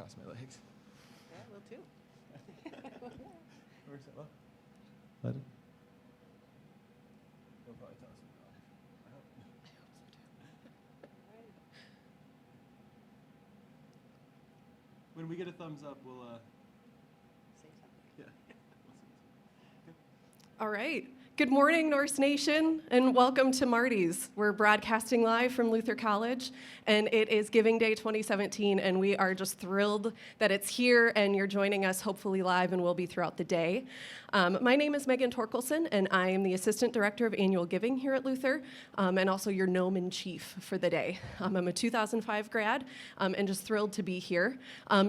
cross my legs. Yeah, I will too. Works out well. Let it. They'll probably tell us when we're off. I hope. When we get a thumbs up, we'll Say something. yeah. All right. Good morning, Norse Nation, and welcome to Marty's. We're broadcasting live from Luther College, and it is Giving Day 2017, and we are just thrilled that it's here, and you're joining us hopefully live and will be throughout the day. My name is Megan Torkelson, and I am the Assistant Director of Annual Giving here at Luther, and also your gnome in chief for the day. I'm a 2005 grad, and just thrilled to be here.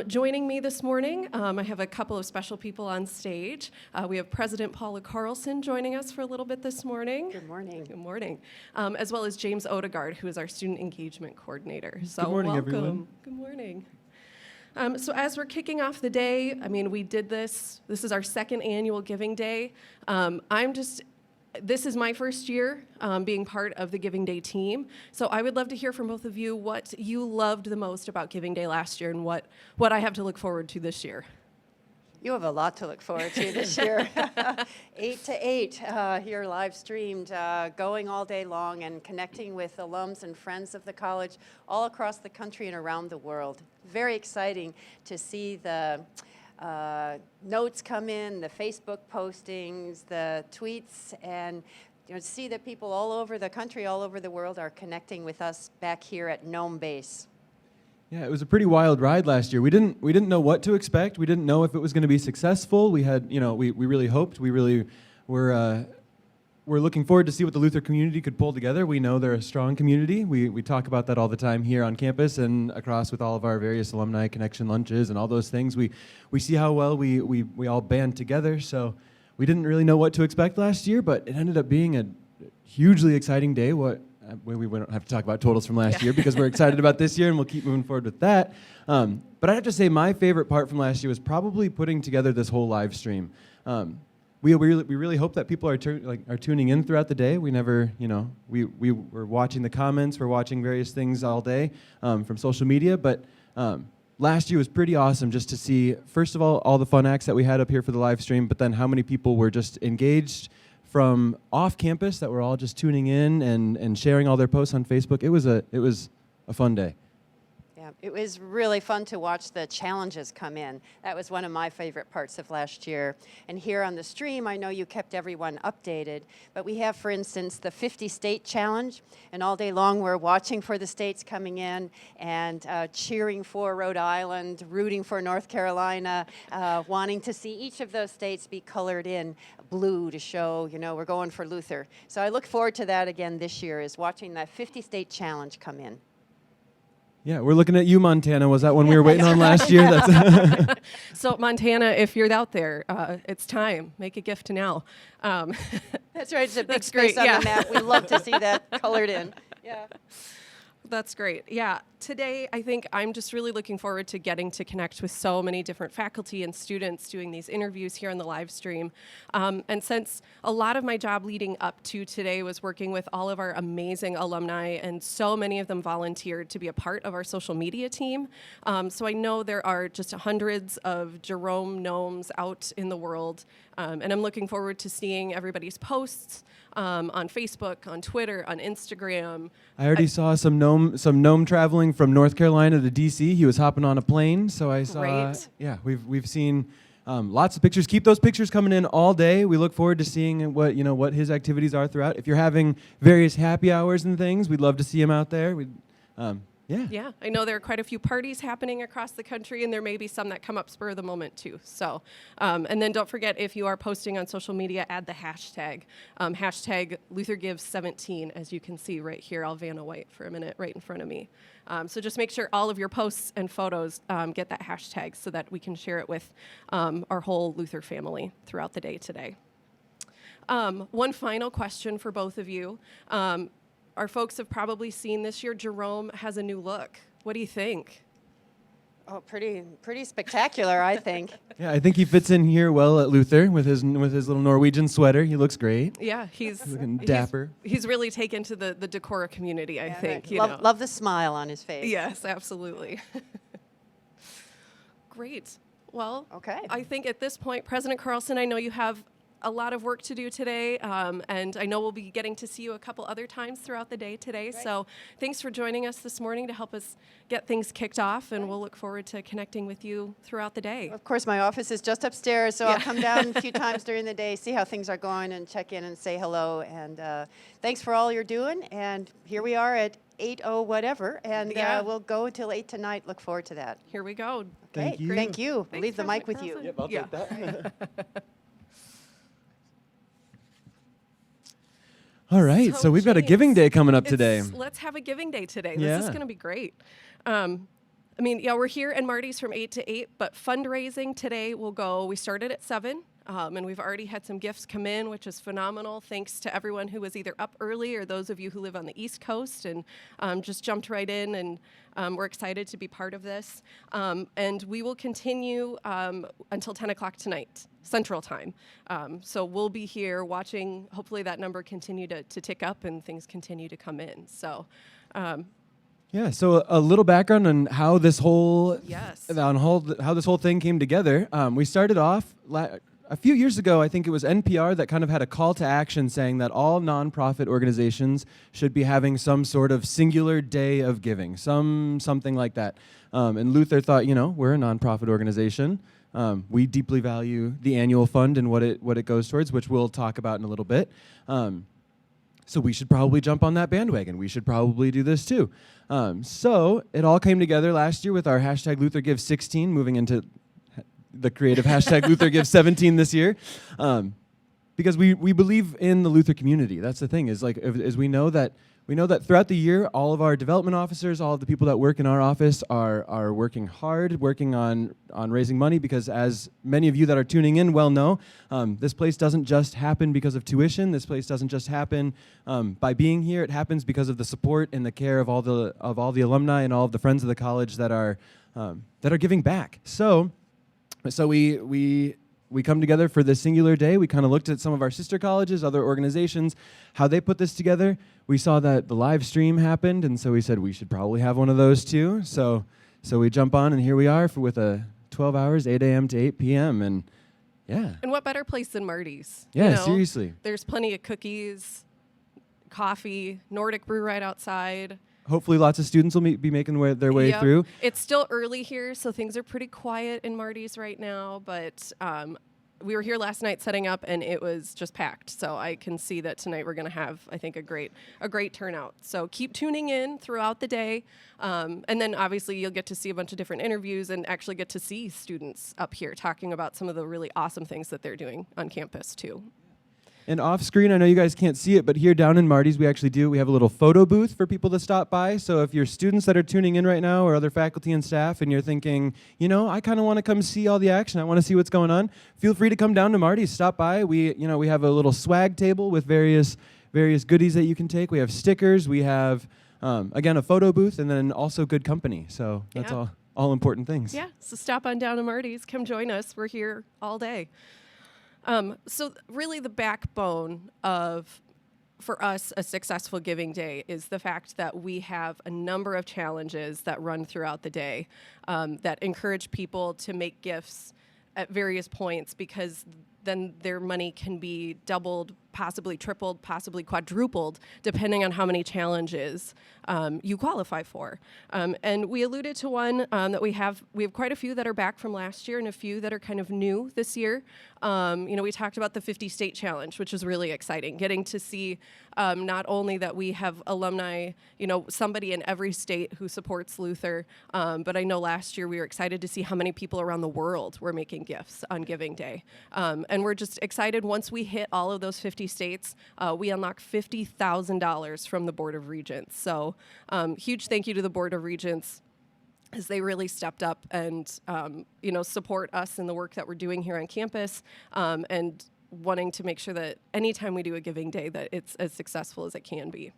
Joining me this morning, I have a couple of special people on stage. We have President Paula Carlson joining us for a little bit this morning. Good morning. Good morning. As well as James Odegaard, who is our Student Engagement Coordinator. So Good morning, welcome. everyone. Good morning. So as we're kicking off the day, I mean, we did this. This is our second annual Giving Day. This is my first year being part of the Giving Day team. So I would love to hear from both of you what you loved the most about Giving Day last year and what I have to look forward to this year. You have a lot to look forward to this year. 8 to 8 here live streamed, going all day long and connecting with alums and friends of the college all across the country and around the world. Very exciting to see the notes come in, the Facebook postings, the tweets, and see that people all over the country, all over the world are connecting with us back here at Gnome Base. Yeah, it was a pretty wild ride last year. We didn't know what to expect. We didn't know if it was going to be successful. We had, we really hoped. We really were looking forward to see what the Luther community could pull together. We know they're a strong community. We talk about that all the time here on campus and across with all of our various alumni connection lunches and all those things. We see how well we all band together. So we didn't really know what to expect last year, but it ended up being a hugely exciting day. We don't have to talk about totals from last year because we're excited about this year and we'll keep moving forward with that. But I have to say my favorite part from last year was probably putting together this whole live stream. We really hope that people are tuning in throughout the day. We never, we were watching the comments, we're watching various things all day from social media. But last year was pretty awesome just to see, first of all the fun acts that we had up here for the live stream, but then how many people were just engaged from off campus that were all just tuning in and sharing all their posts on Facebook. It was a fun day. Yeah, it was really fun to watch the challenges come in. That was one of my favorite parts of last year. And here on the stream, I know you kept everyone updated, but we have, for instance, the 50 state challenge, and all day long we're watching for the states coming in and cheering for Rhode Island, rooting for North Carolina, wanting to see each of those states be colored in blue to show, we're going for Luther. So I look forward to that again this year, is watching that 50 state challenge come in. Yeah, we're looking at you, Montana. Was that one we were waiting on last year? That's So Montana, if you're out there, it's time. Make a gift now. That's right. It's a big That's space great, on the map. We love to see that colored in. Yeah. That's great. Yeah, today I think I'm just really looking forward to getting to connect with so many different faculty and students doing these interviews here on the live stream. And since a lot of my job leading up to today was working with all of our amazing alumni, and so many of them volunteered to be a part of our social media team. So I know there are just hundreds of Jerome gnomes out in the world, and I'm looking forward to seeing everybody's posts on Facebook, on Twitter, on Instagram. I already saw some gnome traveling from North Carolina to DC. He was hopping on a plane, so I saw. Great. Yeah, we've seen lots of pictures. Keep those pictures coming in all day. We look forward to seeing what his activities are throughout. If you're having various happy hours and things, we'd love to see him out there. Yeah, I know there are quite a few parties happening across the country, and there may be some that come up spur of the moment too. So, and then don't forget, if you are posting on social media, add the hashtag, hashtag LutherGives17, as you can see right here. I'll Vanna White for a minute right in front of me. So just make sure all of your posts and photos get that hashtag so that we can share it with our whole Luther family throughout the day today. One final question for both of you. Our folks have probably seen this year, Jerome has a new look. What do you think? Oh, pretty spectacular, I think. Yeah, I think he fits in here well at Luther with his little Norwegian sweater. He looks great. Yeah, he's looking dapper. He's really taken to the Decorah community, I think. Right. Love the smile on his face. Yes, absolutely. Great. Well, Okay. I think at this point, President Carlson, I know you have a lot of work to do today, and I know we'll be getting to see you a couple other times throughout the day today. Right. So thanks for joining us this morning to help us get things kicked off, and we'll look forward to connecting with you throughout the day. Of course, my office is just upstairs, so Yeah. I'll come down a few times during the day, see how things are going, and check in and say hello. And thanks for all you're doing. And here we are at 8:00 whatever, and Yeah. we'll go until 8 tonight. Look forward to that. Here we go. Thank Okay, you. Thank you. We'll Thanks, leave the mic President with you. Carlson. Yep, I'll take that. All right, so we've got a James, giving day coming up today. Let's have a giving day today. This Yeah. is going to be great. I mean, yeah, we're here in Marty's from 8 to 8, but fundraising today will go, we started at 7, and we've already had some gifts come in, which is phenomenal. Thanks to everyone who was either up early or those of you who live on the East Coast and just jumped right in, and we're excited to be part of this. And we will continue until 10 o'clock tonight, Central Time. So we'll be here watching, hopefully that number continue to tick up and things continue to come in. So Yeah, so a little background on how this whole Yes. how this whole thing came together. We started off a few years ago. I think it was NPR that kind of had a call to action saying that all nonprofit organizations should be having some sort of singular day of giving, something like that. And Luther thought, we're a nonprofit organization. We deeply value the annual fund and what it goes towards, which we'll talk about in a little bit. So we should probably jump on that bandwagon. We should probably do this too. So it all came together last year with our hashtag #LutherGive16, moving into the creative hashtag #LutherGive17 this year, because we believe in the Luther community. That's the thing, is we know that throughout the year, all of our development officers, all of the people that work in our office are working hard, working on raising money, because as many of you that are tuning in well know, this place doesn't just happen because of tuition. This place doesn't just happen by being here. It happens because of the support and the care of all the alumni and all of the friends of the college that are giving back. So we come together for this singular day. We kind of looked at some of our sister colleges, other organizations, how they put this together. We saw that the live stream happened, and so we said we should probably have one of those too. So we jump on, and here we are with 12 hours, 8 a.m. to 8 p.m., and yeah. And what better place than Marty's? Yeah, seriously. There's plenty of cookies, coffee, Nordic brew right outside. Hopefully lots of students will be making their way Yep. through. It's still early here, so things are pretty quiet in Marty's right now, but we were here last night setting up, and it was just packed. So I can see that tonight we're going to have, I think, a great turnout. So keep tuning in throughout the day, and then obviously you'll get to see a bunch of different interviews and actually get to see students up here talking about some of the really awesome things that they're doing on campus too. And off screen, I know you guys can't see it, but here down in Marty's, we have a little photo booth for people to stop by. So if you're students that are tuning in right now, or other faculty and staff, and you're thinking, I kind of want to come see all the action, I want to see what's going on, feel free to come down to Marty's, stop by. We have a little swag table with various goodies that you can take. We have stickers, we have, again, a photo booth, and then also good company. So that's all important things. Yeah, so stop on down to Marty's, come join us. We're here all day. So really the backbone of, for us, a successful giving day is the fact that we have a number of challenges that run throughout the day that encourage people to make gifts at various points, because then their money can be doubled, possibly tripled, possibly quadrupled, depending on how many challenges you qualify for. And we alluded to one that we have quite a few that are back from last year and a few that are kind of new this year. We talked about the 50 state challenge, which is really exciting, getting to see not only that we have alumni, somebody in every state who supports Luther, but I know last year we were excited to see how many people around the world were making gifts on Giving Day. And we're just excited, once we hit all of those 50 states, we unlock $50,000 from the Board of Regents. So huge thank you to the Board of Regents, as they really stepped up and support us in the work that we're doing here on campus, and wanting to make sure that anytime we do a Giving Day that it's as successful as it can be.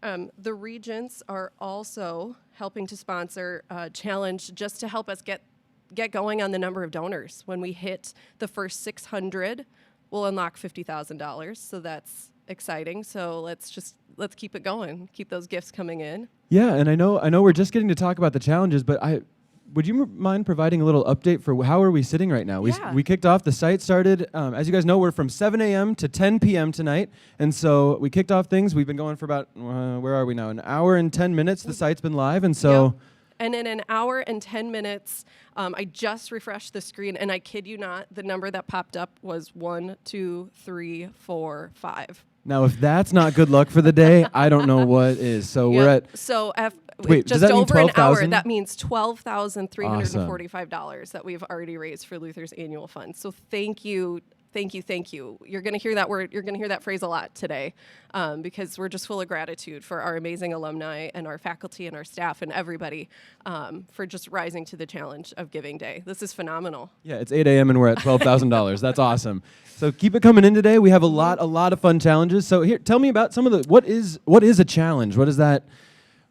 The Regents are also helping to sponsor a challenge just to help us get going on the number of donors. When we hit the first 600, we'll unlock $50,000. So that's exciting. So let's keep it going. Keep those gifts coming in. Yeah, and I know we're just getting to talk about the challenges, but would you mind providing a little update for how are we sitting right now? Yeah. We kicked off, the site started, as you guys know, we're from 7 a.m. to 10 p.m. tonight. And so we kicked off things. We've been going for about, where are we now? An hour and 10 minutes. The site's been live. And so... Yep. And in an hour and 10 minutes, I just refreshed the screen, and I kid you not, the number that popped up was 1, 2, 3, 4, 5. Now, if that's not good luck for the day, I don't know what is. So we're at... So Wait, does just that mean over an hour, 12,000? that means $12,345 that we've already raised for Luther's annual fund. So thank you. Thank you, thank you. You're going to hear that word. You're going to hear that phrase a lot today, because we're just full of gratitude for our amazing alumni and our faculty and our staff and everybody for just rising to the challenge of Giving Day. This is phenomenal. Yeah, it's 8 a.m. and we're at $12,000. That's awesome. So keep it coming in today. We have a lot of fun challenges. So here, tell me about some of the what is a challenge? What is that?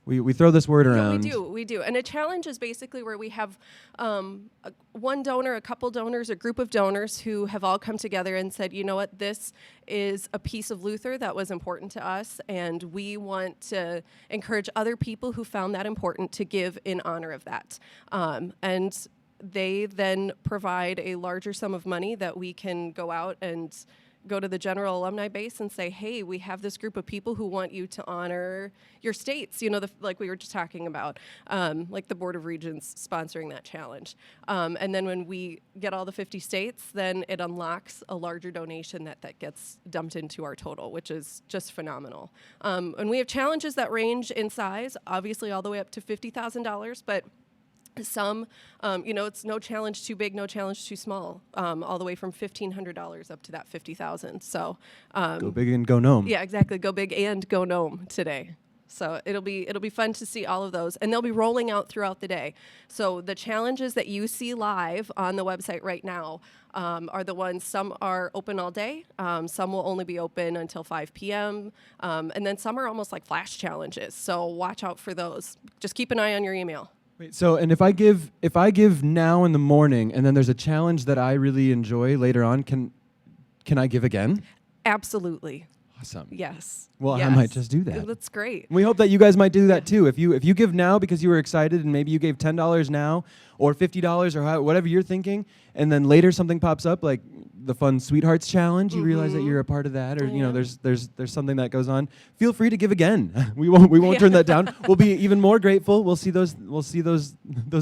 We throw this word around. Yeah, we do. And a challenge is basically where we have one donor, a couple donors, a group of donors who have all come together and said, you know what, this is a piece of Luther that was important to us, and we want to encourage other people who found that important to give in honor of that. And they then provide a larger sum of money that we can go out and go to the general alumni base and say, hey, we have this group of people who want you to honor your states, like we were just talking about, like the Board of Regents sponsoring that challenge. And then when we get all the 50 states, then it unlocks a larger donation that gets dumped into our total, which is just phenomenal. And we have challenges that range in size, obviously all the way up to $50,000, but some, it's no challenge too big, no challenge too small, all the way from $1,500 up to that $50,000. So go big and go gnome. Yeah, exactly. Go big and go gnome today. So it'll be fun to see all of those, and they'll be rolling out throughout the day. So the challenges that you see live on the website right now are the ones. Some are open all day. Some will only be open until 5 p.m. And then some are almost like flash challenges. So watch out for those. Just keep an eye on your email. Wait, so, and if I give now in the morning, and then there's a challenge that I really enjoy later on, can I give again? Absolutely. Awesome. Yes. Well, yes. I might just do that. That's great. We hope that you guys might do that too. If you give now because you were excited, and maybe you gave $10 now or $50 or whatever you're thinking, and then later something pops up like the Fun Sweethearts Challenge, you realize that you're a part of that, or there's something that goes on. Feel free to give again. We won't turn that down. We'll be even more grateful. We'll see those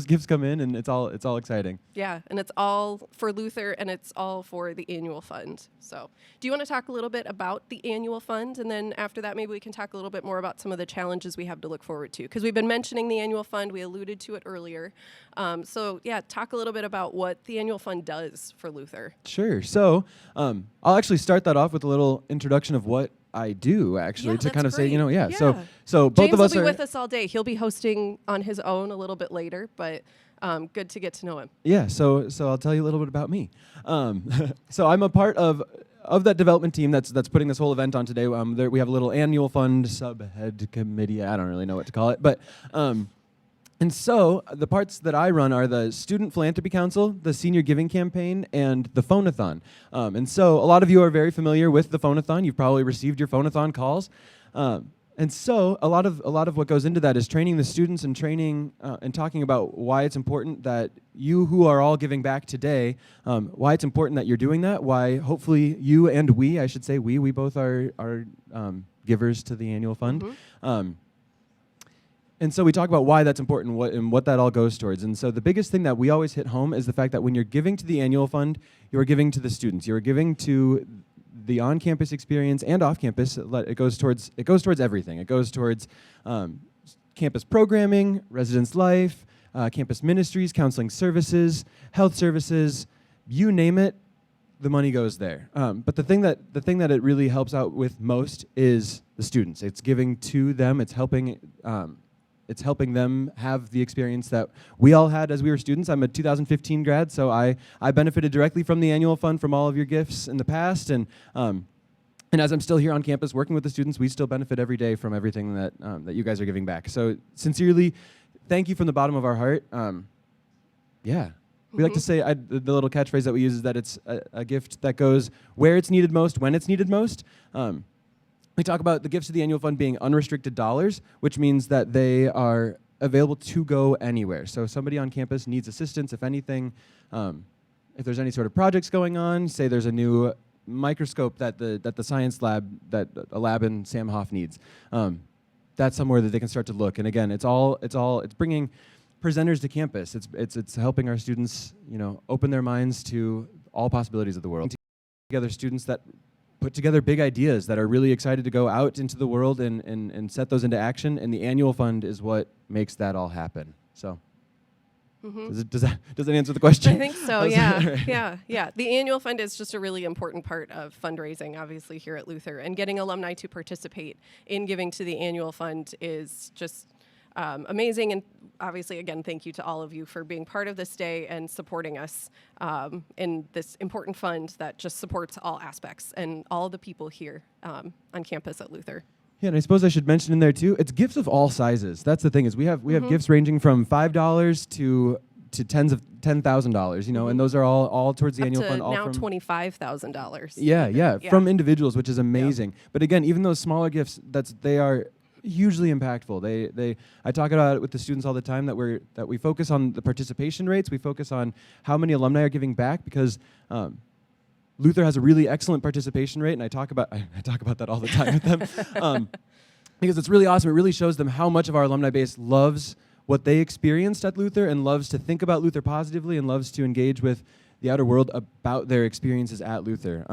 gifts come in, and it's all exciting. Yeah, and it's all for Luther, and it's all for the annual fund. So, do you want to talk a little bit about the annual fund, and then after that, maybe we can talk a little bit more about some of the challenges we have to look forward to? Because we've been mentioning the annual fund. We alluded to it earlier. So, talk a little bit about what the annual fund does for Luther. Sure. So I'll actually start that off with a little introduction of what I do, actually, to kind of say, So both James of us will be are with us all day. He'll be hosting on his own a little bit later, but good to get to know him. Yeah. So I'll tell you a little bit about me. So I'm a part of that development team that's putting this whole event on today. We have a little annual fund subhead committee. I don't really know what to call it, but. And so the parts that I run are the Student Philanthropy Council, the Senior Giving Campaign, and the Phonathon. And so a lot of you are very familiar with the Phonathon. You've probably received your Phonathon calls. And so a lot of what goes into that is training the students and training and talking about why it's important that you who are all giving back today, why it's important that you're doing that, why hopefully you and we, I should say we both are givers to the annual fund. Mm-hmm. And so we talk about why that's important and what that all goes towards. And so the biggest thing that we always hit home is the fact that when you're giving to the annual fund, you're giving to the students. You're giving to the on-campus experience and off-campus. It goes towards everything. It goes towards campus programming, residence life, campus ministries, counseling services, health services, you name it. The money goes there. But the thing that it really helps out with most is the students. It's giving to them. It's helping them have the experience that we all had as we were students. I'm a 2015 grad, so I benefited directly from the annual fund from all of your gifts in the past, and as I'm still here on campus working with the students, we still benefit every day from everything that you guys are giving back. So sincerely, thank you from the bottom of our heart. We like to say, the little catchphrase that we use is that it's a gift that goes where it's needed most, when it's needed most. We talk about the gifts of the annual fund being unrestricted dollars, which means that they are available to go anywhere. So if somebody on campus needs assistance, if anything, if there's any sort of projects going on, say there's a new microscope that the science lab, that a lab in Sam Hoff needs, that's somewhere that they can start to look. And again, it's bringing presenters to campus. It's helping our students, open their minds to all possibilities of the world. Together students that put together big ideas that are really excited to go out into the world and set those into action, and the annual fund is what makes that all happen. So does that answer the question? I think so, yeah. Yeah. The annual fund is just a really important part of fundraising, obviously, here at Luther, and getting alumni to participate in giving to the annual fund is just amazing. And obviously, again, thank you to all of you for being part of this day and supporting us in this important fund that just supports all aspects and all the people here on campus at Luther. Yeah, and I suppose I should mention in there too, it's gifts of all sizes. That's the thing, is we have gifts ranging from $5 to $10,000, and those are all towards the annual fund. All now $25,000. Yeah, from individuals, which is amazing. Yeah. But again, even those smaller gifts, they are hugely impactful. I talk about it with the students all the time that we focus on the participation rates. We focus on how many alumni are giving back, because Luther has a really excellent participation rate, and I talk about that all the time with them, because it's really awesome. It really shows them how much of our alumni base loves what they experienced at Luther and loves to think about Luther positively and loves to engage with the outer world about their experiences at Luther.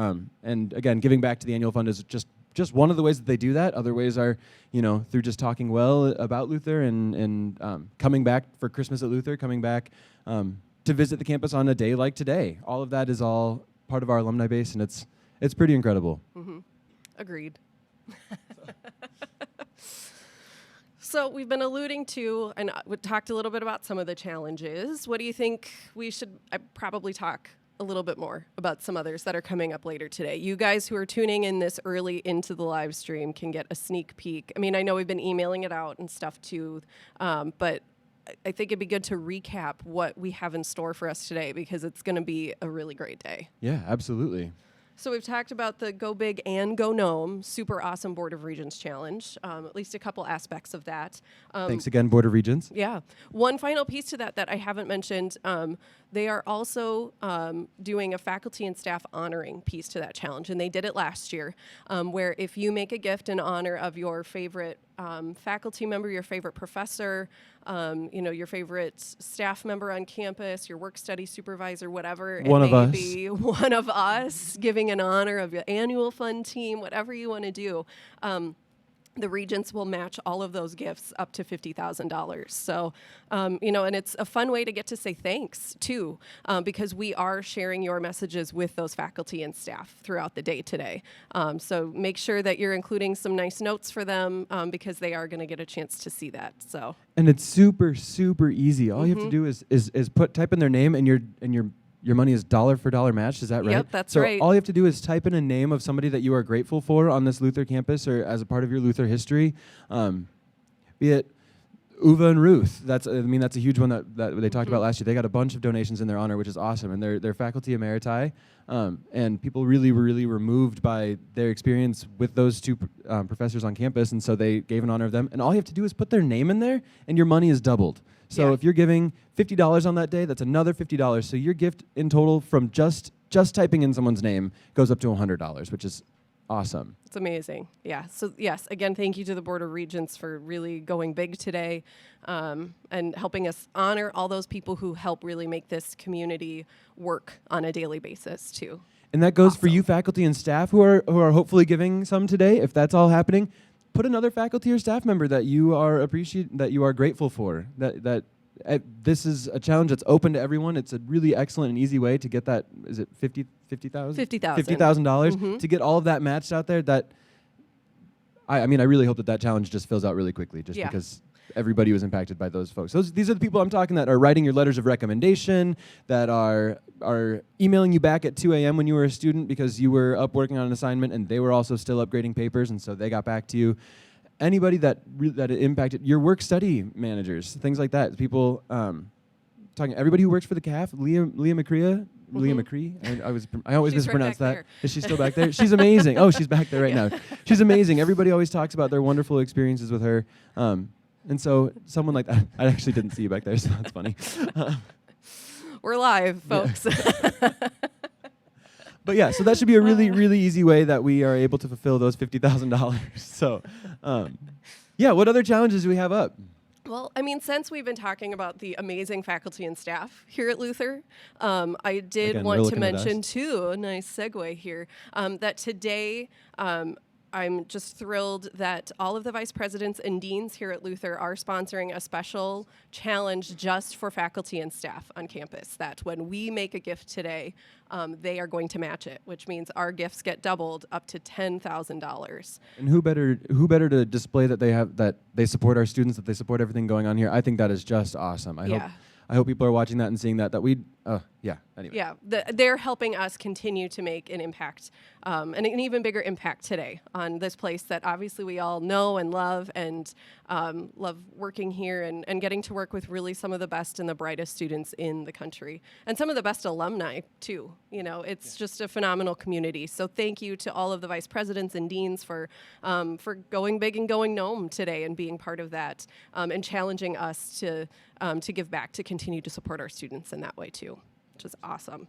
And again, giving back to the annual fund is just one of the ways that they do that. Other ways are, through just talking well about Luther and coming back for Christmas at Luther, coming back to visit the campus on a day like today. All of that is all part of our alumni base, and it's pretty incredible. Agreed. So we've been alluding to, and we talked a little bit about some of the challenges. What do you think we should probably talk a little bit more about some others that are coming up later today? You guys who are tuning in this early into the live stream can get a sneak peek. I mean, I know we've been emailing it out and stuff too, but I think it'd be good to recap what we have in store for us today, because it's going to be a really great day. Yeah, absolutely. So we've talked about the Go Big and Go Gnome super awesome Board of Regents challenge, at least a couple aspects of that. Thanks again, Board of Regents. Yeah. One final piece to that I haven't mentioned, they are also doing a faculty and staff honoring piece to that challenge, and they did it last year, where if you make a gift in honor of your favorite faculty member, your favorite professor, your favorite staff member on campus, your work study supervisor, whatever. One of us. Be one of us giving an honor of your annual fund team, whatever you want to do. The Regents will match all of those gifts up to $50,000. So, and it's a fun way to get to say thanks, too, because we are sharing your messages with those faculty and staff throughout the day today. So make sure that you're including some nice notes for them, because they are going to get a chance to see that. So. And it's super, super easy. All you have to do is type in their name, and your money is dollar for dollar matched. Is that right? Yep, that's right. So all you have to do is type in a name of somebody that you are grateful for on this Luther campus or as a part of your Luther history. Be it Uva and Ruth. That's a huge one that they talked about last year. They got a bunch of donations in their honor, which is awesome. And they're faculty emeriti. And people really were moved by their experience with those two professors on campus. And so they gave an honor of them. And all you have to do is put their name in there, and your money is doubled. So if you're giving $50 on that day, that's another $50. So your gift in total from just typing in someone's name goes up to $100, which is awesome. It's amazing. Yeah. So yes, again, thank you to the Board of Regents for really going big today, and helping us honor all those people who help really make this community work on a daily basis too. And that goes for you faculty and staff who are hopefully giving some today. If that's all happening, put another faculty or staff member that you are grateful for. This is a challenge that's open to everyone. It's a really excellent and easy way to get that. Is it $50,000? $50,000 to get all of that matched out there. That I really hope that challenge just fills out really quickly, just because everybody was impacted by those folks. These are the people I'm talking that are writing your letters of recommendation, that are emailing you back at 2 a.m. when you were a student because you were up working on an assignment, and they were also still upgrading papers, and so they got back to you. Anybody that it impacted, your work study managers, things like that. People everybody who works for the CAF, Leah McCrea. Leah McCree. I always mispronounce that. There. Is she still back there? She's amazing. Oh, she's back there right now. She's amazing. Everybody always talks about their wonderful experiences with her. And so someone like that, I actually didn't see you back there, so that's funny. We're live, folks. But yeah, so that should be a really, really easy way that we are able to fulfill those $50,000. So, yeah, what other challenges do we have up? Well, I mean, since we've been talking about the amazing faculty and staff here at Luther, I did Again, we're want to looking at mention, us. too, a nice segue here, that today I'm just thrilled that all of the vice presidents and deans here at Luther are sponsoring a special challenge just for faculty and staff on campus, that when we make a gift today, they are going to match it, which means our gifts get doubled up to $10,000. And who better to display that they support our students, that they support everything going on here? I think that is just awesome. I hope people are watching that and seeing that anyway. Yeah, they're helping us continue to make an impact, and an even bigger impact today on this place that obviously we all know and love working here and getting to work with really some of the best and the brightest students in the country and some of the best alumni too. You know, it's just a phenomenal community. So thank you to all of the vice presidents and deans for going big and going gnome today and being part of that and challenging us to give back, to continue to support our students in that way too, which is awesome.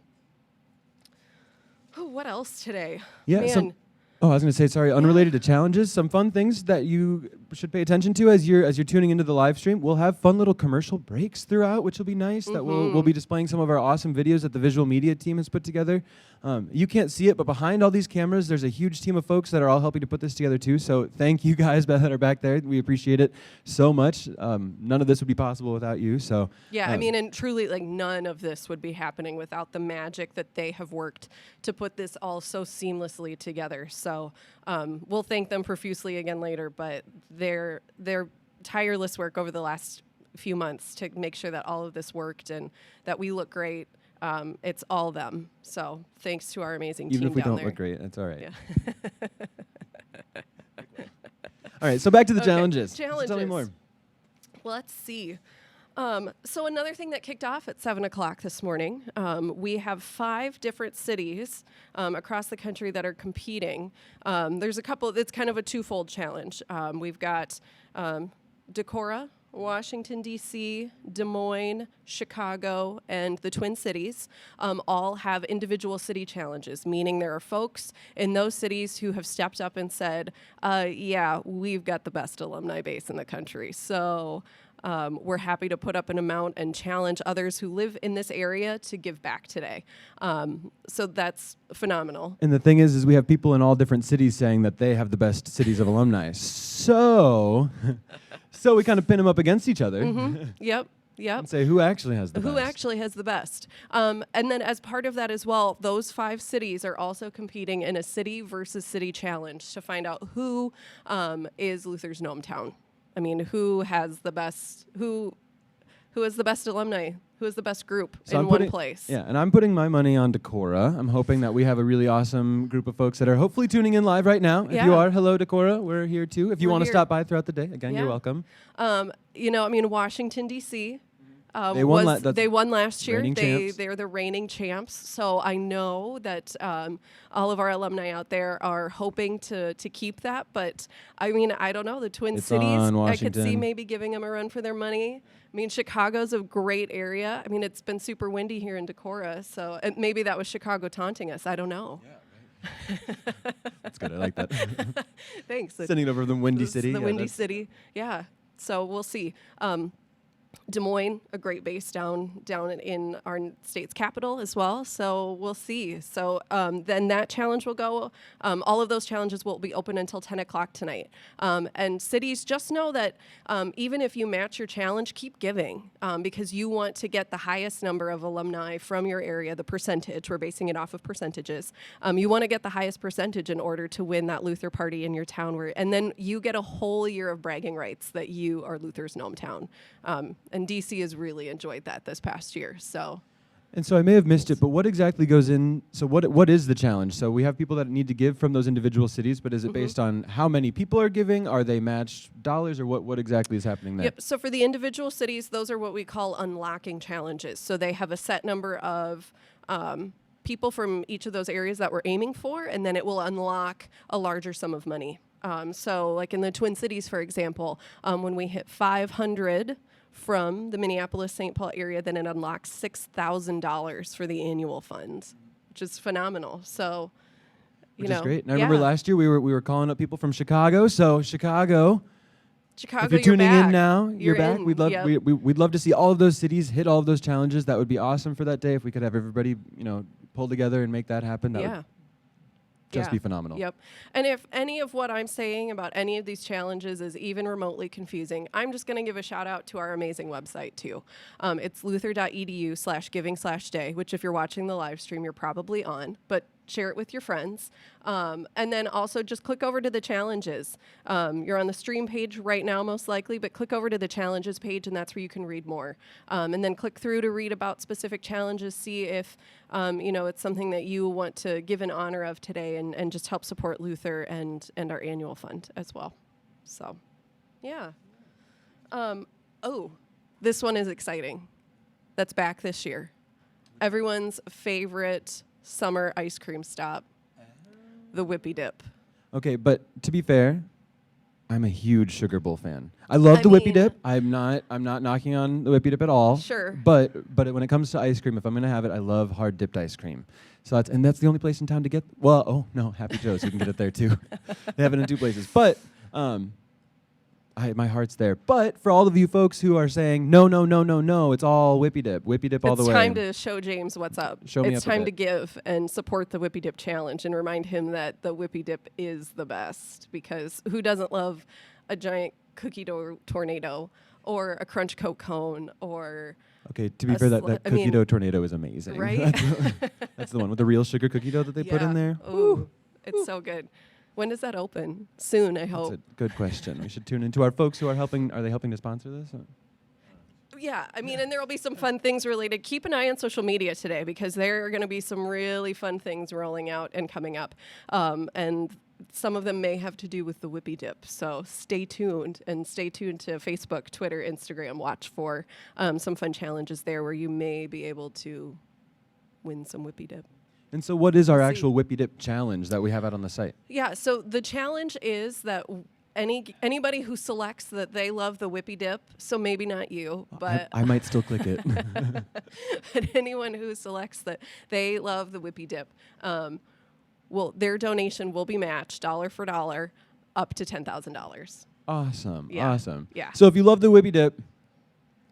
Oh, what else today? Yeah. Man. I was going to say, sorry, unrelated to challenges, some fun things that you should pay attention to as you're tuning into the live stream. We'll have fun little commercial breaks throughout, which will be nice. That we'll be displaying some of our awesome videos that the visual media team has put together. You can't see it, but behind all these cameras, there's a huge team of folks that are all helping to put this together too. So thank you guys that are back there. We appreciate it so much. None of this would be possible without you. So yeah, I mean, and truly, like, none of this would be happening without the magic that they have worked to put this all so seamlessly together. So we'll thank them profusely again later, but their tireless work over the last few months to make sure that all of this worked and that we look great, it's all them. So thanks to our amazing even team if we down don't there. look great, that's all right. Yeah. All right, so back to the Okay, challenges. challenges. Tell me more. Well, let's see. So another thing that kicked off at 7 o'clock this morning, we have 5 different cities across the country that are competing. There's a couple, it's kind of a twofold challenge. We've got Decorah, Washington, D.C., Des Moines, Chicago, and the Twin Cities all have individual city challenges, meaning there are folks in those cities who have stepped up and said, yeah, we've got the best alumni base in the country. So we're happy to put up an amount and challenge others who live in this area to give back today. So that's phenomenal. And the thing is we have people in all different cities saying that they have the best cities of alumni. So we kind of pin them up against each other. Yep. And say who actually has the best. Who actually has the best. And then as part of that as well, those 5 cities are also competing in a city versus city challenge to find out who is Luther's gnome town. I mean, who has the best, who is the best alumni? Who is the best group in one place? Yeah, and I'm putting my money on Decorah. I'm hoping that we have a really awesome group of folks that are hopefully tuning in live right now. Yeah. If you are, hello, Decorah. We're here too. If you We're want to here. stop by throughout the day, again, Yeah. you're welcome. You know, I mean, Washington, D.C. They won they won last year. reigning champs. They're the reigning champs. So I know that all of our alumni out there are hoping to keep that. But I mean, I don't know. The Twin It's Cities, on I could see Washington. maybe giving them a run for their money. I mean, Chicago's a great area. I mean, it's been super windy here in Decorah. So and maybe that was Chicago taunting us. I don't know. That's good. I like that. Thanks. Sending it over the Windy City. The Yeah, Windy that's- City. Yeah. So we'll see. Des Moines, a great base down in our state's capital as well. So we'll see. So then that challenge will go. All of those challenges will be open until 10 o'clock tonight. And cities, just know that even if you match your challenge, keep giving because you want to get the highest number of alumni from your area, the percentage. We're basing it off of percentages. You want to get the highest percentage in order to win that Luther party in your town. And then you get a whole year of bragging rights that you are Luther's gnome town. And DC has really enjoyed that this past year. So, And so I may have missed it, but what exactly goes in? So what is the challenge? So we have people that need to give from those individual cities, but is it based on how many people are giving? Are they matched dollars, or what exactly is happening there? Yep. So for the individual cities, those are what we call unlocking challenges. So they have a set number of people from each of those areas that we're aiming for, and then it will unlock a larger sum of money So like in the Twin Cities, for example, when we hit 500 from the Minneapolis-St. Paul area, then it unlocks $6,000 for the annual fund, which is phenomenal. So, Which is great. And I remember last year we were calling up people from Chicago. So Chicago, if you're tuning in now, you're back. In. We'd love to see all of those cities hit all of those challenges. That would be awesome for that day if we could have everybody, pull together and make that happen. That would just be phenomenal. Yep. And if any of what I'm saying about any of these challenges is even remotely confusing, I'm just going to give a shout out to our amazing website too. It's luther.edu/giving/day, which if you're watching the live stream, you're probably on, but share it with your friends. And then also just click over to the challenges. You're on the stream page right now, most likely, but click over to the challenges page, and that's where you can read more. And then click through to read about specific challenges, see if it's something that you want to give in honor of today, and just help support Luther and our annual fund as well. So, yeah. This one is exciting. That's back this year. Everyone's favorite summer ice cream stop, the Whippy Dip. Okay, but to be fair, I'm a huge Sugar Bowl fan. I love the Whippy Dip. I'm not knocking on the Whippy Dip at all. Sure. But when it comes to ice cream, if I'm gonna have it, I love hard dipped ice cream. So that's the only place in town to get. Well, oh no, Happy Joe's, you can get it there too. They have it in 2 places. But my heart's there. But for all of you folks who are saying no, it's all Whippy Dip all the way. It's time to show James what's up. It's time to give and support the Whippy Dip challenge and remind him that the Whippy Dip is the best, because who doesn't love a giant cookie dough tornado or a crunch coke cone or Okay, to be fair, that cookie dough tornado is amazing. Right? That's the one with the real sugar cookie dough that they put in there. Ooh, it's so good. When does that open? Soon, I hope. That's a good question. We should tune into our folks who are helping. Are they helping to sponsor this? Yeah, and there will be some fun things related. Keep an eye on social media today, because there are going to be some really fun things rolling out and coming up. And some of them may have to do with the Whippy Dip. So stay tuned, and stay tuned to Facebook, Twitter, Instagram. Watch for some fun challenges there where you may be able to win some Whippy Dip. And so what is our actual Whippy Dip challenge that we have out on the site? Yeah, so the challenge is that anybody who selects that they love the Whippy Dip, so maybe not you, but I might still click it. but anyone who selects that they love the Whippy Dip, their donation will be matched dollar for dollar up to $10,000. Awesome. Yeah. Awesome. Yeah. So if you love the Whippy Dip,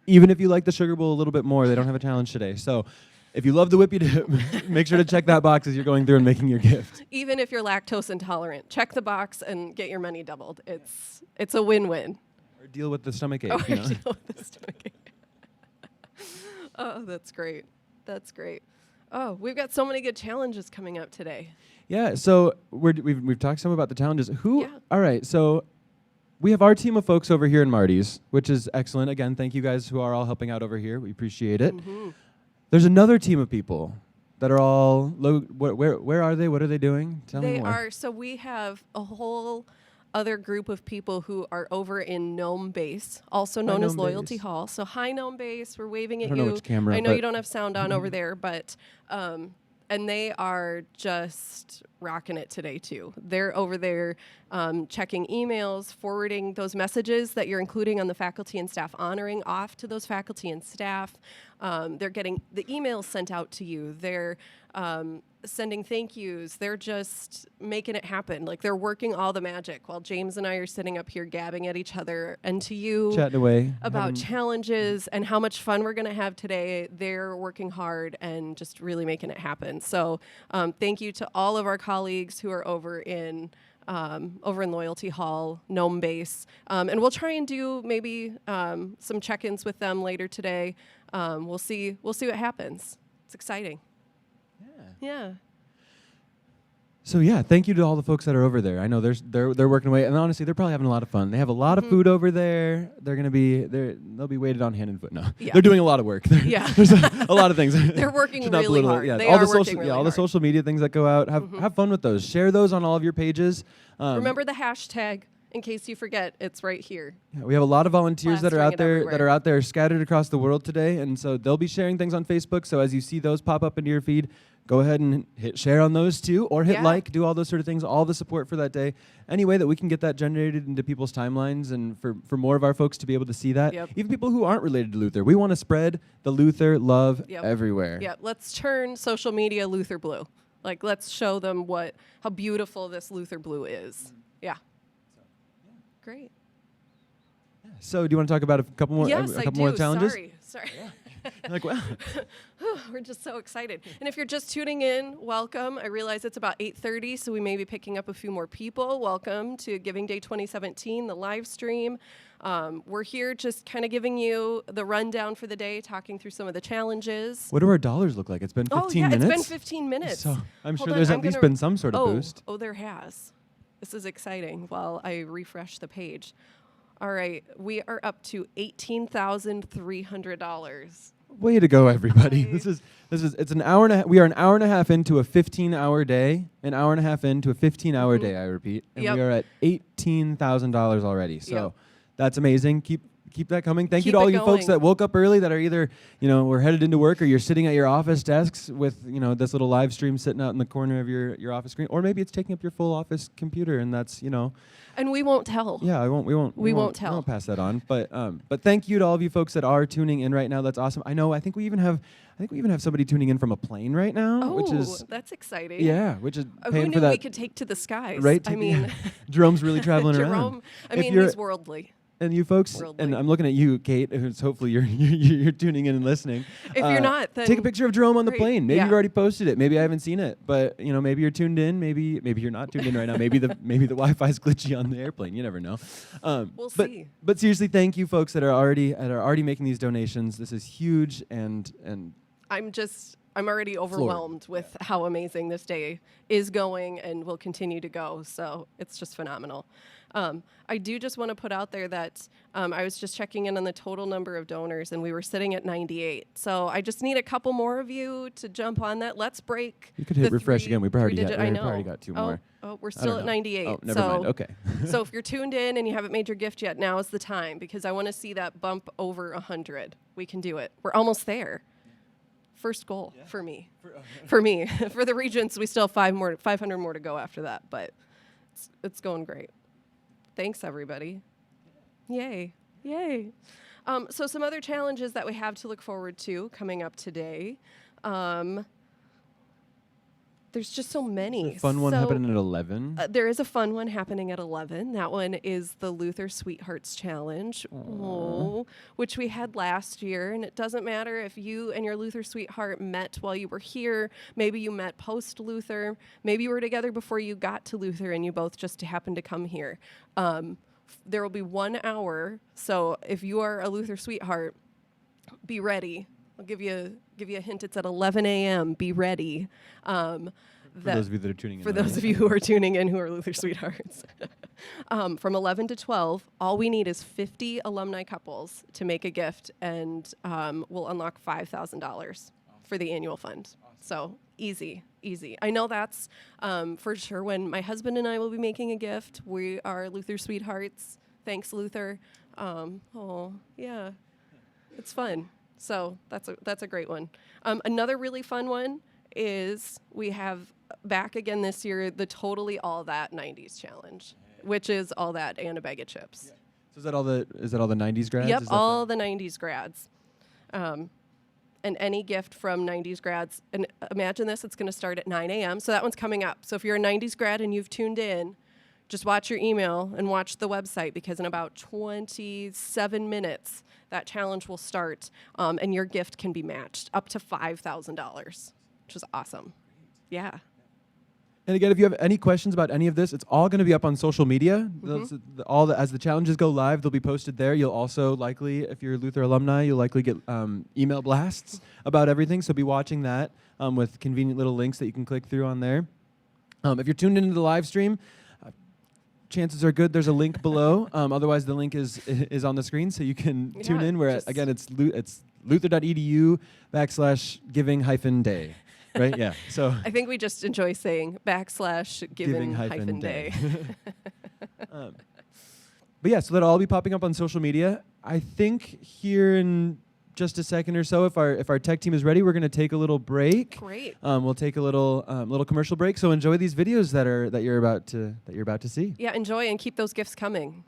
even if you like the Sugar Bowl a little bit more, they don't have a challenge today. So if you love the Whippy Dip, make sure to check that box as you're going through and making your gift. Even if you're lactose intolerant, check the box and get your money doubled. It's a win-win. Or deal with the stomach ache. Deal with the stomach ache. Oh, that's great. That's great. Oh, we've got so many good challenges coming up today. Yeah, so we've talked some about the challenges. Yeah. All right, so we have our team of folks over here in Marty's, which is excellent. Again, thank you guys who are all helping out over here. We appreciate it. Mm-hmm. There's another team of people that are all where are they? What are they doing? Tell me more. So we have a whole other group of people who are over in Gnome Base, also known as Loyalty Base. Hall. So hi, Gnome Base. We're waving at I you. don't know which camera, I know but you don't have sound on over there, but and they are just rocking it today too. They're over there checking emails, forwarding those messages that you're including on the faculty and staff honoring off to those faculty and staff. They're getting the emails sent out to you. They're sending thank yous. They're just making it happen. Like, they're working all the magic while James and I are sitting up here gabbing at each other and to you chatting away about challenges and how much fun we're going to have today. They're working hard and just really making it happen. So thank you to all of our colleagues who are over in Loyalty Hall, Gnome Base. And we'll try and do maybe some check-ins with them later today. We'll see what happens. It's exciting. Yeah. So yeah, thank you to all the folks that are over there. I know they're working away, and honestly, they're probably having a lot of fun. They have a lot of food over there. They'll be weighted on hand and foot. No, Yeah. they're doing a lot of work. There's a lot of things. They're working Should not really belittle it. hard. Yeah, They all are the working social, really all the hard. social media things that go out. Have fun with those. Share those on all of your pages. Remember the hashtag in case you forget. It's right here. Yeah, we have a lot of volunteers that are Plastering out it there everywhere. scattered across the world today, and so they'll be sharing things on Facebook. So as you see those pop up into your feed, go ahead and hit share on those too, or hit Yeah. like, do all those sort of things, all the support for that day. Any way that we can get that generated into people's timelines and for more of our folks to be able to see that. Yep. Even people who aren't related to Luther. We want to spread the Luther love Yep. everywhere. Yeah, let's turn social media Luther blue. Like, let's show them how beautiful this Luther blue is. Yeah. Great. So do you want to talk about a couple more, Yes, a I couple do. more challenges? Sorry. Like, wow. We're just so excited. And if you're just tuning in, welcome. I realize it's about 8:30, so we may be picking up a few more people. Welcome to Giving Day 2017, the live stream. We're here just kind of giving you the rundown for the day, talking through some of the challenges. What do our dollars look like? It's been 15 minutes? It's been 15 minutes. So I'm Hold sure on, there's I'm at least gonna- been some sort of boost. Oh, there has. This is exciting while I refresh the page. All right, we are up to $18,300. Way to go, everybody. Hi. It's an hour and a half. We are an hour and a half into a 15-hour day, an hour and a half into a 15-hour day, I repeat. And Yep. we are at $18,000 already. So Yep. that's amazing. Keep that coming. Thank you Keep to all it you folks going. that woke up early that are either, we're headed into work, or you're sitting at your office desks with, this little live stream sitting out in the corner of your office screen, or maybe it's taking up your full office computer, and that's, And we won't tell. yeah, we won't tell. We won't pass that on. But thank you to all of you folks that are tuning in right now. That's awesome. I think we even have somebody tuning in from a plane right now, which is that's exciting. which is Who paying knew for that. we could take to the skies? Right? I mean, Jerome's really traveling Jerome. around. I If mean, you're- he's worldly. And you folks, Worldly. and I'm looking at you, Kate, who's hopefully you're tuning in and listening. If you're not, then take a picture of Jerome on the great. plane. Maybe Yeah. you've already posted it. Maybe I haven't seen it, but maybe you're tuned in. Maybe you're not tuned in right now. Maybe the Wi-Fi's glitchy on the airplane. You never know. We'll but, see. But seriously, thank you folks that are already making these donations. This is huge, and I'm already overwhelmed with how amazing this day is going and will continue to go. So it's just phenomenal. I do just want to put out there that I was just checking in on the total number of donors, and we were sitting at 98. So I just need a couple more of you to jump on that. Let's break. you could hit refresh again. We've already three-digit- got two Oh, more. Oh, we're I still don't at know. 98. Oh, never mind. Okay. So if you're tuned in and you haven't made your gift yet, now is the time, because I want to see that bump over 100. We can do it. We're almost there. First goal for me. For me. For the Regents, we still have 500 more to go after that, but it's going great. Thanks, everybody. Yay. Yay. So some other challenges that we have to look forward to coming up today. There's just so many. Fun one So, happening at 11. there is a fun one happening at 11. That one is the Luther Sweethearts Challenge, which we had last year. And it doesn't matter if you and your Luther sweetheart met while you were here. Maybe you met post-Luther. Maybe you were together before you got to Luther and you both just happened to come here. There will be 1 hour. So if you are a Luther sweetheart, be ready. I'll give you a hint. It's at 11 a.m. Be ready. For those of you that are tuning in. For right those now. of you who are tuning in who are Luther sweethearts. From 11 to 12, all we need is 50 alumni couples to make a gift, and we'll unlock $5,000 for the annual fund. So easy. I know that's for sure when my husband and I will be making a gift. We are Luther sweethearts. Thanks, Luther. Yeah. It's fun. So that's a great one. Another really fun one is we have back again this year the Totally All That 90s Challenge, which is all that and a bag of chips. So is that all the 90s grads? Yep, Is that all the 90s grads. And any gift from 90s grads. And imagine this, it's going to start at 9 a.m. So that one's coming up. So if you're a 90s grad and you've tuned in, just watch your email and watch the website, because in about 27 minutes, that challenge will start, and your gift can be matched up to $5,000, which is awesome. Yeah. And again, if you have any questions about any of this, it's all going to be up on social media. As the challenges go live, they'll be posted there. You'll also likely, if you're Luther alumni, you'll likely get email blasts about everything. So be watching that with convenient little links that you can click through on there. If you're tuned into the live stream, chances are good there's a link below. Otherwise, the link is on the screen, so you can tune in. Where again, it's luther.edu/giving-day. Right? Yeah. So I think we just enjoy saying /giving-day. But yeah, so that'll all be popping up on social media. I think here in just a second or so. If our tech team is ready, we're going to take a little break. Great. We'll take a little commercial break. So enjoy these videos that you're about to see. Yeah, enjoy and keep those gifts coming.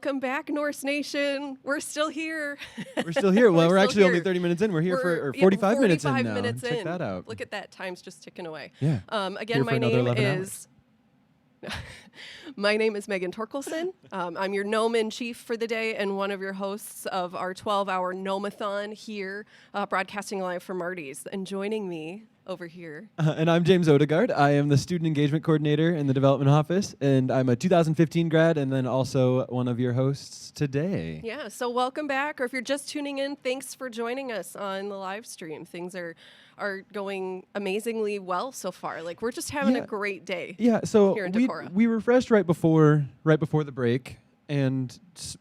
Welcome back, Norse Nation. We're still here. We're still here. Well, we're still actually only here. 30 minutes in. We're here We're- for 45 minutes in 45 now. minutes Check in. that out. Look at that. Time's just ticking away. Yeah. Again, Here for my another name 11 is... My name is Megan Torkelson. I'm your Gnome Chief for the day and one of your hosts of our 12-hour Gnomathon here, broadcasting live from Marty's. And joining me over here. And I'm James Odegaard. I am the Student Engagement Coordinator in the Development Office, and I'm a 2015 grad and then also one of your hosts today. Yeah, so welcome back. Or if you're just tuning in, thanks for joining us on the live stream. Things are going amazingly well so far. Like, we're just having a great day. Yeah, so here in Decorah. we refreshed right before the break and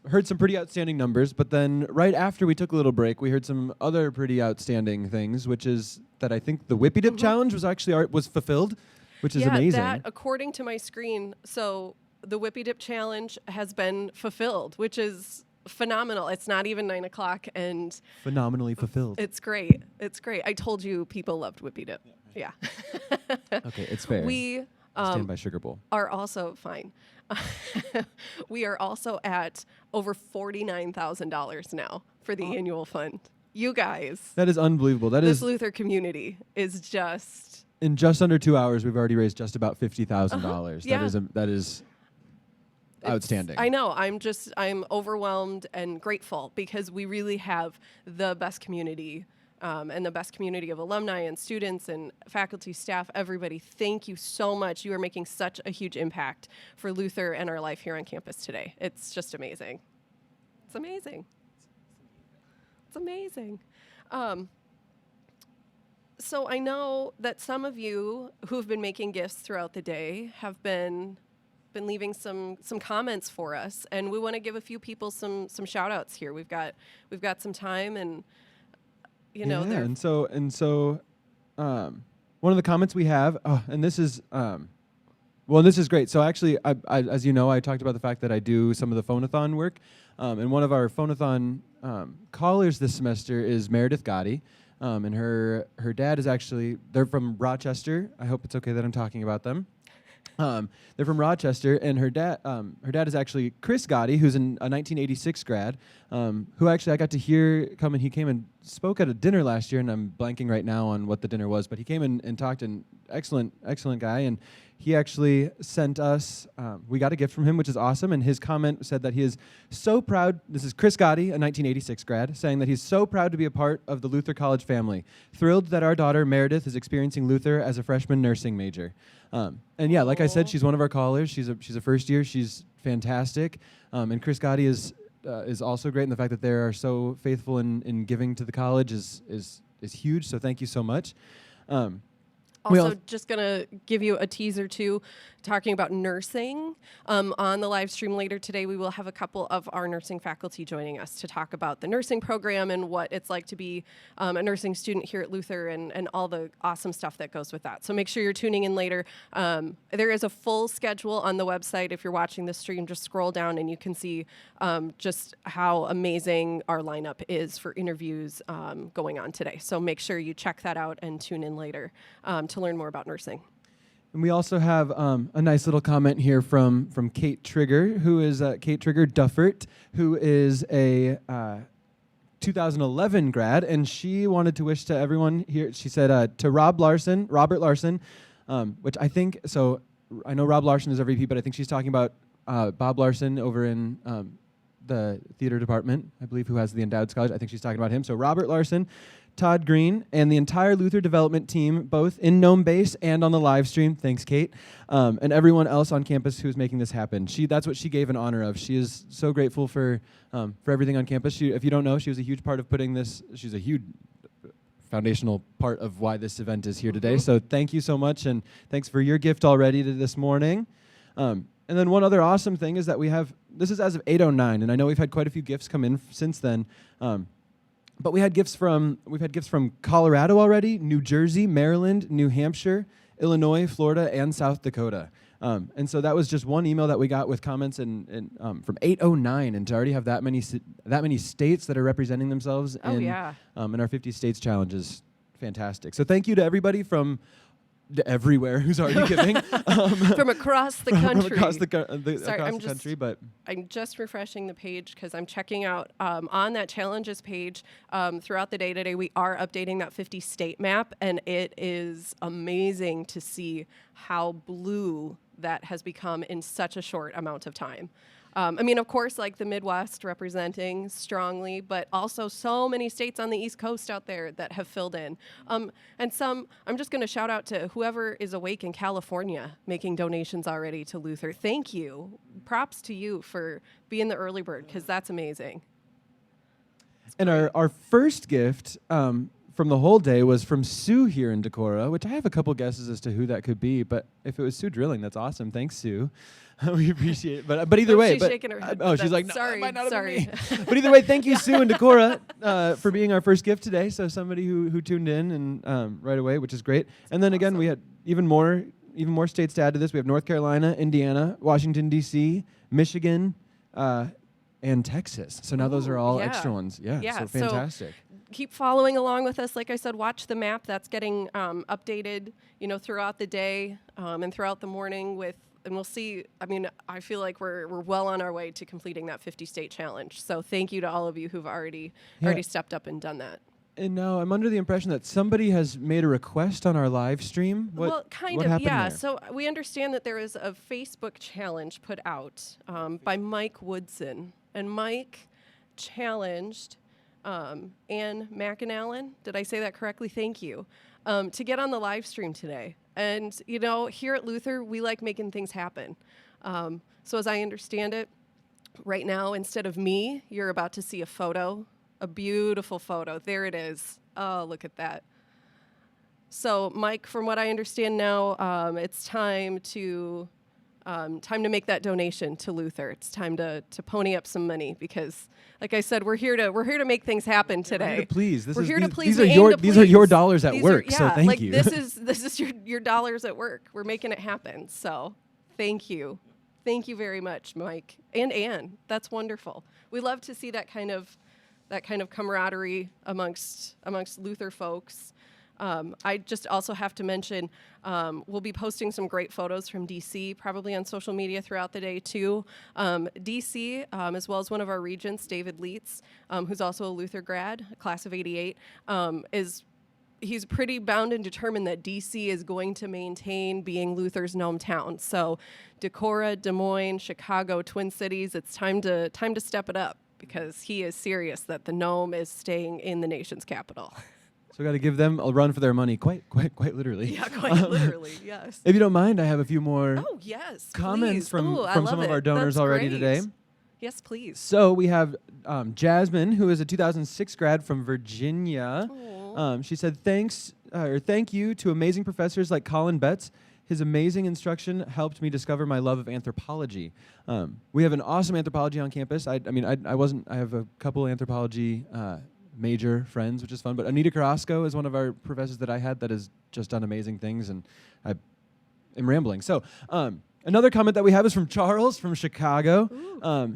heard some pretty outstanding numbers, but then right after we took a little break, we heard some other pretty outstanding things, which is that I think the Whippy Dip challenge was actually was fulfilled, which is amazing. That, according to my screen, so the Whippy Dip challenge has been fulfilled, which is phenomenal. It's not even 9 o'clock, and Phenomenally fulfilled. it's great. It's great. I told you people loved Whippy Dip. Yeah. Okay, it's fair. We stand by Sugar Bowl. are also fine. We are also at over $49,000 now for the annual fund. You guys, That is unbelievable. That this is Luther community is just in just under 2 hours, we've already raised just about $50,000. Yeah. That is outstanding. I know. I'm overwhelmed and grateful because we really have the best community and the best community of alumni and students and faculty, staff, everybody. Thank you so much. You are making such a huge impact for Luther and our life here on campus today. It's just amazing. It's amazing. It's amazing. So I know that some of you who've been making gifts throughout the day have been leaving some comments for us, and we want to give a few people some shout outs here. We've got some time, and and so one of the comments we have, and this is this is great. So actually, I as you know, I talked about the fact that I do some of the phonathon work, and one of our phonathon callers this semester is Meredith Gotti, and her dad is actually, they're from Rochester. I hope it's okay that I'm talking about them. They're from Rochester, and her dad is actually Chris Gotti, who's a 1986 grad, who actually I got to hear come, and he came and spoke at a dinner last year, and I'm blanking right now on what the dinner was, but he came and talked, an excellent guy, and he actually sent us, we got a gift from him, which is awesome, and his comment said that he is so proud, this is Chris Gotti, a 1986 grad, saying that he's so proud to be a part of the Luther College family, thrilled that our daughter Meredith is experiencing Luther as a freshman nursing major. And yeah, like I said, she's one of our callers. She's a first year. She's fantastic. And Chris Gotti is also great. And the fact that they are so faithful in giving to the college is huge. So thank you so much. Also, just going to give you a teaser, too, talking about nursing. On the live stream later today, we will have a couple of our nursing faculty joining us to talk about the nursing program and what it's like to be a nursing student here at Luther and all the awesome stuff that goes with that. So make sure you're tuning in later. There is a full schedule on the website. If you're watching this stream, just scroll down and you can see just how amazing our lineup is for interviews going on today. So make sure you check that out and tune in later to learn more about nursing. And we also have a nice little comment here from Kate Trigger, who is Kate Trigger Duffert, who is a 2011 grad, and she wanted to wish to everyone here. She said to Robert Larson, which I think, so I know Rob Larson is our VP, but I think she's talking about Bob Larson over in the theater department, I believe, who has the endowed scholarship. I think she's talking about him. So Robert Larson, Todd Green, and the entire Luther development team, both in Gnome Base and on the live stream. Thanks, Kate. And everyone else on campus who's making this happen. That's what she gave in honor of. She is so grateful for everything on campus. If you don't know, she was a huge part of putting this. She's a huge foundational part of why this event is here today. So thank you so much, and thanks for your gift already to this morning. And then one other awesome thing is that we have, this is as of 8:09, and I know we've had quite a few gifts come in since then. But we've had gifts from Colorado already, New Jersey, Maryland, New Hampshire, Illinois, Florida, and South Dakota. And so that was just one email that we got with comments and from 8:09, and to already have that many states that are representing themselves in our 50 States Challenge is fantastic. So thank you to everybody from everywhere who's already giving. From across the country. From across the Sorry, across the country, but I'm just refreshing the page because I'm checking out on that challenges page throughout the day today. We are updating that 50 state map, and it is amazing to see how blue that has become in such a short amount of time. I mean, of course, like the Midwest representing strongly, but also so many states on the East Coast out there that have filled in. And some, I'm just going to shout out to whoever is awake in California making donations already to Luther. Thank you. Props to you for being the early bird, because that's amazing. And our first gift from the whole day was from Sue here in Decorah, which I have a couple guesses as to who that could be, but if it was Sue Drilling, that's awesome. Thanks, Sue. We appreciate it. But either way. She's shaking her head. She's like, no, sorry, that might not have been sorry. me. But either way, thank you, Sue and Decorah, for being our first gift today. So somebody who tuned in and right away, which is great. And then again, we had even more states to add to this. We have North Carolina, Indiana, Washington, D.C., Michigan, and Texas. So now those are all extra ones. Yeah, so fantastic. So keep following along with us. Like I said, watch the map. That's getting updated, throughout the day and throughout the morning and we'll see. I mean, I feel like we're well on our way to completing that 50-state challenge. So thank you to all of you who've already stepped up and done that. And now I'm under the impression that somebody has made a request on our live stream. What happened yeah. there? So we understand that there is a Facebook challenge put out by Mike Woodson. And Mike challenged Ann McAnallen, did I say that correctly? Thank you, to get on the live stream today. And, here at Luther, we like making things happen. So as I understand it, right now, instead of me, you're about to see a photo, a beautiful photo. There it is. Oh, look at that. So, Mike, from what I understand now, it's time to make that donation to Luther. It's time to pony up some money because, like I said, we're here to make things happen today. We're here to please. We're here to please. These are your dollars at work. So thank you. This is your dollars at work. We're making it happen. So thank you very much, Mike and Ann. That's wonderful. We love to see that kind of camaraderie amongst Luther folks. I just also have to mention, we'll be posting some great photos from DC, probably on social media throughout the day too. DC, as well as one of our regents, David Leitz, who's also a Luther grad, class of '88, he's pretty bound and determined that DC is going to maintain being Luther's gnome town. So Decorah, Des Moines, Chicago, Twin Cities, it's time to step it up because he is serious that the gnome is staying in the nation's capital. So we got to give them a run for their money, quite literally. Yeah, quite literally, yes. If you don't mind, I have a few more comments please. from some of our donors already today. Yes, please. So we have Jasmine, who is a 2006 grad from Virginia. She said, thank you to amazing professors like Colin Betts. His amazing instruction helped me discover my love of anthropology. We have an awesome anthropology on campus. I have a couple anthropology major friends, which is fun. But Anita Carrasco is one of our professors that I had that has just done amazing things, and I am rambling. So another comment that we have is from Charles from Chicago.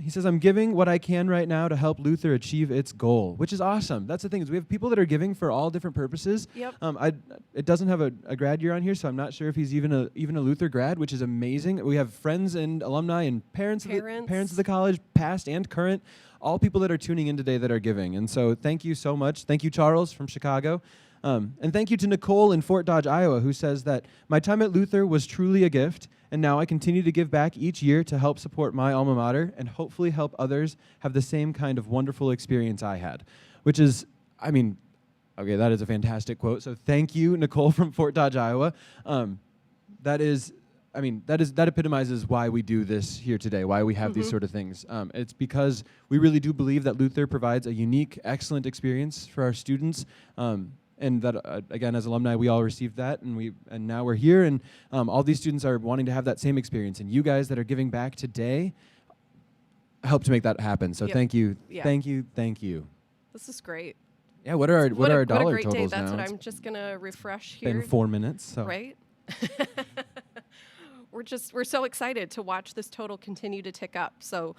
He says, I'm giving what I can right now to help Luther achieve its goal, which is awesome. That's the thing, is we have people that are giving for all different purposes. Yep. It doesn't have a grad year on here, so I'm not sure if he's even a Luther grad, which is amazing. We have friends and alumni and parents of the college, past and current, all people that are tuning in today that are giving. And so thank you so much. Thank you, Charles from Chicago. And thank you to Nicole in Fort Dodge, Iowa, who says that my time at Luther was truly a gift, and now I continue to give back each year to help support my alma mater and hopefully help others have the same kind of wonderful experience I had, which is, okay, that is a fantastic quote. So thank you, Nicole from Fort Dodge, Iowa. That epitomizes why we do this here today, why we have these sort of things. It's because we really do believe that Luther provides a unique, excellent experience for our students. And that, again, as alumni, we all received that, and now we're here, and all these students are wanting to have that same experience. And you guys that are giving back today help to make that happen. So thank you, thank you. This is great. Yeah, what are our dollar totals now? What a great day. That's what I'm just going to refresh here. Been 4 minutes. So. Right? We're so excited to watch this total continue to tick up. So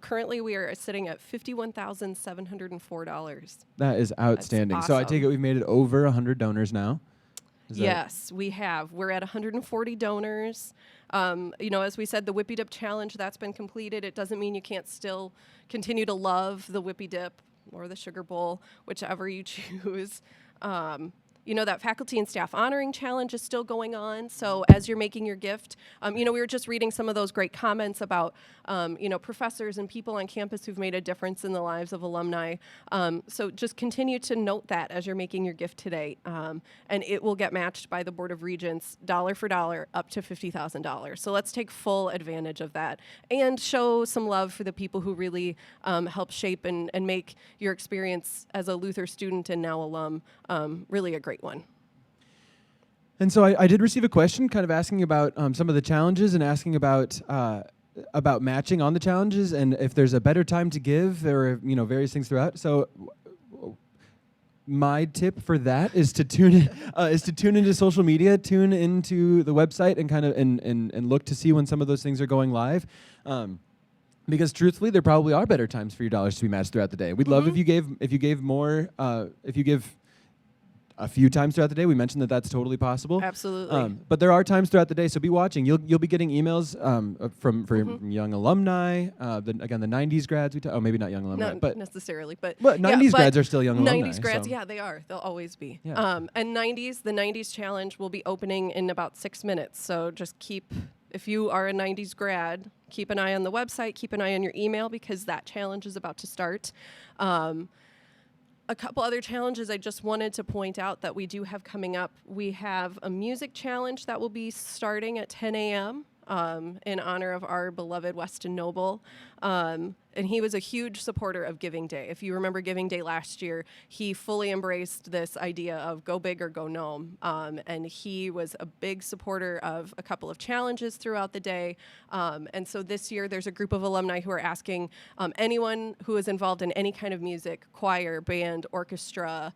currently we are sitting at $51,704. That is outstanding. Awesome. So I take it we've made it over 100 donors now. Yes, we have. We're at 140 donors. As we said, the Whippy Dip challenge, that's been completed. It doesn't mean you can't still continue to love the Whippy Dip or the Sugar Bowl, whichever you choose. That faculty and staff honoring challenge is still going on. So as you're making your gift, we were just reading some of those great comments about, professors and people on campus who've made a difference in the lives of alumni. So just continue to note that as you're making your gift today. And it will get matched by the Board of Regents dollar for dollar up to $50,000. So let's take full advantage of that and show some love for the people who really help shape and make your experience as a Luther student and now alum really a great one. And so I did receive a question kind of asking about some of the challenges and asking about matching on the challenges and if there's a better time to give. There are various things throughout. So my tip for that is to tune into social media, tune into the website, and kind of and look to see when some of those things are going live. Because truthfully, there probably are better times for your dollars to be matched throughout the day. We'd love if you gave more, if you give a few times throughout the day. We mentioned that that's totally possible. Absolutely. But there are times throughout the day, so be watching. You'll be getting emails from young alumni. The 90s grads. Maybe not young alumni, not but necessarily. But 90s grads are still young alumni. 90s grads, so. yeah, they are. They'll always be. Yeah. And the 90s challenge will be opening in about 6 minutes. So just if you are a 90s grad, keep an eye on the website, keep an eye on your email because that challenge is about to start. A couple other challenges I just wanted to point out that we do have coming up. We have a music challenge that will be starting at 10 a.m. In honor of our beloved Weston Noble. And he was a huge supporter of Giving Day. If you remember Giving Day last year, he fully embraced this idea of go big or go gnome. And he was a big supporter of a couple of challenges throughout the day. And so this year, there's a group of alumni who are asking anyone who is involved in any kind of music, choir, band, orchestra,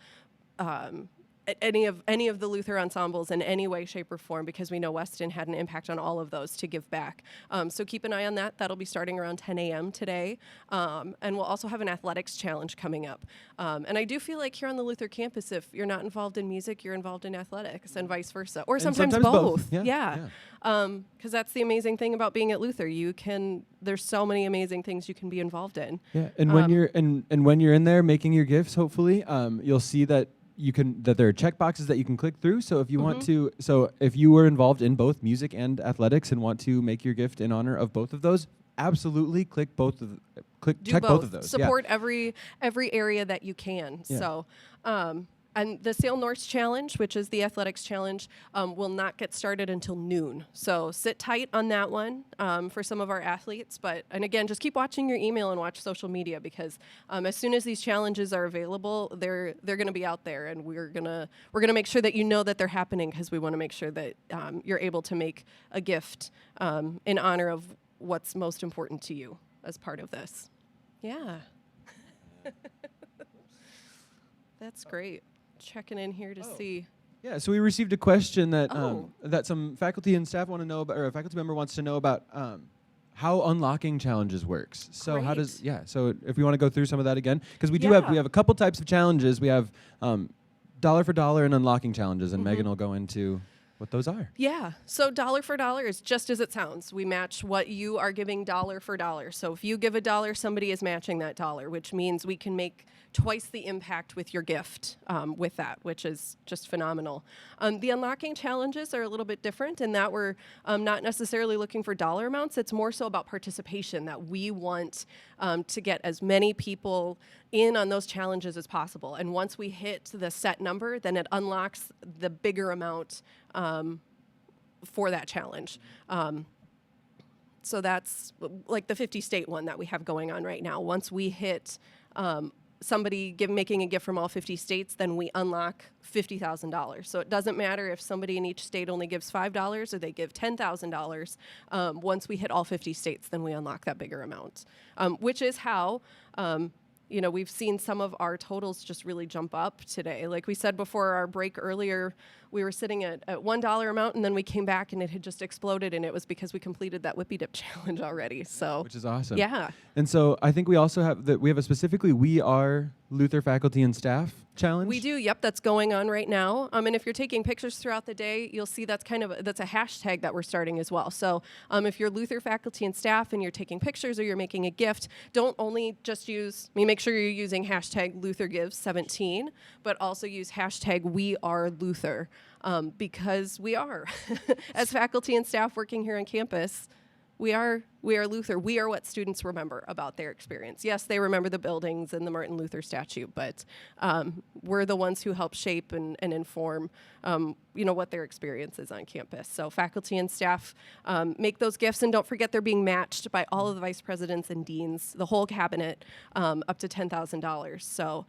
any of the Luther ensembles in any way, shape, or form, because we know Weston had an impact on all of those to give back. So keep an eye on that. That'll be starting around 10 a.m. today. And we'll also have an athletics challenge coming up. And I do feel like here on the Luther campus, if you're not involved in music, you're involved in athletics and vice versa. Or sometimes both. Yeah. Because that's the amazing thing about being at Luther. There's so many amazing things you can be involved in. Yeah, and when you're in there making your gifts, hopefully, you'll see that there are check boxes that you can click through. So if you want to, if you were involved in both music and athletics and want to make your gift in honor of both of those, absolutely check both of those. Support every area that you can. Yeah. So. And the Sail North Challenge, which is the athletics challenge, will not get started until noon. So sit tight on that one for some of our athletes. And again, just keep watching your email and watch social media because as soon as these challenges are available, they're going to be out there, and we're gonna make sure that you know that they're happening because we want to make sure that you're able to make a gift in honor of what's most important to you as part of this. Yeah. That's great. Checking in here to see. Yeah, so we received a question that some faculty and staff want to know about, or a faculty member wants to know about how unlocking challenges works. So Great. So if we want to go through some of that again, because we have a couple types of challenges. We have dollar for dollar and unlocking challenges, and Megan will go into what those are. Yeah. So dollar for dollar is just as it sounds. We match what you are giving dollar for dollar. So if you give $1, somebody is matching that dollar, which means we can make twice the impact with your gift with that, which is just phenomenal. The unlocking challenges are a little bit different in that we're not necessarily looking for dollar amounts. It's more so about participation, that we want to get as many people in on those challenges as possible. And once we hit the set number, then it unlocks the bigger amount for that challenge. So that's like the 50-state one that we have going on right now. Once we hit somebody making a gift from all 50 states, then we unlock $50,000. So it doesn't matter if somebody in each state only gives $5 or they give $10,000. Once we hit all 50 states, then we unlock that bigger amount, which is how we've seen some of our totals just really jump up today. Like we said before our break earlier, we were sitting at $1 amount, and then we came back and it had just exploded, and it was because we completed that Whippy Dip challenge already. So which is awesome. Yeah. And so I think we also have we have a specifically We Are Luther Faculty and Staff challenge. We do, yep, that's going on right now. And if you're taking pictures throughout the day, you'll see that's that's a hashtag that we're starting as well. So if you're Luther faculty and staff and you're taking pictures or you're making a gift, don't only just make sure you're using hashtag LutherGives17, but also use hashtag We Are Luther, because we are, as faculty and staff working here on campus, we are Luther. We are what students remember about their experience. Yes, they remember the buildings and the Martin Luther statue, but we're the ones who help shape and inform, what their experience is on campus. So faculty and staff make those gifts, and don't forget they're being matched by all of the vice presidents and deans, the whole cabinet, up to $10,000. So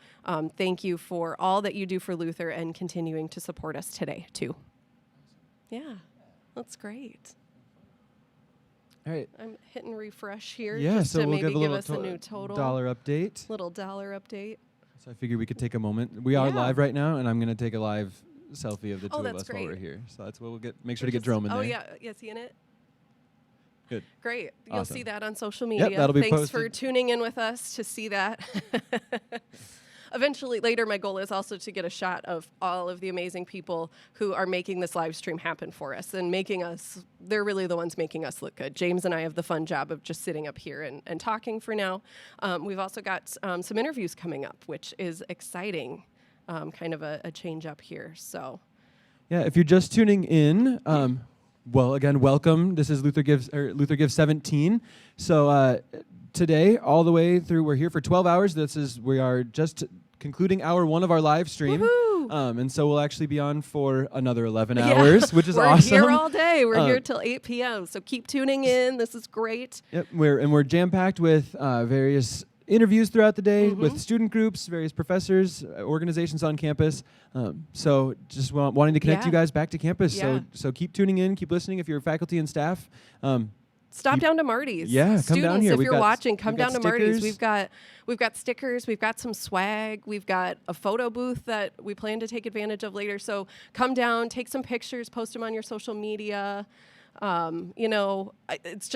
thank you for all that you do for Luther and continuing to support us today, too. Yeah, that's great. All right. I'm hitting refresh here Yeah, just so to we'll maybe give a little us a new total. dollar update. Little dollar update. So I figured we could take a moment. We are Yeah. live right now, and I'm going to take a live selfie of the two of that's us while we're great. here. So that's what we'll get. Make sure to get Jerome in there. Oh, yeah, seeing it? Good. Great. You'll Awesome. see that on social media. that'll be Thanks for posted. tuning in with us to see that. Eventually, later, my goal is also to get a shot of all of the amazing people who are making this live stream happen for us and they're really the ones making us look good. James and I have the fun job of just sitting up here and talking for now. We've also got some interviews coming up, which is exciting, kind of a change up here. So, Yeah, if you're just tuning in, well, again, welcome. This is Luther Gives 17. So today, all the way through, we're here for 12 hours. We are just concluding hour 1 of our live stream. Woohoo! And so we'll actually be on for another 11 hours, which is we're awesome. We're here all day. We're here till 8 p.m. So keep tuning in. This is great. Yep, we're jam-packed with various interviews throughout the day with student groups, various professors, organizations on campus. So just wanting to connect you guys back to campus. Yeah. So keep tuning in, keep listening if you're faculty and staff. Stop down to Marty's. Yeah, come Students, down here. if you're watching, come down to Marty's. stickers. We've got stickers. We've got some swag. We've got a photo booth that we plan to take advantage of later. So come down, take some pictures, post them on your social media. It's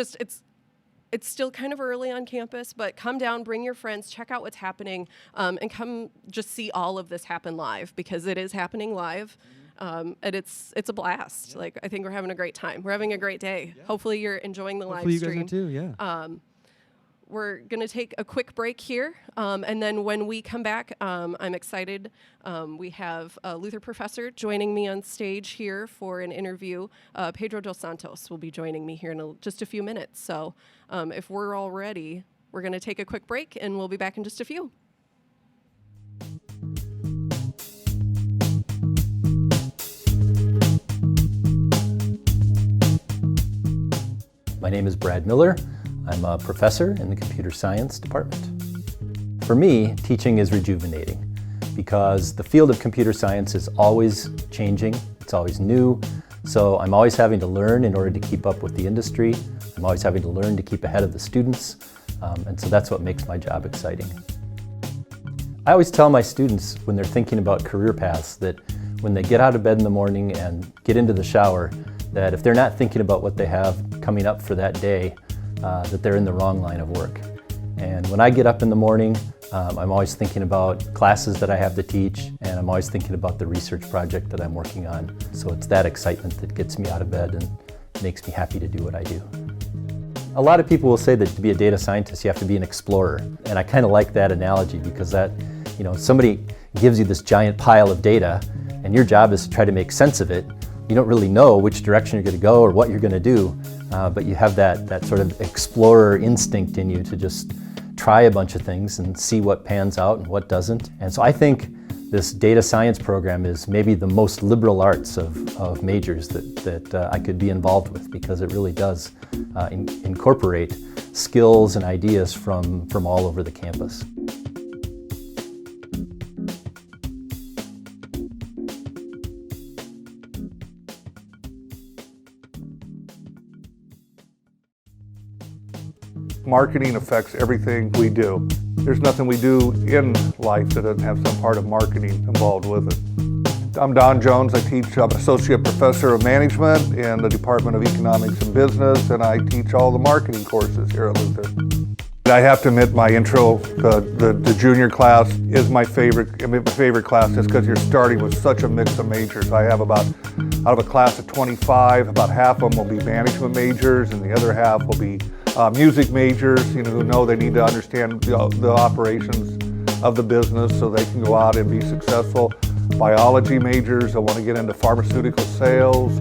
still kind of early on campus, but come down, bring your friends, check out what's happening, and come just see all of this happen live, because it is happening live. And it's a blast. Yeah. Like, I think we're having a great time. We're having a great day. Yeah. Hopefully you're enjoying the live stream. Hopefully you guys are too, yeah. We're going to take a quick break here, and then when we come back, I'm excited. We have a Luther professor joining me on stage here for an interview. Pedro dos Santos will be joining me here in just a few minutes. So if we're all ready, we're going to take a quick break, and we'll be back in just a few. My name is Brad Miller. I'm a professor in the Computer Science Department. For me, teaching is rejuvenating because the field of computer science is always changing, it's always new, so I'm always having to learn in order to keep up with the industry. I'm always having to learn to keep ahead of the students, and so that's what makes my job exciting. I always tell my students when they're thinking about career paths that when they get out of bed in the morning and get into the shower, that if they're not thinking about what they have coming up for that day, that they're in the wrong line of work. And when I get up in the morning, I'm always thinking about classes that I have to teach, and I'm always thinking about the research project that I'm working on. So it's that excitement that gets me out of bed and makes me happy to do what I do. A lot of people will say that to be a data scientist, you have to be an explorer. And I kind of like that analogy because that, somebody gives you this giant pile of data, and your job is to try to make sense of it. You don't really know which direction you're going to go or what you're going to do, but you have that sort of explorer instinct in you to just try a bunch of things and see what pans out and what doesn't. And so I think this data science program is maybe the most liberal arts of majors that I could be involved with, because it really does incorporate skills and ideas from all over the campus. Marketing affects everything we do. There's nothing we do in life that doesn't have some part of marketing involved with it. I'm Don Jones. I'm Associate Professor of Management in the Department of Economics and Business, and I teach all the marketing courses here at Luther. I have to admit my intro, the junior class is my favorite class just because you're starting with such a mix of majors. I have out of a class of 25, about half of them will be management majors and the other half will be music majors, who know they need to understand the operations of the business so they can go out and be successful. Biology majors that want to get into pharmaceutical sales,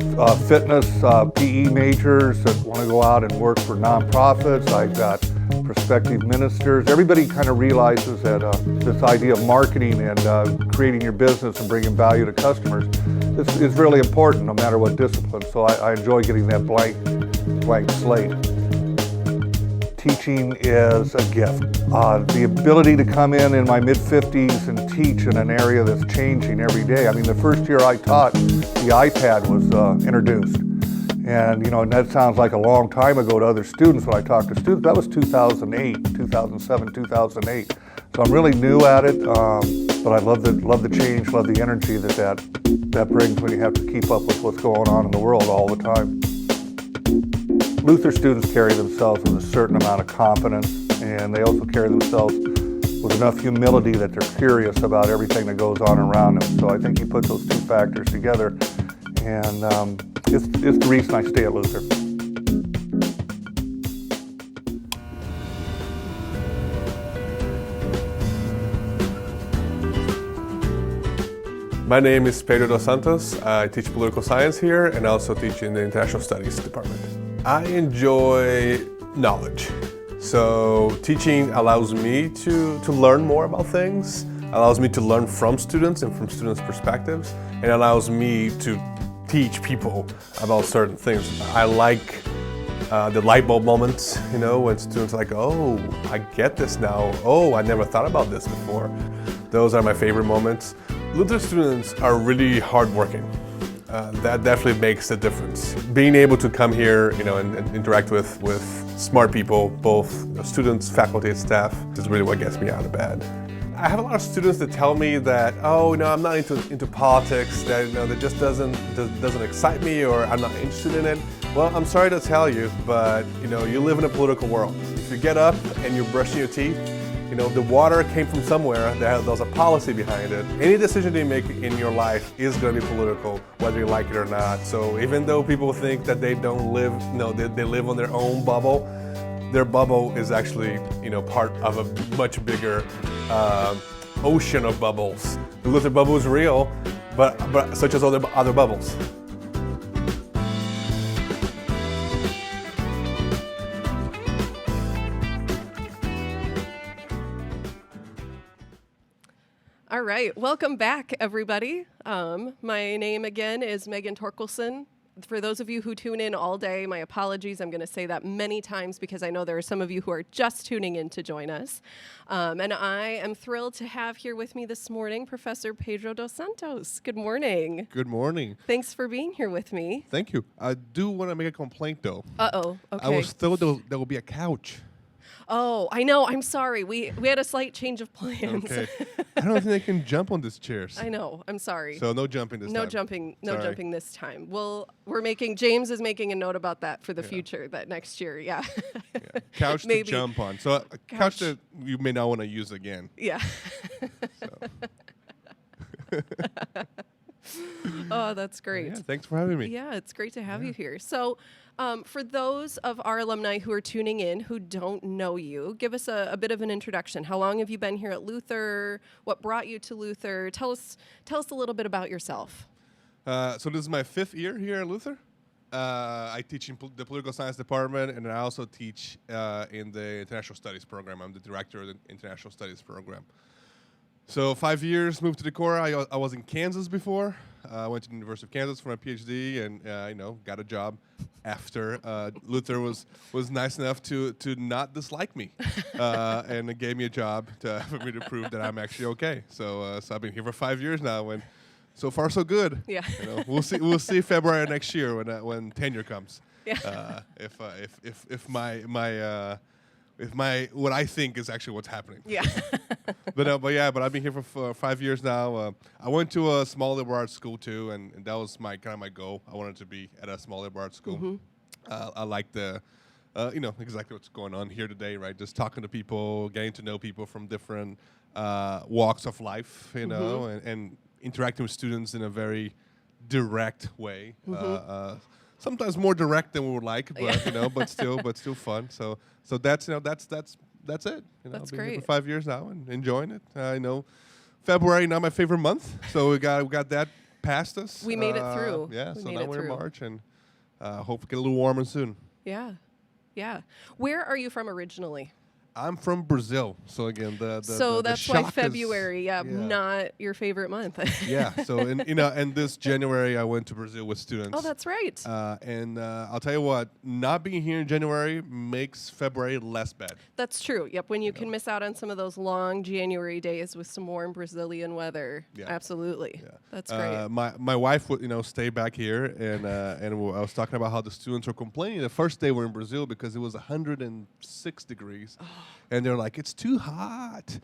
fitness, PE majors that want to go out and work for nonprofits. I've got prospective ministers. Everybody kind of realizes that this idea of marketing and creating your business and bringing value to customers is really important no matter what discipline. So I enjoy getting that blank slate. Teaching is a gift. The ability to come in my mid-50s and teach in an area that's changing every day. I mean, the first year I taught, the iPad was introduced. And, and that sounds like a long time ago to other students when I talk to students. That was 2008, 2007, 2008. So I'm really new at it, but I love the change, love the energy that brings when you have to keep up with what's going on in the world all the time. Luther students carry themselves with a certain amount of confidence, and they also carry themselves with enough humility that they're curious about everything that goes on around them. So I think you put those two factors together, and it's the reason I stay at Luther. My name is Pedro dos Santos. I teach political science here and I also teach in the International Studies Department. I enjoy knowledge. So teaching allows me to learn more about things, allows me to learn from students and from students' perspectives, and allows me to teach people about certain things. I like the light bulb moments, when students are like, oh, I get this now. Oh, I never thought about this before. Those are my favorite moments. Luther students are really hardworking. That definitely makes a difference. Being able to come here, and interact with smart people, both students, faculty, and staff, is really what gets me out of bed. I have a lot of students that tell me that, oh, I'm not into politics, that that just doesn't excite me, or I'm not interested in it. Well, I'm sorry to tell you, but you live in a political world. If you get up and you're brushing your teeth, the water came from somewhere. There's a policy behind it. Any decision you make in your life is going to be political, whether you like it or not. So even though people think that they don't live, they live on their own bubble, their bubble is actually, part of a much bigger ocean of bubbles. The Luther bubble is real, but such as other bubbles. All right, welcome back, everybody. My name again is Megan Torkelson. For those of you who tune in all day, my apologies. I'm going to say that many times because I know there are some of you who are just tuning in to join us. And I am thrilled to have here with me this morning Professor Pedro dos Santos. Good morning. Good morning. Thanks for being here with me. Thank you. I do want to make a complaint, though. Uh-oh, okay. I was told there will be a couch. Oh, I know. I'm sorry. We had a slight change of plans. Okay. I don't think they can jump on these chairs. I know. I'm sorry. So no jumping this time. No jumping this time. James is making a note about that for the future, that next year, yeah. Couch to jump on. So a couch that you may not want to use again. Yeah. Oh, that's great. Yeah, thanks for having me. Yeah, it's great to have you here. So for those of our alumni who are tuning in who don't know you, give us a bit of an introduction. How long have you been here at Luther? What brought you to Luther? Tell us a little bit about yourself. So this is my 5th year here at Luther. I teach in the political science department, and I also teach in the international studies program. I'm the director of the international studies program. So 5 years, moved to the Corps. I was in Kansas before. I went to the University of Kansas for my PhD, and got a job after. Luther was nice enough to not dislike me, and it gave me a job for me to prove that I'm actually okay. So I've been here for 5 years now, and so far so good. Yeah. We'll see February next year when tenure comes. Yeah. If my what I think is actually what's happening. Yeah. But I've been here for 5 years now. I went to a small liberal arts school too, and that was my goal. I wanted to be at a small liberal arts school. I like the, exactly what's going on here today, right? Just talking to people, getting to know people from different walks of life, and interacting with students in a very direct way. Sometimes more direct than we would like, but but still fun. So that's it. That's it. That's I've been here great. for 5 years now and enjoying it. February not my favorite month, so we got that past us. We made it through. Yeah. We So made now it we're in through. March, and hope to get a little warmer soon. Yeah. Yeah. Where are you from originally? I'm from Brazil, so again, So the that's why shock is- February, not your favorite month. Yeah. So and this January I went to Brazil with students. Oh, that's right. And I'll tell you what, not being here in January makes February less bad. That's true. Yep. When you can miss out on some of those long January days with some warm Brazilian weather. Yeah. Absolutely. Yeah. That's great. My wife would stay back here, and I was talking about how the students were complaining the first day we're in Brazil because it was 106 degrees, and they're like, it's too hot,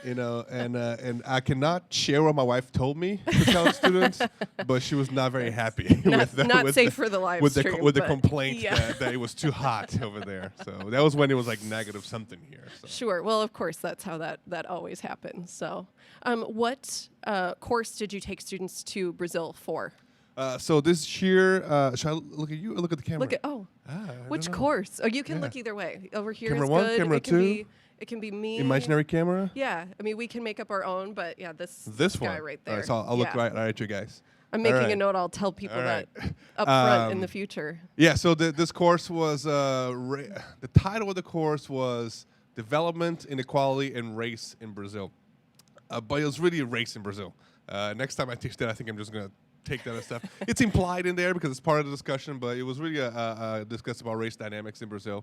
and I cannot share what my wife told me to tell students, but she was not very happy Not with safe for the live with stream, the but complaint yeah. that it was too hot over there. So that was when it was like negative something here. So. Sure. Well, of course, that's how that always happens. So, what course did you take students to Brazil for? So this year, shall I look at you or look at the camera? I Which don't know. course? Oh, you can Yeah. look either way. Over here Camera is one, good. camera it can two. It can be me. Imaginary camera? Yeah. I mean, we can make up our own, but yeah, this Guy guy right there. All right, so I'll look Yeah. right at you guys. I'm making All a right. note. I'll tell people All that right. up front in the future. Yeah, so this course was, the title of the course was Development, Inequality, and Race in Brazil. But it was really race in Brazil. Next time I teach that, I think I'm just going to take that as stuff. It's implied in there because it's part of the discussion, but it was really a discussion about race dynamics in Brazil.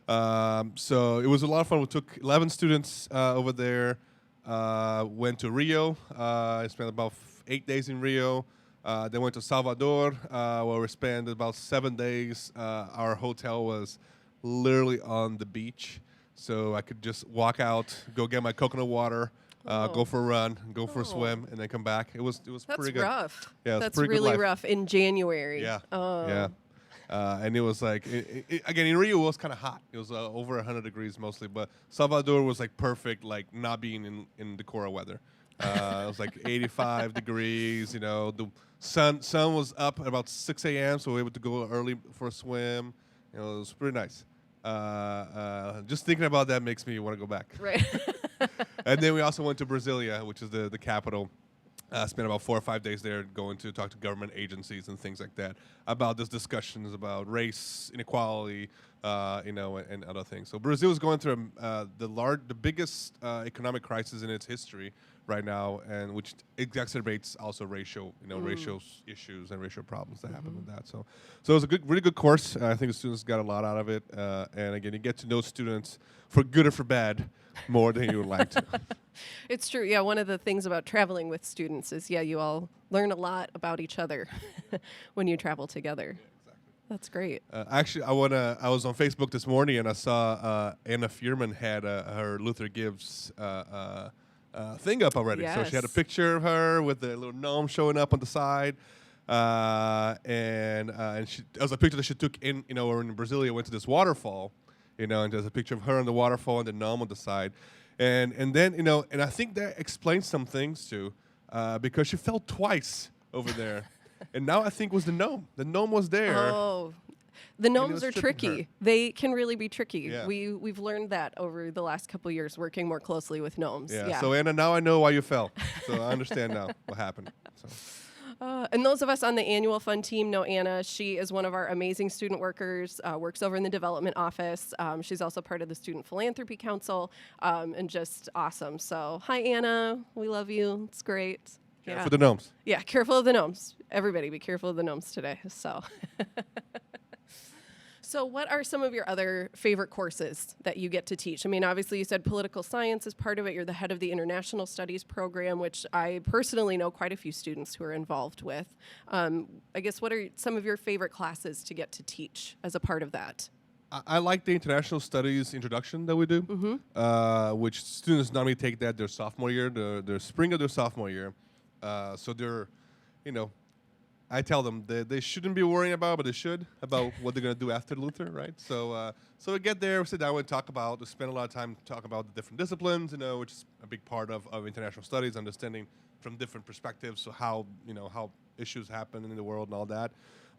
So it was a lot of fun. We took 11 students over there, went to Rio. I spent about 8 days in Rio. Then went to Salvador, where we spent about 7 days. Our hotel was literally on the beach, so I could just walk out, go get my coconut water, go for a run, go for a swim, and then come back. It was That's pretty good. rough. Yeah, it was That's pretty good really life. rough in January. Yeah. Oh. Yeah. And it was like, again, in Rio it was kind of hot. It was over 100 degrees mostly, but Salvador was like perfect, like not being in the Cora weather. It was like 85 degrees, the sun was up at about 6 a.m., so we were able to go early for a swim. It was pretty nice. Just thinking about that makes me want to go back. Right. And then we also went to Brasilia, which is the capital. Spent about 4 or 5 days there going to talk to government agencies and things like that about these discussions about race, inequality, and other things. So Brazil is going through the biggest economic crisis in its history right now, and which exacerbates also racial issues and racial problems that happen with that. So it was a really good course. I think the students got a lot out of it. And again, you get to know students for good or for bad more than you would like to. It's true. Yeah, one of the things about traveling with students is, you all learn a lot about each other when you travel together. That's great. Actually, I was on Facebook this morning and I saw Anna Fierman had her Luther Gives thing up already. So she had a Yes. picture of her with the little gnome showing up on the side. And it was a picture that she took in Brasilia, went to this waterfall, and there's a picture of her on the waterfall and the gnome on the side. And then, and I think that explains some things too, because she fell twice over there. And now I think it was the gnome. The gnome was there. Oh, the gnomes was are tripping her. tricky. They can really be tricky. Yeah. We've learned that over the last couple years working more closely with gnomes. Yeah. So Anna, now I know why you fell. So I understand now what happened. So. And those of us on the annual fund team know Anna. She is one of our amazing student workers, works over in the development office. She's also part of the Student Philanthropy Council, and just awesome. So hi, Anna. We love you. It's great. Yeah. For the gnomes. Yeah, careful of the gnomes. Everybody be careful of the gnomes today. So what are some of your other favorite courses that you get to teach? I mean, obviously you said political science is part of it. You're the head of the International Studies program, which I personally know quite a few students who are involved with. I guess what are some of your favorite classes to get to teach as a part of that? I like the international studies introduction that we do, which students normally take that their sophomore year, their spring of their sophomore year. So they're, I tell them they shouldn't be worrying about, but they should, about what they're going to do after Luther, right? So we get there, we sit down, we spend a lot of time talking about the different disciplines, which is a big part of international studies, understanding from different perspectives, so how issues happen in the world and all that.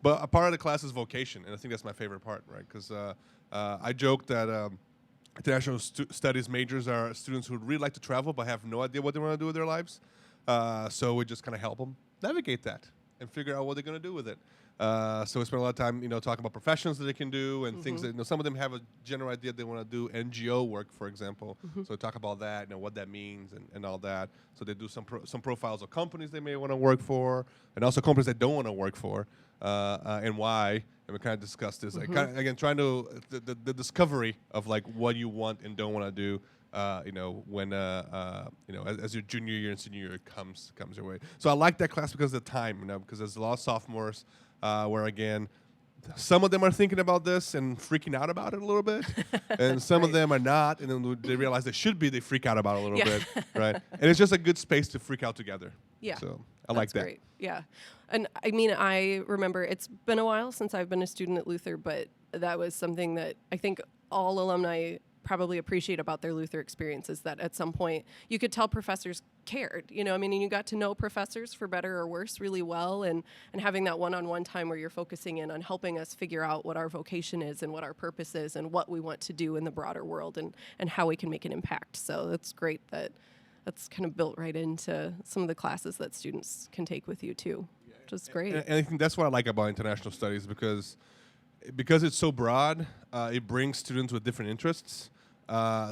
But a part of the class is vocation, and I think that's my favorite part, right? Because I joke that international studies majors are students who really like to travel but have no idea what they want to do with their lives. So we just kind of help them navigate that and figure out what they're going to do with it. So we spend a lot of time, talking about professions that they can do and things that, some of them have a general idea they want to do NGO work, for example. So we talk about that, what that means and all that. So they do some profiles of companies they may want to work for, and also companies they don't want to work for, and why. And we kind of discuss this, again, trying to the discovery of like what you want and don't want to do. When as your junior year and senior year comes your way. So I like that class because of the time, because there's a lot of sophomores where, again, some of them are thinking about this and freaking out about it a little bit, and some of them are not, and then they realize they freak out about it a little bit, right? And it's just a good space to freak out together. Yeah. So I like that. Great. Yeah. And I mean, I remember it's been a while since I've been a student at Luther, but that was something that I think all alumni probably appreciate about their Luther experiences, that at some point you could tell professors cared, and you got to know professors, for better or worse, really well, and having that one-on-one time where you're focusing in on helping us figure out what our vocation is and what our purpose is and what we want to do in the broader world and how we can make an impact. So that's great that that's kind of built right into some of the classes that students can take with you too, which is great. And I think that's what I like about international studies, because it's so broad, it brings students with different interests.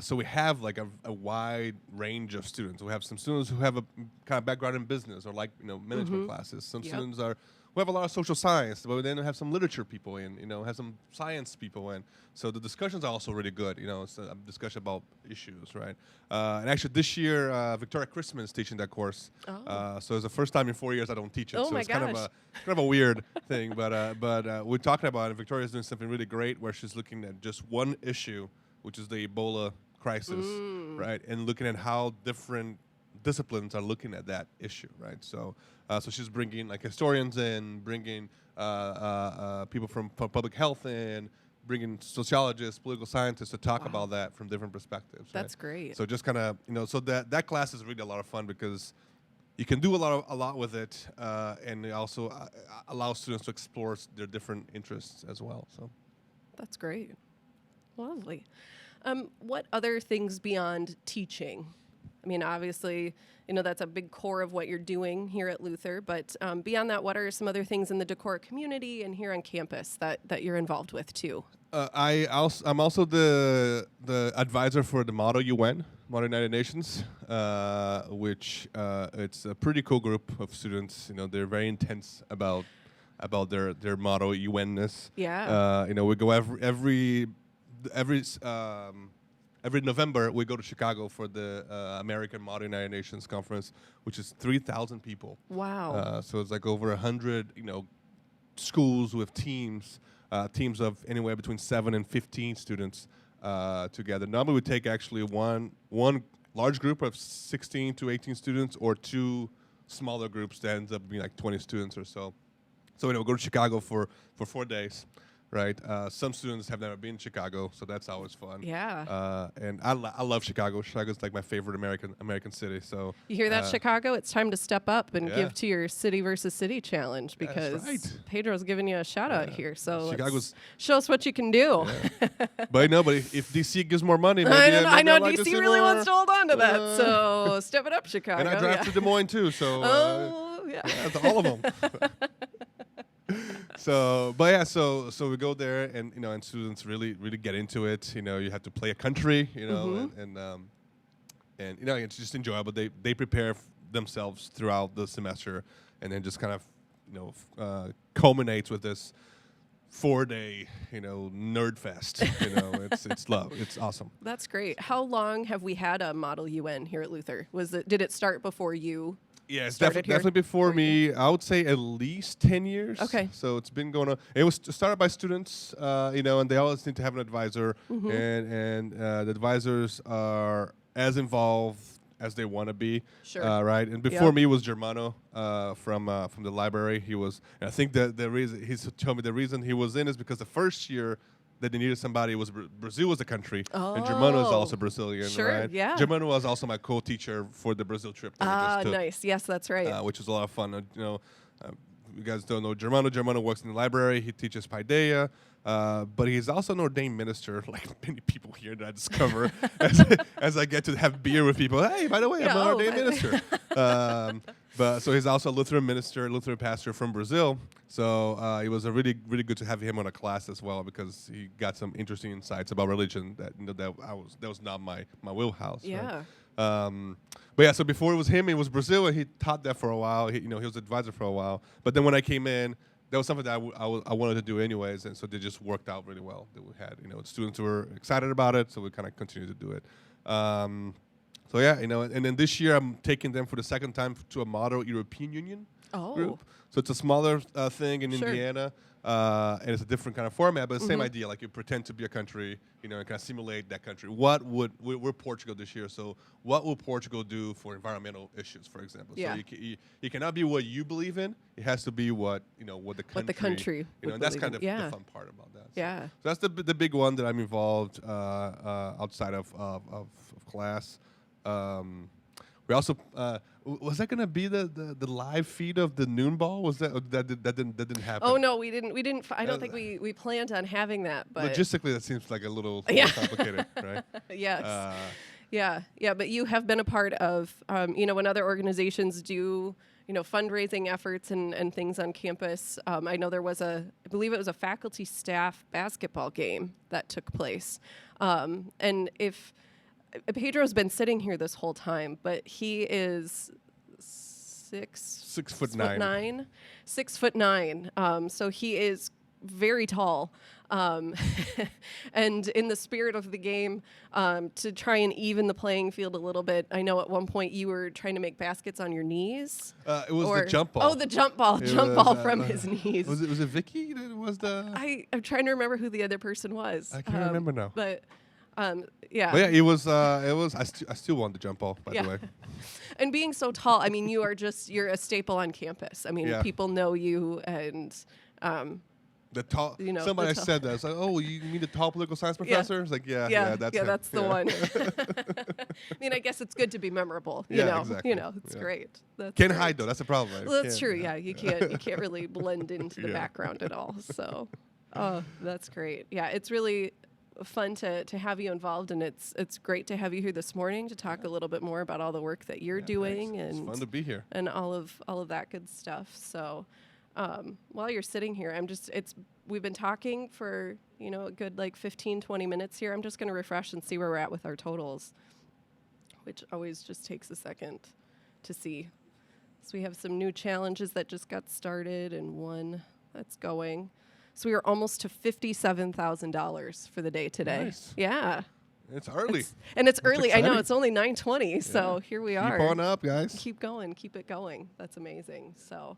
So we have like a wide range of students. We have some students who have a kind of background in business or like management classes. Some students who have a lot of social science, but then have some literature people in. Have some science people in. So the discussions are also really good. It's a discussion about issues, right? And actually this year Victoria Christman is teaching that course. So it's the first time in 4 years I don't teach it. Oh so my it's gosh. kind of a weird thing. But we're talking about it. Victoria's doing something really great where she's looking at just one issue, which is the Ebola crisis, right? And looking at how different disciplines are looking at that issue, right? So she's bringing like historians in, bringing people from public health in, bringing sociologists, political scientists to talk about that from different perspectives. That's right? great. So just kind of, so that class is really a lot of fun because you can do a lot with it, and it also allows students to explore their different interests as well. So that's great. Lovely. What other things beyond teaching? I mean, obviously, that's a big core of what you're doing here at Luther, but beyond that, what are some other things in the decor community and here on campus that you're involved with too? I'm also the advisor for the Model UN, Model United Nations, which it's a pretty cool group of students. They're very intense about their Model UN-ness. Yeah. We go every November we go to Chicago for the American Modern United Nations Conference, which is 3,000 people. Wow. So it's like over 100, schools with teams of anywhere between 7 and 15 students together. Normally we take actually one large group of 16 to 18 students, or two smaller groups that ends up being like 20 students or so. So we go to Chicago for 4 days. Right. Some students have never been to Chicago, so that's always fun. Yeah. And I love Chicago. Chicago's like my favorite American city. So you hear that, Chicago? It's time to step up and give to your city versus city challenge, because Pedro's giving you a shout out here. So show us what you can do. Yeah. But if DC gives more money, maybe I know like DC really wants to hold on to that. So step it up, Chicago. And I drive to Des Moines too. So to all of them. So we go there, and and students really get into it. You have to play a country, and it's just enjoyable. They prepare themselves throughout the semester, and then just kind of culminates with this 4-day nerd fest. It's awesome. That's great. How long have we had a Model UN here at Luther? Did it start before you Yeah, it's started here? definitely before Or me. I would say at least 10 years. Okay. So it's been going on. It was started by students, and they always need to have an advisor, Mm-hmm. and the advisors are as involved as they want to be. Sure. Right. And before Yep. me was Germano from the library. He was. And I think the reason he's told me the reason he was in is because the first year that they needed somebody was Brazil was the country, and Germano is also Oh. Brazilian, Sure, right? yeah. Germano was also my co-teacher for the Brazil trip that we just took, Nice. Yes, that's right. which was a lot of fun. You guys don't know Germano. Germano works in the library. He teaches Paideia, but he's also an ordained minister, like many people here that I discover as I get to have beer with people. Hey, by the way, Yeah, I'm an oh, ordained by the way. minister. But so he's also a Lutheran minister, Lutheran pastor from Brazil. So it was a really, really good to have him on a class as well because he got some interesting insights about religion that was not my wheelhouse. Yeah. Right? But yeah, so before it was him, it was Brazil, and he taught that for a while. He was advisor for a while. But then when I came in, that was something that I wanted to do anyways, and so they just worked out really well. That we had, students who were excited about it, so we kind of continued to do it. So yeah, and then this year I'm taking them for the second time to a model European Union group. So it's a smaller thing in Sure. Indiana, and it's a different kind of format, but the same idea. Like you pretend to be a country, and kind of simulate that country. We're Portugal this year, so what will Portugal do for environmental issues, for example? Yeah. So you cannot be what you believe in. It has to be what the country. What the country would and that's believe kind in. of Yeah. the fun part about that. Yeah. So that's the big one that I'm involved outside of class. We also was that gonna be the live feed of the noon ball? Was that didn't happen? Oh no, we didn't. I don't think we planned on having that. But Logistically, that seems like a little Yeah. complicated, right? yes. Yeah. But you have been a part of, when other organizations do, fundraising efforts and things on campus. I know there was I believe it was a faculty staff basketball game that took place. And if Pedro's been sitting here this whole time, but he is 6'9". 6'9". So he is very tall. And in the spirit of the game, to try and even the playing field a little bit, I know at one point you were trying to make baskets on your knees. It was the jump ball. Oh, the jump ball. From his knees. Was it Vicky? That was the. I'm trying to remember who the other person was. I can't remember now. But yeah. But yeah, it was. I still won the jump ball, by the way. And being so tall, I mean, you're a staple on campus. I mean, Yeah. people know you, and The tall. Somebody said that. It's like, oh, you mean the tall political science professor? It's like, yeah, that's him. that's the Yeah. one. I mean, I guess it's good to be memorable. Exactly. It's Yeah. great. That's Can't great. hide though. That's the problem. Right? Well, that's Can't- true. Yeah, you can't really blend into the Yeah. background at all. So, oh, that's great. Yeah, it's really fun to have you involved, and it's great to have you here this morning to talk a little bit more about all the work that you're doing, It's and fun to be here. and all of that good stuff. So, while you're sitting here, we've been talking for a good 15-20 minutes here. I'm just going to refresh and see where we're at with our totals, which always just takes a second to see. So we have some new challenges that just got started and one that's going. So we are almost to $57,000 for the day today. Nice. Yeah. It's early. It's early. I know exciting. it's only 9:20, so here we are. Keep on up, guys. Keep going. Keep it going. That's amazing. So,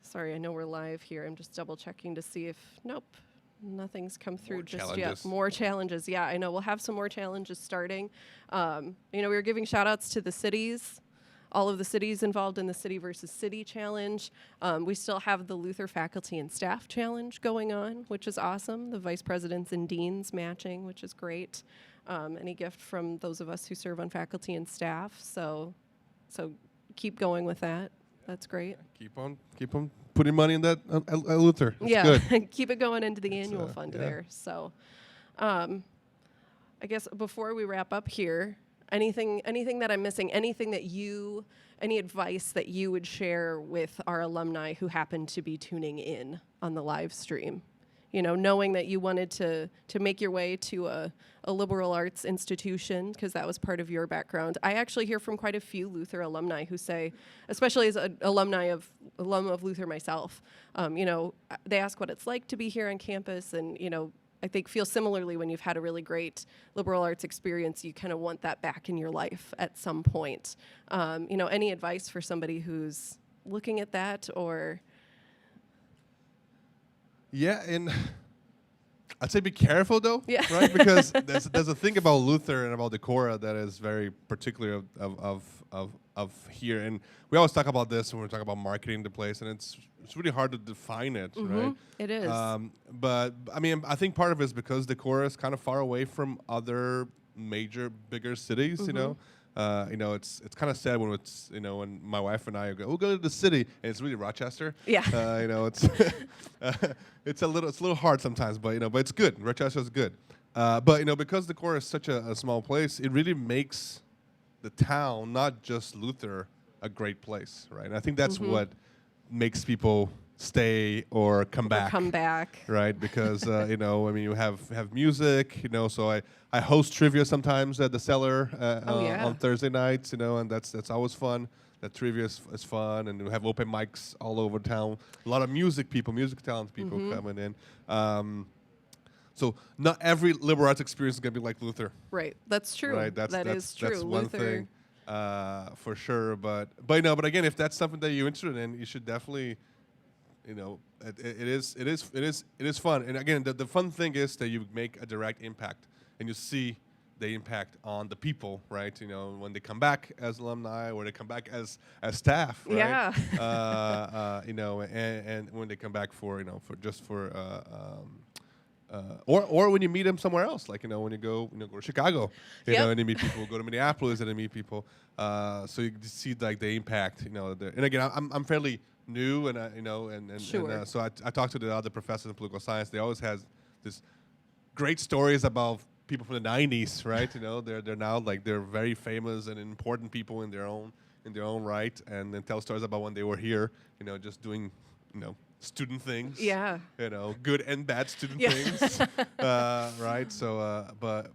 sorry, I know we're live here. I'm just double checking to see if, nope, nothing's come through just yet. More challenges. Yeah, I know. We'll have some more challenges starting. We were giving shout outs to the cities, all of the cities involved in the City versus City Challenge. We still have the Luther Faculty and Staff Challenge going on, which is awesome. The vice presidents and deans matching, which is great. Any gift from those of us who serve on faculty and staff. So keep going with that. That's great. Keep on putting money in that at Luther. It's Yeah, good. keep it going into the annual fund yeah. there. So, I guess before we wrap up here, anything that I'm missing, any advice that you would share with our alumni who happen to be tuning in on the live stream? Knowing that you wanted to make your way to a liberal arts institution, because that was part of your background. I actually hear from quite a few Luther alumni who say, especially as an alum of Luther myself, they ask what it's like to be here on campus, and I think feel similarly when you've had a really great liberal arts experience. You kind of want that back in your life at some point. Any advice for somebody who's looking at that or? Yeah, and I'd say be careful though, Yeah. right? Because there's a thing about Luther and about the Cora that is very particular of here, and we always talk about this when we talk about marketing the place, and it's really hard to define it, right? It is. But I mean, I think part of it is because the Cora is kind of far away from other major, bigger cities. It's kind of sad when it's when my wife and I go, we'll go to the city, and it's really Rochester. Yeah. It's it's a little hard sometimes, but but it's good. Rochester is good. But because the Cora is such a small place, it really makes the town, not just Luther, a great place, right? And I think that's what makes people stay or come back. Right? Because you have music, so I host trivia sometimes at the Cellar on Thursday nights, and that's always fun. That trivia is fun, and we have open mics all over town. A lot of music talented people coming in. So not every liberal arts experience is going to be like Luther. Right. That's true. Right. That's true. That's one Luther. thing for sure. But again, if that's something that you're interested in, you should definitely, it is fun. And again, the fun thing is that you make a direct impact, and you see the impact on the people, right? When they come back as alumni, or they come back as staff, right? Yeah. And when they come back for or when you meet them somewhere else, like when you go to Chicago, and you meet people, go to Minneapolis and you meet people, so you see like the impact, and again, I'm fairly new, and Sure. so I talked to the other professors in political science. They always has this great stories about people from the 90s, right? They're now like they're very famous and important people in their own right, and then tell stories about when they were here, just doing student things. Yeah. Good and bad student things. Right. So, but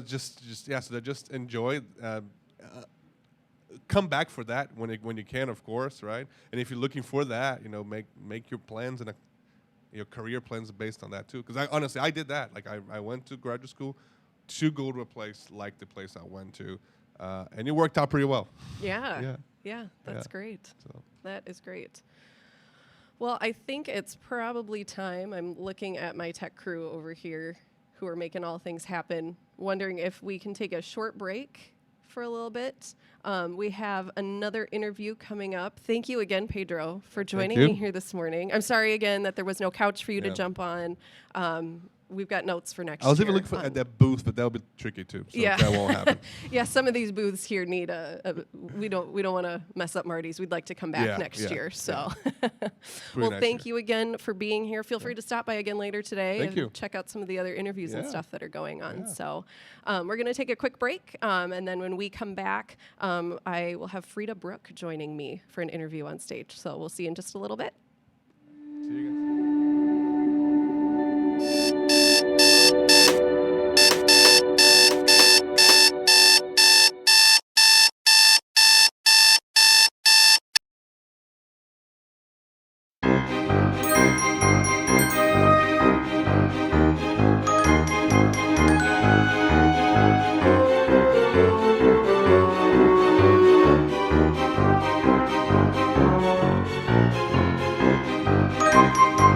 just yeah. So just enjoy. Come back for that when you can, of course, right? And if you're looking for that, make your plans and your career plans based on that too. Because honestly, I did that. Like I went to graduate school to go to a place like the place I went to, and it worked out pretty well. Yeah. That's great. So. That is great. Well, I think it's probably time. I'm looking at my tech crew over here who are making all things happen, wondering if we can take a short break for a little bit. We have another interview coming up. Thank you again, Pedro, for joining me here this morning. I'm sorry again that there was no couch for you to jump on. We've got notes for next year. I was even looking at that booth, but that'll be tricky too. So that won't happen. Yeah, some of these booths here need we don't want to mess up Marty's. We'd like to come back next year. So, well, thank you again for being here. Feel free to stop by again later today and check out some of the other interviews and stuff that are going on. So, we're going to take a quick break, and then when we come back, I will have Frederica Brooke joining me for an interview on stage. So we'll see you in just a little bit. See you guys.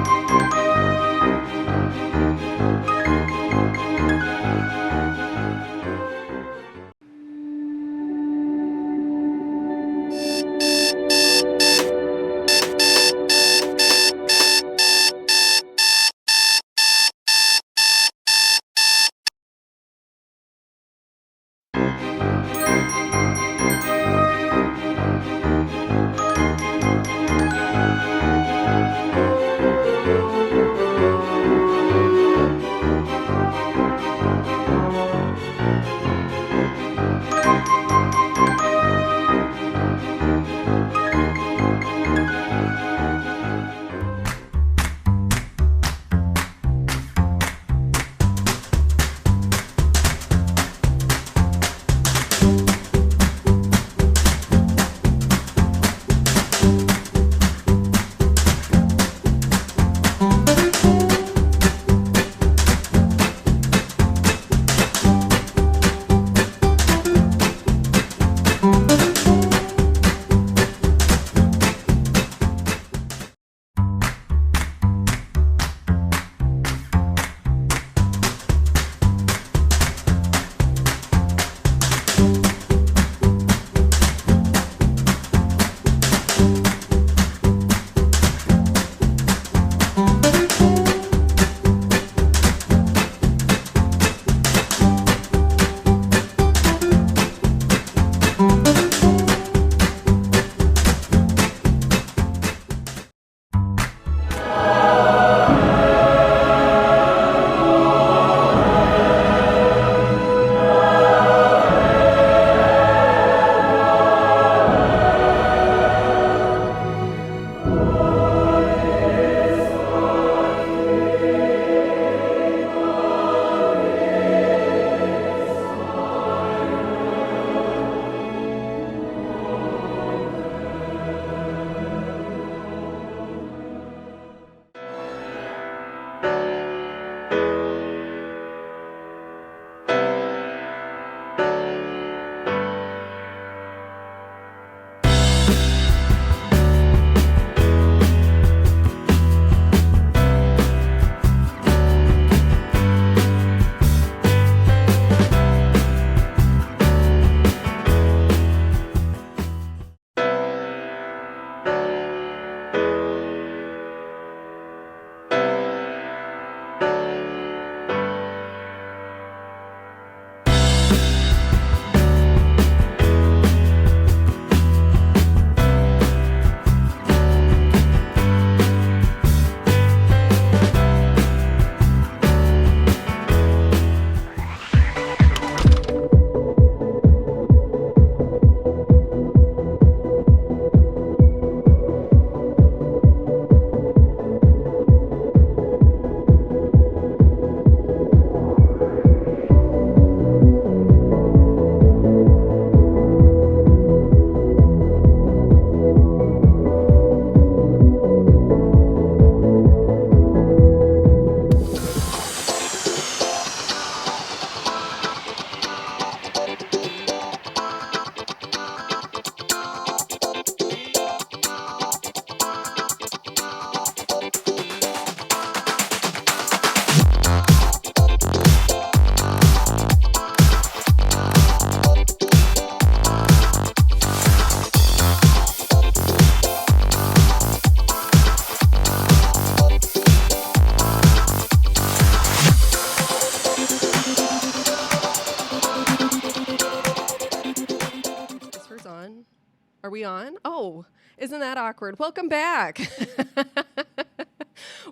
Are we on? Oh, isn't that awkward? Welcome back.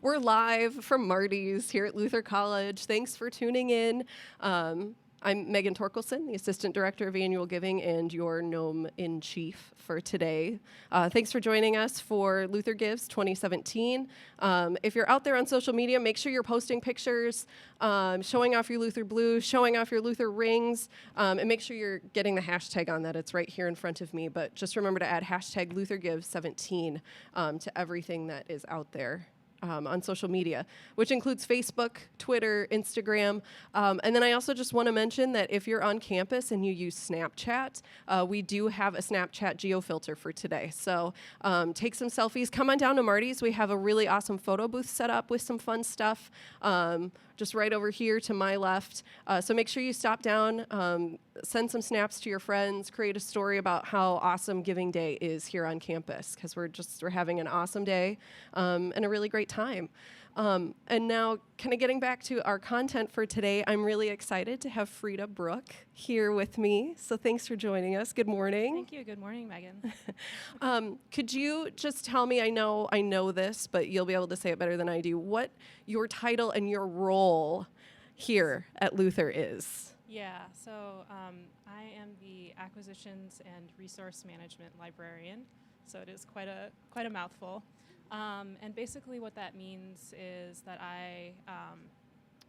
We're live from Marty's here at Luther College. Thanks for tuning in. I'm Megan Torkelson, the Assistant Director of Annual Giving and your Gnome-in-Chief for today. Thanks for joining us for Luther Gives 2017. If you're out there on social media, make sure you're posting pictures, showing off your Luther blue, showing off your Luther rings, and make sure you're getting the hashtag on that. It's right here in front of me, but just remember to add hashtag LutherGives17 to everything that is out there. On social media, which includes Facebook, Twitter, Instagram. And then I also just want to mention that if you're on campus and you use Snapchat, we do have a Snapchat geofilter for today. So take some selfies. Come on down to Marty's. We have a really awesome photo booth set up with some fun stuff just right over here to my left. So make sure you stop down, send some snaps to your friends, create a story about how awesome Giving Day is here on campus, because we're having an awesome day and a really great time. And now, kind of getting back to our content for today, I'm really excited to have Frederica Brooke here with me. So thanks for joining us. Good morning. Thank you. Good morning, Megan. Could you just tell me, I know this, but you'll be able to say it better than I do, what your title and your role here at Luther is? Yeah, so I am the Acquisitions and Resource Management Librarian, so it is quite a mouthful. And basically what that means is that I...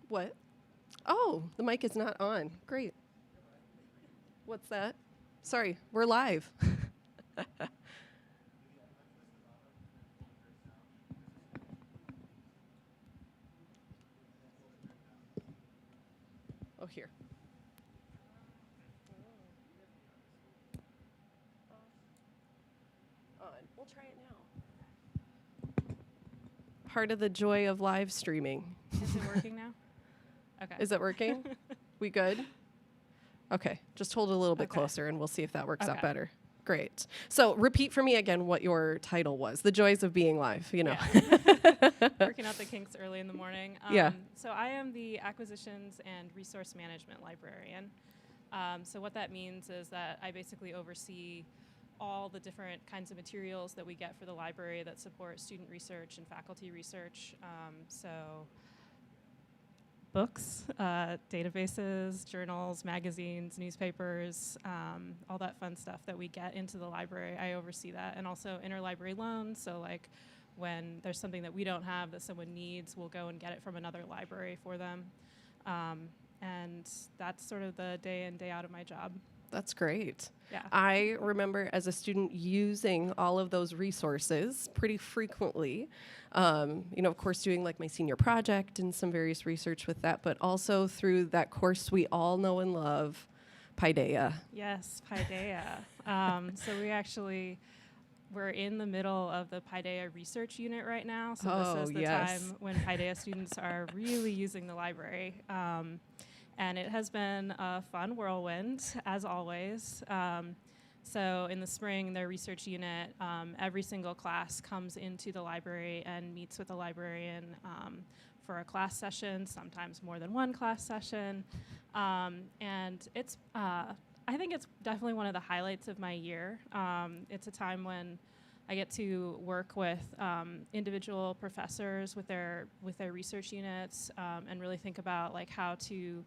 What? Oh, the mic is not on. Great. What's that? Sorry, we're live. Oh, here. On. We'll try it now. Part of the joy of live streaming. Is it working now? Okay. Is it working? We good? Okay, just hold it a little bit Okay. closer and we'll see if that works out Okay. better. Great. So repeat for me again what your title was. The joys of being live, you know. Yeah. Working out the kinks early in the morning. Yeah. So I am the Acquisitions and Resource Management Librarian. So what that means is that I basically oversee all the different kinds of materials that we get for the library that support student research and faculty research. So books, databases, journals, magazines, newspapers, all that fun stuff that we get into the library. I oversee that. And also interlibrary loans. So like when there's something that we don't have that someone needs, we'll go and get it from another library for them. And that's sort of the day in, day out of my job. That's great. Yeah. I remember as a student using all of those resources pretty frequently. Of course, doing like my senior project and some various research with that, but also through that course we all know and love, Paideia. Yes, Paideia. So we're in the middle of the Paideia research unit right now. So this is the time when Paideia students are really using the library. And it has been a fun whirlwind, as always. So in the spring, their research unit, every single class comes into the library and meets with the librarian for a class session, sometimes more than one class session. And it's, I think it's definitely one of the highlights of my year. It's a time when I get to work with individual professors with their research units and really think about like how to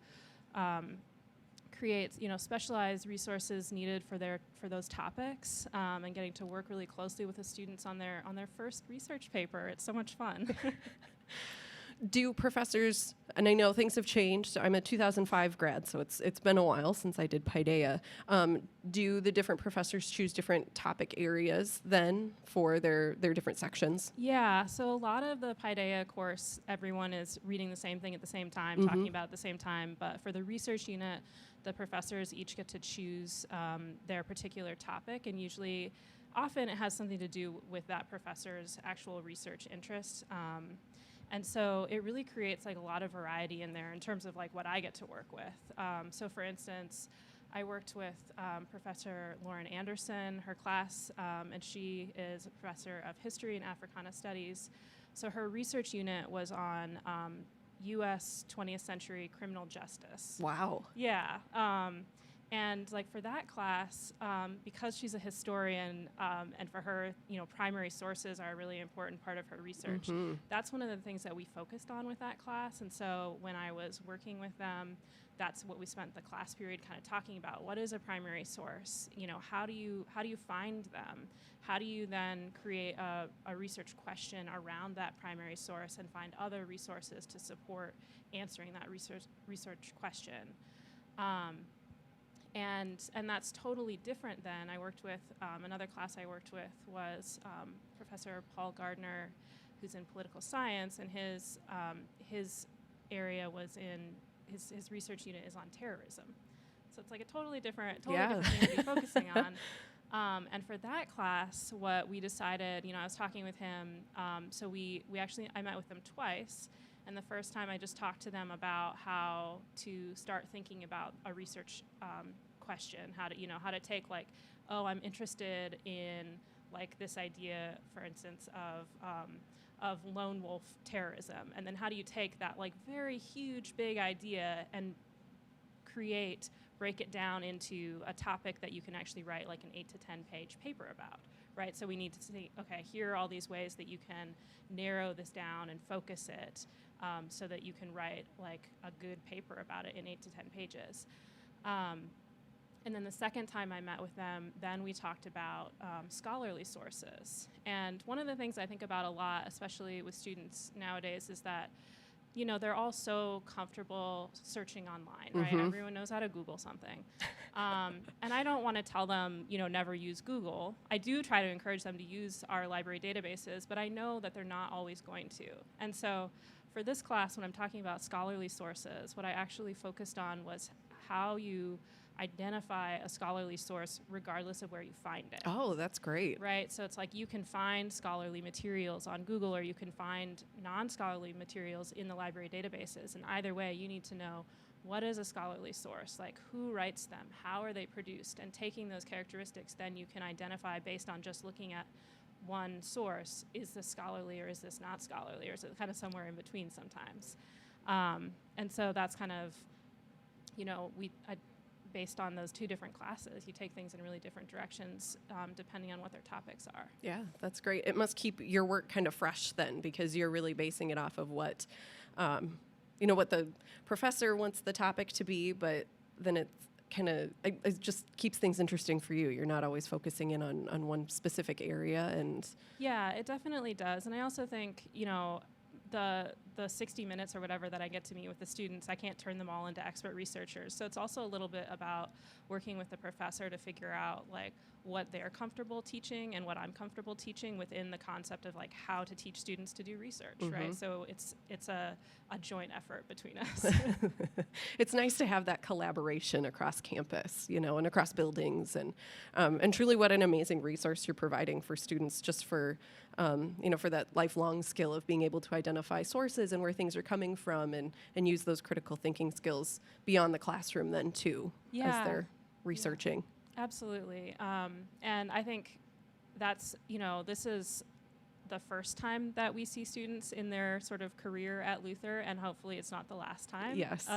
create specialized resources needed for those topics and getting to work really closely with the students on their first research paper. It's so much fun. Do professors, and I know things have changed, so I'm a 2005 grad, so it's been a while since I did Paideia. Do the different professors choose different topic areas then for their different sections? Yeah, so a lot of the Paideia course, everyone is reading the same thing at the same time, talking about it at the same time, but for the research unit, the professors each get to choose their particular topic, and often it has something to do with that professor's actual research interest. And so it really creates like a lot of variety in there in terms of like what I get to work with. So for instance, I worked with Professor Lauren Anderson, her class, and she is a professor of history and Africana studies. So her research unit was on U.S. 20th century criminal justice. Wow. Yeah. And like for that class, because she's a historian, and for her, primary sources are a really important part of her research. That's one of the things that we focused on with that class. And so when I was working with them, that's what we spent the class period kind of talking about. What is a primary source? How do you find them? How do you then create a research question around that primary source and find other resources to support answering that research question? And that's totally different than I worked with, another class I worked with was Professor Paul Gardner, who's in political science, and his area was in, his research unit is on terrorism. So it's like a totally different thing to be focusing on. And for that class, what we decided, I was talking with him, so I met with them twice. And the first time I just talked to them about how to start thinking about a research question, how to take I'm interested in this idea, for instance, of lone wolf terrorism. And then how do you take that very huge, big idea and break it down into a topic that you can actually write an 8 to 10 page paper about, right? So we need to say, okay, here are all these ways that you can narrow this down and focus it, so that you can write a good paper about it in 8 to 10 pages. And then the second time I met with them, then we talked about scholarly sources. And one of the things I think about a lot, especially with students nowadays, is that they're all so comfortable searching online, right? Everyone knows how to Google something. And I don't want to tell them, never use Google. I do try to encourage them to use our library databases, but I know that they're not always going to. And so for this class, when I'm talking about scholarly sources, what I actually focused on was how you identify a scholarly source regardless of where you find it. Oh, that's great. Right, so it's you can find scholarly materials on Google, or you can find non-scholarly materials in the library databases. And either way, you need to know, what is a scholarly source? Who writes them? How are they produced? And taking those characteristics, then you can identify based on just looking at one source, is this scholarly or is this not scholarly, or is it kind of somewhere in between sometimes? And so that's kind of, based on those two different classes, you take things in really different directions, depending on what their topics are. Yeah, that's great. It must keep your work kind of fresh then, because you're really basing it off of what, what the professor wants the topic to be, but then it's kind of, it just keeps things interesting for you. You're not always focusing in on one specific area. And yeah, it definitely does. And I also think, the 60 minutes or whatever that I get to meet with the students, I can't turn them all into expert researchers. So it's also a little bit about working with the professor to figure out what they're comfortable teaching and what I'm comfortable teaching within the concept of how to teach students to do research, right? So it's a joint effort between us. It's nice to have that collaboration across campus, and across buildings, and truly what an amazing resource you're providing for students, just for for that lifelong skill of being able to identify sources and where things are coming from, and use those critical thinking skills beyond the classroom then too, as they're researching. Yeah, absolutely. And I think that's, this is the first time that we see students in their sort of career at Luther, and hopefully it's not the last time. Yes.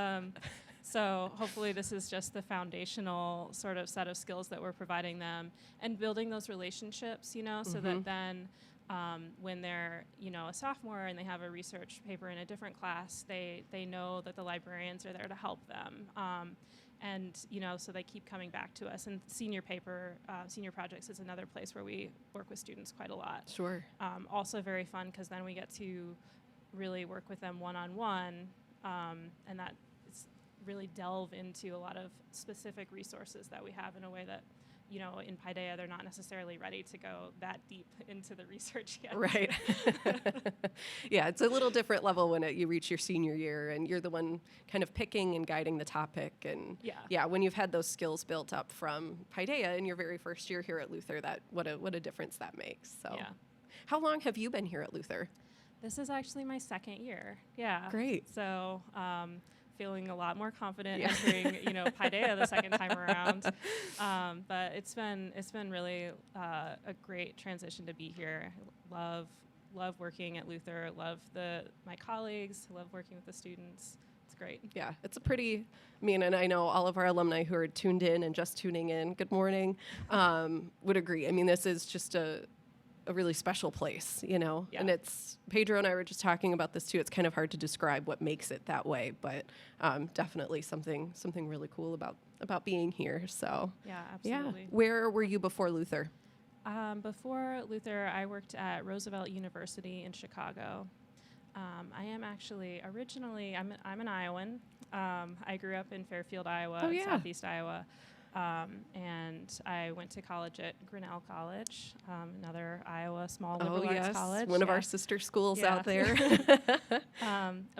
So hopefully this is just the foundational sort of set of skills that we're providing them, and building those relationships, so that then when they're, a sophomore and they have a research paper in a different class, they know that the librarians are there to help them. And, so they keep coming back to us. And senior projects is another place where we work with students quite a lot. Sure. Also very fun, because then we get to really work with them one-on-one, and that is really delve into a lot of specific resources that we have in a way that, in Paideia, they're not necessarily ready to go that deep into the research yet. Right. Yeah, it's a little different level when you reach your senior year and you're the one kind of picking and guiding the topic. And when you've had those skills built up from Paideia in your very first year here at Luther, what a difference that makes. So, how long have you been here at Luther? This is actually my second year. Yeah. Great. So, feeling a lot more confident entering, Paideia the second time around. But it's been really a great transition to be here. Love working at Luther. Love my colleagues. Love working with the students. It's great. Yeah, it's a pretty, and I know all of our alumni who are tuned in and just tuning in, good morning, would agree. I mean, this is just a really special place, Yeah. and it's, Pedro and I were just talking about this too. It's kind of hard to describe what makes it that way, but definitely something really cool about being here. So Yeah, absolutely. yeah. Where were you before Luther? Before Luther, I worked at Roosevelt University in Chicago. I am actually originally, I'm an Iowan. I grew up in Fairfield, Iowa, in Southeast Iowa. And I went to college at Grinnell College, another Iowa small liberal arts college. One of our sister schools out there.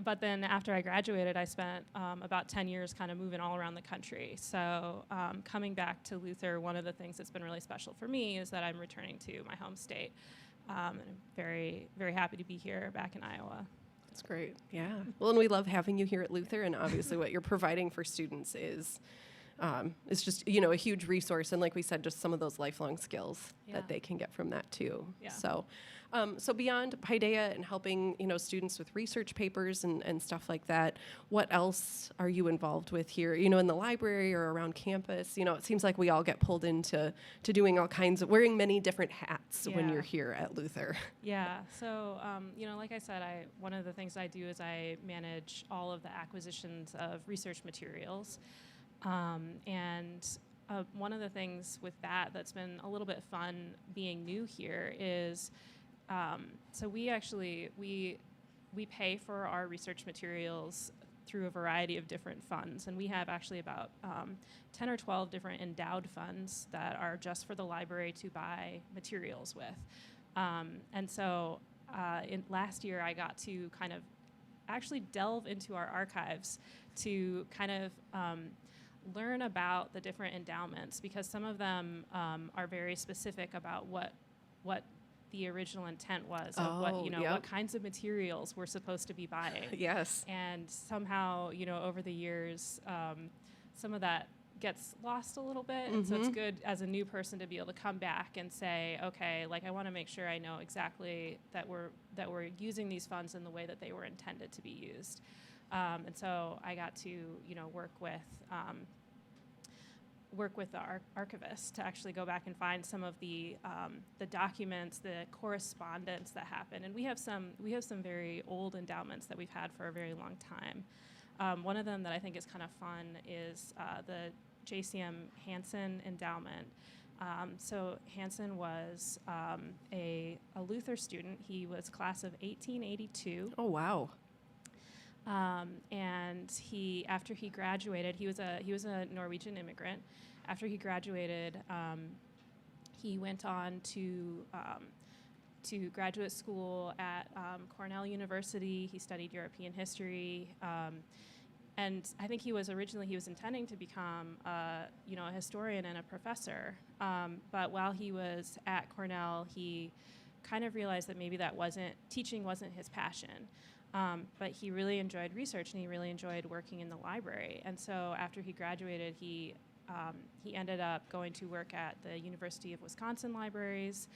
But then after I graduated, I spent about 10 years kind of moving all around the country. So coming back to Luther, one of the things that's been really special for me is that I'm returning to my home state. And I'm very, very happy to be here back in Iowa. That's great. Yeah. Well, and we love having you here at Luther, and obviously what you're providing for students is just, a huge resource. And like we said, just some of those lifelong skills that they can get from that too. Yeah. So beyond Paideia and helping, students with research papers and stuff like that, what else are you involved with here, in the library or around campus? It seems like we all get pulled into doing all kinds of, wearing many different hats when you're here at Luther. Yeah. So, like I said, one of the things I do is I manage all of the acquisitions of research materials. One of the things with that's been a little bit fun being new here is, so we pay for our research materials through a variety of different funds, and we have actually about 10 or 12 different endowed funds that are just for the library to buy materials with. Last year I got to kind of actually delve into our archives to kind of learn about the different endowments, because some of them are very specific about what the original intent was of what kinds of materials we're supposed to be buying. Yes. And somehow, over the years, some of that gets lost a little bit. And so it's good as a new person to be able to come back and say, okay, I want to make sure I know exactly that we're using these funds in the way that they were intended to be used. And so I got to, work with the archivist to actually go back and find some of the documents, the correspondence that happened. And we have some very old endowments that we've had for a very long time. One of them that I think is kind of fun is the JCM Hansen endowment. So Hansen was a Luther student. He was class of 1882. Oh, wow. And after he graduated, he was a Norwegian immigrant. After he graduated, he went on to graduate school at Cornell University. He studied European history, and I think he was intending to become a historian and a professor. But while he was at Cornell, he kind of realized that maybe teaching wasn't his passion. But he really enjoyed research, and he really enjoyed working in the library. And so after he graduated, he ended up going to work at the University of Wisconsin libraries.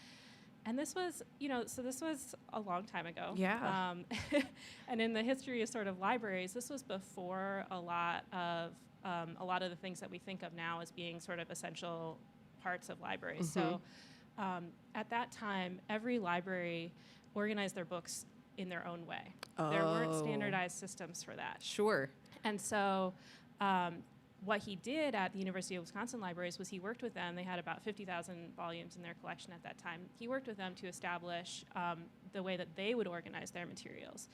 And this was, this was a long time ago. Yeah. And in the history of sort of libraries, this was before a lot of the things that we think of now as being sort of essential parts of libraries. So at that time, every library organized their books in their own way. There weren't standardized systems for that. Sure. And so what he did at the University of Wisconsin libraries was he worked with them. They had about 50,000 volumes in their collection at that time. He worked with them to establish the way that they would organize their materials.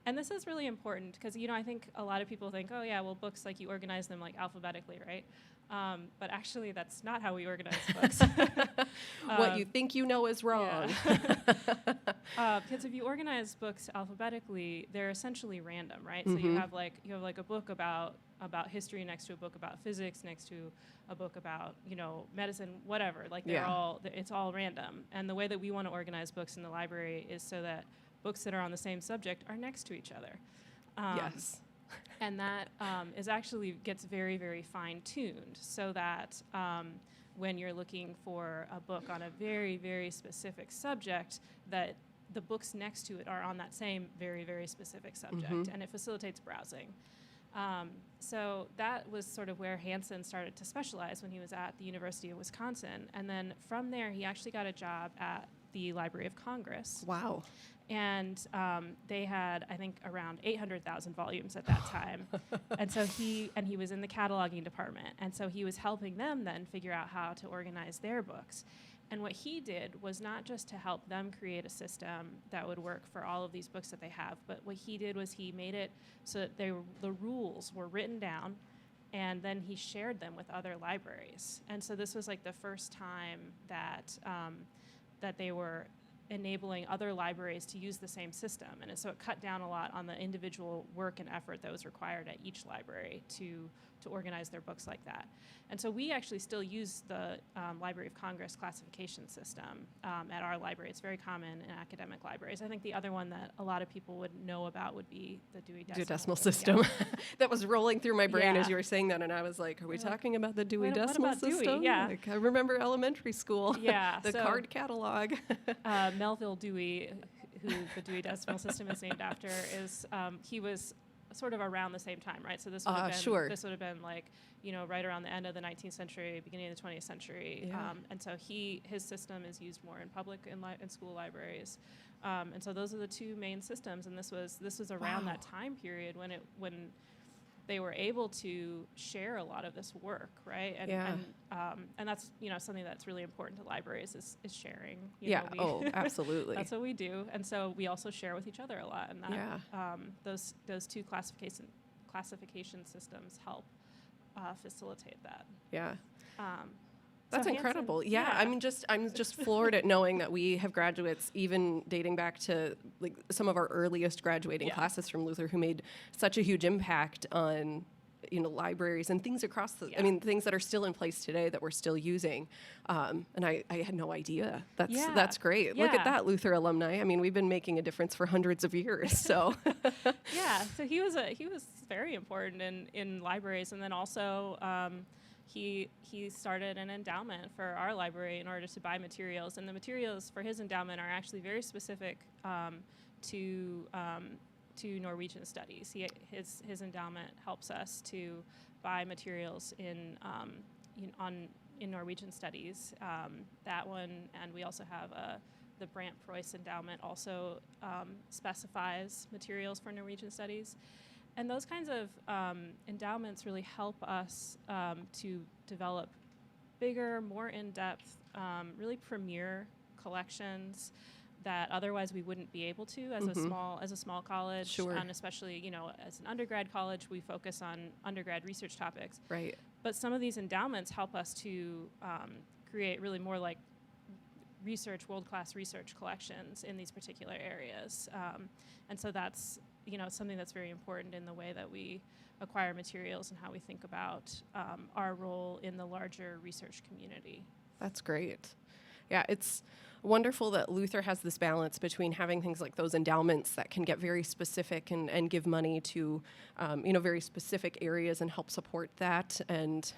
And this is really important because, I think a lot of people think, oh yeah, well, books, you organize them alphabetically, right? But actually, that's not how we organize books. What you think you know is wrong. Yeah. Because if you organize books alphabetically, they're essentially random, right? So you have a book about history next to a book about physics next to a book about medicine, whatever. It's all random. And the way that we want to organize books in the library is so that books that are on the same subject are next to each other. Yes. And that gets very, very fine-tuned so that when you're looking for a book on a very, very specific subject, that the books next to it are on that same very, very specific subject, and it facilitates browsing. So that was sort of where Hansen started to specialize when he was at the University of Wisconsin. And then from there, he actually got a job at the Library of Congress. Wow. And they had, I think, around 800,000 volumes at that time. And so he was in the cataloging department. And so he was helping them then figure out how to organize their books. And what he did was not just to help them create a system that would work for all of these books that they have, but what he did was he made it so that the rules were written down, and then he shared them with other libraries. And so this was like the first time that that they were enabling other libraries to use the same system. And so it cut down a lot on the individual work and effort that was required at each library to organize their books like that. And so we actually still use the Library of Congress classification system at our library. It's very common in academic libraries. I think the other one that a lot of people would know about would be the Dewey Decimal System. Yeah. That was rolling through my brain Yeah. as you were saying that, and I was like, are we talking about the Dewey what Decimal about Dewey? System? Yeah. Like, I remember elementary school. Yeah, The so- card catalog. Melville Dewey, who the Dewey Decimal System is named after, is he was sort of around the same time, right? So this would have been sure. this would have been like, you know, right around the end of the 19th century, beginning of the 20th century. Yeah. And so his system is used more in public and school libraries. And so those are the two main systems. And this was around that time period when they were able to share a lot of this work, right? And that's, you know, something that's really important to libraries is sharing. You know, Absolutely. That's what we do, and so we also share with each other a lot, and that those two classification systems help facilitate that. Yeah. So That's Hansen, incredible. Yeah, I'm just floored at knowing that we have graduates, even dating back to like some of our earliest graduating classes from Luther, who made such a huge impact on, you know, libraries and things across the. I mean, things that are still in place today that we're still using. And I had no idea. That's great. Look at that, Luther alumni. I mean, we've been making a difference for hundreds of years. So Yeah. So he was very important in libraries, and then also. He started an endowment for our library in order to buy materials, and the materials for his endowment are actually very specific to Norwegian studies. His endowment helps us to buy materials in Norwegian studies. That one, and we also have the Brandt Preuss endowment also specifies materials for Norwegian studies. And those kinds of endowments really help us to develop bigger, more in-depth, really premier collections that otherwise we wouldn't be able to as a small college. Sure. And especially, you know, as an undergrad college, we focus on undergrad research topics. right. But some of these endowments help us to create really more like world-class research collections in these particular areas. And so that's, you know, something that's very important in the way that we acquire materials and how we think about our role in the larger research community. That's great. Yeah, it's wonderful that Luther has this balance between having things like those endowments that can get very specific and give money to, you know, very specific areas and help support that. And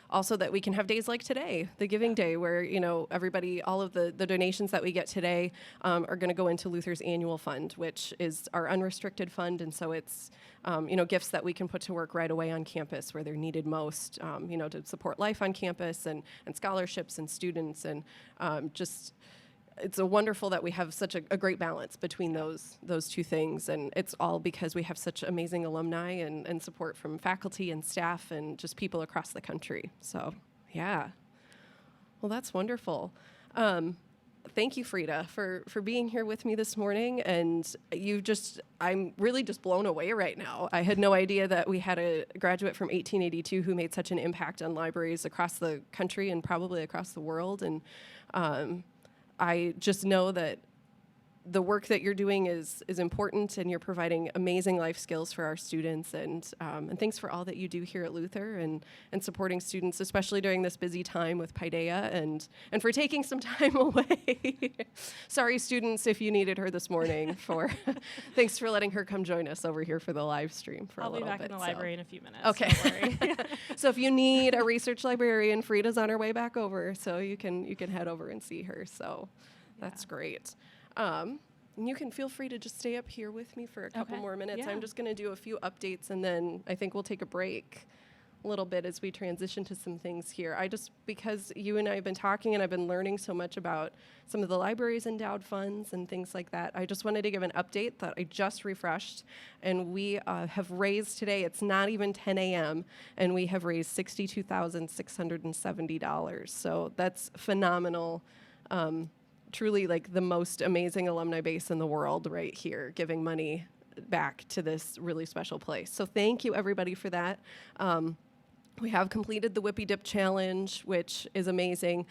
also that we can have days like today, the Giving Day, where, you know, everybody, all of the donations that we get today are going to go into Luther's annual fund, which is our unrestricted fund. And so it's, you know, gifts that we can put to work right away on campus where they're needed most, you know, to support life on campus and scholarships and students. And just, it's wonderful that we have such a great balance between those two things. And it's all because we have such amazing alumni and support from faculty and staff and just people across the country. So, yeah. Well, that's wonderful. Thank you, Frida, for being here with me this morning. And I'm really just blown away right now. I had no idea that we had a graduate from 1882 who made such an impact on libraries across the country and probably across the world. And I just know that the work that you're doing is important, and you're providing amazing life skills for our students. And thanks for all that you do here at Luther and supporting students, especially during this busy time with Paideia, and for taking some time away. Sorry, students, if you needed her this morning. Thanks for letting her come join us over here for the live stream for a little bit. I'll be back in the library in a few minutes. Okay. Don't worry. So if you need a research librarian, Frida's on her way back over, so you can head over and see her. So that's great. You can feel free to just stay up here with me for a couple Okay. more minutes. Yeah. I'm just going to do a few updates, and then I think we'll take a break a little bit as we transition to some things here. Because you and I have been talking and I've been learning so much about some of the library's endowed funds and things like that, I just wanted to give an update that I just refreshed, and we have raised today, it's not even 10 a.m., and we have raised $62,670. So that's phenomenal. Truly like the most amazing alumni base in the world right here, giving money back to this really special place. So thank you everybody for that. We have completed the Whippy Dip challenge, which is amazing.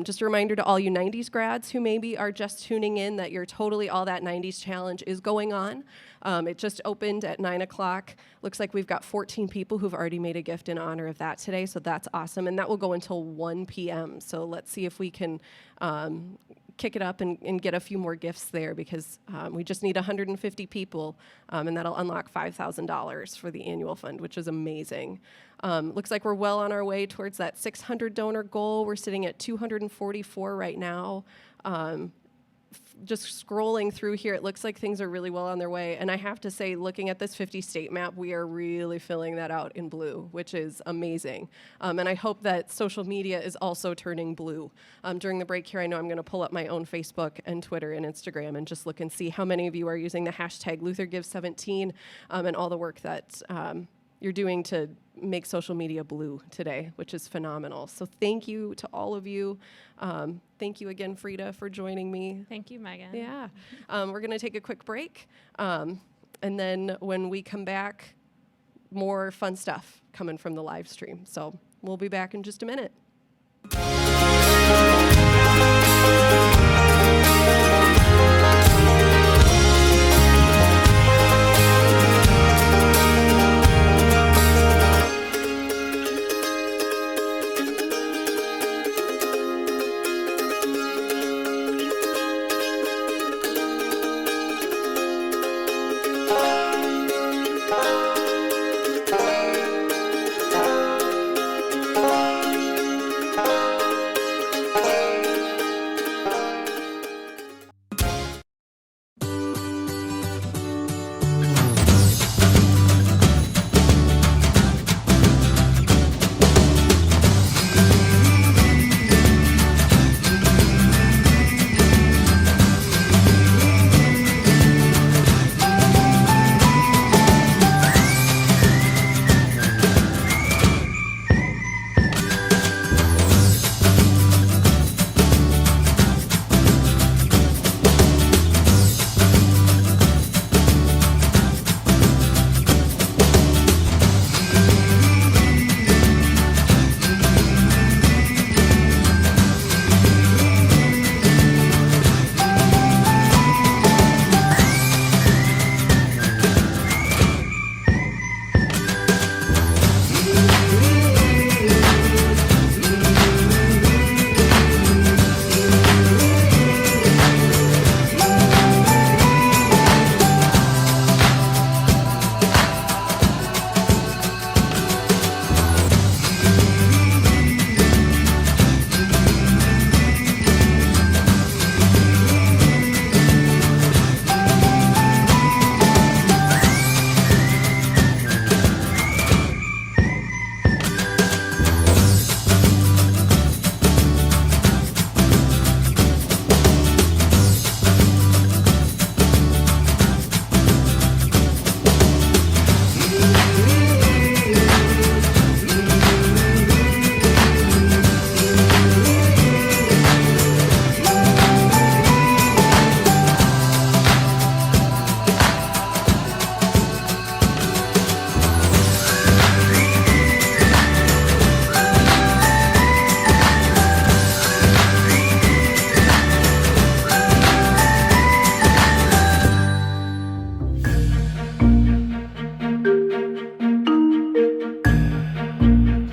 Just a reminder to all you 90s grads who maybe are just tuning in that your Totally All That 90s challenge is going on. It just opened at 9 o'clock. Looks like we've got 14 people who've already made a gift in honor of that today, so that's awesome. And that will go until 1 p.m. So let's see if we can kick it up and get a few more gifts there, because we just need 150 people, and that'll unlock $5,000 for the annual fund, which is amazing. Looks like we're well on our way towards that 600 donor goal. We're sitting at 244 right now. Just scrolling through here, it looks like things are really well on their way. And I have to say, looking at this 50-state map, we are really filling that out in blue, which is amazing. And I hope that social media is also turning blue. During the break here, I know I'm going to pull up my own Facebook and Twitter and Instagram and just look and see how many of you are using the hashtag LutherGives17 and all the work that you're doing to make social media blue today, which is phenomenal. So thank you to all of you. Thank you again, Frida, for joining me. Thank you, Megan. Yeah. We're going to take a quick break. And then when we come back, more fun stuff coming from the live stream. So we'll be back in just a minute.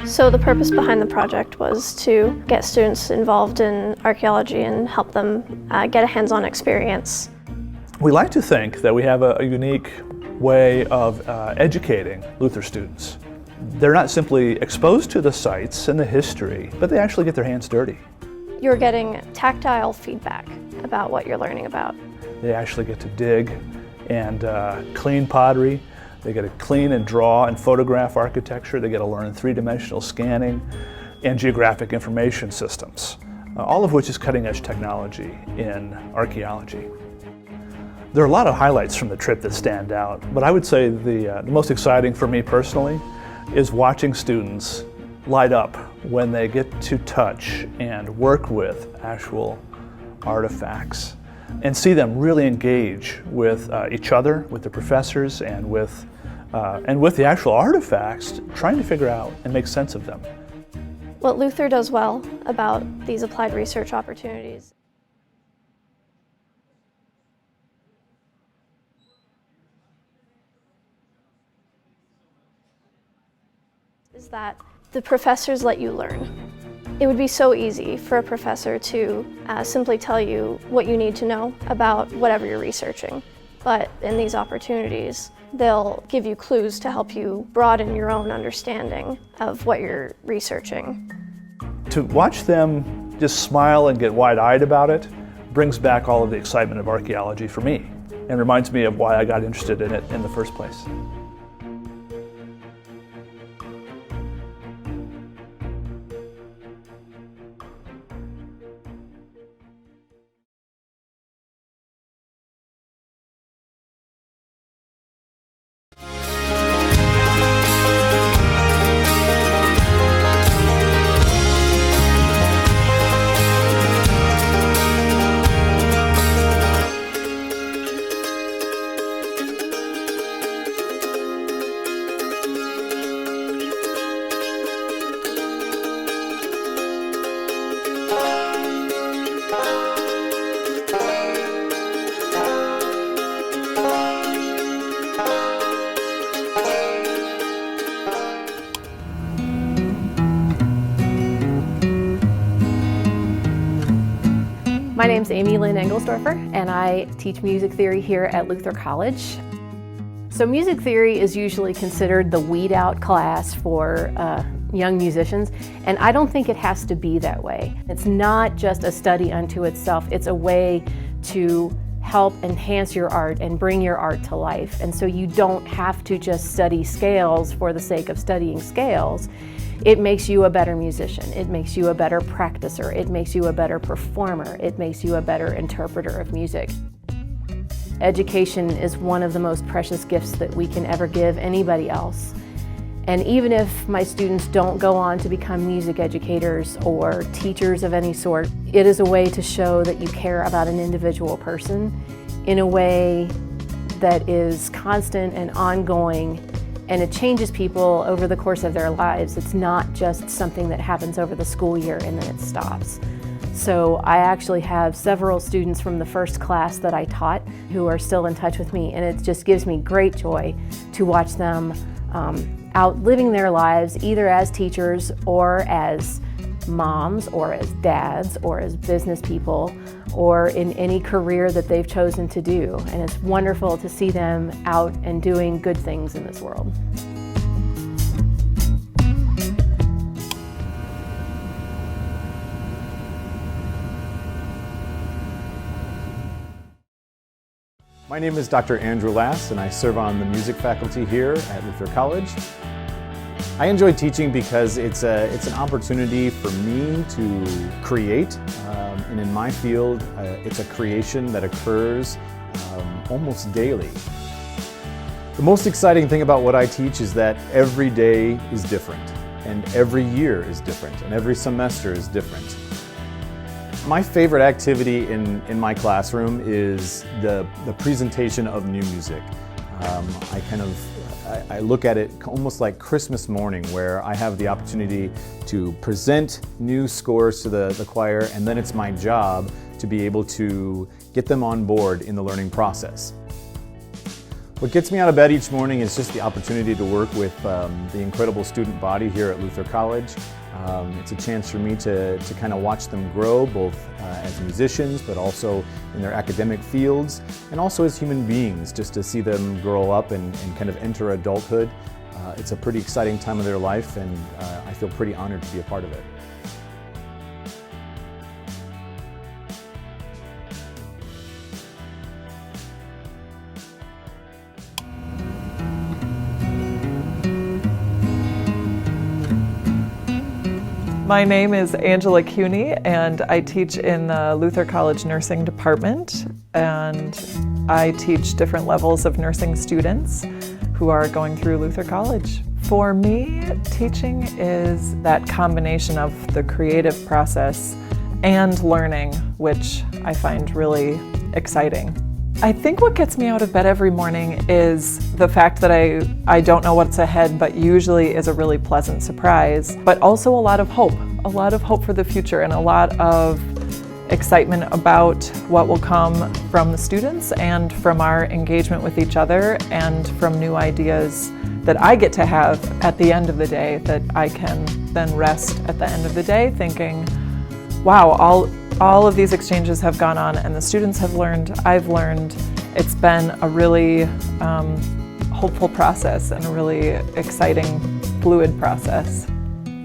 So the purpose behind the project was to get students involved in archaeology and help them get a hands-on experience. We like to think that we have a unique way of educating Luther students. They're not simply exposed to the sites and the history, but they actually get their hands dirty. You're getting tactile feedback about what you're learning about. They actually get to dig and clean pottery. They get to clean and draw and photograph architecture. They get to learn three-dimensional scanning and geographic information systems, all of which is cutting-edge technology in archaeology. There are a lot of highlights from the trip that stand out, but I would say the most exciting for me personally is watching students light up when they get to touch and work with actual artifacts and see them really engage with each other, with the professors, and with the actual artifacts, trying to figure out and make sense of them. What Luther does well about these applied research opportunities is that the professors let you learn. It would be so easy for a professor to simply tell you what you need to know about whatever you're researching. But in these opportunities, they'll give you clues to help you broaden your own understanding of what you're researching. To watch them just smile and get wide-eyed about it brings back all of the excitement of archaeology for me and reminds me of why I got interested in it in the first place. My name's Amy Lynn Engelsdorfer, and I teach music theory here at Luther College. So music theory is usually considered the weed out class for young musicians, and I don't think it has to be that way. It's not just a study unto itself, it's a way to help enhance your art and bring your art to life. And so you don't have to just study scales for the sake of studying scales. It makes you a better musician, it makes you a better practicer, it makes you a better performer, it makes you a better interpreter of music. Education is one of the most precious gifts that we can ever give anybody else. And even if my students don't go on to become music educators or teachers of any sort, it is a way to show that you care about an individual person in a way that is constant and ongoing, and it changes people over the course of their lives. It's not just something that happens over the school year and then it stops. So I actually have several students from the first class that I taught who are still in touch with me, and it just gives me great joy to watch them out living their lives either as teachers or as moms or as dads or as business people or in any career that they've chosen to do. And it's wonderful to see them out and doing good things in this world. My name is Dr. Andrew Lefse, and I serve on the music faculty here at Luther College. I enjoy teaching because it's an opportunity for me to create, and in my field, it's a creation that occurs almost daily. The most exciting thing about what I teach is that every day is different, and every year is different, and every semester is different. My favorite activity in my classroom is the presentation of new music. I look at it almost like Christmas morning, where I have the opportunity to present new scores to the choir, and then it's my job to be able to get them on board in the learning process. What gets me out of bed each morning is just the opportunity to work with the incredible student body here at Luther College. It's a chance for me to kind of watch them grow, both as musicians, but also in their academic fields, and also as human beings, just to see them grow up and kind of enter adulthood. It's a pretty exciting time of their life, and I feel pretty honored to be a part of it. My name is Angela Cuny, and I teach in the Luther College Nursing Department, and I teach different levels of nursing students who are going through Luther College. For me, teaching is that combination of the creative process and learning, which I find really exciting. I think what gets me out of bed every morning is the fact that I don't know what's ahead, but usually is a really pleasant surprise, but also a lot of hope for the future, and a lot of excitement about what will come from the students and from our engagement with each other and from new ideas that I get to have at the end of the day, that I can then rest at the end of the day thinking, wow, all of these exchanges have gone on and the students have learned, I've learned. It's been a really hopeful process and a really exciting, fluid process.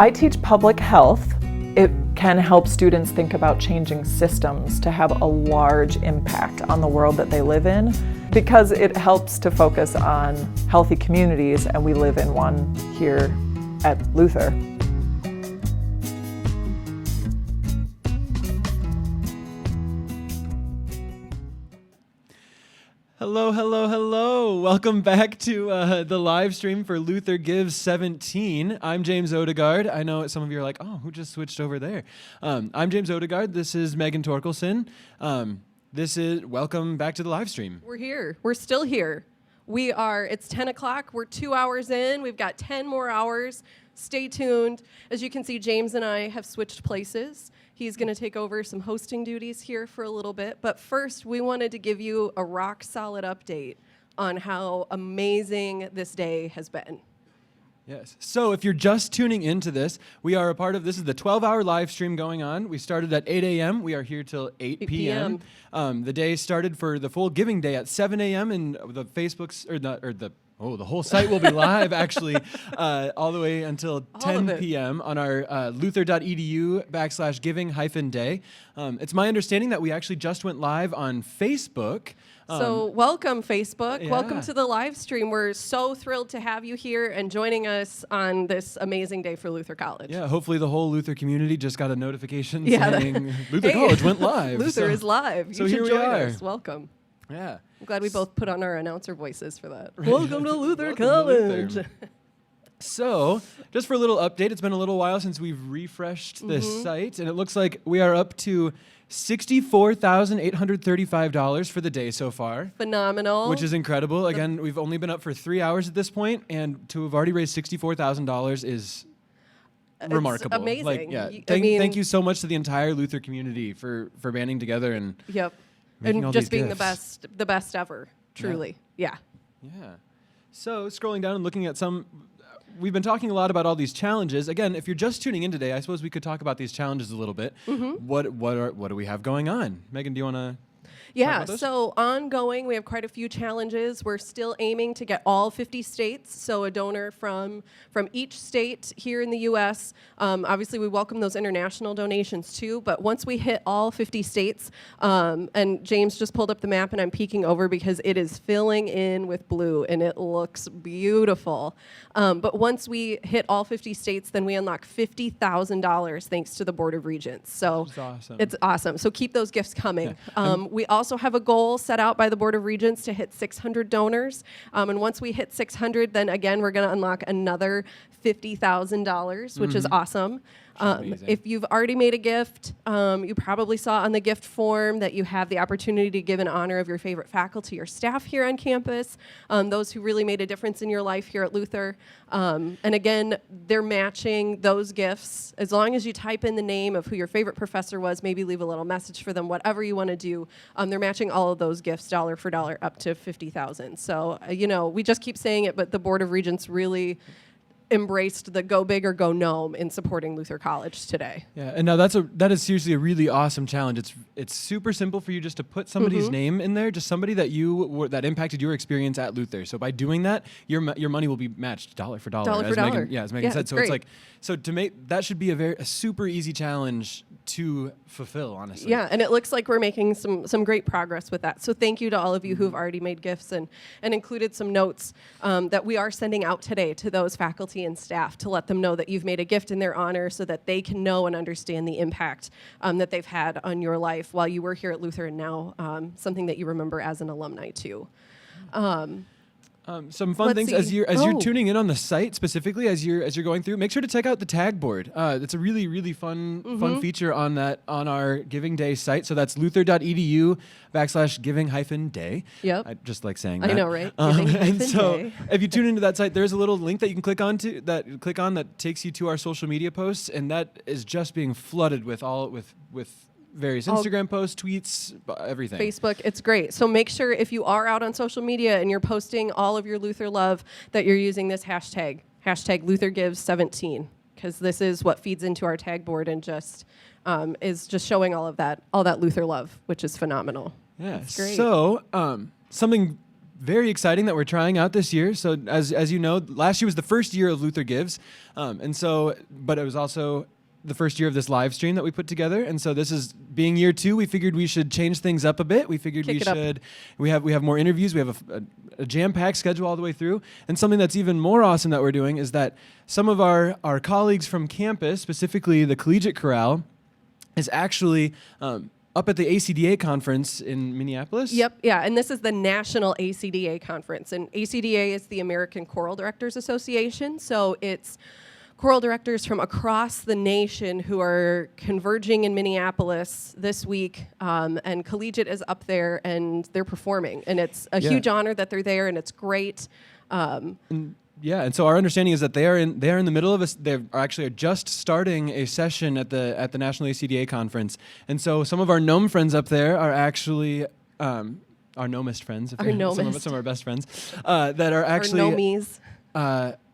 I teach public health. It can help students think about changing systems to have a large impact on the world that they live in, because it helps to focus on healthy communities, and we live in one here at Luther. Hello, hello, hello. Welcome back to the live stream for Luther Gives 17. I'm James Odegaard. I know some of you are like, oh, who just switched over there? I'm James Odegaard. This is Megan Torkelson. Welcome back to the live stream. We're here. We're still here. It's 10 o'clock. We're 2 hours in. We've got 10 more hours. Stay tuned. As you can see, James and I have switched places. He's going to take over some hosting duties here for a little bit. But first, we wanted to give you a rock-solid update on how amazing this day has been. Yes. So if you're just tuning into this, we are a part of, this is the 12-hour live stream going on. We started at 8 a.m. We are here till 8 p.m. The day started for the full Giving Day at 7 a.m. and the the whole site will be live actually all the way until 10 p.m. on our luther.edu/giving-day. It's my understanding that we actually just went live on Facebook. So welcome, Facebook. Yeah. Welcome to the live stream. We're so thrilled to have you here and joining us on this amazing day for Luther College. Yeah, hopefully the whole Luther community just got a notification saying Luther College went live. Luther is live. So you here should we join are. us. Welcome. Yeah. I'm glad we both put on our announcer voices for that. Right. Welcome to Luther Welcome to College. Luther. So, just for a little update, it's been a little while since we've refreshed this site, and it looks like we are up to $64,835 for the day so far. Phenomenal. Which is incredible. Again, we've only been up for 3 hours at this point, and to have already raised $64,000 is remarkable. It's amazing. Like, yeah. Thank you so much to the entire Luther community for banding together and making all just these being gifts. the best ever. Truly. Yeah. So scrolling down and looking at we've been talking a lot about all these challenges. Again, if you're just tuning in today, I suppose we could talk about these challenges a little bit. What do we have going on? Megan, do you want to? Yeah, so ongoing, we have quite a few challenges. We're still aiming to get all 50 states, so a donor from each state here in the U.S. Obviously, we welcome those international donations too, but once we hit all 50 states, and James just pulled up the map and I'm peeking over because it is filling in with blue and it looks beautiful. But once we hit all 50 states, then we unlock $50,000 thanks to the Board of Regents. So awesome. It's awesome. So keep those gifts coming. We also have a goal set out by the Board of Regents to hit 600 donors. And once we hit 600, then again, we're going to unlock another $50,000, which is awesome. If you've already made a gift, you probably saw on the gift form that you have the opportunity to give in honor of your favorite faculty or staff here on campus, those who really made a difference in your life here at Luther. And again, they're matching those gifts. As long as you type in the name of who your favorite professor was, maybe leave a little message for them, whatever you want to do, they're matching all of those gifts dollar for dollar up to $50,000. So, we just keep saying it, but the Board of Regents really embraced the go big or go gnome in supporting Luther College today. Yeah, and now that is seriously a really awesome challenge. It's super simple for you just to put somebody's name in there, just somebody that that impacted your experience at Luther. So by doing that, your money will be matched dollar for dollar. Dollar for dollar. As Megan said. So it's like, so to make that should be a super easy challenge to fulfill, honestly. Yeah, and it looks like we're making some great progress with that. So thank you to all of you who've already made gifts and included some notes that we are sending out today to those faculty and staff to let them know that you've made a gift in their honor so that they can know and understand the impact that they've had on your life while you were here at Luther and now something that you remember as an alumni too. Some fun things as you're tuning in on the site specifically as you're going through. Make sure to check out the tag board. It's a really fun feature on our Giving Day site. So that's luther.edu/giving-day. Yep. I just like saying that. I know, right? And so if you tune into that site, there's a little link that you can click on that takes you to our social media posts, and that is just being flooded with various Instagram posts, tweets, everything. Facebook, it's great. So make sure if you are out on social media and you're posting all of your Luther love that you're using this hashtag LutherGives17, because this is what feeds into our tag board and just is just showing all that Luther love, which is phenomenal. Yeah. It's great. So something very exciting that we're trying out this year. So as you know, last year was the first year of Luther Gives, but it was also the first year of this live stream that we put together, and so this is being year 2. We figured we should change things up a bit. We figured we have more interviews. We have a jam-packed schedule all the way through, and something that's even more awesome that we're doing is that some of our colleagues from campus, specifically the Collegiate Chorale, is actually up at the ACDA conference in Minneapolis. Yep, yeah, and this is the National ACDA conference, and ACDA is the American Choral Directors Association, so it's choral directors from across the nation who are converging in Minneapolis this week, and Collegiate is up there and they're performing, and it's a huge honor that they're there, and it's great. And so our understanding is that they are in the middle of they're actually just starting a session at the National ACDA conference, and so some of our gnome friends up there are actually our gnomist friends, some of our best friends that are actually our gnomies.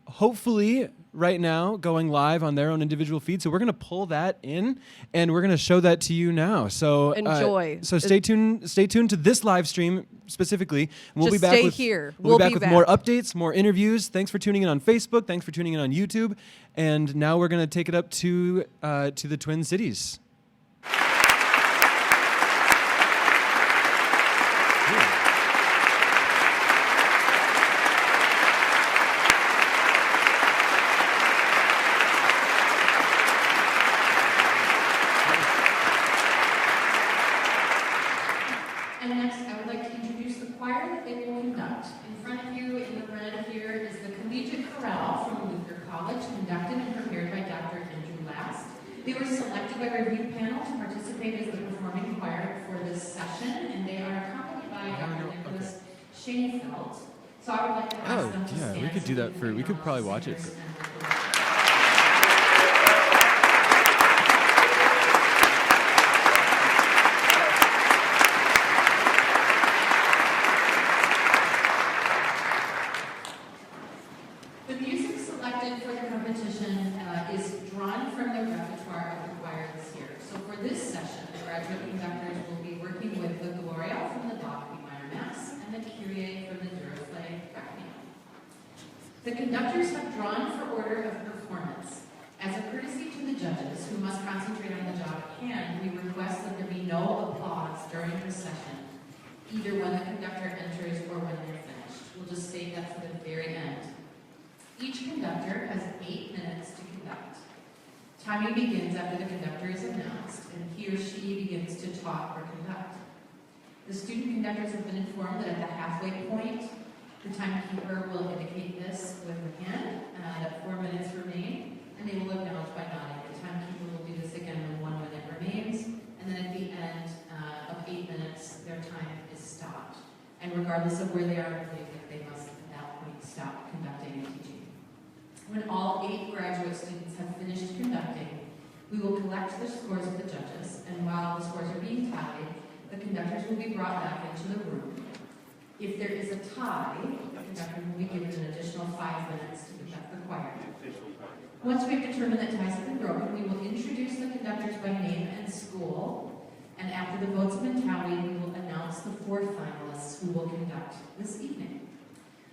Hopefully right now going live on their own individual feed. So we're going to pull that in and we're going to show that to you now. So enjoy. So stay tuned to this live stream specifically. And we'll Just be back stay here. We'll be back with more updates, more interviews. Thanks for tuning in on Facebook. Thanks for tuning in on YouTube. And now we're going to take it up to the Twin Cities. They were selected by a review panel to participate as the performing choir for this session, and they are accompanied by Dr. Nicholas Schoenfeld. So I would like to ask them to stand. We could do that we could probably watch it. The music selected for the competition is drawn from the repertoire of the choir this year. So for this session, the graduate conductors will be working with the Gloria from the Bach B minor Mass and the Kyrie from the Duraflame Requiem. The conductors have drawn for order of performance. As a courtesy to the judges, who must concentrate on the job at hand, we request that there be no applause during the session, either when the conductor enters or when they're finished. We'll just state that for the very end. Each conductor has 8 minutes to conduct. Timing begins after the conductor is announced, and he or she begins to talk or conduct. The student conductors have been informed that at the halfway point, the timekeeper will indicate this with a hand that 4 minutes remain, and they will acknowledge by nodding. The timekeeper will do this again when 1 minute remains, and then at the end of 8 minutes, their time is stopped. And regardless of where they are, they must at that point stop conducting and teaching. When all 8 graduate students have finished conducting, we will collect the scores of the judges, and while the scores are being tallied, the conductors will be brought back into the room. If there is a tie, the conductor will be given an additional 5 minutes to conduct the choir. Once we have determined that ties have been broken, we will introduce the conductors by name and school, and after the votes have been tallied, we will announce the 4 finalists who will conduct this evening.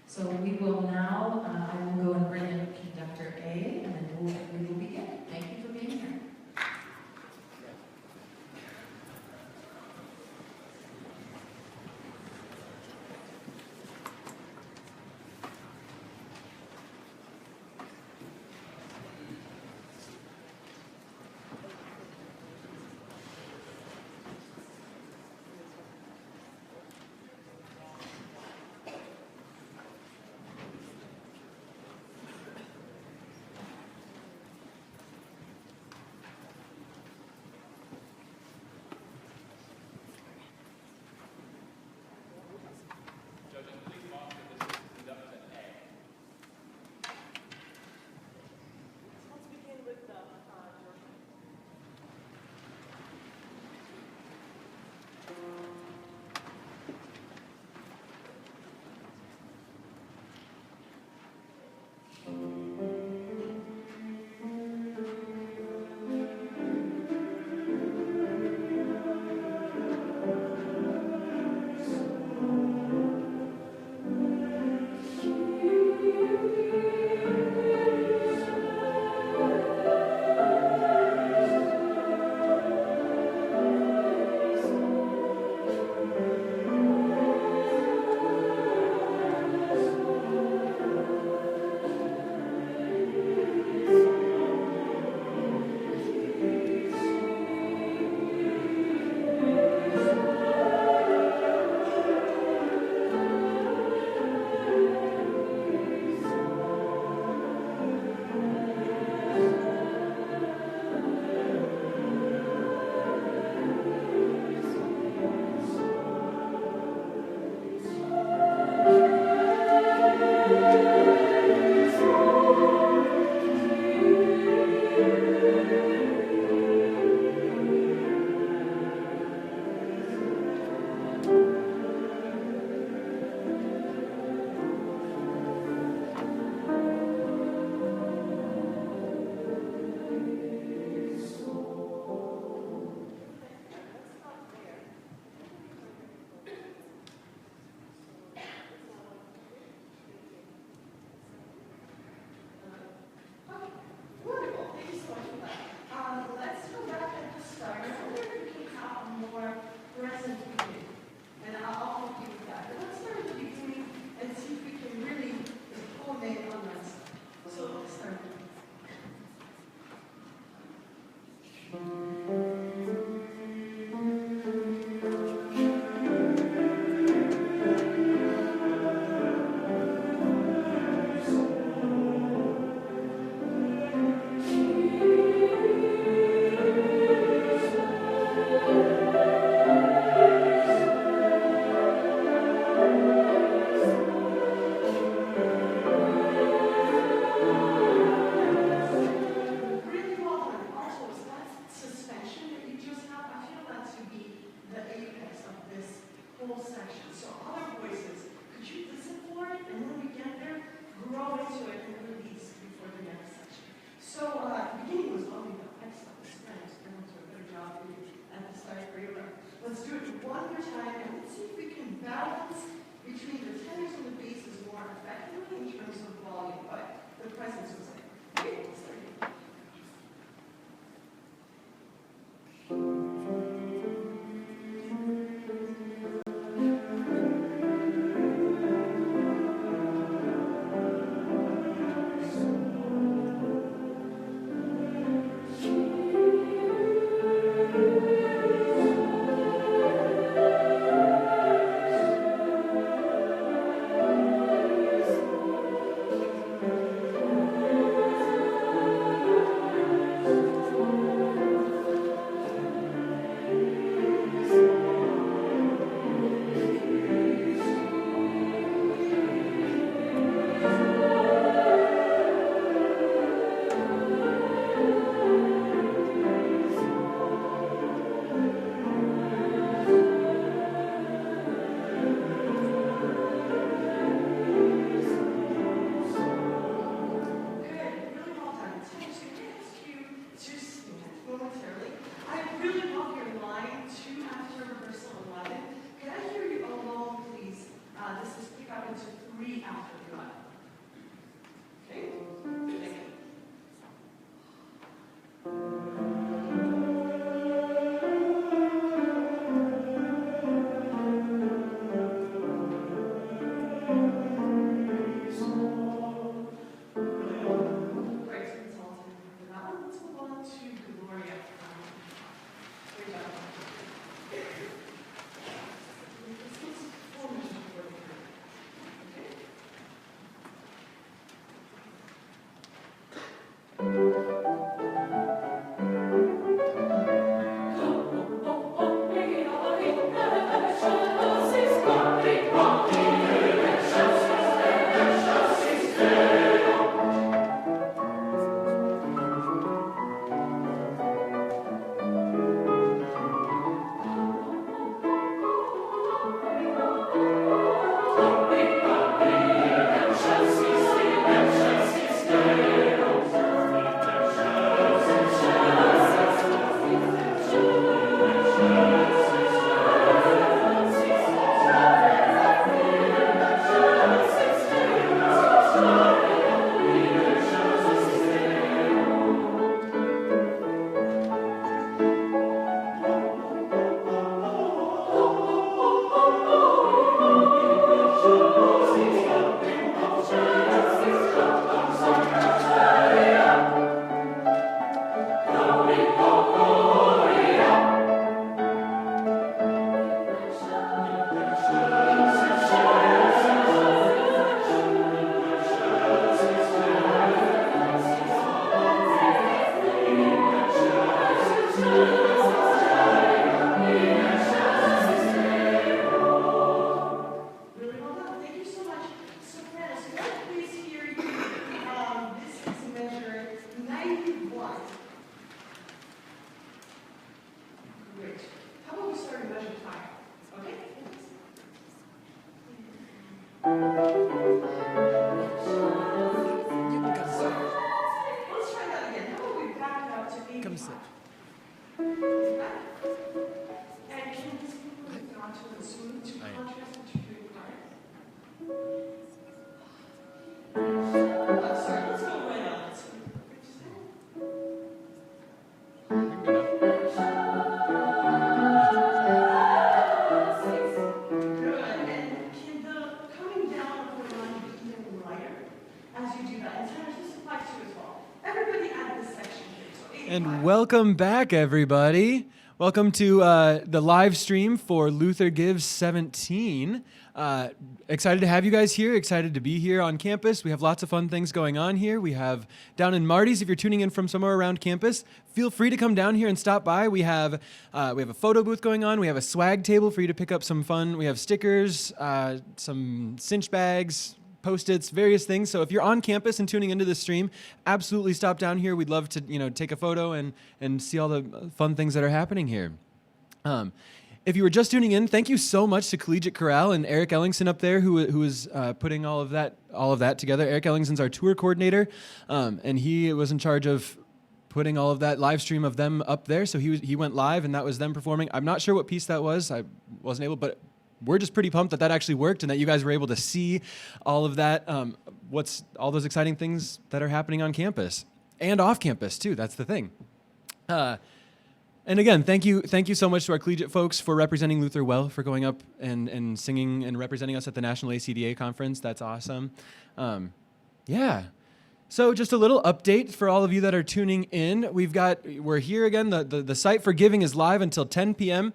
So we will now, I will go and bring in Conductor A, and then we will begin. Thank you for being here. more time, and let's see if we can balance between the tenors and the basses more effectively in terms of volume, but the presence was there. Okay, let's start here. And welcome back, everybody. Welcome to the live stream for Luther Gives 17. Excited to have you guys here, excited to be here on campus. We have lots of fun things going on here. We have down in Marty's, if you're tuning in from somewhere around campus, feel free to come down here and stop by. We have a photo booth going on. We have a swag table for you to pick up some fun. We have stickers, some cinch bags, Post-its, various things. So if you're on campus and tuning into this stream, absolutely stop down here. We'd love to, take a photo and see all the fun things that are happening here. If you were just tuning in, thank you so much to Collegiate Chorale and Eric Ellingson up there, who is putting all of that together. Eric Ellingson's our tour coordinator, and he was in charge of putting all of that live stream of them up there. So he went live, and that was them performing. I'm not sure what piece that was. I wasn't able, but we're just pretty pumped that that actually worked and that you guys were able to see all of that. What's all those exciting things that are happening on campus and off campus too. That's the thing. And again, thank you so much to our collegiate folks for representing Luther well, for going up and singing and representing us at the National ACDA Conference. That's awesome. Yeah. So just a little update for all of you that are tuning in. We're here again. The site for giving is live until 10 p.m.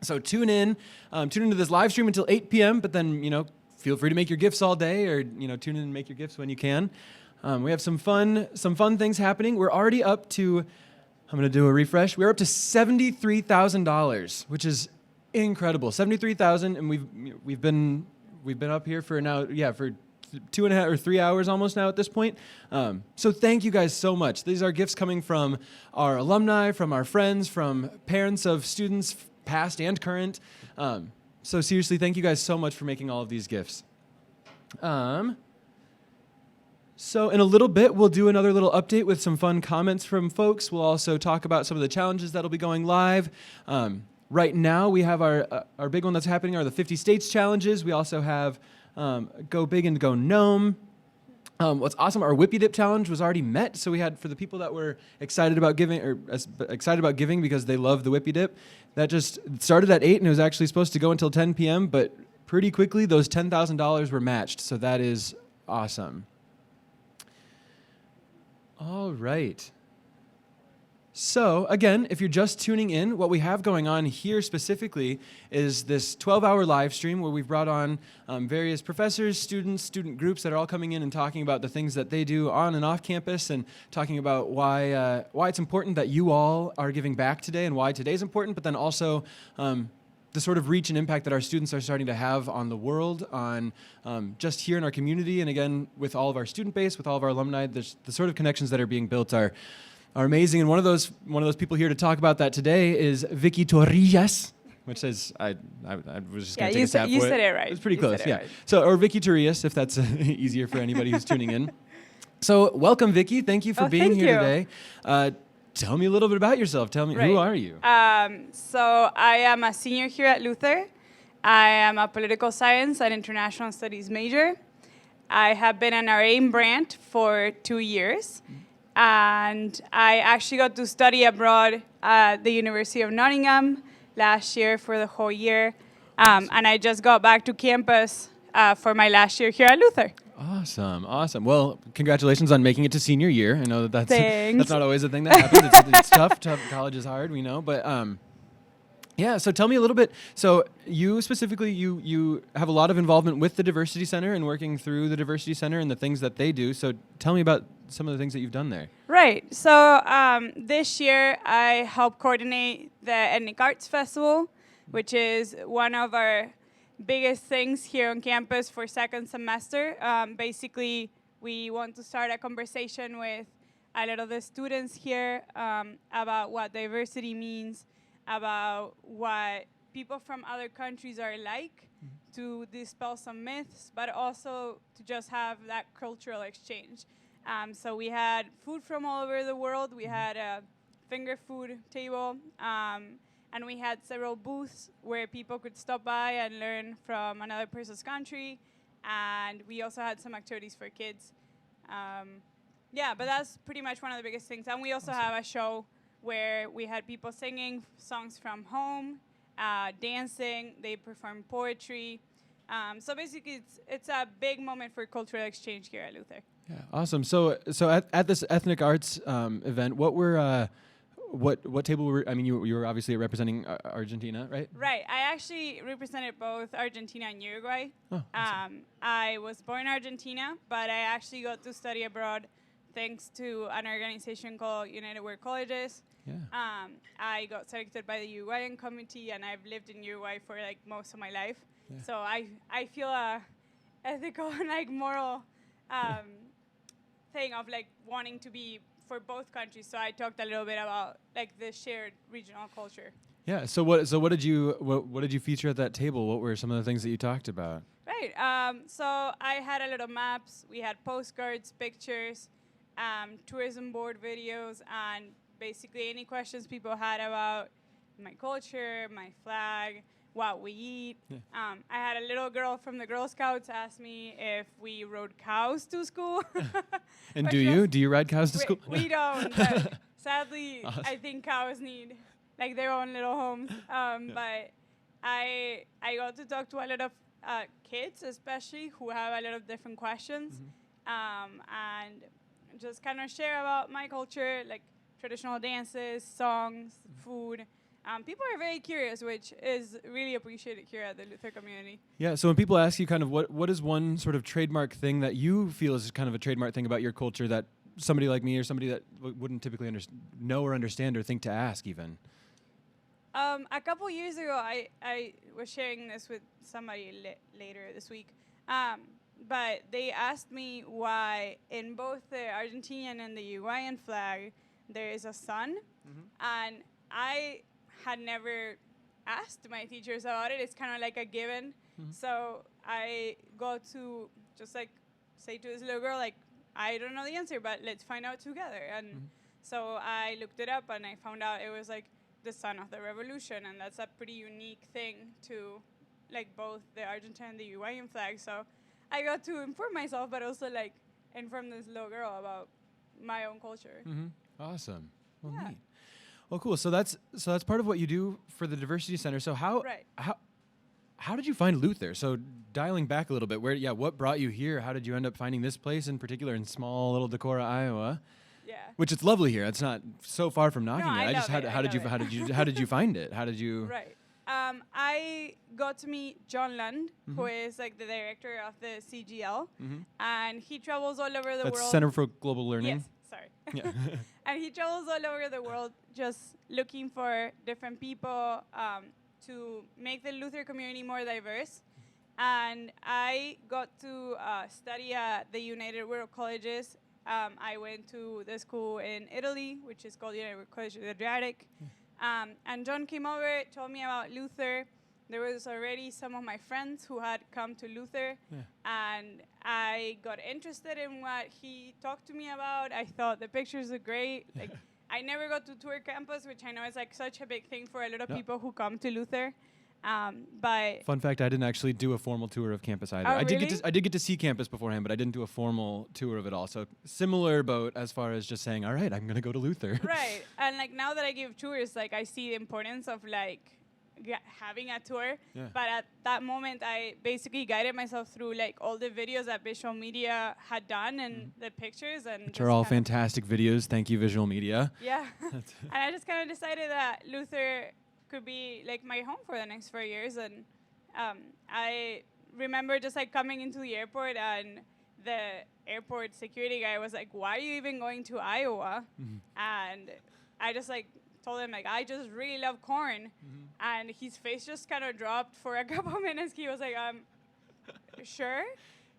So tune into this live stream until 8 p.m. But then, feel free to make your gifts all day, or tune in and make your gifts when you can. We have some fun things happening. We're already up to. I'm going to do a refresh. We're up to $73,000, which is incredible. $73,000, and we've been up here for 2.5 or 3 hours almost now at this point. So thank you guys so much. These are gifts coming from our alumni, from our friends, from parents of students, past and current. So seriously, thank you guys so much for making all of these gifts. So in a little bit, we'll do another little update with some fun comments from folks. We'll also talk about some of the challenges that'll be going live. Right now, we have our big one that's happening are the 50 States challenges. We also have Go Big and Go Gnome. What's awesome, our Whippy Dip challenge was already met. So we had, for the people that were excited about giving because they love the Whippy Dip, that just started at 8 and it was actually supposed to go until 10 p.m. But pretty quickly, those $10,000 were matched. So that is awesome. All right. So again, if you're just tuning in, what we have going on here specifically is this 12-hour live stream where we've brought on various professors, students, student groups that are all coming in and talking about the things that they do on and off campus, and talking about why it's important that you all are giving back today and why today's important, but then also the sort of reach and impact that our students are starting to have on the world, on just here in our community, and again, with all of our student base, with all of our alumni, the sort of connections that are being built are amazing. And one of those people here to talk about that today is Victoria, which is, I was just going to take a stab for it. You said it right. It's pretty close, yeah. Right. So, or Victoria, if that's easier for anybody who's tuning in. So, welcome, Vicky. Thank you for being here today. Tell me a little bit about yourself. Tell me, who are you? So I am a senior here at Luther. I am a political science and international studies major. I have been an RA in Brant for 2 years. And I actually got to study abroad at the University of Nottingham last year for the whole year. And I just got back to campus for my last year here at Luther. Awesome. Well, congratulations on making it to senior year. I know that's not always a thing that happens. It's tough. College is hard, we know. But yeah, so tell me a little bit. So you specifically, you have a lot of involvement with the Diversity Center and working through the Diversity Center and the things that they do. So tell me about some of the things that you've done there. Right. So this year I helped coordinate the Ethnic Arts Festival, which is one of our biggest things here on campus for second semester. Basically, we want to start a conversation with a lot of the students here about what diversity means, about what people from other countries are like, to dispel some myths, but also to just have that cultural exchange. So we had food from all over the world. We had a finger food table. And we had several booths where people could stop by and learn from another person's country. And we also had some activities for kids. But that's pretty much one of the biggest things. And we also have a show where we had people singing songs from home, dancing, they performed poetry. So basically, it's a big moment for cultural exchange here at Luther. Yeah, awesome. So at this ethnic arts event, what were... What table were, you were obviously representing Argentina, right? Right. I actually represented both Argentina and Uruguay. Oh, awesome. I was born in Argentina, but I actually got to study abroad thanks to an organization called United World Colleges. Yeah. I got selected by the Uruguayan committee, and I've lived in Uruguay for most of my life. Yeah. So I feel a ethical and moral thing of wanting to be for both countries. So I talked a little bit about the shared regional culture. Yeah. So what did you feature at that table? What were some of the things that you talked about? Right. So I had a lot of maps. We had postcards, pictures. tourism board videos, and basically any questions people had about my culture, my flag, what we eat. Yeah. I had a little girl from the Girl Scouts ask me if we rode cows to school. And do you? Do you ride cows to school? We don't. But sadly, Awesome. I think cows need like their own little homes. But I got to talk to a lot of kids, especially who have a lot of different questions, and just kind of share about my culture, like traditional dances, songs, food. People are very curious, which is really appreciated here at the Luther community. Yeah, so when people ask you kind of what is one sort of trademark thing that you feel is kind of a trademark thing about your culture that somebody like me or somebody that wouldn't typically know or understand or think to ask even? A couple years ago, I was sharing this with somebody later this week, but they asked me why in both the Argentinian and the Uruguayan flag there is a sun, and I had never asked my teachers about it. It's kind of like a given. So I got to just like say to this little girl, like, I don't know the answer, but let's find out together. And so I looked it up and I found out it was like the sun of the revolution, and that's a pretty unique thing to like both the Argentine and the Uruguayan flag. So I got to inform myself, but also like inform this little girl about my own culture. Awesome. Well, neat. Well, cool. So that's part of what you do for the Diversity Center. So how did you find Luther? So dialing back a little bit, what brought you here? How did you end up finding this place in particular in small little Decorah, Iowa? Yeah. Which it's lovely here. It's not so far from knocking it. How did you find it? How did you? Right. I got to meet John Lund, who is like the director of the CGL, and he travels all over the world. That's Center for Global Learning. Yes. Sorry. Yeah. And he travels all over the world just looking for different people to make the Luther community more diverse. And I got to study at the United World Colleges. I went to the school in Italy, which is called United World College of the Adriatic. And John came over, told me about Luther. There was already some of my friends who had come to Luther, and I got interested in what he talked to me about. I thought the pictures were great. Like, I never got to tour campus, which I know is like such a big thing for a lot of people who come to Luther. But fun fact, I didn't actually do a formal tour of campus either. Oh, I did get to see campus beforehand, but I didn't do a formal tour of it all. So similar boat as far as just saying, all right, I'm going to go to Luther. Right. And like now that I give tours, like I see the importance of like having a tour. Yeah. But at that moment, I basically guided myself through like all the videos that Visual Media had done and the pictures, and Which are all fantastic videos. Thank you, Visual Media. Yeah. And I just kind of decided that Luther could be like my home for the next 4 years. And I remember just like coming into the airport, and the airport security guy was like, "Why are you even going to Iowa?" And I just like told him like, "I just really love corn." And his face just kind of dropped for a couple minutes. He was like, sure.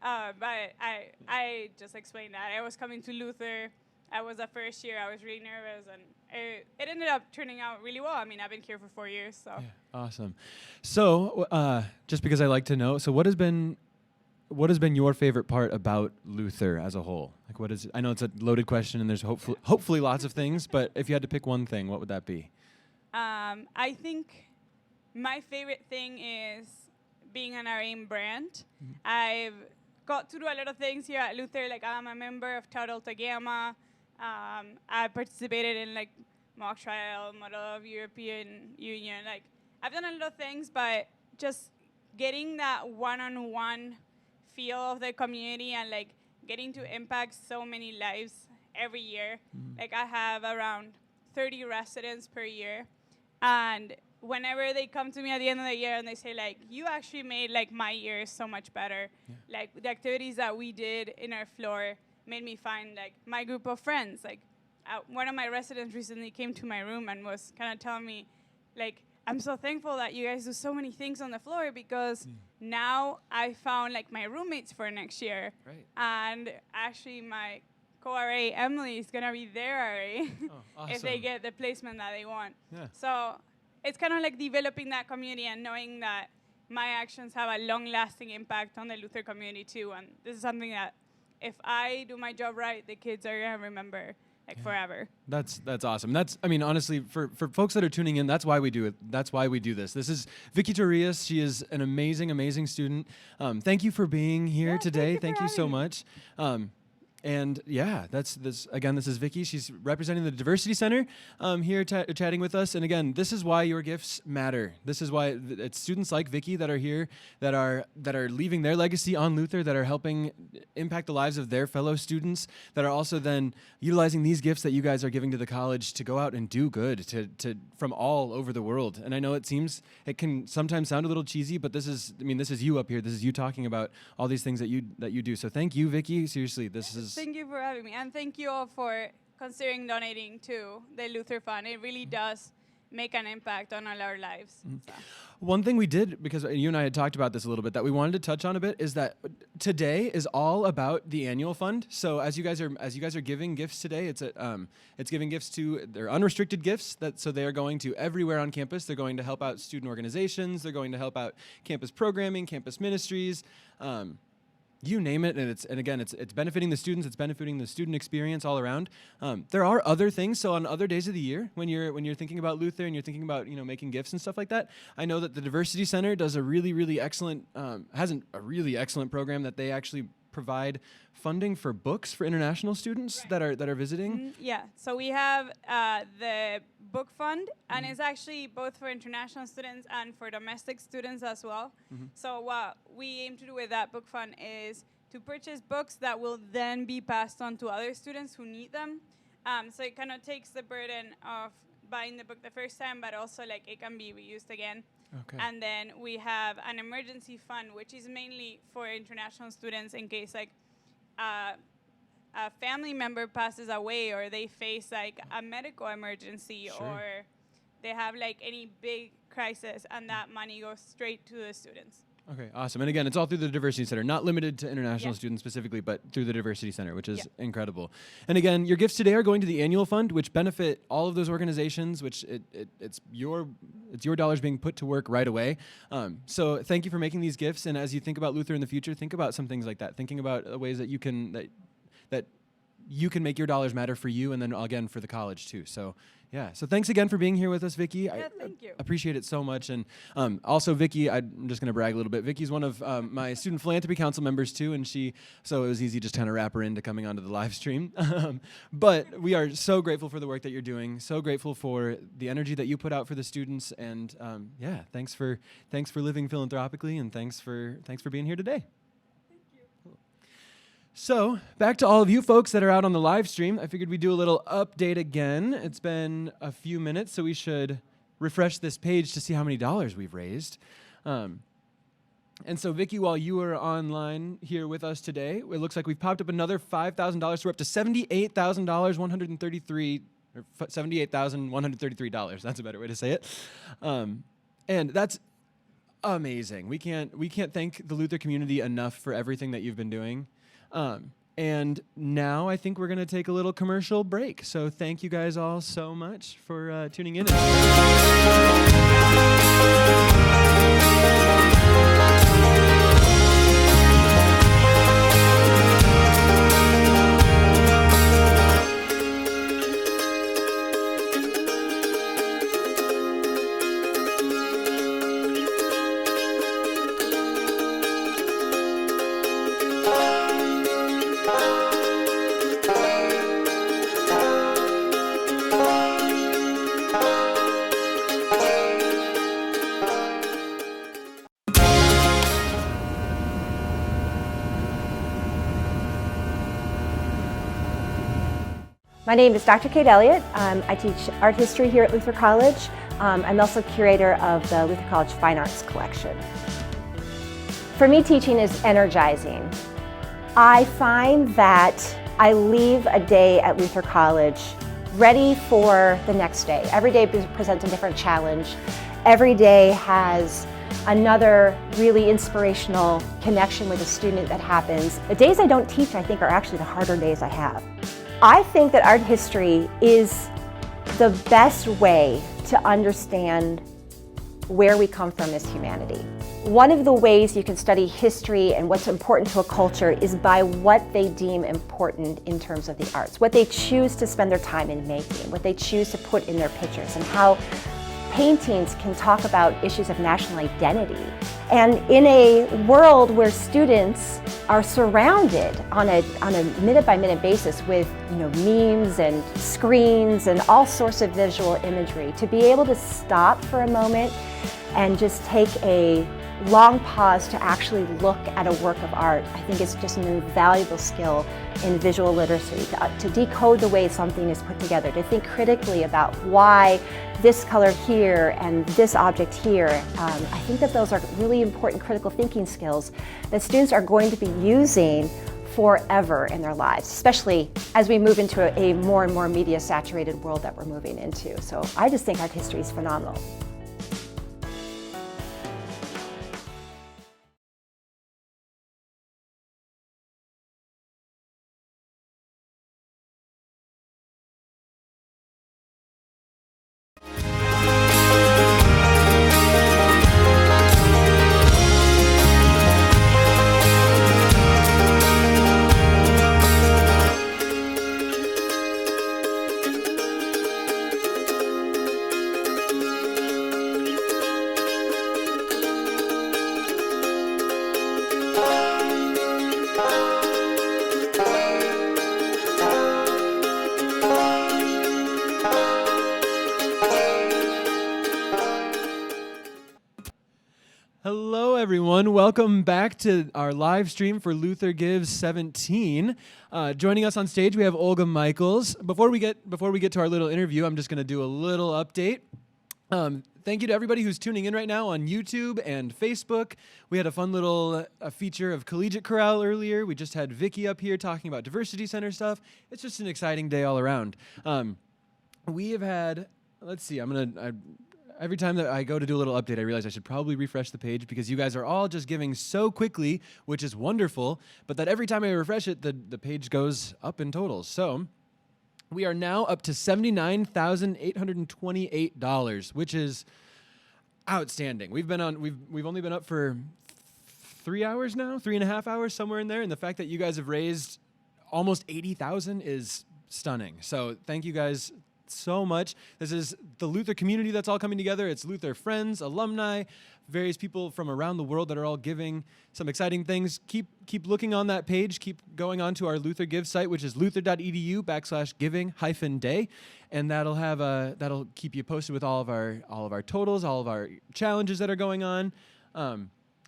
But I just explained that I was coming to Luther. I was the first year. I was really nervous, and it ended up turning out really well. I mean, I've been here for 4 years, so. Yeah, awesome. So, just because I like to know, so what has been your favorite part about Luther as a whole? Like, what is? I know it's a loaded question, and there's hopefully lots of things. But if you had to pick one thing, what would that be? I think my favorite thing is being an RAIN brand. I've got to do a lot of things here at Luther. Like, I'm a member of Tau Delta Gamma. I participated in like mock trial, model of European Union. Like, I've done a lot of things, but just getting that one-on-one feel of the community and like getting to impact so many lives every year. Like, I have around 30 residents per year, and whenever they come to me at the end of the year and they say like, "You actually made like my year so much better," like the activities that we did in our floor made me find like my group of friends. Like, one of my residents recently came to my room and was kind of telling me like, "I'm so thankful that you guys do so many things on the floor, because now I found like my roommates for next year." Right. And actually my co-RA Emily is gonna be their RA if they get the placement that they want. Yeah. So it's kind of like developing that community and knowing that my actions have a long-lasting impact on the Luther community too. And this is something that if I do my job right, the kids are gonna remember like forever. That's awesome. I mean, honestly, for folks that are tuning in, that's why we do it. That's why we do this. This is Vicky Torres. She is an amazing student. Thank you for being here today. Thank you so much. And yeah, this is Vicky. She's representing the Diversity Center here chatting with us. And again, this is why your gifts matter. This is why it's students like Vicky that are here, that are leaving their legacy on Luther, that are helping impact the lives of their fellow students, that are also then utilizing these gifts that you guys are giving to the college to go out and do good to from all over the world. And I know it can sometimes sound a little cheesy, but this is you up here. This is you talking about all these things that you do. So thank you, Vicky. Seriously, this is. Thank you for having me, and thank you all for considering donating to the Luther Fund. It really does make an impact on all our lives. So. One thing we did, because you and I had talked about this a little bit, that we wanted to touch on a bit, is that today is all about the annual fund. So as you guys are giving gifts today, it's giving gifts to their unrestricted gifts. So they are going to everywhere on campus. They're going to help out student organizations. They're going to help out campus programming, campus ministries. You name it, and again, it's benefiting the students. It's benefiting the student experience all around. There are other things. So on other days of the year, when you're thinking about Luther and you're thinking about making gifts and stuff like that, I know that the Diversity Center does a really excellent program that they actually provide funding for books for international students that are visiting. Yeah, so we have the book fund, and it's actually both for international students and for domestic students as well. So what we aim to do with that book fund is to purchase books that will then be passed on to other students who need them. So it kind of takes the burden of buying the book the first time, but also like it can be reused again. Okay. And then we have an emergency fund, which is mainly for international students in case like a family member passes away, or they face like a medical emergency, or they have like any big crisis, and that money goes straight to the students. Okay, awesome. And again, it's all through the Diversity Center, not limited to international students specifically, but through the Diversity Center, which is incredible. And again, your gifts today are going to the annual fund, which benefit all of those organizations, which it's your dollars being put to work right away. So thank you for making these gifts. And as you think about Luther in the future, think about some things like that. Thinking about ways that you can make your dollars matter for you, and then again for the college too. So yeah, so thanks again for being here with us, Vicky. Yeah, thank you. Appreciate it so much. And also Vicky, I'm just gonna brag a little bit. Vicky's one of my student philanthropy council members too, and so it was easy just kind of wrap her into coming onto the live stream. But we are so grateful for the work that you're doing, so grateful for the energy that you put out for the students, and yeah, thanks for living philanthropically, and thanks for being here today. So, back to all of you folks that are out on the live stream. I figured we'd do a little update again. It's been a few minutes, so we should refresh this page to see how many dollars we've raised. And so, Vicky, while you were online here with us today, it looks like we've popped up another $5,000. So we're up to $78,133. That's a better way to say it. And that's amazing. We can't thank the Luther community enough for everything that you've been doing. And now I think we're going to take a little commercial break. So thank you guys all so much for tuning in. My name is Dr. Kate Elliott. I teach art history here at Luther College. I'm also curator of the Luther College Fine Arts Collection. For me, teaching is energizing. I find that I leave a day at Luther College ready for the next day. Every day presents a different challenge. Every day has another really inspirational connection with a student that happens. The days I don't teach, I think, are actually the harder days I have. I think that art history is the best way to understand where we come from as humanity. One of the ways you can study history and what's important to a culture is by what they deem important in terms of the arts, what they choose to spend their time in making, what they choose to put in their pictures, and how paintings can talk about issues of national identity. And in a world where students are surrounded on a minute-by-minute basis with memes and screens and all sorts of visual imagery, to be able to stop for a moment and just take a long pause to actually look at a work of art, I think it's just an invaluable skill in visual literacy, to decode the way something is put together, to think critically about why this color here and this object here. I think that those are really important critical thinking skills that students are going to be using forever in their lives, especially as we move into a more and more media saturated world that we're moving into. So I just think art history is phenomenal. Hello, everyone. Welcome back to our live stream for Luther Gives 17. Joining us on stage, we have Olga Michaels. Before we get to our little interview, I'm just going to do a little update. Thank you to everybody who's tuning in right now on YouTube and Facebook. We had a fun little feature of Collegiate Choir earlier. We just had Vicky up here talking about Diversity Center stuff. It's just an exciting day all around. We have had, let's see, every time that I go to do a little update, I realize I should probably refresh the page because you guys are all just giving so quickly, which is wonderful, but that every time I refresh it, the page goes up in totals. So we are now up to $79,828, which is outstanding. We've only been up for 3 hours now, 3.5 hours, somewhere in there, and the fact that you guys have raised almost $80,000 is stunning. So thank you guys so much. This is the Luther community that's all coming together. It's Luther friends, alumni, various people from around the world that are all giving some exciting things. Keep looking on that page. Keep going on to our Luther Give site, which is luther.edu/giving-day, and that'll keep you posted with all of our totals, all of our challenges that are going on.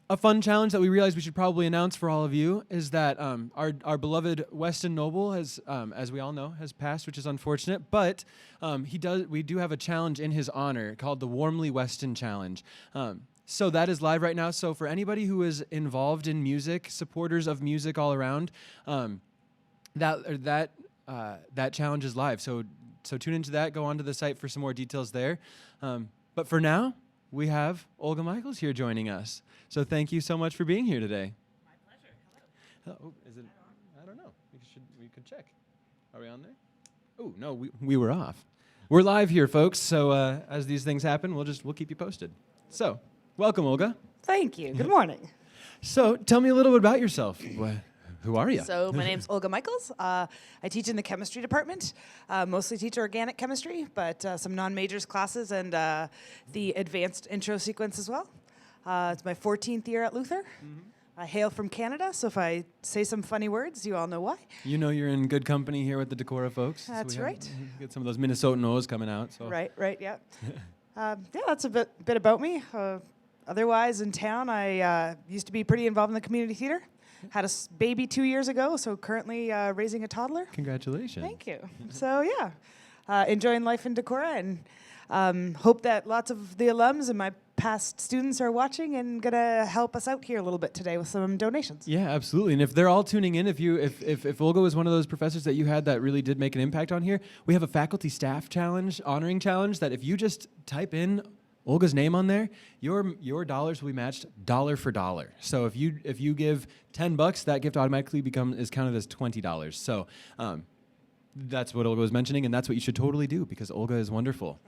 A fun challenge that we realized we should probably announce for all of you is that our beloved Weston Noble has, as we all know, has passed, which is unfortunate. But we do have a challenge in his honor called the Warmly Weston Challenge. So that is live right now. So for anybody who is involved in music, supporters of music all around, that challenge is live. So tune into that. Go onto the site for some more details there. But for now, we have Olga Michaels here joining us. So thank you so much for being here today. My pleasure. Hello. Oh, is it? I don't know. We could check. Are we on there? Oh no, we were off. We're live here, folks. So as these things happen, we'll keep you posted. So welcome, Olga. Thank you. Good morning. So tell me a little bit about yourself. Who are you? So my name's Olga Michaels. I teach in the chemistry department. Mostly teach organic chemistry, but some non-majors classes and the advanced intro sequence as well. It's my 14th year at Luther. Mm-hmm. I hail from Canada, so if I say some funny words, you all know why. You know you're in good company here with the Decorah folks. That's right. Get some of those Minnesotan O's coming out. So. Right, yeah. Yeah, that's a bit about me. Otherwise, in town, I used to be pretty involved in the community theater. Had a baby 2 years ago, so currently raising a toddler. Congratulations. Thank you. So yeah, enjoying life in Decorah, and hope that lots of the alums and my past students are watching and gonna help us out here a little bit today with some donations. Yeah, absolutely. And if they're all tuning in, if Olga was one of those professors that you had that really did make an impact on here, we have a faculty staff challenge, honoring challenge, that if you just type in Olga's name on there, your dollars will be matched dollar for dollar. So if you give $10, that gift automatically is counted as $20. So that's what Olga was mentioning, and that's what you should totally do because Olga is wonderful.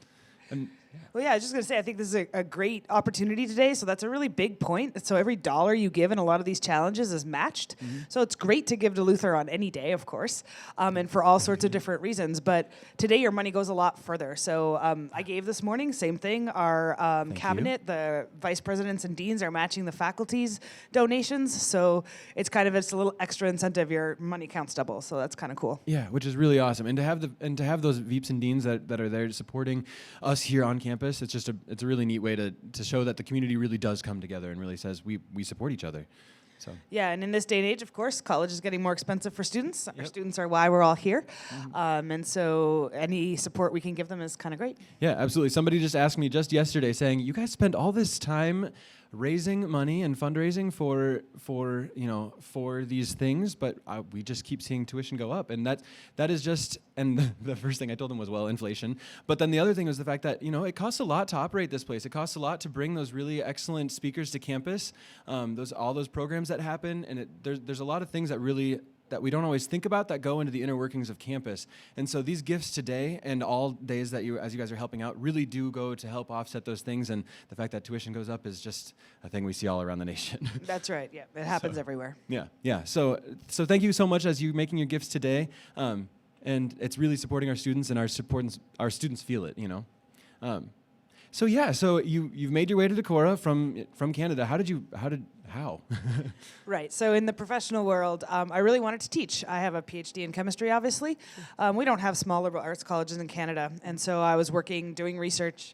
And Well, yeah, I was just going to say, I think this is a great opportunity today. So that's a really big point. So every dollar you give in a lot of these challenges is matched. So it's great to give to Luther on any day, of course, and for all sorts of different reasons. But today your money goes a lot further. So I gave this morning, same thing. Our cabinet, the vice presidents and deans are matching the faculty's donations. So it's a little extra incentive. Your money counts double. So that's kind of cool. Yeah, which is really awesome. And to have those VEEPs and deans that are there supporting us here on campus, it's a really neat way to show that the community really does come together and really says we support each other. So yeah, and in this day and age, of course, college is getting more expensive for students. Our students are why we're all here, and so any support we can give them is kind of great. Yeah, absolutely. Somebody just asked me just yesterday, saying, "You guys spend all this time raising money and fundraising for these things, but we just keep seeing tuition go up." And that is just, and the first thing I told them was, well, inflation. But then the other thing was the fact that, it costs a lot to operate this place. It costs a lot to bring those really excellent speakers to campus, all those programs that happen, and there's a lot of things that we don't always think about that go into the inner workings of campus. And so these gifts today and all days that as you guys are helping out really do go to help offset those things. And the fact that tuition goes up is just a thing we see all around the nation. That's right. Yeah, it happens everywhere. Yeah. So thank you so much as you making your gifts today. And it's really supporting our students, and our students feel it, So you've made your way to Decorah from Canada. How? Right. So in the professional world, I really wanted to teach. I have a PhD in chemistry, obviously. We don't have small liberal arts colleges in Canada. And so I was doing research,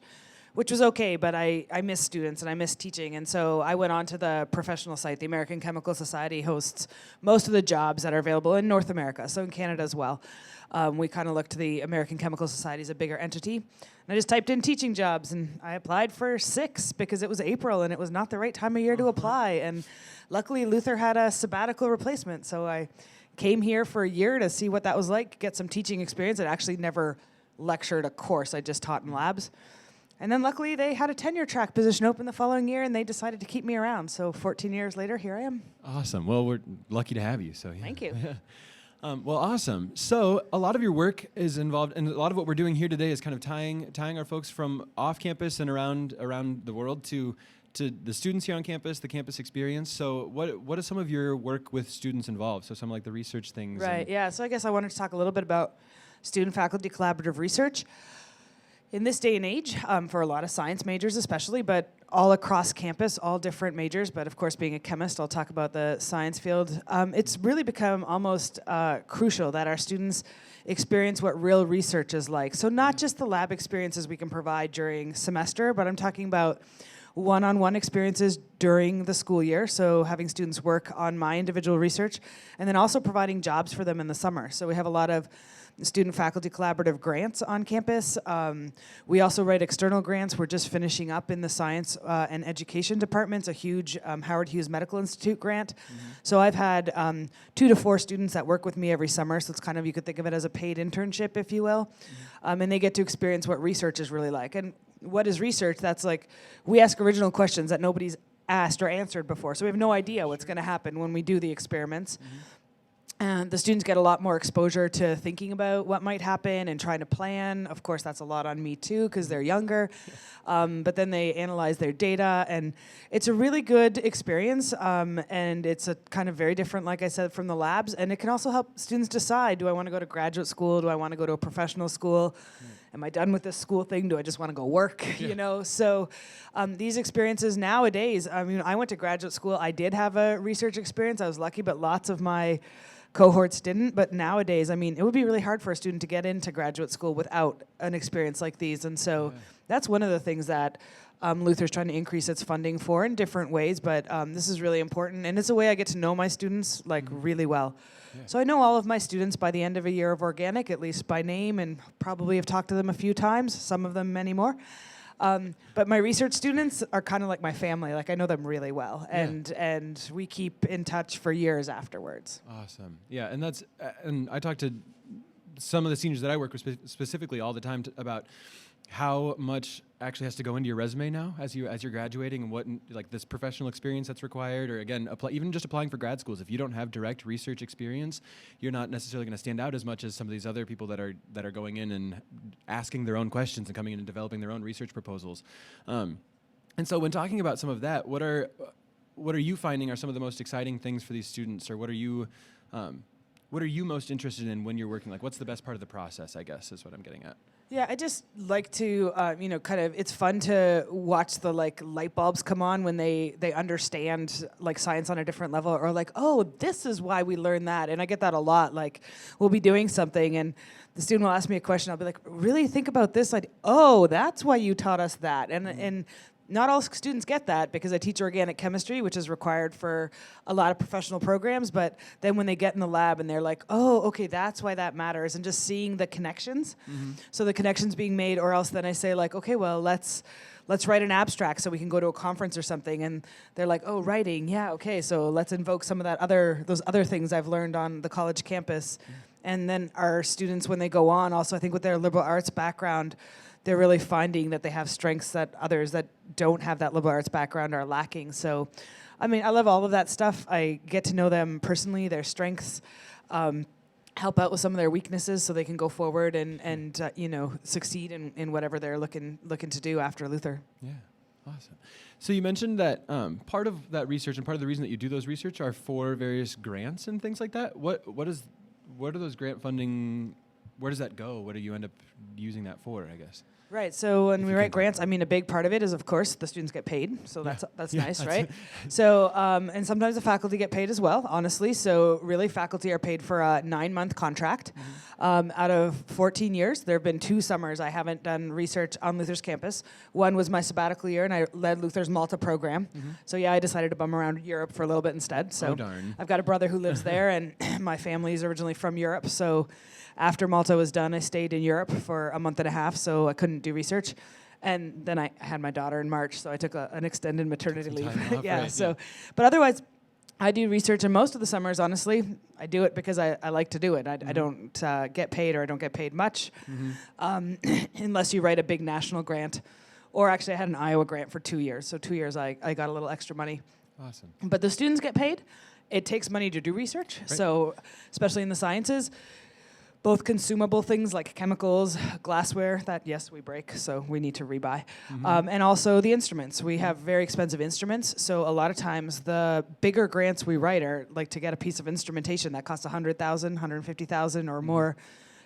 which was okay, but I miss students and I miss teaching. And so I went on to the professional site. The American Chemical Society hosts most of the jobs that are available in North America, so in Canada as well. We kind of looked to the American Chemical Society as a bigger entity. And I just typed in teaching jobs, and I applied for 6 because it was April and it was not the right time of year to apply. And luckily, Luther had a sabbatical replacement, so I came here for a year to see what that was like, get some teaching experience. I actually never lectured a course. I just taught in labs. And then luckily, they had a tenure track position open the following year, and they decided to keep me around. So 14 years later, here I am. Awesome. Well, we're lucky to have you. So yeah. Thank you. Well, awesome. So a lot of your work is involved, and a lot of what we're doing here today is kind of tying our folks from off campus and around the world to the students here on campus, the campus experience. So what is some of your work with students involved? So some like the research things. Right. Yeah. So I guess I wanted to talk a little bit about student-faculty collaborative research. In this day and age, for a lot of science majors especially, but all across campus, all different majors, but of course being a chemist, I'll talk about the science field. It's really become almost crucial that our students experience what real research is like. So not just the lab experiences we can provide during semester, but I'm talking about one-on-one experiences during the school year, so having students work on my individual research, and then also providing jobs for them in the summer. So we have a lot of student-faculty collaborative grants on campus. We also write external grants. We're just finishing up in the science and education departments, a huge Howard Hughes Medical Institute grant. So I've had 2 to 4 students that work with me every summer, so it's kind of, you could think of it as a paid internship, if you will. And they get to experience what research is really like. And what is research? That's like, we ask original questions that nobody's asked or answered before, so we have no idea what's going to happen when we do the experiments. And the students get a lot more exposure to thinking about what might happen and trying to plan. Of course, that's a lot on me too, because they're younger. But then they analyze their data, and it's a really good experience. And it's a kind of very different, like I said, from the labs. And it can also help students decide, do I want to go to graduate school? Do I want to go to a professional school? Am I done with this school thing? Do I just want to go work? So these experiences nowadays, I went to graduate school. I did have a research experience. I was lucky, but lots of my cohorts didn't. But nowadays, it would be really hard for a student to get into graduate school without an experience like these. And so that's one of the things that Luther's trying to increase its funding for in different ways. But this is really important. And it's a way I get to know my students really well. So I know all of my students by the end of a year of organic, at least by name, and probably have talked to them a few times, some of them many more. But my research students are kind of like my family. Like, I know them really well, and we keep in touch for years afterwards. Awesome. Yeah, and that's and I talk to some of the seniors that I work with specifically all the time about how much actually has to go into your resume now as you're graduating, and what like this professional experience that's required, or again, even just applying for grad schools. If you don't have direct research experience, you're not necessarily going to stand out as much as some of these other people that are going in and asking their own questions and coming in and developing their own research proposals. And so when talking about some of that, what are you finding are some of the most exciting things for these students, or what are you most interested in when you're working? Like, what's the best part of the process, I guess, is what I'm getting at. Yeah, I just like to, it's fun to watch the light bulbs come on when they understand science on a different level, or oh, this is why we learned that. And I get that a lot. We'll be doing something and the student will ask me a question. I'll be like, really think about this. Oh, that's why you taught us that. And not all students get that because I teach organic chemistry, which is required for a lot of professional programs. But then when they get in the lab and they're like, oh, okay, that's why that matters. And just seeing the connections. Mm-hmm. So the connections being made, or else then I say okay, well, let's write an abstract so we can go to a conference or something. And they're like, oh, writing. Yeah, okay. So let's invoke some of those other things I've learned on the college campus. Mm-hmm. And then our students, when they go on, also I think with their liberal arts background, they're really finding that they have strengths that others that don't have that liberal arts background are lacking. So, I love all of that stuff. I get to know them personally, their strengths, help out with some of their weaknesses so they can go forward and succeed in whatever they're looking to do after Luther. Yeah, awesome. So you mentioned that part of that research and part of the reason that you do those research are for various grants and things like that. What are those grant funding? Where does that go? What do you end up using that for, I guess? Right. So when we write grants, a big part of it is, of course, the students get paid. So that's nice, right? So and sometimes the faculty get paid as well, honestly. So really, faculty are paid for a 9-month contract. Mm-hmm. Out of 14 years, there have been 2 summers I haven't done research on Luther's campus. One was my sabbatical year, and I led Luther's Malta program. Mm-hmm. So yeah, I decided to bum around Europe for a little bit instead. So oh, darn. I've got a brother who lives there, and my family is originally from Europe. So after Malta was done, I stayed in Europe for a month and a half, so I couldn't do research. And then I had my daughter in March, so I took an extended maternity leave. Off, right, so, but otherwise, I do research in most of the summers, honestly. I do it because I like to do it. I don't get paid, or I don't get paid much, unless you write a big national grant. Or actually, I had an Iowa grant for 2 years, so 2 years I got a little extra money. Awesome. But the students get paid. It takes money to do research, right. So especially in the sciences. Both consumable things like chemicals, glassware, that, yes, we break, so we need to rebuy. Mm-hmm. And also the instruments. We have very expensive instruments, so a lot of times the bigger grants we write are like to get a piece of instrumentation that costs $100,000, $150,000 or more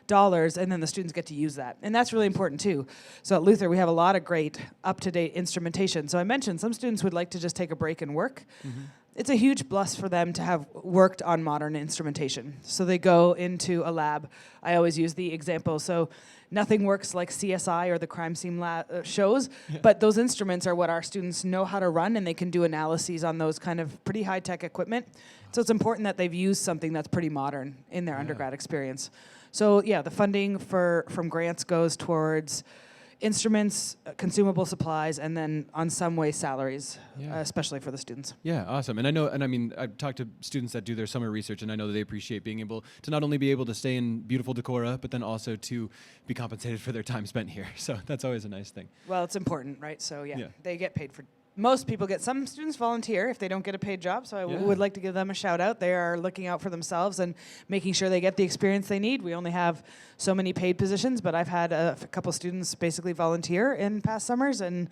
dollars, and then the students get to use that. And that's really important too. So at Luther, we have a lot of great up-to-date instrumentation. So I mentioned some students would like to just take a break and work. Mm-hmm. It's a huge plus for them to have worked on modern instrumentation. So they go into a lab. I always use the example. So nothing works like CSI or the crime scene shows, but those instruments are what our students know how to run, and they can do analyses on those kind of pretty high-tech equipment. So it's important that they've used something that's pretty modern in their undergrad experience. So yeah, the funding from grants goes towards instruments, consumable supplies, and then on some way salaries, especially for the students. Yeah, awesome. And I've talked to students that do their summer research, and I know that they appreciate being able to not only be able to stay in beautiful Decorah, but then also to be compensated for their time spent here. So that's always a nice thing. Well, it's important, right? So they get paid for. Most people some students volunteer if they don't get a paid job, so I would like to give them a shout out. They are looking out for themselves and making sure they get the experience they need. We only have so many paid positions, but I've had a couple students basically volunteer in past summers, and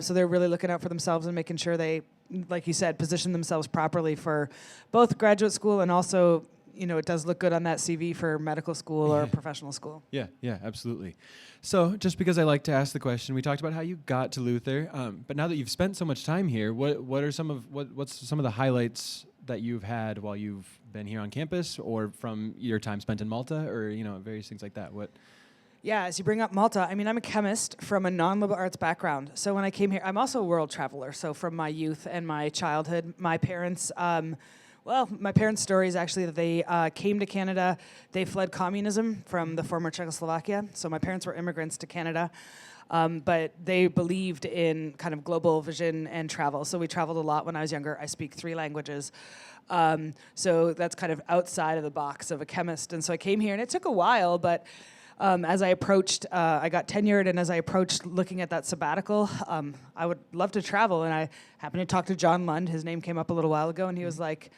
so they're really looking out for themselves and making sure they, like you said, position themselves properly for both graduate school and also, it does look good on that CV for medical school or professional school. Yeah, absolutely. So just because I like to ask the question, we talked about how you got to Luther, but now that you've spent so much time here, what's some of the highlights that you've had while you've been here on campus, or from your time spent in Malta, or various things like that? Yeah, as you bring up Malta, I'm a chemist from a non-liberal arts background. So when I came here, I'm also a world traveler. So from my youth and my childhood, my parents. My parents' story is actually that they came to Canada. They fled communism from the former Czechoslovakia. So my parents were immigrants to Canada, but they believed in kind of global vision and travel. So we traveled a lot when I was younger. I speak 3 languages. So that's kind of outside of the box of a chemist. And so I came here, and it took a while, but as I approached, I got tenured, and as I approached looking at that sabbatical, I would love to travel. And I happened to talk to John Lund. His name came up a little while ago, and he was like,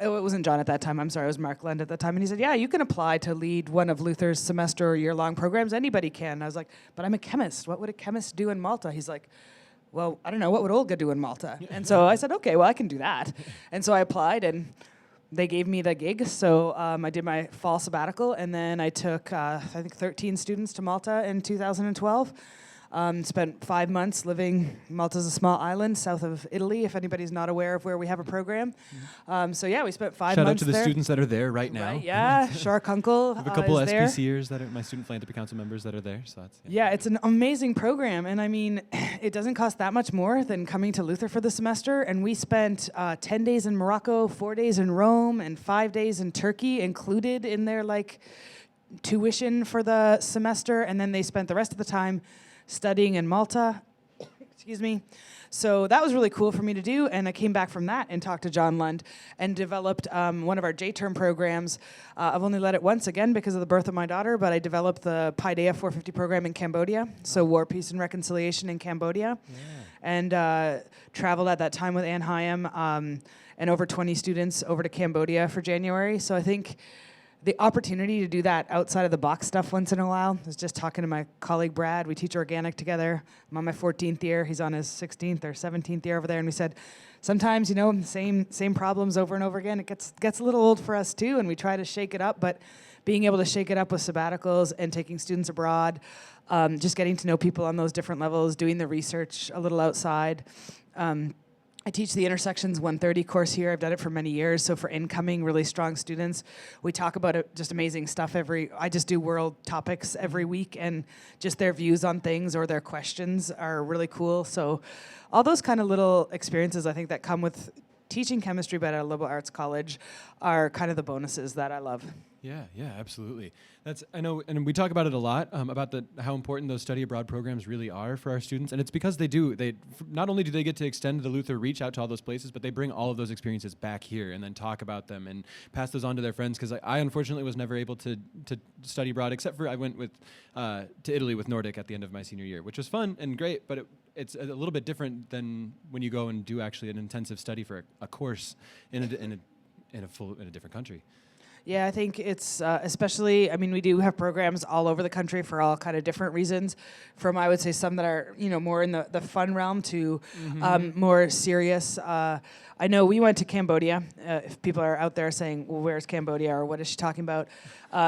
it wasn't John at that time, I'm sorry, it was Mark Lund at that time. And he said, yeah, you can apply to lead one of Luther's semester or year-long programs. Anybody can. And I was like, but I'm a chemist. What would a chemist do in Malta? He's like, well, I don't know, what would Olga do in Malta? And so I said, okay, well, I can do that. And so I applied, and they gave me the gig. So I did my fall sabbatical, and then I took, I think, 13 students to Malta in 2012. Spent 5 months living. Malta's a small island south of Italy, if anybody's not aware of where we have a program. So yeah, we spent 5 months there. Shout out to the students that are there right now. Right, yeah, Shark Uncle I have a couple is there. SPCers that are my student philanthropy council members that are there. So that's Yeah, it's an amazing program, and I mean, it doesn't cost that much more than coming to Luther for the semester. And we spent 10 days in Morocco, 4 days in Rome, and 5 days in Turkey, included in their like tuition for the semester. And then they spent the rest of the time studying in Malta. Excuse me. So that was really cool for me to do, and I came back from that and talked to John Lund and developed one of our J-term programs. I've only led it once, again, because of the birth of my daughter, but I developed the Paideia 450 program in Cambodia, so War, Peace, and Reconciliation in Cambodia, and traveled at that time with Ann Hyam and over 20 students over to Cambodia for January. So I think the opportunity to do that outside of the box stuff once in a while. I was just talking to my colleague Brad. We teach organic together. I'm on my 14th year. He's on his 16th or 17th year over there. And we said, sometimes, you know, same problems over and over again. It gets a little old for us too, and we try to shake it up. But being able to shake it up with sabbaticals and taking students abroad, just getting to know people on those different levels, doing the research a little outside. I teach the Intersections 130 course here. I've done it for many years. So for incoming, really strong students, we talk about just amazing stuff I just do world topics every week, and just their views on things or their questions are really cool. So all those kind of little experiences, I think, that come with teaching chemistry but at a liberal arts college are kind of the bonuses that I love. Yeah, absolutely. I know, and we talk about it a lot, about how important those study abroad programs really are for our students, and it's because not only do they get to extend the Luther reach out to all those places, but they bring all of those experiences back here and then talk about them and pass those on to their friends, because I unfortunately was never able to study abroad, except for I went to Italy with Nordic at the end of my senior year, which was fun and great, but it's a little bit different than when you go and do actually an intensive study for a course in a different country. Yeah, I think it's especially, I mean, we do have programs all over the country for all kind of different reasons, from, I would say, some that are, you know, more in the fun realm to more serious. I know we went to Cambodia. If people are out there saying, well, where's Cambodia, or what is she talking about?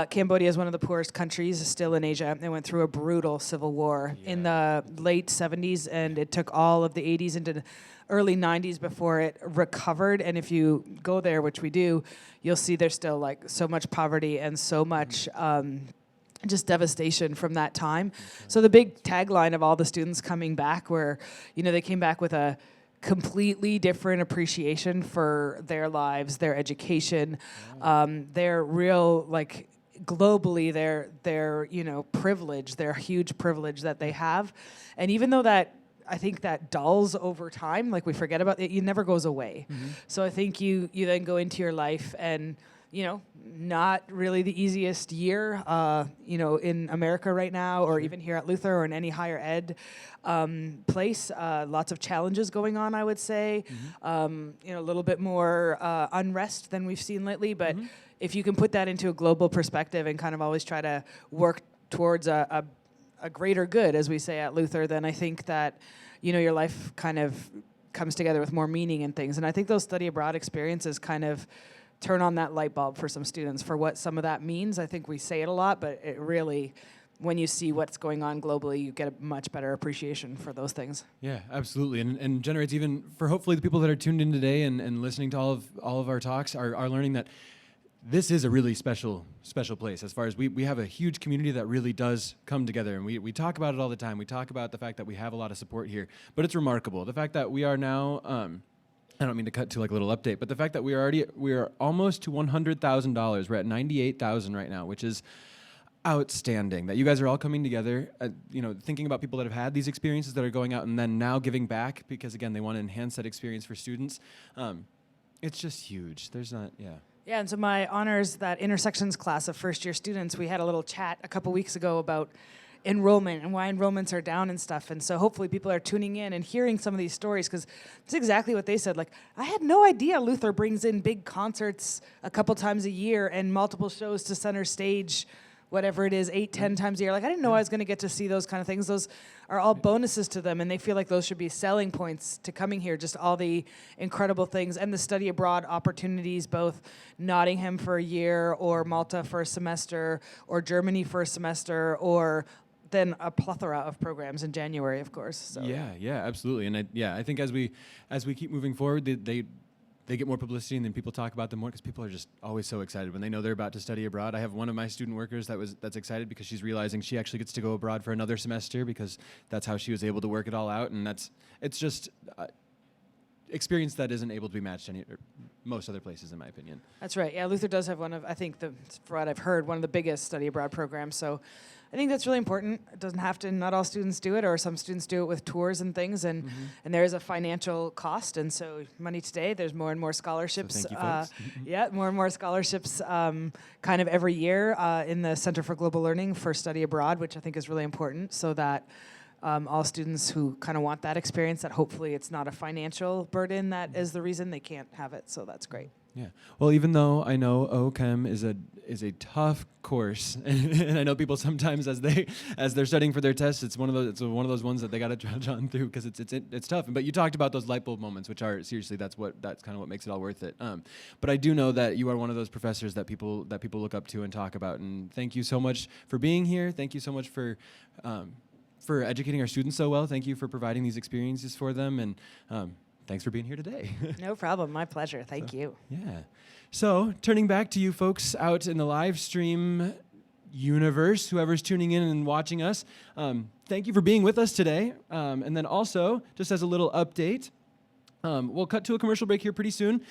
Cambodia is one of the poorest countries still in Asia. They went through a brutal civil war in the late 70s, and it took all of the 80s into the early 90s before it recovered. And if you go there, which we do, you'll see there's still like so much poverty and so much just devastation from that time. So the big tagline of all the students coming back were, you know, they came back with a completely different appreciation for their lives, their education, their real, like, globally, their you know, privilege, their huge privilege that they have. And even though that, I think that dulls over time, like we forget about it, it never goes away. So I think you then go into your life and, you know, not really the easiest year, you know, in America right now, or even here at Luther or in any higher ed place. Lots of challenges going on, I would say. You know, a little bit more unrest than we've seen lately. But if you can put that into a global perspective and kind of always try to work towards a greater good, as we say at Luther, then I think that, you know, your life kind of comes together with more meaning and things. And I think those study abroad experiences kind of turn on that light bulb for some students for what some of that means. I think we say it a lot, but it really, when you see what's going on globally, you get a much better appreciation for those things. Yeah, absolutely. And generates, even for hopefully the people that are tuned in today and listening to all of our talks, are learning that this is a really special place, as far as we have a huge community that really does come together, and we talk about it all the time. We talk about the fact that we have a lot of support here, but it's remarkable. The fact that we are now, I don't mean to cut to like a little update, but the fact that we are almost to $100,000. We're at $98,000 right now, which is outstanding. That you guys are all coming together, you know, thinking about people that have had these experiences that are going out and then now giving back, because again, they want to enhance that experience for students. It's just huge. Yeah, and so my honors, that intersections class of first-year students, we had a little chat a couple weeks ago about enrollment and why enrollments are down and stuff. And so hopefully people are tuning in and hearing some of these stories, because it's exactly what they said. Like, I had no idea Luther brings in big concerts a couple times a year and multiple shows to center stage, whatever it is, 8-10 times a year. Like, I didn't know I was going to get to see those kind of things. Those are all bonuses to them, and they feel like those should be selling points to coming here, just all the incredible things and the study abroad opportunities, both Nottingham for a year or Malta for a semester or Germany for a semester, or then a plethora of programs in January, of course. So. Yeah, absolutely. And I think as we keep moving forward, they get more publicity, and then people talk about them more, because people are just always so excited when they know they're about to study abroad. I have one of my student workers that's excited because she's realizing she actually gets to go abroad for another semester, because that's how she was able to work it all out, and it's just experience that isn't able to be matched most other places, in my opinion. That's right. Yeah, Luther does have one of, I think, for what I've heard, one of the biggest study abroad programs. So I think that's really important. It doesn't have to, not all students do it, or some students do it with tours and things, and there is a financial cost. And so Money Today, there's more and more scholarships. So thank you, folks. Yeah, more and more scholarships kind of every year in the Center for Global Learning for study abroad, which I think is really important, so that all students who kind of want that experience, that hopefully it's not a financial burden that is the reason they can't have it. So that's great. Yeah. Well, even though I know OChem is a tough course, and I know people sometimes as they're studying for their tests, it's one of those ones that they got to trudge on through, because it's tough. But you talked about those light bulb moments, which are seriously that's kind of what makes it all worth it. But I do know that you are one of those professors that people look up to and talk about. And thank you so much for being here. Thank you so much for educating our students so well. Thank you for providing these experiences for them, and thanks for being here today. No problem. My pleasure. Thank you. Yeah. So, turning back to you folks out in the live stream universe, whoever's tuning in and watching us, thank you for being with us today. And then also, just as a little update, we'll cut to a commercial break here pretty soon,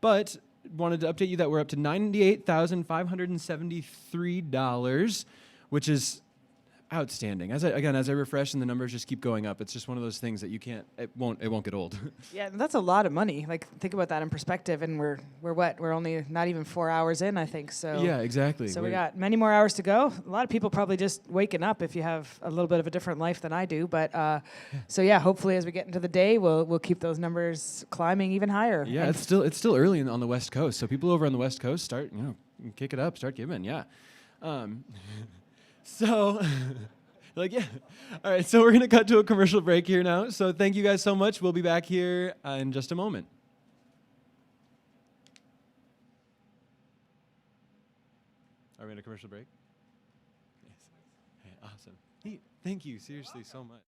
but wanted to update you that we're up to $98,573, which is outstanding. As I refresh and the numbers just keep going up, it's just one of those things that it won't get old. Yeah, that's a lot of money. Like, think about that in perspective. And we're only not even 4 hours in, I think. So yeah, exactly. So we got many more hours to go. A lot of people probably just waking up if you have a little bit of a different life than I do. But so yeah, hopefully as we get into the day, we'll keep those numbers climbing even higher. Yeah, and it's still early on the West Coast. So people over on the West Coast start kick it up, start giving. Yeah. So, yeah. All right, so we're going to cut to a commercial break here now. So thank you guys so much. We'll be back here in just a moment. Are we in a commercial break? Yes. Hey, awesome. Neat. Thank you, seriously, so much.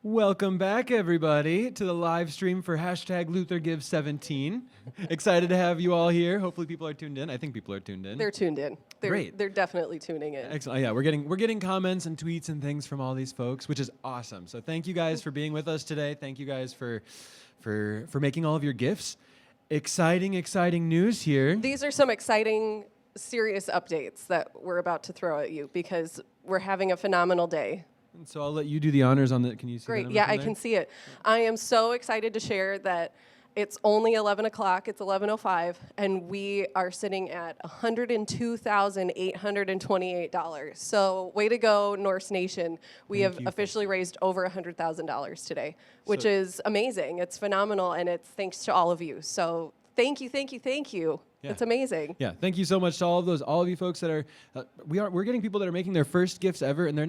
Welcome back, everybody, to the live stream for #LutherGives17. Excited to have you all here. Hopefully people are tuned in. I think people are tuned in. They're tuned in. Great. They're definitely tuning in. Excellent. Yeah, we're getting comments and tweets and things from all these folks, which is awesome. So thank you guys for being with us today. Thank you guys for making all of your gifts. Exciting news here. These are some exciting, serious updates that we're about to throw at you because we're having a phenomenal day. And so I'll let you do the honors on the. Can you see? Great. that Yeah, from I there? can see it. I am so excited to share that it's only 11 o'clock. It's 11:05, and we are sitting at $102,828. So way to go, Norse Nation. We have officially raised over $100,000 today, which is amazing. It's phenomenal, and it's thanks to all of you. So thank you. Yeah. It's amazing. Yeah, thank you so much to all of you folks that are. We're getting people that are making their first gifts ever, and they're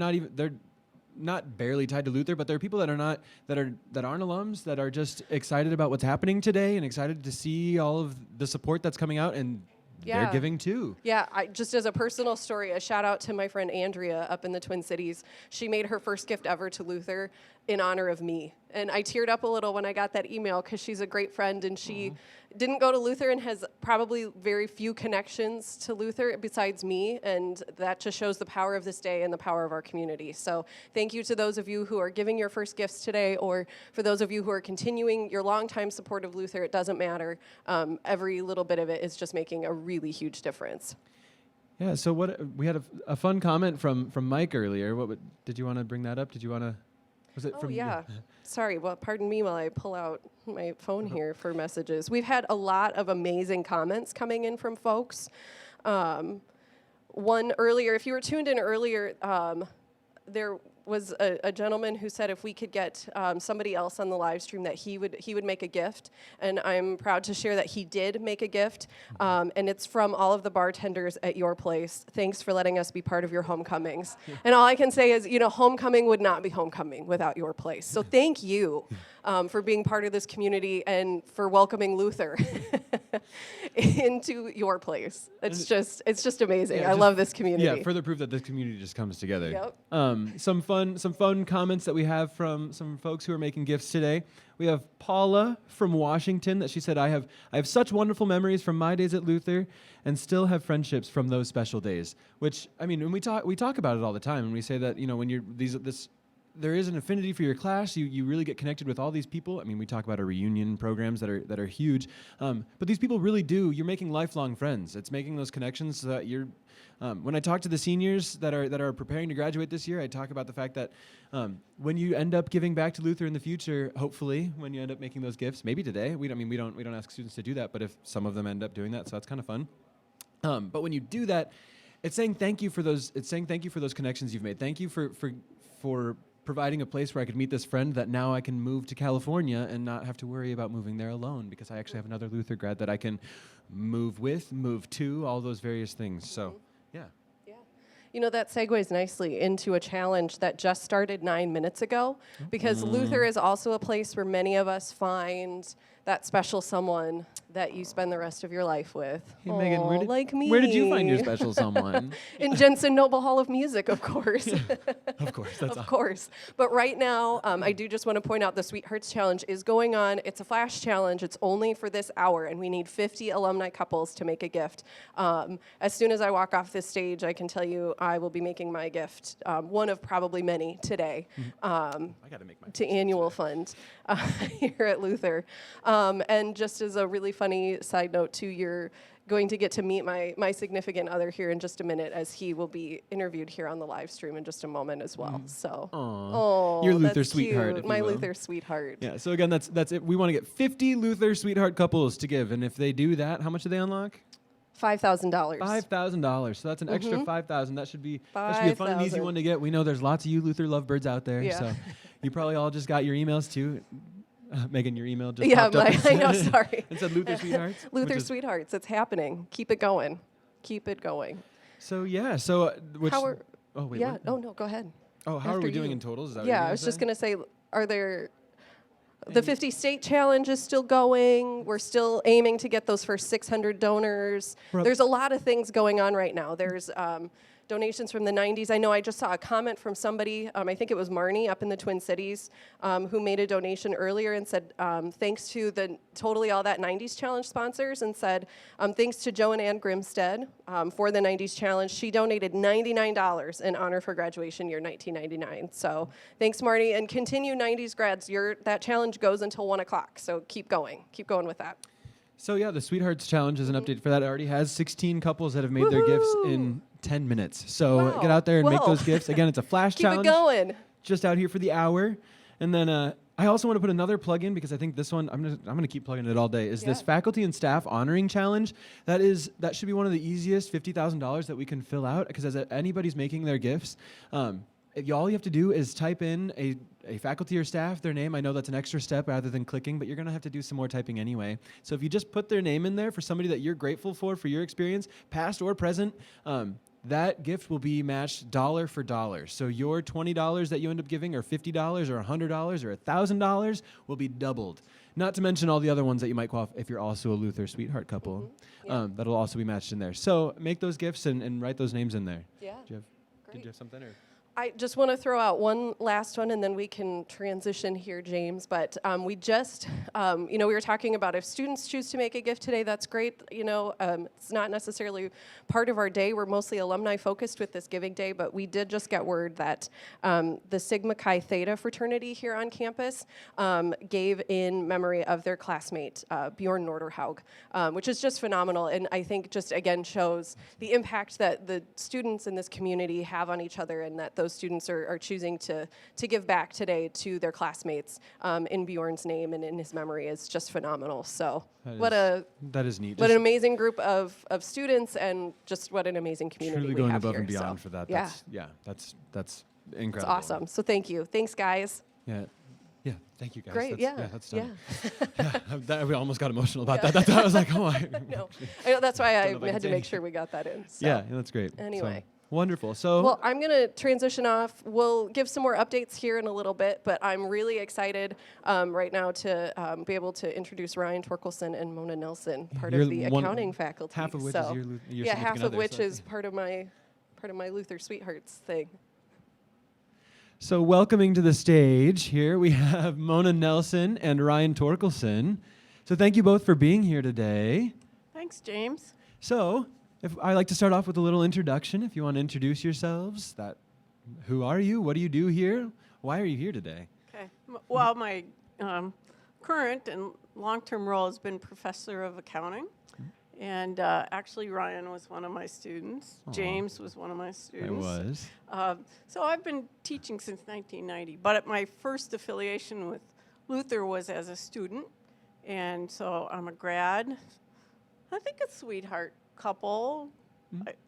not barely tied to Luther, but there are people that aren't alums that are just excited about what's happening today and excited to see all of the support that's coming out, and they're giving too. Yeah, just as a personal story, a shout out to my friend Andrea up in the Twin Cities. She made her first gift ever to Luther in honor of me. And I teared up a little when I got that email because she's a great friend and she didn't go to Luther and has probably very few connections to Luther besides me. And that just shows the power of this day and the power of our community. So thank you to those of you who are giving your first gifts today, or for those of you who are continuing your longtime support of Luther. It doesn't matter. Every little bit of it is just making a really huge difference. Yeah, so we had a fun comment from Mike earlier. Did you want to bring that up? Did you want to? Was it from? Yeah. Sorry. Well, pardon me while I pull out my phone here for messages. We've had a lot of amazing comments coming in from folks. One earlier, if you were tuned in earlier, there was a gentleman who said if we could get somebody else on the live stream that he would make a gift, and I'm proud to share that he did make a gift, and it's from all of the bartenders at your place. Thanks for letting us be part of your homecomings. And all I can say is, homecoming would not be homecoming without your place. So thank you for being part of this community and for welcoming Luther into your place. It's just amazing. Yeah, I love this community. Yeah, further proof that this community just comes together. Yep. Some fun comments that we have from some folks who are making gifts today. We have Paula from Washington that she said, I have such wonderful memories from my days at Luther and still have friendships from those special days. Which, I mean, when we talk about it all the time, and we say that, when you're there is an affinity for your class. You really get connected with all these people. I mean, we talk about our reunion programs that are huge, but these people really do. You're making lifelong friends. It's making those connections so that you're. When I talk to the seniors that are preparing to graduate this year, I talk about the fact that when you end up giving back to Luther in the future, hopefully, when you end up making those gifts, maybe today. We don't ask students to do that, but if some of them end up doing that, so that's kind of fun. But when you do that, it's saying thank you for those. It's saying thank you for those connections you've made. Thank you for providing a place where I could meet this friend that now I can move to California and not have to worry about moving there alone because I actually have another Luther grad that I can move with, move to, all those various things. So, yeah. You know, that segues nicely into a challenge that just started 9 minutes ago, because Luther is also a place where many of us find that special someone that you spend the rest of your life with. Hey, Megan, like me. where did you find your special someone? In Jensen Noble Hall of Music, of course. Of course, that's Of course. But right now, I do just want to point out the Sweethearts Challenge is going on. It's a flash challenge. It's only for this hour, and we need 50 alumni couples to make a gift. As soon as I walk off this stage, I can tell you I will be making my gift, one of probably many today, I gotta make my to Annual Fund here at Luther. And just as a really funny side note, too, you're going to get to meet my significant other here in just a minute, as he will be interviewed here on the live stream in just a moment as well. So, Your Luther that's sweetheart, cute. if you My will. Luther sweetheart. Yeah, so again, that's it. We want to get 50 Luther sweetheart couples to give, and if they do that, how much do they unlock? $5,000. $5,000. So that's an extra Mhm. $5,000. That should be a fun and easy 5,000. one to get. We know there's lots of you Luther lovebirds out there, Yeah. so you probably all just got your emails too. Megan, your email just Yeah, popped up. I know, sorry. It said Luther Sweethearts. which Luther is- Sweethearts, it's happening. Keep it going. Keep it going. So yeah, so which? How are, oh wait. yeah, what? oh no, go ahead. Oh, how are After we doing you. in totals? Is that what Yeah, you're I gonna was just say? going to say, are there, the 50 state challenge is still going. We're still aiming to get those first 600 donors. We're- There's a lot of things going on right now. There's donations from the 90s. I know I just saw a comment from somebody, I think it was Marnie up in the Twin Cities, who made a donation earlier and said, thanks to the Totally All That 90s Challenge sponsors, and said, thanks to Joe and Ann Grimstead for the 90s Challenge. She donated $99 in honor for graduation year 1999. So thanks, Marnie, and continue 90s grads. That challenge goes until 1 o'clock, so keep going with that. So yeah, the Sweethearts Challenge is an update for that. It already has 16 couples that have made their gifts in 10 minutes. So Wow. get out there and make Whoa. those gifts. Again, it's a flash Keep it challenge. going. Just out here for the hour. And then I also want to put another plug in, because I think this one, I'm gonna keep plugging it all day, is this faculty and staff honoring challenge. That should be one of the easiest $50,000 that we can fill out, because as anybody's making their gifts, all you have to do is type in a faculty or staff, their name. I know that's an extra step rather than clicking, but you're going to have to do some more typing anyway. So if you just put their name in there for somebody that you're grateful for your experience, past or present, that gift will be matched dollar for dollar. So your $20 that you end up giving, or $50 or $100 or $1,000 will be doubled. Not to mention all the other ones that you might qualify if you're also a Luther Sweetheart couple. That'll also be matched in there. So make those gifts and write those names in there. Yeah. Did you have something? Or? I just want to throw out one last one, and then we can transition here, James. But we just, we were talking about if students choose to make a gift today, that's great. It's not necessarily part of our day. We're mostly alumni focused with this Giving Day, but we did just get word that the Sigma Chi Theta fraternity here on campus gave in memory of their classmate, Bjorn Norderhaug, which is just phenomenal. And I think just, again, shows the impact that the students in this community have on each other, and that those students are choosing to give back today to their classmates in Bjorn's name and in his memory is just phenomenal. So that is neat. What an amazing group of students, and just what an amazing community Truly we going have above here. and beyond So, for that. Yeah, That's it's incredible. awesome. So thank you. Thanks, guys. Yeah. Yeah, thank you guys. Great, That's yeah. we almost got emotional about that. That's why I was like, oh, I No, I know, that's why I Don't know if I can had to say make anything. sure we got that in. So. Yeah, that's great. Anyway. So, wonderful. So Well, I'm going to transition off. We'll give some more updates here in a little bit, but I'm really excited right now to be able to introduce Ryan Torkelson and Mona Nelson, part You're of the one- accounting faculty. half of which so, is your yeah, half significant of other, which so- is part of my Luther Sweethearts thing. So welcoming to the stage here, we have Mona Nelson and Ryan Torkelson. So thank you both for being here today. Thanks, James. So if I like to start off with a little introduction, if you want to introduce yourselves, who are you? What do you do here? Why are you here today? Okay. Well, my current and long-term role has been professor of accounting. And actually, Ryan was one of my students. Aw. James was one of my students. was. So I've been teaching since 1990. But my first affiliation with Luther was as a student. And so I'm a grad. I think a sweetheart couple.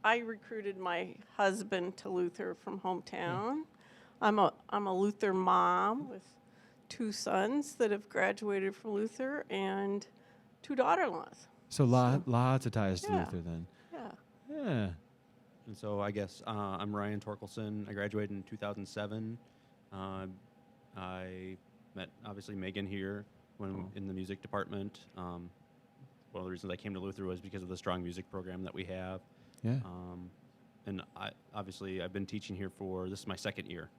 I recruited my husband to Luther from hometown. I'm a Luther mom with 2 sons that have graduated from Luther and 2 daughter-in-laws. So lots of ties to Yeah. Luther then. Yeah. Yeah. And so I guess I'm Ryan Torkelson. I graduated in 2007. I met, obviously, Megan here when in the music department. One of the reasons I came to Luther was because of the strong music program that we have. Yeah. And I've been teaching here this is my second year.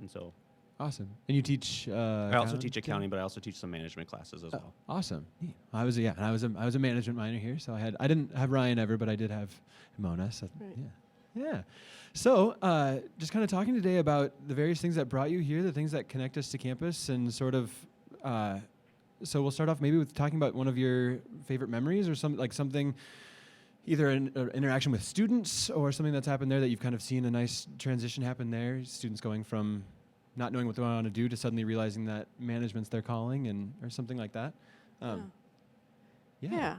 And so. Awesome. And you teach? I also teach accounting, but I also teach some management classes as well. Awesome. Neat. I was a management minor here, so I didn't have Ryan ever, but I did have Mona. So Right. yeah. So just kind of talking today about the various things that brought you here, the things that connect us to campus, and sort of. So we'll start off maybe with talking about one of your favorite memories, or something. Either an interaction with students or something that's happened there that you've kind of seen a nice transition happen there. Students going from not knowing what they want to do to suddenly realizing that management's their calling, or something like that. Yeah.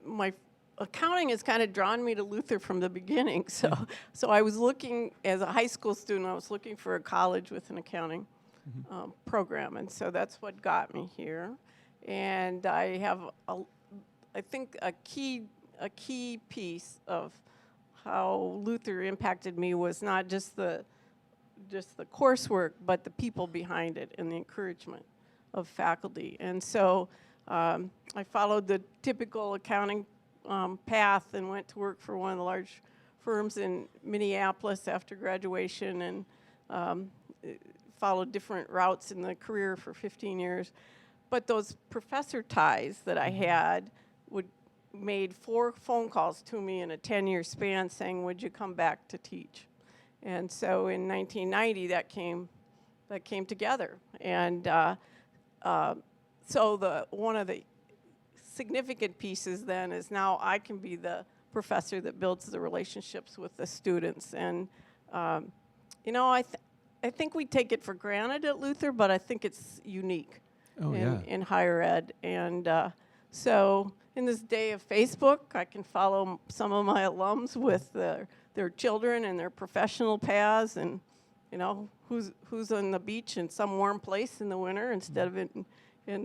My accounting has kind of drawn me to Luther from the beginning. So I was looking, as a high school student, I was looking for a college with an accounting program, and so that's what got me here. And I have, I think, a key piece of how Luther impacted me was not just the coursework, but the people behind it and the encouragement of faculty. And so I followed the typical accounting path and went to work for one of the large firms in Minneapolis after graduation, and followed different routes in the career for 15 years. But those professor ties that I had made 4 phone calls to me in a 10-year span saying, would you come back to teach? And so in 1990, that came together. And so one of the significant pieces then is now I can be the professor that builds the relationships with the students. And I think we take it for granted at Luther, but I think it's unique in higher ed. And so in this day of Facebook, I can follow some of my alums with their children and their professional paths, and who's on the beach in some warm place in the winter instead of in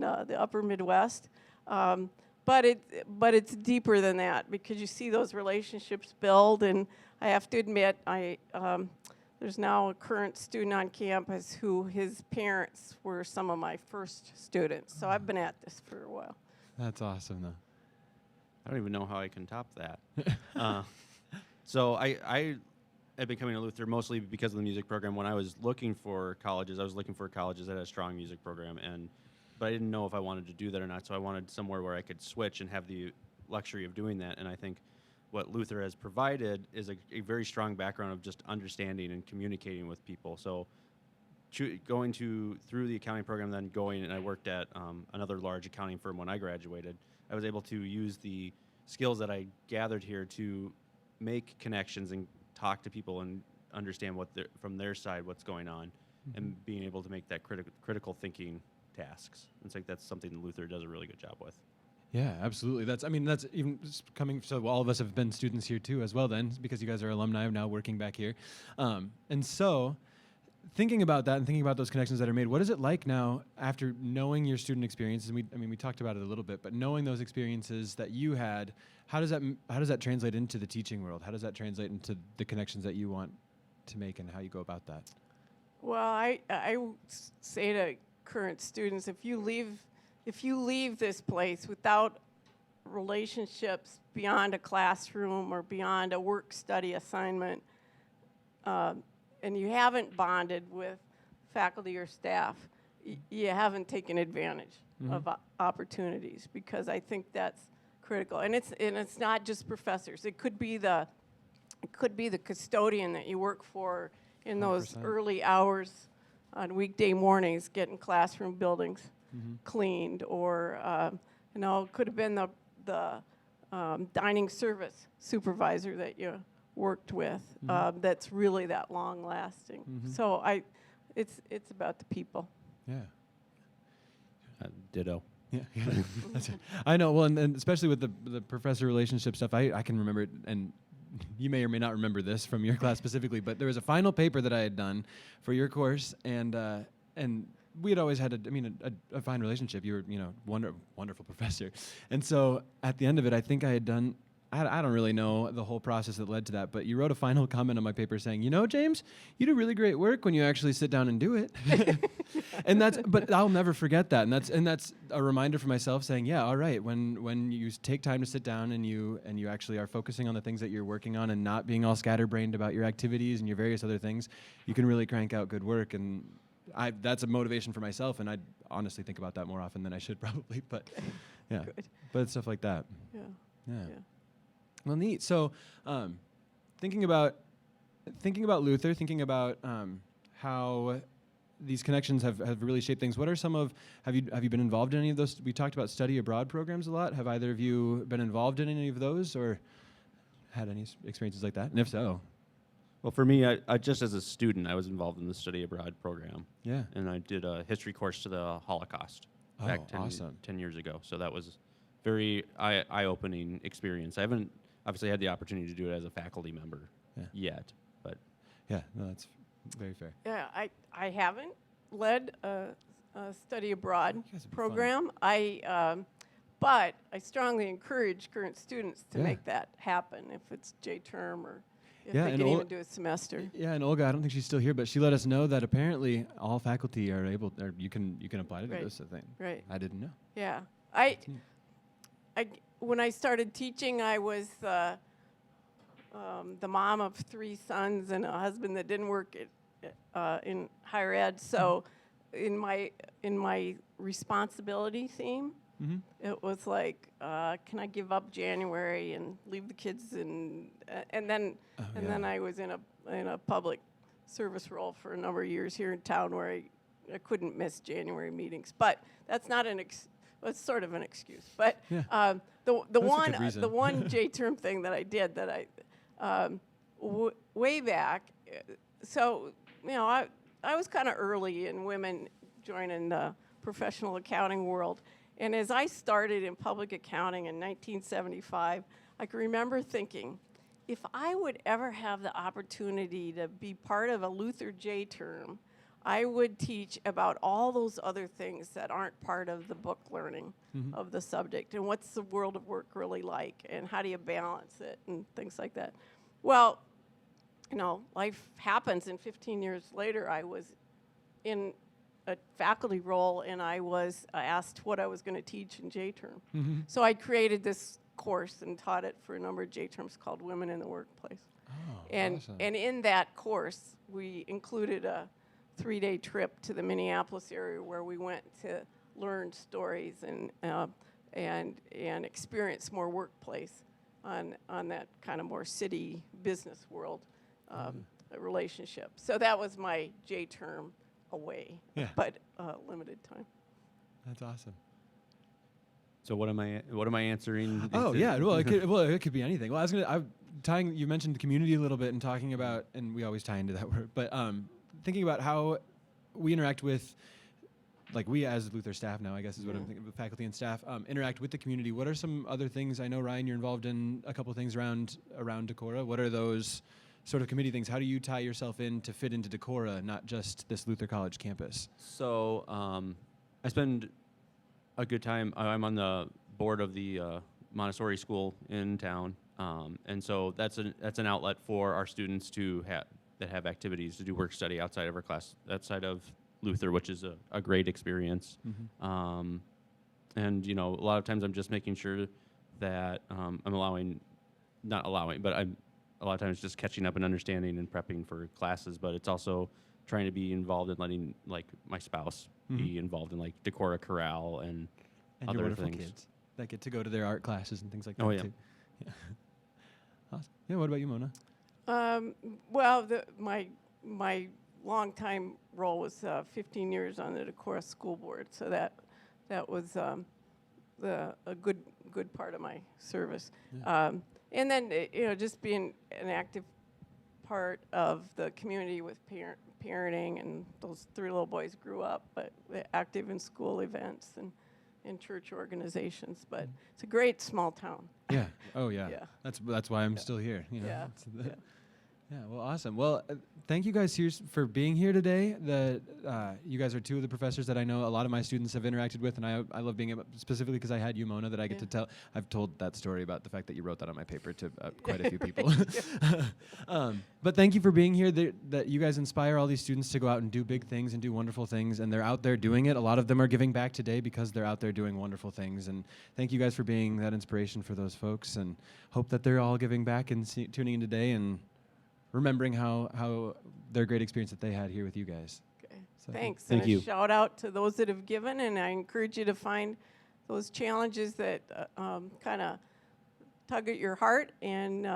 the upper Midwest. But it's deeper than that, because you see those relationships build. And I have to admit, there's now a current student on campus who his parents were some of my first students. So I've been at this for a while. That's awesome, though. I don't even know how I can top that. So I have been coming to Luther mostly because of the music program. When I was looking for colleges, I was looking for colleges that had a strong music program, but I didn't know if I wanted to do that or not. So I wanted somewhere where I could switch and have the luxury of doing that. And I think what Luther has provided is a very strong background of just understanding and communicating with people. So going through the accounting program, then and I worked at another large accounting firm when I graduated. I was able to use the skills that I gathered here to make connections and talk to people and understand from their side what's going on, and being able to make that critical thinking tasks. It's like that's something that Luther does a really good job with. Yeah, absolutely. That's even coming. So all of us have been students here too, as well. Then, because you guys are alumni now working back here, and so thinking about that and thinking about those connections that are made, what is it like now after knowing your student experiences? And we talked about it a little bit, but knowing those experiences that you had, how does that translate into the teaching world? How does that translate into the connections that you want to make, and how you go about that? Well, I say to current students, if you leave this place without relationships beyond a classroom or beyond a work study assignment, and you haven't bonded with faculty or staff, you haven't taken advantage of opportunities, because I think that's critical. And it's not just professors. It could be the custodian that you work for in those 100%. early hours on weekday mornings, getting classroom buildings cleaned, or it could have been the dining service supervisor that you worked with. That's really that long lasting. So it's about the people. Yeah. Ditto. Yeah. That's it. I know. Well, and especially with the professor relationship stuff, I can remember it, and you may or may not remember this from your class specifically, but there was a final paper that I had done for your course, and we had always had a fine relationship. You were, wonderful professor. And so at the end of it, I think I had done I don't really know the whole process that led to that, but you wrote a final comment on my paper saying, you know, James, you do really great work when you actually sit down and do it. But I'll never forget that. And that's a reminder for myself saying, yeah, all right, when you take time to sit down and you actually are focusing on the things that you're working on and not being all scatterbrained about your activities and your various other things, you can really crank out good work. And that's a motivation for myself, and I honestly think about that more often than I should probably, but yeah. But it's stuff like that. Yeah. Well, neat. So, thinking about Luther, thinking about how these connections have really shaped things. What are some of have you been involved in any of those? We talked about study abroad programs a lot. Have either of you been involved in any of those or had any experiences like that? And if so, well, for me, I just as a student, I was involved in the study abroad program. Yeah. And I did a history course to the Holocaust back 10 years ago. So that was very eye-opening experience. I haven't obviously had the opportunity to do it as a faculty member yet, but yeah, no, that's very fair. Yeah, I haven't led a study abroad program. But I strongly encourage current students to make that happen if it's J-term or if they can even do a semester. Yeah, and Olga, I don't think she's still here, but she let us know that apparently all faculty are able, or you can apply to do this, I think. Right. I didn't know. Yeah. When I started teaching, I was the mom of 3 sons and a husband that didn't work in higher ed. So in my responsibility theme, it was like, can I give up January and leave the kids and then I was in a public service role for a number of years here in town where I couldn't miss January meetings. But that's not well, it's sort of an excuse. But the one J-term thing that I did that way back, so I was kind of early in women joining the professional accounting world. And as I started in public accounting in 1975, I can remember thinking, if I would ever have the opportunity to be part of a Luther J-term, I would teach about all those other things that aren't part of the book learning of the subject, and what's the world of work really like, and how do you balance it, and things like that. Well, life happens, and 15 years later, I was in a faculty role, and I was asked what I was going to teach in J-term. So I created this course and taught it for a number of J-terms called Women in the Workplace. And in that course, we included a 3-day trip to the Minneapolis area where we went to learn stories and experience more workplace on that kind of more city business world relationship. So that was my J-term away, but limited time. That's awesome. So what am I answering? Oh yeah, well it could be anything. Well, you mentioned the community a little bit and talking about, and we always tie into that word, but thinking about how we interact with, like we as Luther staff now, I guess is what I'm thinking, faculty and staff, interact with the community. What are some other things? I know, Ryan, you're involved in a couple of things around Decorah. What are those sort of committee things? How do you tie yourself in to fit into Decorah, not just this Luther College campus? So I spend a good time. I'm on the board of the Montessori school in town, and so that's an outlet for our students that have activities to do work study outside of our class, outside of Luther, which is a great experience. And a lot of times I'm just making sure that I'm a lot of times just catching up and understanding and prepping for classes, but it's also trying to be involved in letting my spouse be involved in Decorah Chorale and other your wonderful things. Kids that get to go to their art classes and things like that. Oh yeah. Too. Yeah. Awesome. Yeah. What about you, Mona? Well, my long-time role was 15 years on the Decorah School Board, so that was a good part of my service. Yeah. And then just being an active part of the community with parenting, and those 3 little boys grew up, but active in school events and in church organizations. But it's a great small town. Yeah. Oh yeah. That's why I'm still here. Yeah, well, awesome. Well, thank you guys here for being here today. You guys are two of the professors that I know a lot of my students have interacted with, and I love being able, specifically because I had you, Mona, that I get to tell. I've told that story about the fact that you wrote that on my paper to quite a few people. But thank you for being here. That you guys inspire all these students to go out and do big things and do wonderful things, and they're out there doing it. A lot of them are giving back today because they're out there doing wonderful things, and thank you guys for being that inspiration for those folks, and hope that they're all giving back and tuning in today and remembering how their great experience that they had here with you guys. Okay. So Thanks. Thank and you. A shout out to those that have given, and I encourage you to find those challenges that kind of tug at your heart, and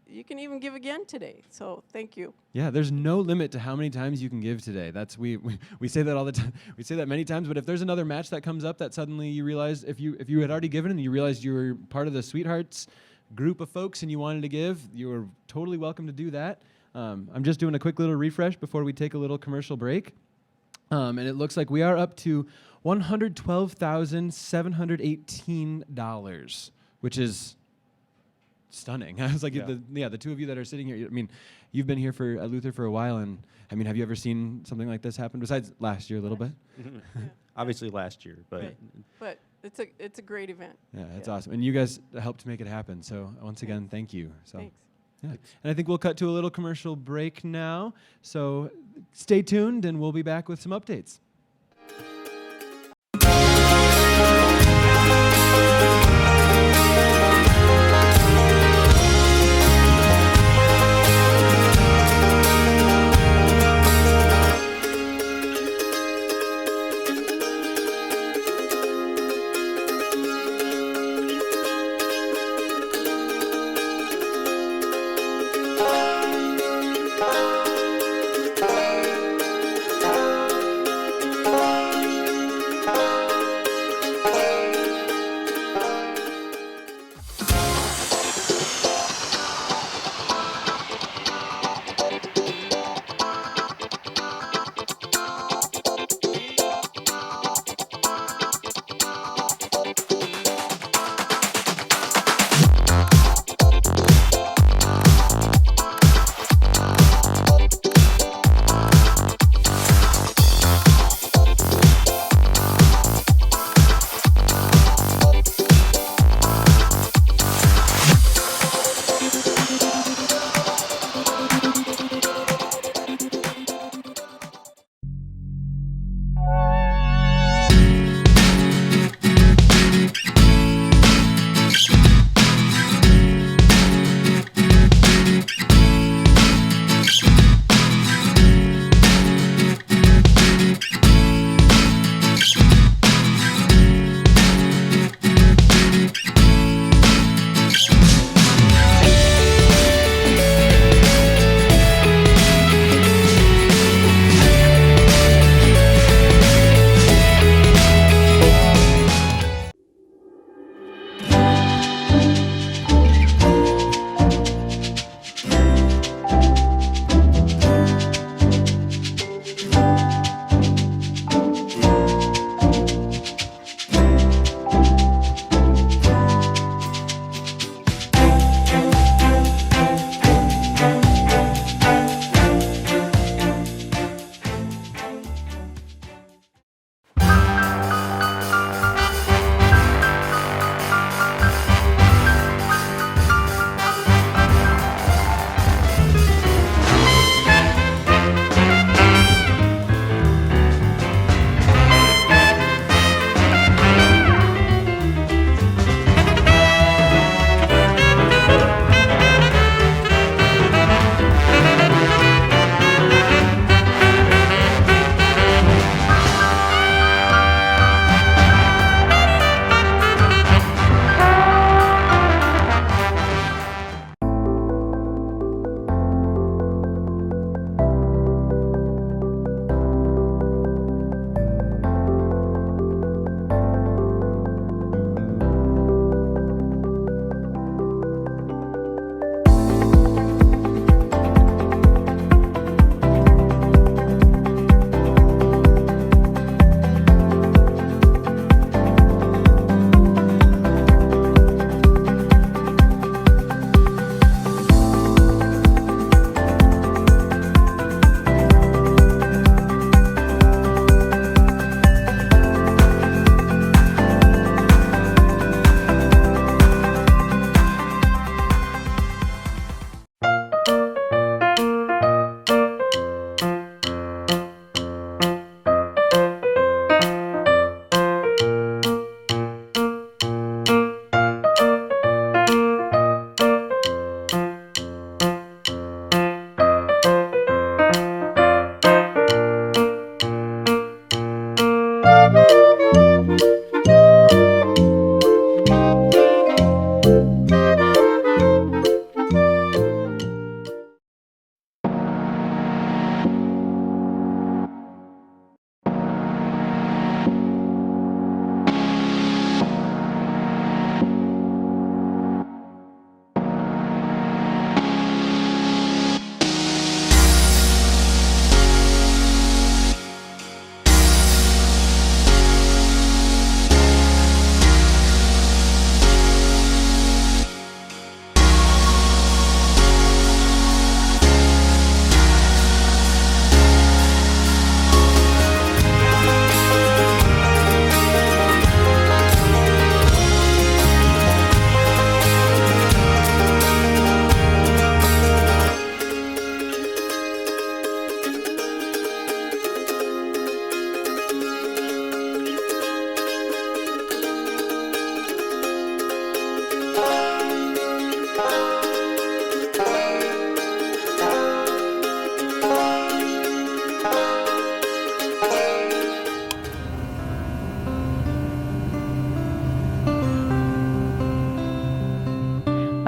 you can even give again today. So thank you. Yeah, there's no limit to how many times you can give today. That's we say that all the time. We say that many times, but if there's another match that comes up that suddenly you realize if you had already given and you realized you were part of the Sweethearts group of folks and you wanted to give, you were totally welcome to do that. I'm just doing a quick little refresh before we take a little commercial break. And it looks like we are up to $112,718, which is stunning. I was like, the two of you that are sitting here, I mean, you've been here at Luther for a while, and I mean, have you ever seen something like this happen besides last year a little bit? Obviously last year, but. Right. But it's a great event. Yeah, it's awesome. And you guys helped make it happen. So once again, thank you. So, Thanks. Yeah. And I think we'll cut to a little commercial break now. So stay tuned and we'll be back with some updates.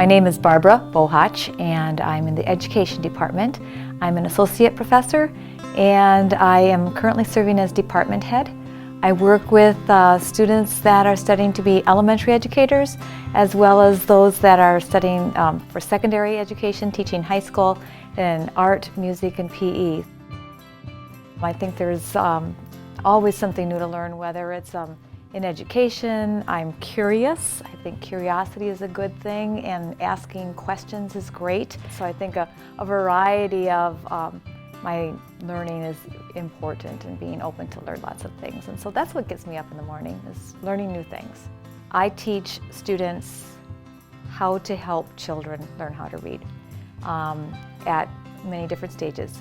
My name is Barbara Bohach, and I'm in the Education Department. I'm an associate professor, and I am currently serving as department head. I work with students that are studying to be elementary educators, as well as those that are studying for secondary education, teaching high school in art, music, and PE. I think there's always something new to learn, whether it's in education. I'm curious. I think curiosity is a good thing, and asking questions is great. So I think a variety of my learning is important, and being open to learn lots of things. And so that's what gets me up in the morning, is learning new things. I teach students how to help children learn how to read at many different stages.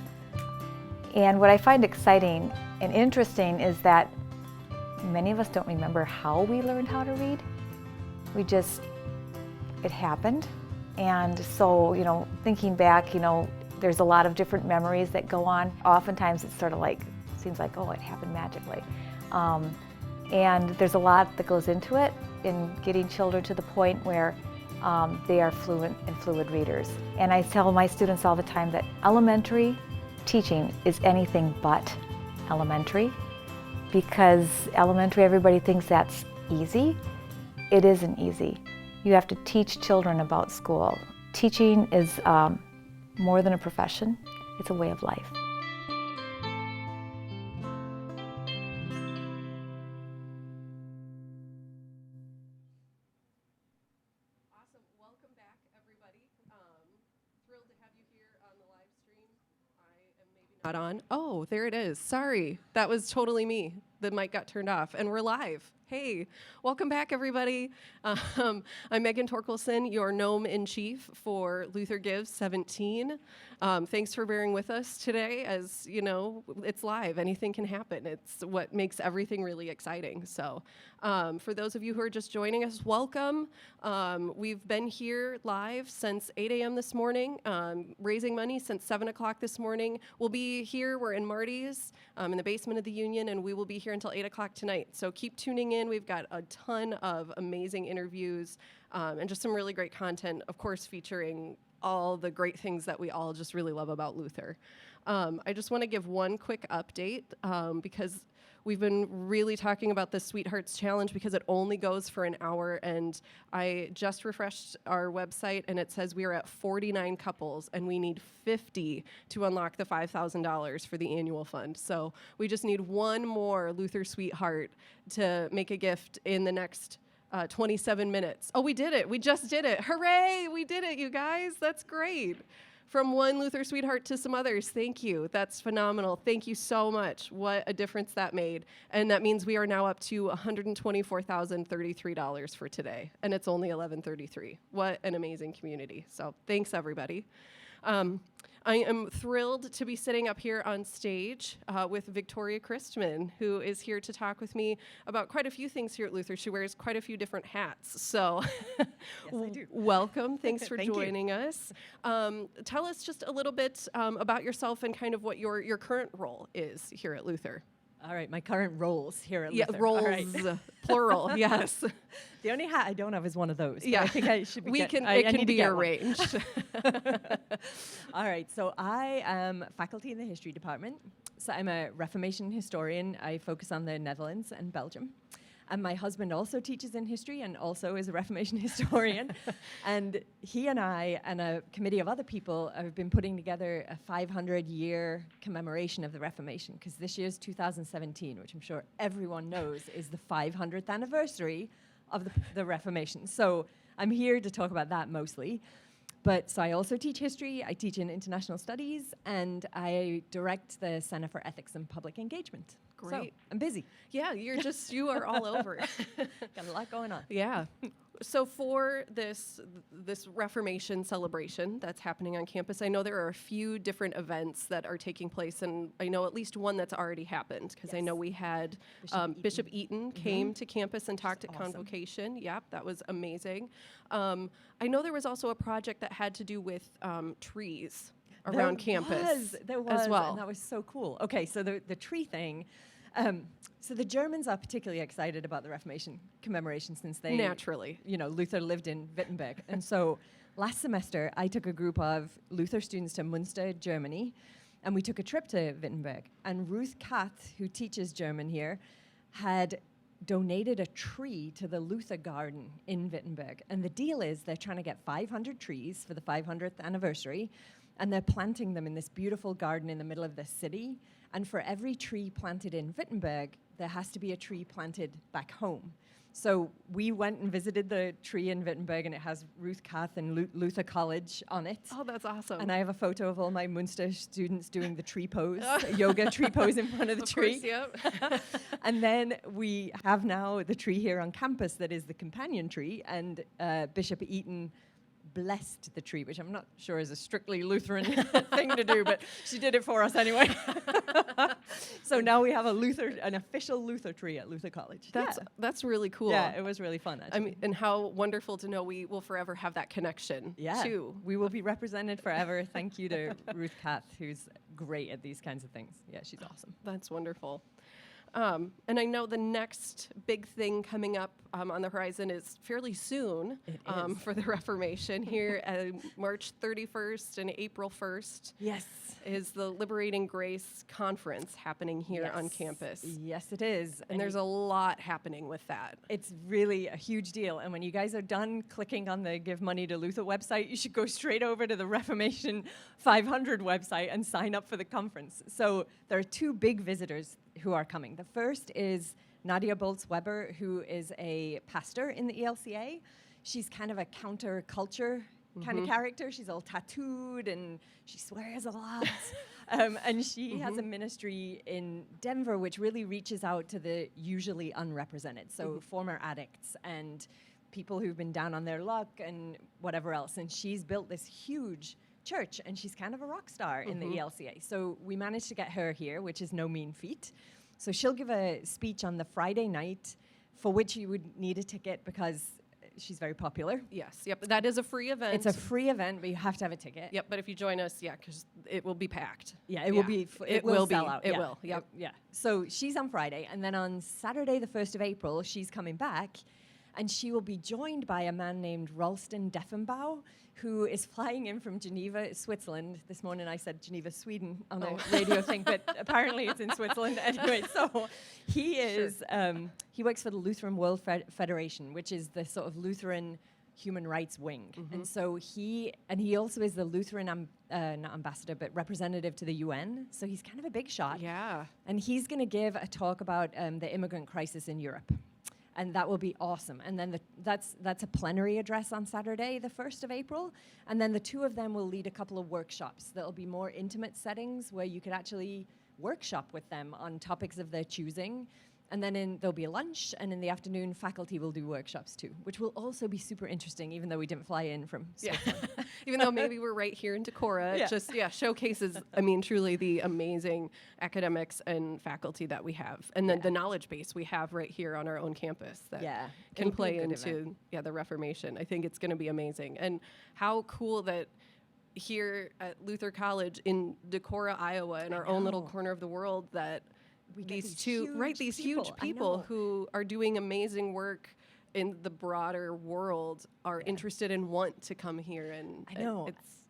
And what I find exciting and interesting is that many of us don't remember how we learned how to read. It happened. And so, thinking back, there's a lot of different memories that go on. Oftentimes it's sort of like, seems like, oh, it happened magically. And there's a lot that goes into it in getting children to the point where they are fluent and fluid readers. And I tell my students all the time that elementary teaching is anything but elementary, because elementary, everybody thinks that's easy. It isn't easy. You have to teach children about school. Teaching is more than a profession, it's a way of life. Awesome. Welcome back, everybody. Thrilled to have you here on the live stream. I am maybe not on. Oh, there it is. Sorry. That was totally me. The mic got turned off, and we're live. Hey, welcome back, everybody. I'm Megan Torkelson, your Gnome-in-Chief for Luther Gives 17. Thanks for bearing with us today. As you know, it's live. Anything can happen. It's what makes everything really exciting. So for those of you who are just joining us, welcome. We've been here live since 8 a.m. this morning, raising money since 7 o'clock this morning. We'll be here. We're in Marty's in the basement of the Union, and we will be here until 8 o'clock tonight. So keep tuning in. We've got a ton of amazing interviews and just some really great content, of course, featuring all the great things that we all just really love about Luther. I just want to give one quick update because we've been really talking about the Sweethearts Challenge because it only goes for an hour, and I just refreshed our website and it says we are at 49 couples and we need 50 to unlock the $5,000 for the annual fund. So we just need one more Luther Sweetheart to make a gift in the next 27 minutes. Oh, we did it. We just did it. Hooray! We did it, you guys. That's great. From one Luther Sweetheart to some others. Thank you. That's phenomenal. Thank you so much. What a difference that made. And that means we are now up to $124,033 for today. And it's only $11.33. What an amazing community. So thanks, everybody. I am thrilled to be sitting up here on stage with Victoria Christman, who is here to talk with me about quite a few things here at Luther. She wears quite a few different hats. So yes, I do. Welcome. Thanks for Thank joining us. Tell us just a little bit about yourself and kind of what your current role is here at Luther. All right, my current roles here at Yeah, Luther. roles, All right. plural, yes. The only hat I don't have is one of those. Yeah, I think I should be it can need to be get one. arranged. All right, so I am faculty in the history department. So I'm a Reformation historian. I focus on the Netherlands and Belgium. And my husband also teaches in history and also is a Reformation historian. And he and I and a committee of other people have been putting together a 500-year commemoration of the Reformation, because this year's 2017, which I'm sure everyone knows is the 500th anniversary of the Reformation. So I'm here to talk about that mostly. But so I also teach history, I teach in international studies, and I direct the Center for Ethics and Public Engagement. Great. So I'm busy. Yeah, you are all over. Got a lot going on. Yeah. So for this Reformation celebration that's happening on campus, I know there are a few different events that are taking place, and I know at least one that's already happened, because I know we had Bishop Eaton came to campus and talked at Convocation. Yep, that was amazing. I know there was also a project that had to do with trees around campus There was, as well. and that was so cool. Okay, so the tree thing. So the Germans are particularly excited about the Reformation commemoration since they naturally, Luther lived in Wittenberg, and so last semester, I took a group of Luther students to Munster, Germany, and we took a trip to Wittenberg. And Ruth Kath, who teaches German here, had donated a tree to the Luther Garden in Wittenberg. And the deal is they're trying to get 500 trees for the 500th anniversary, and they're planting them in this beautiful garden in the middle of the city. And for every tree planted in Wittenberg, there has to be a tree planted back home. So we went and visited the tree in Wittenberg, and it has Ruth Kath and Luther College on it. Oh, that's awesome. And I have a photo of all my Munster students doing the tree pose, yoga tree pose in front of the tree. Course, yep. And then we have now the tree here on campus that is the companion tree, and Bishop Eaton blessed the tree, which I'm not sure is a strictly Lutheran thing to do, but she did it for us anyway. So now we have an official Luther tree at Luther College. That's really cool. Yeah, it was really fun, actually. I mean, and how wonderful to know we will forever have that connection, too. We will be represented forever. Thank you to Ruth Kath, who's great at these kinds of things. Yeah, she's awesome. That's wonderful. And I know the next big thing coming up on the horizon is fairly soon for the Reformation here March 31st and April 1st. Yes. Is the Liberating Grace Conference happening here on campus. Yes, it is. And there's a lot happening with that. It's really a huge deal. And when you guys are done clicking on the Give Money to Luther website, you should go straight over to the Reformation 500 website and sign up for the conference. So there are two big visitors who are coming. The first is Nadia Boltz-Weber, who is a pastor in the ELCA. She's kind of a counterculture kind of character. She's all tattooed and she swears a lot. And she has a ministry in Denver which really reaches out to the usually unrepresented. So former addicts and people who've been down on their luck and whatever else. And she's built this huge church, and she's kind of a rock star in the ELCA. So we managed to get her here, which is no mean feat. So she'll give a speech on the Friday night, for which you would need a ticket because she's very popular. Yes, yep, that is a free event. It's a free event, but you have to have a ticket. Yep, but if you join us, because it will be packed. Yeah, it will be. It will sell out. It will. Yep. Yeah. So she's on Friday, and then on Saturday, the 1st of April, she's coming back, and she will be joined by a man named Ralston Deffenbaugh, who is flying in from Geneva, Switzerland. This morning I said Geneva, Sweden on the radio thing, but apparently it's in Switzerland anyway. So he is, he works for the Lutheran World Federation, which is the sort of Lutheran human rights wing. And so he also is the Lutheran, not ambassador, but representative to the UN. So he's kind of a big shot. Yeah. And he's going to give a talk about the immigrant crisis in Europe. And that will be awesome. And then that's a plenary address on Saturday, the 1st of April. And then the two of them will lead a couple of workshops. That'll be more intimate settings where you could actually workshop with them on topics of their choosing. And then there'll be a lunch, and in the afternoon, faculty will do workshops too, which will also be super interesting, even though we didn't fly in from Switzerland. Even though maybe we're right here in Decorah, it just showcases, I mean, truly the amazing academics and faculty that we have, and then the knowledge base we have right here on our own campus that can play into the Reformation. I think it's going to be amazing, and how cool that here at Luther College in Decorah, Iowa, in our own little corner of the world, that these huge people who are doing amazing work in the broader world are interested and want to come here, and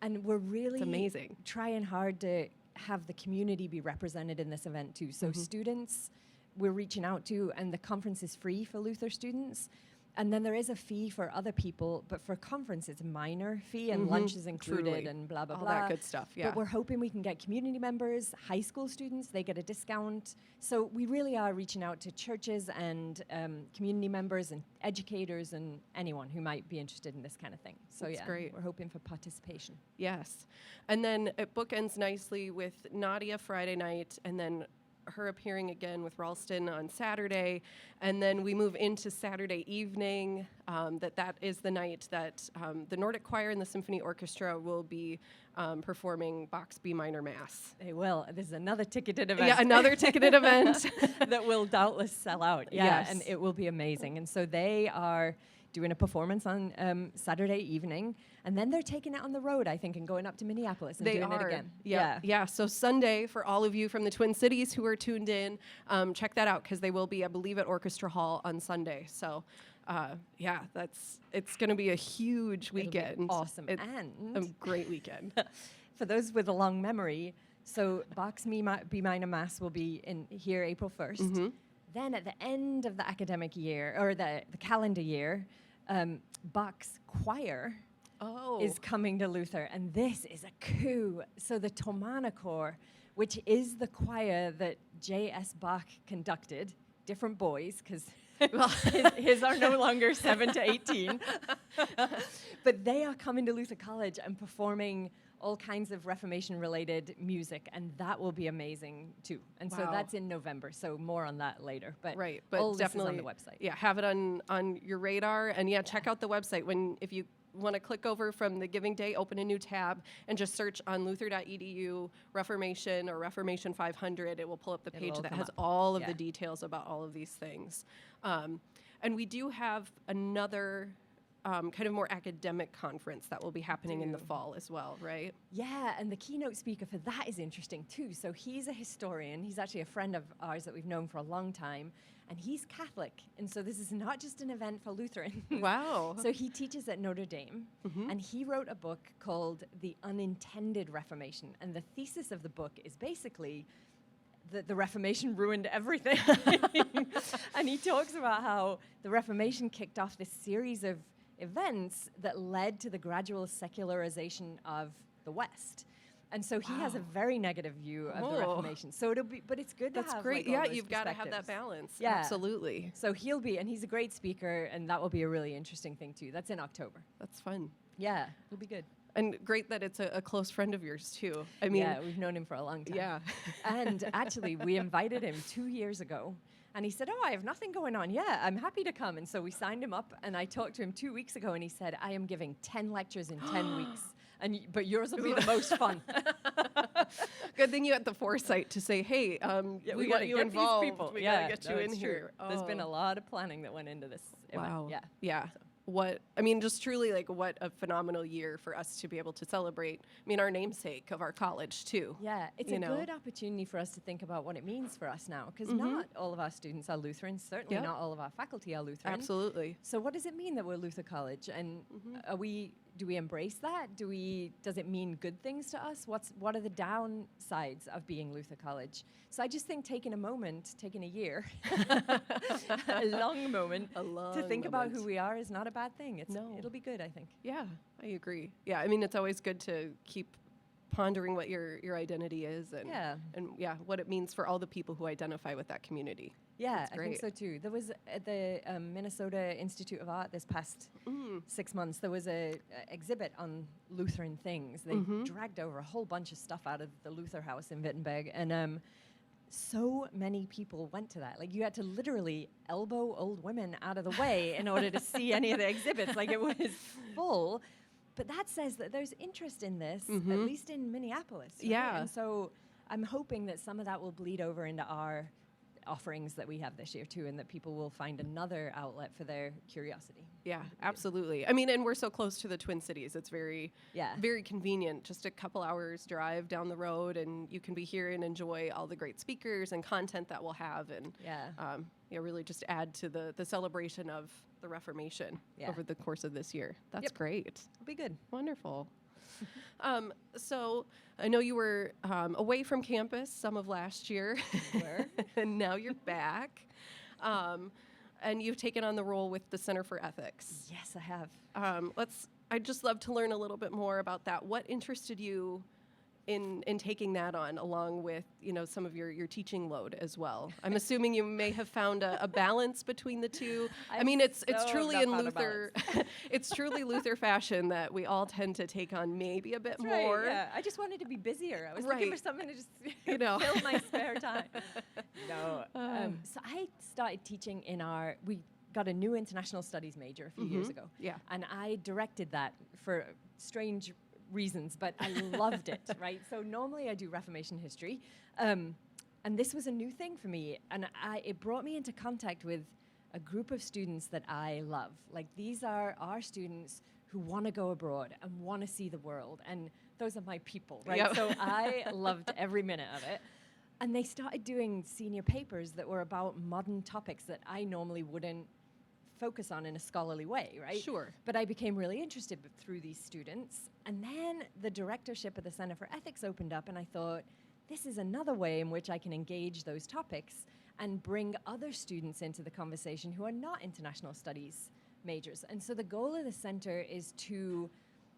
and we're really amazing. Trying hard to have the community be represented in this event too. So students we're reaching out to, and the conference is free for Luther students. And then there is a fee for other people, but for conference it's a minor fee, and lunch is included and blah, blah, all blah. that good stuff, But we're hoping we can get community members, high school students, they get a discount. So we really are reaching out to churches and community members and educators and anyone who might be interested in this kind of thing. So That's great. We're hoping for participation. Yes. And then it bookends nicely with Nadia Friday night, and then her appearing again with Ralston on Saturday, and then we move into Saturday evening. That is the night that the Nordic Choir and the Symphony Orchestra will be performing Bach's B minor Mass. They will. This is another ticketed event. Yeah, another ticketed event that will doubtless sell out. Yeah, yes. And it will be amazing. And so they are doing a performance on Saturday evening, and then they're taking it on the road, I think, and going up to Minneapolis and doing it again. Yeah. So Sunday, for all of you from the Twin Cities who are tuned in, check that out, because they will be, I believe, at Orchestra Hall on Sunday. So yeah, it's going to be a huge weekend. Awesome. It's And a great weekend. for those with a long memory, so Bach's B minor Mass will be here April 1st. Mm-hmm. Then at the end of the academic year, or the calendar year, Bach's choir is coming to Luther, and this is a coup. So the Thomaner Chor, which is the choir that J.S. Bach conducted, different boys, because his are no longer 7 to 18, but they are coming to Luther College and performing all kinds of Reformation-related music, and that will be amazing too. And so that's in November. So more on that later. But right, but all definitely this is on the website. Yeah, have it on your radar, and check out the website if you want to click over from the Giving Day, open a new tab, and just search on luther.edu Reformation or Reformation 500. It will pull up the page that has all of the details about all of these things. And we do have another kind of more academic conference that will be happening in the fall as well, right? Yeah, and the keynote speaker for that is interesting too. So he's a historian. He's actually a friend of ours that we've known for a long time, and he's Catholic. And so this is not just an event for Lutherans. Wow. So he teaches at Notre Dame, and he wrote a book called The Unintended Reformation. And the thesis of the book is basically that the Reformation ruined everything. And he talks about how the Reformation kicked off this series of events that led to the gradual secularization of the West. And so he has a very negative view of the Reformation. So but it's good to have. That's great. Like, all Yeah, those you've got to have that perspectives. balance. Yeah. Absolutely. So and he's a great speaker, and that will be a really interesting thing too. That's in October. That's fun. Yeah, it'll be good. And great that it's a close friend of yours too. I mean, yeah, we've known him for a long time. Yeah. And actually, we invited him 2 years ago. And he said, I have nothing going on. Yeah, I'm happy to come. And so we signed him up, and I talked to him 2 weeks ago, and he said, I am giving 10 lectures in 10 weeks. But yours will be the most fun. Good thing you had the foresight to say, hey, we got want to you get involved. these people. We got to get you in here. There's been a lot of planning that went into this Wow. event. Yeah. Just truly what a phenomenal year for us to be able to celebrate. Our namesake of our college too. Yeah, it's a good opportunity for us to think about what it means for us now, because not all of our students are Lutherans. Certainly not all of our faculty are Lutheran. Absolutely. So what does it mean that we're Luther College? And do we embrace that? Does it mean good things to us? What are the downsides of being Luther College? So I just think taking a year, a long moment, to think about who we are is not a bad thing. It'll be good, I think. Yeah, I agree. Yeah, it's always good to keep pondering what your identity is and what it means for all the people who identify with that community. Yeah, I think so too. There was at the Minnesota Institute of Art this past 6 months, there was a exhibit on Lutheran things. They dragged over a whole bunch of stuff out of the Luther House in Wittenberg, and so many people went to that. Like, you had to literally elbow old women out of the way in order to see any of the exhibits. Like, it was full. But that says that there's interest in this, at least in Minneapolis. Right? Yeah. And so I'm hoping that some of that will bleed over into our offerings that we have this year too, and that people will find another outlet for their curiosity. Yeah, absolutely. And we're so close to the Twin Cities. It's very convenient. Just a couple hours drive down the road, and you can be here and enjoy all the great speakers and content that we'll have, and really just add to the celebration of the Reformation over the course of this year. That's great. It'll be good. Wonderful. So I know you were away from campus some of last year, and now you're back. And you've taken on the role with the Center for Ethics. Yes, I have. I'd just love to learn a little bit more about that. What interested you in taking that on, along with some of your teaching load as well? I'm assuming you may have found a balance between the two. It's truly in Luther, it's truly Luther fashion that we all tend to take on maybe a bit more. Right, yeah. I just wanted to be busier. I was looking for something to just fill my spare time. No. So I started teaching we got a new international studies major a few years ago. Yeah. And I directed that for strange reasons, but I loved it, right? So normally I do Reformation history, and this was a new thing for me, and it brought me into contact with a group of students that I love. Like, these are our students who want to go abroad and want to see the world, and those are my people, right? Yep. So I loved every minute of it. And they started doing senior papers that were about modern topics that I normally wouldn't focus on in a scholarly way, right? Sure. But I became really interested through these students. And then the directorship of the Center for Ethics opened up, and I thought, this is another way in which I can engage those topics and bring other students into the conversation who are not international studies majors. And so the goal of the center is to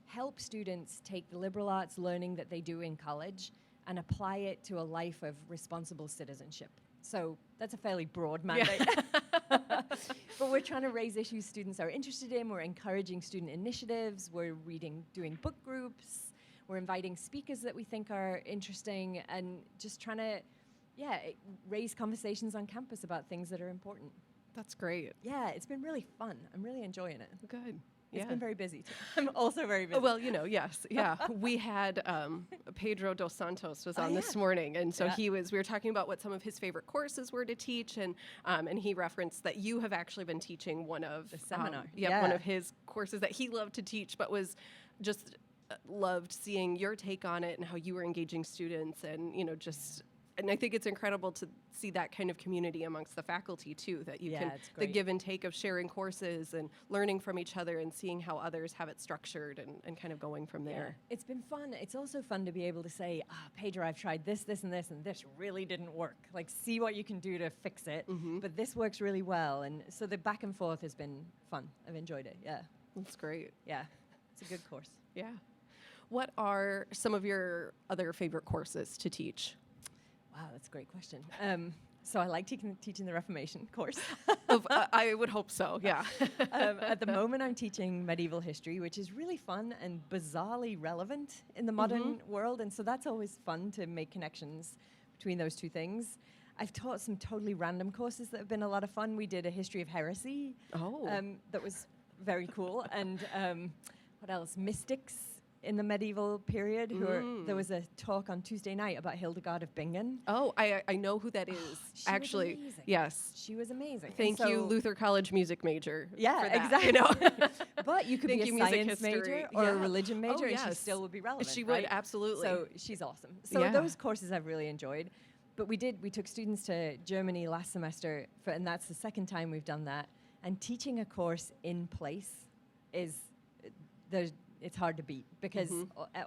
help students take the liberal arts learning that they do in college and apply it to a life of responsible citizenship. So that's a fairly broad mandate. But we're trying to raise issues students are interested in. We're encouraging student initiatives. We're doing book groups. We're inviting speakers that we think are interesting, and just trying to, raise conversations on campus about things that are important. That's great. Yeah, it's been really fun. I'm really enjoying it. Good. It's been very busy too. I'm also very busy. Well, yes, yeah. We had Pedro dos Santos was on this morning, and so we were talking about what some of his favorite courses were to teach, and he referenced that you have actually been teaching one of the seminar. One of his courses that he loved to teach, but was just loved seeing your take on it and how you were engaging students, and and I think it's incredible to see that kind of community amongst the faculty too, that you can, the give and take of sharing courses and learning from each other and seeing how others have it structured and kind of going from there. It's been fun. It's also fun to be able to say, Pedro, I've tried this, this, and this really didn't work. Like, see what you can do to fix it, but this works really well. And so the back and forth has been fun. I've enjoyed it, That's great. Yeah, it's a good course. Yeah. What are some of your other favorite courses to teach? Wow, that's a great question. So I like teaching the Reformation course. I would hope so, yeah. At the moment, I'm teaching medieval history, which is really fun and bizarrely relevant in the modern world. And so that's always fun to make connections between those two things. I've taught some totally random courses that have been a lot of fun. We did a history of heresy. That was very cool. And what else? Mystics in the medieval period. There was a talk on Tuesday night about Hildegard of Bingen. Oh, I know who that is. Actually, was amazing. Yes, she was amazing. Thank you, Luther College music major. Yeah, for that, exactly. But you could be a music science major or a religion major, and she yes. still would be relevant. She would, right? absolutely. So she's awesome. So those courses I've really enjoyed. But we took students to Germany last semester, and that's the second time we've done that. And teaching a course in place it's hard to beat, because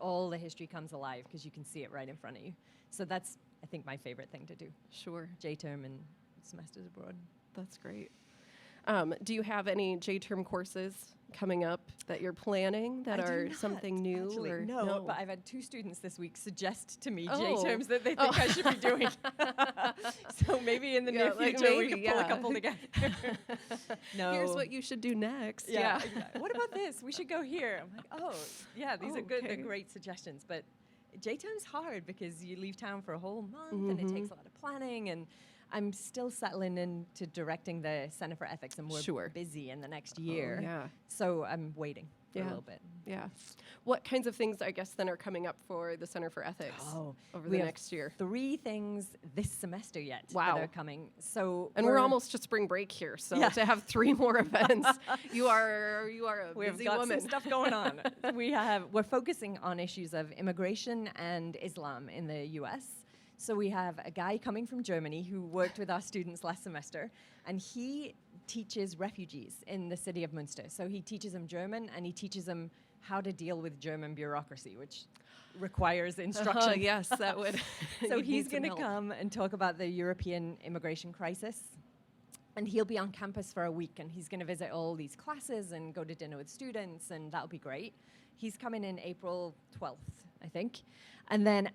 all the history comes alive because you can see it right in front of you. So that's, I think, my favorite thing to do. Sure. J-term and semesters abroad. That's great. Do you have any J-term courses coming up that you're planning that are something new? Actually, or no, but I've had 2 students this week suggest to me J-terms that they think I should be doing. So maybe in the near future we can pull a couple together. No. Here's what you should do next. Yeah. Exactly. What about this? We should go here. I'm like, these are good. They're great suggestions. But J-term's hard because you leave town for a whole month and it takes a lot of planning, and I'm still settling into directing the Center for Ethics, and we're busy in the next year. So I'm waiting for a little bit. Yeah. What kinds of things, I guess, then are coming up for the Center for Ethics over the next year? 3 things this semester yet that are coming. So we're almost to spring break here, so to have 3 more events, you are a We've busy got woman. some stuff going on. We're focusing on issues of immigration and Islam in the U.S. So we have a guy coming from Germany who worked with our students last semester, and he teaches refugees in the city of Münster. So he teaches them German, and he teaches them how to deal with German bureaucracy, which requires instruction. Yes, that would. So he's going to come and talk about the European immigration crisis. And he'll be on campus for a week, and he's going to visit all these classes and go to dinner with students, and that'll be great. He's coming in April 12th, I think. And then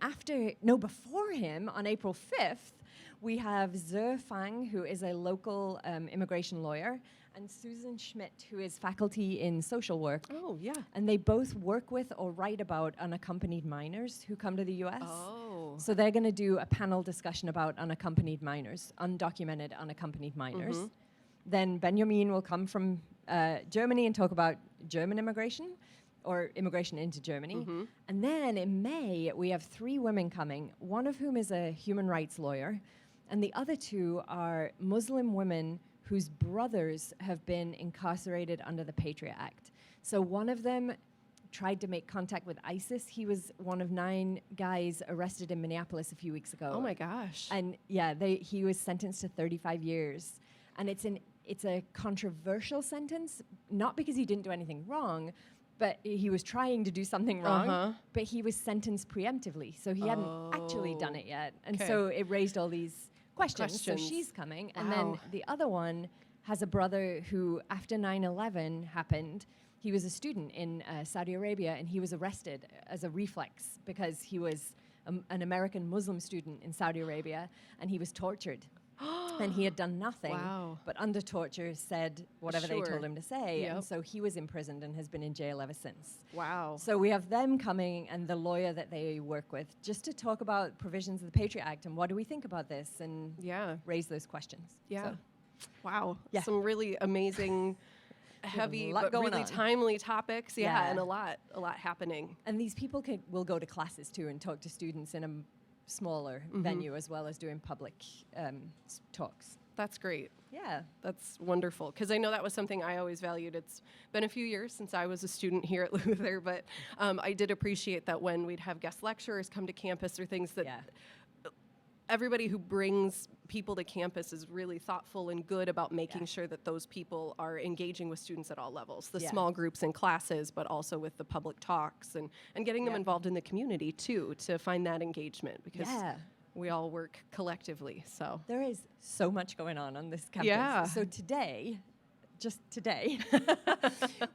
before him, on April 5th, we have Zhe Fang, who is a local immigration lawyer, and Susan Schmidt, who is faculty in social work. Oh, yeah. And they both work with or write about unaccompanied minors who come to the U.S. Oh. So they're going to do a panel discussion about unaccompanied minors, undocumented unaccompanied minors. Then Benjamin will come from Germany and talk about German immigration, or immigration into Germany. And then in May, we have 3 women coming, one of whom is a human rights lawyer, and the other 2 are Muslim women whose brothers have been incarcerated under the Patriot Act. So one of them tried to make contact with ISIS. He was one of 9 guys arrested in Minneapolis a few weeks ago. Oh my gosh. And he was sentenced to 35 years. And it's an it's a controversial sentence, not because he didn't do anything wrong, but he was trying to do something wrong, but he was sentenced preemptively, so he hadn't actually done it yet. And so it raised all these questions. So she's coming. And then the other one has a brother who, after 9/11 happened, he was a student in Saudi Arabia, and he was arrested as a reflex because he was an American Muslim student in Saudi Arabia, and he was tortured. And he had done nothing, but under torture said whatever they told him to say. And so he was imprisoned and has been in jail ever since. Wow. So we have them coming and the lawyer that they work with just to talk about provisions of the Patriot Act and what do we think about this and raise those questions. Yeah. So. Wow. Yeah. Some really amazing, heavy, but going really on. timely topics. Yeah, and a lot happening. And these people will go to classes too and talk to students in a smaller venue as well as doing public talks. That's great. Yeah. That's wonderful. Because I know that was something I always valued. It's been a few years since I was a student here at Luther, but I did appreciate that when we'd have guest lecturers come to campus or things that everybody who brings people to campus is really thoughtful and good about making sure that those people are engaging with students at all levels, the small groups and classes, but also with the public talks and getting them involved in the community too, to find that engagement because we all work collectively. So there is so much going on this campus. Yeah. So just today,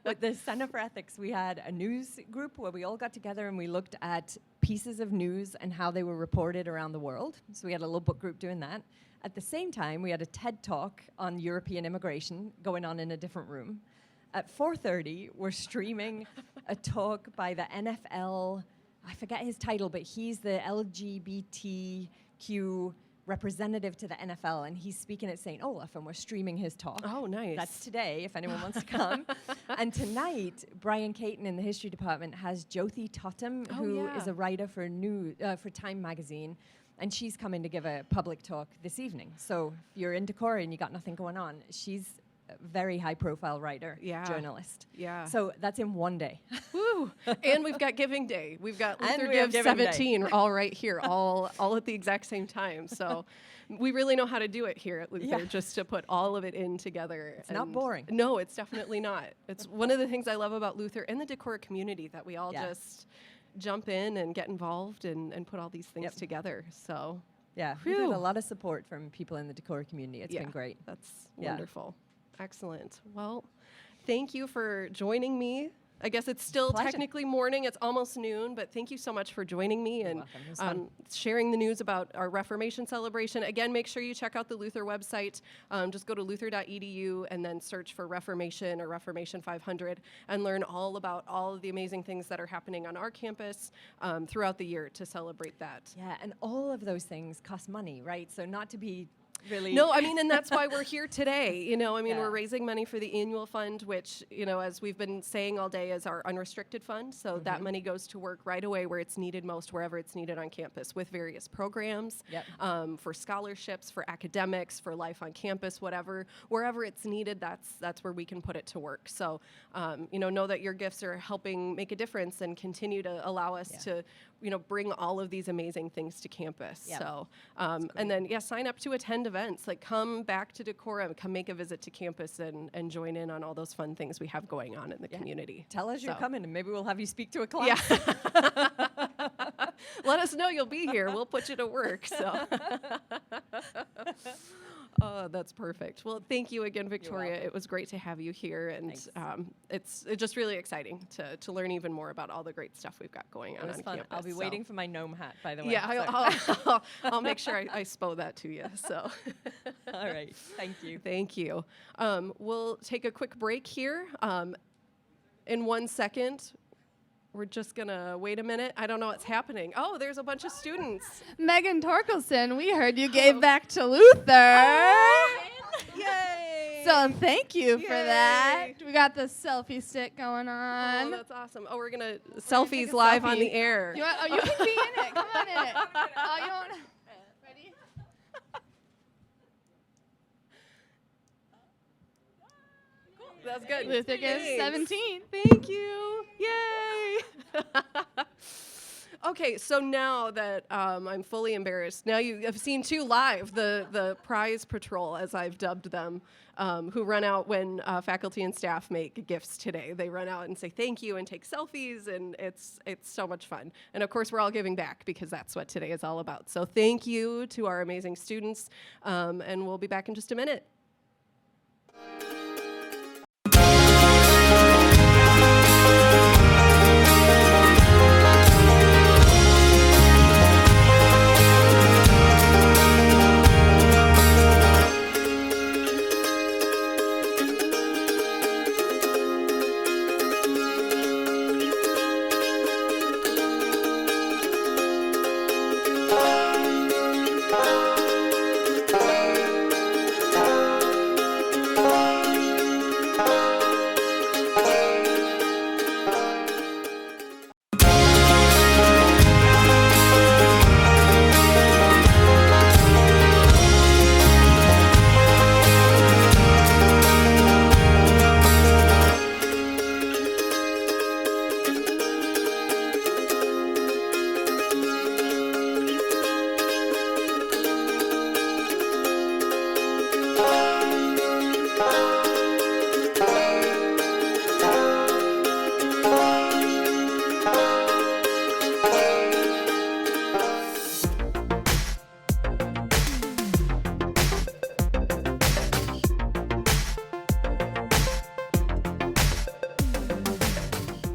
with the Center for Ethics, we had a news group where we all got together and we looked at pieces of news and how they were reported around the world. So we had a little book group doing that. At the same time, we had a TED Talk on European immigration going on in a different room. At 4:30, we're streaming a talk by the NFL, I forget his title, but he's the LGBTQ representative to the NFL, and he's speaking at St. Olaf, and we're streaming his talk. Oh, nice. That's today, if anyone wants to come. And tonight, Brian Caton in the history department has Jyoti Totem, who is a writer for Time magazine, and she's coming to give a public talk this evening. So if you're in Decorah and you got nothing going on, she's a very high-profile writer, journalist. Yeah. So that's in one day. Woo! And we've got Giving Day. We've got Luther we have Give Giving Day. 17 all right here, all at the exact same time. So we really know how to do it here at Luther, just to put all of it in together. It's not boring. No, it's definitely not. It's one of the things I love about Luther and the Decorah community, that we all just jump in and get involved and put all these things together. So yeah, we've had a lot of support from people in the Decorah community. It's been great. That's wonderful. Excellent. Well, thank you for joining me. I guess it's still technically morning. It's almost noon, but thank you so much for joining me and sharing the news about our Reformation celebration. Again, make sure you check out the Luther website. Just go to luther.edu and then search for Reformation or Reformation 500 and learn all about all of the amazing things that are happening on our campus throughout the year to celebrate that. Yeah, and all of those things cost money, right? So not to be really... No, I mean, and that's why we're here today. You know, I mean, we're raising money for the annual fund, which, you know, as we've been saying all day, is our unrestricted fund. So that money goes to work right away where it's needed most, wherever it's needed on campus, with various programs, for scholarships, for academics, for life on campus, whatever. Wherever it's needed, that's where we can put it to work. So, you know that your gifts are helping make a difference and continue to allow us to, you know, bring all of these amazing things to campus. So, and then, sign up to attend events. Like, come back to Decorah, come make a visit to campus and join in on all those fun things we have going on in the community. Tell us you're coming, and maybe we'll have you speak to a class. Let us know you'll be here. We'll put you to work. So. Oh, that's perfect. Well, thank you again, Victoria. It was great to have you here, and it's just really exciting to learn even more about all the great stuff we've got going on campus. I'll be waiting for my gnome hat, by the way. Yeah, I'll make sure I SPO that to you. So, all right, thank you. Thank you. We'll take a quick break here. In 1 second. We're just going to wait a minute. I don't know what's happening. Oh, there's a bunch of students. Megan Torkelson, we heard you gave back to Luther. Yay! So thank you for that. We got the selfie stick going Oh, on. that's awesome. Oh, we're going to selfies live on the air. You can be in it. Come on in it. Oh, you want ready? That's good. Luther gives 17. Thank you. Yay. Okay, so now that I'm fully embarrassed, now you have seen two live, the prize patrol, as I've dubbed them, who run out when faculty and staff make gifts today. They run out and say thank you and take selfies, and it's so much fun. And of course, we're all giving back because that's what today is all about. So thank you to our amazing students, and we'll be back in just a minute.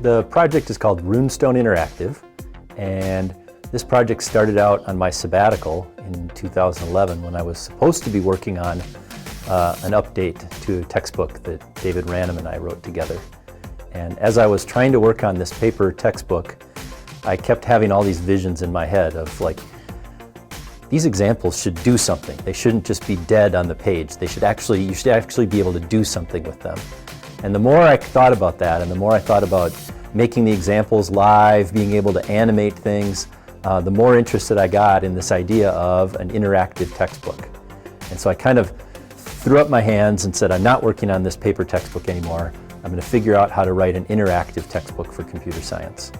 The project is called Runestone Interactive, and this project started out on my sabbatical in 2011 when I was supposed to be working on an update to a textbook that David Ranum and I wrote together. And as I was trying to work on this paper textbook, I kept having all these visions in my head of like, these examples should do something. They shouldn't just be dead on the page. You should actually be able to do something with them. And the more I thought about that, and the more I thought about making the examples live, being able to animate things, the more interested I got in this idea of an interactive textbook. And so I kind of threw up my hands and said, I'm not working on this paper textbook anymore. I'm going to figure out how to write an interactive textbook for computer science.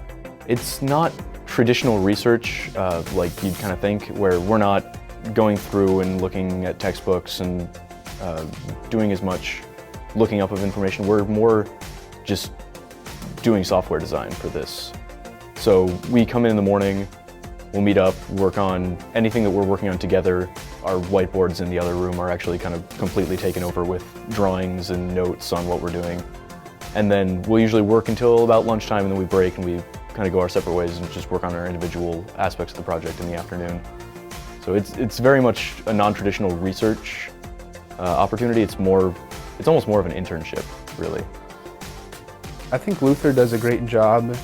It's not traditional research like you'd kind of think, where we're not going through and looking at textbooks and doing as much looking up of information. We're more just doing software design for this. So we come in the morning, we'll meet up, work on anything that we're working on together. Our whiteboards in the other room are actually kind of completely taken over with drawings and notes on what we're doing. And then we'll usually work until about lunchtime, and then we break and we kind of go our separate ways and just work on our individual aspects of the project in the afternoon. So it's very much a non-traditional research opportunity. It's almost more of an internship, really. I think Luther does a great job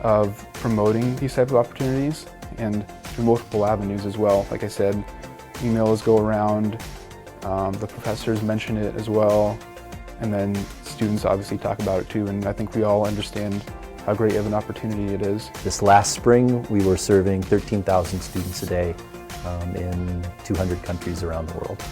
of promoting these type of opportunities, and through multiple avenues as well. Like I said, emails go around, the professors mention it as well, and then students obviously talk about it too, and I think we all understand how great of an opportunity it is. This last spring, we were serving 13,000 students a day in 200 countries around the world.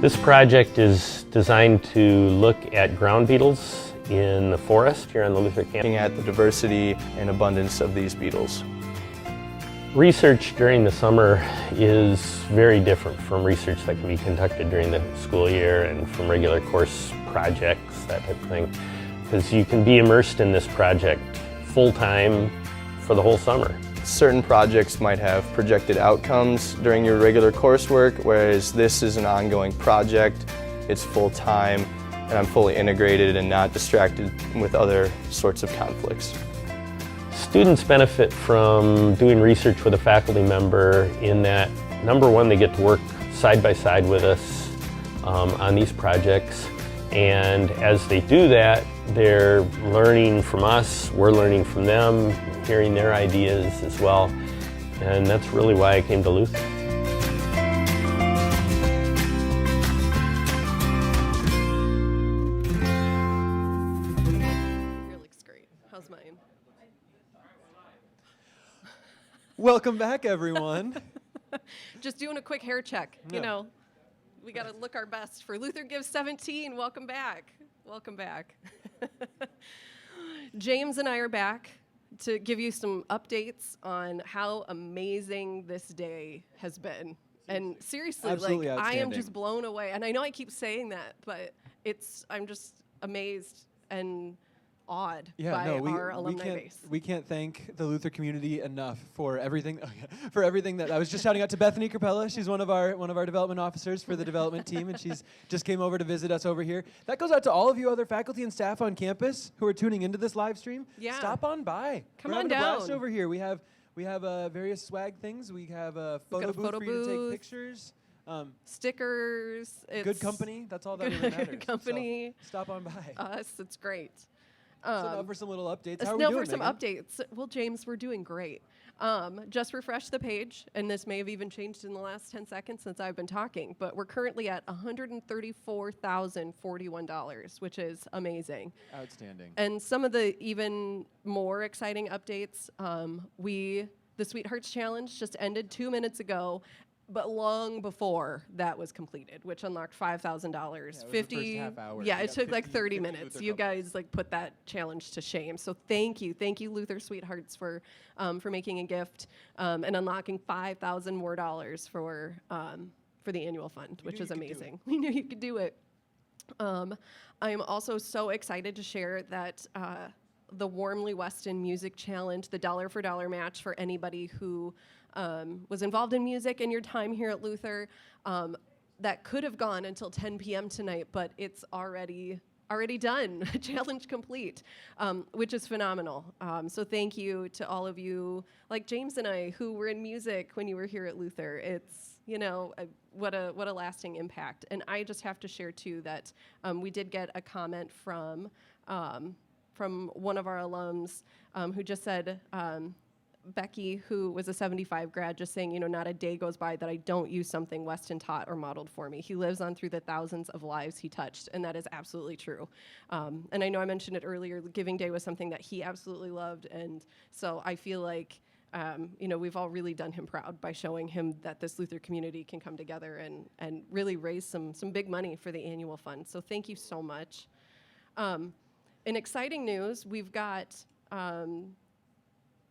This project is designed to look at ground beetles in the forest here on the Luther campus. Looking at the diversity and abundance of these beetles. Research during the summer is very different from research that can be conducted during the school year and from regular course projects, that type of thing. Because you can be immersed in this project full-time for the whole summer. Certain projects might have projected outcomes during your regular coursework, whereas this is an ongoing project. It's full-time, and I'm fully integrated and not distracted with other sorts of conflicts. Students benefit from doing research with a faculty member in that, number one, they get to work side by side with us on these projects. And as they do that, they're learning from us, we're learning from them, hearing their ideas as well. And that's really why I came to Luther. Your looks great. How's mine? Welcome back, everyone. Just doing a quick hair check. Yeah. You know, we got to look our best for Luther Gives 17. Welcome back. Welcome back. James and I are back to give you some updates on how amazing this day has been. And seriously, Absolutely like, I am outstanding. just blown away. And I know I keep saying that, but I'm just amazed and awed by our alumni base. We can't thank the Luther community enough for everything. For everything that I was just shouting out to Bethany Capella. She's one of our development officers for the development team, and she's just came over to visit us over here. That goes out to all of you other faculty and staff on campus who are tuning into this live stream. Yeah. Stop on by. Come We're on having a blast down. over here. We have various swag things. We have a We've got photo a booth photo for you to booth. take pictures. Stickers. Good company. That's all that really matters. Good company. So stop on by. Us. It's great. So now for some little updates. How are we Now doing, for some Megan? updates. Well, James, we're doing great. Just refresh the page, and this may have even changed in the last 10 seconds since I've been talking, but we're currently at $134,041, which is amazing. Outstanding. And some of the even more exciting updates, the Sweethearts Challenge just ended 2 minutes ago, but long before that was completed, which unlocked $5,000. Yeah, it was the first half hour. Yeah, We it got took like 50 30 minutes. Luther You couples. guys like put that challenge to shame. So thank you Luther Sweethearts for making a gift and unlocking $5,000 more for the annual fund, which is amazing. We knew you could do it. I am also so excited to share that the Warmly Weston Music Challenge, the $1 for $1 match for anybody who was involved in music in your time here at Luther, that could have gone until 10 p.m. tonight, but it's already done, challenge complete, which is phenomenal. So thank you to all of you, like James and I, who were in music when you were here at Luther. It's, what a lasting impact. And I just have to share too that we did get a comment from one of our alums who just said, Becky, who was a 75 grad, just saying, not a day goes by that I don't use something Weston taught or modeled for me. He lives on through the thousands of lives he touched, and that is absolutely true. And I know I mentioned it earlier, Giving Day was something that he absolutely loved, and so I feel like, we've all really done him proud by showing him that this Luther community can come together and really raise some big money for the annual fund. So thank you so much. In exciting news, we've got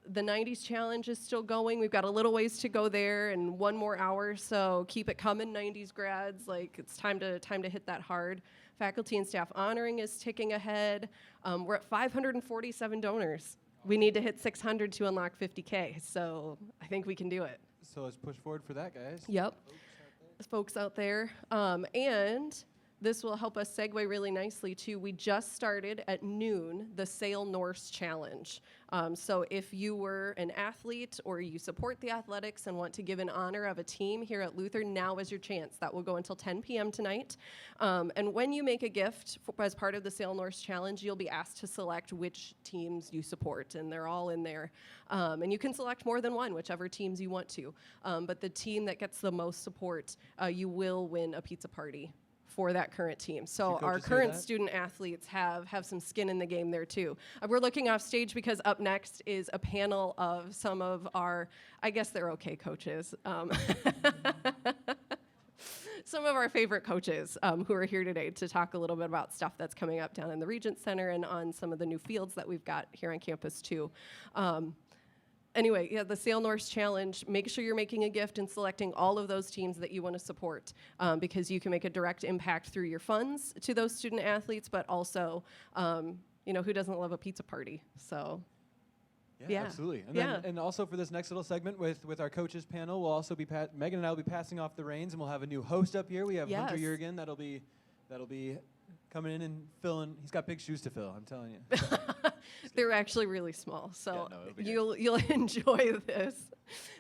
the 90s challenge is still going. We've got a little ways to go there and one more hour, so keep it coming, 90s grads. Like, it's time to hit that hard. Faculty and staff honoring is ticking ahead. We're at 547 donors. We need to hit 600 to unlock 50K, so I think we can do it. So let's push forward for that, guys. Yep. Folks out there. And this will help us segue really nicely to, we just started at noon the Sail Norse Challenge. So if you were an athlete or you support the athletics and want to give in honor of a team here at Luther, now is your chance. That will go until 10 p.m. tonight. And when you make a gift as part of the Sail Norse Challenge, you'll be asked to select which teams you support, and they're all in there. And you can select more than one, whichever teams you want to. But the team that gets the most support, you will win a pizza party for that current team. So our current student athletes have some skin in the game there too. We're looking off stage because up next is a panel of some of our, I guess they're okay coaches. Some of our favorite coaches who are here today to talk a little bit about stuff that's coming up down in the Regent Center and on some of the new fields that we've got here on campus too. Anyway, yeah, the Sail Norse Challenge, make sure you're making a gift and selecting all of those teams that you want to support because you can make a direct impact through your funds to those student athletes, but also, who doesn't love a pizza party? So, yeah. Absolutely. And then, and also for this next little segment with our coaches panel, we'll also be, Megan and I will be passing off the reins, and we'll have a new host up here. We have Hunter Jurgen that'll be coming in and filling. He's got big shoes to fill, I'm telling you. They're actually really small, so you'll enjoy this.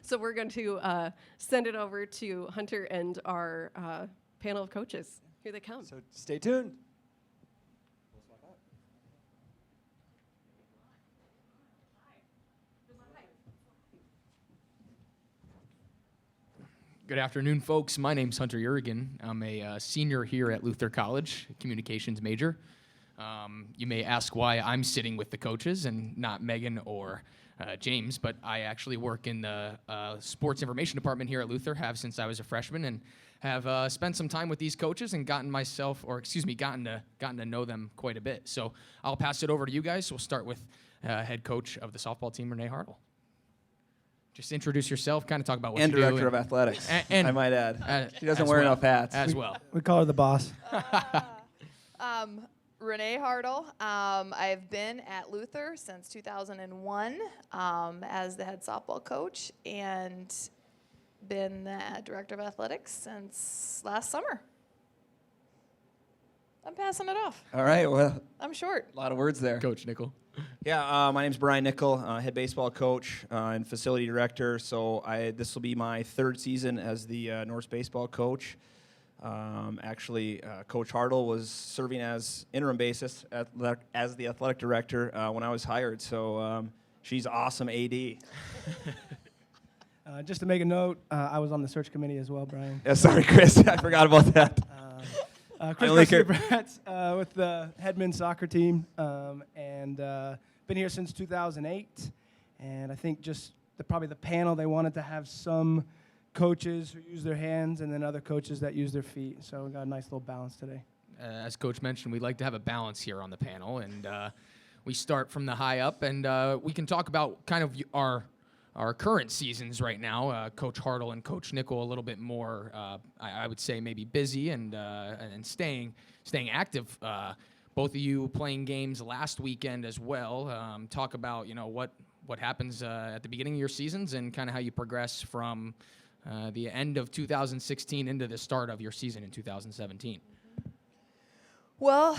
So we're going to send it over to Hunter and our panel of coaches. Here they come. So stay tuned. Good afternoon, folks. My name's Hunter Jurgen. I'm a senior here at Luther College, communications major. You may ask why I'm sitting with the coaches and not Megan or James, but I actually work in the sports information department here at Luther, have since I was a freshman, and have spent some time with these coaches and gotten to know them quite a bit. So I'll pass it over to you guys. We'll start with head coach of the softball team, Renee Hartle. Just introduce yourself, kind of talk about what and you do. Director of athletics, and I might add. She doesn't wear enough hats. As well. We call her the boss. Renee Hartle. I've been at Luther since 2001 as the head softball coach and been the director of athletics since last summer. I'm passing it off. All right, well. I'm short. A lot of words there. Coach Nickel. Yeah, my name's Brian Nickel, head baseball coach and facility director. So this will be my third season as the Norse baseball coach. Actually, Coach Hartle was serving as interim basis as the athletic director when I was hired. So she's awesome AD. Just to make a note, I was on the search committee as well, Brian. Yeah, sorry, Chris. I forgot about that. Chris Garcia with the head men's soccer team, and been here since 2008. And I think just probably the panel, they wanted to have some coaches who use their hands and then other coaches that use their feet. So we got a nice little balance today. As Coach mentioned, we like to have a balance here on the panel, and we start from the high up, and we can talk about kind of our current seasons right now. Coach Hartle and Coach Nickel a little bit more, I would say maybe busy and staying active. Both of you playing games last weekend as well. Talk about what happens at the beginning of your seasons and kind of how you progress from the end of 2016 into the start of your season in 2017. Well,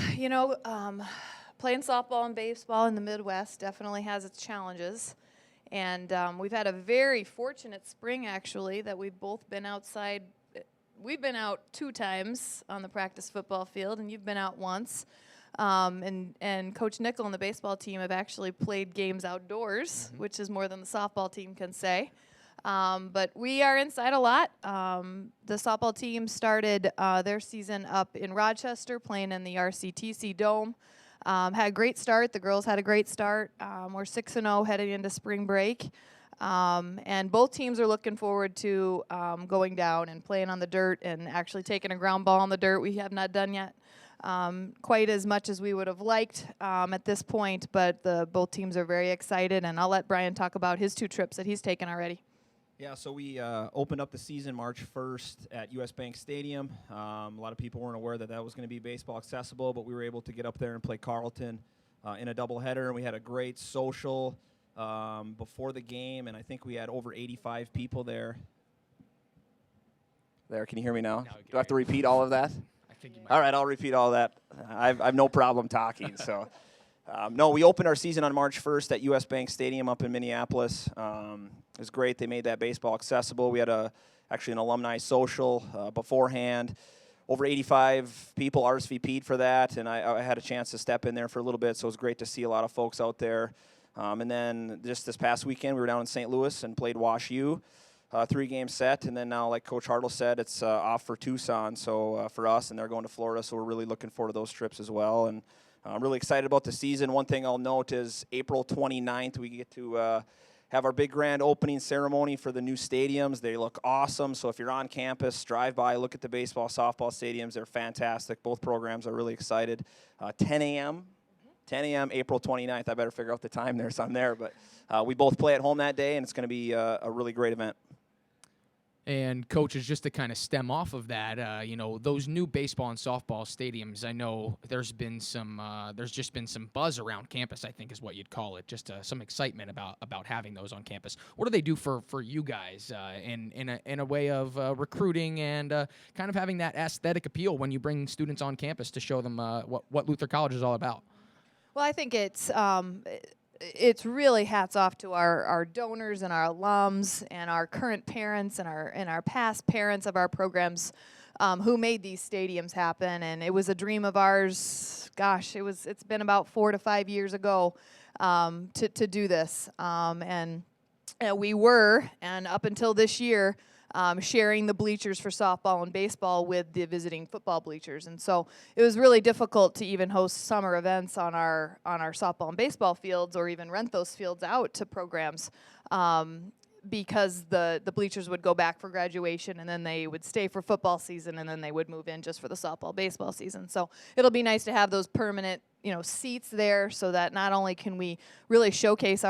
playing softball and baseball in the Midwest definitely has its challenges. And we've had a very fortunate spring, actually, that we've both been outside. We've been out 2 times on the practice football field, and you've been out once. And Coach Nickel and the baseball team have actually played games outdoors, which is more than the softball team can say. But we are inside a lot. The softball team started their season up in Rochester, playing in the RCTC Dome. Had a great start. The girls had a great start. We're 6-0 heading into spring break. And both teams are looking forward to going down and playing on the dirt and actually taking a ground ball on the dirt. We have not done yet quite as much as we would have liked at this point, but both teams are very excited. And I'll let Brian talk about his 2 trips that he's taken already. Yeah, so we opened up the season March 1st at US Bank Stadium. A lot of people weren't aware that was going to be baseball accessible, but we were able to get up there and play Carleton in a doubleheader, and we had a great social before the game, and I think we had over 85 people there. Can you hear me now? Do I have to repeat all of that? I think you might. All right, I'll repeat all of that. I've no problem talking, so. No, we opened our season on March 1st at US Bank Stadium up in Minneapolis. It was great. They made that baseball accessible. We had actually an alumni social beforehand. Over 85 people RSVP'd for that, and I had a chance to step in there for a little bit, so it was great to see a lot of folks out there. And then just this past weekend, we were down in St. Louis and played Wash U, 3-game set, and then now, like Coach Hartle said, it's off for Tucson, so for us, and they're going to Florida, so we're really looking forward to those trips as well. And I'm really excited about the season. One thing I'll note is April 29th, we get to have our big grand opening ceremony for the new stadiums. They look awesome, so if you're on campus, drive by, look at the baseball, softball stadiums. They're fantastic. Both programs are really excited. 10 a.m., April 29th. I better figure out the time there, so I'm there. But we both play at home that day, and it's going to be a really great event. And coaches, just to kind of stem off of that, those new baseball and softball stadiums, I know there's just been some buzz around campus, I think is what you'd call it, just some excitement about having those on campus. What do they do for you guys in a way of recruiting and kind of having that aesthetic appeal when you bring students on campus to show them what Luther College is all about? Well, I think it's really hats off to our donors and our alums and our current parents and our past parents of our programs who made these stadiums happen. And it was a dream of ours. Gosh, it's been about 4 to 5 years ago to do this. And we were, and up until this year, sharing the bleachers for softball and baseball with the visiting football bleachers. And so it was really difficult to even host summer events on our softball and baseball fields, or even rent those fields out to programs. Because the bleachers would go back for graduation, and then they would stay for football season, and then they would move in just for the softball, baseball season. So it'll be nice to have those permanent, seats there, so that not only can we really showcase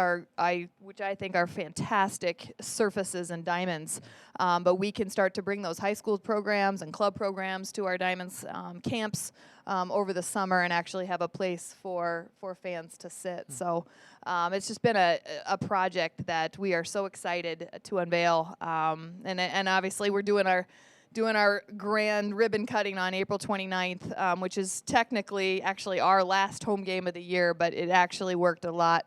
which I think are fantastic surfaces and diamonds, but we can start to bring those high school programs and club programs to our diamonds camps over the summer, and actually have a place for fans to sit. So it's just been a project that we are so excited to unveil, and obviously we're doing our grand ribbon cutting on April 29th, which is technically actually our last home game of the year, but it actually worked a lot.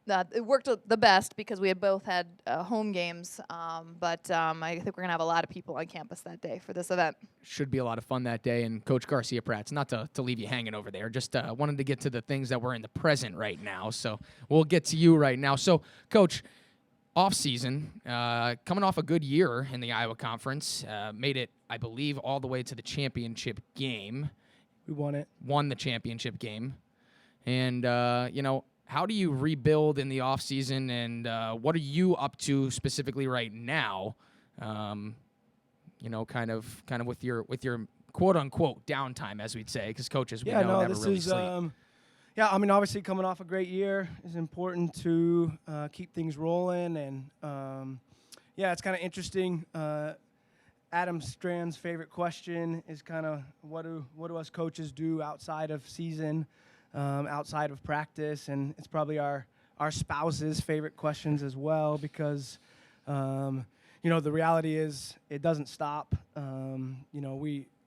It worked the best because we had both had home games, but I think we're going to have a lot of people on campus that day for this event. Should be a lot of fun that day. And Coach Garcia Prats, not to leave you hanging over there, just wanted to get to the things that were in the present right now. So we'll get to you right now. So, Coach, off-season, coming off a good year in the Iowa Conference, made it, I believe, all the way to the championship game. We won it. Won the championship game. And, how do you rebuild in the offseason, and what are you up to specifically right now? Kind of with your quote unquote downtime, as we'd say, because coaches we know never really sleep. Obviously coming off a great year, it's important to keep things rolling, and it's kind of interesting. Adam Strand's favorite question is kind of what do us coaches do outside of season? Outside of practice, and it's probably our spouses' favorite questions as well, because the reality is it doesn't stop.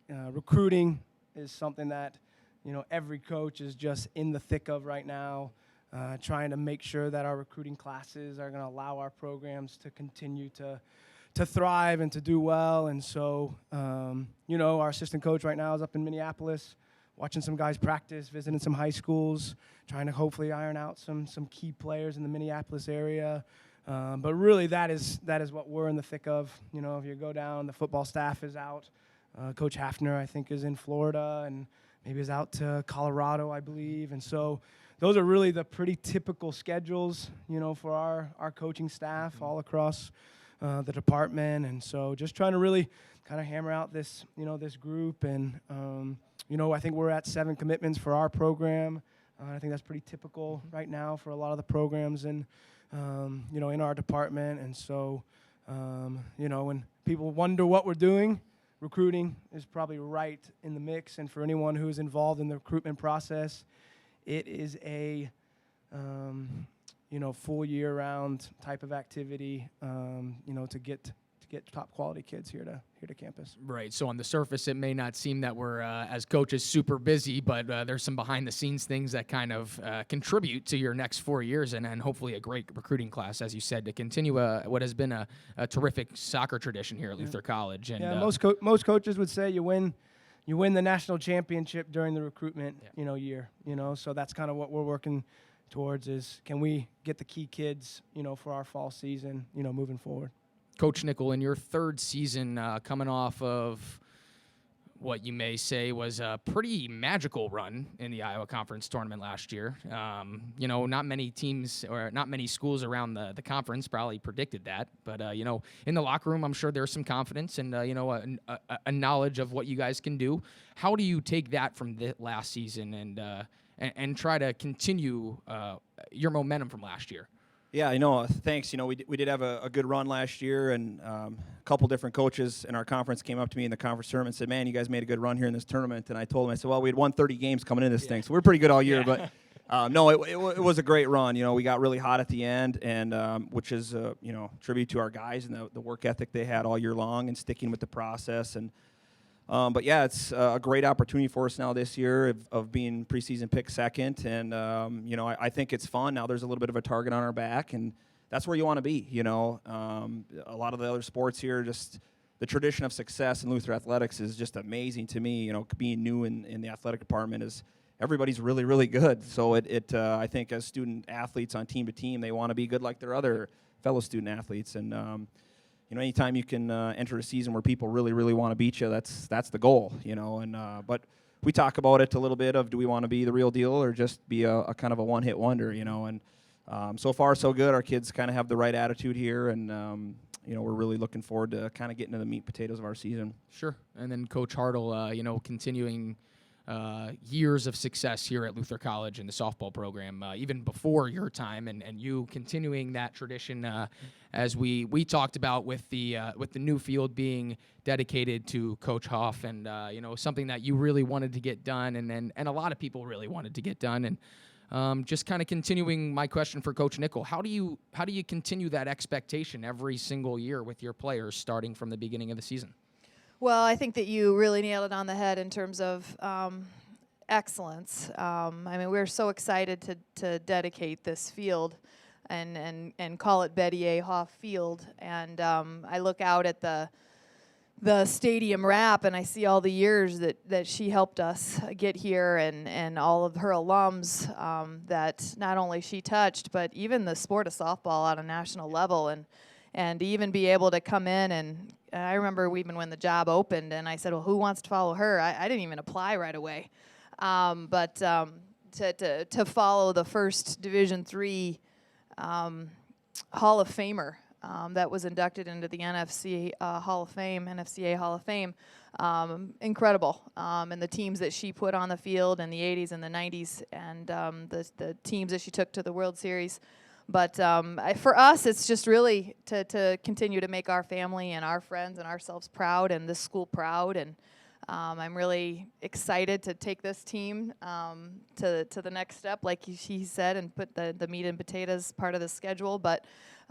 Recruiting is something that every coach is just in the thick of right now, trying to make sure that our recruiting classes are going to allow our programs to continue to thrive and to do well. And so our assistant coach right now is up in Minneapolis, watching some guys practice, visiting some high schools, trying to hopefully iron out some key players in the Minneapolis area. But really, that is what we're in the thick of. If you go down, the football staff is out. Coach Hafner, I think, is in Florida, and maybe is out to Colorado, I believe. And so those are really the pretty typical schedules, for our coaching staff all across the department. And so just trying to really kind of hammer out this group. And I think we're at 7 commitments for our program. I think that's pretty typical right now for a lot of the programs in our department. And so, when people wonder what we're doing, recruiting is probably right in the mix. And for anyone who is involved in the recruitment process, it is a full year-round type of activity. To get top quality kids here to campus. Right. So on the surface, it may not seem that we're as coaches super busy, but there's some behind-the-scenes things that kind of contribute to your next 4 years, and hopefully a great recruiting class, as you said, to continue what has been a terrific soccer tradition here at Luther College. And most coaches would say you win the national championship during the recruitment year. So that's kind of what we're working towards, is can we get the key kids for our fall season moving forward. Coach Nickel, in your third season, coming off of what you may say was a pretty magical run in the Iowa Conference tournament last year. Not many teams or not many schools around the conference probably predicted that. But, in the locker room, I'm sure there's some confidence and, a knowledge of what you guys can do. How do you take that from the last season and try to continue your momentum from last year? Yeah, thanks. We did have a good run last year, and a couple different coaches in our conference came up to me in the conference tournament and said, man, you guys made a good run here in this tournament. And I told them, I said, well, we had won 30 games coming into this thing, so we're pretty good all year. But no, it was a great run. We got really hot at the end, and which is, tribute to our guys and the work ethic they had all year long and sticking with the process. And it's a great opportunity for us now this year of being preseason pick second. And, I think it's fun. Now there's a little bit of a target on our back, and that's where you want to be. A lot of the other sports here, just the tradition of success in Luther athletics is just amazing to me. Being new in the athletic department is everybody's really, really good. So I think as student athletes on team to team, they want to be good like their other fellow student athletes. And, anytime you can enter a season where people really, really want to beat you, that's the goal, And but we talk about it a little bit of, do we want to be the real deal or just be a kind of a one-hit wonder, And so far, so good. Our kids kind of have the right attitude here, and we're really looking forward to kind of getting to the meat potatoes of our season. Sure. And then Coach Hartle, continuing years of success here at Luther College in the softball program, even before your time, and you continuing that tradition as we talked about with the new field being dedicated to Coach Hoff, and something that you really wanted to get done, and a lot of people really wanted to get done, and just kind of continuing my question for Coach Nickel, how do you continue that expectation every single year with your players starting from the beginning of the season? Well, I think that you really nailed it on the head in terms of excellence. We're so excited to dedicate this field and call it Betty A. Hoff Field. And I look out at the stadium wrap, and I see all the years that she helped us get here, and all of her alums that not only she touched, but even the sport of softball at a national level, and to even be able to come in. And I remember even when the job opened, and I said, well, who wants to follow her? I didn't even apply right away. But to follow the first Division III Hall of Famer that was inducted into the NFCA Hall of Fame, incredible. And the teams that she put on the field in the 80s and the 90s, and the teams that she took to the World Series. But for us, it's just really to continue to make our family and our friends and ourselves proud, and this school proud. And I'm really excited to take this team to the next step, like he said, and put the meat and potatoes part of the schedule. But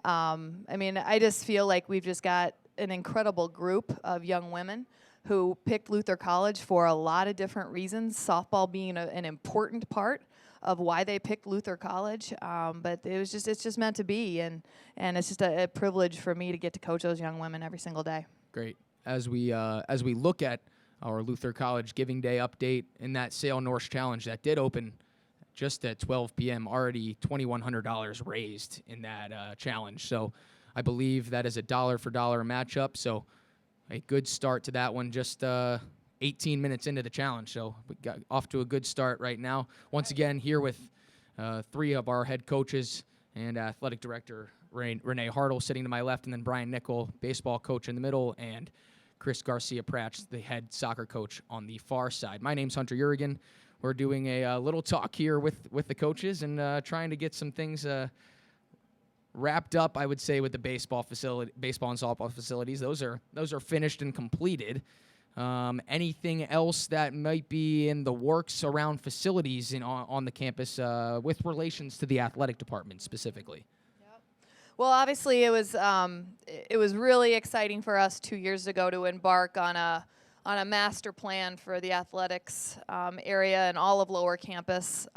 I just feel like we've just got an incredible group of young women who picked Luther College for a lot of different reasons, softball being an important part of why they picked Luther College, but it's just meant to be, and it's just a privilege for me to get to coach those young women every single day. Great. As we look at our Luther College Giving Day update in that Sale Norse Challenge that did open just at 12 p.m., already $2,100 raised in that challenge. So I believe that is a dollar for dollar matchup. So a good start to that one. Just 18 minutes into the challenge, so we got off to a good start right now. Once again, here with three of our head coaches and athletic director Renee Hartle sitting to my left, and then Brian Nickel, baseball coach, in the middle, and Chris Garcia-Pratch, the head soccer coach, on the far side. My name's Hunter Urigan. We're doing a little talk here with the coaches and trying to get some things wrapped up, I would say, with the baseball and softball facilities. Those are finished and completed. Anything else that might be in the works around facilities on the campus with relations to the athletic department specifically? Yep. Well, obviously, it was really exciting for us 2 years ago to embark on a master plan for the athletics area and all of Lower Campus,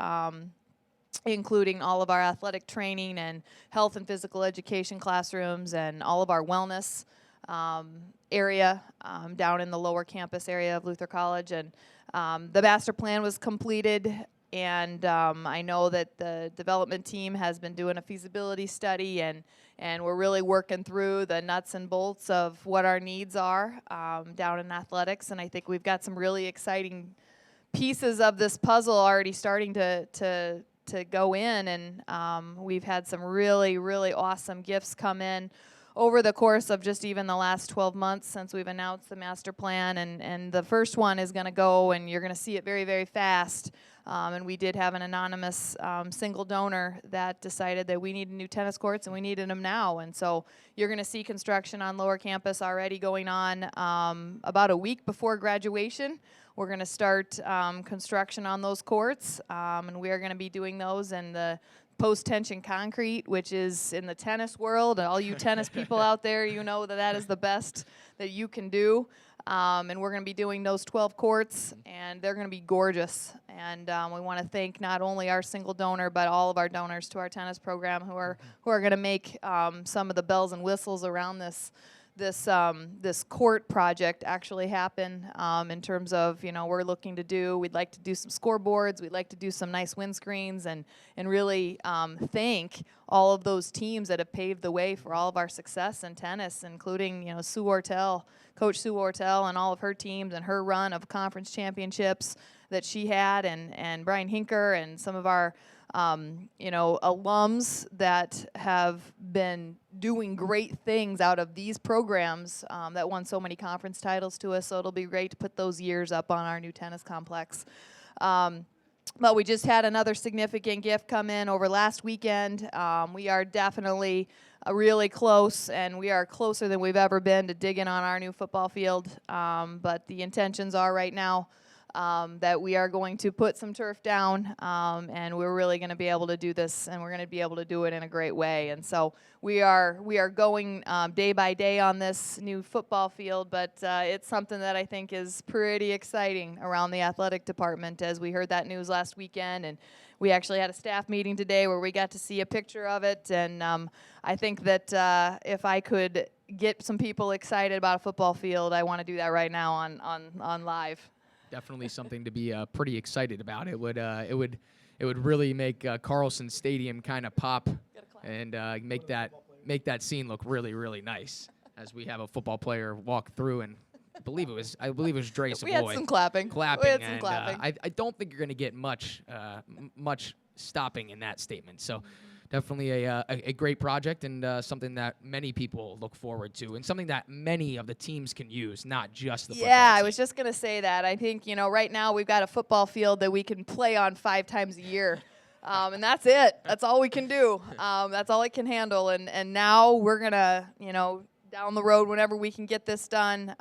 including all of our athletic training and health and physical education classrooms and all of our wellness area down in the Lower Campus area of Luther College. And the master plan was completed, and I know that the development team has been doing a feasibility study, and we're really working through the nuts and bolts of what our needs are down in athletics. And I think we've got some really exciting pieces of this puzzle already starting to go in, and we've had some really, really awesome gifts come in over the course of just even the last 12 months since we've announced the master plan. And the first one is going to go, and you're going to see it very, very fast. And we did have an anonymous single donor that decided that we needed new tennis courts, and we needed them now. And so you're going to see construction on Lower Campus already going on about a week before graduation. We're going to start construction on those courts, and we are going to be doing those in the post-tension concrete, which is in the tennis world. All you tennis people out there, you know that is the best that you can do. And we're going to be doing those 12 courts, and they're going to be gorgeous. And we want to thank not only our single donor, but all of our donors to our tennis program who are going to make some of the bells and whistles around this this court project actually happen in terms of, we're looking to we'd like to do some scoreboards, we'd like to do some nice windscreens, and really thank all of those teams that have paved the way for all of our success in tennis, including, Sue Ortel, Coach Sue Ortel and all of her teams and her run of conference championships that she had, and Brian Hinker and some of our alums that have been doing great things out of these programs that won so many conference titles to us. So it'll be great to put those years up on our new tennis complex. But we just had another significant gift come in over last weekend. We are definitely really close, and we are closer than we've ever been to digging on our new football field. But the intentions are right now that we are going to put some turf down, and we're really going to be able to do this, and we're going to be able to do it in a great way. And so we are going day by day on this new football field, but it's something that I think is pretty exciting around the athletic department, as we heard that news last weekend, and we actually had a staff meeting today where we got to see a picture of it. And I think that if I could get some people excited about a football field, I want to do that right now on live. Definitely something to be pretty excited about. It would really make Carlson Stadium kind of pop and make that scene look really, really nice as we have a football player walk through, and I believe it was Dre Savoy. We had some clapping. I don't think you're going to get much stopping in that statement. So definitely a great project, and something that many people look forward to, and something that many of the teams can use, not just the football team. I was just going to say that. I think, right now we've got a football field that we can play on 5 times a year. And that's it. That's all we can do. That's all it can handle. And now we're going to, down the road, whenever we can get this done,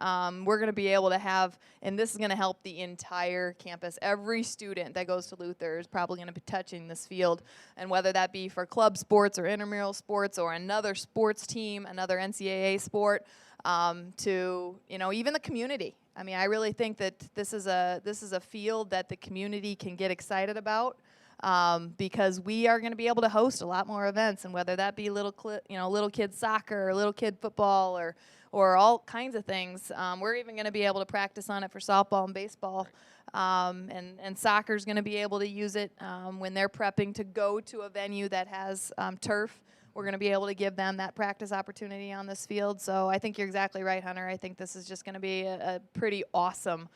we're going to be able to have, and this is going to help the entire campus. Every student that goes to Luther is probably going to be touching this field, and whether that be for club sports or intramural sports or another sports team, another NCAA sport, to even the community. I mean, I really think that this is a field that the community can get excited about. Because we are going to be able to host a lot more events, and whether that be little kid soccer or little kid football or all kinds of things, we're even going to be able to practice on it for softball and baseball, and soccer's going to be able to use it when they're prepping to go to a venue that has turf. We're going to be able to give them that practice opportunity on this field. So I think you're exactly right, Hunter. I think this is just going to be a pretty awesome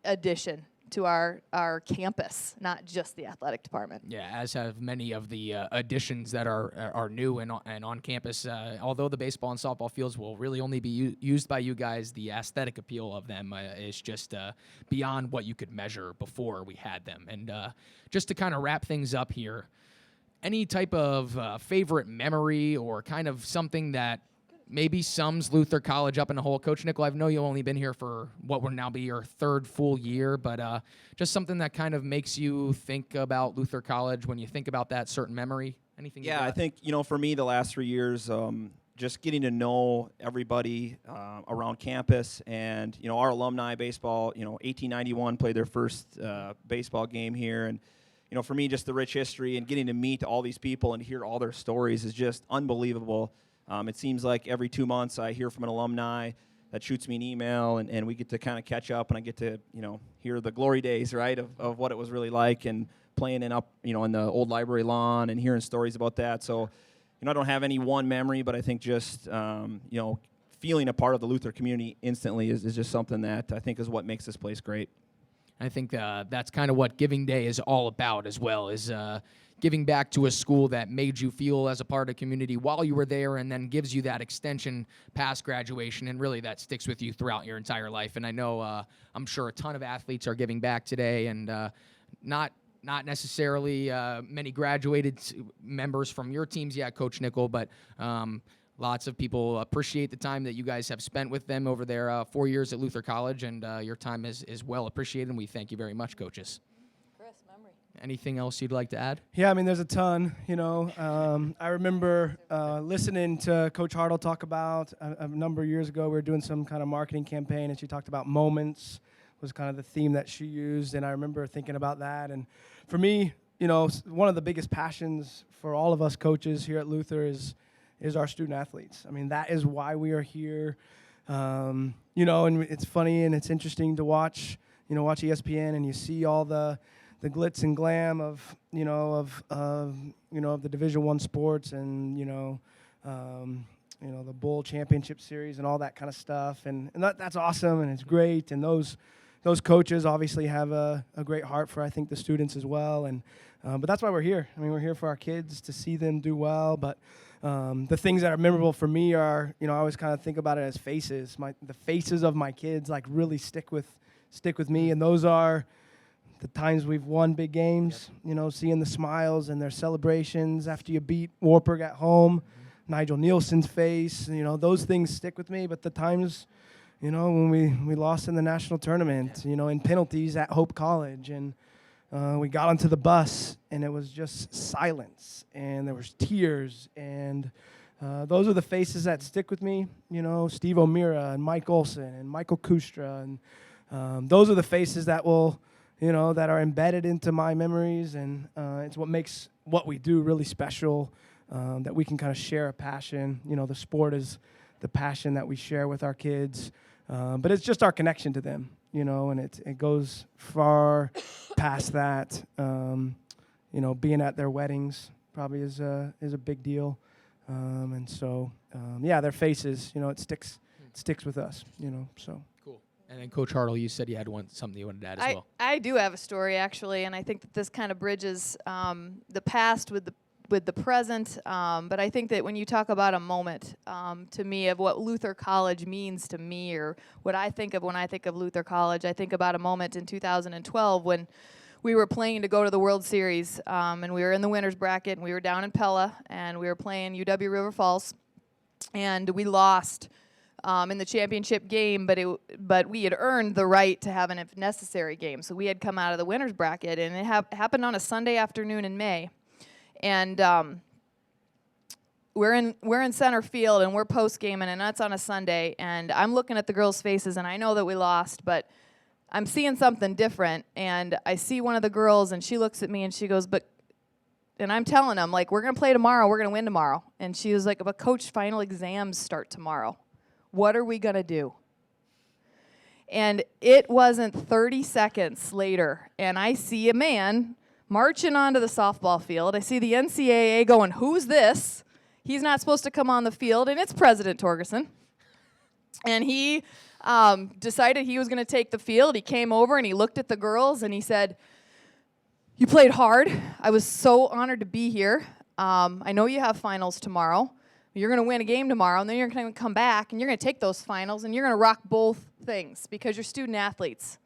addition to our campus, not just the athletic department. Yeah, as have many of the additions that are new and on campus. Although the baseball and softball fields will really only be used by you guys, the aesthetic appeal of them is just beyond what you could measure before we had them. And just to kind of wrap things up here, any type of favorite memory or kind of something that maybe sums Luther College up in a whole? Coach Nickel, I know you've only been here for what will now be your 3rd full year, but just something that kind of makes you think about Luther College when you think about that certain memory. Anything? Yeah, I think, for me, the last 3 years, just getting to know everybody around campus, and, our alumni baseball, 1891 played their first baseball game here, and, for me, just the rich history and getting to meet all these people and hear all their stories is just unbelievable. It seems like every 2 months I hear from an alumni that shoots me an email, and we get to kind of catch up, and I get to, hear the glory days, right, of what it was really like, and playing in the old library lawn and hearing stories about that. So, I don't have any one memory, but I think just, feeling a part of the Luther community instantly is just something that I think is what makes this place great. I think that's kind of what Giving Day is all about as well, is giving back to a school that made you feel as a part of community while you were there, and then gives you that extension past graduation, and really that sticks with you throughout your entire life. And I know, I'm sure a ton of athletes are giving back today, and not necessarily many graduated members from your teams yet, Coach Nickel, but lots of people appreciate the time that you guys have spent with them over their 4 years at Luther College, and your time is well appreciated, and we thank you very much, coaches. Anything else you'd like to add? Yeah, I mean, there's a ton, I remember listening to Coach Hartle talk about a number of years ago, we were doing some kind of marketing campaign, and she talked about moments was kind of the theme that she used, and I remember thinking about that. And for me, one of the biggest passions for all of us coaches here at Luther is is our student athletes. I mean, that is why we are here. You know, and it's funny and it's interesting to watch, you know, watch ESPN and you see all the glitz and glam of, you know, of the Division I sports and, you know, the Bowl Championship Series and all that kind of stuff. And that's awesome and it's great. And those coaches obviously have a great heart for, I think, the students as well. And but that's why we're here. I mean, we're here for our kids to see them do well. But the things that are memorable for me are, you know, I always kind of think about it as faces. The faces of my kids like really stick with me. And those are the times we've won big games, you know, seeing the smiles and their celebrations after you beat Wartburg at home, Nigel Nielsen's face, you know, those things stick with me. But the times, you know, when we lost in the national tournament, you know, in penalties at Hope College, and we got onto the bus and it was just silence and there was tears, and those are the faces that stick with me, you know, Steve O'Meara and Mike Olson and Michael Kustra, and those are the faces that will, you know, that are embedded into my memories, and it's what makes what we do really special, that we can kind of share a passion. You know, the sport is the passion that we share with our kids, but it's just our connection to them, you know, and it goes far past that. You know, being at their weddings probably is a big deal, and so, yeah, their faces, you know, it sticks with us, you know, so. And then Coach Hartle, you said you had something you wanted to add as well. I do have a story, actually, and I think that this kind of bridges the past with the present. But I think that when you talk about a moment, to me, of what Luther College means to me, or what I think of when I think of Luther College, I think about a moment in 2012 when we were playing to go to the World Series, and we were in the winner's bracket, and we were down in Pella, and we were playing UW River Falls, and we lost in the championship game, but we had earned the right to have an if necessary game. So we had come out of the winner's bracket, and it happened on a Sunday afternoon in May. And we're in center field, and we're post-gaming, and that's on a Sunday. And I'm looking at the girls' faces, and I know that we lost, but I'm seeing something different. And I see one of the girls, and she looks at me, and she goes, and I'm telling them, like, we're going to play tomorrow. We're going to win tomorrow. And she was like, but Coach, final exams start tomorrow. What are we going to do? And it wasn't 30 seconds later, and I see a man marching onto the softball field. I see the NCAA going, who's this? He's not supposed to come on the field, and it's President Torgerson. And he decided he was going to take the field. He came over, and he looked at the girls, and he said, you played hard. I was so honored to be here. I know you have finals tomorrow. You're going to win a game tomorrow, and then you're going to come back, and you're going to take those finals, and you're going to rock both things because you're student athletes.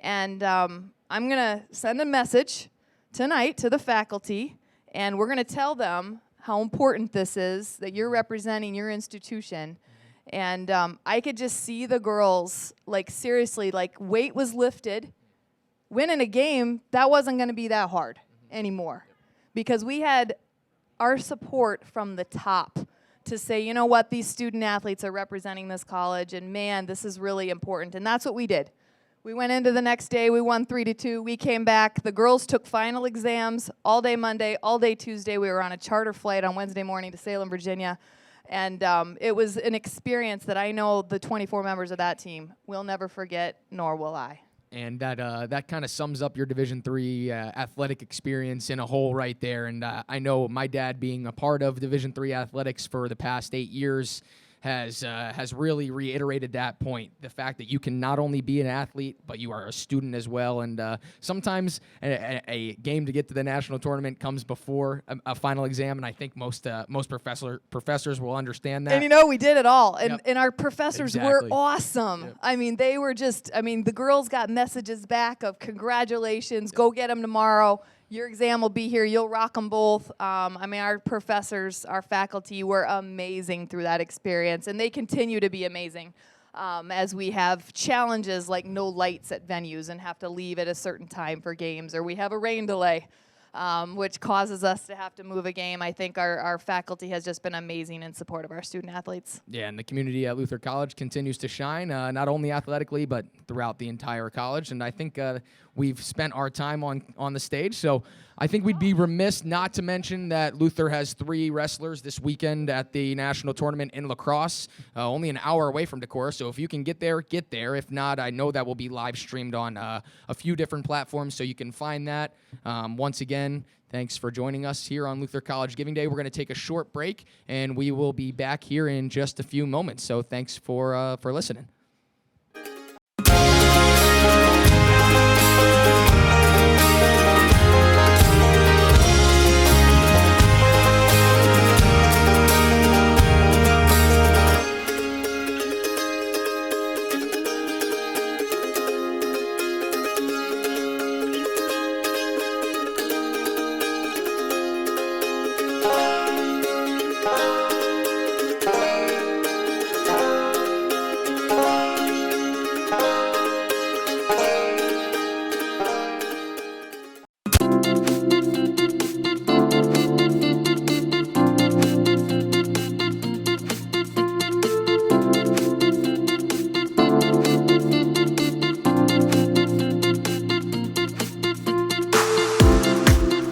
And I'm going to send a message tonight to the faculty, and we're going to tell them how important this is, that you're representing your institution. And I could just see the girls, like, seriously, like, weight was lifted. Winning a game, that wasn't going to be that hard anymore because we had our support from the top to say, you know what, these student athletes are representing this college, and man, this is really important. And that's what we did. We went into the next day, we won 3-2, we came back, the girls took final exams all day Monday, all day Tuesday. We were on a charter flight on Wednesday morning to Salem, Virginia, and it was an experience that I know the 24 members of that team will never forget, nor will I. And that kind of sums up your Division III athletic experience in a whole right there. And I know my dad, being a part of Division III athletics for the past 8 years, has really reiterated that point. The fact that you can not only be an athlete, but you are a student as well. And sometimes a game to get to the national tournament comes before a final exam, and I think most professors will understand that. And you know, we did it all, and, Yep. and our professors Exactly. were awesome. Yep. I mean, they were just, the girls got messages back of congratulations, go get them tomorrow. Your exam will be here. You'll rock them both. Our professors, our faculty were amazing through that experience, and they continue to be amazing as we have challenges like no lights at venues and have to leave at a certain time for games, or we have a rain delay, which causes us to have to move a game. I think our faculty has just been amazing in support of our student athletes. Yeah, and the community at Luther College continues to shine, not only athletically, but throughout the entire college. And I think we've spent our time on the stage. So I think we'd be remiss not to mention that Luther has 3 wrestlers this weekend at the national tournament in lacrosse, only an hour away from Decorah. So if you can get there, get there. If not, I know that will be live streamed on a few different platforms, so you can find that. Once again, thanks for joining us here on Luther College Giving Day. We're going to take a short break, and we will be back here in just a few moments. So thanks for listening.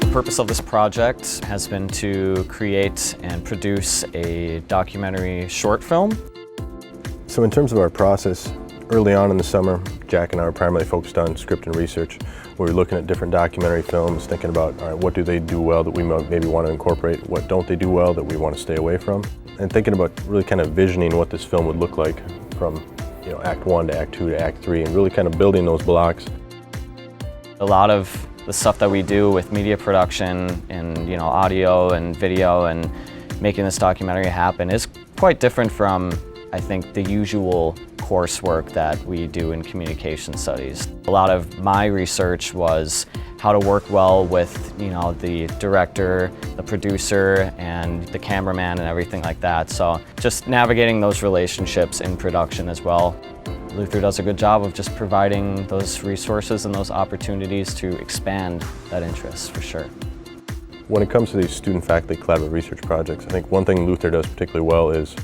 The purpose of this project has been to create and produce a documentary short film. So in terms of our process, early on in the summer, Jack and I were primarily focused on script and research. We were looking at different documentary films, thinking about, all right, what do they do well that we maybe want to incorporate, what don't they do well that we want to stay away from, and thinking about really kind of visioning what this film would look like from Act 1 to Act 2 to Act 3, and really kind of building those blocks. A lot of the stuff that we do with media production and audio and video and making this documentary happen is quite different from, I think, the usual coursework that we do in communication studies. A lot of my research was how to work well with the director, the producer, and the cameraman and everything like that. So just navigating those relationships in production as well. Luther does a good job of just providing those resources and those opportunities to expand that interest, for sure. When it comes to these student-faculty collaborative research projects, I think one thing Luther does particularly well is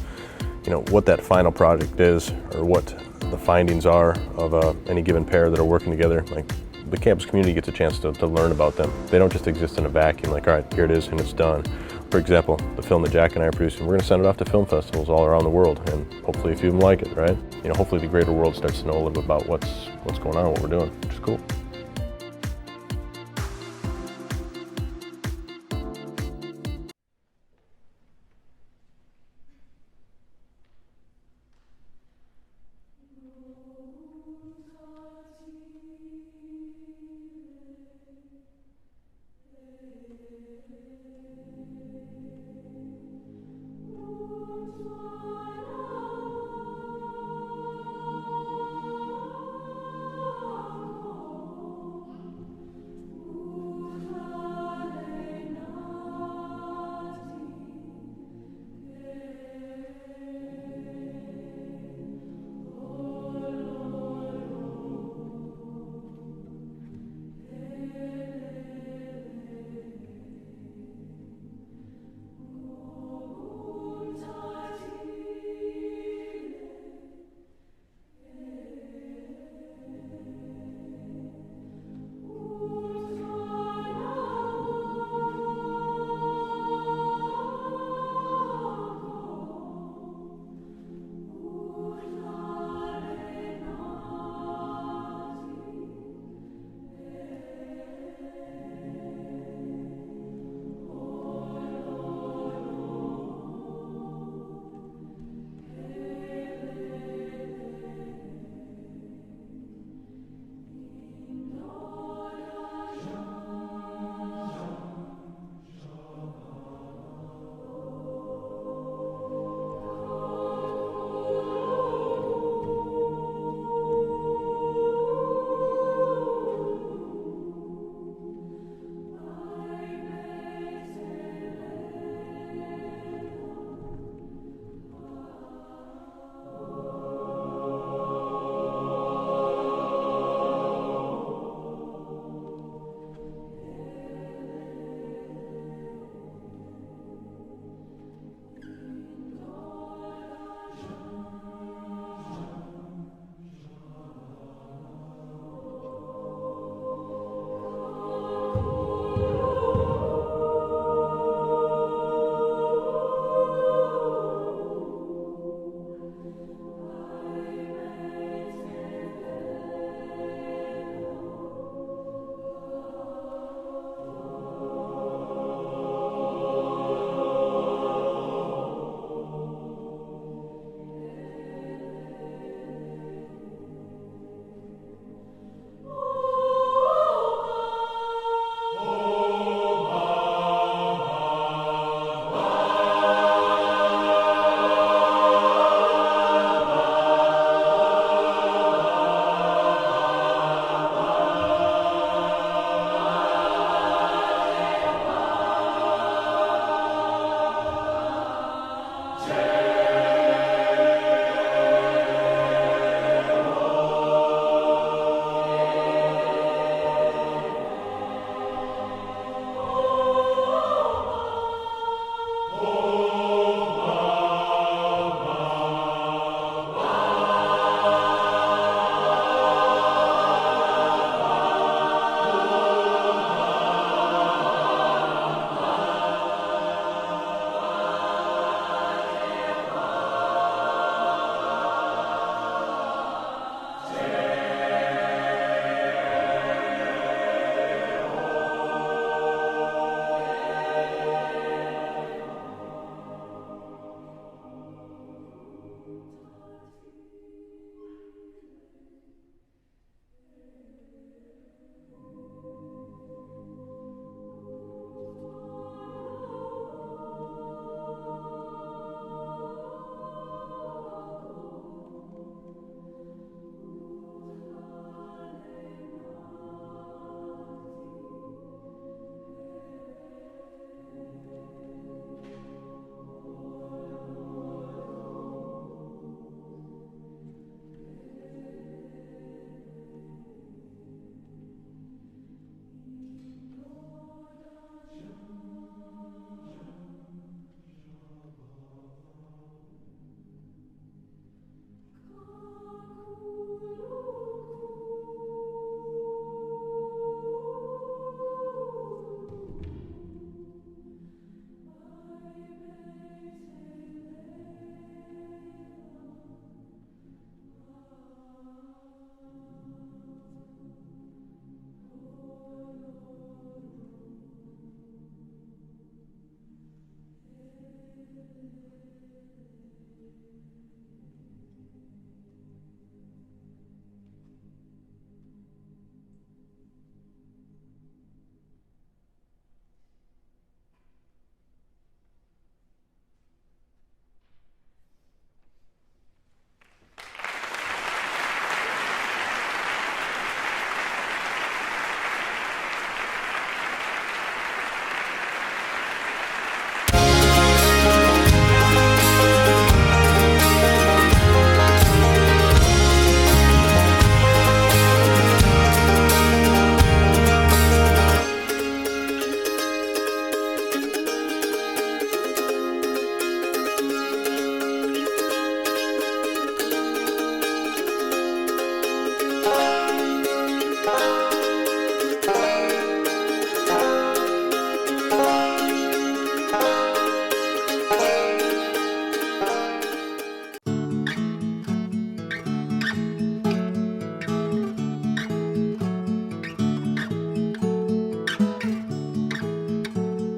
what that final project is, or what the findings are of any given pair that are working together. Like, the campus community gets a chance to learn about them. They don't just exist in a vacuum, like, all right, here it is and it's done. For example, the film that Jack and I are producing, we're going to send it off to film festivals all around the world, and hopefully a few of them like it, right? Hopefully the greater world starts to know a little bit about what's going on, what we're doing, which is cool.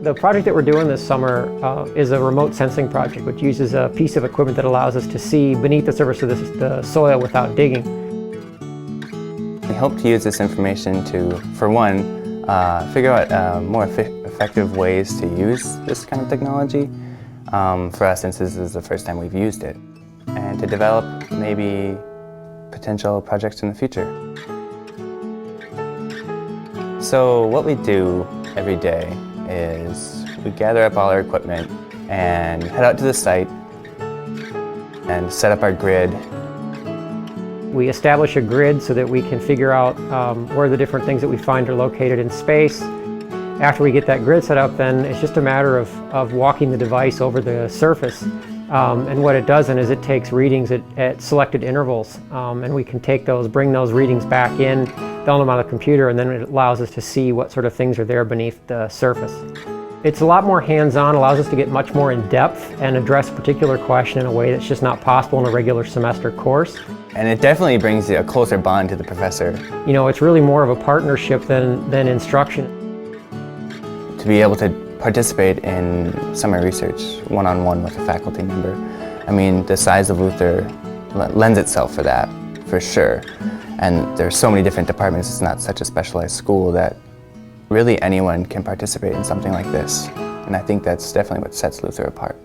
The project that we're doing this summer is a remote sensing project, which uses a piece of equipment that allows us to see beneath the surface of the soil without digging. We hope to use this information to, for one, figure out more effective ways to use this kind of technology for us, since this is the first time we've used it, and to develop maybe potential projects in the future. So what we do every day is we gather up all our equipment and head out to the site and set up our grid. We establish a grid so that we can figure out where the different things that we find are located in space. After we get that grid set up, then it's just a matter of walking the device over the surface. And what it does then is it takes readings at selected intervals, and we can take those, bring those readings back in, download them on the computer, and then it allows us to see what sort of things are there beneath the surface. It's a lot more hands-on, allows us to get much more in depth and address a particular question in a way that's just not possible in a regular semester course. And it definitely brings you a closer bond to the professor. You know, it's really more of a partnership than instruction. To be able to participate in summer research one-on-one with a faculty member. I mean, the size of Luther lends itself for that, for sure. And there's so many different departments, it's not such a specialized school that really anyone can participate in something like this. And I think that's definitely what sets Luther apart.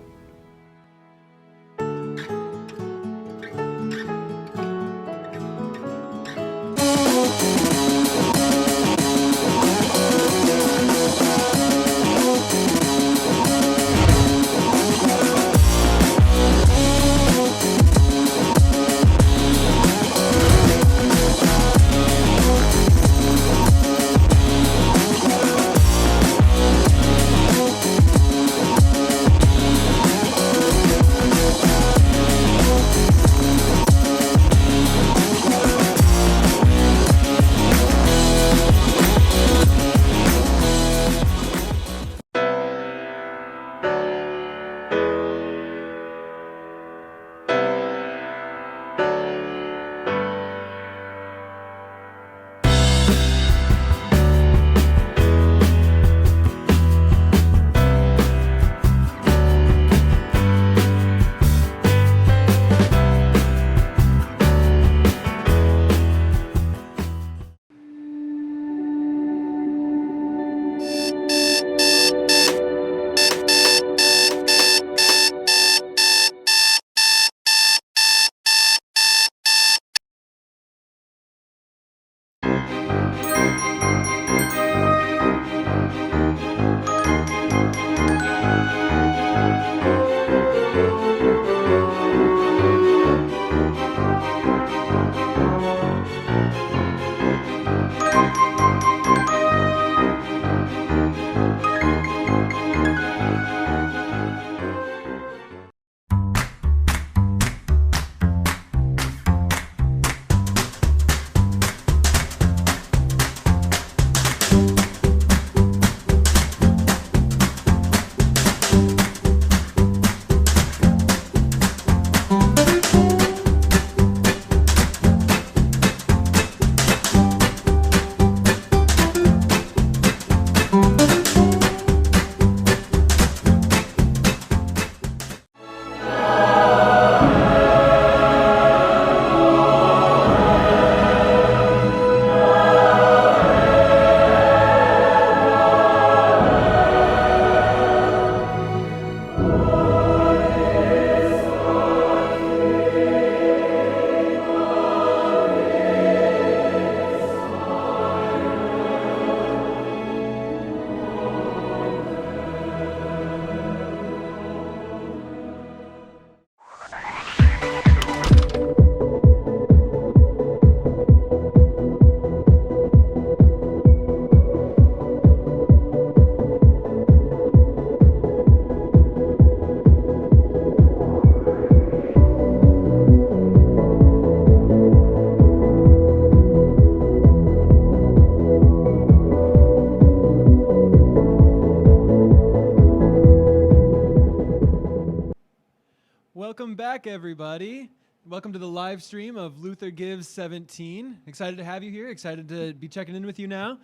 Welcome back, everybody. Welcome to the live stream of Luther Gives 17. Excited to have you here. Excited to be checking in with you now.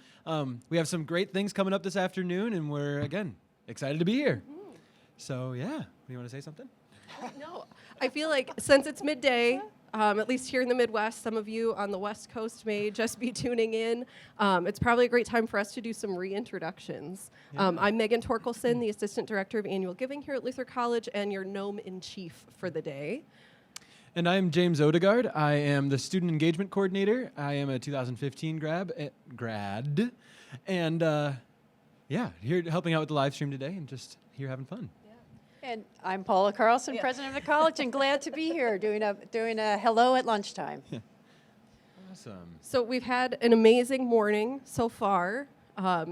We have some great things coming up this afternoon, and we're, again, excited to be here. So yeah, you want to say something? No, I feel like since it's midday, at least here in the Midwest, some of you on the West Coast may just be tuning in. It's probably a great time for us to do some reintroductions. I'm Megan Torkelson, the Assistant Director of Annual Giving here at Luther College and your Gnome-in-Chief for the day. And I'm James Odegaard. I am the Student Engagement Coordinator. I am a 2015 grad. And yeah, here helping out with the live stream today and just here having fun. And I'm Paula Carlson, president of the college, and glad to be here doing a hello at lunchtime. Awesome. So we've had an amazing morning so far.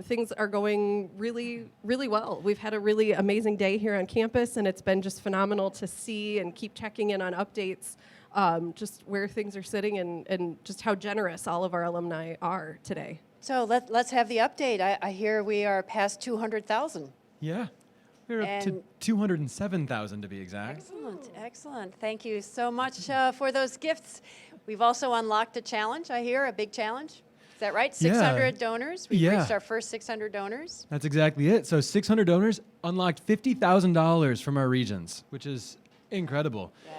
Things are going really, really well. We've had a really amazing day here on campus, and it's been just phenomenal to see and keep checking in on updates, just where things are sitting and just how generous all of our alumni are today. So let's have the update. I hear we are past 200,000. Yeah. We're up to 207,000 to be exact. Excellent, excellent. Thank you so much for those gifts. We've also unlocked a challenge, I hear, a big challenge. Is that right? 600 donors. We've reached our first 600 donors. That's exactly it. So 600 donors unlocked $50,000 from our regions, which is incredible. Yeah.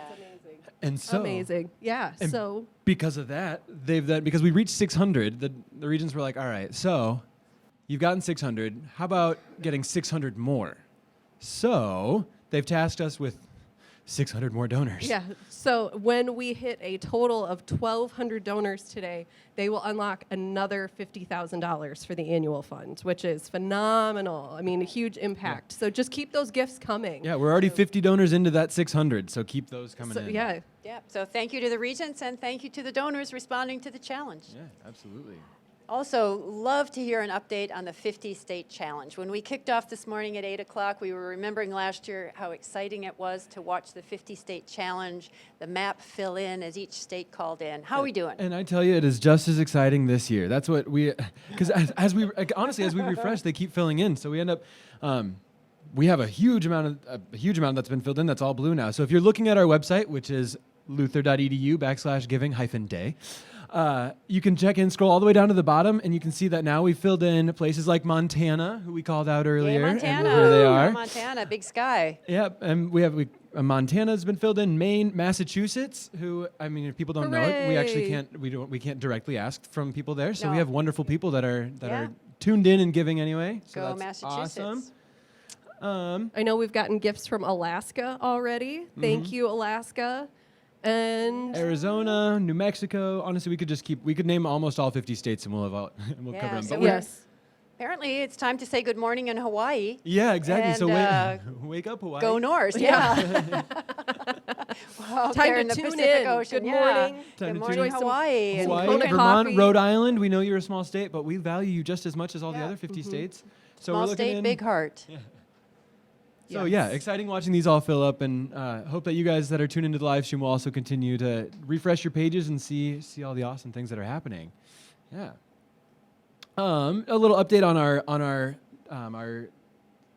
And so amazing. Yeah. and so because of that, because we reached 600, the regions were like, all right, so you've gotten 600. How about getting 600 more? So they've tasked us with 600 more donors. yeah. So when we hit a total of 1,200 donors today, they will unlock another $50,000 for the annual fund, which is phenomenal. I mean, a huge impact. So just keep those gifts coming. Yeah, we're already 50 donors into that 600, so keep those coming in. Yeah. Yeah. So thank you to the regents and thank you to the donors responding to the challenge. Yeah, absolutely. Also, love to hear an update on the 50-state challenge. When we kicked off this morning at 8 o'clock, we were remembering last year how exciting it was to watch the 50-state challenge, the map fill in as each state called in. How are we doing? And I tell you, it is just as exciting this year. That's what because as we refresh, they keep filling in. So we end up, we have a huge amount that's been filled in. That's all blue now. So if you're looking at our website, which is luther.edu/giving-day. You can scroll all the way down to the bottom, and you can see that now we've filled in places like Montana, who we called out earlier. Yeah, Montana. And here they are. Montana, big sky. Yep, and we have Montana's been filled in. Maine, Massachusetts, who I mean, if people don't know it, we actually can't directly ask from people there. So we have wonderful people that are tuned in and giving anyway. So Go that's Massachusetts. awesome. I know we've gotten gifts from Alaska already. Thank you, Alaska. And Arizona, New Mexico. Honestly, we could name almost all 50 states and we'll cover them. So But apparently, it's time to say good morning in Hawaii. yeah, exactly. And, So wake up, Hawaii. Go north, yeah. Well, Time there to in the tune Pacific in. Ocean, Good yeah. morning. Good to morning, tune in. Hawaii. and Hawaii, coconut Vermont, coffee. Rhode Island. We know you're a small state, but we value you just as much as all the other 50 states. So Small we're looking state, in, big heart. Yeah. So yeah, exciting watching these all fill up, and hope that you guys that are tuned into the live stream will also continue to refresh your pages and see all the awesome things that are happening. Yeah. A little update on our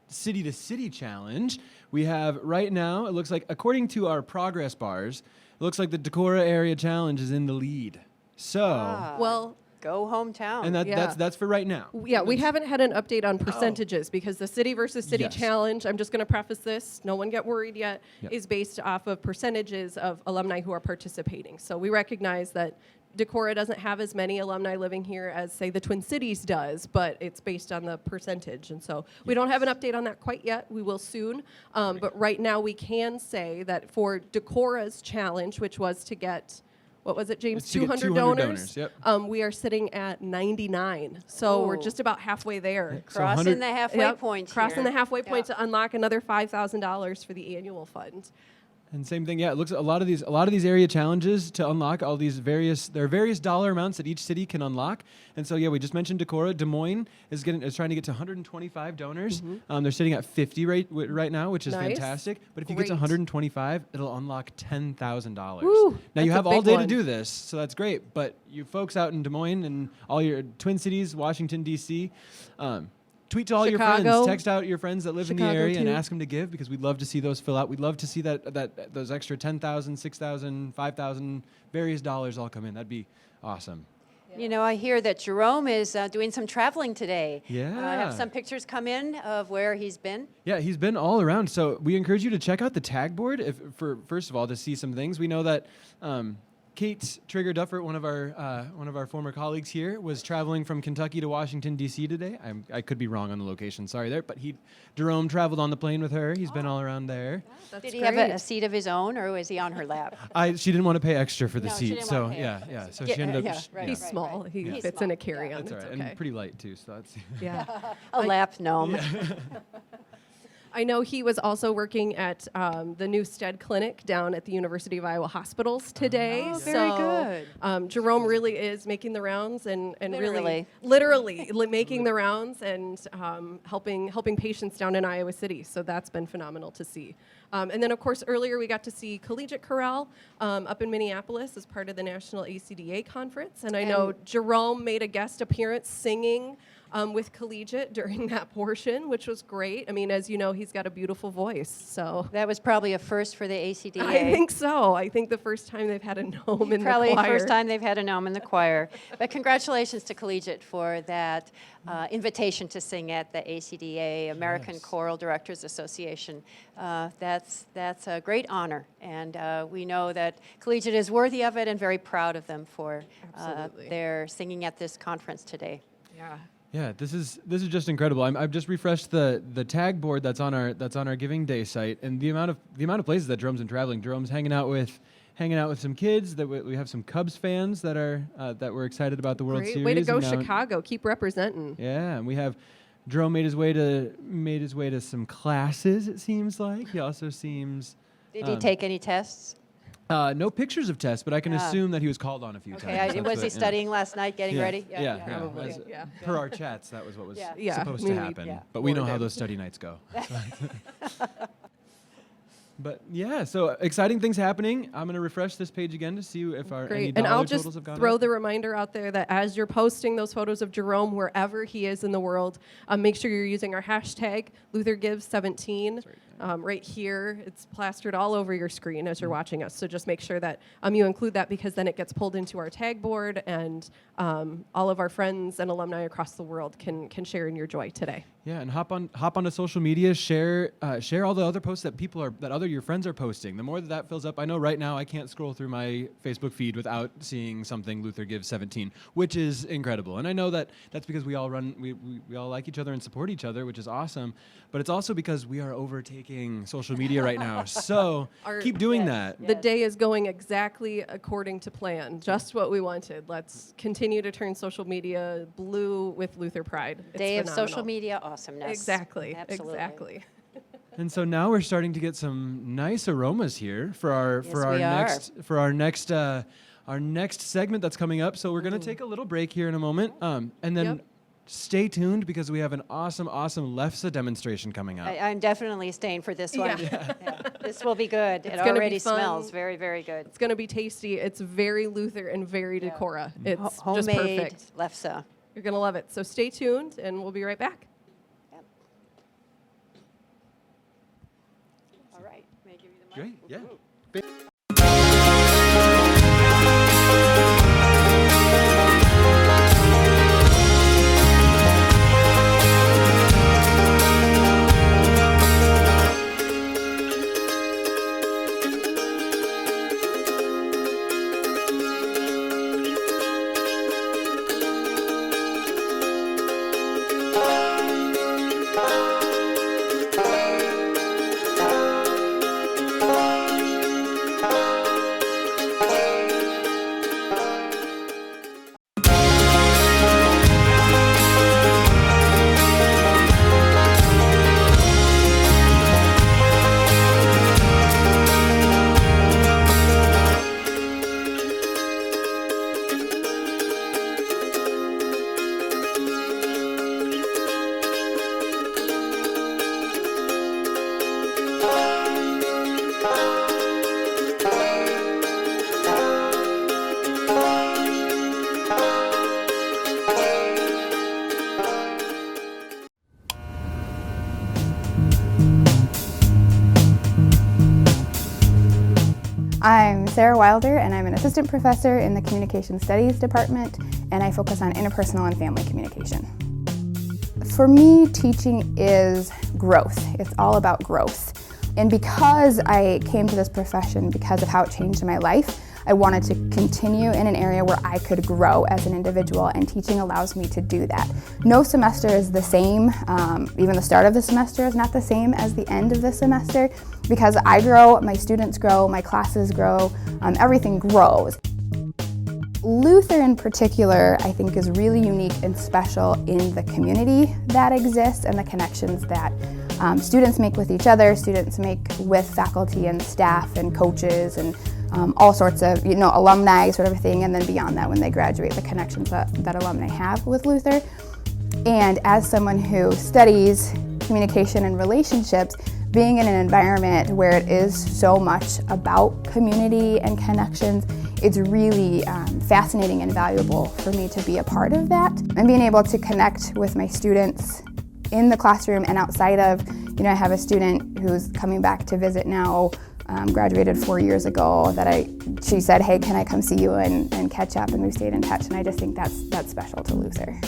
city to city challenge. We have right now. It looks like, according to our progress bars, it looks like the Decorah area challenge is in the lead. So well. Go hometown. And that's for right now. Yeah, we haven't had an update on percentages because the city versus city challenge, I'm just going to preface this, no one get worried yet, is based off of percentages of alumni who are participating. So we recognize that Decorah doesn't have as many alumni living here as, say, the Twin Cities does, but it's based on the percentage. And so we don't have an update on that quite yet. We will soon. But right now we can say that for Decorah's challenge, which was to get, what was it, James? 200 donors. Yep. We are sitting at 99. So we're just about halfway there. So Crossing the halfway point. Crossing here. the halfway point to unlock another $5,000 for the annual fund. And same thing, yeah. It looks a lot of these area challenges to unlock all these there are various dollar amounts that each city can unlock. And so yeah, we just mentioned Decorah. Des Moines is trying to get to 125 donors. They're sitting at 50 right now, which is fantastic. But if you get to 125, it'll unlock $10,000. Now you have all day to do this, so that's great. But you folks out in Des Moines and all your Twin Cities, Washington D.C. Tweet to all your friends. Text out your friends that live in the area and ask them to give, because we'd love to see those fill out. We'd love to see that those extra 10,000, 6,000, 5,000 various dollars all come in. That'd be awesome. You know, I hear that Jerome is doing some traveling today. Yeah. Have some pictures come in of where he's been? Yeah, he's been all around. So we encourage you to check out the tag board for first of all to see some things. We know that Kate Trigger Duffert, one of our former colleagues here, was traveling from Kentucky to Washington D.C. today. I could be wrong on the location, sorry there, but Jerome traveled on the plane with her. He's been all around there. Did he have a seat of his own, or was he on her lap? She didn't want to pay extra for the No, she seat, didn't so wanna pay yeah, extra. yeah. So Yeah, she ended up. yeah, right, He's right, small. right. He He's fits in a carry-on. That's all right, It's okay. and pretty light too. So that's Yeah. A lap gnome. I know he was also working at the new STED clinic down at the University of Iowa Hospitals today. Oh, very good. Jerome really is making the rounds and Literally. literally making the rounds and helping patients down in Iowa City. So that's been phenomenal to see. And then, of course, earlier we got to see Collegiate Choir up in Minneapolis as part of the National ACDA Conference. And I know Jerome made a guest appearance singing with Collegiate during that portion, which was great. I mean, as you know, he's got a beautiful voice. So that was probably a first for the ACDA. I think so. I think the first time they've had a gnome in the choir. Probably the first time they've had a gnome in the choir. But congratulations to Collegiate for that invitation to sing at the ACDA, American Choral Directors Association. That's a great honor, and we know that Collegiate is worthy of it and very proud of them for their singing at this conference today. Yeah. Yeah, this is just incredible. I've just refreshed the tag board that's on our Giving Day site, and the amount of places that Jerome's been traveling. Jerome's hanging out with some kids. That we have some Cubs fans that were excited about the World Great Series. way to go, and now- Chicago. Keep representing. Yeah, and we have Jerome made his way to some classes. It seems like he also seems. Did he take any tests? No pictures of tests, but I can assume that he was called on a few times. Okay, was he studying last night, getting ready? Yeah, probably. As- Yeah. Per our chats, that was what was Yeah. supposed Yeah. to happen. Yeah. But we know Warned how him. those study nights go. But yeah, so exciting things happening. I'm going to refresh this page again to see if any Great. dollar And I'll totals just have gone throw up. the reminder out there that as you're posting those photos of Jerome wherever he is in the world, make sure you're using our hashtag LutherGives17. Right here, it's plastered all over your screen as you're watching us. So just make sure that you include that, because then it gets pulled into our tag board, and all of our friends and alumni across the world can share in your joy today. Yeah, and hop onto social media, share all the other posts that your friends are posting. The more that fills up, I know right now I can't scroll through my Facebook feed without seeing something Luther Gives 17, which is incredible. And I know that's because we all like each other and support each other, which is awesome. But it's also because we are overtaking social media right now. So keep doing that. The day is going exactly according to plan, just what we wanted. Let's continue to turn social media blue with Luther Pride. It's Day of phenomenal. social media awesomeness. Exactly. Absolutely. Exactly. And so now we're starting to get some nice aromas here for our next segment that's coming up. So we're going to take a little break here in a moment, and then stay tuned, because we have an awesome Lefse demonstration coming up. I'm definitely staying for this one. Yeah. Yeah. This will be good. It's It gonna be already fun. smells very, very good. It's going to be tasty. It's very Luther and very Decora. It's just Homemade perfect. Lefse. You're going to love it. So stay tuned, and we'll be right back. All right. May I give you the mic? Great, yeah. I'm Sarah Wilder, and I'm an assistant professor in the Communication Studies Department, and I focus on interpersonal and family communication. For me, teaching is growth. It's all about growth. And because I came to this profession because of how it changed my life, I wanted to continue in an area where I could grow as an individual, and teaching allows me to do that. No semester is the same. Even the start of the semester is not the same as the end of the semester. Because I grow, my students grow, my classes grow, everything grows. Luther in particular, I think, is really unique and special in the community that exists and the connections that students make with each other, students make with faculty and staff and coaches and all sorts of, alumni sort of thing, and then beyond that when they graduate, the connections that alumni have with Luther. And as someone who studies communication and relationships, being in an environment where it is so much about community and connections, it's really fascinating and valuable for me to be a part of that. And being able to connect with my students in the classroom and outside of, I have a student who's coming back to visit now, graduated 4 years ago, she said, hey, can I come see you and catch up, and we've stayed in touch, and I just think that's special to Luther.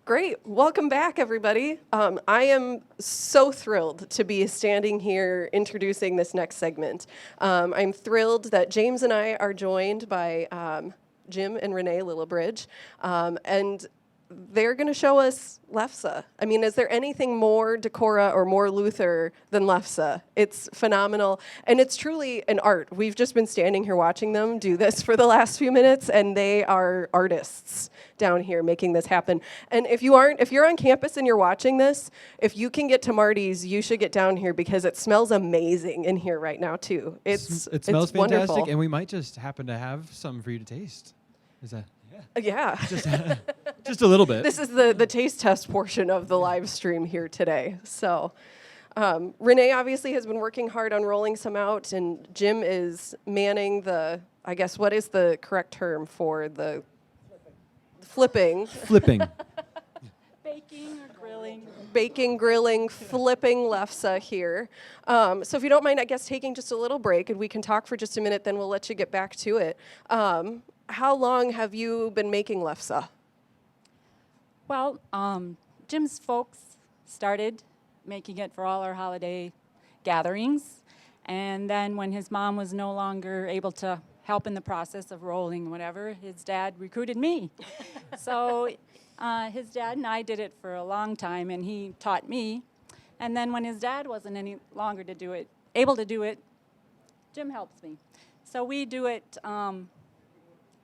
Great. Welcome back, everybody. I am so thrilled to be standing here introducing this next segment. I'm thrilled that James and I are joined by Jim and Renee Lillibridge, and they're going to show us Lefse. I mean, is there anything more Decorah or more Luther than Lefse? It's phenomenal, and it's truly an art. We've just been standing here watching them do this for the last few minutes, and they are artists down here making this happen. And if you're on campus and you're watching this, if you can get to Marty's, you should get down here because it smells amazing in here right now too. It smells fantastic, wonderful. and we might just happen to have some for you to taste. Is that? Yeah. Just a little bit. This is the taste test portion of the live stream here today. So Renee obviously has been working hard on rolling some out, and Jim is manning I guess, what is the correct term for the flipping? Flipping. Baking or grilling? Baking, grilling, flipping Lefse here. So if you don't mind, I guess, taking just a little break, and we can talk for just a minute, then we'll let you get back to it. How long have you been making Lefse? Well, Jim's folks started making it for all our holiday gatherings. And then when his mom was no longer able to help in the process of rolling whatever, his dad recruited me. So his dad and I did it for a long time, and he taught me. And then when his dad wasn't any longer able to do it, Jim helps me. So we do it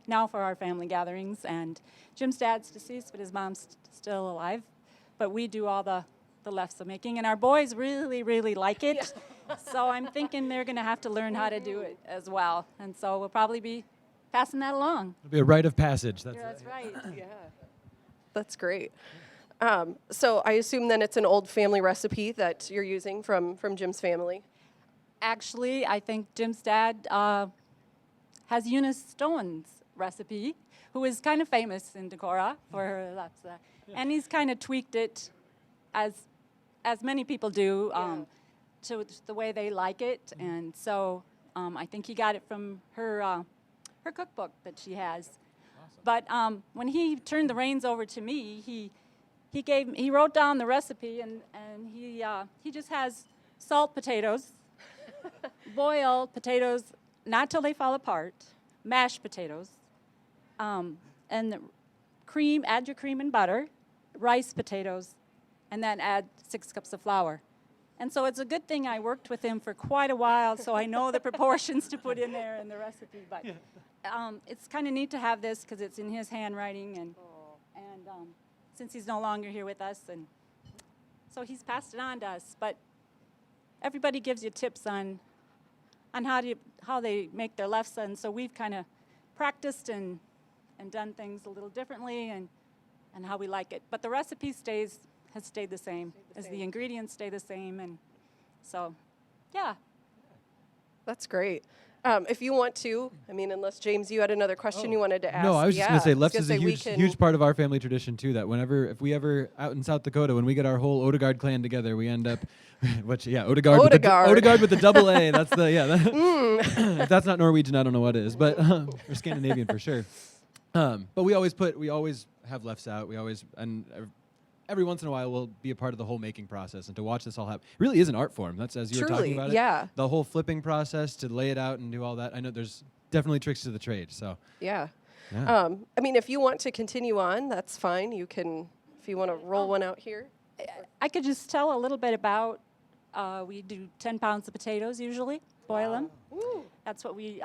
now for our family gatherings, and Jim's dad's deceased, but his mom's still alive. But we do all the Lefse making, and our boys really, really like it. So I'm thinking they're going to have to learn how to do it as well. And so we'll probably be passing that along. It'll be a rite of passage. That's right. Yeah. That's great. So I assume then it's an old family recipe that you're using from Jim's family? Actually, I think Jim's dad has Eunice Stone's recipe, who is kind of famous in Decorah for her Lefse. And he's kind of tweaked it, as many people do, to the way they like it. And so I think he got it from her cookbook that she has. But when he turned the reins over to me, he wrote down the recipe, and he just has salt potatoes, boil potatoes, not till they fall apart, mashed potatoes, and cream, add your cream and butter, rice potatoes, and then add 6 cups of flour. And so it's a good thing I worked with him for quite a while, so I know the proportions to put in there in the recipe. But it's kind of neat to have this because it's in his handwriting, and since he's no longer here with us, and so he's passed it on to us. But everybody gives you tips on how they make their Lefse, and so we've kind of practiced and done things a little differently, and how we like it. But the recipe has stayed the same, as the ingredients stay the same, and so, yeah. That's great. If you want to, I mean, unless James, you had another question you wanted to ask. No, I was just going to say, Lefse is a we huge part of our family tradition too. That if we ever out in South Dakota, when we get our whole Odegaard clan together, we end up, Odegaard with the double A. That's if that's not Norwegian, I don't know what is, but or Scandinavian for sure. But we always have Lefse out. Every once in a while, we'll be a part of the whole making process, and to watch this all happen really is an art form. That's as you were talking about it. Yeah. The whole flipping process to lay it out and do all that. I know there's definitely tricks to the trade. So. Yeah. I mean, if you want to continue on, that's fine. You can, if you want to roll one out here. I could just tell a little bit about. We do 10 pounds of potatoes usually, boil them. Ooh. That's what we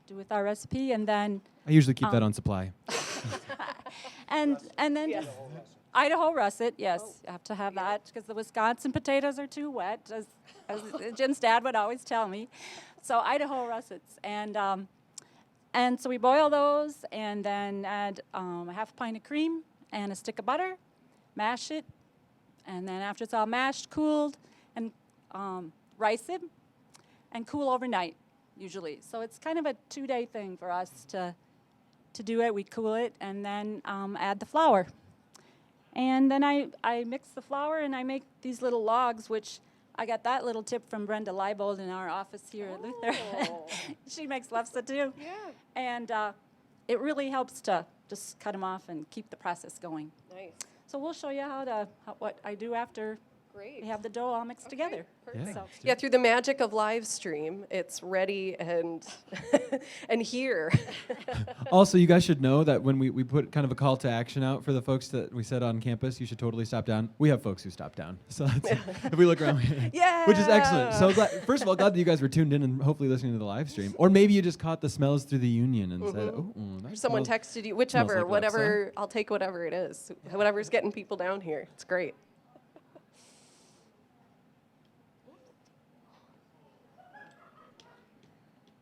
do with our recipe, and then. I usually keep that on supply. and then. Yes. Idaho russet, yes, you have to have that because the Wisconsin potatoes are too wet, as Jim's dad would always tell me. So Idaho russets, and so we boil those, and then add a half a pint of cream and a stick of butter, mash it, and then after it's all mashed, cooled, and rice it, and cool overnight usually. So it's kind of a 2-day thing for us to do it. We cool it, and then add the flour. And then I mix the flour, and I make these little logs, which I got that little tip from Brenda Leibold in our office here at Luther. She makes Lefse too. Yeah. And it really helps to just cut them off and keep the process going. Nice. So we'll show you what I do after we have the dough all mixed together. Perfect. So. Yeah, through the magic of live stream, it's ready and and here. Also, you guys should know that when we put kind of a call to action out for the folks that we said on campus, you should totally stop down. We have folks who stop down. So if we look around, which is excellent. So first of all, glad that you guys were tuned in and hopefully listening to the live stream. Or maybe you just caught the smells through the union and said, oh, that Someone smells- texted you, whichever, like whatever, I'll take whatever it is. Whatever's getting people down here. It's great.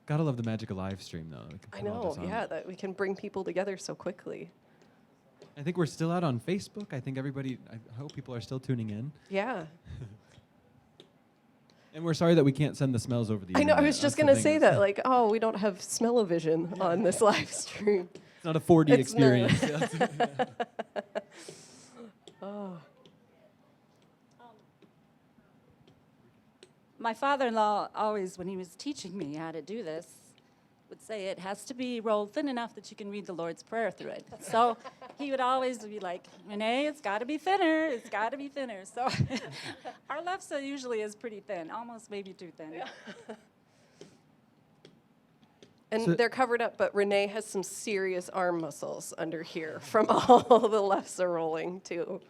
Gotta love the magic of live stream, though. We can I put all know, this on. yeah, that we can bring people together so quickly. I think we're still out on Facebook. I think I hope people are still tuning in. Yeah. And we're sorry that we can't send the smells over the I know, I internet. was just That's the going to thing. say that, like, oh, we don't have smell-o-vision on this live stream. It's not a 4D It's not. experience. Oh. My father-in-law always, when he was teaching me how to do this, would say it has to be rolled thin enough that you can read the Lord's Prayer through it. So he would always be like, Renee, it's got to be thinner. It's got to be thinner. So our lefse usually is pretty thin, almost maybe too thin. Yeah. And So- they're covered up, but Renee has some serious arm muscles under here from all the lefse rolling, too.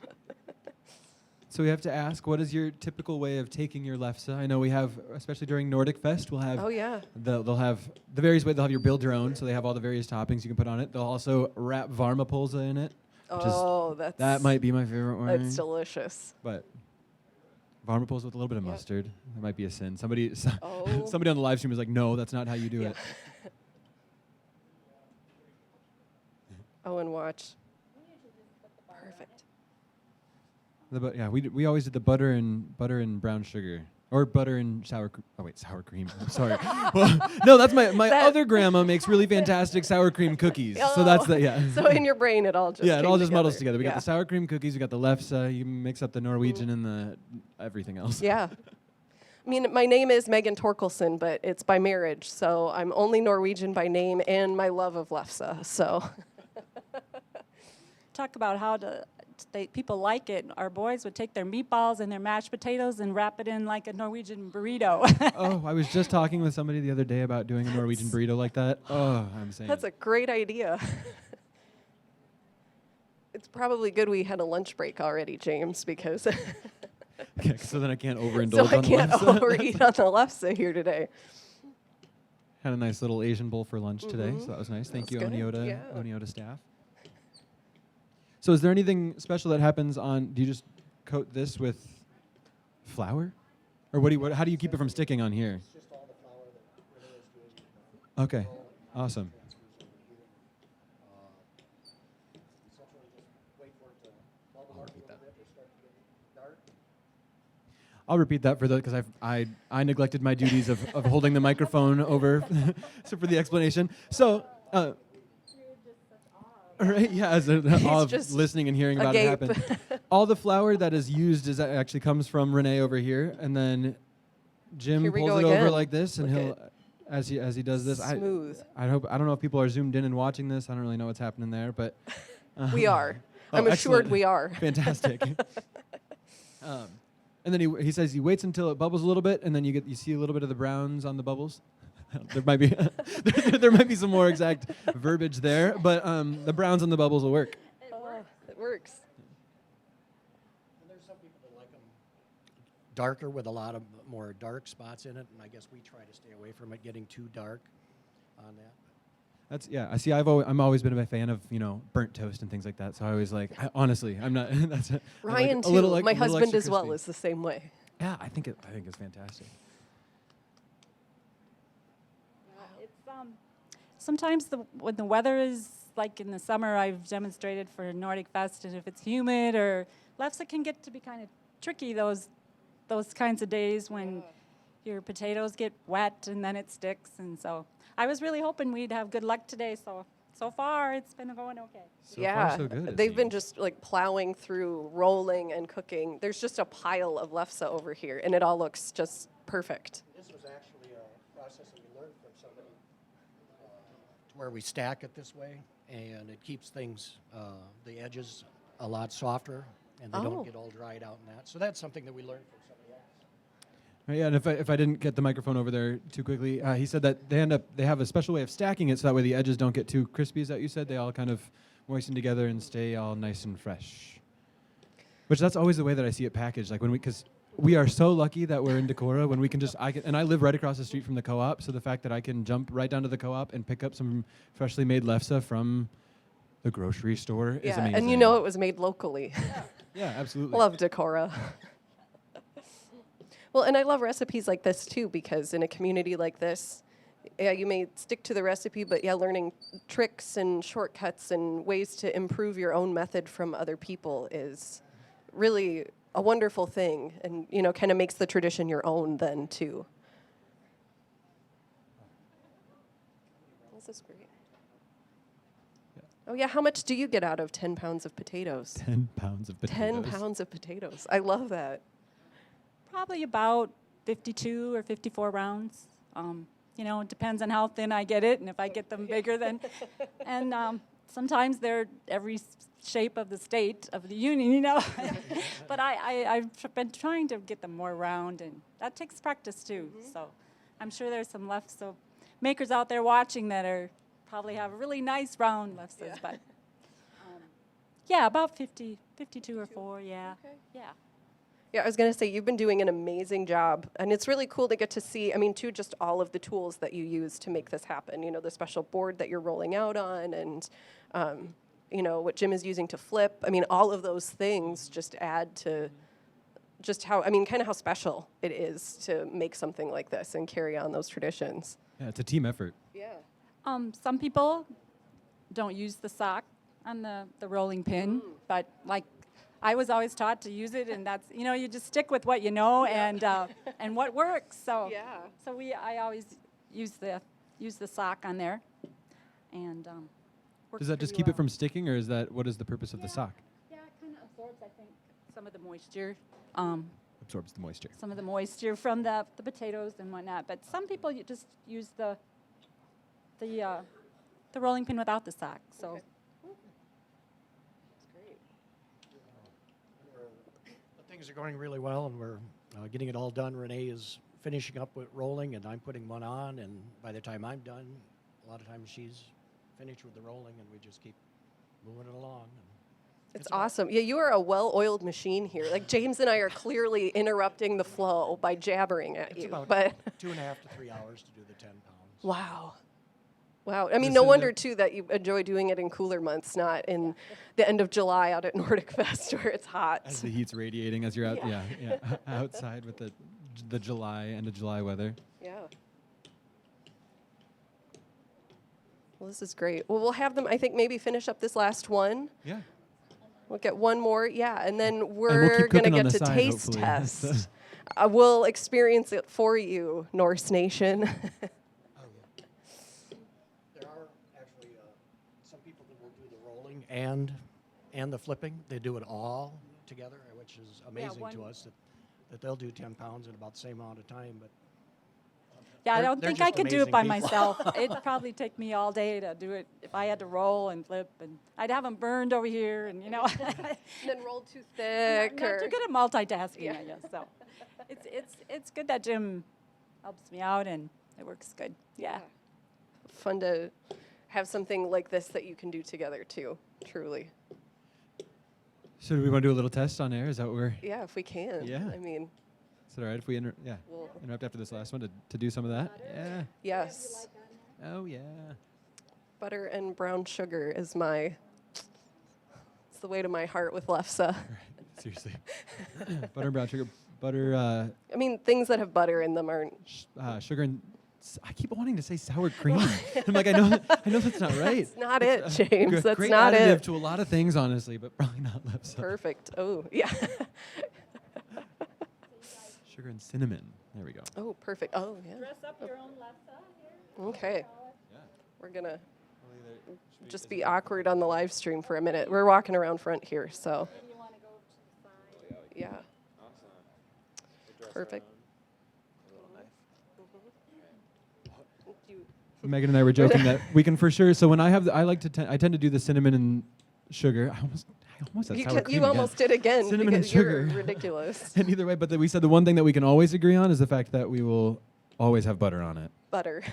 So we have to ask, what is your typical way of taking your lefse? I know we have, especially during Nordic Fest, we'll have. Oh, yeah. They'll have the various ways. They'll have your build your own, so they have all the various toppings you can put on it. They'll also wrap varmapulza in it. Oh, that might be my favorite one. That's delicious. But varmapulza with a little bit of mustard. That might be a sin. Somebody Oh. somebody on the live stream was like, no, that's not how you do it. Oh, and watch. Perfect. Yeah, we always did the butter and brown sugar. Or butter and sour cream. I'm sorry. Well, no, that's my other grandma makes really fantastic sour cream cookies. So that's So in your brain, it all just it all just came muddles together. We got Yeah. the sour cream cookies, we got the lefse, you mix up the Norwegian and the everything else. Yeah. I mean, my name is Megan Torkelson, but it's by marriage, so I'm only Norwegian by name and my love of lefse, so. Talk about how people like it. Our boys would take their meatballs and their mashed potatoes and wrap it in like a Norwegian burrito. Oh, I was just talking with somebody the other day about doing a Norwegian burrito like that. Oh, I'm saying. That's a great idea. It's probably good we had a lunch break already, James, because Okay, so then I can't overindulge so I on the can't lefse. overeat on the lefse here today. Had a nice little Asian bowl for lunch today, so that was nice. Thank you, That's good, Oneota, yeah. Oneota staff. So is there anything special that happens on, do you just coat this with flour? Or how do you keep it from sticking on here? Okay, awesome. I'll repeat that for because I neglected my duties of holding the microphone over so for the explanation. So, right, yeah, as all of just listening and hearing about agape. it happen. All the flour that is used actually comes from Renee over here, and then Jim Here we pulls go it over again. like this, and Look he'll as he does this. Smooth. I don't know if people are zoomed in and watching this. I don't really know what's happening there, but We are. Oh, I'm assured excellent. we are. Fantastic. And then he says he waits until it bubbles a little bit, and then you see a little bit of the browns on the bubbles. There might be there might be some more exact verbiage there, but the browns on the bubbles will work. It works. And there's some people that like them darker with a lot of more dark spots in it, and I guess we try to stay away from it getting too dark on that. That's I see. I'm always been a fan of burnt toast and things like that. So I always honestly, I'm not. That's it. Ryan, like, too. a little, My a little husband extra as well crispy. is the same way. Yeah, I think it's fantastic. It's sometimes when the weather is like in the summer, I've demonstrated for Nordic Fest, and if it's humid or lefse can get to be kind of tricky those kinds of days when your potatoes get wet and then it sticks, and so I was really hoping we'd have good luck today. So far it's been going okay. Yeah, so good, it they've been just like plowing through, rolling and cooking. There's just a pile of lefse over here, and it all looks just perfect. This was actually a process that we learned from somebody to where we stack it this way, and it keeps things, the edges a lot softer, and they Oh. don't get all dried out in that. So that's something that we learned from somebody else. Right, yeah, and if I didn't get the microphone over there too quickly, he said that they have a special way of stacking it so that way the edges don't get too crispy. Is that you said? They all kind of moisten together and stay all nice and fresh. Which that's always the way that I see it packaged. Like because we are so lucky that we're in Decorah when we can and I live right across the street from the co-op, so the fact that I can jump right down to the co-op and pick up some freshly made lefse from the grocery store is amazing. And you know it was made locally. Yeah, absolutely. Love Decorah. Well, and I love recipes like this too, because in a community like this, yeah, you may stick to the recipe, but yeah, learning tricks and shortcuts and ways to improve your own method from other people is really a wonderful thing, and kind of makes the tradition your own then too. This is great. Oh yeah, how much do you get out of 10 pounds of potatoes? 10 pounds of potatoes. 10 pounds of potatoes. I love that. Probably about 52 or 54 rounds. It depends on how thin I get it, and if I get them bigger than. And sometimes they're every shape of the state of the union, But I've been trying to get them more round, and that takes practice too. So I'm sure there's some lefse makers out there watching that probably have really nice round lefses, but yeah, about 50, 52 or 4, yeah. Okay. Yeah. Yeah, I was going to say, you've been doing an amazing job. And it's really cool to get to see, too, just all of the tools that you use to make this happen. The special board that you're rolling out on and, what Jim is using to flip. All of those things just add to just how, kind of how special it is to make something like this and carry on those traditions. Yeah, it's a team effort. Yeah. Some people don't use the sock on the rolling pin, but I was always taught to use it, and that's you just stick with what you know and what works. So I always use the sock on there, and does that just keep it from sticking, or what is the purpose of the sock? Yeah, it kind of absorbs, I think, some of the moisture. Absorbs the moisture. Some of the moisture from the potatoes and whatnot, but some people just use the rolling pin without the sock. So. Okay. Things are going really well, and we're getting it all done. Renee is finishing up with rolling, and I'm putting one on, and by the time I'm done, a lot of times she's finished with the rolling, and we just keep moving it along. It's awesome. Yeah, you are a well-oiled machine here. Like, James and I are clearly interrupting the flow by jabbering at you. About but 2.5 to 3 hours to do the 10 pounds. Wow. Wow. No wonder, too, that you enjoy doing it in cooler months, not in the end of July out at Nordic Fest where it's hot. As the heat's radiating, as you're out, outside with the end of July weather. Yeah. Well, this is great. Well, we'll have them, I think, maybe finish up this last one. Yeah. We'll get one more, and then we'll we're keep going to cooking on get the to side, taste hopefully. test. We'll experience it for you, Norse Nation. There are actually some people that will do the rolling and the flipping. They do it all together, which is amazing to us that they'll do 10 pounds in about the same amount of time. But yeah, I don't think I could do it by amazing myself. It'd probably take me all day to do it if I had to roll and flip, and I'd have them burned over here, and And then rolled too thick. not too good at multitasking, I guess. So it's good that Jim helps me out, and it works good. Yeah. Fun to have something like this that you can do together too, truly. So do we want to do a little test on air? Is that what we're... Yeah, if we can. Yeah. Is it all right if we interrupt after this last one to do some of that? Yeah. Yes. Oh, yeah. Butter and brown sugar is it's the way to my heart with Lefse. Seriously. Butter and brown sugar. Butter... things that have butter in them aren't... sugar and... I keep wanting to say sour cream. I'm like, I know that's not right. That's not it, James. That's great not additive it. to a lot of things, honestly, but probably not Lefse. Perfect. Oh, yeah. Sugar and cinnamon. There we go. Oh, perfect. Oh, yeah. Dress up your own Lefse here. Okay. We're going to just be awkward on the live stream for a minute. We're walking around front here, so. You want to go to the side? Yeah. Perfect. Megan and I were joking that we can for sure. So when I tend to do the cinnamon and sugar. I almost Almost said You, sour can, cream you again. almost did again. Cinnamon and because you're sugar. ridiculous. And either way, but we said the one thing that we can always agree on is the fact that we will always have butter on it. Butter.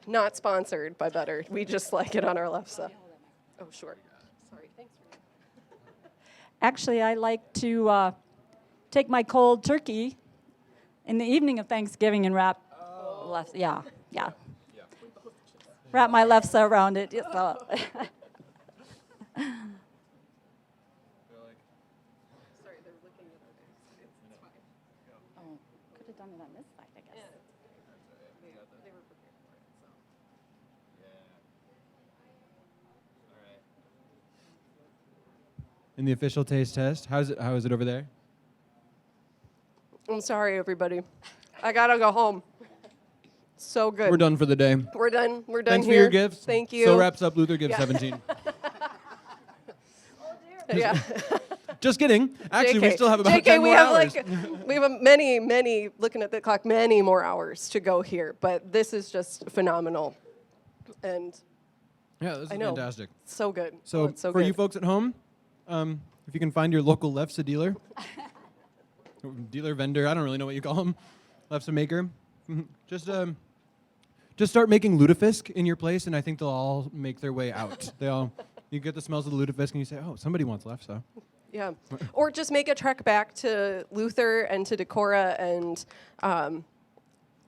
Not sponsored by butter. We just like it on our Lefse. Oh, sure. Sorry. Thanks. Actually, I like to take my cold turkey in the evening of Thanksgiving and wrap, yeah. Wrap my Lefse around it. So. Could have done it on this side, I guess. In the official taste test, how is it over there? I'm sorry, everybody. I gotta go home. So good. We're done for the day. We're done. We're done Thanks here. for your gifts. Thank you. So wraps up Luther Gives Yeah. 17. Yeah. Just kidding. Actually, we JK. still have about JK, 10 we more have hours. we have many, looking at the clock, many more hours to go here. But this is just phenomenal. And Yeah, this is I know. fantastic. So good. So, Oh, it's so for good. you folks at home, if you can find your local Lefse dealer, vendor, I don't really know what you call them, Lefse maker, just start making lutefisk in your place, and I think they'll all make their way out. You get the smells of the lutefisk, and you say, oh, somebody wants Lefse. Yeah. Or just make a trek back to Luther and to Decorah and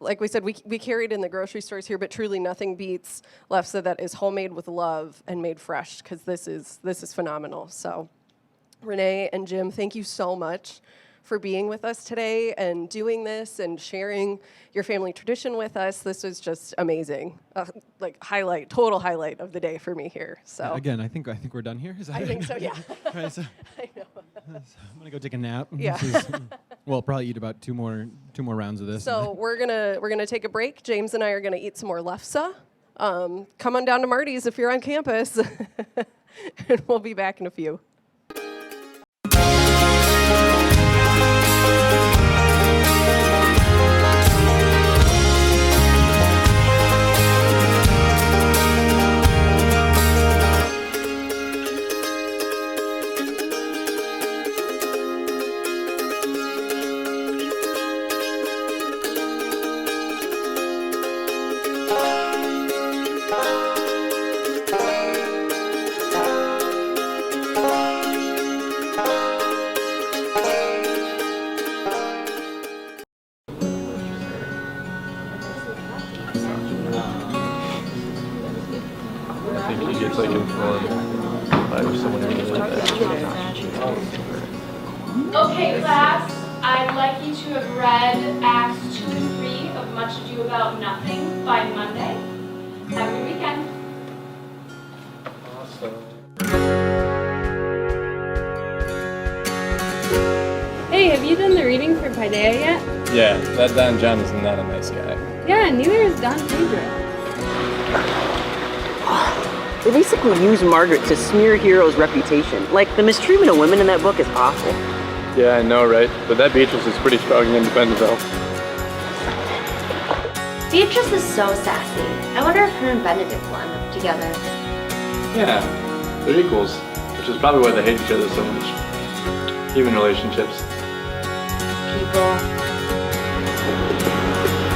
like we said, we carry it in the grocery stores here, but truly nothing beats Lefse that is homemade with love and made fresh, because this is phenomenal. So Renee and Jim, thank you so much for being with us today and doing this and sharing your family tradition with us. This was just amazing. Total highlight of the day for me here. So Again, I think we're done here. Is that I it? think so, yeah. Right, so I know. I'm gonna go take a nap. Yeah. Well, probably eat about two more rounds of this. So we're gonna take a break. James and I are gonna eat some more Lefse. Come on down to Marty's if you're on campus, and we'll be back in a few. I think he gets like informed by someone who really Okay, class, I'd like you to have read Acts 2 and 3 of Much Ado About Nothing by Monday. Have a good weekend. Hey, have you done the reading for Paideia yet? Yeah, that Don John is not a nice guy. Yeah, neither is Don Pedro. They basically use Margaret to smear Hero's reputation. Like, the mistreatment of women in that book is awful. Yeah, I know, right? But that Beatrice is pretty strong and independent, though. Beatrice is so sassy. I wonder if her and Benedict will end up together. Yeah, they're equals, which is probably why they hate each other so much. Even relationships. People.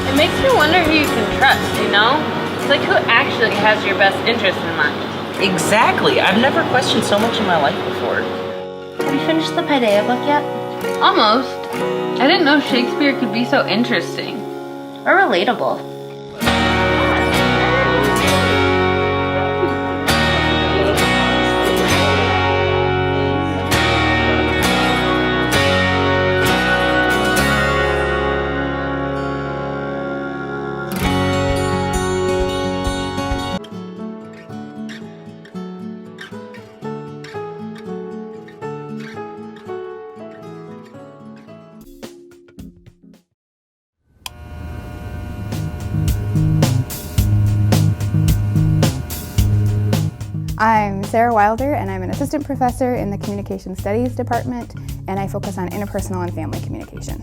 It makes me wonder who you can trust, you know? It's like who actually has your best interest in mind. Exactly. I've never questioned so much in my life before. Have you finished the Paideia book yet? Almost. I didn't know Shakespeare could be so interesting. Or relatable. I'm Sarah Wilder, and I'm an assistant professor in the Communication Studies Department, and I focus on interpersonal and family communication.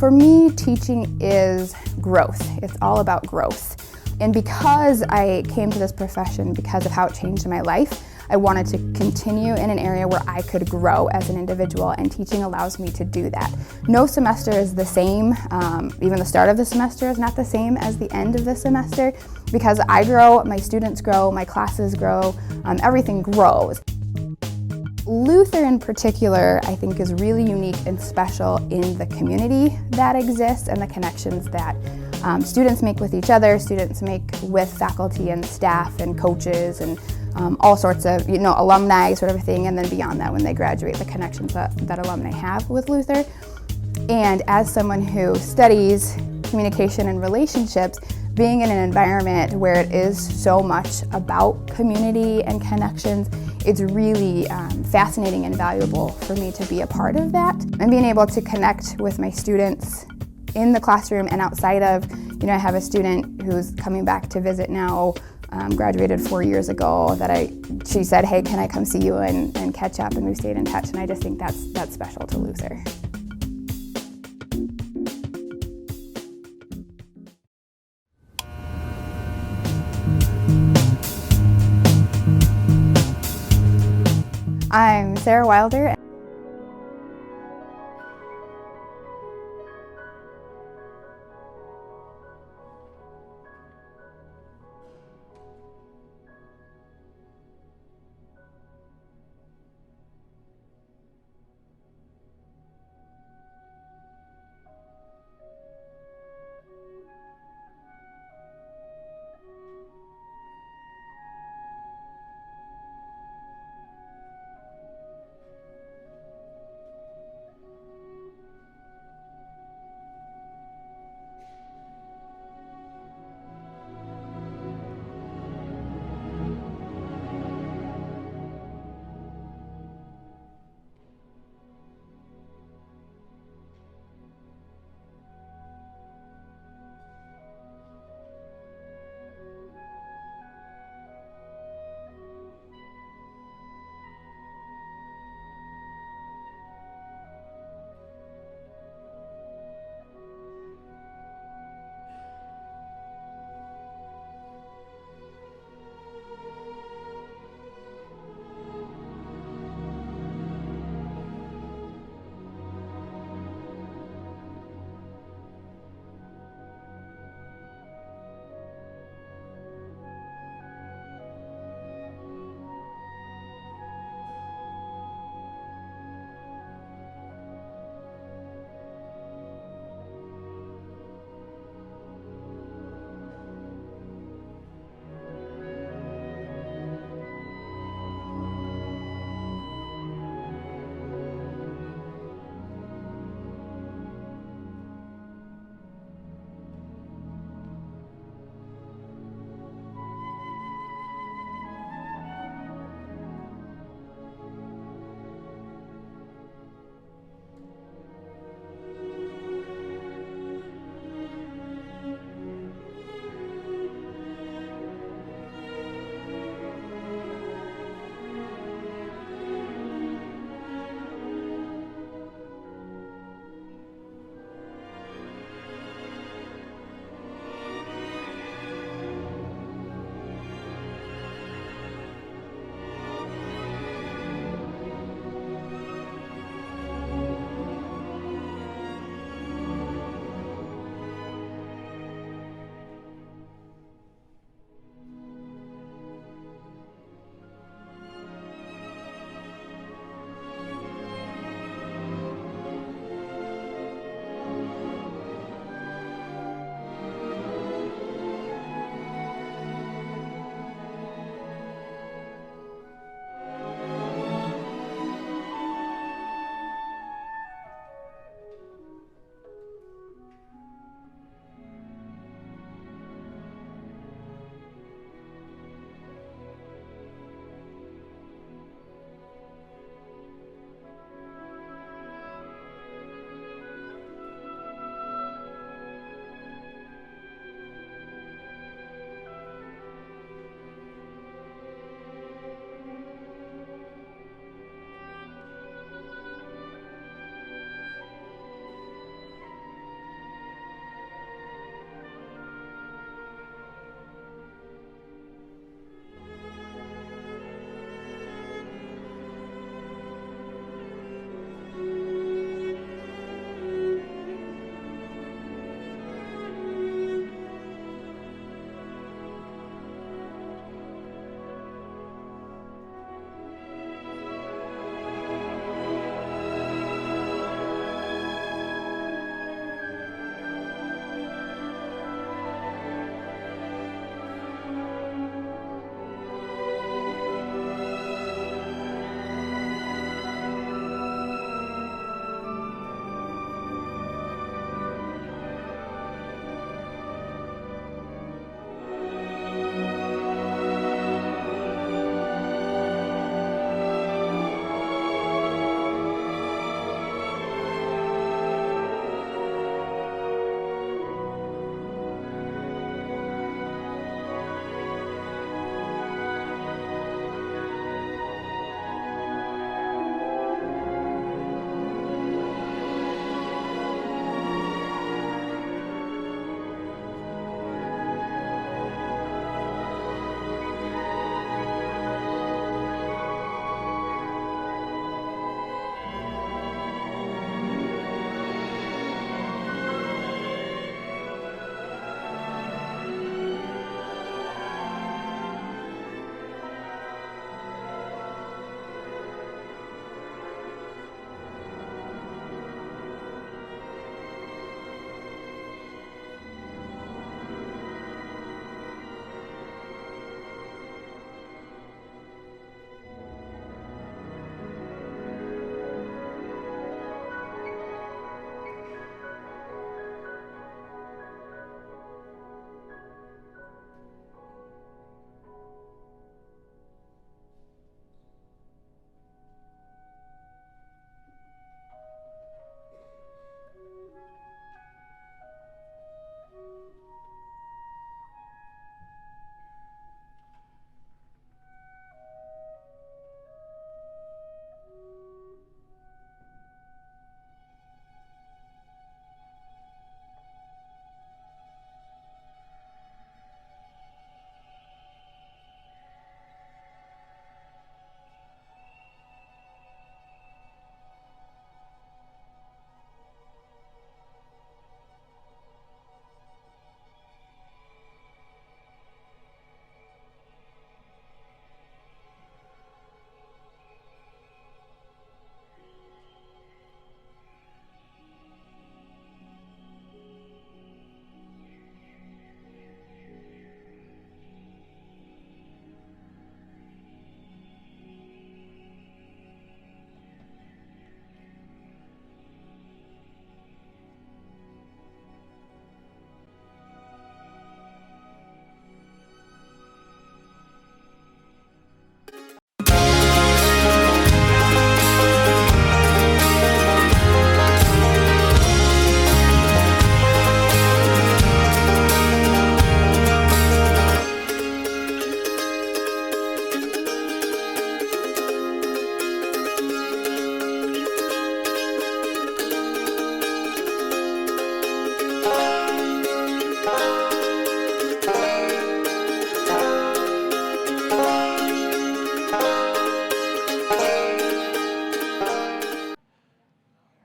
For me, teaching is growth. It's all about growth. And because I came to this profession because of how it changed my life, I wanted to continue in an area where I could grow as an individual, and teaching allows me to do that. No semester is the same. Even the start of the semester is not the same as the end of the semester, because I grow, my students grow, my classes grow, everything grows. Luther in particular, I think, is really unique and special in the community that exists and the connections that students make with each other, students make with faculty and staff and coaches and all sorts of, alumni sort of thing, and then beyond that when they graduate, the connections that alumni have with Luther. And as someone who studies communication and relationships, being in an environment where it is so much about community and connections, it's really fascinating and valuable for me to be a part of that. And being able to connect with my students in the classroom and outside of, I have a student who's coming back to visit now, graduated 4 years ago, she said, hey, can I come see you and catch up, and we stayed in touch, and I just think that's special to Luther. I'm Sarah Wilder.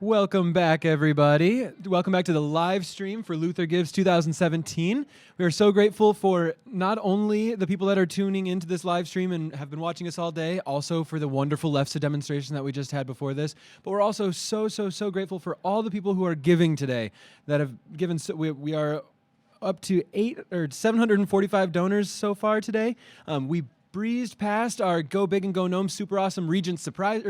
Welcome back, everybody. Welcome back to the live stream for Luther Gives 2017. We are so grateful for not only the people that are tuning into this live stream and have been watching us all day, also for the wonderful Lefse demonstration that we just had before this, but we're also so grateful for all the people who are giving today that have given. We are up to 745 donors so far today. We breezed past our Go Big and Go Gnome Super Awesome Regents Surprise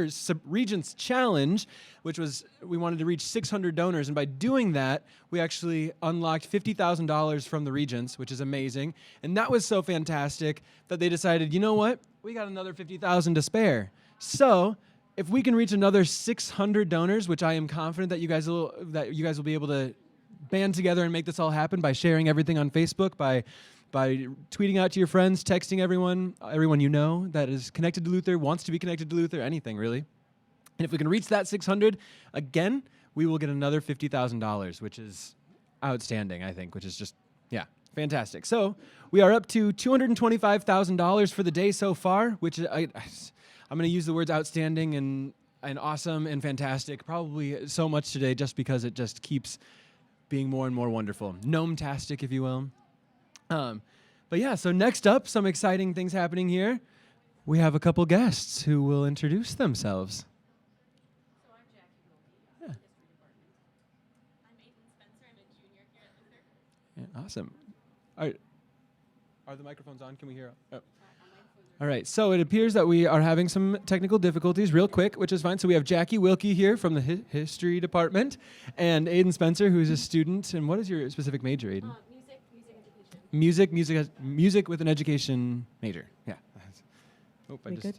Regents Challenge, which was we wanted to reach 600 donors, and by doing that, we actually unlocked $50,000 from the Regents, which is amazing. And that was so fantastic that they decided, you know what, we got another $50,000 to spare. So if we can reach another 600 donors, which I am confident that you guys will be able to band together and make this all happen by sharing everything on Facebook, by tweeting out to your friends, texting everyone you know that is connected to Luther, wants to be connected to Luther, anything really. And if we can reach that 600, again, we will get another $50,000, which is outstanding, I think, which is just, yeah, fantastic. So we are up to $225,000 for the day so far, which I'm going to use the words outstanding and awesome and fantastic probably so much today just because it just keeps being more and more wonderful. Gnome-tastic, if you will. But yeah, so next up, some exciting things happening here. We have a couple guests who will introduce themselves. So I'm Jackie Wilkie, Yeah. History Department. I'm Aiden Spencer. I'm a junior here at Luther. Yeah, awesome. Are the microphones on? Can we hear? Oh. All right, so it appears that we are having some technical difficulties real quick, which is fine. So we have Jackie Wilkie here from the History Department and Aiden Spencer, who's a student. And what is your specific major, Aiden? Music with an education major. Yeah. Oh, I just. Good?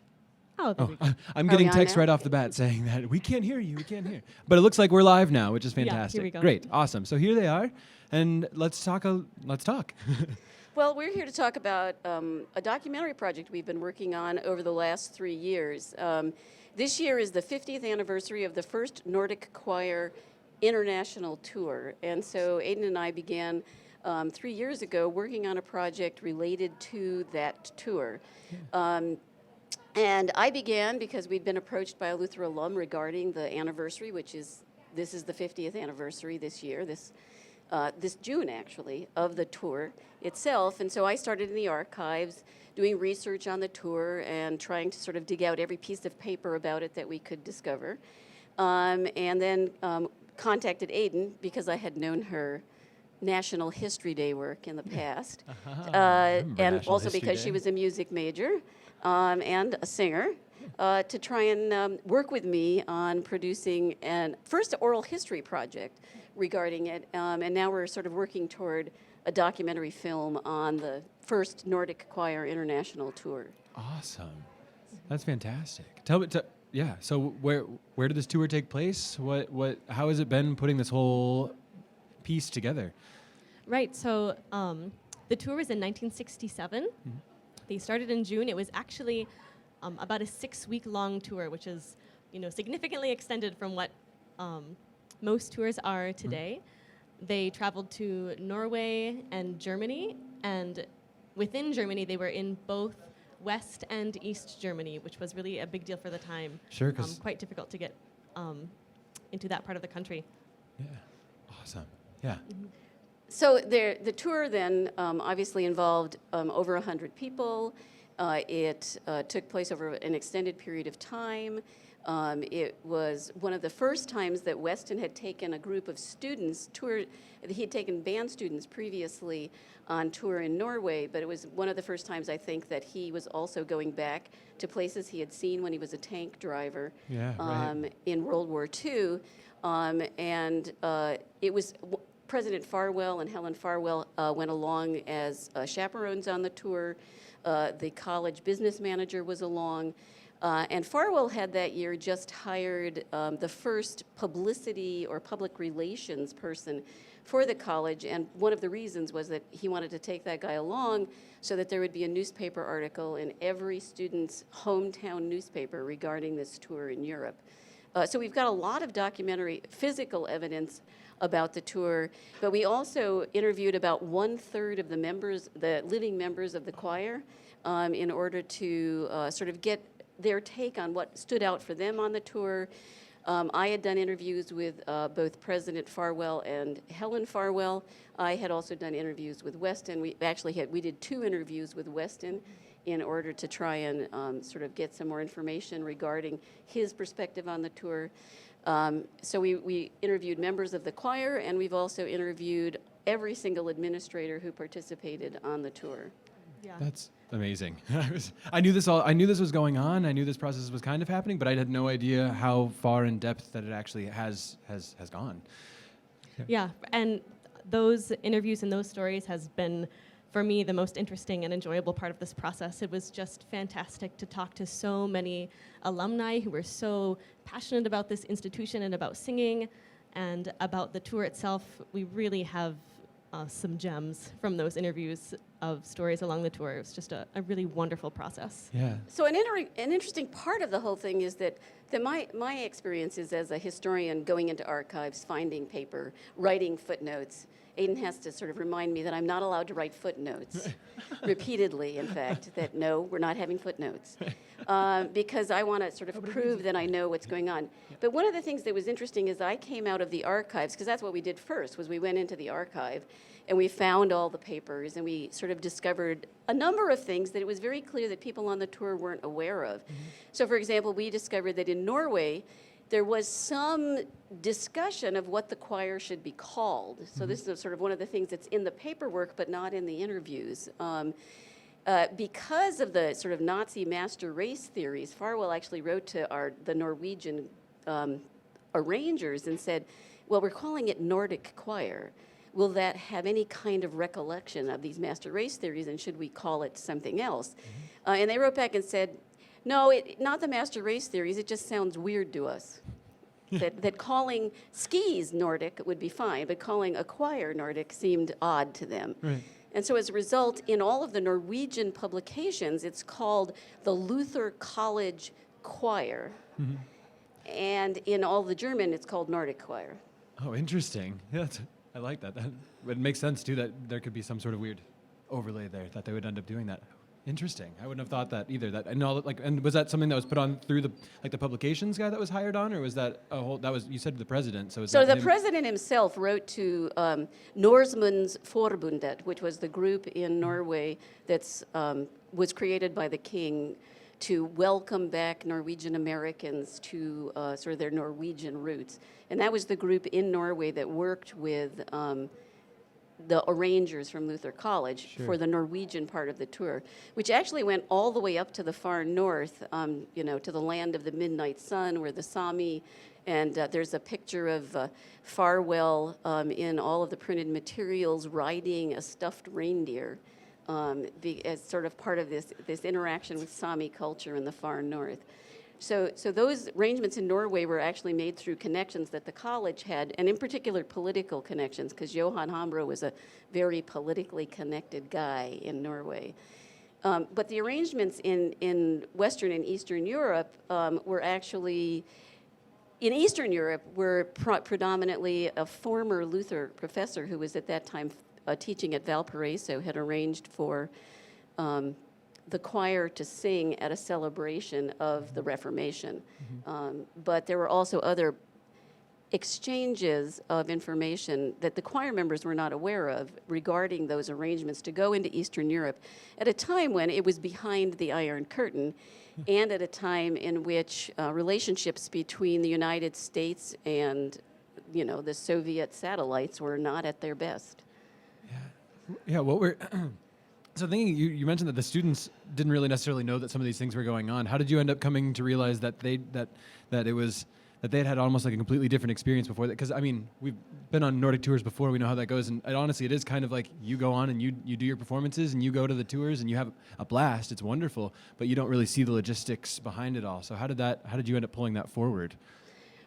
Oh, there we go. I'm getting text right off the bat saying that we can't hear you, we can't hear. But it looks like we're live now, which is fantastic. Yeah, here we go. Great, awesome. So here they are, and let's talk. Well, we're here to talk about a documentary project we've been working on over the last 3 years. This year is the 50th anniversary of the first Nordic Choir International Tour, and so Aiden and I began 3 years ago working on a project related to that tour. And I began because we'd been approached by a Luther alum regarding the anniversary, this is the 50th anniversary this year, this June actually, of the tour itself. And so I started in the archives doing research on the tour and trying to sort of dig out every piece of paper about it that we could discover. And then contacted Aiden because I had known her National History Day work in the past, and also because she was a music major and a singer, to try and work with me on producing an first oral history project regarding it, and now we're sort of working toward a documentary film on the first Nordic Choir International Tour. Awesome, that's fantastic. Tell me, yeah. So where did this tour take place? How has it been putting this whole piece together? Right, so the tour was in 1967. Mm-hmm. They started in June. It was actually about a 6-week-long tour, which is, significantly extended from what most tours are today. Mm-hmm. They traveled to Norway and Germany, and within Germany, they were in both West and East Germany, which was really a big deal for the time. Sure, because quite difficult to get into that part of the country. Yeah, awesome. Yeah. Mm-hmm. So the tour then obviously involved over 100 people. It took place over an extended period of time. It was one of the first times that Weston had taken a group of students, he had taken band students previously on tour in Norway, but it was one of the first times I think that he was also going back to places he had seen when he was a tank driver in World War II. And it was President Farwell and Helen Farwell went along as chaperones on the tour. The college business manager was along. And Farwell had that year just hired the first publicity or public relations person for the college, and one of the reasons was that he wanted to take that guy along so that there would be a newspaper article in every student's hometown newspaper regarding this tour in Europe. So we've got a lot of documentary physical evidence about the tour, but we also interviewed about 1/3 of the living members of the choir, in order to sort of get their take on what stood out for them on the tour. I had done interviews with both President Farwell and Helen Farwell. I had also done interviews with Weston. We did 2 interviews with Weston in order to try and sort of get some more information regarding his perspective on the tour. So we interviewed members of the choir, and we've also interviewed every single administrator who participated on the tour. Yeah. That's amazing. I knew this was going on. I knew this process was kind of happening, but I had no idea how far in depth that it actually has gone. Yeah, and those interviews and those stories has been, for me, the most interesting and enjoyable part of this process. It was just fantastic to talk to so many alumni who were so passionate about this institution and about singing and about the tour itself. We really have some gems from those interviews of stories along the tour. It was just a really wonderful process. Yeah. So an interesting part of the whole thing is that my experiences as a historian going into archives, finding paper, writing footnotes. Aidan has to sort of remind me that I'm not allowed to write footnotes repeatedly, in fact, that no, we're not having footnotes, because I want to sort of prove that I know what's going on. But one of the things that was interesting is I came out of the archives, because that's what we did first, was we went into the archive and we found all the papers and we sort of discovered a number of things that it was very clear that people on the tour weren't aware of. So, for example, we discovered that in Norway, there was some discussion of what the choir should be called. So this is sort of one of the things that's in the paperwork but not in the interviews. Because of the sort of Nazi master race theories, Farwell actually wrote to the Norwegian arrangers and said, well, we're calling it Nordic choir. Will that have any kind of recollection of these master race theories, and should we call it something else? And they wrote back and said, no, not the master race theories, it just sounds weird to us. that calling skis Nordic would be fine, but calling a choir Nordic seemed odd to them. Right. And so as a result, in all of the Norwegian publications, it's called the Luther College Choir. And in all the German, it's called Nordic Choir. Oh, interesting. Yeah, I like that. It makes sense, too, that there could be some sort of weird overlay there, that they would end up doing that. Interesting. I wouldn't have thought that either. And was that something that was put on through the publications guy that was hired on, or was that you said the president? So the president himself wrote to Norsemen's Forbundet, which was the group in Norway that's was created by the king to welcome back Norwegian Americans to sort of their Norwegian roots, and that was the group in Norway that worked with the arrangers from Luther College for the Norwegian part of the tour, which actually went all the way up to the far north, to the land of the midnight sun, where the Sami, and there's a picture of Farwell in all of the printed materials riding a stuffed reindeer as sort of part of this interaction with Sami culture in the far north. So those arrangements in Norway were actually made through connections that the college had, and in particular political connections, because Johan Hambro was a very politically connected guy in Norway. But the arrangements in Western and Eastern Europe were actually, in Eastern Europe, were predominantly a former Luther professor who was at that time teaching at Valparaiso, had arranged for the choir to sing at a celebration of the Reformation. But there were also other exchanges of information that the choir members were not aware of regarding those arrangements to go into Eastern Europe at a time when it was behind the Iron Curtain and at a time in which relationships between the United States and the Soviet satellites were not at their best. Yeah, what we're... So thinking, you mentioned that the students didn't really necessarily know that some of these things were going on. How did you end up coming to realize that they had almost like a completely different experience before that? Because I mean, we've been on Nordic tours before. We know how that goes, and honestly, it is kind of like you go on and you do your performances and you go to the tours and you have a blast. It's wonderful, but you don't really see the logistics behind it all. So how did you end up pulling that forward?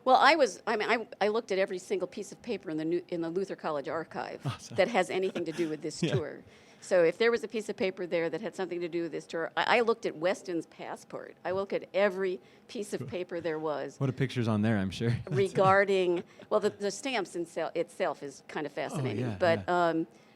Well, I looked at every single piece of paper in the Luther College archive that has anything to do with this tour. So if there was a piece of paper there that had something to do with this tour, I looked at Weston's passport. I looked at every piece of paper there was. What a picture's on there, I'm sure. Regarding, well, the stamps itself is kind of fascinating.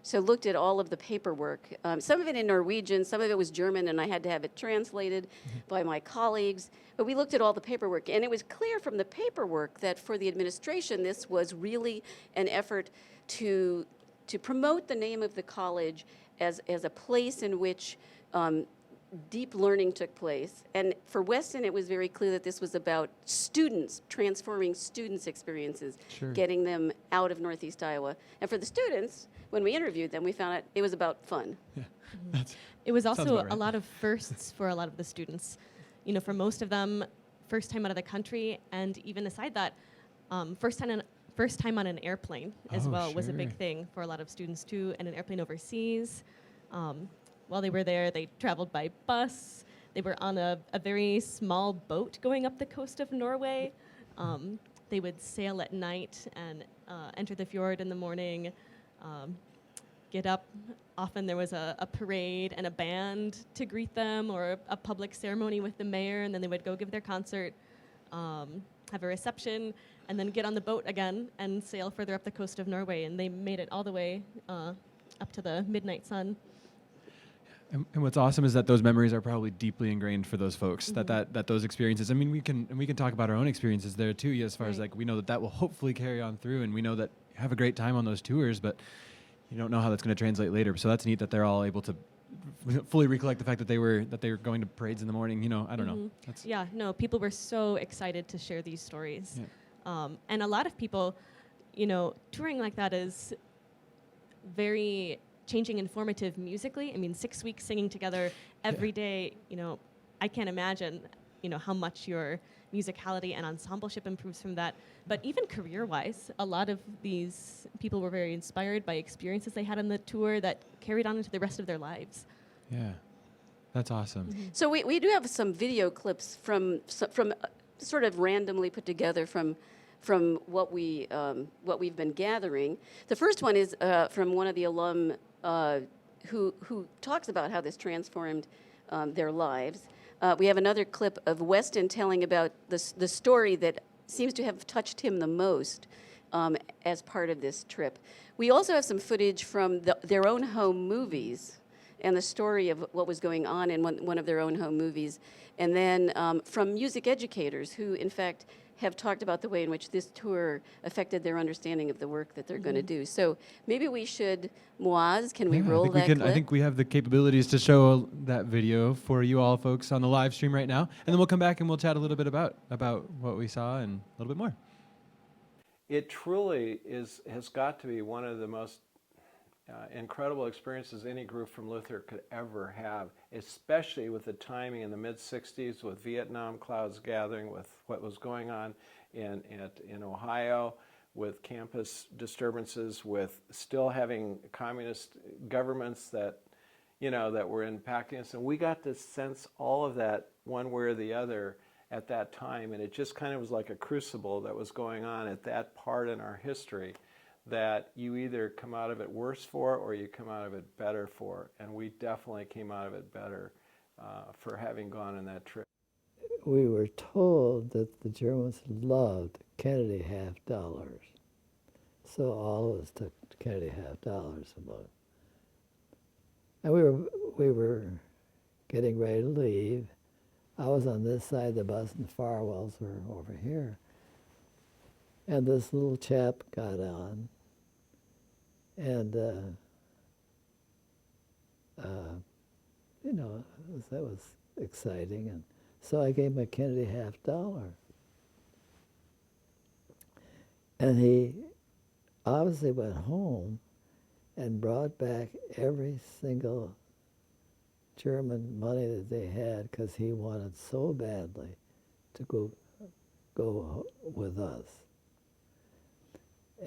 So looked at all of the paperwork, some of it in Norwegian, some of it was German, and I had to have it translated by my colleagues. But we looked at all the paperwork, and it was clear from the paperwork that for the administration, this was really an effort to promote the name of the college as a place in which deep learning took place. And for Weston, it was very clear that this was about students, transforming students' experiences, getting them out of Northeast Iowa. And for the students, when we interviewed them, we found out it was about fun. Yeah, it was sounds also about right. a lot of firsts for a lot of the students. You know, for most of them, first time out of the country, and even aside that, first time on an airplane as well was a big thing for a lot of students too, and an airplane overseas. While they were there, they traveled by bus. They were on a very small boat going up the coast of Norway. They would sail at night and enter the fjord in the morning, get up. Often there was a parade and a band to greet them, or a public ceremony with the mayor, and then they would go give their concert, have a reception, and then get on the boat again and sail further up the coast of Norway. And they made it all the way up to the midnight sun. And what's awesome is that those memories are probably deeply ingrained for those folks. That those experiences. I mean, we can talk about our own experiences there too. As far as like we know that will hopefully carry on through, and we know that you have a great time on those tours, but you don't know how that's going to translate later. So that's neat that they're all able to fully recollect the fact that they were going to parades in the morning. You know, I don't know. Yeah, no, people were so excited to share these stories, and a lot of people, you know, touring like that is very changing and formative musically. I mean, 6 weeks singing together every day, you know, I can't imagine, you know, how much your musicality and ensembleship improves from that. But even career-wise, a lot of these people were very inspired by experiences they had on the tour that carried on into the rest of their lives. Yeah, that's awesome. So we do have some video clips from sort of randomly put together from what we've been gathering. The first one is from one of the alum who talks about how this transformed their lives. We have another clip of Weston telling about the story that seems to have touched him the most as part of this trip. We also have some footage from their own home movies and the story of what was going on in one of their own home movies. And then from music educators who, in fact, have talked about the way in which this tour affected their understanding of the work that they're going to do. So maybe we should, Moaz, can we roll that clip? I think we have the capabilities to show that video for you all folks on the live stream right now. And then we'll come back and we'll chat a little bit about what we saw and a little bit more. It truly has got to be one of the most incredible experiences any group from Luther could ever have, especially with the timing in the mid-'60s with Vietnam clouds gathering, with what was going on in Ohio, with campus disturbances, with still having communist governments that were impacting us. And we got to sense all of that one way or the other at that time. And it just kind of was like a crucible that was going on at that part in our history, that you either come out of it worse for or you come out of it better for. And we definitely came out of it better for having gone on that trip. We were told that the Germans loved Kennedy half dollars. So all of us took Kennedy half dollars a month. And we were getting ready to leave. I was on this side of the bus and the Farwells were over here. And this little chap got on, and that was exciting. And so I gave him a Kennedy half dollar. And he obviously went home and brought back every single German money that they had, because he wanted so badly to go with us.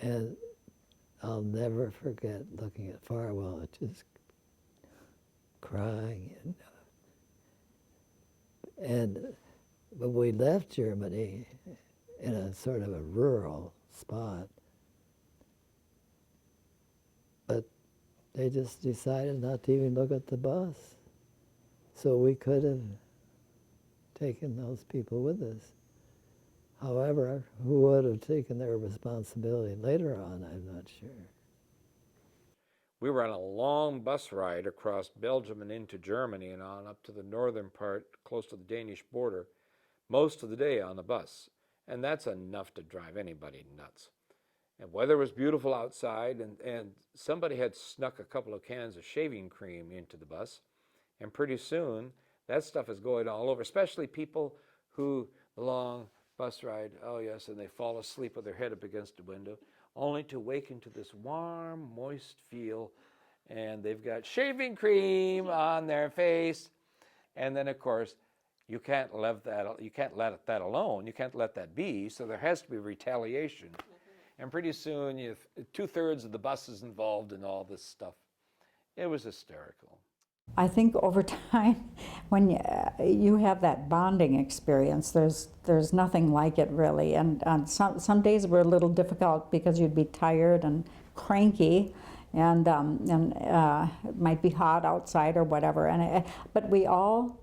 And I'll never forget looking at Farwell and just crying. And when we left Germany in a sort of a rural spot, but they just decided not to even look at the bus. So we could have taken those people with us. However, who would have taken their responsibility later on, I'm not sure. We were on a long bus ride across Belgium and into Germany and on up to the northern part, close to the Danish border, most of the day on the bus. And that's enough to drive anybody nuts. And weather was beautiful outside, and somebody had snuck a couple of cans of shaving cream into the bus. And pretty soon, that stuff is going all over, especially people who, the long bus ride, oh yes, and they fall asleep with their head up against the window, only to waken to this warm, moist feel, and they've got shaving cream on their face. And then, of course, you can't let that alone. You can't let that be, so there has to be retaliation. And pretty soon, 2/3 of the bus is involved in all this stuff. It was hysterical. I think over time, when you have that bonding experience, there's nothing like it really. And some days were a little difficult because you'd be tired and cranky, and it might be hot outside or whatever. But we all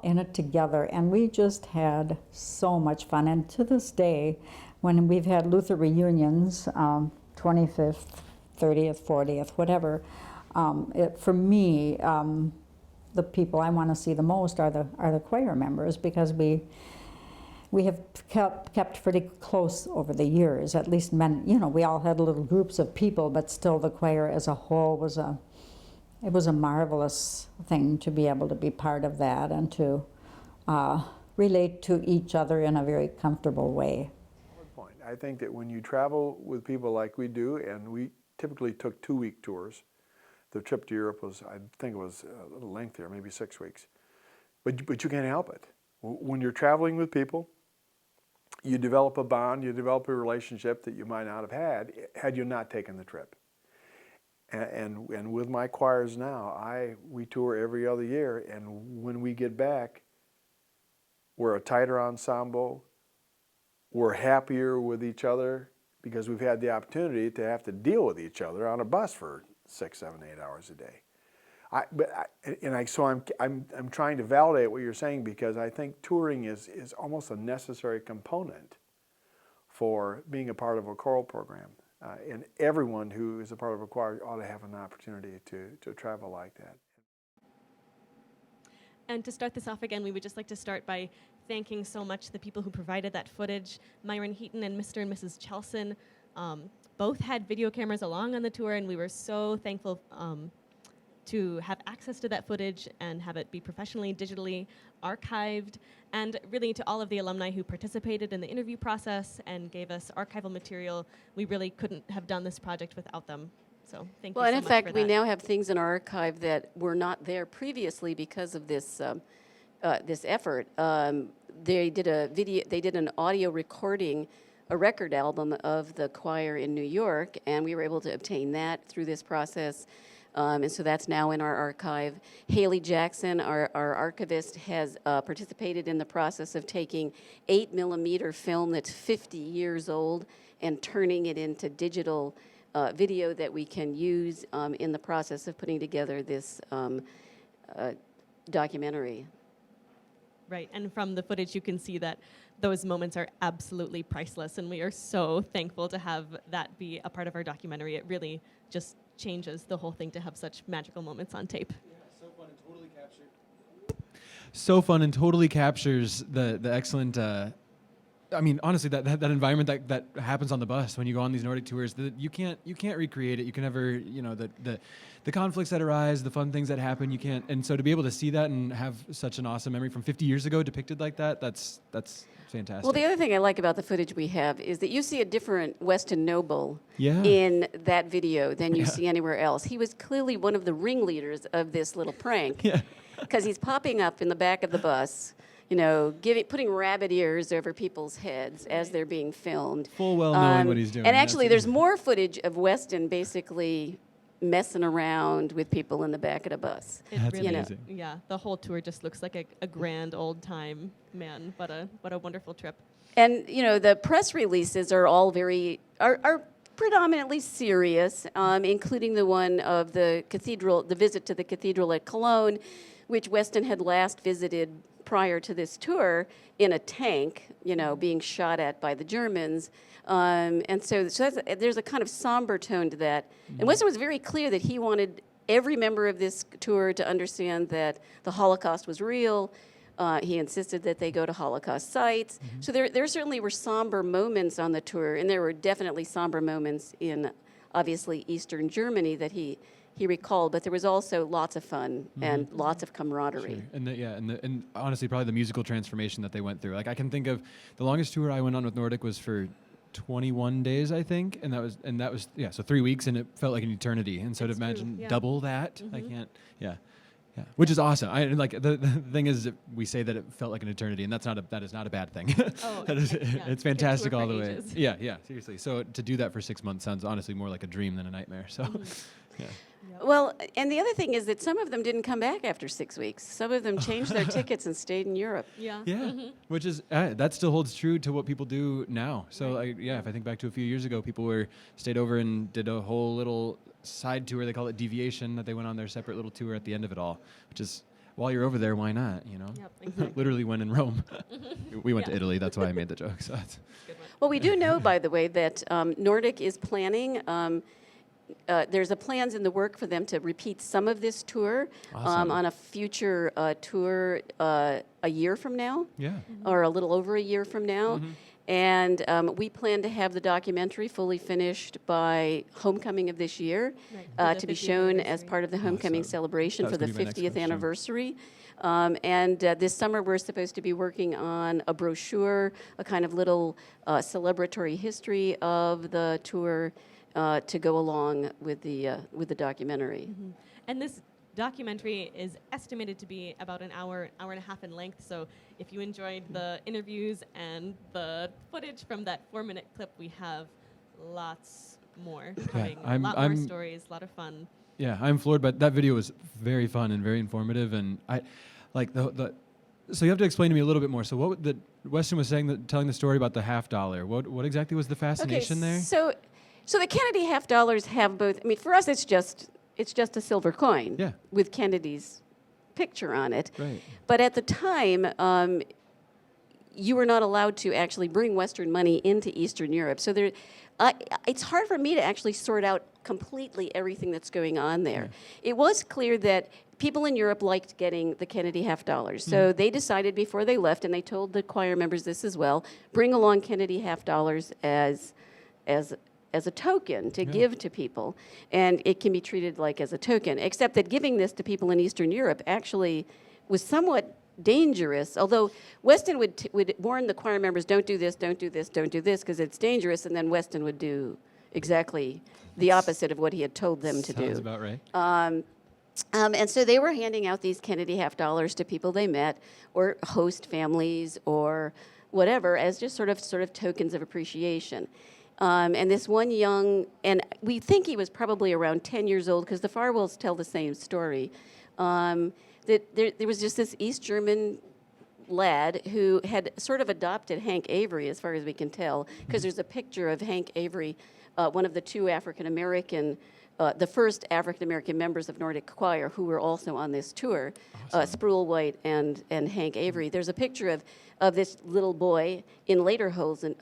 in it together, and we just had so much fun. And to this day, when we've had Luther reunions, 25th, 30th, 40th, whatever. For me, the people I want to see the most are the choir members, because we have kept pretty close over the years. At least we all had little groups of people, but still the choir as a whole was a marvelous thing to be able to be part of that and to relate to each other in a very comfortable way. I think that when you travel with people like we do, and we typically took 2-week tours. The trip to Europe was, I think it was a little lengthier, maybe 6 weeks. But you can't help it. When you're traveling with people, you develop a bond, you develop a relationship that you might not have had you not taken the trip. And with my choirs now, we tour every other year, and when we get back, we're a tighter ensemble. We're happier with each other because we've had the opportunity to have to deal with each other on a bus for 6, 7, 8 hours a day. So I'm trying to validate what you're saying, because I think touring is almost a necessary component for being a part of a choral program. And everyone who is a part of a choir ought to have an opportunity to travel like that. And to start this off again, we would just like to start by thanking so much the people who provided that footage. Myron Heaton and Mr. and Mrs. Chelson both had video cameras along on the tour, and we were so thankful to have access to that footage and have it be professionally, digitally archived. And really to all of the alumni who participated in the interview process and gave us archival material, we really couldn't have done this project without them. So thank you so much for that. Well, and in fact, we now have things in our archive that were not there previously because of this this effort. They did an audio recording, a record album of the choir in New York, and we were able to obtain that through this process. And so that's now in our archive. Haley Jackson, our archivist, has participated in the process of taking 8mm film that's 50 years old and turning it into digital video that we can use in the process of putting together this documentary. Right, and from the footage you can see that those moments are absolutely priceless, and we are so thankful to have that be a part of our documentary. It really just changes the whole thing to have such magical moments on tape. Yeah, so fun and totally captured. So fun and totally captures the excellent. I mean, honestly, that environment that happens on the bus when you go on these Nordic tours, that you can't recreate it. You can never, the conflicts that arise, the fun things that happen, you can't. And so to be able to see that and have such an awesome memory from 50 years ago depicted like that, that's fantastic. Well, the other thing I like about the footage we have is that you see a different Weston Noble Yeah. in that video than you see anywhere else. He was clearly one of the ringleaders of this little prank, because he's popping up in the back of the bus, putting rabbit ears over people's heads as they're being filmed. Full well knowing what he's doing. And actually, there's more footage of Weston basically messing around with people in the back of the bus. It really, amazing. Yeah, the whole tour just looks like a grand old time, man. What a wonderful trip. And the press releases are all are predominantly serious, including the one of the cathedral, the visit to the cathedral at Cologne, which Weston had last visited prior to this tour in a tank, being shot at by the Germans. And so there's a kind of somber tone to that. And Weston was very clear that he wanted every member of this tour to understand that the Holocaust was real. He insisted that they go to Holocaust sites. So there certainly were somber moments on the tour, and there were definitely somber moments in, obviously, Eastern Germany that he recalled, but there was also lots of fun and lots of camaraderie. Sure. And honestly, probably the musical transformation that they went through. Like, I can think of the longest tour I went on with Nordic was for 21 days, I think, and that was so 3 weeks, and it felt like an eternity. And so to imagine double that, I can't. Yeah. Which is awesome. The thing is, that we say that it felt like an eternity, and that is not a bad thing. It's fantastic all the way. Ages. Yeah, seriously. So to do that for 6 months sounds honestly more like a dream than a nightmare. So, yeah. Well, and the other thing is that some of them didn't come back after 6 weeks. Some of them changed their tickets and stayed in Europe. Yeah. Which is that still holds true to what people do now. So if I think back to a few years ago, people stayed over and did a whole little side tour. They call it deviation, that they went on their separate little tour at the end of it all. Which is, while you're over there, why not? Yep, exactly. Literally when in Rome. We went to Italy. That's why I made the joke. So that's Well, we do know, by the way, that Nordic is planning. There's plans in the work for them to repeat some of this tour on a future tour a year from now, or a little over a year from now. And we plan to have the documentary fully finished by homecoming of this year, to be shown as part of the homecoming celebration for the 50th anniversary. And this summer we're supposed to be working on a brochure, a kind of little celebratory history of the tour, to go along with the documentary. And this documentary is estimated to be about an hour and a half in length. So if you enjoyed the interviews and the footage from that 4-minute clip, we have lots more coming. A lot more stories, a lot of fun. Yeah, I'm floored, but that video was very fun and very informative, and I like the. So you have to explain to me a little bit more. So what Weston was saying, telling the story about the $50. What exactly was the fascination there? So the Kennedy $50 have both. I mean, for us, it's just a silver coin with Kennedy's picture on it. Right. But at the time, you were not allowed to actually bring Western money into Eastern Europe. So it's hard for me to actually sort out completely everything that's going on there. It was clear that people in Europe liked getting the Kennedy $50. So they decided before they left, and they told the choir members this as well, bring along Kennedy $50 as a token to give to people, and it can be treated like as a token, except that giving this to people in Eastern Europe actually was somewhat dangerous, although Weston would warn the choir members, don't do this, don't do this, don't do this, because it's dangerous, and then Weston would do exactly the opposite of what he had told them to do. Sounds about right. And so they were handing out these Kennedy $50 to people they met, or host families, or whatever, as just sort of tokens of appreciation. And this one and we think he was probably around 10 years old, because the Farwells tell the same story, that there was just this East German lad who had sort of adopted Hank Avery, as far as we can tell, because there's a picture of Hank Avery, one of the two African-American, the first African-American members of Nordic Choir who were also on this tour, Sproul White and Hank Avery. There's a picture of this little boy in later hosen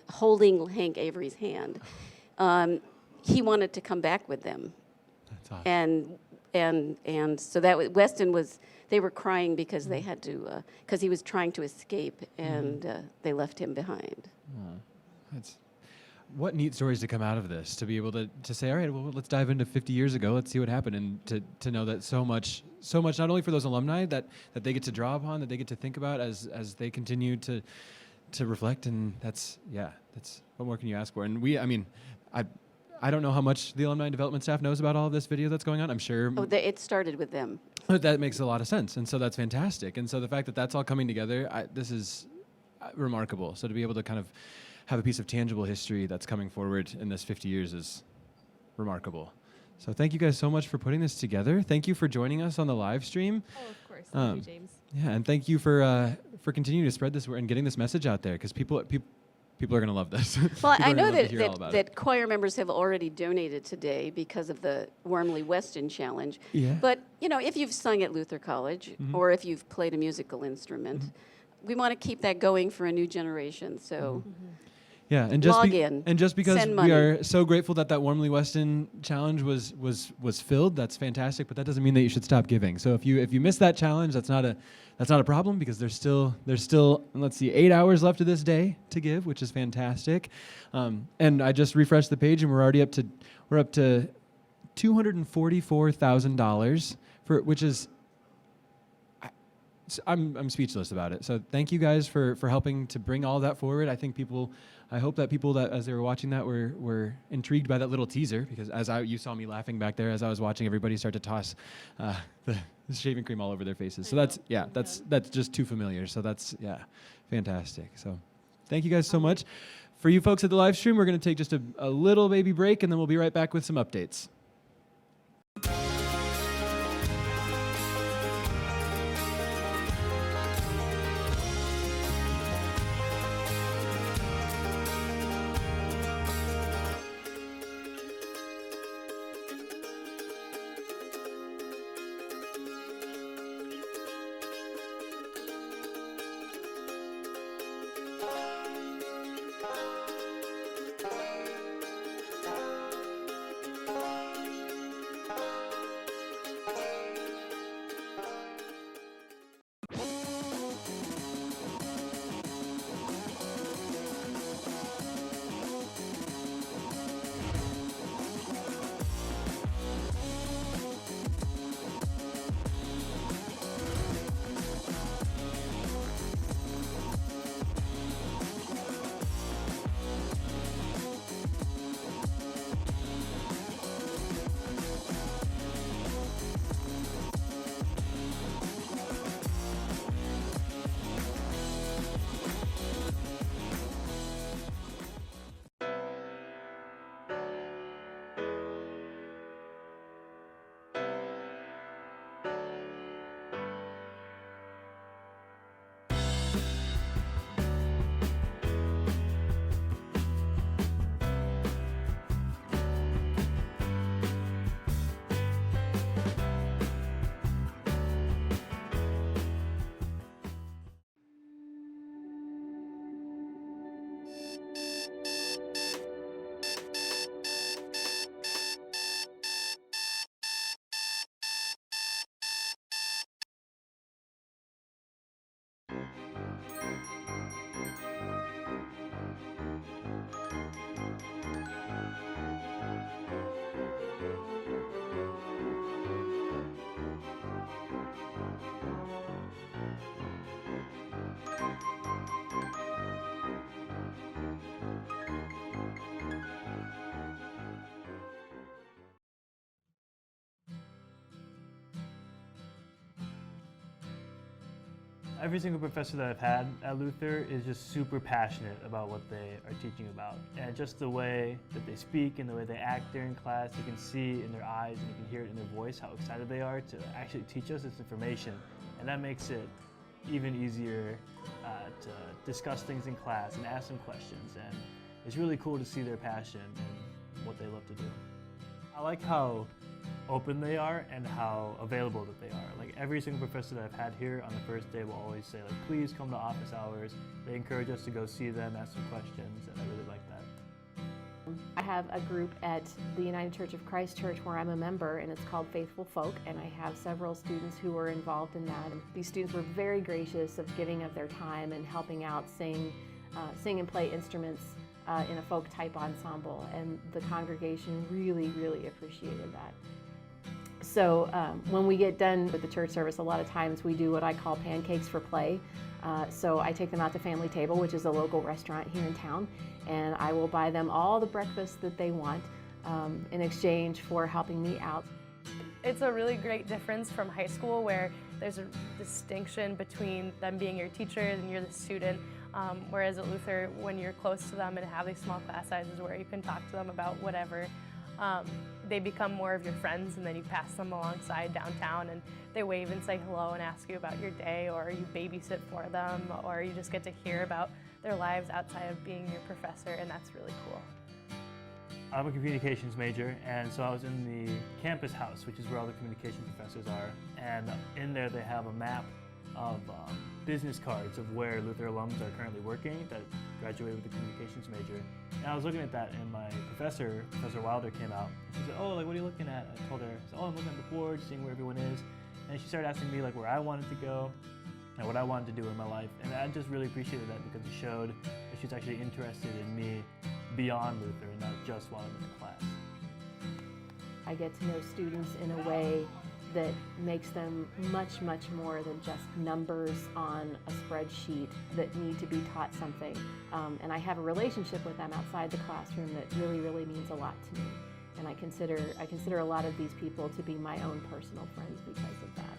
holding Hank Avery's hand. He wanted to come back with them. That's awesome. And so that Weston was, they were crying because they had to, because he was trying to escape, and they left him behind. What neat stories to come out of this, to be able to say, all right, well, let's dive into 50 years ago, let's see what happened, and to know that so much, not only for those alumni that they get to draw upon, that they get to think about as they continue to reflect, and that's what more can you ask for? And I don't know how much the alumni and development staff knows about all of this video that's going on. I'm sure. It started with them. That makes a lot of sense, and so that's fantastic. And so the fact that that's all coming together, this is remarkable. So to be able to kind of have a piece of tangible history that's coming forward in this 50 years is remarkable. So thank you guys so much for putting this together. Thank you for joining us on the live stream. Oh, of course. Thank you, James. Yeah, and thank you for continuing to spread this word and getting this message out there, because people people are going to love this. Well, People I are gonna know love to hear all about it. that choir members have already donated today because of the Wormley Weston Challenge. Yeah. But, you know, if you've sung at Luther College or if you've played a musical instrument, we want to keep that going for a new generation. So Yeah, and just log in, and just because send we money. are so grateful that that Wormley Weston challenge was filled, that's fantastic. But that doesn't mean that you should stop giving. So if you miss that challenge, that's not a problem, because there's still let's see 8 hours left of this day to give, which is fantastic. And I just refreshed the page, and we're up to $244,000 for, which is. I'm speechless about it. So thank you guys for helping to bring all that forward. I hope that people that as they were watching that were intrigued by that little teaser, because you saw me laughing back there as I was watching everybody start to toss the shaving cream all over their faces. So that's just too familiar. So that's fantastic. So thank you guys so much. For you folks at the live stream, we're going to take just a little baby break, and then we'll be right back with some updates. Every single professor that I've had at Luther is just super passionate about what they are teaching about. And just the way that they speak and the way they act during class, you can see in their eyes and you can hear it in their voice how excited they are to actually teach us this information. And that makes it even easier to discuss things in class and ask them questions. And it's really cool to see their passion and what they love to do. I like how open they are and how available that they are. Like every single professor that I've had here on the first day will always say, like, please come to office hours. They encourage us to go see them, ask some questions, and I really like that. I have a group at the United Church of Christ Church where I'm a member, and it's called Faithful Folk, and I have several students who are involved in that. And these students were very gracious of giving of their time and helping out sing and play instruments in a folk type ensemble, and the congregation really, really appreciated that. So when we get done with the church service, a lot of times we do what I call pancakes for play. So I take them out to Family Table, which is a local restaurant here in town, and I will buy them all the breakfast that they want in exchange for helping me out. It's a really great difference from high school, where there's a distinction between them being your teachers and you're the student. Whereas at Luther, when you're close to them and have these small class sizes where you can talk to them about whatever, they become more of your friends, and then you pass them alongside downtown and they wave and say hello and ask you about your day, or you babysit for them, or you just get to hear about their lives outside of being your professor, and that's really cool. I'm a communications major, and so I was in the campus house, which is where all the communication professors are, and in there they have a map of business cards of where Luther alums are currently working that graduated with a communications major. And I was looking at that, and my Professor Wilder, came out. She said, "Oh, like, what are you looking at?" I told her, I said, "Oh, I'm looking at the board, seeing where everyone is." And she started asking me like where I wanted to go and what I wanted to do in my life. And I just really appreciated that, because it showed that she's actually interested in me beyond Luther and not just while I'm in the class. I get to know students in a way that makes them much, much more than just numbers on a spreadsheet that need to be taught something. And I have a relationship with them outside the classroom that really, really means a lot to me. And I consider a lot of these people to be my own personal friends because of that.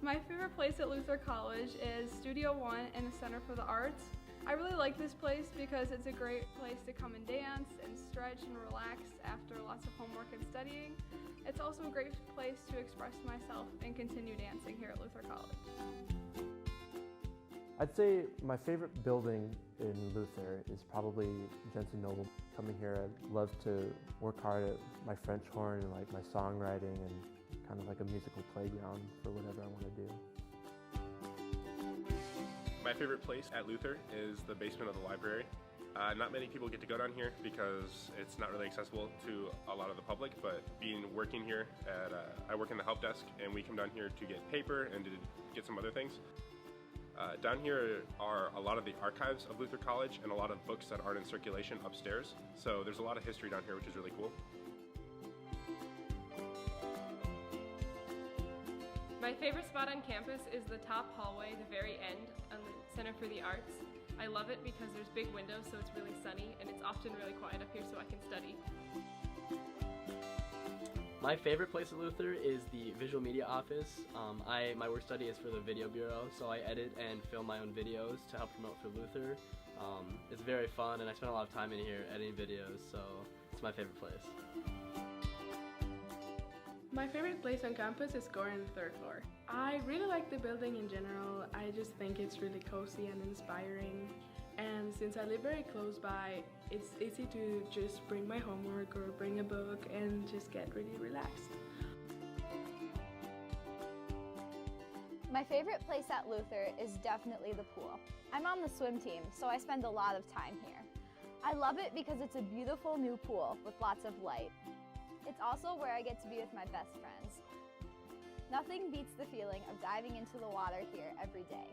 My favorite place at Luther College is Studio One and the Center for the Arts. I really like this place because it's a great place to come and dance and stretch and relax after lots of homework and studying. It's also a great place to express myself and continue dancing here at Luther College. I'd say my favorite building in Luther is probably Jensen Noble. Coming here, I'd love to work hard at my French horn and like my songwriting, and kind of like a musical playground for whatever I want to do. My favorite place at Luther is the basement of the library. Not many people get to go down here because it's not really accessible to a lot of the public, but working here I work in the help desk, and we come down here to get paper and to get some other things. Down here are a lot of the archives of Luther College and a lot of books that aren't in circulation upstairs. So there's a lot of history down here, which is really cool. My favorite spot on campus is the top hallway, the very end, on the Center for the Arts. I love it because there's big windows, so it's really sunny, and it's often really quiet up here so I can study. My favorite place at Luther is the visual media office. My work study is for the video bureau, so I edit and film my own videos to help promote for Luther. It's very fun, and I spend a lot of time in here editing videos, so it's my favorite place. My favorite place on campus is Gore on the 3rd floor. I really like the building in general. I just think it's really cozy and inspiring. And since I live very close by, it's easy to just bring my homework or bring a book and just get really relaxed. My favorite place at Luther is definitely the pool. I'm on the swim team, so I spend a lot of time here. I love it because it's a beautiful new pool with lots of light. It's also where I get to be with my best friends. Nothing beats the feeling of diving into the water here every day.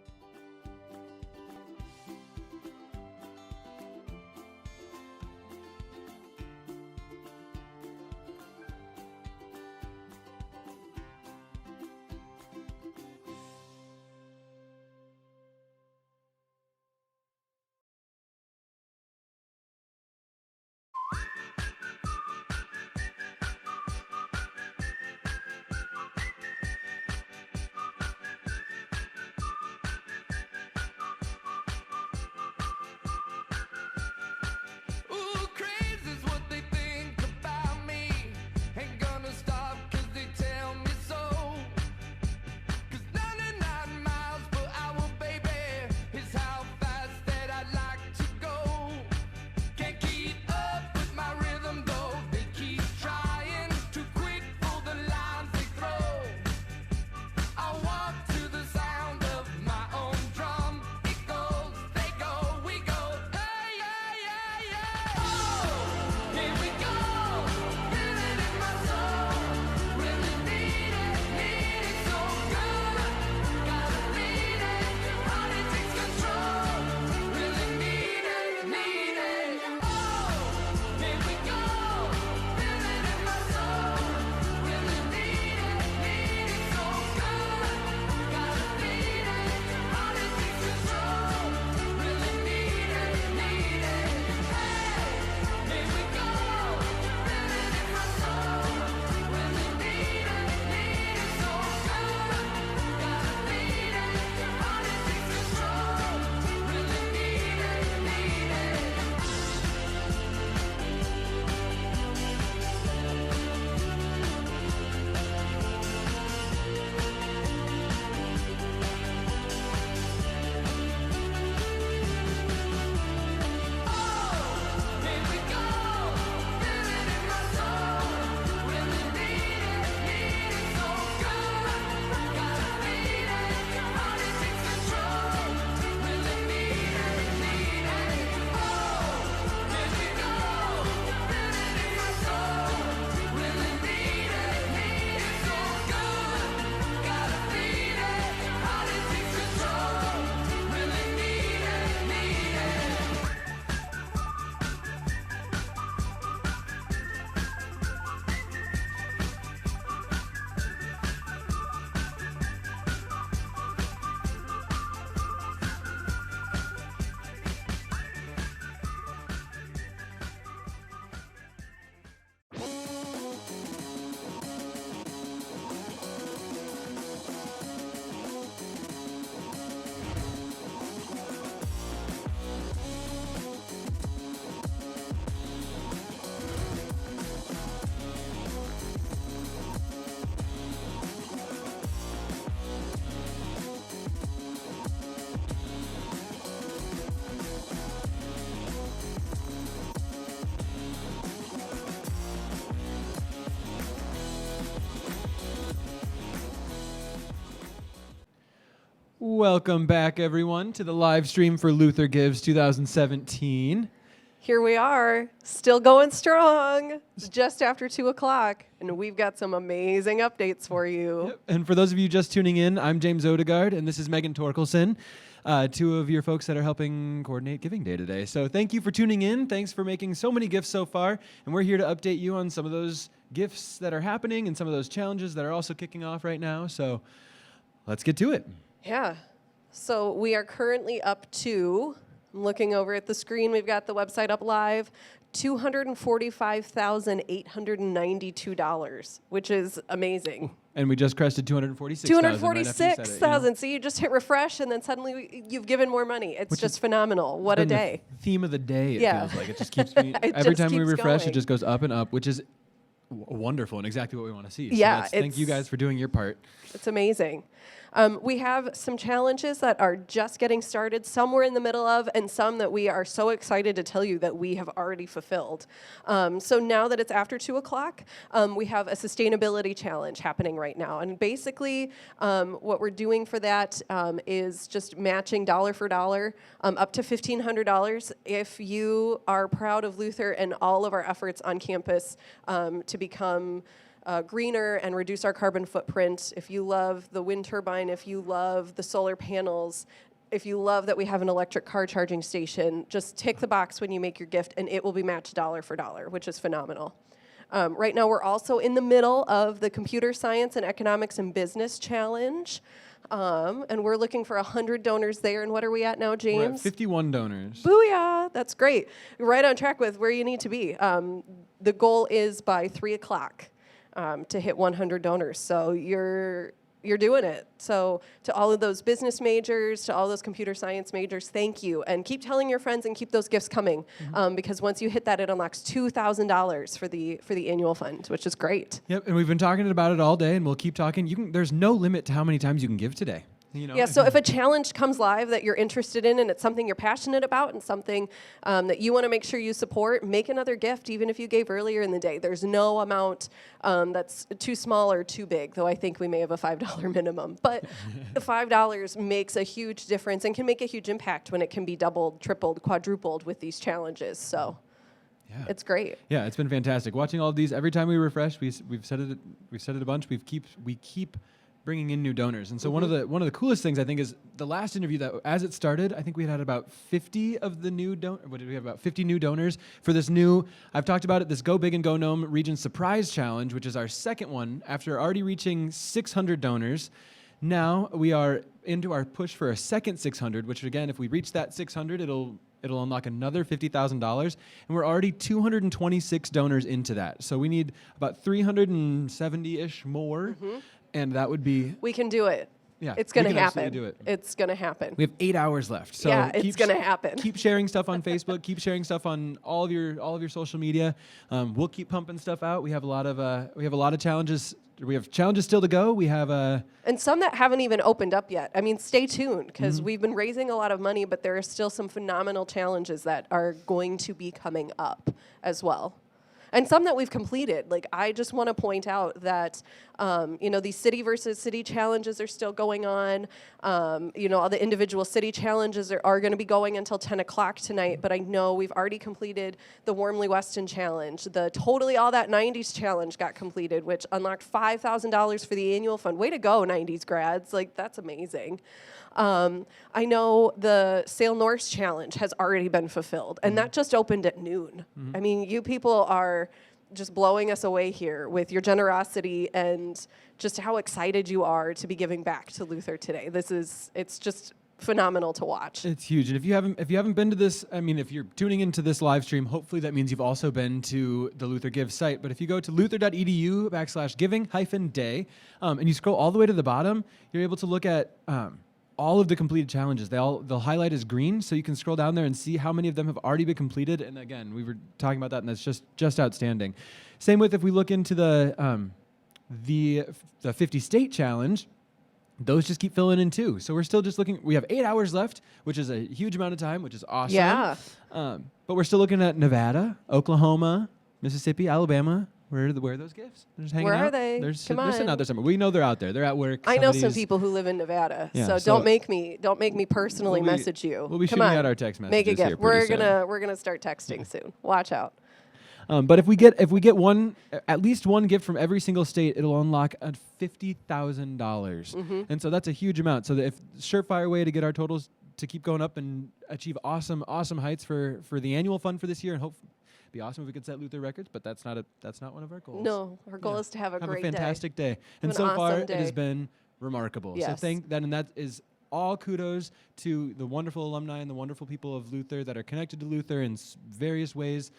Welcome back, everyone, to the live stream for Luther Gives 2017. Here we are, still going strong. It's just after 2 o'clock, and we've got some amazing updates for you. Yep. And for those of you just tuning in, I'm James Odegaard, and this is Megan Torkelson, two of your folks that are helping coordinate Giving Day today. So thank you for tuning in. Thanks for making so many gifts so far, and we're here to update you on some of those gifts that are happening and some of those challenges that are also kicking off right now. So let's get to it. Yeah. So we are currently up to, I'm looking over at the screen, we've got the website up live, $245,892, which is amazing. And we just crested 246,000. 246,000. So you just hit refresh, and then suddenly you've given more money. It's just phenomenal. What a day. The theme of the day, it Yeah. feels like. It just keeps me, It every just time we keeps refresh, going. it just goes up and up, which is wonderful and exactly what we want to see. Yeah, So thank you guys for doing your part. It's amazing. We have some challenges that are just getting started, some we're in the middle of, and some that we are so excited to tell you that we have already fulfilled. So now that it's after 2 o'clock, we have a sustainability challenge happening right now. And basically, what we're doing for that is just matching dollar for dollar up to $1,500 if you are proud of Luther and all of our efforts on campus to become greener and reduce our carbon footprint. If you love the wind turbine, if you love the solar panels, if you love that we have an electric car charging station, just tick the box when you make your gift and it will be matched dollar for dollar, which is phenomenal. Right now we're also in the middle of the Computer Science and Economics and Business Challenge. And we're looking for 100 donors there. And what are we at now, James? We're at 51 donors. Booyah! That's great. You're right on track with where you need to be. The goal is by 3 o'clock. To hit 100 donors. So you're doing it. So to all of those business majors, to all those computer science majors, thank you. And keep telling your friends and keep those gifts coming because once you hit that, it unlocks $2,000 for the annual fund, which is great. Yep, and we've been talking about it all day, and we'll keep talking. There's no limit to how many times you can give today. You know, yeah, so if a challenge comes live that you're interested in and it's something you're passionate about and something that you want to make sure you support, make another gift even if you gave earlier in the day. There's no amount that's too small or too big, though I think we may have a $5 minimum. But the $5 makes a huge difference and can make a huge impact when it can be doubled, tripled, quadrupled with these challenges. So yeah. It's great. Yeah, it's been fantastic. Watching all of these, every time we refresh, we've said it a bunch, we keep bringing in new donors. And so one of the coolest things I think is the last interview that as it started, I think we had about 50 of the new what did we have, about 50 new donors for this new, I've talked about it, this Go Big and Go Gnome Region Surprise Challenge, which is our second one after already reaching 600 donors. Now we are into our push for a second 600, which again, if we reach that 600, it'll unlock another $50,000, and we're already 226 donors into that. So we need about 370-ish more. And that would be... We can do it. Yeah, it's going to happen. Absolutely do it. It's going to happen. We have 8 hours left. So yeah, it's going to happen. Keep sharing stuff on Facebook. Keep sharing stuff on all of your social media. We'll keep pumping stuff out. We have a lot of challenges. We have challenges still to go. We have and some that haven't even opened up yet. I mean, stay tuned because we've been raising a lot of money, but there are still some phenomenal challenges that are going to be coming up as well. And some that we've completed. Like, I just want to point out that, these city versus city challenges are still going on. All the individual city challenges are going to be going until 10 o'clock tonight. But I know we've already completed the Warmly Weston Challenge. The Totally All That 90s Challenge got completed, which unlocked $5,000 for the annual fund. Way to go, 90s grads. Like, that's amazing. I know the Sail Norse Challenge has already been fulfilled, and that just opened at noon. I mean, you people are just blowing us away here with your generosity and just how excited you are to be giving back to Luther today. It's just phenomenal to watch. It's huge. And if you haven't been to this, I mean, if you're tuning into this live stream, hopefully that means you've also been to the Luther Give site. But if you go to luther.edu/giving-day, and you scroll all the way to the bottom, you're able to look at all of the completed challenges. They'll highlight as green, so you can scroll down there and see how many of them have already been completed. And again, we were talking about that, and that's just outstanding. Same with if we look into the 50 state challenge, those just keep filling in too. So we're still just looking. We have 8 hours left, which is a huge amount of time, which is awesome. Yeah. But we're still looking at Nevada, Oklahoma, Mississippi, Alabama. Where are those gifts? They're just hanging Where out? are they? They're Come they're sitting on. out there somewhere. We know they're out there. They're at work. I know some Somebody's- people who live in Nevada, Yeah, so so don't make me personally we'll be- message you. we'll be Come shooting on. out our text Make a messages here gift. pretty We're gonna start texting soon. Watch out. But if we get at least one gift from every single state, it'll unlock a $50,000, and so that's a huge amount. So that if surefire way to get our totals to keep going up and achieve awesome heights for the annual fund for this year, and hope be awesome if we could set Luther records, but that's not one of our goals. No, our goal is to have a great day. fantastic day. Have And an so far awesome it has day. been remarkable. Yes. So that is all kudos to the wonderful alumni and the wonderful people of Luther that are connected to Luther in various ways.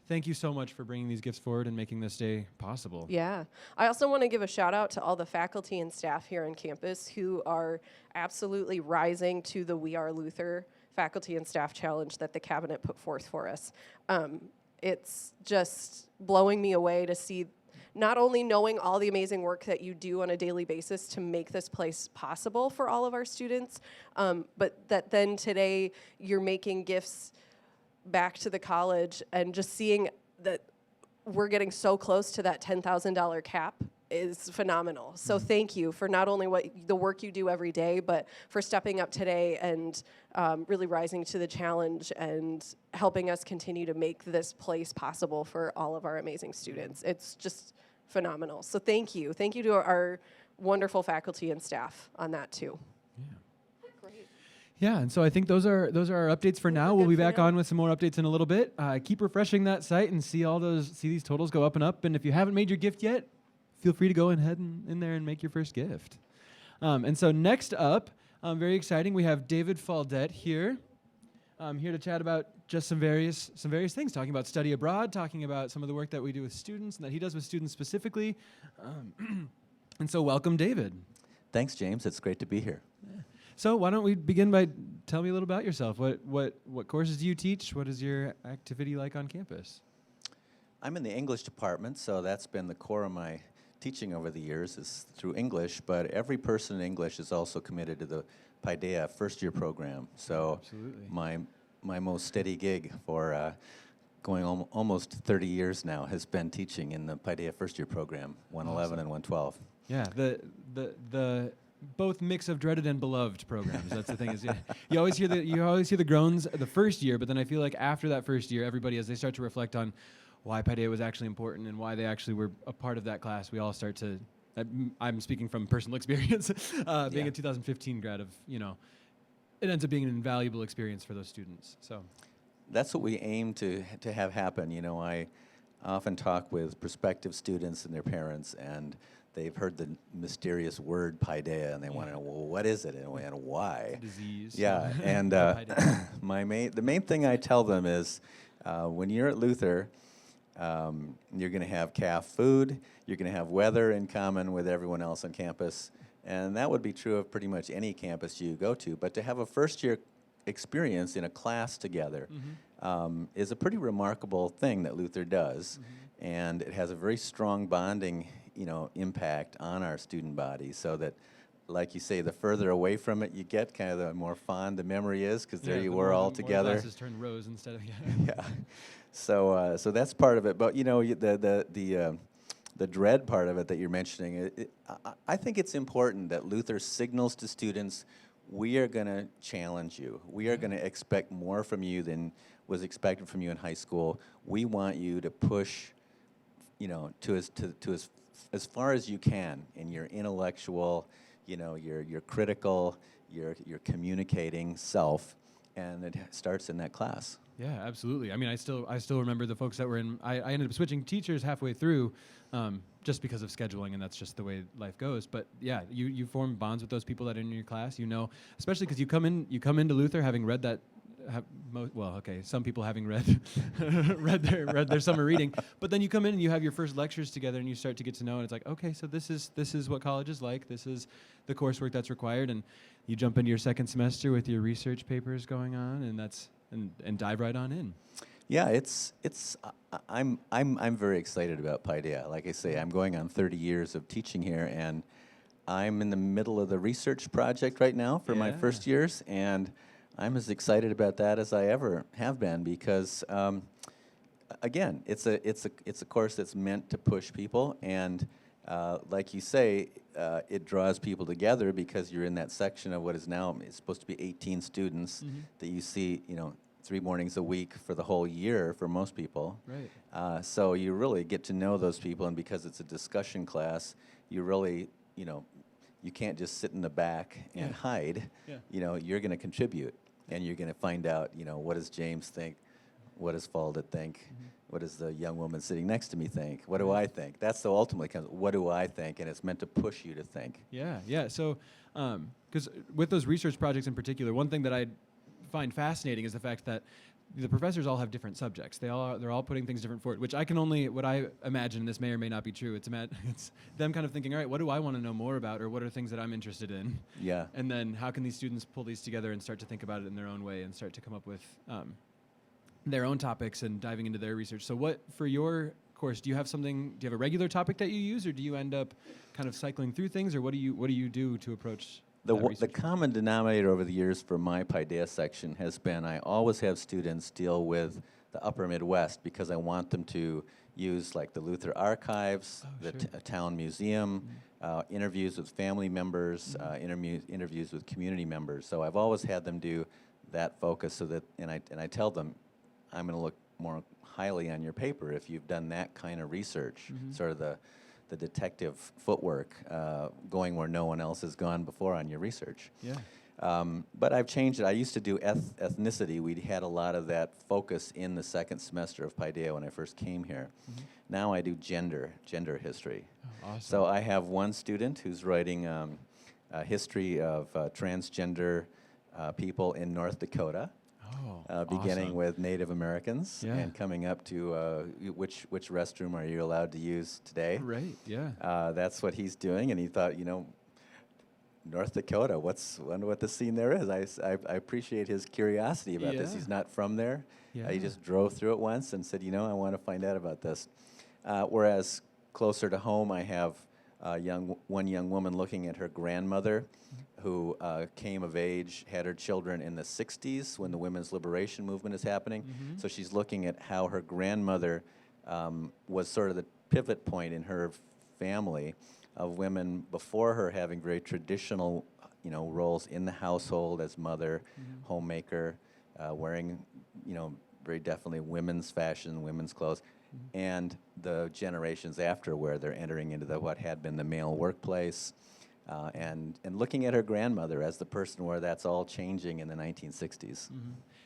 Thank you so much for bringing these gifts forward and making this day possible. Yeah. I also want to give a shout out to all the faculty and staff here on campus who are absolutely rising to the We Are Luther Faculty and Staff Challenge that the cabinet put forth for us. It's just blowing me away to see not only knowing all the amazing work that you do on a daily basis to make this place possible for all of our students, but that then today you're making gifts back to the college and just seeing that we're getting so close to that $10,000 cap is phenomenal. So thank you for not only the work you do every day, but for stepping up today and really rising to the challenge and helping us continue to make this place possible for all of our amazing students. It's just phenomenal. So thank you. Thank you to our wonderful faculty and staff on that too. Yeah, and so I think those are our updates for now. We'll be back on with some more updates in a little bit. Keep refreshing that site and see these totals go up and up. And if you haven't made your gift yet, feel free to go ahead and in there and make your first gift. And so next up, very exciting, we have David Faldette here. Here to chat about just some various things, talking about study abroad, talking about some of the work that we do with students and that he does with students specifically. And so welcome, David. Thanks, James. It's great to be here. Yeah. So why don't we begin by tell me a little about yourself. What courses do you teach? What is your activity like on campus? I'm in the English department, so that's been the core of my teaching over the years is through English, but every person in English is also committed to the Paideia first-year program. So absolutely. My most steady gig for going almost 30 years now has been teaching in the Paideia first-year program, 111 and 112. Yeah, the both mix of dreaded and beloved programs. That's the thing is you always hear the groans the first year, but then I feel like after that first year, everybody as they start to reflect on why Paideia was actually important and why they actually were a part of that class, we all start to. I'm speaking from personal experience, being a 2015 grad of it ends up being an invaluable experience for those students. So that's what we aim to have happen. I often talk with prospective students and their parents, and they've heard the mysterious word Paideia, and they want to know, well, what is it and why? Disease. Yeah, and the main thing I tell them is when you're at Luther, you're going to have CAF food, you're going to have weather in common with everyone else on campus, and that would be true of pretty much any campus you go to. But to have a first-year experience in a class together is a pretty remarkable thing that Luther does, and it has a very strong bonding impact on our student body, so that, like you say, the further away from it you get, kind of the more fond the memory is, because there you were all together. More glasses turn rose instead of yeah. So that's part of it. But the dread part of it that you're mentioning, I think it's important that Luther signals to students, we are going to challenge you. We are going to expect more from you than was expected from you in high school. We want you to push, to as far as you can in your intellectual, your critical, your communicating self, and it starts in that class. Yeah, absolutely. I mean, I still remember the folks that were in. I ended up switching teachers halfway through, just because of scheduling, and that's just the way life goes. But yeah, you form bonds with those people that are in your class. Especially because you come into Luther having read that. Some people having read read their summer reading, but then you come in and you have your first lectures together, and you start to get to know. And it's like, okay, so this is what college is like. This is the coursework that's required, and you jump into your second semester with your research papers going on, and dive right on in. Yeah, I'm very excited about Paideia. Like I say, I'm going on 30 years of teaching here, and I'm in the middle of the research project right now for my first years, and I'm as excited about that as I ever have been, because again, it's a course that's meant to push people, and like you say, it draws people together because you're in that section of what is now, it's supposed to be 18 students that you see, 3 mornings a week for the whole year for most people. Right. So you really get to know those people, and because it's a discussion class, you really, you can't just sit in the back and hide. Yeah. You're going to contribute, and you're going to find out, what does James think? What does Falda think? What does the young woman sitting next to me think? What do I think? That's the ultimately comes, what do I think? And it's meant to push you to think. Yeah. So, because with those research projects in particular, one thing that I find fascinating is the fact that the professors all have different subjects. They're all putting things different forward, which what I imagine, this may or may not be true, it's them kind of thinking, all right, what do I want to know more about, or what are things that I'm interested in? Yeah. And then how can these students pull these together and start to think about it in their own way and start to come up with their own topics and diving into their research. So what, for your course, do you have a regular topic that you use, or do you end up kind of cycling through things, or what do you do to approach The common denominator over the years for my Paideia section has been I always have students deal with the upper Midwest because I want them to use like the Luther Archives, the town museum, interviews with family members, interviews with community members. So I've always had them do that focus so that, and I tell them, I'm going to look more highly on your paper if you've done that kind of research, sort of the detective footwork, going where no one else has gone before on your research. Yeah. But I've changed it. I used to do ethnicity. We had a lot of that focus in the second semester of Paideia when I first came here. Now I do gender history. Oh, awesome. So I have one student who's writing a history of transgender people in North Dakota. Beginning awesome. with Native Americans and coming up to which restroom are you allowed to use today? Right. Yeah. That's what he's doing, and he thought, North Dakota. Wonder what the scene there is. I appreciate his curiosity about this. He's not from there. He just drove through it once and said, I want to find out about this. Whereas closer to home, I have one young woman looking at her grandmother, who came of age, had her children in the 60s when the women's liberation movement is happening. So she's looking at how her grandmother was sort of the pivot point in her family of women before her having very traditional, roles in the household as mother, homemaker, wearing, very definitely women's fashion, women's clothes, and the generations after where they're entering into what had been the male workplace. And looking at her grandmother as the person where that's all changing in the 1960s.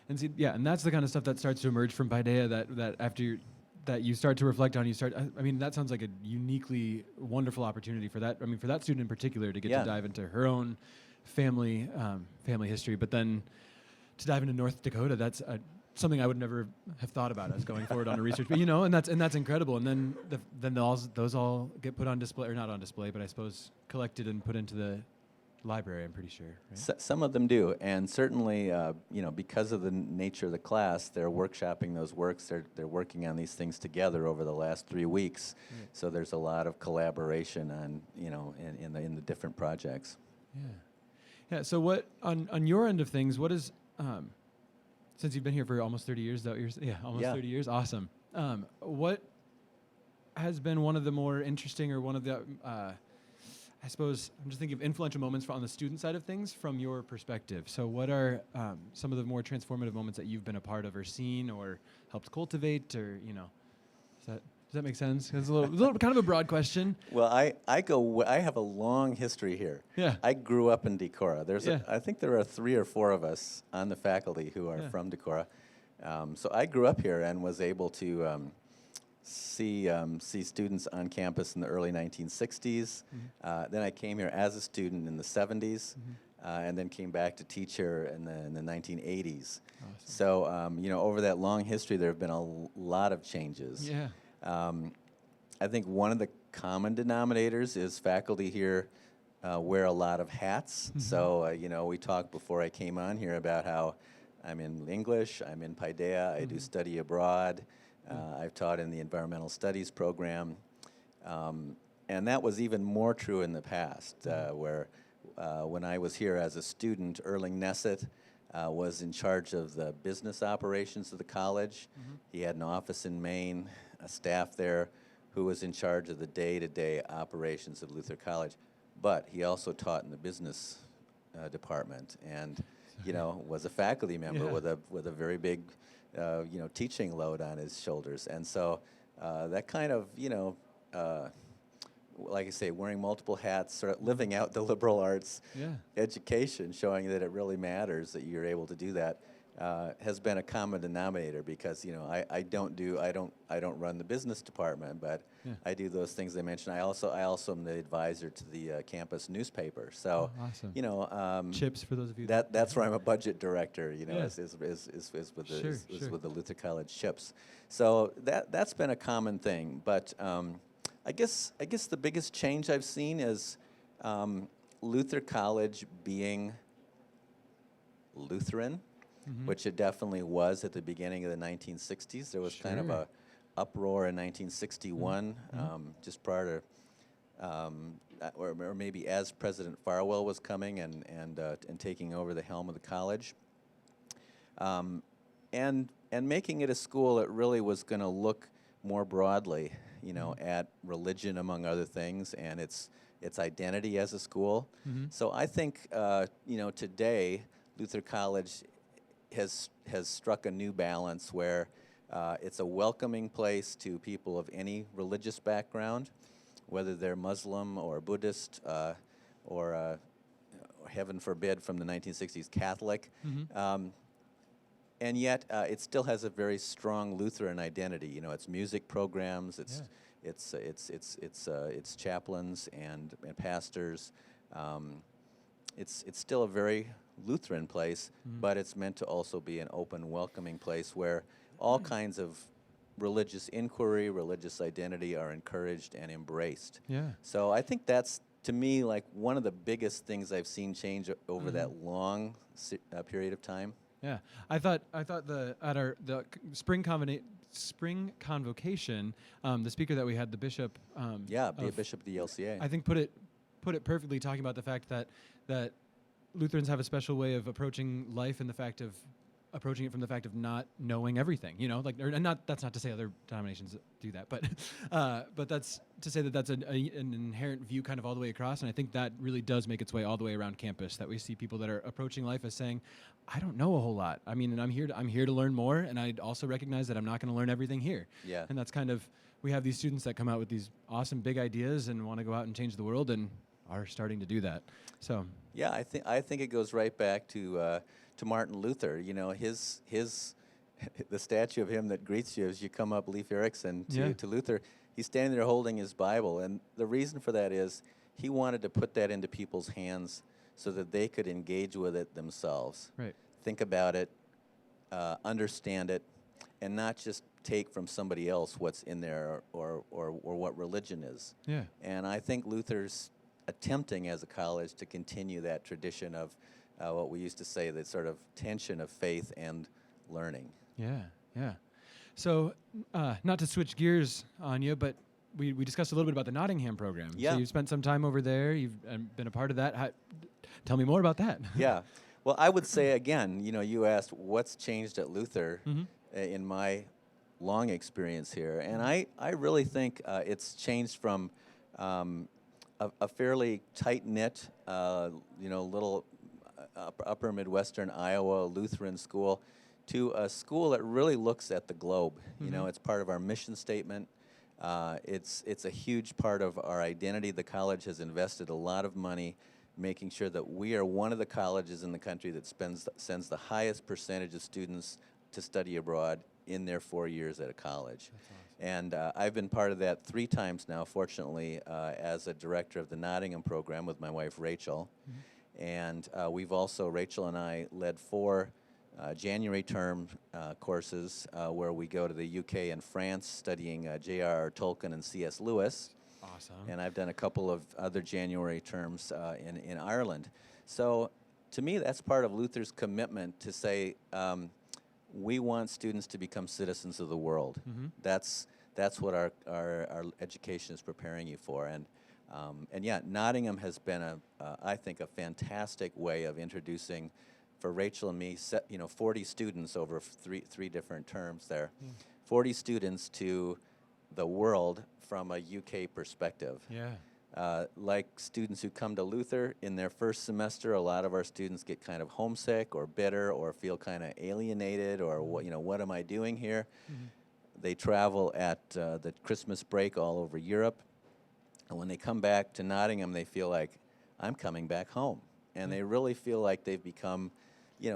And see, and that's the kind of stuff that starts to emerge from Paideia that after that you start to reflect on. I mean, that sounds like a uniquely wonderful opportunity for that. I mean, for that student in particular to get to dive into her own family history, but then to dive into North Dakota, that's something I would never have thought about as going forward on a research. But and that's incredible. And then those all get put on display, or not on display, but I suppose collected and put into the library. I'm pretty sure. Right? Some of them do, and certainly, because of the nature of the class, they're workshopping those works. They're working on these things together over the last 3 weeks. Right. So there's a lot of collaboration on in the different projects. Yeah. So what on your end of things? What is since you've been here for almost 30 years, almost 30 years. Awesome. What has been one of the more interesting, or one of the, I suppose, I'm just thinking of influential moments on the student side of things from your perspective. So what are some of the more transformative moments that you've been a part of, or seen, or helped cultivate, or, does that make sense? It's a little kind of a broad question. Well, I have a long history here. Yeah. I grew up in Decorah. I think there are 3 or 4 of us on the faculty who are from Decorah. So I grew up here and was able to see students on campus in the early 1960s. Then I came here as a student in the 70s, and then came back to teach here in the 1980s. Awesome. So over that long history, there have been a lot of changes. Yeah. I think one of the common denominators is faculty here wear a lot of hats. So, we talked before I came on here about how I'm in English, I'm in Paideia, I do study abroad, I've taught in the environmental studies program. And that was even more true in the past, where when I was here as a student, Erling Nesset was in charge of the business operations of the college. He had an office in Maine, a staff there who was in charge of the day-to-day operations of Luther College. But he also taught in the business department, and was a faculty member with a very big teaching load on his shoulders. And so that kind of like I say, wearing multiple hats, sort of living out the liberal arts education, showing that it really matters that you're able to do that, has been a common denominator. Because I don't run the business department, but I do those things I mentioned. I also am the advisor to the campus newspaper. So awesome. CHIPS for those of you. That's where I'm a budget director. Is with the Luther College CHIPS. So that's been a common thing, but. I guess the biggest change I've seen is Luther College being Lutheran, which it definitely was at the beginning of the 1960s. There was kind of a uproar in 1961, just prior to, or maybe as President Farwell was coming and taking over the helm of the college, and making it a school that really was going to look more broadly, at religion among other things, and its identity as a school. So I think today Luther College has struck a new balance where it's a welcoming place to people of any religious background, whether they're Muslim or Buddhist or heaven forbid from the 1960s Catholic. And yet, it still has a very strong Lutheran identity. Its music programs, its chaplains and pastors. It's still a very Lutheran place, but it's meant to also be an open, welcoming place where all kinds of religious inquiry, religious identity are encouraged and embraced. So I think that's, to me, like one of the biggest things I've seen change over that long period of time. Yeah, I thought at the spring convocation, the speaker that we had, the bishop. Bishop of the LCA. I think put it perfectly, talking about the fact that Lutherans have a special way of approaching life, and the fact of approaching it from the fact of not knowing everything. That's not to say other denominations do that, but that's to say that that's an inherent view kind of all the way across. And I think that really does make its way all the way around campus, that we see people that are approaching life as saying, I don't know a whole lot. I mean, and I'm here to learn more, and I also recognize that I'm not going to learn everything here. And that's kind of, we have these students that come out with these awesome big ideas and want to go out and change the world, and are starting to do that. So I think it goes right back to Martin Luther. The statue of him that greets you as you come up Leif Erikson to Luther, he's standing there holding his Bible, and the reason for that is he wanted to put that into people's hands so that they could engage with it themselves. Think about it, understand it, and not just take from somebody else what's in there or what religion is. And I think Luther's attempting as a college to continue that tradition of what we used to say, the sort of tension of faith and learning. So not to switch gears on you, but we discussed a little bit about the Nottingham program. So you've spent some time over there. You've been a part of that. Tell me more about that. Well, I would say, again, you asked what's changed at Luther in my long experience here. And I really think it's changed from a fairly tight-knit, little upper Midwestern Iowa Lutheran school to a school that really looks at the globe. It's part of our mission statement. It's a huge part of our identity. The college has invested a lot of money making sure that we are one of the colleges in the country that sends the highest percentage of students to study abroad in their 4 years at a college. And I've been part of that 3 times now, fortunately, as a director of the Nottingham program with my wife, Rachel. And we've also, Rachel and I, led 4 January term courses where we go to the UK and France studying J.R.R. Tolkien and C.S. Lewis. Awesome. And I've done a couple of other January terms in Ireland. So to me, that's part of Luther's commitment to say, we want students to become citizens of the world. That's what our education is preparing you for. And Nottingham has been I think a fantastic way of introducing for Rachel and me, 40 students over three different terms there. 40 students to the world from a UK perspective. Yeah. Like students who come to Luther in their first semester, a lot of our students get kind of homesick or bitter or feel kind of alienated or what am I doing here? They travel at the Christmas break all over Europe, and when they come back to Nottingham, they feel like I'm coming back home, and they really feel like they've become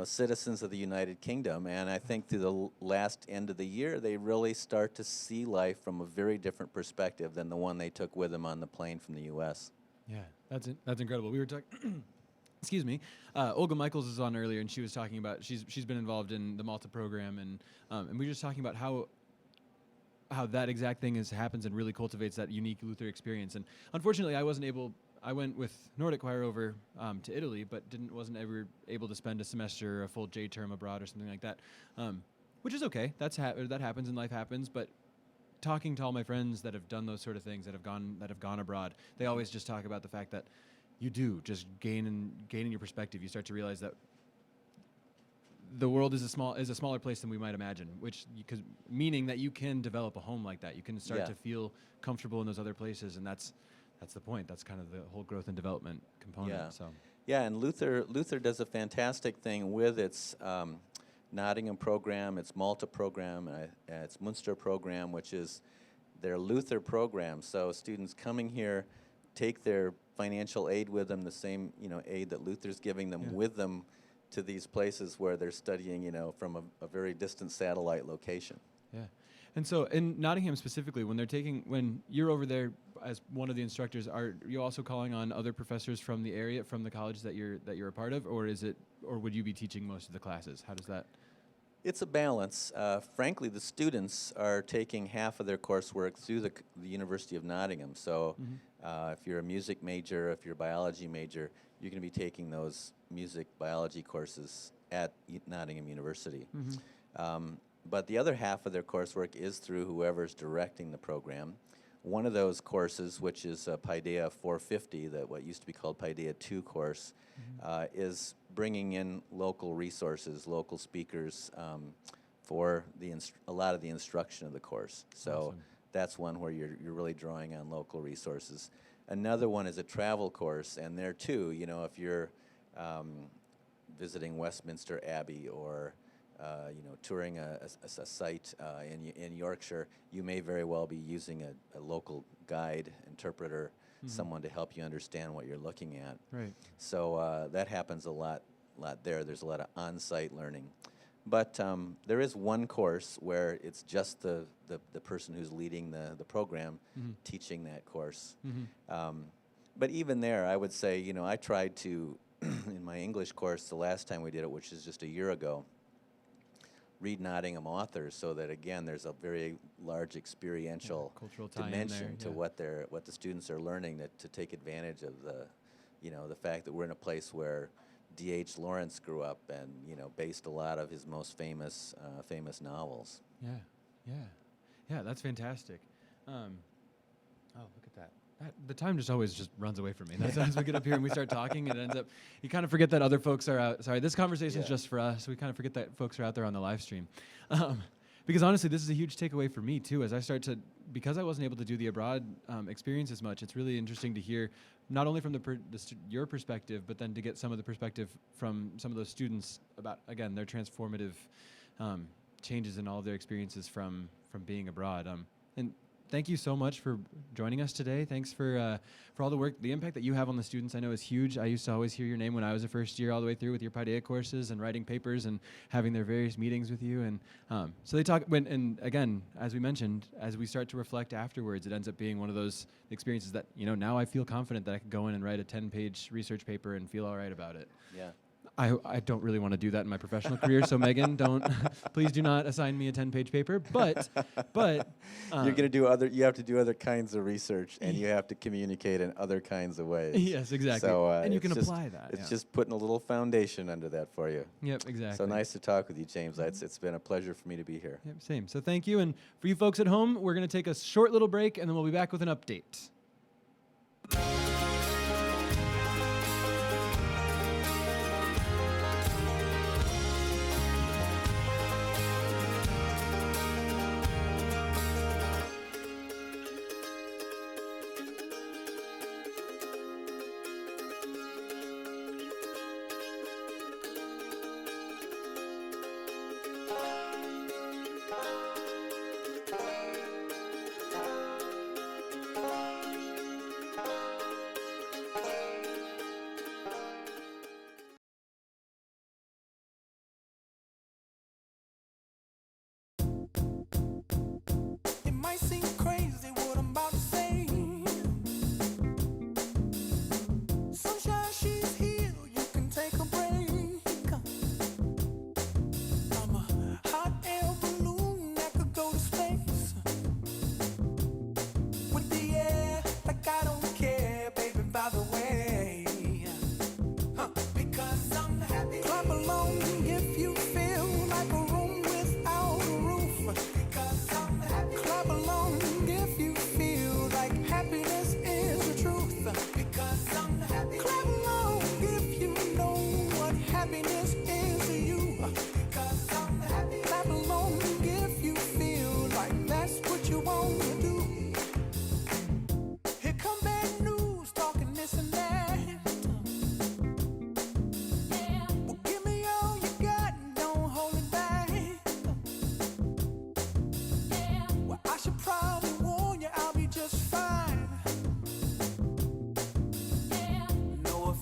citizens of the United Kingdom. And I think through the last end of the year, they really start to see life from a very different perspective than the one they took with them on the plane from the U.S. Yeah, that's incredible. We were talking, excuse me, Olga Michaels was on earlier, and she was talking about she's been involved in the Malta program, and we were just talking about how that exact thing happens and really cultivates that unique Luther experience. And unfortunately, I went with Nordic Choir over to Italy, but wasn't ever able to spend a semester, a full J term abroad or something like that, which is okay. That happens and life happens. But talking to all my friends that have done those sort of things, that have gone abroad, they always just talk about the fact that you do just gaining your perspective. You start to realize that the world is a smaller place than we might imagine, meaning that you can develop a home like that. You can start to feel comfortable in those other places, and that's the point. That's kind of the whole growth and development component. Yeah. So. Yeah, and Luther does a fantastic thing with its Nottingham program, its Malta program, its Munster program, which is their Luther program. So students coming here take their financial aid with them, the same aid that Luther's giving them with them to these places where they're studying, from a very distant satellite location. Yeah. And so in Nottingham specifically, when you're over there as one of the instructors, are you also calling on other professors from the area, from the college that you're a part of, or would you be teaching most of the classes? How does that? It's a balance. Frankly, the students are taking half of their coursework through the University of Nottingham. So if you're a music major, if you're a biology major, you're going to be taking those music biology courses at Nottingham University. But the other half of their coursework is through whoever's directing the program. One of those courses, which is Paideia 450, what used to be called Paideia 2 course, is bringing in local resources, local speakers for a lot of the instruction of the course. So that's one where you're really drawing on local resources. Another one is a travel course, and there too, if you're visiting Westminster Abbey or touring a site in Yorkshire, you may very well be using a local guide, interpreter, someone to help you understand what you're looking at. Right. So that happens a lot there. There's a lot of on-site learning. But there is one course where it's just the person who's leading the program teaching that course. But even there, I would say, I tried to, in my English course, the last time we did it, which is just a year ago, read Nottingham authors, so that again there's a very large experiential dimension to what the students are learning, to take advantage of the fact that we're in a place where D.H. Lawrence grew up and based a lot of his most famous novels. Yeah, that's fantastic. Oh, look at that. The time just always runs away from me. That's as we get up here and we start talking, it ends up, you kind of forget that other folks are out. Sorry, this conversation is just for us. We kind of forget that folks are out there on the live stream. Because honestly, this is a huge takeaway for me too, as I start to, because I wasn't able to do the abroad experience as much, it's really interesting to hear not only from your perspective, but then to get some of the perspective from some of those students about, again, their transformative changes in all of their experiences from being abroad. And thank you so much for joining us today. Thanks for all the work. The impact that you have on the students I know is huge. I used to always hear your name when I was a first year all the way through with your Paideia courses and writing papers and having their various meetings with you. And so they talk, and again, as we mentioned, as we start to reflect afterwards, it ends up being one of those experiences that, now I feel confident that I could go in and write a 10-page research paper and feel all right about it. Yeah. I don't really want to do that in my professional career, so Megan, please do not assign me a 10-page paper. But you're going to you have to do other kinds of research, and you have to communicate in other kinds of ways. Yes, exactly. So, and you can apply that. It's just putting a little foundation under that for you. Yep, exactly. So nice to talk with you, James. It's been a pleasure for me to be here. Yep, same. So thank you. And for you folks at home, we're going to take a short little break, and then we'll be back with an update.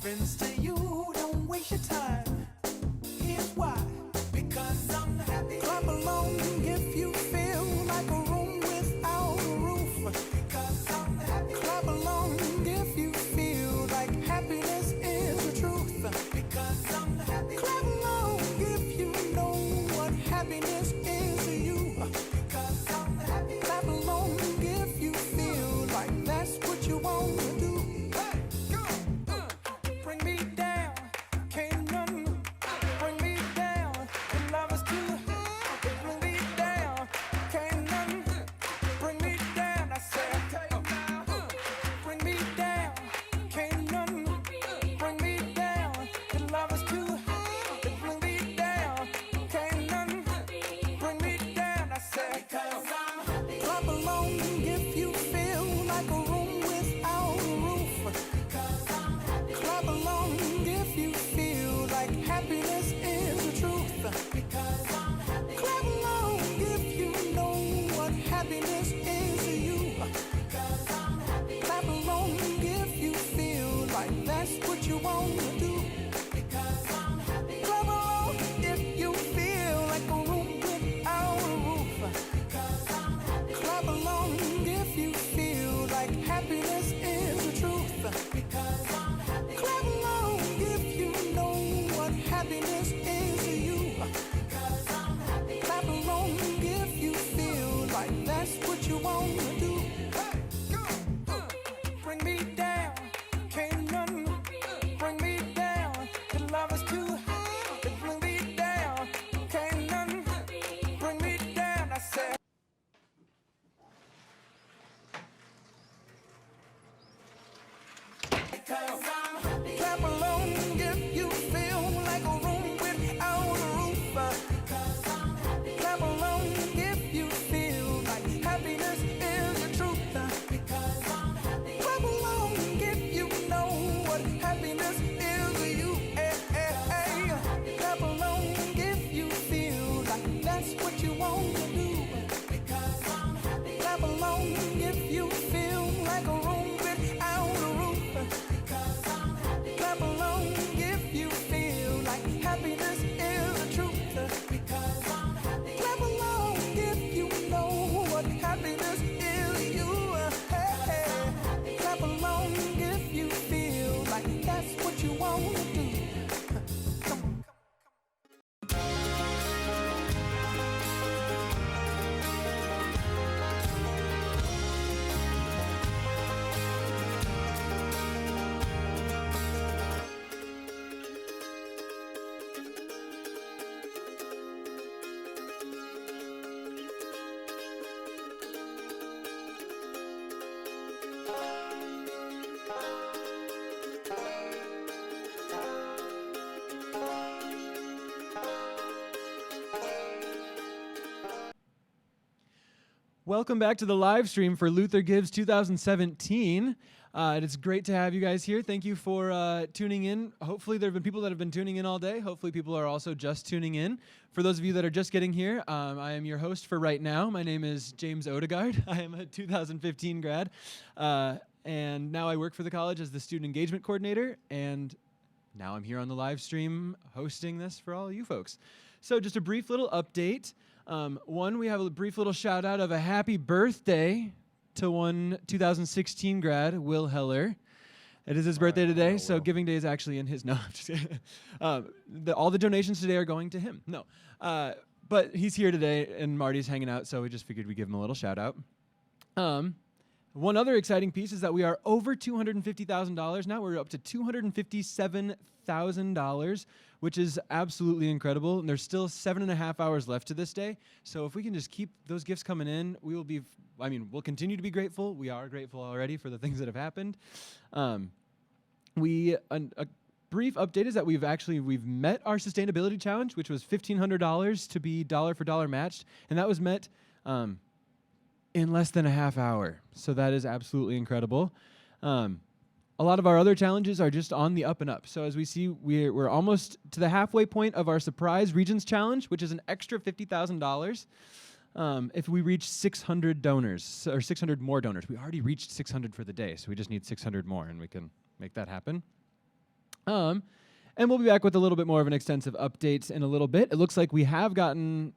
happens to you, don't waste your time. Here's why. Because I'm happy. Clap along if you feel like a room without a roof. Because I'm happy. Clap along if you feel like happiness is the truth. Because I'm happy. Clap along if you know what happiness is to you. Because I'm happy. Clap along if you feel like that's what you want to do. Hey, go! Bring me down, can't none bring me down. And love is too. Bring me down, can't none bring me down. I said, bring me down, can't none bring me down. And love is too. Bring me down, can't none bring me down. I said, clap along if you feel like a room without a roof. Clap along if you feel like happiness is the truth. Clap along if you know what happiness is to you. Clap along if you feel like that's what you want to do. Clap along if you feel like a room without a roof. Clap along if you feel like happiness is the truth. Clap along if you know what happiness is to you. Clap along if you feel like that's what you want to do. Bring me down, can't none bring me down. The love is too. Bring me down, can't none bring me down. I said. Clap along if you feel like a room without a roof. Clap along if you feel like happiness is the truth. Clap along if you know what happiness is to you. Clap along if you feel like that's what you want to do. Clap along if you feel like a room without a roof. Clap along if you feel like happiness is the truth. Clap along if you know what happiness is to you. Clap along if you feel like that's what you want to do. Welcome back to the live stream for Luther Gives 2017. It's great to have you guys here. Thank you for tuning in. Hopefully there have been people that have been tuning in all day. Hopefully people are also just tuning in. For those of you that are just getting here, I am your host for right now. My name is James Odegaard. I am a 2015 grad. And now I work for the college as the student engagement coordinator. And now I'm here on the live stream hosting this for all you folks. So just a brief little update. One, we have a brief little shout out of a happy birthday to one 2016 grad, Will Heller. It is his birthday today, so Giving Day is actually in his, no, I'm just kidding. All the donations today are going to him. No, but he's here today and Marty's hanging out, so we just figured we'd give him a little shout out. One other exciting piece is that we are over $250,000 now. We're up to $257,000, which is absolutely incredible. And there's still 7.5 hours left to this day. So if we can just keep those gifts coming in, we will be, we'll continue to be grateful. We are grateful already for the things that have happened. A brief update is that we've met our sustainability challenge, which was $1,500 to be dollar for dollar matched. And that was met in less than a half hour. So that is absolutely incredible. A lot of our other challenges are just on the up and up. So as we see, we're almost to the halfway point of our Surprise Regions Challenge, which is an extra $50,000 if we reach 600 donors, or 600 more donors. We already reached 600 for the day, so we just need 600 more, and we can make that happen. And we'll be back with a little bit more of an extensive update in a little bit. It looks like we have gotten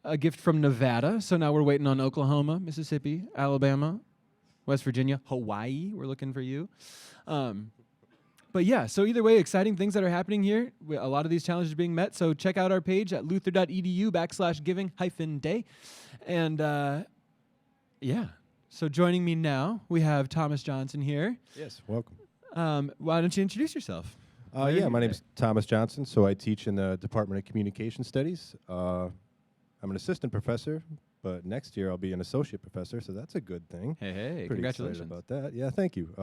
a gift from Nevada, so now we're waiting on Oklahoma, Mississippi, Alabama, West Virginia, Hawaii. We're looking for you. But yeah, so either way, exciting things that are happening here. A lot of these challenges are being met. So check out our page at luther.edu/giving-day. And yeah, so joining me now, we have Thomas Johnson here. Yes, welcome. Why don't you introduce yourself? Yeah, my name is Thomas Johnson, so I teach in the Department of Communication Studies. I'm an assistant professor, but next year I'll be an associate professor, so that's a good thing. Hey, Pretty congratulations. excited about that. Yeah, thank you.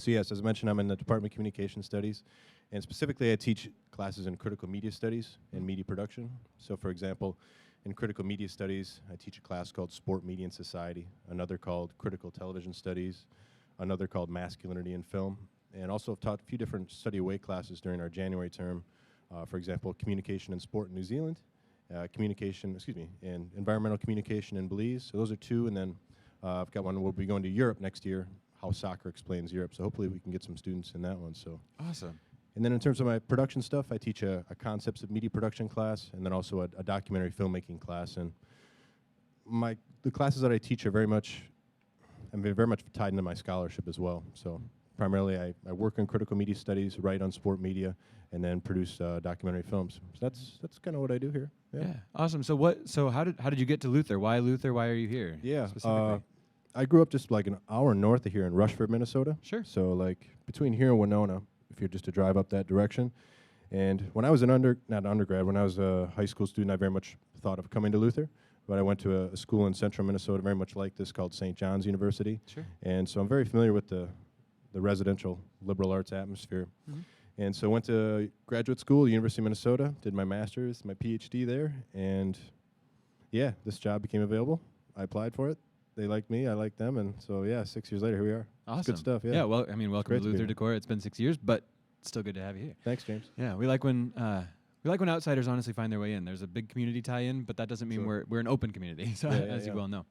So yes, as I mentioned, I'm in the Department of Communication Studies, and specifically I teach classes in critical media studies and media production. So for example, in critical media studies, I teach a class called Sport, Media, and Society, another called Critical Television Studies, another called Masculinity in Film, and also I've taught a few different study away classes during our January term. For example, Communication and Sport in New Zealand, and Environmental Communication in Belize. So those are two, and then I've got one, we'll be going to Europe next year, How Soccer Explains Europe. So hopefully we can get some students in that one. So awesome. And then in terms of my production stuff, I teach a concepts of media production class, and then also a documentary filmmaking class. And the classes that I teach are very much tied into my scholarship as well. So primarily I work in critical media studies, write on sport media, and then produce documentary films. So that's kind of what I do here. Yeah, awesome. So how did you get to Luther? Why Luther? Why are you here? Yeah, specifically. I grew up just like an hour north of here in Rushford, Minnesota. Sure. So like between here and Winona, if you're just to drive up that direction. And when I was not an undergrad, when I was a high school student, I very much thought of coming to Luther. But I went to a school in central Minnesota, very much like this, called St. John's University. Sure. And so I'm very familiar with the residential liberal arts atmosphere. Mm-hmm. And so went to graduate school, University of Minnesota, did my master's, my PhD there, and yeah, this job became available. I applied for it. They liked me, I liked them, and so yeah, 6 years later, here we are. Awesome. It's good stuff, yeah. Yeah, well, I mean, welcome Great to to be Luther here. Decor. It's been 6 years, but it's still good to have you here. Thanks, James. Yeah, we like when outsiders honestly find their way in. There's a big community tie-in, but that doesn't mean we're an open community, so as you well know.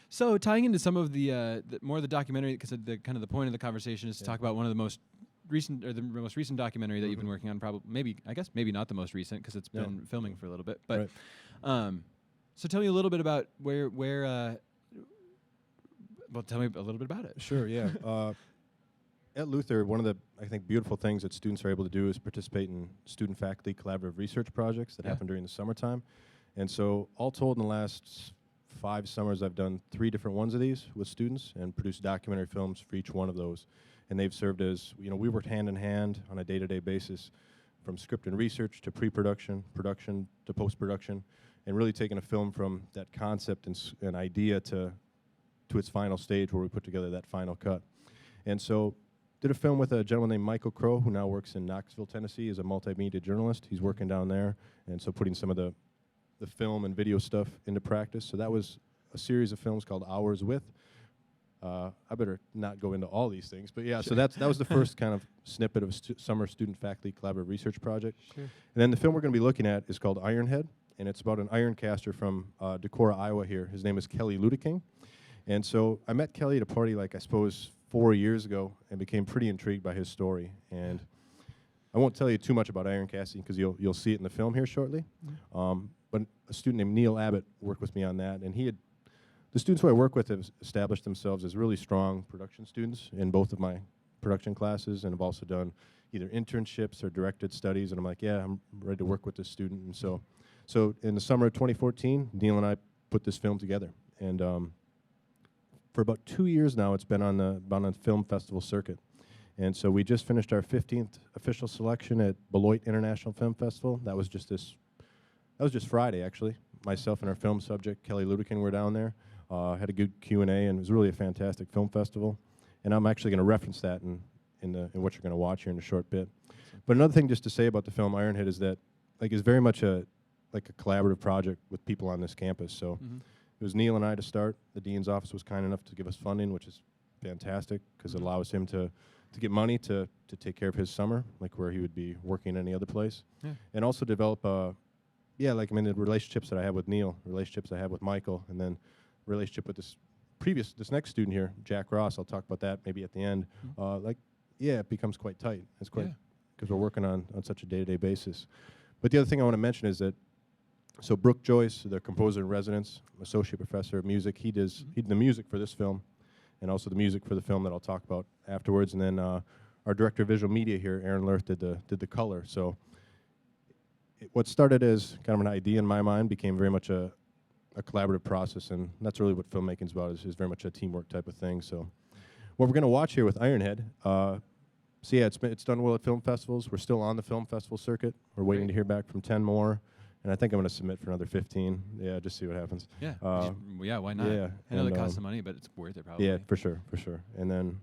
So tying into some of the more of the documentary, because the kind of the point of the conversation is to talk about one of the most recent, or the most recent documentary that you've been working on. Probably, maybe not the most recent because it's been filming for a little bit. But so tell me a little bit about where. Well, tell me a little bit about it. Sure. Yeah. At Luther, one of the, I think, beautiful things that students are able to do is participate in student-faculty collaborative research projects that happen during the summertime. And so all told, in the last 5 summers, I've done 3 different ones of these with students and produced documentary films for each one of those. And they've served as, we worked hand in hand on a day-to-day basis, from script and research to pre-production, production to post-production, and really taking a film from that concept and idea to its final stage where we put together that final cut. And so did a film with a gentleman named Michael Crow, who now works in Knoxville, Tennessee, as a multimedia journalist. He's working down there, and so putting some of the film and video stuff into practice. So that was a series of films called Hours With. I better not go into all these things, but yeah, so that was the first kind of snippet of a summer student-faculty collaborative research project. Sure. And then the film we're going to be looking at is called Ironhead, and it's about an iron caster from Decorah, Iowa here. His name is Kelly Ludeking. And so I met Kelly at a party, I suppose, 4 years ago, and became pretty intrigued by his story. And I won't tell you too much about iron casting because you'll see it in the film here shortly. But a student named Neil Abbott worked with me on that, and the students who I work with have established themselves as really strong production students in both of my production classes, and have also done either internships or directed studies. And I'm like, yeah, I'm ready to work with this student. And so in the summer of 2014, Neil and I put this film together, and for about 2 years now, it's been on the film festival circuit. And so we just finished our 15th official selection at Beloit International Film Festival. That was just Friday, actually. Myself and our film subject, Kelly Ludeking, were down there. Had a good Q&A, and it was really a fantastic film festival. And I'm actually going to reference that in what you're going to watch here in a short bit. But another thing just to say about the film Ironhead is that it's very much a collaborative project with people on this campus. So it was Neil and I to start. The dean's office was kind enough to give us funding, which is fantastic because it allows him to get money to take care of his summer, where he would be working any other place. Yeah. And also develop, the relationships that I have with Neil, relationships I have with Michael, and then relationship with this next student here, Jack Ross. I'll talk about that maybe at the end. yeah, it becomes quite tight. It's quite, Yeah. because we're working on such a day-to-day basis. But the other thing I want to mention is that, so Brooke Joyce, the composer in residence, associate professor of music, he did the music for this film, and also the music for the film that I'll talk about afterwards. And then our director of visual media here, Aaron Lerth, did the color. So what started as kind of an idea in my mind became very much a collaborative process, and that's really what filmmaking is about, is very much a teamwork type of thing. So what we're going to watch here with Ironhead, so yeah, it's done well at film festivals. We're still on the film festival circuit. We're waiting to hear back from 10 more, and I think I'm going to submit for another 15. Yeah, just see what happens. Yeah, yeah, why not? Yeah, I know it costs some money, but it's worth it probably. Yeah, for sure. And then,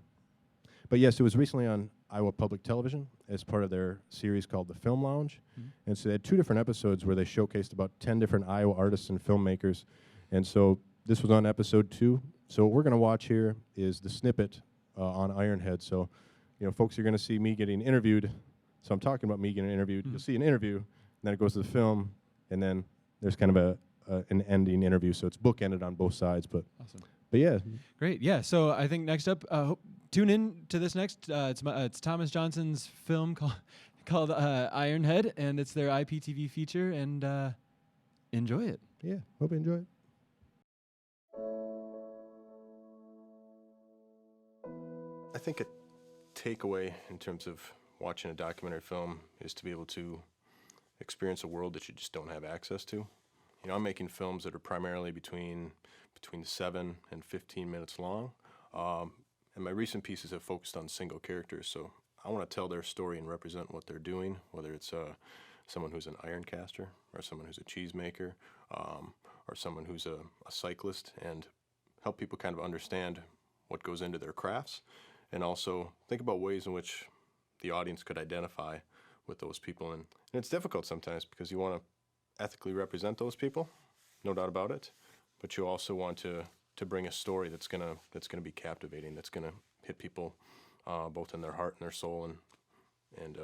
but yes, it was recently on Iowa Public Television as part of their series called The Film Lounge. And so they had 2 different episodes where they showcased about 10 different Iowa artists and filmmakers. And so this was on episode 2. So what we're going to watch here is the snippet on Ironhead. So, you know, folks, you're going to see me getting interviewed. So I'm talking about me getting interviewed. You'll see an interview, and then it goes to the film, and then there's kind of an ending interview. So it's bookended on both sides. But awesome. But yeah. Great. Yeah. So I think next up, tune in to this next. It's Thomas Johnson's film called Ironhead, and it's their IPTV feature. And enjoy it. Yeah. Hope you enjoy it. I think a takeaway in terms of watching a documentary film is to be able to experience a world that you just don't have access to. You know, I'm making films that are primarily between 7 and 15 minutes long, and my recent pieces have focused on single characters, so I want to tell their story and represent what they're doing, whether it's someone who's an iron caster, or someone who's a cheesemaker, or someone who's a cyclist, and help people kind of understand what goes into their crafts, and also think about ways in which the audience could identify with those people. And it's difficult sometimes because you want to ethically represent those people, no doubt about it, but you also want to bring a story that's gonna be captivating, that's gonna hit people both in their heart and their soul, and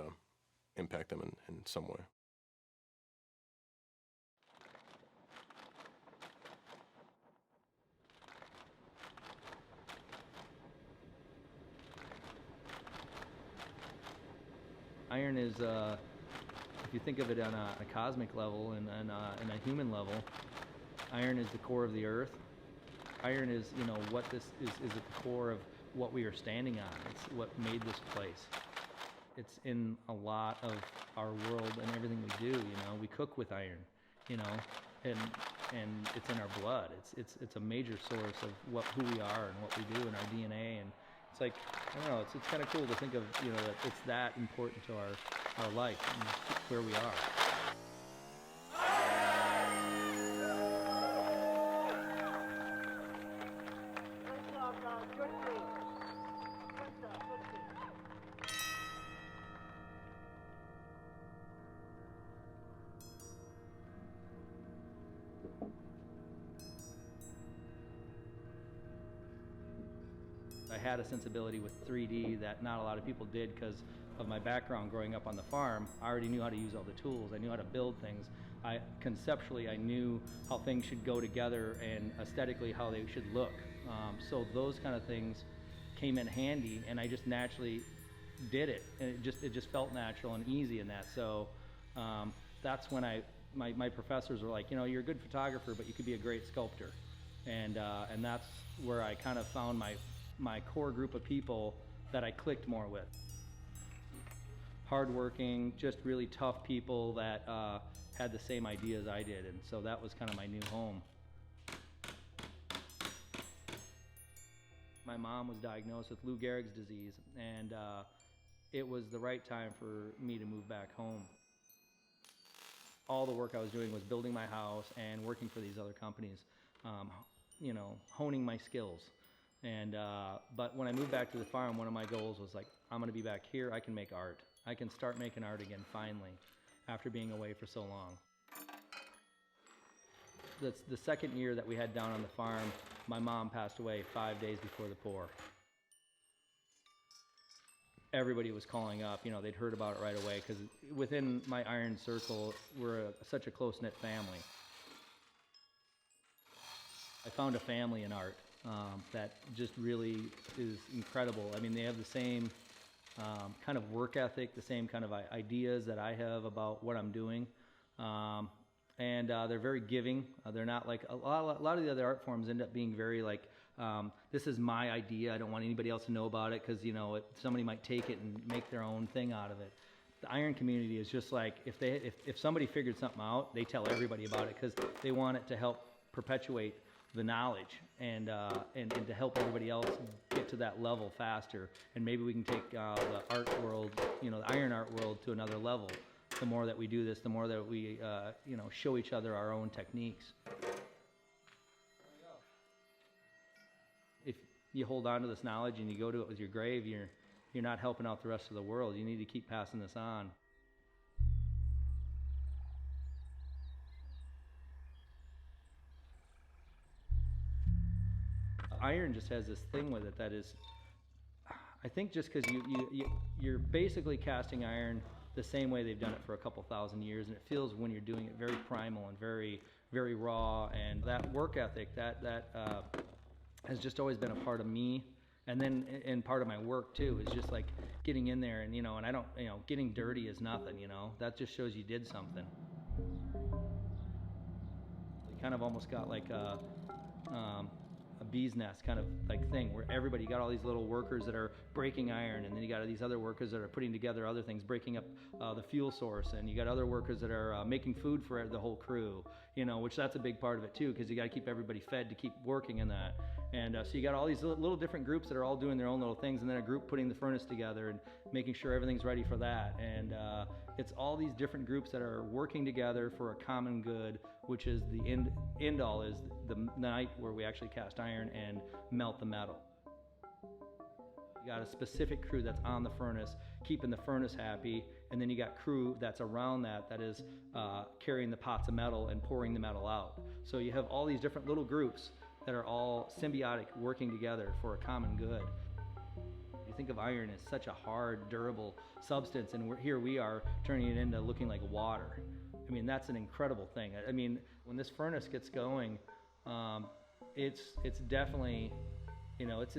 impact them in some way. Iron is, if you think of it on a cosmic level and a human level, iron is the core of the earth. Iron is, you know, what this is at the core of what we are standing on. It's what made this place. It's in a lot of our world and everything we do. You know, we cook with iron, you know, and it's in our blood. It's a major source of who we are and what we do in our DNA. And it's like, I don't know, it's kind of cool to think of, you know, that it's that important to our life and where we are. I had a sensibility with 3D that not a lot of people did because of my background growing up on the farm. I already knew how to use all the tools. I knew how to build things. Conceptually, I knew how things should go together and aesthetically how they should look. So those kind of things came in handy, and I just naturally did it. And it just felt natural and easy in that. So that's when my professors were like, you know, you're a good photographer, but you could be a great sculptor. And that's where I kind of found my core group of people that I clicked more with. Hardworking, just really tough people that had the same ideas I did, and so that was kind of my new home. My mom was diagnosed with Lou Gehrig's disease, and it was the right time for me to move back home. All the work I was doing was building my house and working for these other companies, you know, honing my skills. And but when I moved back to the farm, one of my goals was like, I'm going to be back here. I can make art. I can start making art again finally, after being away for so long. That's the second year that we had down on the farm. My mom passed away 5 days before the pour. Everybody was calling up. You know, they'd heard about it right away because within my iron circle, we're such a close-knit family. I found a family in art that just really is incredible. I mean, they have the same kind of work ethic, the same kind of ideas that I have about what I'm doing. And they're very giving. They're not like a lot of the other art forms end up being very like, this is my idea. I don't want anybody else to know about it because, you know, somebody might take it and make their own thing out of it. The iron community is just like, if somebody figured something out, they tell everybody about it because they want it to help perpetuate the knowledge and to help everybody else get to that level faster. And maybe we can take the art world, you know, the iron art world to another level. The more that we do this, the more that we, you know, show each other our own techniques. If you hold on to this knowledge and you go to it with your grave, you're not helping out the rest of the world. You need to keep passing this on. Iron just has this thing with it that is, I think just because you're basically casting iron the same way they've done it for a couple thousand years, and it feels when you're doing it very primal and very, very raw, and that work ethic that has just always been a part of me, and then and part of my work too is just like getting in there and, you know, and I don't, you know, getting dirty is nothing, you know, that just shows you did something. You kind of almost got like a bee's nest kind of like thing where everybody, you got all these little workers that are breaking iron, and then you got these other workers that are putting together other things, breaking up the fuel source, and you got other workers that are making food for the whole crew, you know, which that's a big part of it too, because you got to keep everybody fed to keep working in that. And so you got all these little different groups that are all doing their own little things, and then a group putting the furnace together and making sure everything's ready for that. And it's all these different groups that are working together for a common good, which is the end all is the night where we actually cast iron and melt the metal. You got a specific crew that's on the furnace, keeping the furnace happy, and then you got crew that's around that is carrying the pots of metal and pouring the metal out. So you have all these different little groups that are all symbiotic, working together for a common good. You think of iron as such a hard, durable substance, and here we are turning it into looking like water. I mean, that's an incredible thing. I mean, when this furnace gets going, it's definitely, you know, it's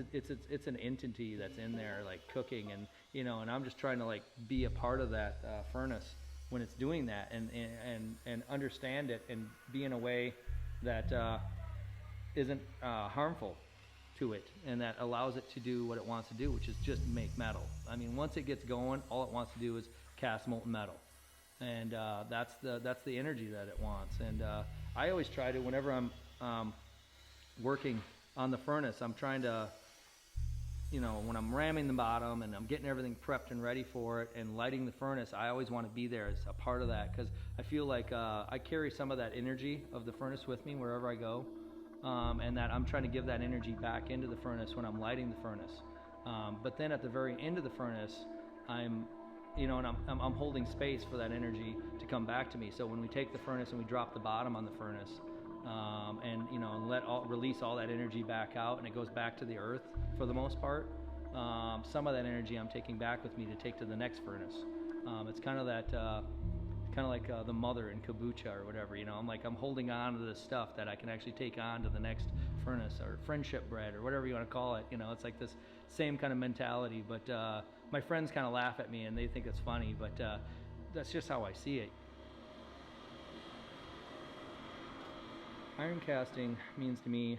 an entity that's in there like cooking, and, you know, and I'm just trying to like be a part of that furnace when it's doing that, and understand it and be in a way that isn't harmful to it, and that allows it to do what it wants to do, which is just make metal. I mean, once it gets going, all it wants to do is cast molten metal, and that's the energy that it wants. And I always try to, whenever I'm working on the furnace, I'm trying to, you know, when I'm ramming the bottom and I'm getting everything prepped and ready for it and lighting the furnace, I always want to be there as a part of that, because I feel like I carry some of that energy of the furnace with me wherever I go. And that I'm trying to give that energy back into the furnace when I'm lighting the furnace. But then at the very end of the furnace, I'm holding space for that energy to come back to me. So when we take the furnace and we drop the bottom on the furnace, and, you know, and release all that energy back out, and it goes back to the earth for the most part. Some of that energy I'm taking back with me to take to the next furnace. It's kind of that. Kind of like the mother in kombucha or whatever, you know. I'm holding on to this stuff that I can actually take on to the next furnace, or friendship bread, or whatever you want to call it. You know, it's like this same kind of mentality. But my friends kind of laugh at me and they think it's funny, but that's just how I see it. Iron casting means to me,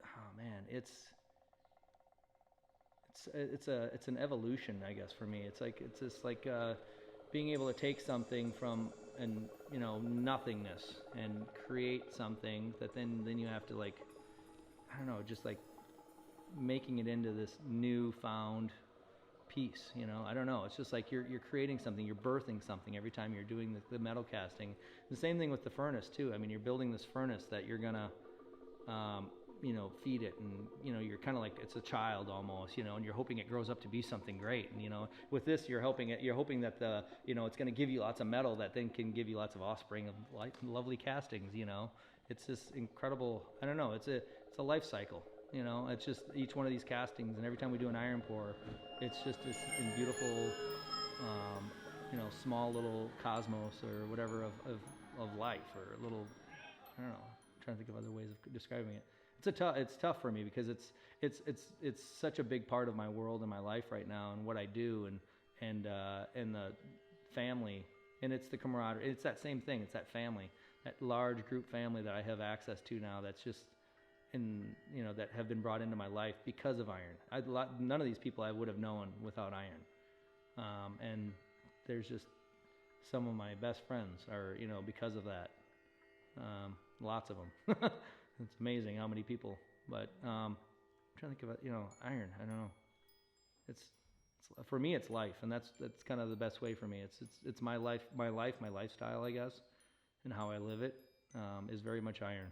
oh man, it's an evolution, I guess, for me. It's just like being able to take something from, and, you know, nothingness, and create something that then you have to, like, I don't know, just like making it into this newfound piece, you know. I don't know, it's just like you're creating something, you're birthing something every time you're doing the metal casting. The same thing with the furnace too. I mean, you're building this furnace that you're gonna you know, feed it, and, you know, you're kind of like, it's a child almost, you know, and you're hoping it grows up to be something great. And, you know, with this, you're hoping that you know, it's going to give you lots of metal that then can give you lots of offspring of lovely castings, you know. It's this incredible, I don't know, it's a life cycle, you know. It's just each one of these castings, and every time we do an iron pour, it's just this beautiful, you know, small little cosmos or whatever of life, or a little, I don't know, I'm trying to think of other ways of describing it. it's tough for me because it's such a big part of my world and my life right now and what I do and the family, and it's the camaraderie. It's that same thing. It's that family, that large group family that I have access to now. That's just that have been brought into my life because of iron. None of these people I would have known without iron, and there's just some of my best friends are because of that. Lots of them. It's amazing how many people. But I'm trying to think about iron. I don't know. It's for me it's life, and that's kind of the best way for me. It's my life, my lifestyle, I guess, and how I live it is very much iron.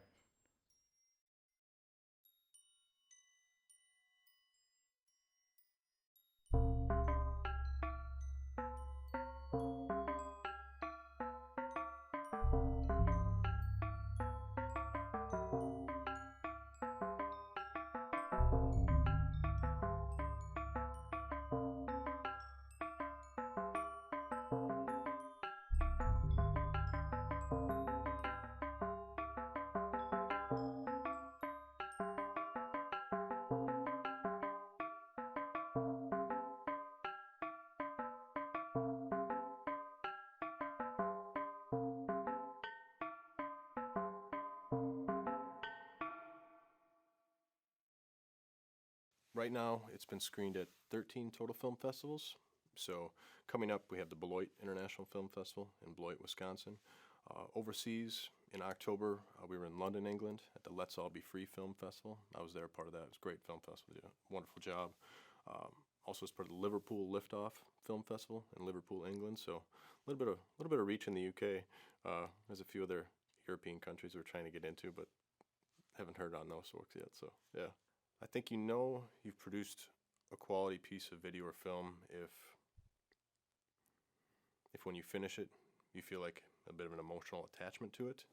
Right now, it's been screened at 13 total film festivals. So coming up, we have the Beloit International Film Festival in Beloit, Wisconsin. Overseas, in October, we were in London, England, at the Let's All Be Free Film Festival. I was there, part of that. It was a great film festival. Did a wonderful job. Also, as part of the Liverpool Liftoff Film Festival in Liverpool, England. So a little bit of reach in the UK. There's a few other European countries we're trying to get into, but haven't heard on those folks yet. So yeah. I think you've produced a quality piece of video or film if when you finish it, you feel like a bit of an emotional attachment to it,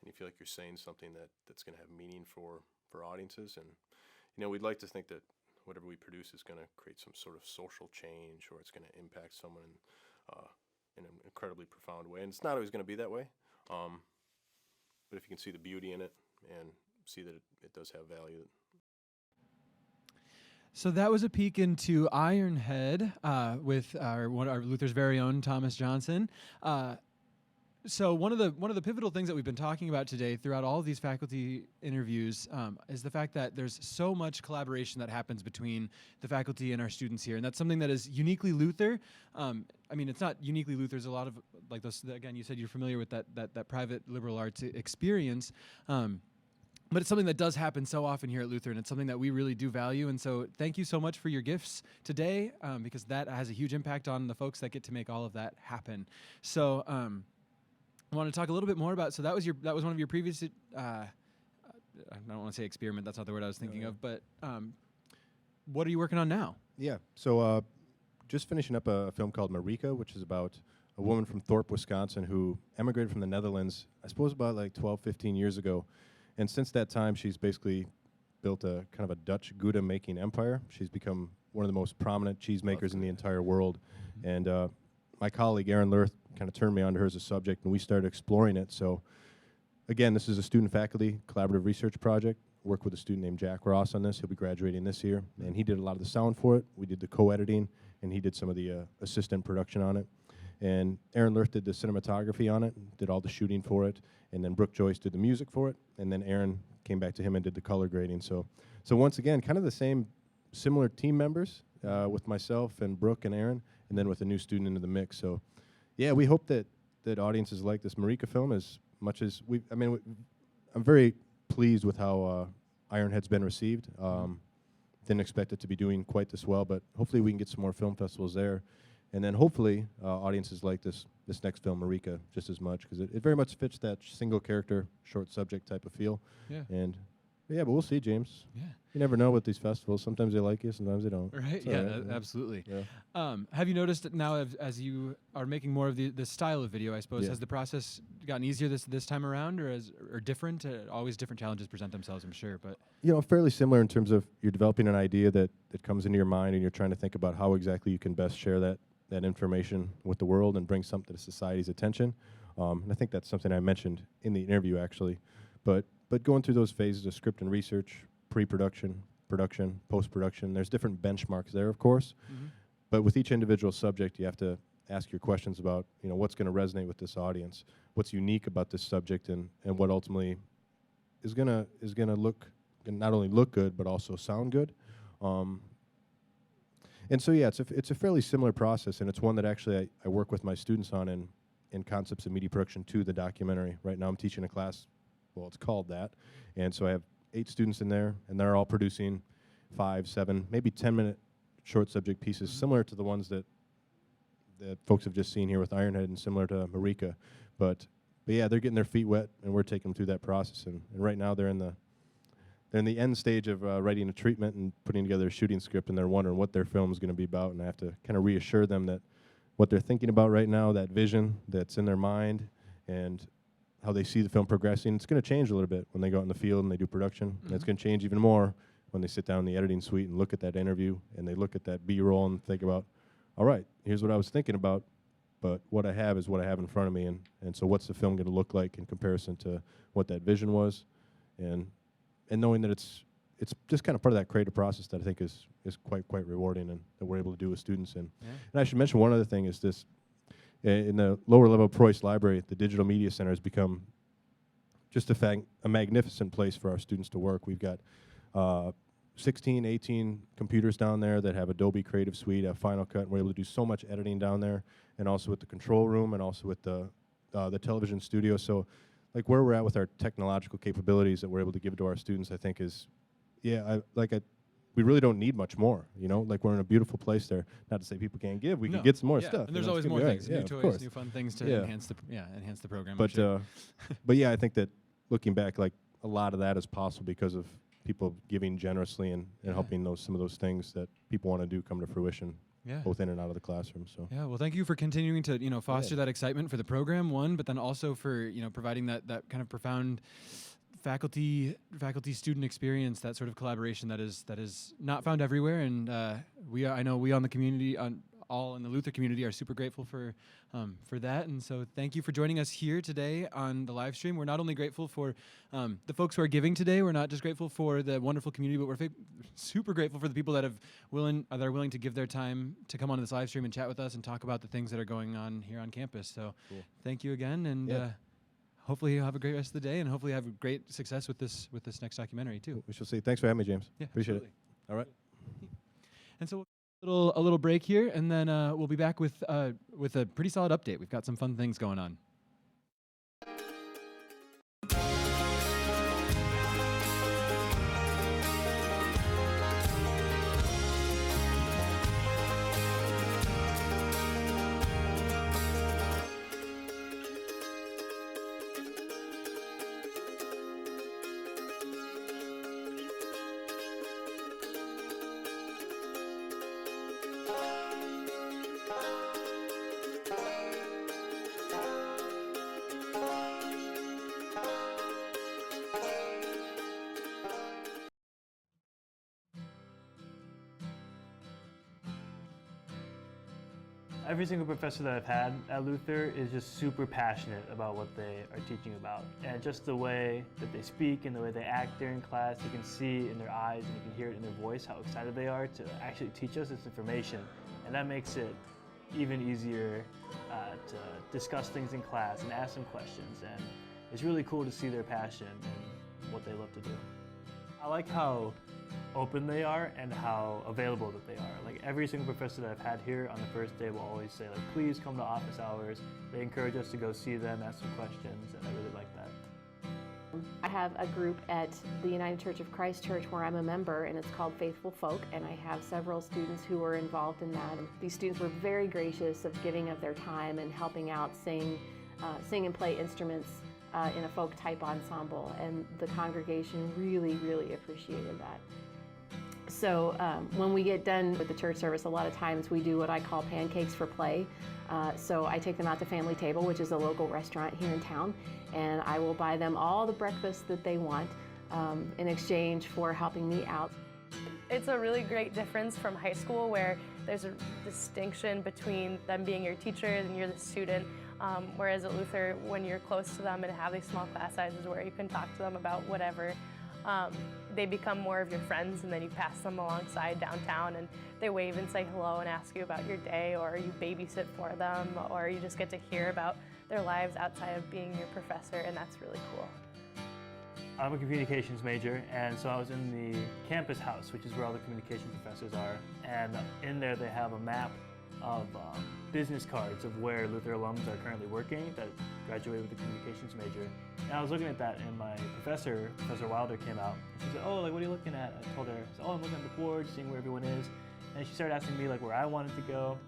and you feel like you're saying something that's going to have meaning for audiences. And we'd like to think that whatever we produce is going to create some sort of social change, or it's going to impact someone in an incredibly profound way. And it's not always going to be that way, but if you can see the beauty in it and see that it does have value. So that was a peek into Ironhead with our Luther's very own Thomas Johnson. So one of the pivotal things that we've been talking about today throughout all of these faculty interviews is the fact that there's so much collaboration that happens between the faculty and our students here, and that's something that is uniquely Luther. I mean, it's not uniquely Luther. There's a lot of like those. Again, you said you're familiar with that private liberal arts experience. But it's something that does happen so often here at Luther, and it's something that we really do value. And so thank you so much for your gifts today, because that has a huge impact on the folks that get to make all of that happen. So I want to talk a little bit more about, so that was one of your previous, I don't want to say experiment, that's not the word I was thinking of, but what are you working on now? Yeah, so just finishing up a film called Marika, which is about a woman from Thorpe, Wisconsin, who emigrated from the Netherlands, I suppose about like 12, 15 years ago. And since that time, she's basically built a kind of a Dutch Gouda making empire. She's become one of the most prominent cheesemakers in the entire world. And my colleague, Aaron Lurth, kind of turned me on to her as a subject, and we started exploring it. So again, this is a student-faculty collaborative research project. Work with a student named Jack Ross on this. He'll be graduating this year. And he did a lot of the sound for it. We did the co-editing, and he did some of the assistant production on it. And Aaron Lurth did the cinematography on it, did all the shooting for it, and then Brooke Joyce did the music for it, and then Aaron came back to him and did the color grading. So once again, kind of the similar team members with myself and Brooke and Aaron, and then with a new student into the mix. So yeah, we hope that audiences like this Marika film as much as I'm very pleased with how Ironhead's been received. Didn't expect it to be doing quite this well, but hopefully we can get some more film festivals there. And then hopefully audiences like this next film, Marika, just as much, because it very much fits that single character, short subject type of feel. Yeah. And yeah, but we'll see, James. Yeah. You never know with these festivals. Sometimes they like you, sometimes they don't. Right. Yeah, right. Absolutely. Yeah. Have you noticed that now, as you are making more of the style of video, I suppose, has the process gotten easier this time around, or different? Always different challenges present themselves, I'm sure, but fairly similar in terms of you're developing an idea that comes into your mind, and you're trying to think about how exactly you can best share that information with the world and bring something to society's attention. And I think that's something I mentioned in the interview, actually. But but going through those phases of script and research, pre-production, production, post-production, there's different benchmarks there, of course. But with each individual subject, you have to ask your questions about, what's going to resonate with this audience, what's unique about this subject, and what ultimately is gonna not only look good but also sound good. And so yeah, it's a fairly similar process, and it's one that actually I work with my students on in concepts of media production to the documentary. Right now I'm teaching a class, well, it's called that, and so I have 8 students in there, and they're all producing 5, 7, maybe 10-minute short subject pieces, similar to the ones that folks have just seen here with Ironhead and similar to Marika. But yeah, they're getting their feet wet, and we're taking them through that process. And right now they're in the end stage of writing a treatment and putting together a shooting script, and they're wondering what their film is going to be about. And I have to kind of reassure them that what they're thinking about right now, that vision that's in their mind, and how they see the film progressing, it's going to change a little bit when they go out in the field and they do production. And it's going to change even more when they sit down in the editing suite and look at that interview, and they look at that B-roll and think about, all right, here's what I was thinking about, but what I have is what I have in front of me, and so what's the film going to look like in comparison to what that vision was, and knowing that it's just kind of part of that creative process that I think is quite rewarding, and that we're able to do with students. And I should mention one other thing is this: in the lower level of Preuss Library, the Digital Media Center has become just a magnificent place for our students to work. We've got 16, 18 computers down there that have Adobe Creative Suite, have Final Cut, and we're able to do so much editing down there, and also with the control room, and also with the television studio. So, like, where we're at with our technological capabilities that we're able to give to our students, I think is, we really don't need much more, like we're in a beautiful place there. Not to say people can't give, we can get some more stuff. And there's always more things, new toys, new fun things to enhance the program. But, but yeah, I think that looking back, like, a lot of that is possible because of people giving generously and helping some of those things that people want to do come to fruition, both in and out of the classroom. So yeah, well, thank you for continuing to foster that excitement for the program, but then also for providing that kind of profound faculty student experience, that sort of collaboration that is not found everywhere. And I know we on the community, all in the Luther community, are super grateful for that. And so thank you for joining us here today on the live stream. We're not only grateful for the folks who are giving today, we're not just grateful for the wonderful community, but we're super grateful for the people that are willing to give their time to come on this live stream and chat with us and talk about the things that are going on here on campus. So thank you again, and hopefully you'll have a great rest of the day, and hopefully have great success with this next documentary too. We shall see. Thanks for having me, James. Yeah, appreciate absolutely. it. All right. And so a little break here, and then we'll be back with a pretty solid update. We've got some fun things going on. Every single professor that I've had at Luther is just super passionate about what they are teaching about. And just the way that they speak and the way they act during class, you can see in their eyes and you can hear it in their voice how excited they are to actually teach us this information. And that makes it even easier to discuss things in class and ask them questions. And it's really cool to see their passion and what they love to do. I like how open they are and how available that they are. Like, every single professor that I've had here on the first day will always say, like, please come to office hours. They encourage us to go see them, ask some questions, and I really like that. I have a group at the United Church of Christ Church where I'm a member, and it's called Faithful Folk, and I have several students who are involved in that. And these students were very gracious of giving of their time and helping out sing and play instruments in a folk type ensemble, and the congregation really, really appreciated that. So when we get done with the church service, a lot of times we do what I call pancakes for play. So I take them out to Family Table, which is a local restaurant here in town, and I will buy them all the breakfast that they want in exchange for helping me out. It's a really great difference from high school, where there's a distinction between them being your teacher and you're the student. Whereas at Luther, when you're close to them and have these small class sizes where you can talk to them about whatever, they become more of your friends, and then you pass them alongside downtown and they wave and say hello and ask you about your day, or you babysit for them, or you just get to hear about their lives outside of being your professor, and that's really cool. I'm a communications major, and so I was in the campus house, which is where all the communication professors are, and in there they have a map of business cards of where Luther alums are currently working that graduated with a communications major. And I was looking at that, and my Professor Wilder, came out. She said, "Oh, like, what are you looking at?" I told her, "Oh, I'm looking at the board, seeing where everyone is." And she started asking me like where I wanted to go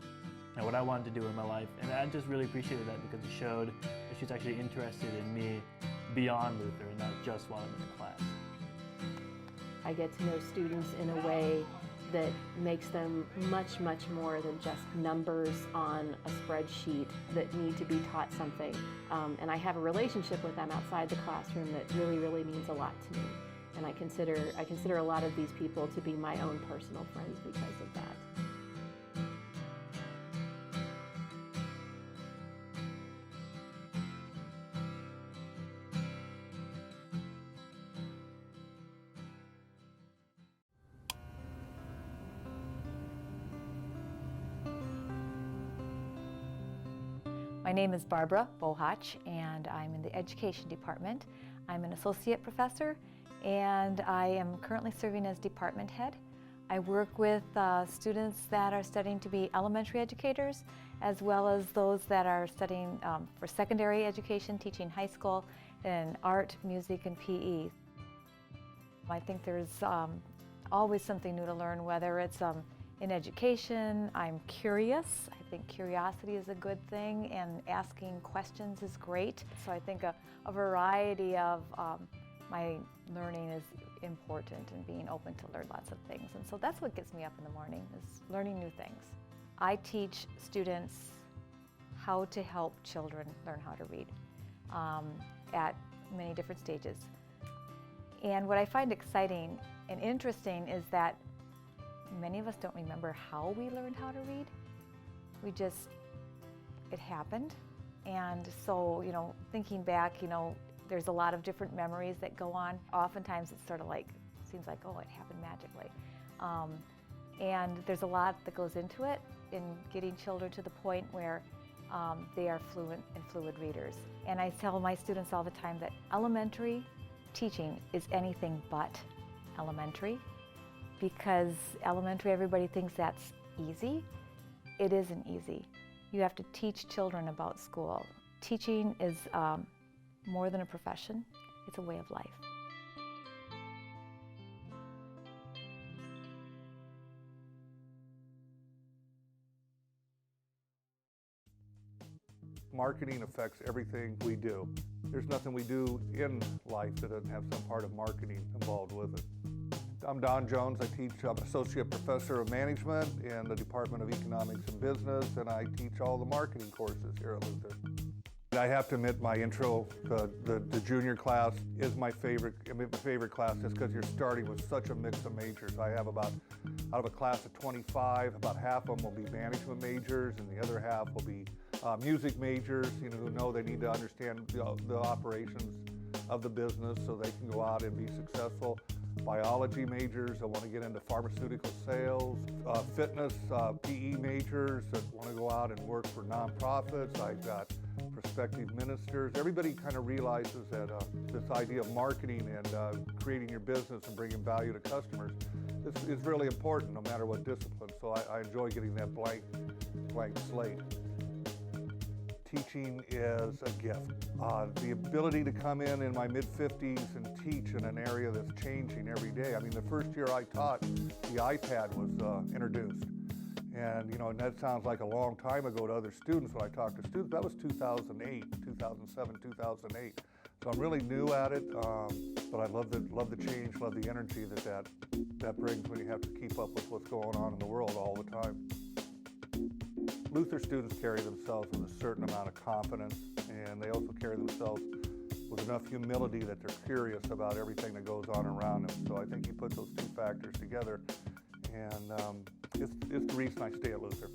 and what I wanted to do in my life. And I just really appreciated that, because it showed that she's actually interested in me beyond Luther and not just while I'm in the class. I get to know students in a way that makes them much, much more than just numbers on a spreadsheet that need to be taught something. And I have a relationship with them outside the classroom that really, really means a lot to me. And I consider a lot of these people to be my own personal friends because of that. My name is Barbara Bohach, and I'm in the Education Department. I'm an associate professor, and I am currently serving as department head. I work with students that are studying to be elementary educators, as well as those that are studying for secondary education, teaching high school in art, music, and PE. I think there's always something new to learn, whether it's in education. I'm curious. I think curiosity is a good thing, and asking questions is great. So I think a variety of my learning is important, and being open to learn lots of things. And so that's what gets me up in the morning, is learning new things. I teach students how to help children learn how to read at many different stages. And what I find exciting and interesting is that many of us don't remember how we learned how to read. It happened. And so, thinking back, there's a lot of different memories that go on. Oftentimes it's sort of like, seems like, oh, it happened magically. And there's a lot that goes into it in getting children to the point where they are fluent and fluid readers. And I tell my students all the time that elementary teaching is anything but elementary, because elementary, everybody thinks that's easy. It isn't easy. You have to teach children about school. Teaching is more than a profession, it's a way of life. Marketing affects everything we do. There's nothing we do in life that doesn't have some part of marketing involved with it. I'm Don Jones. I teach, I'm Associate Professor of Management in the Department of Economics and Business, and I teach all the marketing courses here at Luther. I have to admit, my intro, the junior class is my favorite class, just because you're starting with such a mix of majors. I have out of a class of 25, about half of them will be management majors, and the other half will be music majors, who know they need to understand the operations of the business so they can go out and be successful. Biology majors that want to get into pharmaceutical sales, fitness, PE majors that want to go out and work for nonprofits. I've got prospective ministers. Everybody kind of realizes that this idea of marketing and creating your business and bringing value to customers is really important, no matter what discipline. So I enjoy getting that blank slate. Teaching is a gift. The ability to come in my mid-50s and teach in an area that's changing every day. I mean, the first year I taught, the iPad was introduced. And, and that sounds like a long time ago to other students when I talk to students. That was 2008, 2007, 2008. So I'm really new at it, but I love the change, love the energy that brings when you have to keep up with what's going on in the world all the time. Luther students carry themselves with a certain amount of confidence, and they also carry themselves with enough humility that they're curious about everything that goes on around them. So I think you put those two factors together, and it's the reason I stay at Luther.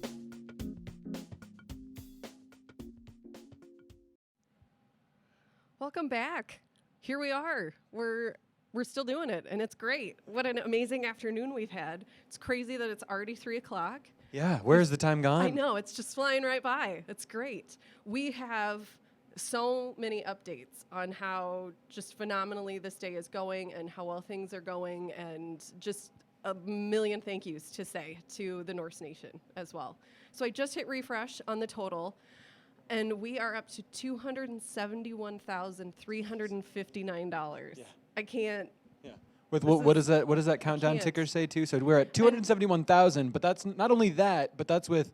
Welcome back. Here we are. We're still doing it, and it's great. What an amazing afternoon we've had. It's crazy that it's already 3 o'clock. Yeah, where's the time gone? I know, it's just flying right by. It's great. We have so many updates on how just phenomenally this day is going and how well things are going, and just a million thank yous to say to the Norse Nation as well. So I just hit refresh on the total, and we are up to $271,359. Yeah. I can't. With what does that countdown ticker say too? So we're at 271,000, but that's not only that, but that's with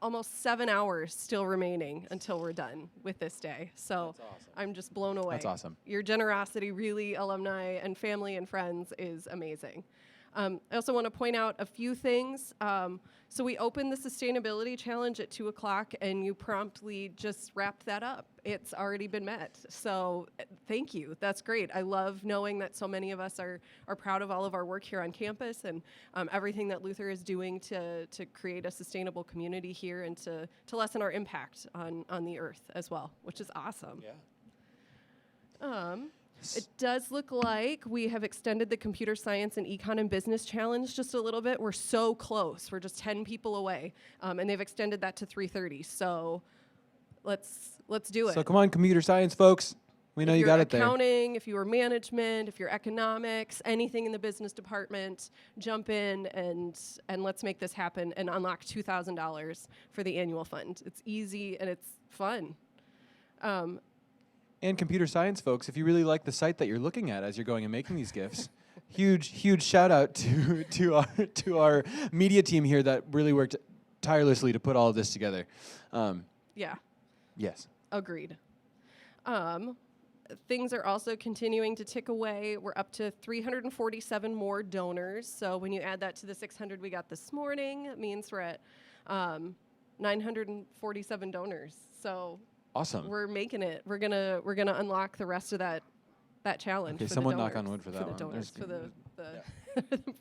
almost 7 hours still remaining until we're done with this day. So I'm just blown away. That's awesome. Your generosity, really, alumni and family and friends, is amazing. I also want to point out a few things. So we opened the Sustainability Challenge at 2 o'clock, and you promptly just wrapped that up. It's already been met. So thank you. That's great. I love knowing that so many of us are proud of all of our work here on campus, and everything that Luther is doing to create a sustainable community here and to lessen our impact on the earth as well, which is awesome. Yeah. It does look like we have extended the Computer Science and Econ and Business Challenge just a little bit. We're so close. We're just 10 people away, and they've extended that to 3:30. So let's do it. So come on, computer science folks. We know you got it there. If you're accounting, if you're management, if you're economics, anything in the business department, jump in and let's make this happen and unlock $2,000 for the annual fund. It's easy and it's fun. And computer science folks, if you really like the site that you're looking at as you're going and making these gifts, huge shout out to our media team here that really worked tirelessly to put all of this together. Yeah. Yes. Agreed. Things are also continuing to tick away. We're up to 347 more donors. So when you add that to the 600 we got this morning, it means we're at 947 donors. So awesome. We're making it. We're gonna unlock the rest of that challenge. Okay, for someone the knock donors, on wood for that the one. donors, for the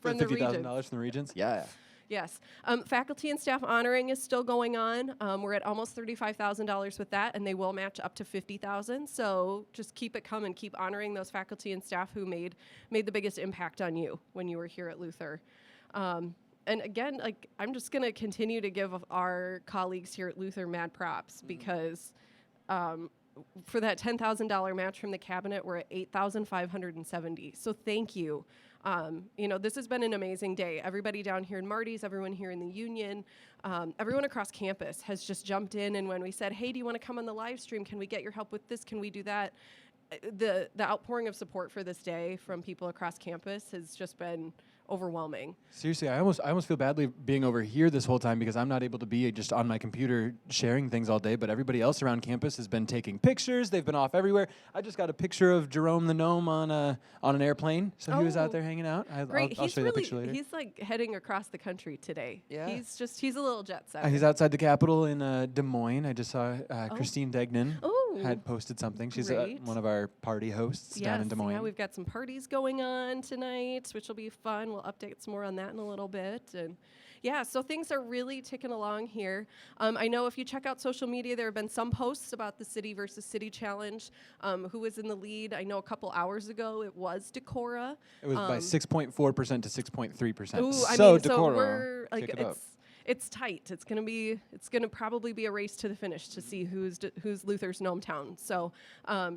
from the $50,000 from the Regents. Yeah. Yes. Faculty and staff honoring is still going on. We're at almost $35,000 with that, and they will match up to $50,000. So just keep it coming. Keep honoring those faculty and staff who made the biggest impact on you when you were here at Luther. And again, I'm just going to continue to give our colleagues here at Luther mad props because for that $10,000 match from the cabinet, we're at $8,570. So thank you. This has been an amazing day. Everybody down here in Marty's, everyone here in the Union, everyone across campus has just jumped in. And when we said, hey, do you want to come on the live stream? Can we get your help with this? Can we do that? The outpouring of support for this day from people across campus has just been overwhelming. Seriously, I almost feel badly being over here this whole time because I'm not able to be just on my computer sharing things all day, but everybody else around campus has been taking pictures. They've been off everywhere. I just got a picture of Jerome the Gnome on an airplane, so he was out there hanging out. Great. I'll show you that picture later. He's heading across the country today. Yeah. He's a little jet set. He's outside the Capitol in Des Moines. I just saw Christine Degnan had posted something. She's one of our party hosts down in Des Moines. Yeah, we've got some parties going on tonight, which will be fun. We'll update some more on that in a little bit. And yeah, so things are really ticking along here. I know if you check out social media, there have been some posts about the City versus City Challenge. Who was in the lead? I know a couple hours ago it was Decorah. It was by 6.4% to 6.3%. So Decorah, we're it's tight. It's gonna probably be a race to the finish to see who's Luther's gnome town. So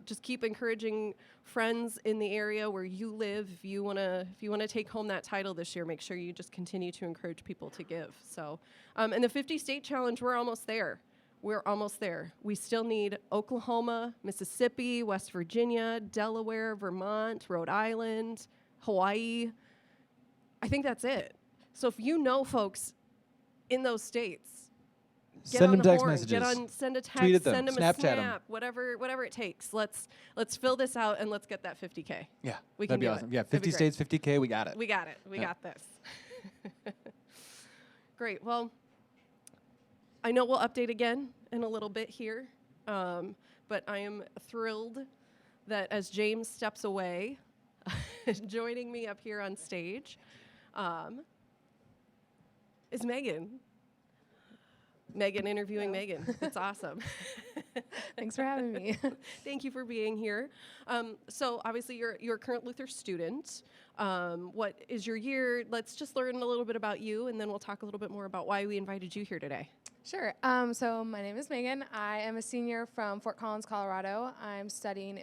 just keep encouraging friends in the area where you live. If you wanna take home that title this year, make sure you just continue to encourage people to give. So and the 50 state challenge, we're almost there. We're almost there. We still need Oklahoma, Mississippi, West Virginia, Delaware, Vermont, Rhode Island, Hawaii. I think that's it. So if you know folks in those states, send them text messages. Send a text, tweet at them, send them Snapchat a snap, them. whatever it takes. Let's fill this out and let's get that 50K. Yeah, we that'd can be do awesome. it. Yeah, 50 states, 50K, we got it. We got it. We got this. Great. Well, I know we'll update again in a little bit here, but I am thrilled that as James steps away, joining me up here on stage, is Megan. Megan interviewing Megan. It's awesome. Thanks for having me. Thank you for being here. So obviously you're a current Luther student. What is your year? Let's just learn a little bit about you, and then we'll talk a little bit more about why we invited you here today. Sure. So my name is Megan. I am a senior from Fort Collins, Colorado. I'm studying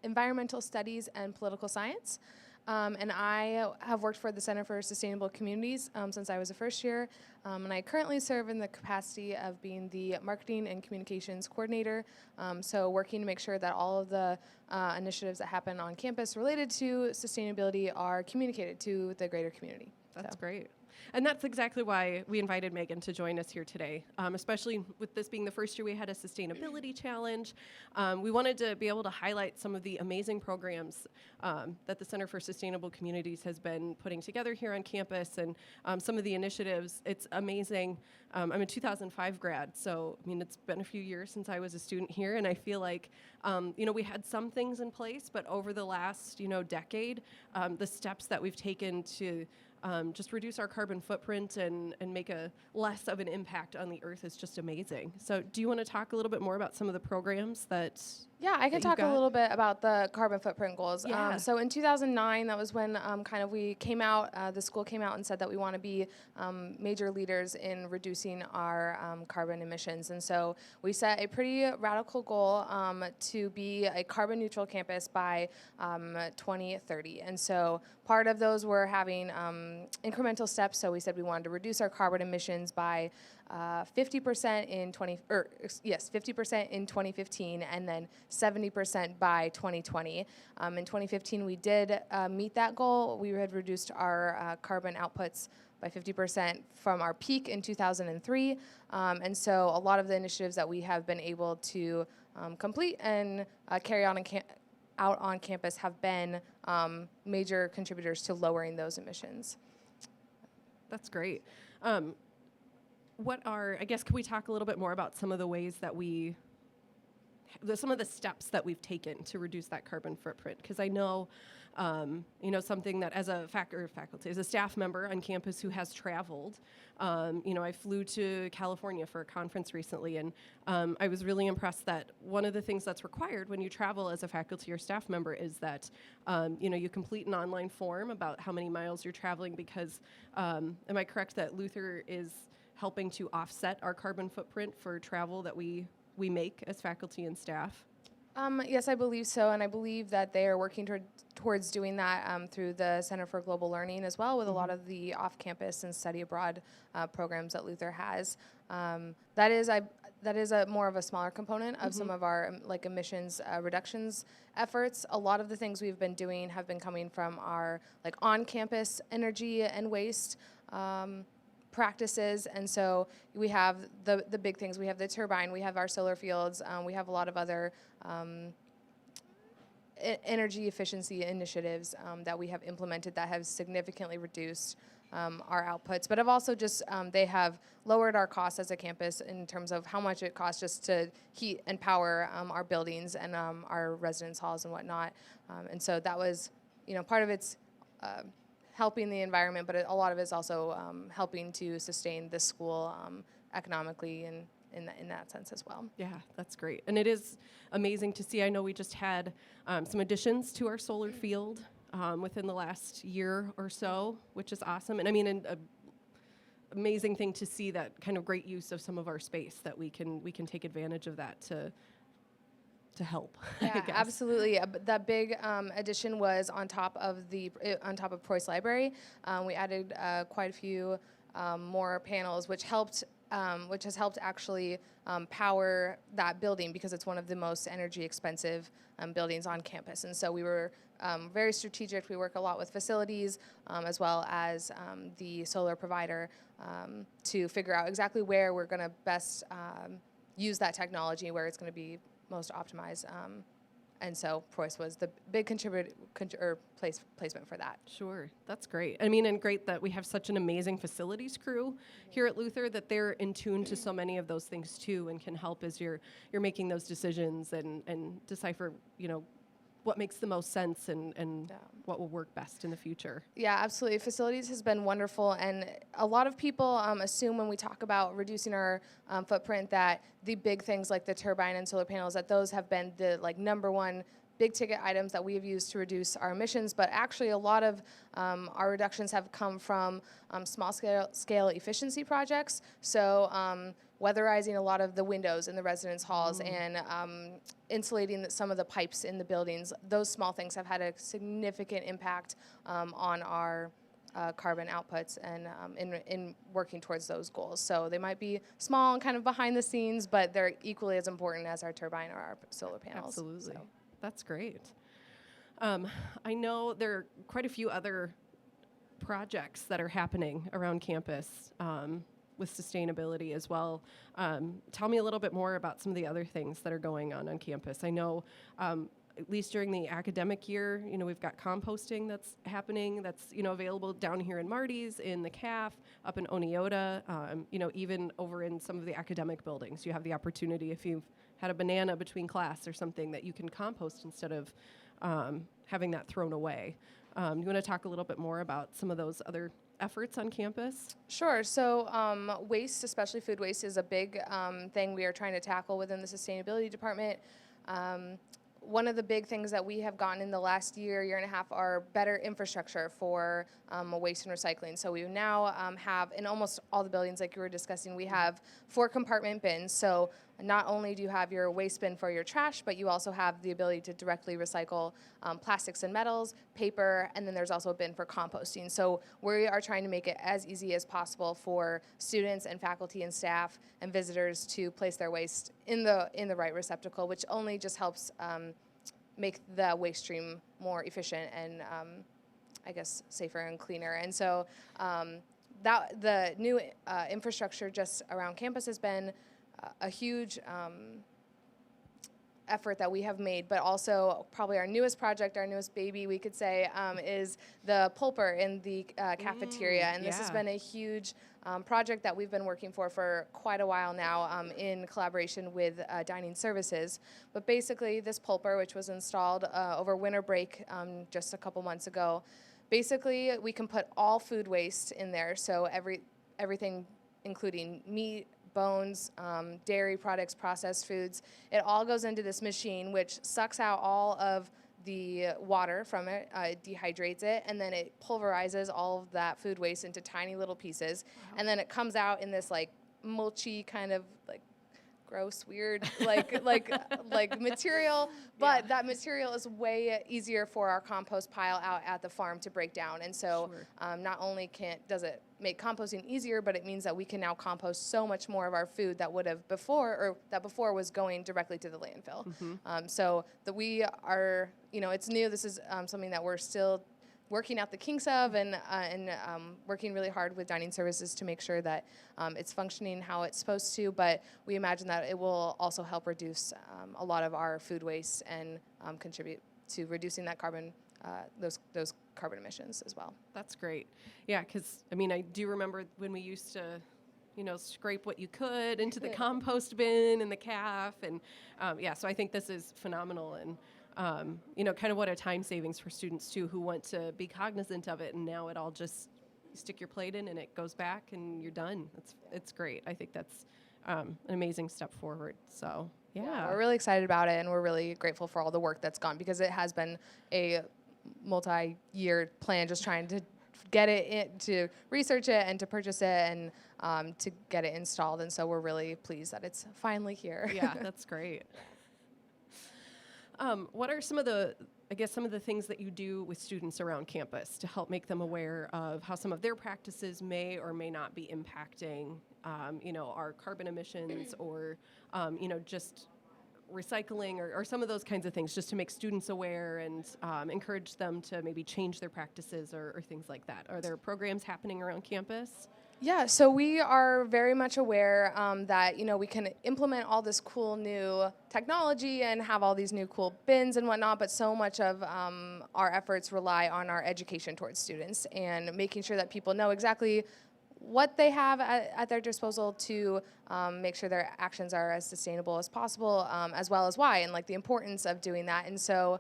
environmental studies and political science. And I have worked for the Center for Sustainable Communities since I was a first year. And I currently serve in the capacity of being the marketing and communications coordinator. So working to make sure that all of the initiatives that happen on campus related to sustainability are communicated to the greater community. That's great. And that's exactly why we invited Megan to join us here today, especially with this being the first year we had a sustainability challenge. We wanted to be able to highlight some of the amazing programs that the Center for Sustainable Communities has been putting together here on campus, and some of the initiatives. It's amazing. I'm a 2005 grad, so I mean, it's been a few years since I was a student here, and I feel like we had some things in place, but over the last decade, the steps that we've taken to just reduce our carbon footprint and make a less of an impact on the earth is just amazing. So do you want to talk a little bit more about some of the programs that Yeah, I can talk a little bit about the carbon footprint goals. Yeah. So in 2009, that was when we came out, the school came out and said that we want to be major leaders in reducing our carbon emissions. And so we set a pretty radical goal to be a carbon neutral campus by 2030. And so part of those were having incremental steps. So we said we wanted to reduce our carbon emissions by 50% in 50% in 2015, and then 70% by 2020. In 2015, we did meet that goal. We had reduced our carbon outputs by 50% from our peak in 2003. And so a lot of the initiatives that we have been able to complete and carry on out on campus have been major contributors to lowering those emissions. That's great. Can we talk a little bit more about some of the ways that some of the steps that we've taken to reduce that carbon footprint? Because I know, something that as a faculty, as a staff member on campus who has traveled, I flew to California for a conference recently, and I was really impressed that one of the things that's required when you travel as a faculty or staff member is that, you complete an online form about how many miles you're traveling because, am I correct that Luther is helping to offset our carbon footprint for travel that we make as faculty and staff? Yes, I believe so, and I believe that they are working towards doing that through the Center for Global Learning as well, with a lot of the off-campus and study abroad programs that Luther has. That is a more of a smaller component of some of our emissions reductions efforts. A lot of the things we've been doing have been coming from our on-campus energy and waste practices, and so we have the big things. We have the turbine, we have our solar fields, we have a lot of other energy efficiency initiatives that we have implemented that have significantly reduced our outputs, but have also just they have lowered our costs as a campus in terms of how much it costs just to heat and power our buildings and our residence halls and whatnot. And so that was, part of it's helping the environment, but a lot of it is also helping to sustain the school economically and in that sense as well. Yeah, that's great. And it is amazing to see. I know we just had some additions to our solar field within the last year or so, which is awesome. And I mean, an amazing thing to see that kind of great use of some of our space, that we can take advantage of that to help. Yeah, absolutely. That big addition was on top of Preuss Library. We added quite a few more panels, which has helped actually power that building because it's one of the most energy expensive buildings on campus. And so we were very strategic. We work a lot with facilities as well as the solar provider to figure out exactly where we're going to best use that technology, where it's going to be most optimized. And so Preuss was the big placement for that. Sure, that's great. I mean, and great that we have such an amazing facilities crew here at Luther, that they're in tune to so many of those things too, and can help as you're making those decisions and decipher, what makes the most sense and what will work best in the future. Yeah, absolutely. Facilities has been wonderful, and a lot of people assume when we talk about reducing our footprint that the big things like the turbine and solar panels, that those have been the number one big ticket items that we have used to reduce our emissions, but actually a lot of our reductions have come from small scale efficiency projects. So weatherizing a lot of the windows in the residence halls and insulating some of the pipes in the buildings. Those small things have had a significant impact on our carbon outputs and in working towards those goals. So they might be small and kind of behind the scenes, but they're equally as important as our turbine or our solar panels. Absolutely. So. That's great. I know there are quite a few other projects that are happening around campus with sustainability as well. Tell me a little bit more about some of the other things that are going on campus. I know at least during the academic year, we've got composting that's happening, that's, available down here in Marty's, in the CAF, up in Oneota, even over in some of the academic buildings. You have the opportunity, if you've had a banana between class or something, that you can compost instead of having that thrown away. You want to talk a little bit more about some of those other efforts on campus? Sure. So waste, especially food waste, is a big thing we are trying to tackle within the sustainability department. One of the big things that we have gotten in the last year and a half are better infrastructure for waste and recycling. So we now have, in almost all the buildings like you were discussing, we have 4 compartment bins. So not only do you have your waste bin for your trash, but you also have the ability to directly recycle plastics and metals, paper, and then there's also a bin for composting. So we are trying to make it as easy as possible for students and faculty and staff and visitors to place their waste in the right receptacle, which only just helps make the waste stream more efficient and I guess safer and cleaner. And so that the new infrastructure just around campus has been a huge effort that we have made, but also probably our newest project, our newest baby, we could say, is the pulper in the cafeteria. And this has been a huge project that we've been working for quite a while now in collaboration with Dining Services. But basically this pulper, which was installed over winter break just a couple months ago, basically we can put all food waste in there. So everything including meat, bones, dairy products, processed foods. It all goes into this machine, which sucks out all of the water from it, dehydrates it, and then it pulverizes all of that food waste into tiny little pieces. Wow. And then it comes out in this mulchy kind of gross, weird, like material, but that material is way easier for our compost pile out at the farm to break down. And so not only does it make composting easier, but it means that we can now compost so much more of our food that would have before was going directly to the landfill. Mm-hmm. So that we are, it's new. This is something that we're still working out the kinks of and working really hard with Dining Services to make sure that it's functioning how it's supposed to, but we imagine that it will also help reduce a lot of our food waste and contribute to reducing that carbon, those carbon emissions as well. That's great. Yeah, because I do remember when we used to scrape what you could into the compost bin and the calf, and so I think this is phenomenal, and kind of what a time savings for students too, who want to be cognizant of it, and now it all just, you stick your plate in and it goes back and you're done. It's great. I think that's an amazing step forward. So yeah, we're really excited about it, and we're really grateful for all the work that's gone, because it has been a multi-year plan, just trying to get it to research it and to purchase it and to get it installed. And so we're really pleased that it's finally here. Yeah, that's great. What are some of the things that you do with students around campus to help make them aware of how some of their practices may or may not be impacting, our carbon emissions or, just recycling or some of those kinds of things, just to make students aware and encourage them to maybe change their practices or things like that? Are there programs happening around campus? Yeah, so we are very much aware that, we can implement all this cool new technology and have all these new cool bins and whatnot, but so much of our efforts rely on our education towards students and making sure that people know exactly what they have at their disposal to make sure their actions are as sustainable as possible, as well as why, and like the importance of doing that. And so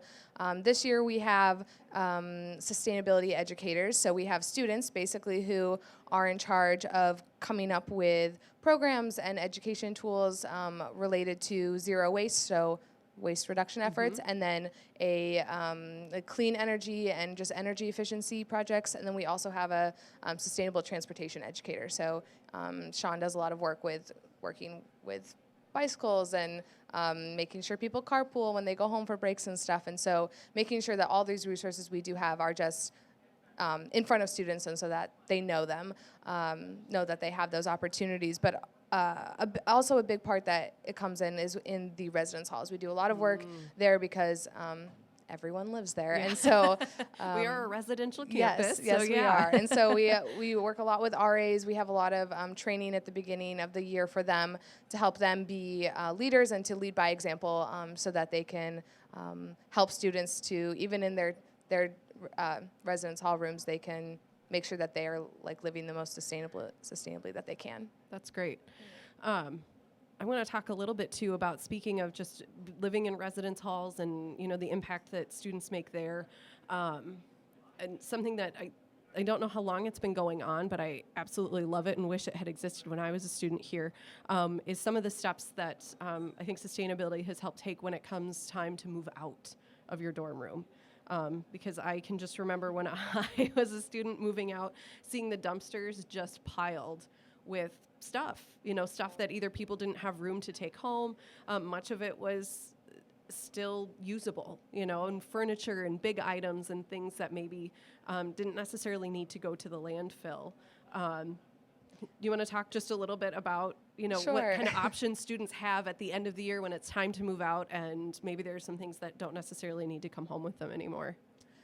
this year we have sustainability educators. So we have students basically who are in charge of coming up with programs and education tools related to zero waste, so waste reduction efforts, and then a clean energy and just energy efficiency projects. And then we also have a sustainable transportation educator. So Sean does a lot of work with working with bicycles and making sure people carpool when they go home for breaks and stuff. And so making sure that all these resources we do have are just in front of students, and so that they know them, know that they have those opportunities. But also a big part that it comes in is in the residence halls. We do a lot of work there because everyone lives there, and so we are a residential campus. Yes, so we are, and so we work a lot with RAs. We have a lot of training at the beginning of the year for them to help them be leaders and to lead by example, so that they can help students to, even in their residence hall rooms, they can make sure that they are like living the most sustainably that they can. That's great. I want to talk a little bit too about, speaking of just living in residence halls and the impact that students make there, and something that I don't know how long it's been going on, but I absolutely love it and wish it had existed when I was a student here, is some of the steps that I think sustainability has helped take when it comes time to move out of your dorm room. Because I can just remember when I was a student moving out, seeing the dumpsters just piled with stuff, stuff that either people didn't have room to take home. Much of it was still usable, and furniture and big items and things that maybe didn't necessarily need to go to the landfill. Do you want to talk just a little bit about, Sure. what kind of options students have at the end of the year when it's time to move out, and maybe there's some things that don't necessarily need to come home with them anymore?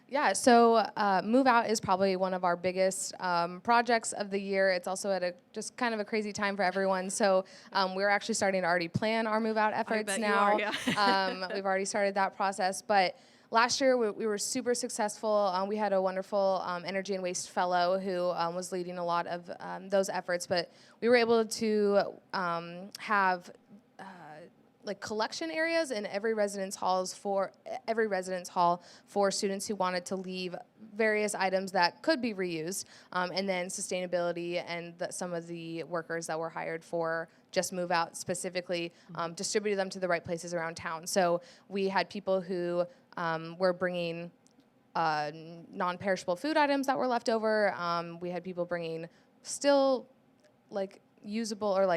Yeah, so Move Out is probably one of our biggest projects of the year. It's also at just kind of a crazy time for everyone. So we're actually starting to already plan our Move Out efforts now. You are, yeah. We've already started that process. But last year we were super successful. We had a wonderful energy and waste fellow who was leading a lot of those efforts. But we were able to have like collection areas in every residence hall for students who wanted to leave various items that could be reused, and then sustainability and some of the workers that were hired for Just Move Out specifically distributed them to the right places around town. So we had people who were bringing non-perishable food items that were left over. We had people bringing still like usable or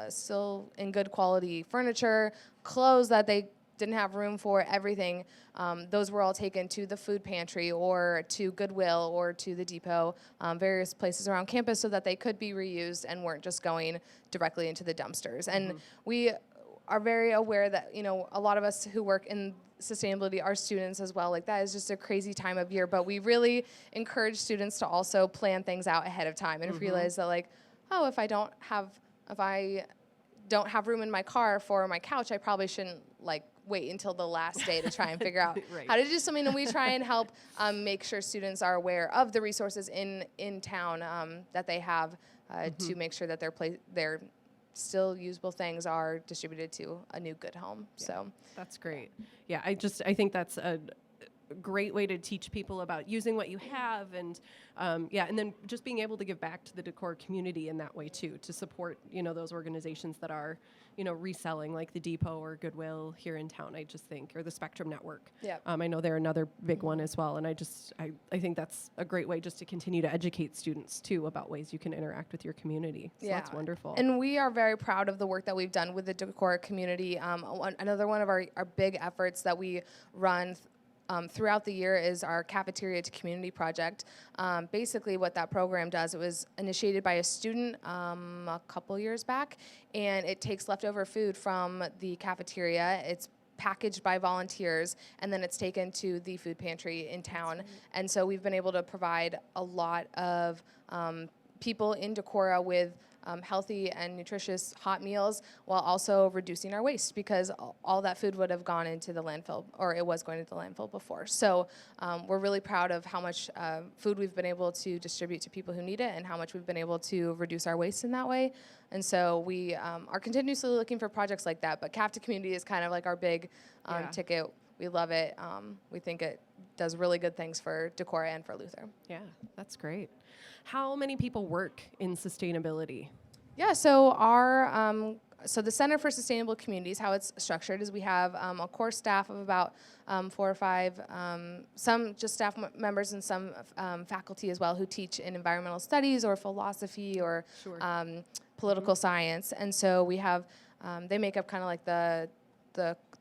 still in good quality furniture, clothes that they didn't have room for, everything. Those were all taken to the food pantry or to Goodwill or to the depot, various places around campus, so that they could be reused and weren't just going directly into the dumpsters. And we are very aware that, a lot of us who work in sustainability are students as well. Like, that is just a crazy time of year, but we really encourage students to also plan things out ahead of time and realize that, like, oh, if I don't have room in my car for my couch, I probably shouldn't wait until the last day to try and figure out how to do something. And we try and help make sure students are aware of the resources in town that they have to make sure that their still usable things are distributed to a new good home. Yeah, so that's great. Yeah, I think that's a great way to teach people about using what you have, and and then just being able to give back to the decor community in that way too, to support those organizations that are reselling, like the Depot or Goodwill here in town. I just think, or the Spectrum Network. Yeah. I know they're another big one as well, and I think that's a great way just to continue to educate students too about ways you can interact with your community. So that's wonderful. And we are very proud of the work that we've done with the decor community. Another one of our big efforts that we run throughout the year is our Cafeteria to Community project. Basically what that program does, it was initiated by a student a couple years back, and it takes leftover food from the cafeteria. It's packaged by volunteers, and then it's taken to the food pantry in town. And so we've been able to provide a lot of people in Decorah with healthy and nutritious hot meals while also reducing our waste, because all that food would have gone into the landfill, or it was going to the landfill before. So we're really proud of how much food we've been able to distribute to people who need it and how much we've been able to reduce our waste in that way. And so we are continuously looking for projects like that, but Caf to Community is kind of like our big ticket. We love it. We think it does really good things for Decorah and for Luther. Yeah, that's great. How many people work in sustainability? Yeah, so our so the Center for Sustainable Communities, how it's structured is we have a core staff of about 4 or 5, some just staff members and some faculty as well who teach in environmental studies or philosophy or political science. And so we have, they make up kind of like the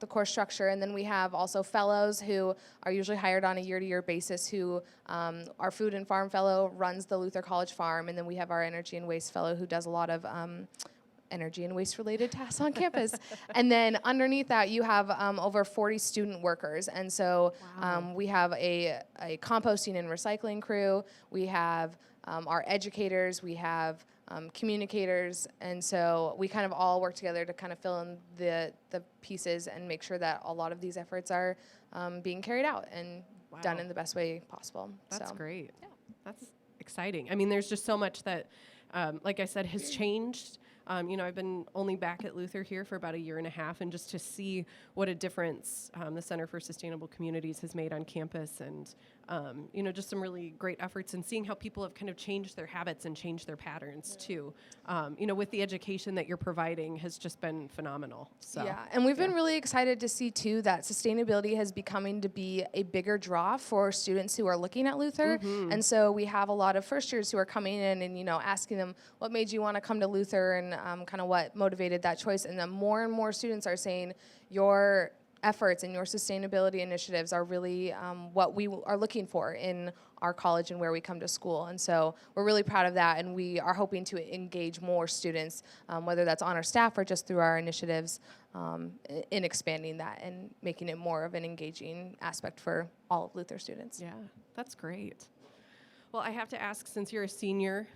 core structure, and then we have also fellows who are usually hired on a year-to-year basis who, our food and farm fellow runs the Luther College farm, and then we have our energy and waste fellow who does a lot of energy and waste related tasks on campus. And then underneath that you have over 40 student workers, and so we have a composting and recycling crew, we have our educators, we have communicators, and so we kind of all work together to kind of fill in the pieces and make sure that a lot of these efforts are being carried out and done in the best way possible. That's great. Yeah. That's exciting. I mean, there's just so much that, like I said, has changed. You know, I've been only back at Luther here for about 1.5 years, and just to see what a difference the Center for Sustainable Communities has made on campus, and you know, just some really great efforts, and seeing how people have kind of changed their habits and changed their patterns too. You know, with the education that you're providing has just been phenomenal. So, yeah, and we've been really excited to see too that sustainability has becoming to be a bigger draw for students who are looking at Luther. And so we have a lot of first years who are coming in and, you know, asking them what made you want to come to Luther, and kind of what motivated that choice. And then more and more students are saying your efforts and your sustainability initiatives are really what we are looking for in our college and where we come to school. And so we're really proud of that, and we are hoping to engage more students, whether that's on our staff or just through our initiatives, in expanding that and making it more of an engaging aspect for all of Luther students. Yeah, that's great. Well, I have to ask, since you're a senior,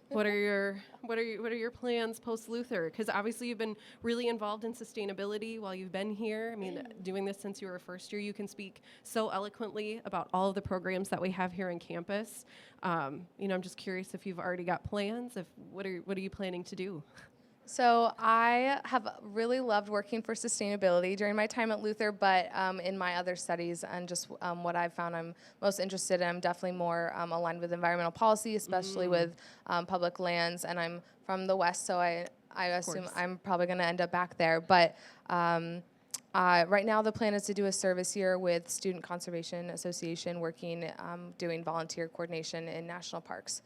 what are your plans post Luther? Because obviously you've been really involved in sustainability while you've been here. I mean, doing this since you were a first year, you can speak so eloquently about all of the programs that we have here on campus. You know, I'm just curious if you've already got plans. What are you planning to do? So I have really loved working for sustainability during my time at Luther, but in my other studies and just what I've found I'm most interested in, I'm definitely more aligned with environmental policy, especially with public lands, and I'm from the West, so I assume I'm probably going to end up back there. But right now the plan is to do a service year with Student Conservation Association, working, doing volunteer coordination in national parks.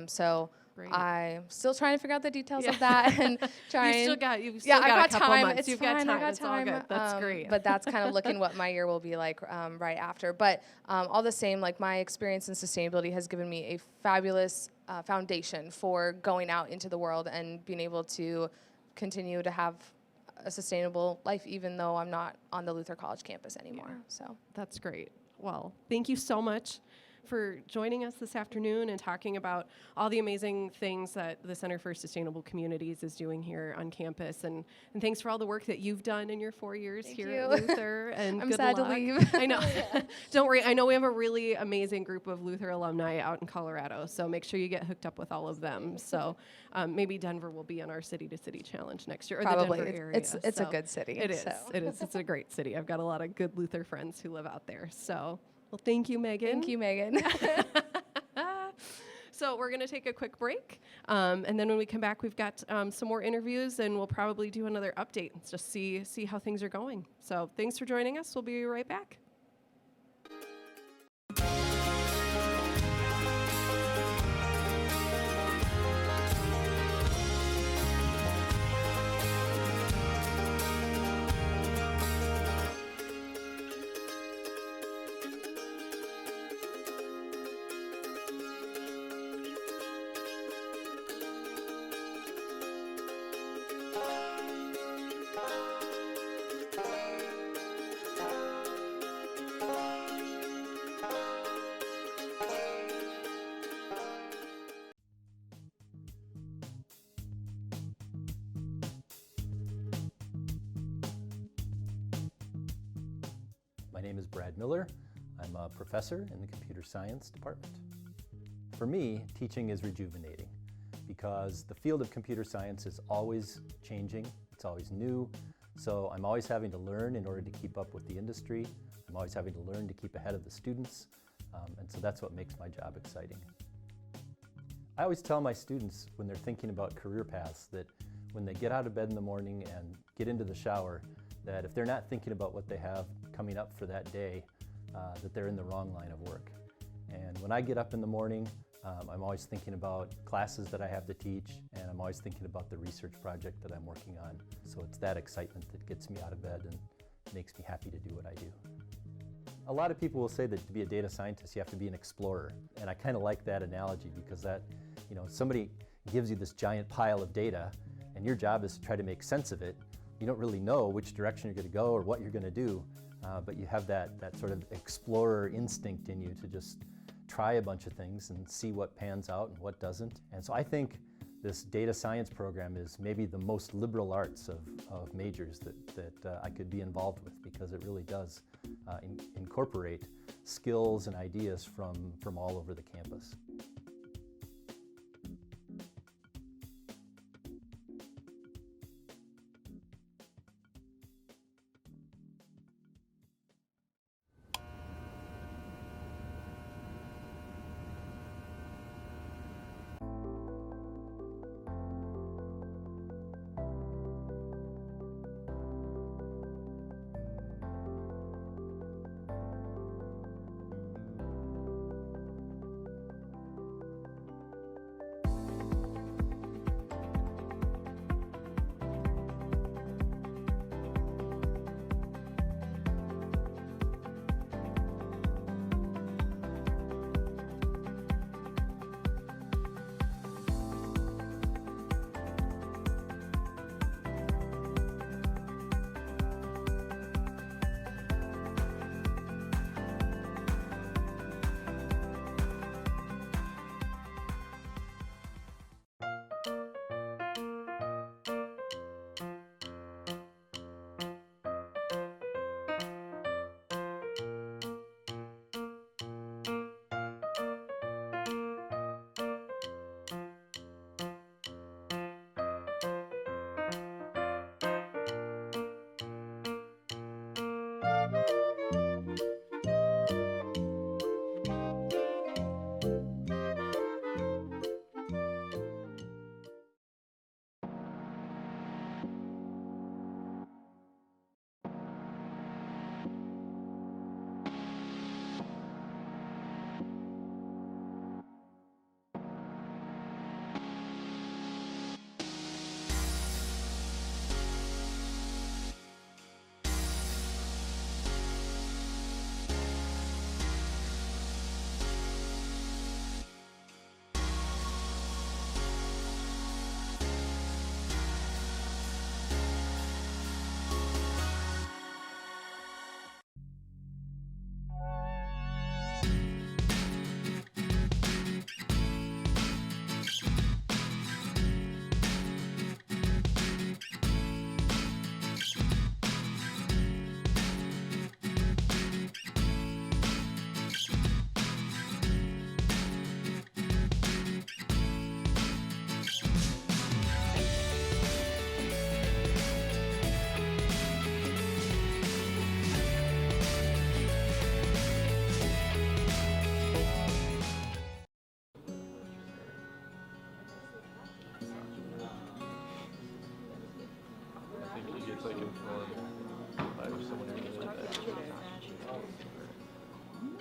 So great. I'm still trying to figure out the details of that and trying. You've still got a couple time. months. It's You've fine. got time. It's all good. That's great. But that's kind of looking what my year will be like right after. But all the same, like my experience in sustainability has given me a fabulous foundation for going out into the world and being able to continue to have a sustainable life, even though I'm not on the Luther College campus anymore. Yeah. So that's great. Well, thank you so much for joining us this afternoon and talking about all the amazing things that the Center for Sustainable Communities is doing here on campus. And thanks for all the work that you've done in your 4 years here at Luther. And I'm good sad luck. to leave. I know. Don't worry. I know we have a really amazing group of Luther alumni out in Colorado, so make sure you get hooked up with all of them. So maybe Denver will be on our City to City Challenge next year. Or probably. The Denver area. It's a good city. It is. So. It is. It's a great city. I've got a lot of good Luther friends who live out there. So. Well, thank you, Megan. Thank you, Megan. So we're going to take a quick break, and then when we come back, we've got some more interviews, and we'll probably do another update, just see how things are going. So thanks for joining us. We'll be right back. name is Brad Miller. I'm a professor in the computer science department. For me, teaching is rejuvenating because the field of computer science is always changing, it's always new, so I'm always having to learn in order to keep up with the industry. I'm always having to learn to keep ahead of the students, and so that's what makes my job exciting. I always tell my students when they're thinking about career paths that when they get out of bed in the morning and get into the shower, that if they're not thinking about what they have coming up for that day, that they're in the wrong line of work. And when I get up in the morning, I'm always thinking about classes that I have to teach, and I'm always thinking about the research project that I'm working on. So it's that excitement that gets me out of bed and makes me happy to do what I do. A lot of people will say that to be a data scientist, you have to be an explorer. And I kind of like that analogy because that, you know, somebody gives you this giant pile of data and your job is to try to make sense of it. You don't really know which direction you're going to go or what you're going to do, but you have that sort of explorer instinct in you to just try a bunch of things and see what pans out and what doesn't. And so I think this data science program is maybe the most liberal arts of majors that I could be involved with because it really does incorporate skills and ideas from all over the campus.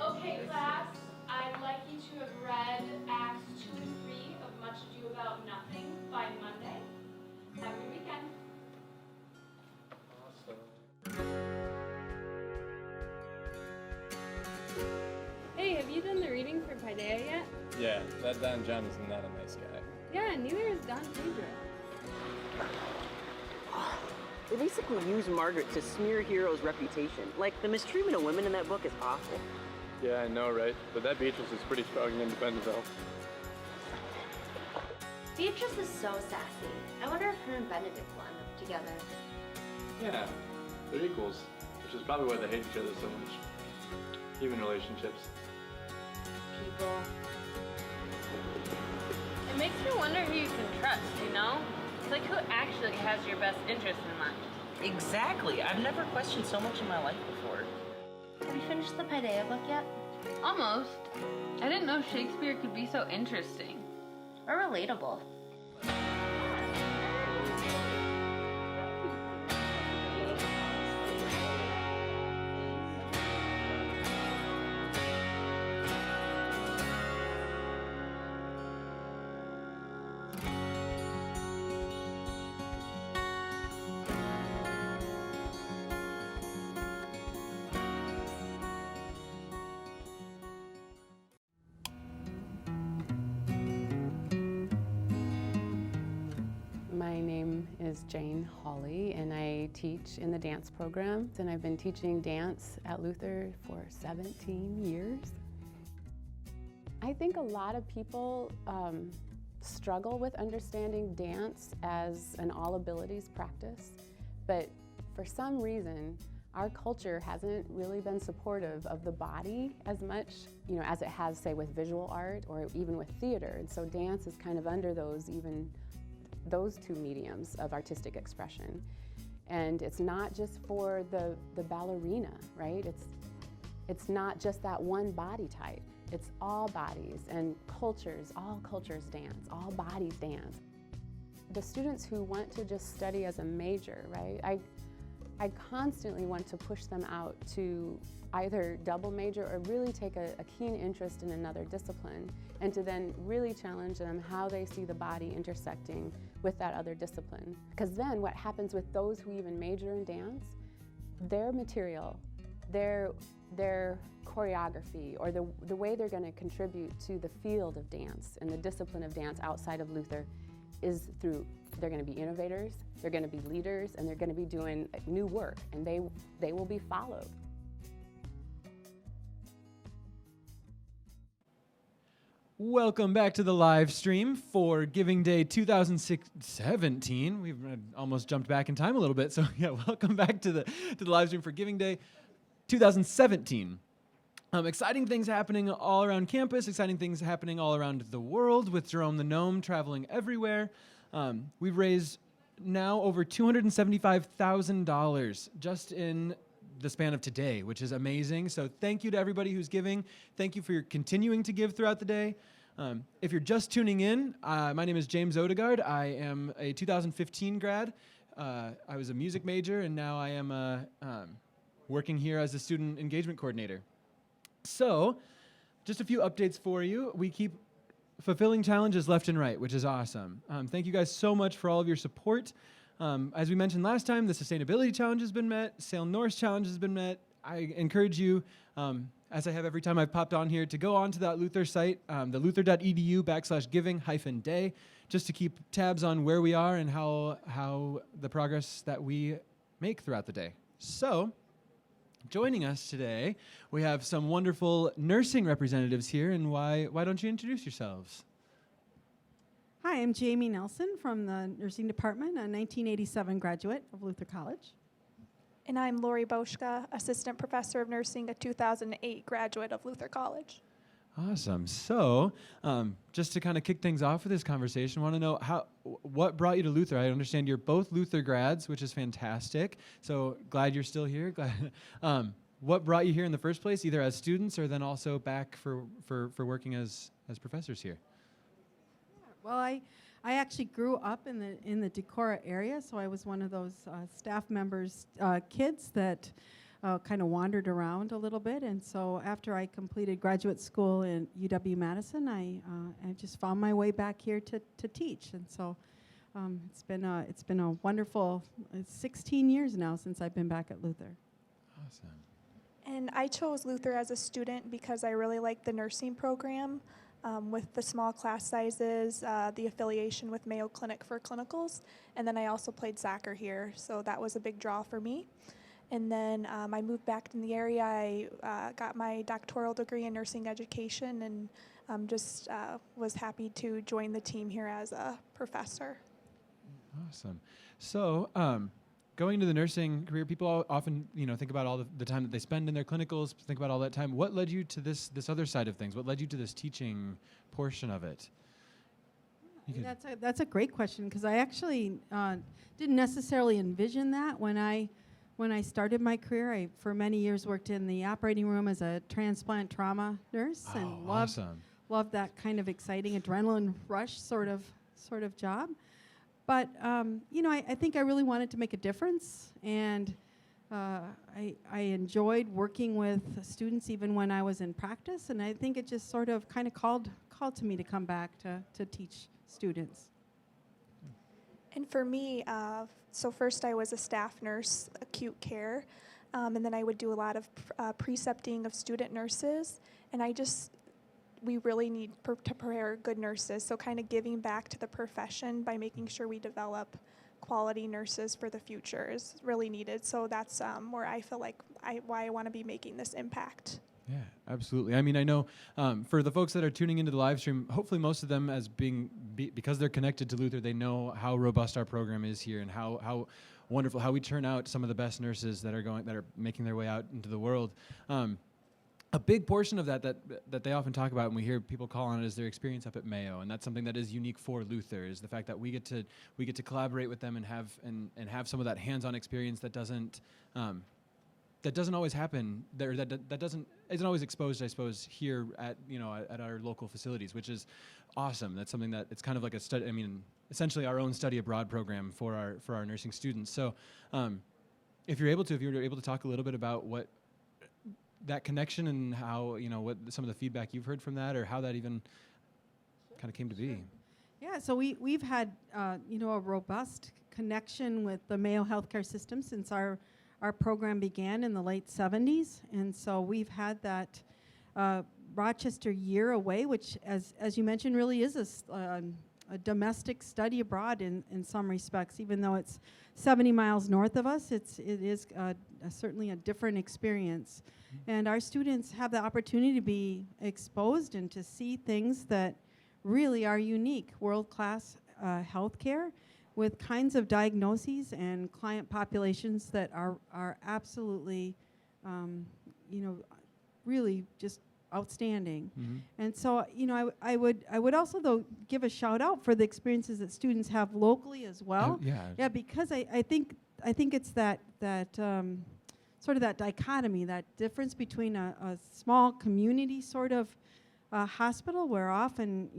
Okay, class, I'd like you to have read Acts 2 and 3 of Much Ado About Nothing by Monday. Have a good weekend. Hey, have you done the reading for Midday yet? Yeah, that Don John is not a nice guy. Yeah, neither is Don Pedro. They basically use Margaret to smear Hero's reputation. Like, the mistreatment of women in that book is awful. Yeah, I know, right? But that Beatrice is pretty strong and independent, though. Beatrice is so sassy. I wonder if her and Benedict will end up together. Yeah, they're equals. which is probably why they hate each other so much. Human relationships. People. It makes me wonder who you can trust, you know? It's like who actually has your best interest in mind. Exactly. I've never questioned so much in my life before. Have you finished the Paideia book yet? Almost. I didn't know Shakespeare could be so interesting. Or relatable. My name is Jane Hawley, and I teach in the dance program. And I've been teaching dance at Luther for 17 years. I think a lot of people struggle with understanding dance as an all-abilities practice, but for some reason, our culture hasn't really been supportive of the body as much, as it has, say, with visual art or even with theater. And so dance is kind of under those two mediums of artistic expression. And it's not just for the ballerina, right? It's not just that one body type. It's all bodies and cultures, all cultures dance, all bodies dance. The students who want to just study as a major, right? I constantly want to push them out to either double major or really take a keen interest in another discipline, and to then really challenge them how they see the body intersecting with that other discipline. Because then what happens with those who even major in dance, their material, their choreography, or the way they're going to contribute to the field of dance and the discipline of dance outside of Luther is through, they're going to be innovators, they're going to be leaders, and they're going to be doing new work, and they will be followed. Welcome back to the live stream for Giving Day 2017. We've almost jumped back in time a little bit, so yeah, welcome back to the live stream for Giving Day 2017. Exciting things happening all around campus, exciting things happening all around the world with Jerome the Gnome traveling everywhere. We've raised now over $275,000 just in the span of today, which is amazing. So thank you to everybody who's giving. Thank you for your continuing to give throughout the day. If you're just tuning in, my name is James Odegaard. I am a 2015 grad. I was a music major, and now I am working here as a student engagement coordinator. So, just a few updates for you. We keep fulfilling challenges left and right, which is awesome. Thank you guys so much for all of your support. As we mentioned last time, the sustainability challenge has been met. Sale North challenge has been met. I encourage you, as I have every time I've popped on here, to go onto that Luther site, the luther.edu/giving-day, just to keep tabs on where we are and how the progress that we make throughout the day. So, joining us today, we have some wonderful nursing representatives here, and why don't you introduce yourselves? Hi, I'm Jamie Nelson from the Nursing Department, a 1987 graduate of Luther College. And I'm Lori Boschka, Assistant Professor of Nursing, a 2008 graduate of Luther College. Awesome. So, just to kind of kick things off with this conversation, I want to know what brought you to Luther. I understand you're both Luther grads, which is fantastic. So glad you're still here. What brought you here in the first place, either as students or then also back for working as professors here? Well, I actually grew up in the Decorah area, so I was one of those staff members' kids that kind of wandered around a little bit. And so after I completed graduate school in UW-Madison, I just found my way back here to teach. And so it's been a wonderful 16 years now since I've been back at Luther. Awesome. And I chose Luther as a student because I really liked the nursing program. With the small class sizes, the affiliation with Mayo Clinic for clinicals, and then I also played soccer here, so that was a big draw for me. And then I moved back in the area. I got my doctoral degree in nursing education, and just was happy to join the team here as a professor. Awesome. So, going into the nursing career, people often, think about all the time that they spend in their clinicals, think about all that time. What led you to this other side of things? What led you to this teaching portion of it? That's a great question, because I actually didn't necessarily envision that when I started my career. I, for many years, worked in the operating room as a transplant trauma nurse, and loved that kind of exciting adrenaline rush sort of job. But I think I really wanted to make a difference, and I enjoyed working with students even when I was in practice, and I think it just sort of kind of called to me to come back to teach students. And for me, so first I was a staff nurse, acute care, and then I would do a lot of precepting of student nurses, and we really need to prepare good nurses, so kind of giving back to the profession by making sure we develop quality nurses for the future is really needed. So that's where I feel like why I want to be making this impact. Yeah, absolutely. I mean, I know for the folks that are tuning into the live stream, hopefully most of them, as because they're connected to Luther, they know how robust our program is here and how wonderful, how we turn out some of the best nurses that are making their way out into the world. A big portion of that they often talk about, and we hear people call on it, is their experience up at Mayo, and that's something that is unique for Luther, is the fact that we get to collaborate with them and have some of that hands-on experience that doesn't always happen there, that isn't always exposed, I suppose, here at our local facilities, which is awesome. That's something that it's kind of like a study. I mean, essentially our own study abroad program for our nursing students. So, if you were able to talk a little bit about what that connection and how, what some of the feedback you've heard from that, or how that even kind of came to be. Yeah, so we've had a robust connection with the Mayo healthcare system since our program began in the late 70s, and so we've had that Rochester year away, which, as you mentioned, really is a domestic study abroad in some respects. Even though it's 70 miles north of us, it is certainly a different experience. And our students have the opportunity to be exposed and to see things that really are unique, world-class healthcare with kinds of diagnoses and client populations that are absolutely, really just outstanding. Mm-hmm. And so, I would also, though, give a shout out for the experiences that students have locally as well. Yeah, because I think it's that sort of that dichotomy, that difference between a small community sort of hospital where often,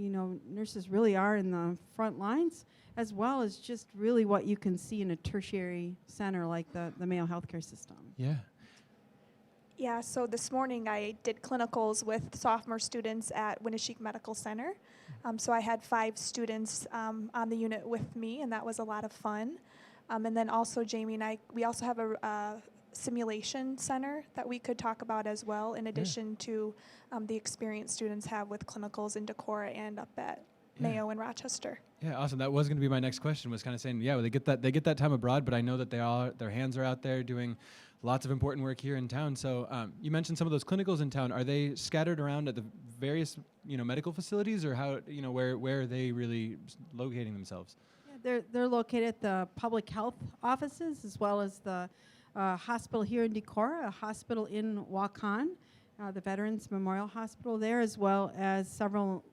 nurses really are in the front lines, as well as just really what you can see in a tertiary center like the Mayo healthcare system. Yeah. Yeah, so this morning I did clinicals with sophomore students at Winneshiek Medical Center. So I had 5 students on the unit with me, and that was a lot of fun. And then also Jamie and we also have a simulation center that we could talk about as well, in addition to the experience students have with clinicals in Decorah and up at Mayo and Rochester. Yeah, awesome. That was going to be my next question, was kind of saying, they get that time abroad, but I know that their hands are out there doing lots of important work here in town. So you mentioned some of those clinicals in town. Are they scattered around at the various medical facilities, or how where are they really locating themselves? Yeah, they're located at the public health offices, as well as the hospital here in Decorah, a hospital in Waukon, the Veterans Memorial Hospital there, as well as several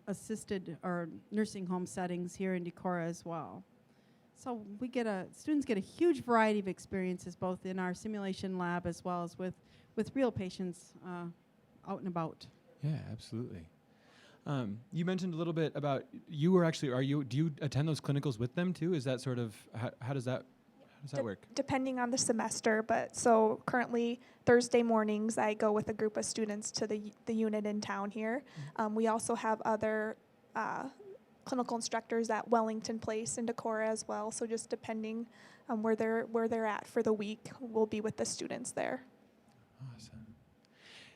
assisted or nursing home settings here in Decorah as well. So students get a huge variety of experiences, both in our simulation lab as well as with real patients out and about. Yeah, absolutely. You mentioned a little bit about do you attend those clinicals with them too? Is that sort of, how does that work? Depending on the semester, but so currently Thursday mornings I go with a group of students to the unit in town here. We also have other clinical instructors at Wellington Place in Decorah as well. So just depending on where they're at for the week, we'll be with the students there. Awesome.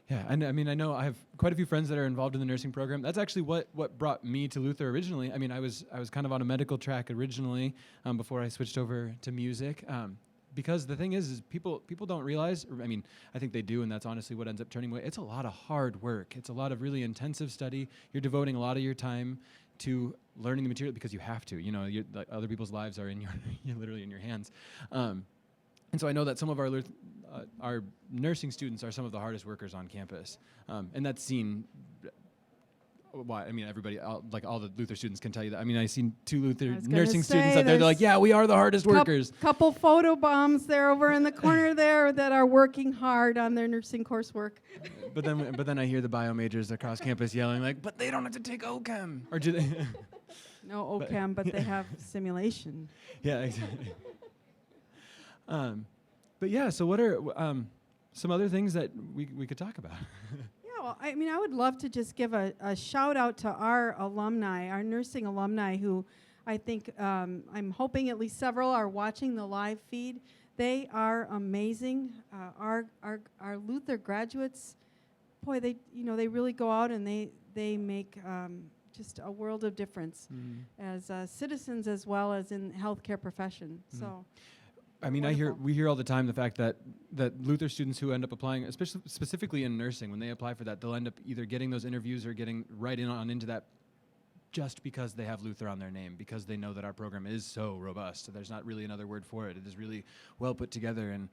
Yeah, and I mean, I know I have quite a few friends that are involved in the nursing program. That's actually what brought me to Luther originally. I mean, I was kind of on a medical track originally before I switched over to music. Because the thing is people don't realize, I mean, I think they do, and that's honestly what ends up turning away. It's a lot of hard work. It's a lot of really intensive study. You're devoting a lot of your time to learning the material because you have to. You know, like, other people's lives are in you're literally in your hands. And so I know that some of our nursing students are some of the hardest workers on campus, and that's seen. Why? I mean, everybody, like all the Luther students can tell you that. I mean, I've seen 2 Luther nursing students out there. They're like, yeah, we are the hardest workers. Couple photo bombs there over in the corner there that are working hard on their nursing coursework. But then I hear the bio majors across campus yelling like, but they don't have to take OChem, or do they? No OChem, but they have simulation. Yeah, exactly. But yeah, so what are some other things that we could talk about? Yeah, well, I mean, I would love to just give a shout out to our alumni, our nursing alumni, who I think I'm hoping at least several are watching the live feed. They are amazing. Our Luther graduates, boy, they really go out and they make just a world of difference as citizens as well as in healthcare profession. So. I mean, we hear all the time the fact that Luther students who end up applying, especially specifically in nursing, when they apply for that, they'll end up either getting those interviews or getting right into that just because they have Luther on their name, because they know that our program is so robust. So there's not really another word for it. It is really well put together, and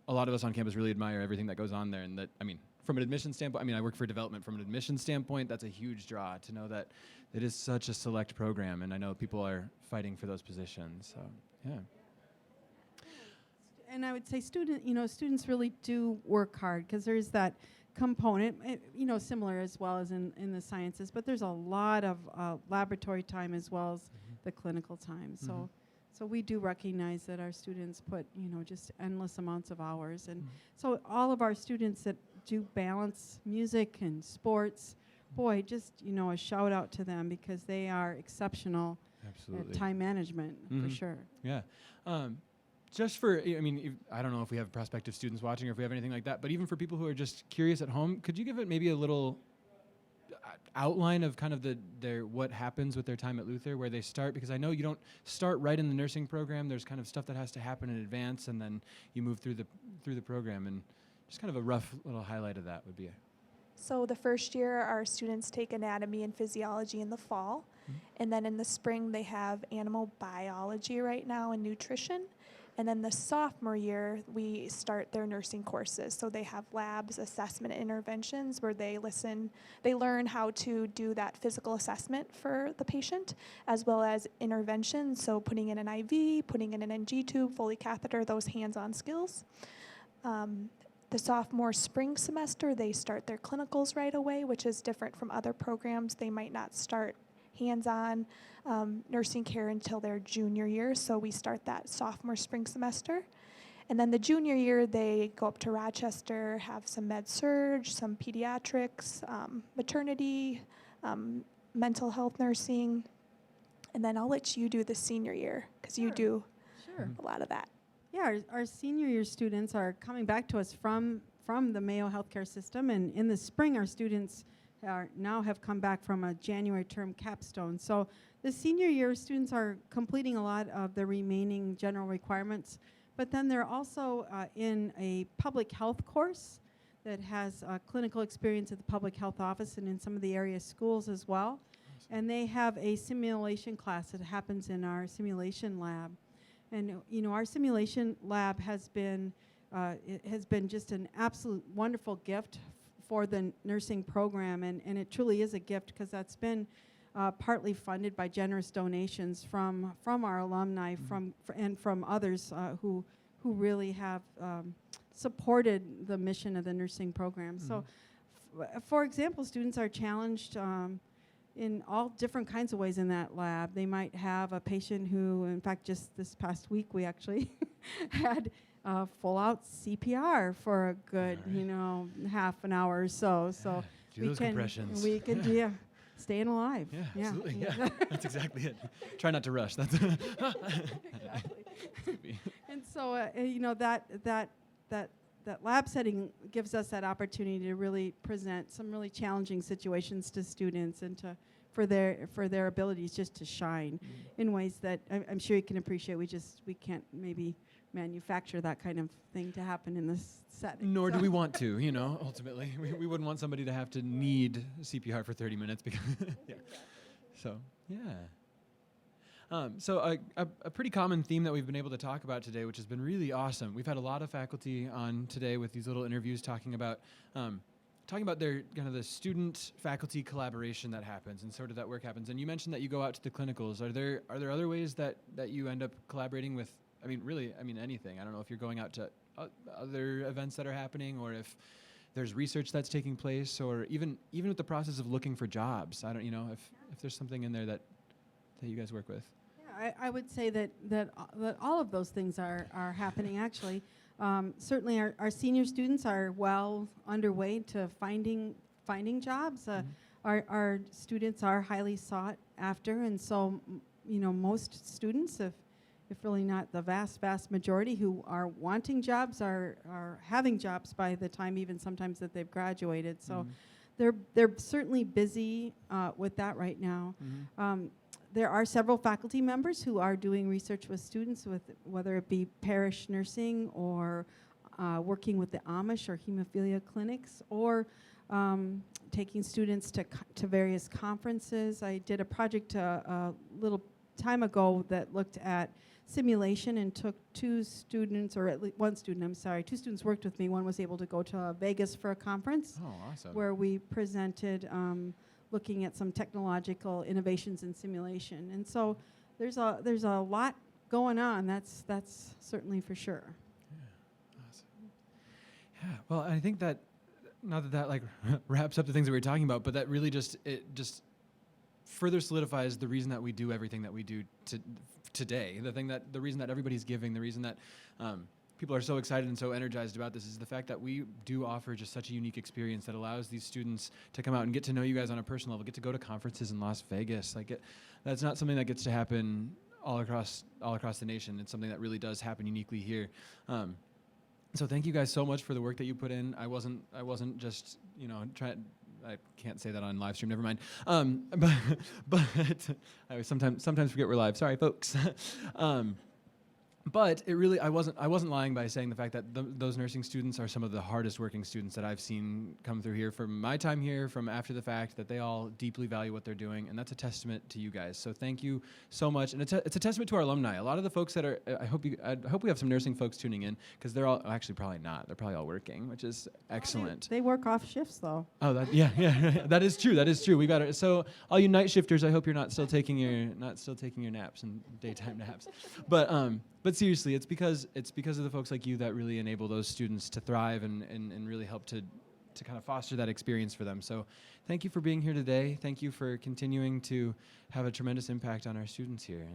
a lot of us on campus really admire everything that goes on there. And that, I mean, from an admission standpoint, I mean, I work for development. From an admission standpoint, that's a huge draw to know that it is such a select program, and I know people are fighting for those positions. So, yeah. And I would say students really do work hard because there's that component, similar as well as in the sciences, but there's a lot of laboratory time as well as the clinical time. So we do recognize that our students put, just endless amounts of hours. And so all of our students that do balance music and sports, boy, just, a shout out to them because they are exceptional at time management for sure. Yeah. Just for, I mean, I don't know if we have prospective students watching or if we have anything like that, but even for people who are just curious at home, could you give it maybe a little outline of kind of their what happens with their time at Luther, where they start? Because I know you don't start right in the nursing program. There's kind of stuff that has to happen in advance, and then you move through the program. And just kind of a rough little highlight of that would be. So the first year, our students take anatomy and physiology in the fall, and then in the spring they have animal biology right now and nutrition. And then the sophomore year, we start their nursing courses. So they have labs, assessment, and interventions where they learn how to do that physical assessment for the patient, as well as interventions. So putting in an IV, putting in an NG tube, Foley catheter, those hands-on skills. The sophomore spring semester, they start their clinicals right away, which is different from other programs. They might not start hands-on nursing care until their junior year, so we start that sophomore spring semester. And then the junior year, they go up to Rochester, have some med-surg, some pediatrics, maternity, mental health nursing, and then I'll let you do the senior year, because you do a lot of that. Yeah, our senior year students are coming back to us from the Mayo healthcare system, and in the spring, our students now have come back from a January term capstone. So the senior year students are completing a lot of the remaining general requirements, but then they're also in a public health course that has clinical experience at the public health office and in some of the area schools as well. And they have a simulation class that happens in our simulation lab. And our simulation lab has been just an absolute wonderful gift for the nursing program, and it truly is a gift because that's been partly funded by generous donations from our alumni and from others who really have supported the mission of the nursing program. So, for example, students are challenged in all different kinds of ways in that lab. They might have a patient who, in fact, just this past week we actually had full-out CPR for a good, half an hour or so. So do those compressions. We can, staying alive. Yeah, absolutely. Yeah, that's exactly it. Try not to rush. That's exactly. And so, that lab setting gives us that opportunity to really present some really challenging situations to students and for their abilities just to shine in ways that I'm sure you can appreciate. We can't maybe manufacture that kind of thing to happen in this setting. Nor do we want to, ultimately. We wouldn't want somebody to have to need CPR for 30 minutes because, So, yeah. So a pretty common theme that we've been able to talk about today, which has been really awesome. We've had a lot of faculty on today with these little interviews talking about their kind of the student-faculty collaboration that happens and sort of that work happens. And you mentioned that you go out to the clinicals. Are there other ways that you end up collaborating with? I mean, really, anything. I don't know if you're going out to other events that are happening, or if there's research that's taking place, or even with the process of looking for jobs. I don't, if there's something in there that you guys work with. Yeah, I would say that all of those things are happening actually. Certainly our senior students are well underway to finding jobs. Our students are highly sought after, and so most students, if really not the vast majority who are wanting jobs, are having jobs by the time even sometimes that they've graduated. So they're certainly busy with that right now. There are several faculty members who are doing research with students, with whether it be parish nursing or working with the Amish or hemophilia clinics, or taking students to various conferences. I did a project a little time ago that looked at simulation and took two students worked with me. One was able to go to Vegas for a conference. Oh, awesome. Where we presented looking at some technological innovations in simulation. And so there's a lot going on. That's certainly for sure. Yeah, awesome. Yeah, well, I think that, not that like wraps up the things that we were talking about, but that really just further solidifies the reason that we do everything that we do today. The reason that everybody's giving, the reason that people are so excited and so energized about this is the fact that we do offer just such a unique experience that allows these students to come out and get to know you guys on a personal level, get to go to conferences in Las Vegas. That's not something that gets to happen all across the nation. It's something that really does happen uniquely here. So thank you guys so much for the work that you put in. I wasn't just trying. I can't say that on live stream. Never mind. But I sometimes forget we're live. Sorry, folks. But it really, I wasn't lying by saying the fact that those nursing students are some of the hardest working students that I've seen come through here from my time here, from after the fact, that they all deeply value what they're doing, and that's a testament to you guys. So thank you so much, and it's a testament to our alumni. A lot of the folks that are, I hope we have some nursing folks tuning in, because they're all, actually probably not, they're probably all working, which is excellent. They work off shifts though. Oh, yeah, that is true. We got it. So all you night shifters, I hope you're not still taking your naps and daytime naps, but seriously, it's because of the folks like you that really enable those students to thrive and really help to kind of foster that experience for them. So thank you for being here today. Thank you for continuing to have a tremendous impact on our students here.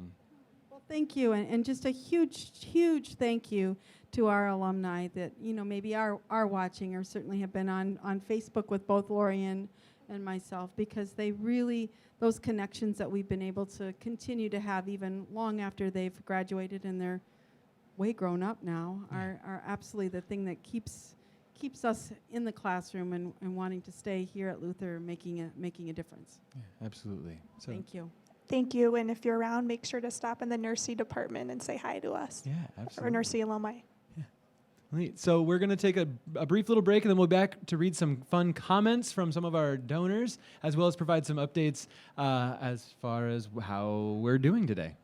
Well, thank you, and just a huge thank you to our alumni that maybe are watching, or certainly have been on Facebook with both Lori and myself, because they really, those connections that we've been able to continue to have even long after they've graduated and they're way grown up now, are absolutely the thing that keeps us in the classroom and wanting to stay here at Luther, making a difference. Yeah, absolutely. So thank you. Thank you, and if you're around, make sure to stop in the nursing department and say hi to us. Yeah, absolutely. Or nursing alumni. So we're going to take a brief little break, and then we'll be back to read some fun comments from some of our donors, as well as provide some updates as far as how we're doing today.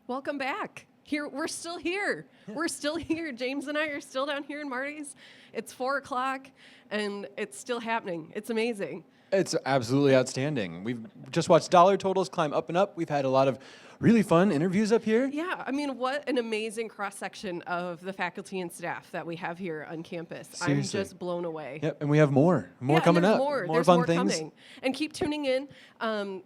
Welcome back. Here, we're still here. We're still here. James and I are still down here in Marty's. It's 4 o'clock, and it's still happening. It's amazing. It's absolutely outstanding. We've just watched dollar totals climb up and up. We've had a lot of really fun interviews up here. Yeah, I mean, what an amazing cross-section of the faculty and staff that we have here on campus. Seriously. I'm just blown away. Yep, and we have more coming up. There's fun more things. coming. And keep tuning in.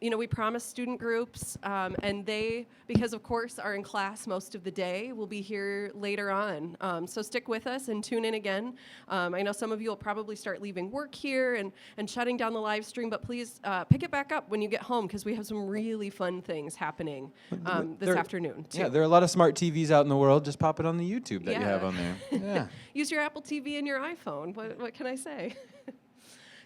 We promised student groups, and they, because of course, are in class most of the day, will be here later on. So stick with us and tune in again. I know some of you will probably start leaving work here and shutting down the live stream, but please pick it back up when you get home, because we have some really fun things happening this afternoon, too. Yeah, there are a lot of smart TVs out in the world. Just pop it on the YouTube that you have on there. Yeah. Use your Apple TV and your iPhone. What can I say?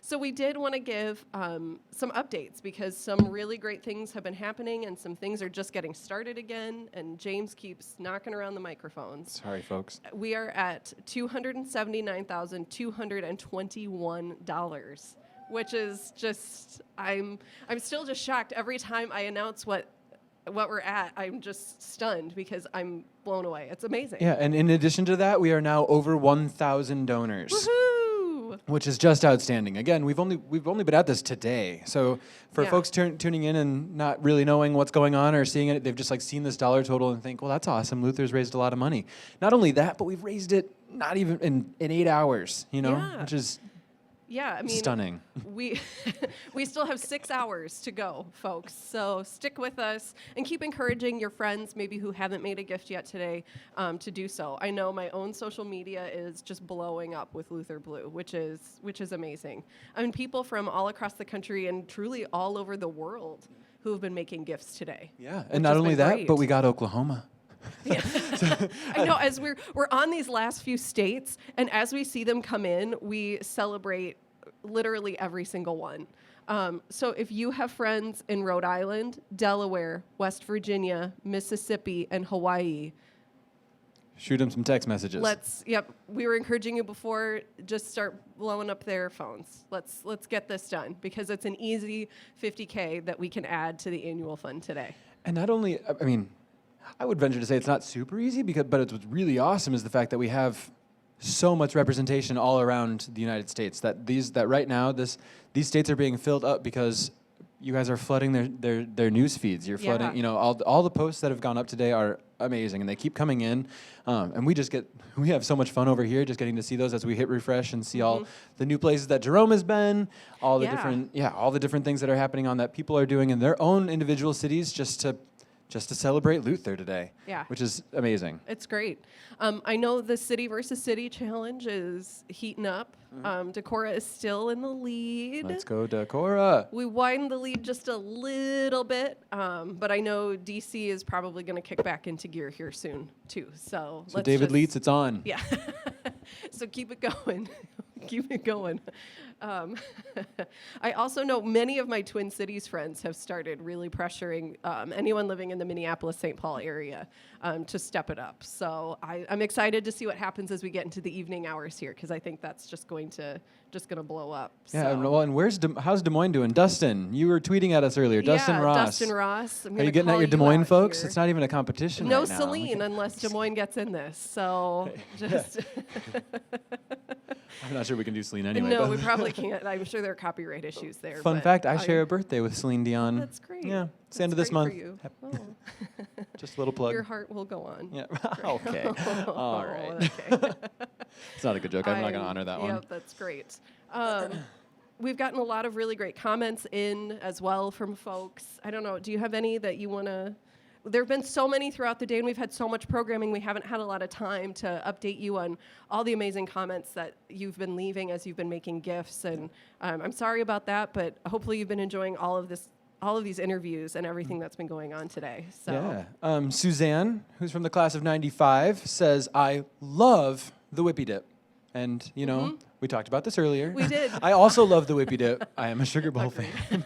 So we did want to give some updates, because some really great things have been happening and some things are just getting started again, and James keeps knocking around the microphones. Sorry, folks. We are at $279,221, which is just, I'm still just shocked every time I announce what we're at. I'm just stunned because I'm blown away. It's amazing. Yeah, and in addition to that, we are now over 1,000 donors. Woohoo! Which is just outstanding. Again, we've only been at this today. So for folks tuning in and not really knowing what's going on or seeing it, they've just seen this dollar total and think, well, that's awesome. Luther's raised a lot of money. Not only that, but we've raised it not even in 8 hours, which is I mean, stunning. We still have 6 hours to go, folks. So stick with us and keep encouraging your friends, maybe who haven't made a gift yet today, to do so. I know my own social media is just blowing up with Luther Blue, which is amazing. I mean, people from all across the country and truly all over the world who have been making gifts today. Yeah, and not only that, but we got Oklahoma. Yeah. I know, as we're on these last few states, and as we see them come in, we celebrate literally every single one. So if you have friends in Rhode Island, Delaware, West Virginia, Mississippi, and Hawaii, shoot them some text messages. We were encouraging you before, just start blowing up their phones. Let's get this done, because it's an easy $50K that we can add to the annual fund today. And not only, I mean, I would venture to say it's not super easy, but what's really awesome is the fact that we have so much representation all around the United States. That right now these states are being filled up because you guys are flooding their news feeds. You're flooding, all the posts that have gone up today are amazing, and they keep coming in. And we have so much fun over here, just getting to see those as we hit refresh and see all the new places that Jerome has been, all the different things that are happening on that people are doing in their own individual cities, just to celebrate Luther today, which is amazing. It's great. I know the City versus City challenge is heating up. Decorah is still in the lead. Let's go, Decorah. We widened the lead just a little bit, but I know DC is probably going to kick back into gear here soon, too. So David Leitz, it's on. Yeah. So keep it going. Keep it going. I also know many of my Twin Cities friends have started really pressuring anyone living in the Minneapolis-St. Paul area to step it up. So I'm excited to see what happens as we get into the evening hours here, because I think that's just going to blow up. Yeah, well, and how's Des Moines doing? Dustin, you were tweeting at us earlier. Dustin Ross. Dustin Ross. Are you getting at your Des Moines folks? Here. It's not even a competition no right now. Celine, unless Des Moines gets in this. So just... I'm not sure we can do Celine anyway. No, we probably can't. I'm sure there are copyright issues there. Fun fact, I share a birthday with Celine Dion. That's great. Yeah, it's the end of this month. For you. Just a little plug. Your heart will go on. Yeah. Okay. All right. Okay. It's not a good joke. I'm not going to honor that one. Yeah, that's great. We've gotten a lot of really great comments in as well from folks. I don't know. Do you have any that you want to... There have been so many throughout the day, and we've had so much programming, we haven't had a lot of time to update you on all the amazing comments that you've been leaving as you've been making gifts. And I'm sorry about that, but hopefully you've been enjoying all of these interviews and everything that's been going on today. So. Yeah. Suzanne, who's from the class of 95, says, I love the Whippy Dip. And, we talked about this earlier. We did. I also love the Whippy Dip. I am a Sugar Bowl fan.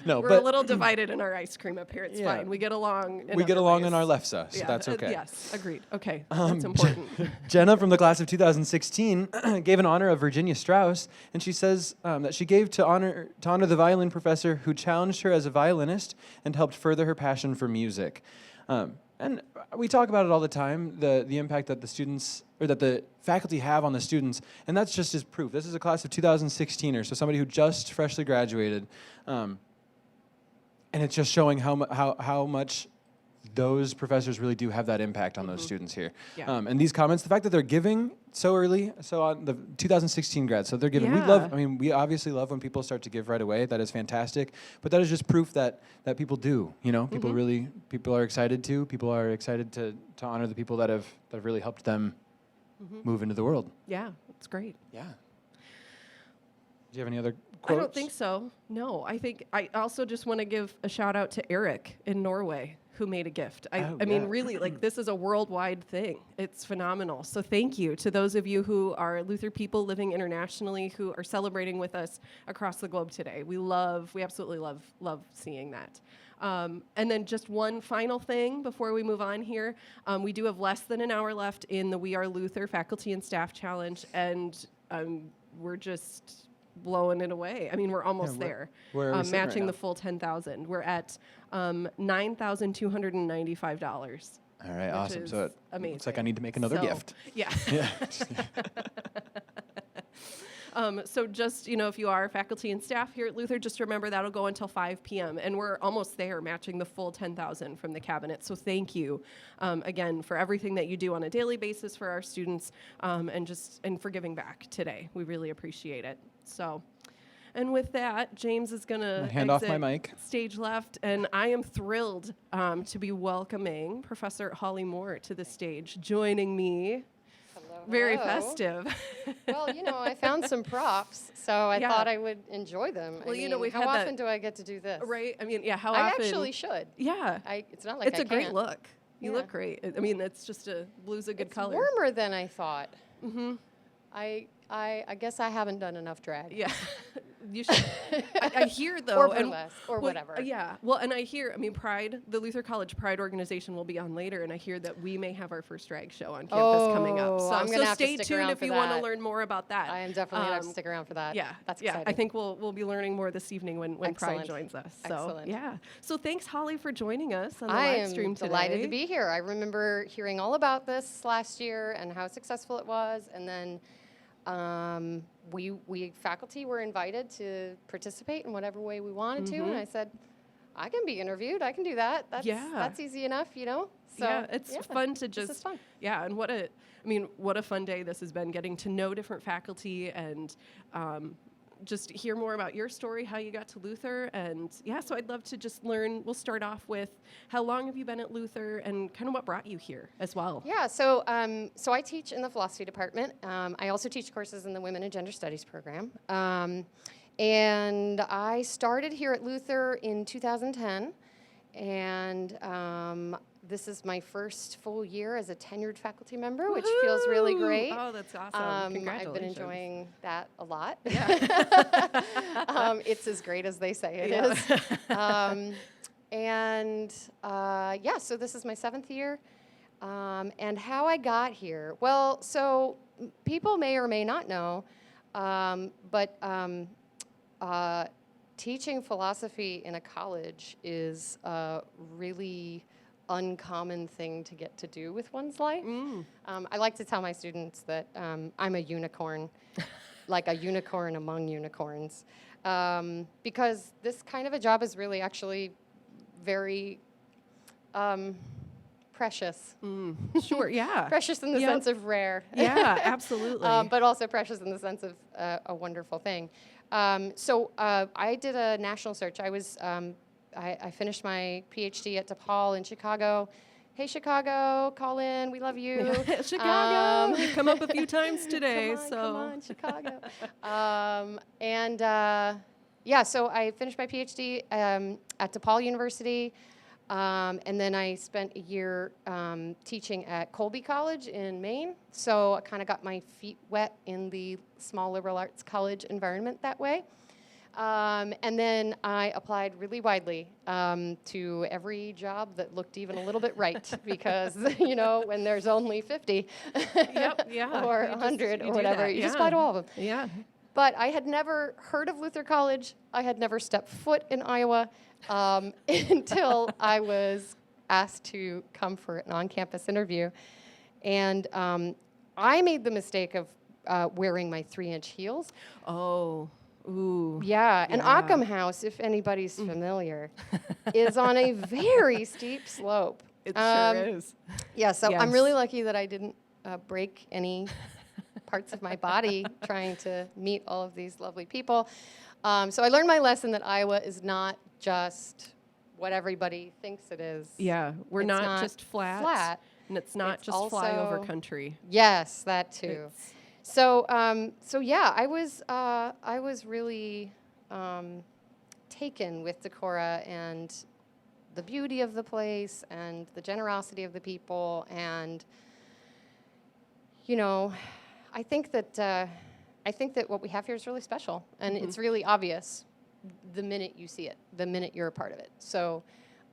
No, we're but a little divided in our ice cream up here. It's Yeah. fine. We get along. we get along in ways. our Lefse, so Yeah, that's okay. yes, agreed. Okay, that's important. Jenna from the class of 2016 gave in honor of Virginia Strauss, and she says that she gave to honor the violin professor who challenged her as a violinist and helped further her passion for music. And we talk about it all the time, the impact that the students or that the faculty have on the students, and that's just as proof. This is a class of 2016ers, so somebody who just freshly graduated, and it's just showing how much those professors really do have that impact on those students here. Yeah. And these comments, the fact that they're giving so early, so on the 2016 grads, so they're giving. Yeah. We obviously love when people start to give right away. That is fantastic. But that is just proof that people do. People are excited to. People are excited to honor the people that have really helped them move into the world. Yeah, it's great. Yeah. Do you have any other quotes? I don't think so. No, I think I also just want to give a shout out to Eric in Norway who made a gift. I mean, really, like, this is a worldwide thing. It's phenomenal. So thank you to those of you who are Luther people living internationally who are celebrating with us across the globe today. We absolutely love seeing that. And then just one final thing before we move on here. We do have less than an hour left in the We Are Luther Faculty and Staff Challenge, and we're just blowing it away. I mean, we're almost there. Where are we sitting right matching now? the full 10,000. We're at $9,295. All right, awesome. So it amazing. looks like I need to make another gift. Yeah. Yeah. So just, if you are faculty and staff here at Luther, just remember that'll go until 5 p.m. And we're almost there, matching the full 10,000 from the cabinet. So thank you, again, for everything that you do on a daily basis for our students, and for giving back today. We really appreciate it. So, and with that, James is going to hand off my mic. Stage left, and I am thrilled to be welcoming Professor Holly Moore to the stage, joining me. Very festive. Well, I found some props, so I Yeah. thought I would enjoy them. Well, I mean, we've how had that- often do I get to do this? Right? I mean, yeah, how I often? actually should. Yeah. It's not like It's I a great can't. look. You Yeah. look great. I mean, it's just blue's a good It's color. warmer than I thought. Mm-hmm. I guess I haven't done enough drag. Yeah. You should. I hear, though. Or and- burlesque, or well, whatever. Yeah. Well, and I hear, Pride, the Luther College Pride organization will be on later, and I hear that we may have our first drag show on campus coming up. So, I'm gonna have to stay stick tuned around if for you want to that. learn more about that. I am definitely going to have to stick around for that. Yeah. That's yeah. exciting. I think we'll be learning more this evening when Pride Excellent. joins us. So, Excellent. yeah. So thanks, Holly, for joining us on the I live stream today. delighted to be here. I remember hearing all about this last year and how successful it was, and then we faculty were invited to participate in whatever way we wanted to, and I said, I can be interviewed. I can do that. That's easy enough, So yeah, it's fun to just this is fun. Yeah, and what a fun day this has been, getting to know different faculty and just hear more about your story, how you got to Luther, and so I'd love to just learn. We'll start off with how long have you been at Luther, and kind of what brought you here as well. Yeah, so I teach in the philosophy department. I also teach courses in the Women and Gender Studies program. And I started here at Luther in 2010, and this is my first full year as a tenured faculty member, which feels really great. Oh, that's awesome. I've Congratulations. been enjoying that a lot. Yeah. It's as great as they say it Yeah. is. So this is my 7th year. And how I got here, well, so people may or may not know, but teaching philosophy in a college is a really uncommon thing to get to do with one's life. I like to tell my students that I'm a unicorn, like a unicorn among unicorns, because this kind of a job is really actually very precious. Sure, yeah. Precious in the sense of rare. Yeah, absolutely. But also precious in the sense of a wonderful thing. So I did a national search. I finished my PhD at DePaul in Chicago. Hey, Chicago, call in. We love you. Chicago. You've come up a few times today. Come on, Chicago. So I finished my PhD at DePaul University. And then I spent a year teaching at Colby College in Maine. So I kind of got my feet wet in the small liberal arts college environment that way. And then I applied really widely to every job that looked even a little bit right because, you know, when there's only 50 Yeah. or You just- 100 you or do whatever, that, you just yeah. apply to all of them. Yeah. But I had never heard of Luther College. I had never stepped foot in Iowa until I was asked to come for an on-campus interview. And I made the mistake of wearing my 3-inch heels. Oh, ooh. Yeah, and Yeah. Occam House, if anybody's familiar, is on a very steep slope. It sure is. Yeah, so I'm Yes. really lucky that I didn't break any parts of my body trying to meet all of these lovely people. So I learned my lesson that Iowa is not just what everybody thinks it is. Yeah, we're It's not just flat, and it's not just flyover also- country. Yes, that too. It's- So yeah, I was really taken with Decorah and the beauty of the place and the generosity of the people, and you know, I think that what we have here is really special, and Mhm. it's really obvious the minute you see it, the minute you're a part of it. So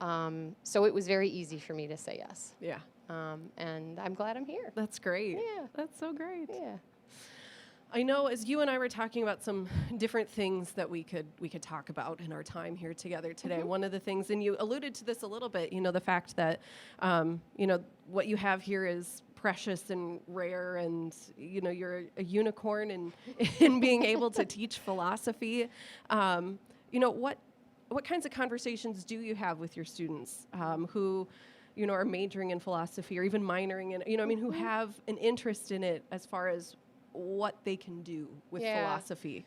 it was very easy for me to say yes. Yeah. And I'm glad I'm here. That's great. Yeah. That's so great. Yeah. I know as you and I were talking about some different things that we could talk about in our time here together today. Mhm. One of the things, and you alluded to this a little bit, you know, the fact that, you know, what you have here is precious and rare, and you know, you're a unicorn in being able to teach philosophy. You know, what kinds of conversations do you have with your students who, you know, are majoring in philosophy or even minoring in, you know, I mean, who have an interest in it as far as what they can do with philosophy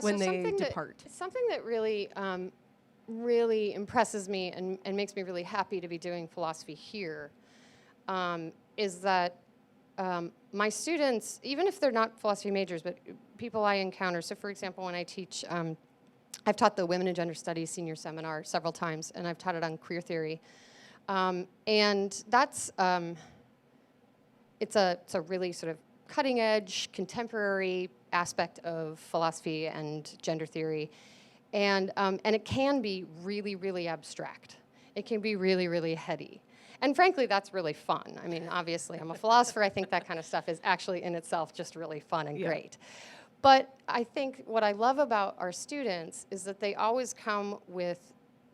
when they depart? Something that really, really impresses me and makes me really happy to be doing philosophy here is that my students, even if they're not philosophy majors, but people I encounter, so for example, when I teach, I've taught the Women and Gender Studies senior seminar several times, and I've taught it on queer theory. And that's, it's a really sort of cutting edge, contemporary aspect of philosophy and gender theory. And it can be really, really abstract. It can be really, really heady. And frankly, that's really fun. I mean, obviously, I'm a philosopher. I think that kind of stuff is actually in itself just really fun and great. But I think what I love about our students is that they always come with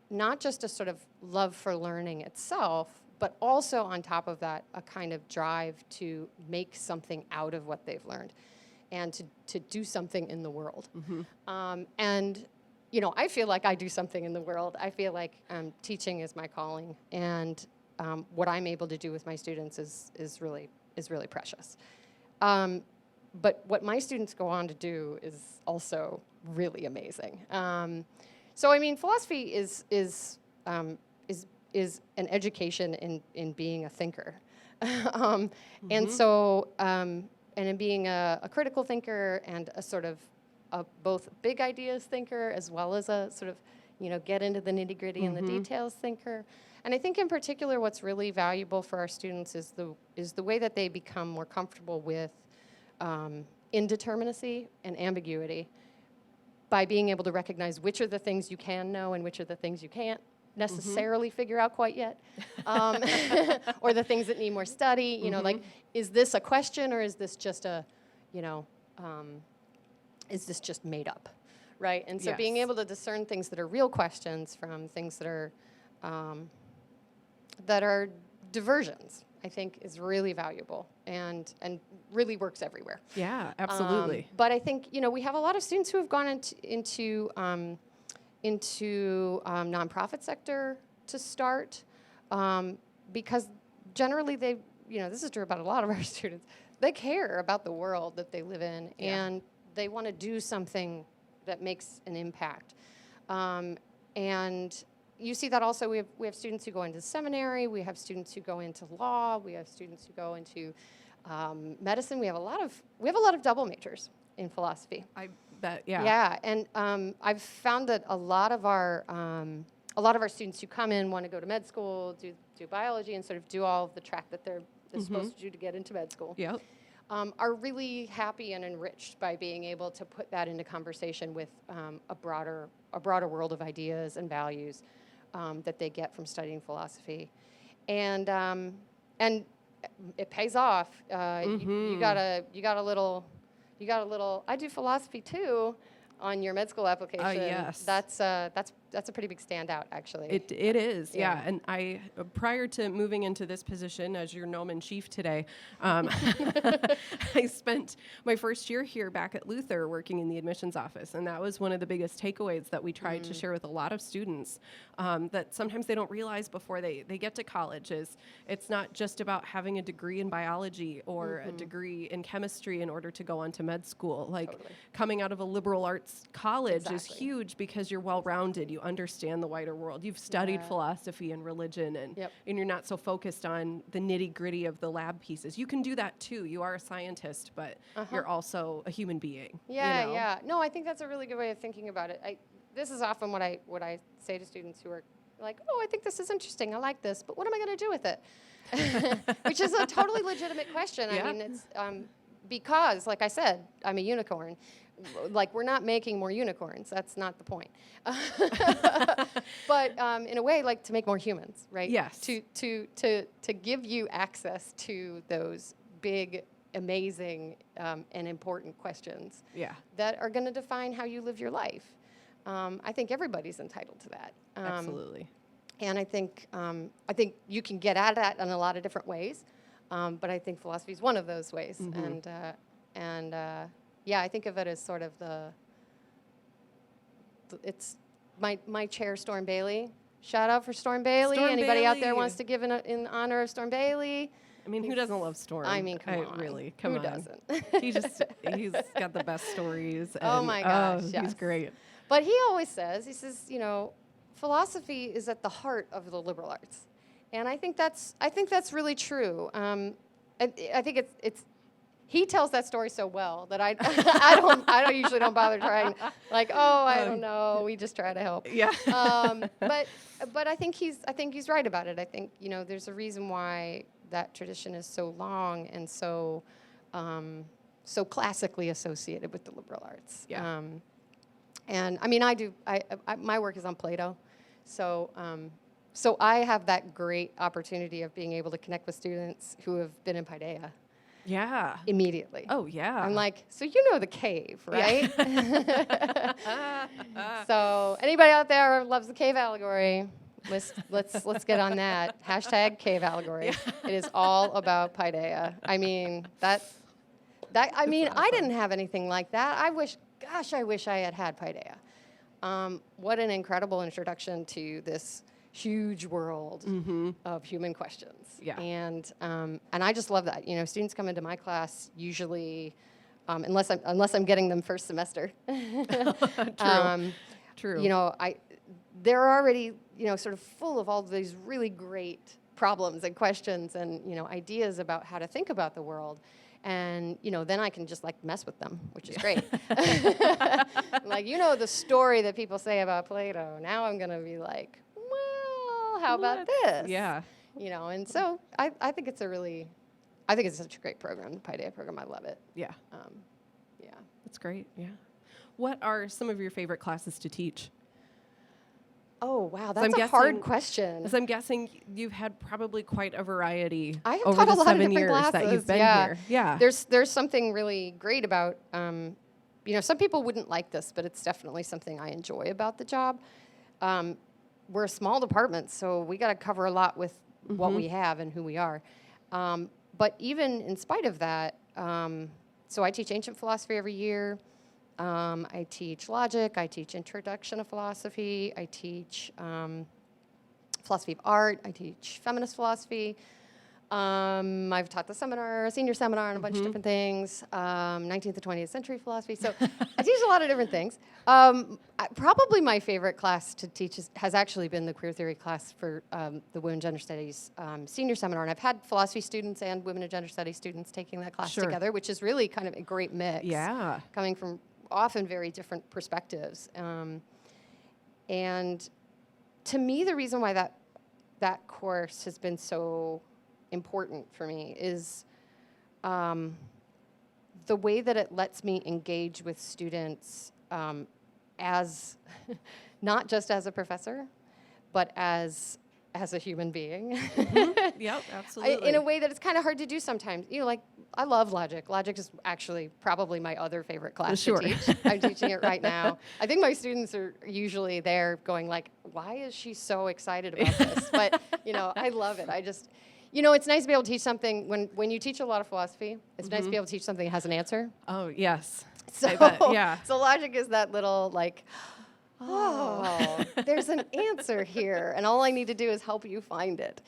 not just a sort of love for learning itself, but also on top of that, a kind of drive to make something out of what they've learned and to do something in the world. And, you know, I feel like I do something in the world. I feel like teaching is my calling, and what I'm able to do with my students is really precious. But what my students go on to do is also really amazing. So I mean, philosophy is an education in being a thinker, and so and in being a critical thinker and a sort of both big ideas thinker as well as a sort of, you know, get into the nitty-gritty and the details thinker. And I think in particular what's really valuable for our students is the way that they become more comfortable with indeterminacy and ambiguity by being able to recognize which are the things you can know and which are the things you can't necessarily figure out quite yet, or the things that need more study. You know, like, is this a question or is this just a, you know, is this just made up, right? And so being able to discern things that are real questions from things that are diversions, I think, is really valuable and really works everywhere. Yeah, absolutely. But I think, you know, we have a lot of students who have gone into nonprofit sector to start, because generally they, you know, this is true about a lot of our students, they care about the world that they live in, and they want to do something that makes an impact. And you see that also, we have students who go into seminary, we have students who go into law, we have students who go into medicine. We have a lot of double majors in philosophy. I bet, yeah. Yeah, and I've found that a lot of our students who come in want to go to med school, do biology, and sort of do all of the track that they're supposed to do to get into med school. Yep. are really happy and enriched by being able to put that into conversation with a broader world of ideas and values that they get from studying philosophy, and it pays off. You got a little. I do philosophy too on your med school application. Yes. That's a pretty big standout, actually. It is, yeah. And I, prior to moving into this position as your gnome in chief today, I spent my first year here back at Luther working in the admissions office, and that was one of the biggest takeaways that we tried to share with a lot of students, that sometimes they don't realize before they get to college is it's not just about having a degree in biology or a degree in chemistry in order to go on to med school. Like coming out of a liberal arts college is huge because you're well-rounded. You understand the wider world. You've studied philosophy and religion, and you're not so focused on the nitty-gritty of the lab pieces. You can do that too. You are a scientist, but you're also a human being. Yeah, you know? yeah. No, I think that's a really good way of thinking about it. This is often what I say to students who are like, oh, I think this is interesting. I like this, but what am I going to do with it? Which is a totally legitimate question. I mean, it's because, like I said, I'm a unicorn. Like, we're not making more unicorns. That's not the point. But in a way, like, to make more humans, right? Yes. To give you access to those big, amazing, and important questions that are going to define how you live your life. I think everybody's entitled to that. Absolutely. And I think you can get at that in a lot of different ways. But I think philosophy is one of those ways. Yeah, I think of it as sort of it's my chair, Storm Bailey. Shout out for Storm Bailey. Storm Anybody out there Bailey. wants to give in honor of Storm Bailey? I mean, who doesn't love Storm? I mean, come on. Really, come who on. doesn't? He's got the best stories. Oh and, my gosh, he's yes. great. But he always says, you know, philosophy is at the heart of the liberal arts. And I think that's really true. I think it's he tells that story so well that I don't usually don't bother trying, like, oh, I don't know, we just try to help. Yeah. But I think he's right about it. I think, you know, there's a reason why that tradition is so long and so classically associated with the liberal arts. Yeah. And I mean, my work is on Plato, so I have that great opportunity of being able to connect with students who have been in Paideia. Yeah. Immediately. Oh, yeah. I'm like, so you know the cave, right? So anybody out there who loves the cave allegory, let's get on that. Hashtag cave allegory. It is all about Paideia. I mean, I didn't have anything like that. I wish I had Paideia. What an incredible introduction to this huge world of human questions. Yeah. And I just love that. You know, students come into my class usually, unless I'm getting them first semester. True. You know, they're already, you know, sort of full of all these really great problems and questions and, you know, ideas about how to think about the world. And, you know, then I can just, like, mess with them, which is great. Like, you know, the story that people say about Plato. Now I'm going to be like, well, how about this? Yeah. You know, and so I think it's such a great program, the Paideia program. I love it. Yeah. Yeah. That's great. Yeah. What are some of your favorite classes to teach? Oh, wow. That's a hard question. As I'm guessing you've had probably quite a variety I have over taught the a lot 7 of different years classes. that you've been here. Yeah. There's something really great about, you know, some people wouldn't like this, but it's definitely something I enjoy about the job. We're a small department, so we got to cover a lot with what we have and who we are. But even in spite of that, so I teach ancient philosophy every year. I teach logic. I teach introduction to philosophy. I teach philosophy of art. I teach feminist philosophy. I've taught the seminar, senior seminar, and a bunch of different things. 19th to 20th century philosophy. So I teach a lot of different things. Probably my favorite class to teach has actually been the queer theory class for the Women and Gender Studies senior seminar. And I've had philosophy students and Women and Gender Studies students taking that class together, which is really kind of a great mix. Yeah. Coming from often very different perspectives. And to me, the reason why that course has been so important for me is the way that it lets me engage with students as not just as a professor, but as a human being. Yep, absolutely. In a way that it's kind of hard to do sometimes. You know, like, I love logic. Logic is actually probably my other favorite class Sure. to teach. I'm teaching it right now. I think my students are usually there going like, why is she so excited about this? But, you know, I love it. I just, you know, it's nice to be able to teach something, when you teach a lot of philosophy, it's nice to be able to teach something that has an answer. Oh, yes. So, I bet, yeah. So logic is that little like, oh, there's an answer here, and all I need to do is help you find it.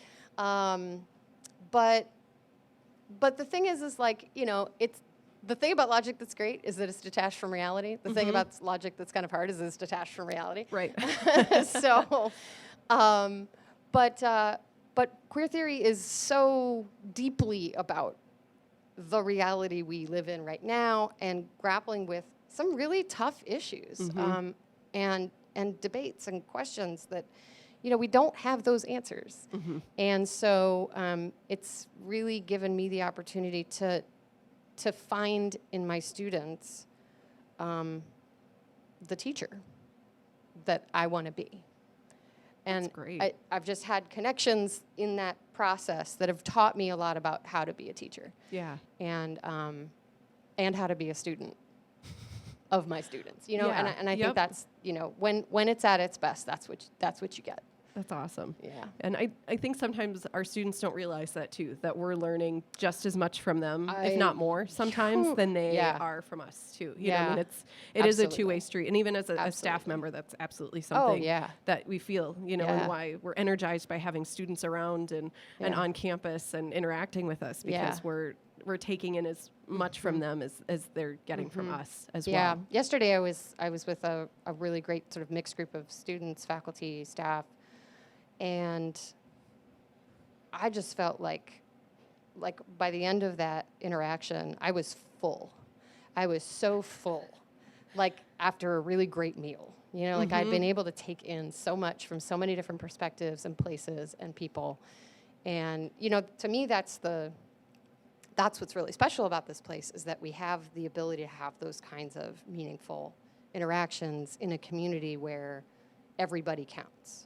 But the thing is like, you know, it's the thing about logic that's great is that it's detached from reality. The thing about logic that's kind of hard is it's detached from reality. Right. So, but queer theory is so deeply about the reality we live in right now and grappling with some really tough issues. And debates and questions that, you know, we don't have those answers. And so it's really given me the opportunity to find in my students the teacher that I want to be. And That's great. I've just had connections in that process that have taught me a lot about how to be a teacher. Yeah. And how to be a student of my students, you know, Yeah. and I think that's, you know, when it's at its best, that's what you get. That's awesome. Yeah. And I think sometimes our students don't realize that too, that we're learning just as much from them, if not more sometimes, than they are from us too. You know, I mean, it is a two-way street. And even as a staff member, that's absolutely something that we feel, you know, and why we're energized by having students around and on campus and interacting with us, because we're taking in as much from them as they're getting from us as well. Yeah. Yesterday I was with a really great sort of mixed group of students, faculty, staff, and I just felt like by the end of that interaction, I was full. I was so full, like after a really great meal. You know, like I'd been able to take in so much from so many different perspectives and places and people. And, you know, to me, that's what's really special about this place, is that we have the ability to have those kinds of meaningful interactions in a community where everybody counts.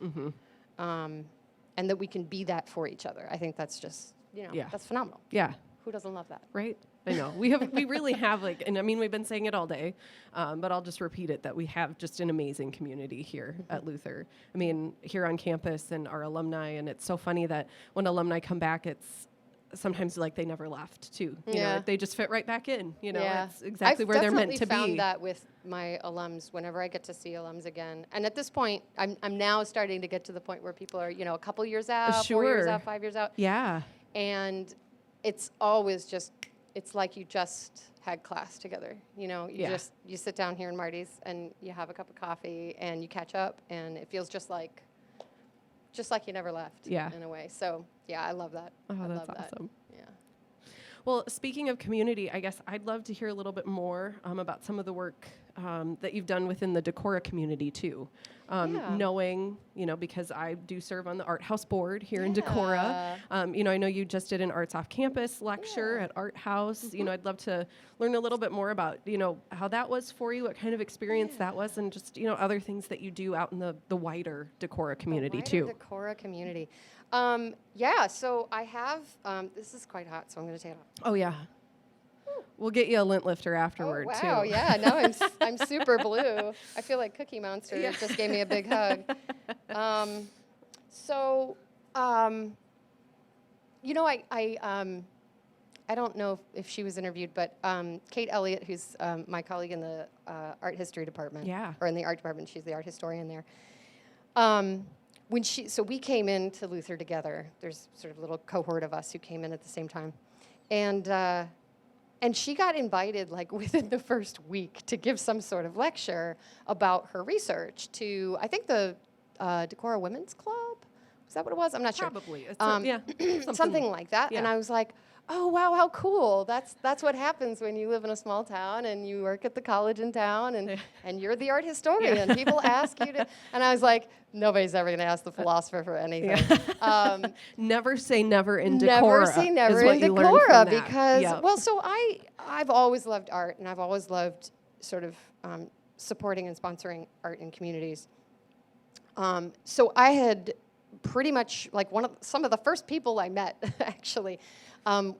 And that we can be that for each other. I think that's just, you know, that's phenomenal. Yeah. Who doesn't love that? Right? I know. We really have, like, and I mean, we've been saying it all day, but I'll just repeat it, that we have just an amazing community here at Luther. I mean, here on campus and our alumni, and it's so funny that when alumni come back, it's sometimes like they never left too. You know, like they just fit right back in, you know, it's exactly where they're meant to be. I've definitely found that with my alums whenever I get to see alums again. And at this point, I'm now starting to get to the point where people are, you know, a couple years out, 4 years out, 5 years out. Yeah. And it's always just, it's like you just had class together. You know, you sit down here in Marty's and you have a cup of coffee and you catch up, and it feels just like you never left in a way. So yeah, I love that. Oh, I that's love awesome. That. Yeah. Well, speaking of community, I guess I'd love to hear a little bit more about some of the work that you've done within the Decorah community too. Knowing, you know, because I do serve on the Art House board here in Decorah. You know, I know you just did an Arts Off Campus lecture at Art House. You know, I'd love to learn a little bit more about, you know, how that was for you, what kind of experience that was, and just, you know, other things that you do out in the wider Decorah community too. Decorah community. So I have, this is quite hot, so I'm going to take it off. Oh, yeah. We'll get you a lint lifter afterward, too. Wow, yeah, now I'm super blue. I feel like Cookie Monster just gave me a big hug. You know, I don't know if she was interviewed, but Kate Elliott, who's my colleague in the art history department, or in the art department, she's the art historian there. So we came into Luther together. There's sort of a little cohort of us who came in at the same time. And she got invited, like, within the first week to give some sort of lecture about her research to, I think, the Decorah Women's Club. Is that what it was? I'm not sure. Probably. Something like that. Yeah. And I was like, oh wow, how cool. That's what happens when you live in a small town and you work at the college in town and you're the art historian. Yeah. People ask you to, and I was like, nobody's ever gonna ask the philosopher for anything. Never say never in Never Decorah. say never is what in you learn Decorah from that. because, Yep. well, so I've always loved art and I've always loved sort of supporting and sponsoring art in communities. So I had pretty much like some of the first people I met actually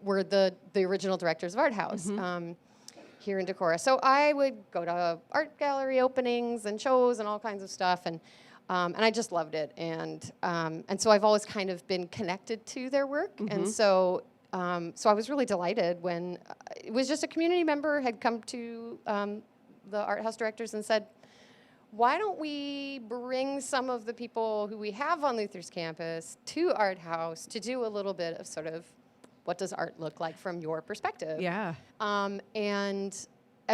were the original directors of Art House here in Decorah. So I would go to art gallery openings and shows and all kinds of stuff, and I just loved it. And so I've always kind of been connected to their work, and so I was really delighted when it was just a community member had come to the Art House directors and said, why don't we bring some of the people who we have on Luther's campus to Art House to do a little bit of sort of what does art look like from your perspective? Yeah. And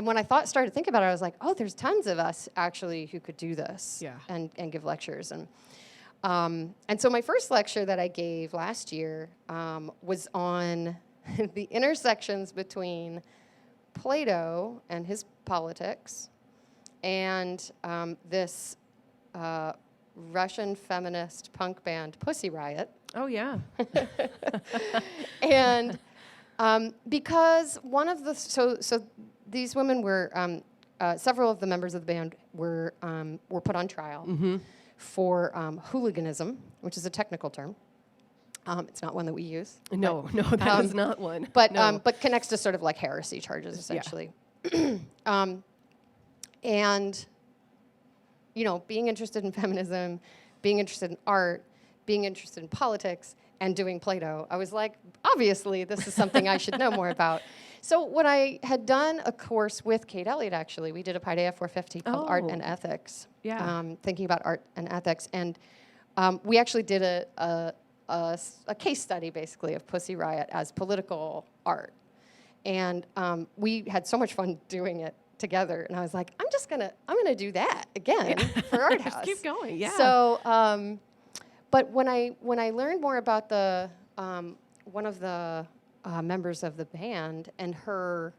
when I started thinking about it, I was like, oh, there's tons of us actually who could do this and give lectures. And so my first lecture that I gave last year was on the intersections between Plato and his politics and this Russian feminist punk band Pussy Riot. Oh, yeah. And because one of the, so these women were, several of the members of the band were put on trial for hooliganism, which is a technical term. It's not one that we use. No, that is not one. But No. but connects to sort of like heresy charges, essentially. And, you know, being interested in feminism, being interested in art, being interested in politics, and doing Plato, I was like, obviously, this is something I should know more about. So when I had done a course with Kate Elliott, actually, we did a Paideia 450 called Art and Ethics, thinking about art and ethics. And we actually did a case study, basically, of Pussy Riot as political art. And we had so much fun doing it together, and I was like, I'm gonna do that again for Art House. Just keep going, yeah. So, but when I learned more about the one of the members of the band and her,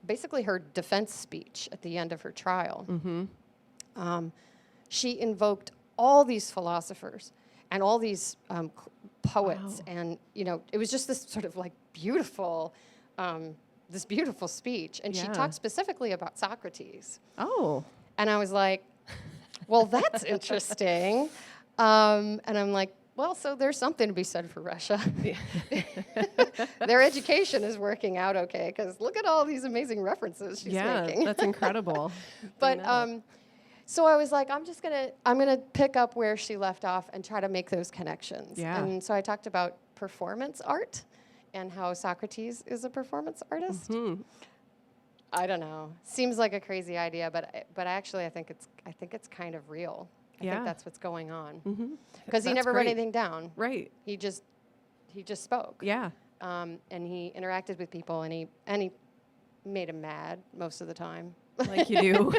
basically her defense speech at the end of her trial, she invoked all these philosophers and all these poets, and you know, it was just this sort of like beautiful. This beautiful speech, and she talked specifically about Socrates. Oh. And I was like, well, that's interesting. And I'm like, well, so there's something to be said for Russia. Their education is working out okay, because look at all these amazing references she's making. Yeah, that's incredible. But so I was like, I'm gonna pick up where she left off and try to make those connections. Yeah. And so I talked about performance art and how Socrates is a performance artist. I don't know. Seems like a crazy idea, but actually I think it's kind of real. I think that's what's going on. Because he never wrote anything down. Right. He just spoke. Yeah. And he interacted with people, and he made them mad most of the time. Like you do.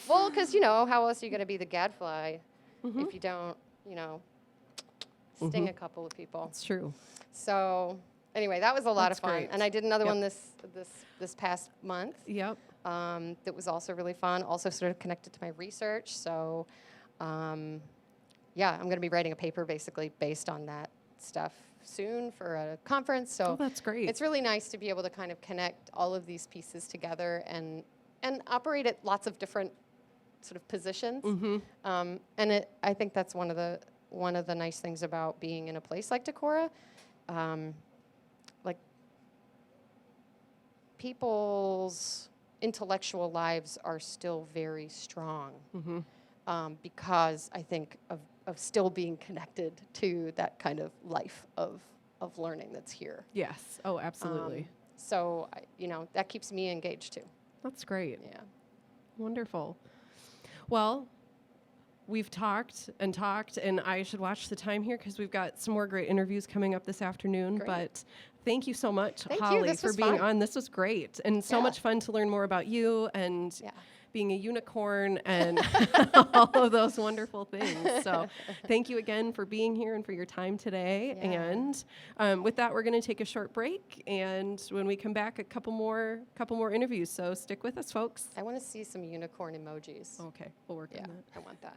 Well, because, you know, how else are you going to be the gadfly if you don't, you know, sting a couple of people? It's true. So anyway, that was a lot of fun. Great. And I did another one this past month. Yep. That was also really fun, also sort of connected to my research. So yeah, I'm going to be writing a paper basically based on that stuff soon for a conference. So that's great. It's really nice to be able to kind of connect all of these pieces together and operate at lots of different sort of positions. And I think that's one of the nice things about being in a place like Decorah. Like people's intellectual lives are still very strong because I think of still being connected to that kind of life of learning that's here. Yes. Oh, absolutely. So, you know, that keeps me engaged too. That's great. Yeah. Wonderful. Well, we've talked, and I should watch the time here because we've got some more great interviews coming up this afternoon. Great. But thank you so much, Thank you. Holly, This for was being fun. on. This was great, and so much fun to learn more about you and being a unicorn, and all of those wonderful things. So thank you again for being here and for your time today. Yeah. And with that, we're going to take a short break. And when we come back, a couple more interviews. So stick with us, folks. I want to see some unicorn emojis. Okay, we'll work on that. I want that.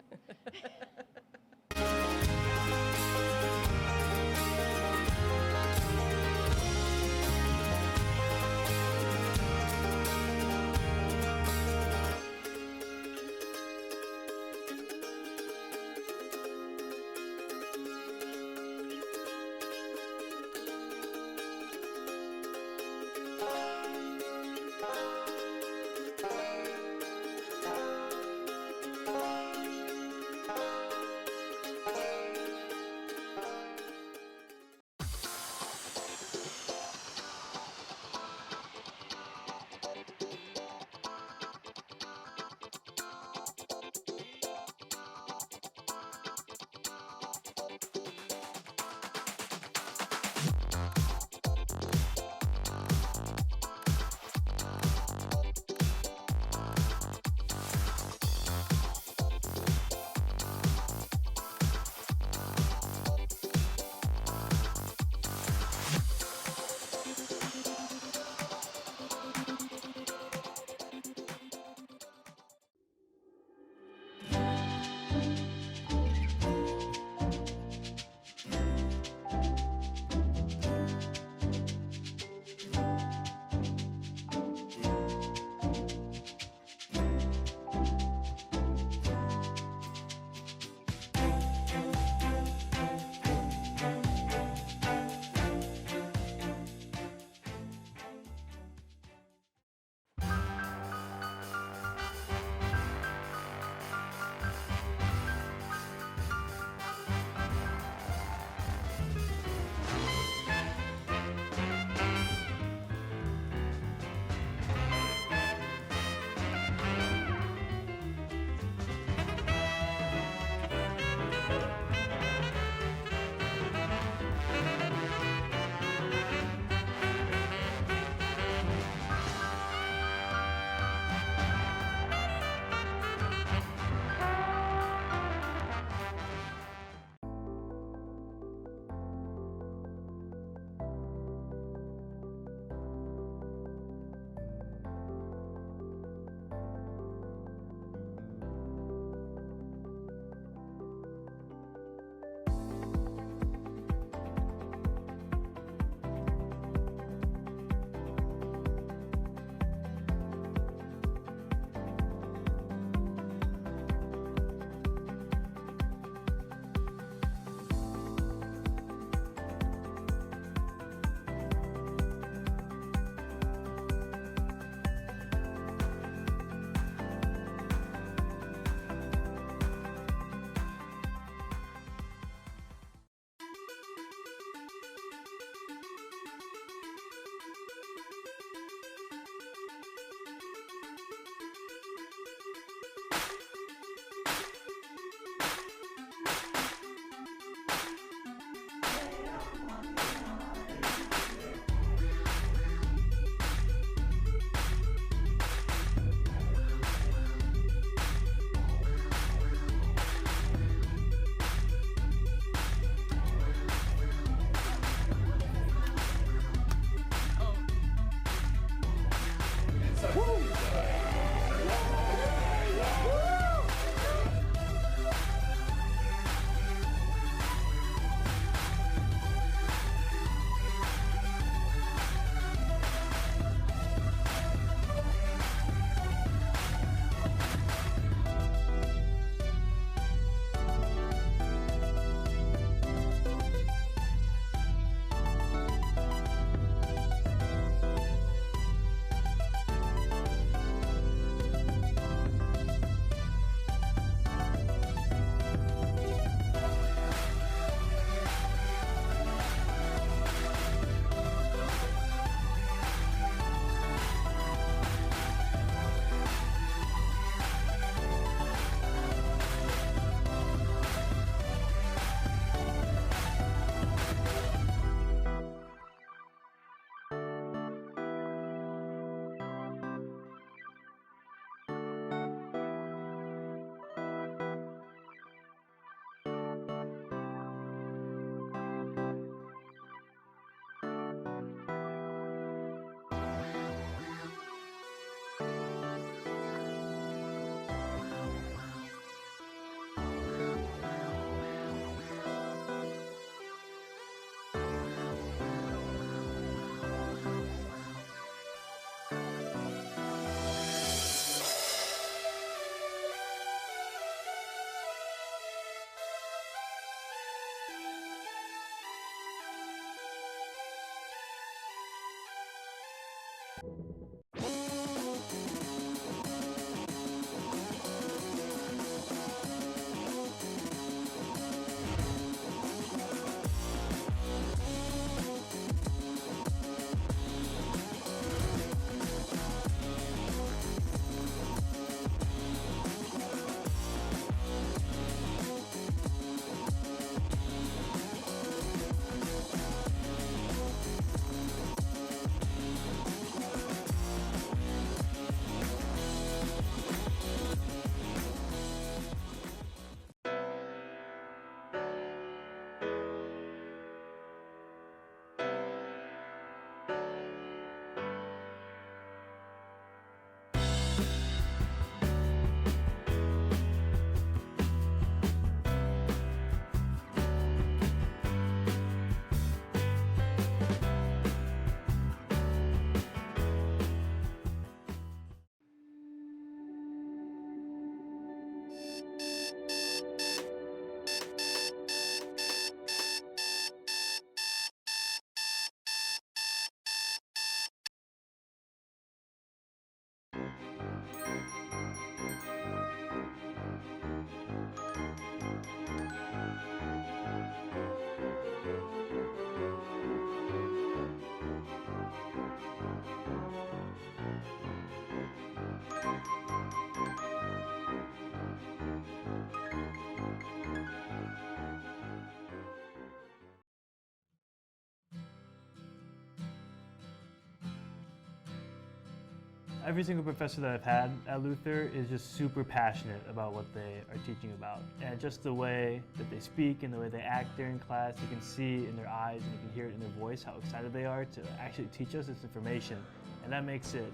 Every single professor that I've had at Luther is just super passionate about what they are teaching about. And just the way that they speak and the way they act during class, you can see in their eyes and you can hear it in their voice how excited they are to actually teach us this information. And that makes it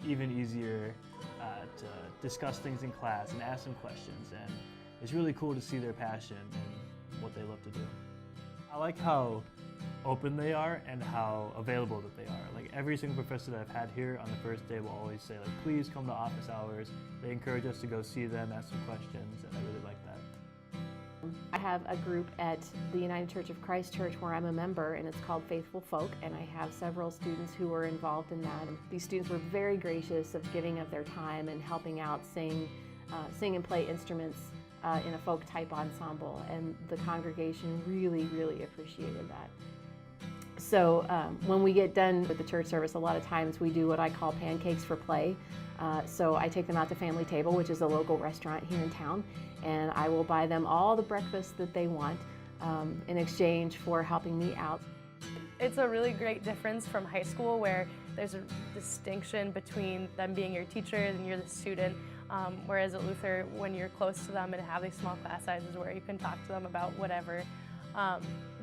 even easier to discuss things in class and ask them questions. And it's really cool to see their passion and what they love to do. I like how open they are and how available that they are. Like every single professor that I've had here on the first day will always say, like, please come to office hours. They encourage us to go see them, ask some questions, and I really like that. I have a group at the United Church of Christ Church where I'm a member, and it's called Faithful Folk, and I have several students who are involved in that. And these students were very gracious of giving of their time and helping out sing and play instruments in a folk type ensemble, and the congregation really, really appreciated that. So when we get done with the church service, a lot of times we do what I call pancakes for play. So I take them out to Family Table, which is a local restaurant here in town, and I will buy them all the breakfast that they want in exchange for helping me out. It's a really great difference from high school where there's a distinction between them being your teacher and you're the student. Whereas at Luther, when you're close to them and have these small class sizes where you can talk to them about whatever,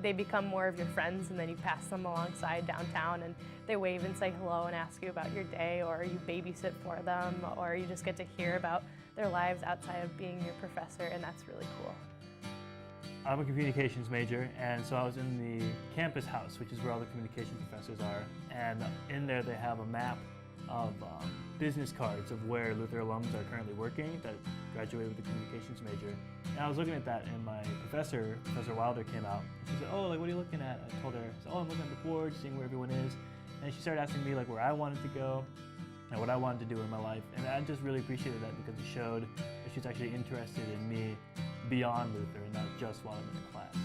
they become more of your friends, and then you pass them alongside downtown and they wave and say hello and ask you about your day, or you babysit for them, or you just get to hear about their lives outside of being your professor, and that's really cool. I'm a communications major, and so I was in the campus house, which is where all the communication professors are, and in there they have a map of business cards of where Luther alums are currently working that graduated with the communications major. And I was looking at that, and my Professor Wilder, came out. She said, "Oh, like, what are you looking at?" I told her, "Oh, I'm looking at the board, seeing where everyone is." And she started asking me, like, where I wanted to go and what I wanted to do in my life. And I just really appreciated that, because it showed that she's actually interested in me beyond Luther and not just while I'm in the class.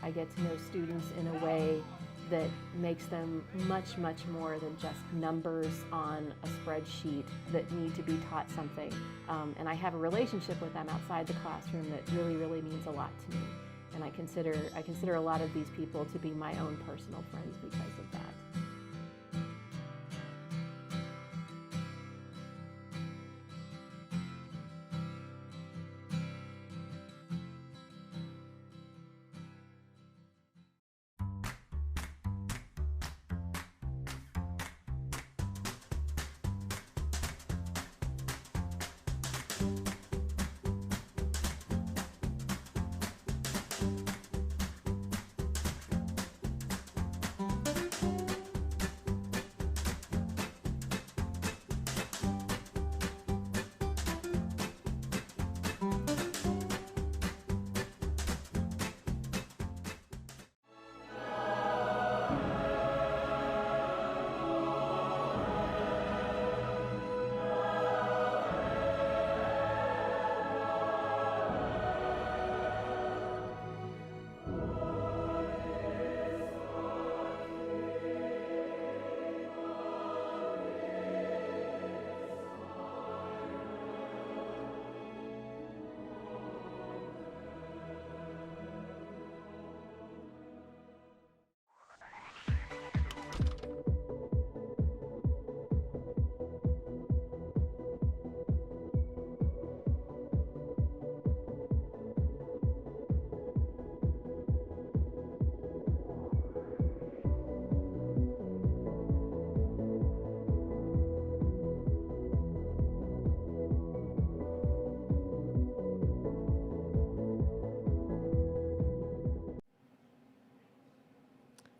I get to know students in a way that makes them much, much more than just numbers on a spreadsheet that need to be taught something. And I have a relationship with them outside the classroom that really, really means a lot to me. And I consider a lot of these people to be my own personal friends because of that.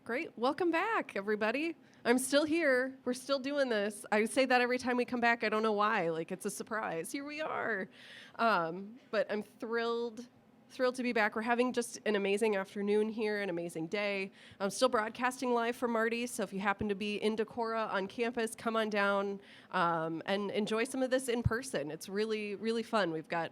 Great. Welcome back, everybody. I'm still here. We're still doing this. I say that every time we come back. I don't know why. Like, it's a surprise. Here we are. But I'm thrilled to be back. We're having just an amazing afternoon here, an amazing day. I'm still broadcasting live from Marty, so if you happen to be in Decorah on campus, come on down and enjoy some of this in person. It's really, really fun. We've got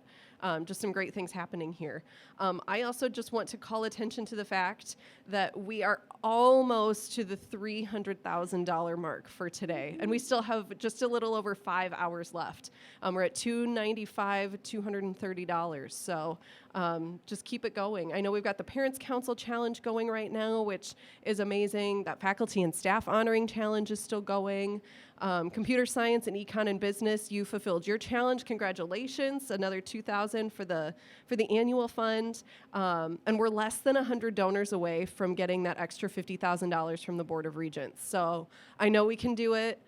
just some great things happening here. I also just want to call attention to the fact that we are almost to the $300,000 mark for today, and we still have just a little over 5 hours left. We're at $230, so just keep it going. I know we've got the Parents Council Challenge going right now, which is amazing. That Faculty and Staff Honoring Challenge is still going. Computer Science and Econ and Business, you fulfilled your challenge. Congratulations, another $2,000 for the annual fund. And we're less than 100 donors away from getting that extra $50,000 from the Board of Regents. So I know we can do it.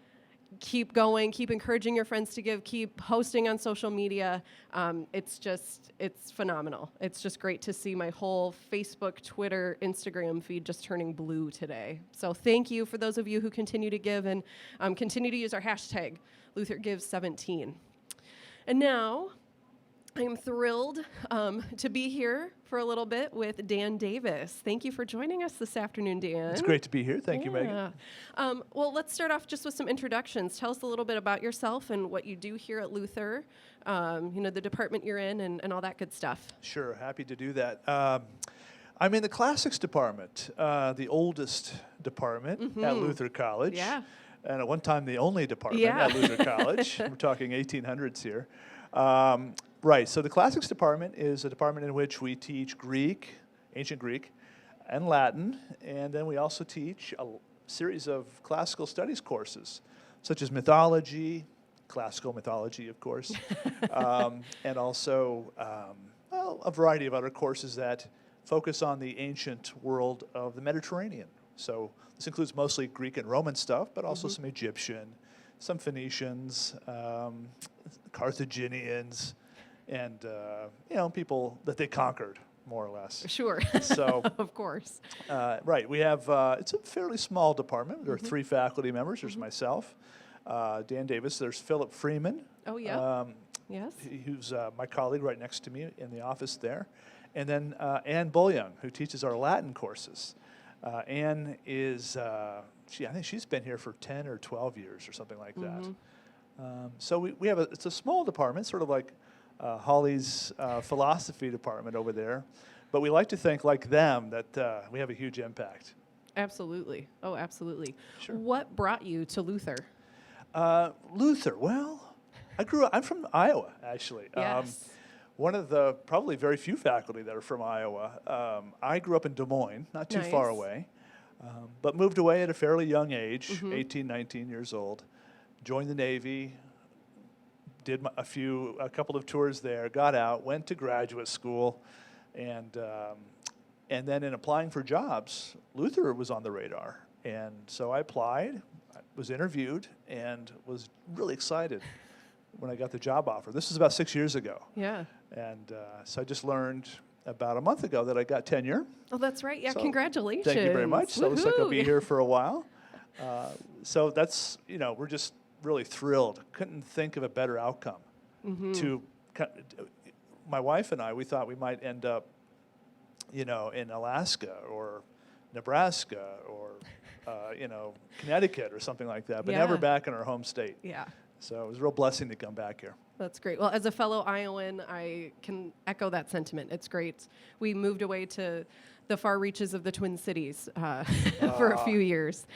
Keep going, keep encouraging your friends to give, keep posting on social media. It's phenomenal. It's just great to see my whole Facebook, Twitter, Instagram feed just turning blue today. So thank you for those of you who continue to give and continue to use our hashtag LutherGives17. And now I am thrilled to be here for a little bit with Dan Davis. Thank you for joining us this afternoon, Dan. It's great to be here. Thank you, Megan. Well, let's start off just with some introductions. Tell us a little bit about yourself and what you do here at Luther, the department you're in and all that good stuff. Sure, happy to do that. I'm in the Classics Department, the oldest department at Luther College. Yeah. And at one time, the only department at Luther College. We're talking 1800s here. Right, so the Classics Department is a department in which we teach Greek, ancient Greek, and Latin, and then we also teach a series of classical studies courses, such as mythology, classical mythology, of course, and also a variety of other courses that focus on the ancient world of the Mediterranean. So this includes mostly Greek and Roman stuff, but also some Egyptian, some Phoenicians, Carthaginians, and people that they conquered, more or less. Sure. So, of course. Right. We have it's a fairly small department. There are 3 faculty members. There's myself, Dan Davis. There's Philip Freeman. Oh yeah. Yes. Who's my colleague right next to me in the office there, and then Ann Bulyoung, who teaches our Latin courses. Ann is I think she's been here for 10 or 12 years or something like that. So we have it's a small department, sort of like Holly's philosophy department over there, but we like to think like them that we have a huge impact. Absolutely. Oh, absolutely. Sure. What brought you to Luther? Luther. Well, I'm from Iowa, actually. Yes. One of the probably very few faculty that are from Iowa. I grew up in Des Moines, not too far away, but moved away at a fairly young age, 18, 19 years old. Joined the Navy, did a couple of tours there, got out, went to graduate school, and then in applying for jobs, Luther was on the radar. And so I applied, was interviewed, and was really excited when I got the job offer. This was about 6 years ago. Yeah. And so I just learned about a month ago that I got tenure. Oh, that's right. Yeah, so congratulations. Thank you very much. So it looks like I'll be here for a while. So that's, we're just really thrilled. Couldn't think of a better outcome. My wife and I, we thought we might end up, in Alaska or Nebraska or, Connecticut or something like that, but never back in our home state. Yeah. So it was a real blessing to come back here. That's great. Well, as a fellow Iowan, I can echo that sentiment. It's great. We moved away to the far reaches of the Twin Cities for a few years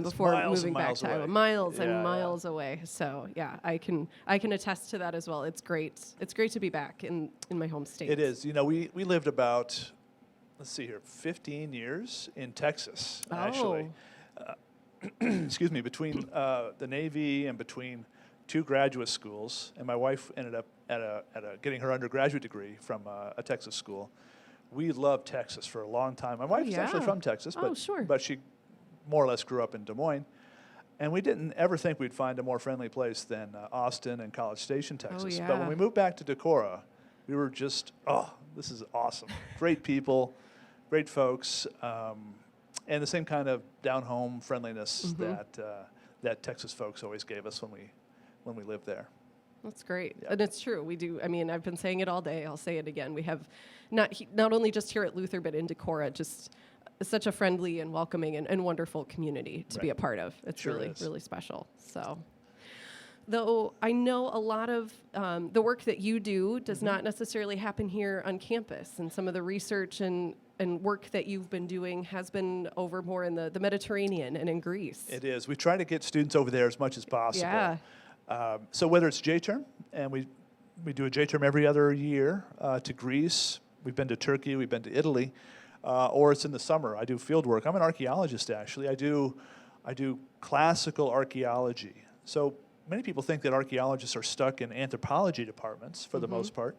before moving back to Iowa. Miles and miles away. So yeah, I can attest to that as well. It's great. It's great to be back in my home state. It is. We lived about, 15 years in Texas, actually. Excuse me, between the Navy and between 2 graduate schools, and my wife ended up getting her undergraduate degree from a Texas school. We loved Texas for a long time. My wife is actually from Texas, but she more or less grew up in Des Moines. And we didn't ever think we'd find a more friendly place than Austin and College Station, Texas. But when we moved back to Decorah, we were just, this is awesome. Great people, great folks. and the same kind of down-home friendliness that Texas folks always gave us when we lived there. That's great. Yeah. And it's true. We do. I mean, I've been saying it all day. I'll say it again. We have not only just here at Luther, but in Decorah, just such a friendly and welcoming and wonderful community to be a part of. It's really special. So, though I know a lot of the work that you do does not necessarily happen here on campus, and some of the research and work that you've been doing has been over more in the Mediterranean and in Greece. It is. We try to get students over there as much as possible. Yeah. So whether it's J-term, and we do a J-term every other year to Greece, we've been to Turkey, we've been to Italy, or it's in the summer. I do field work. I'm an archaeologist, actually. I do classical archaeology. So many people think that archaeologists are stuck in anthropology departments for the most part,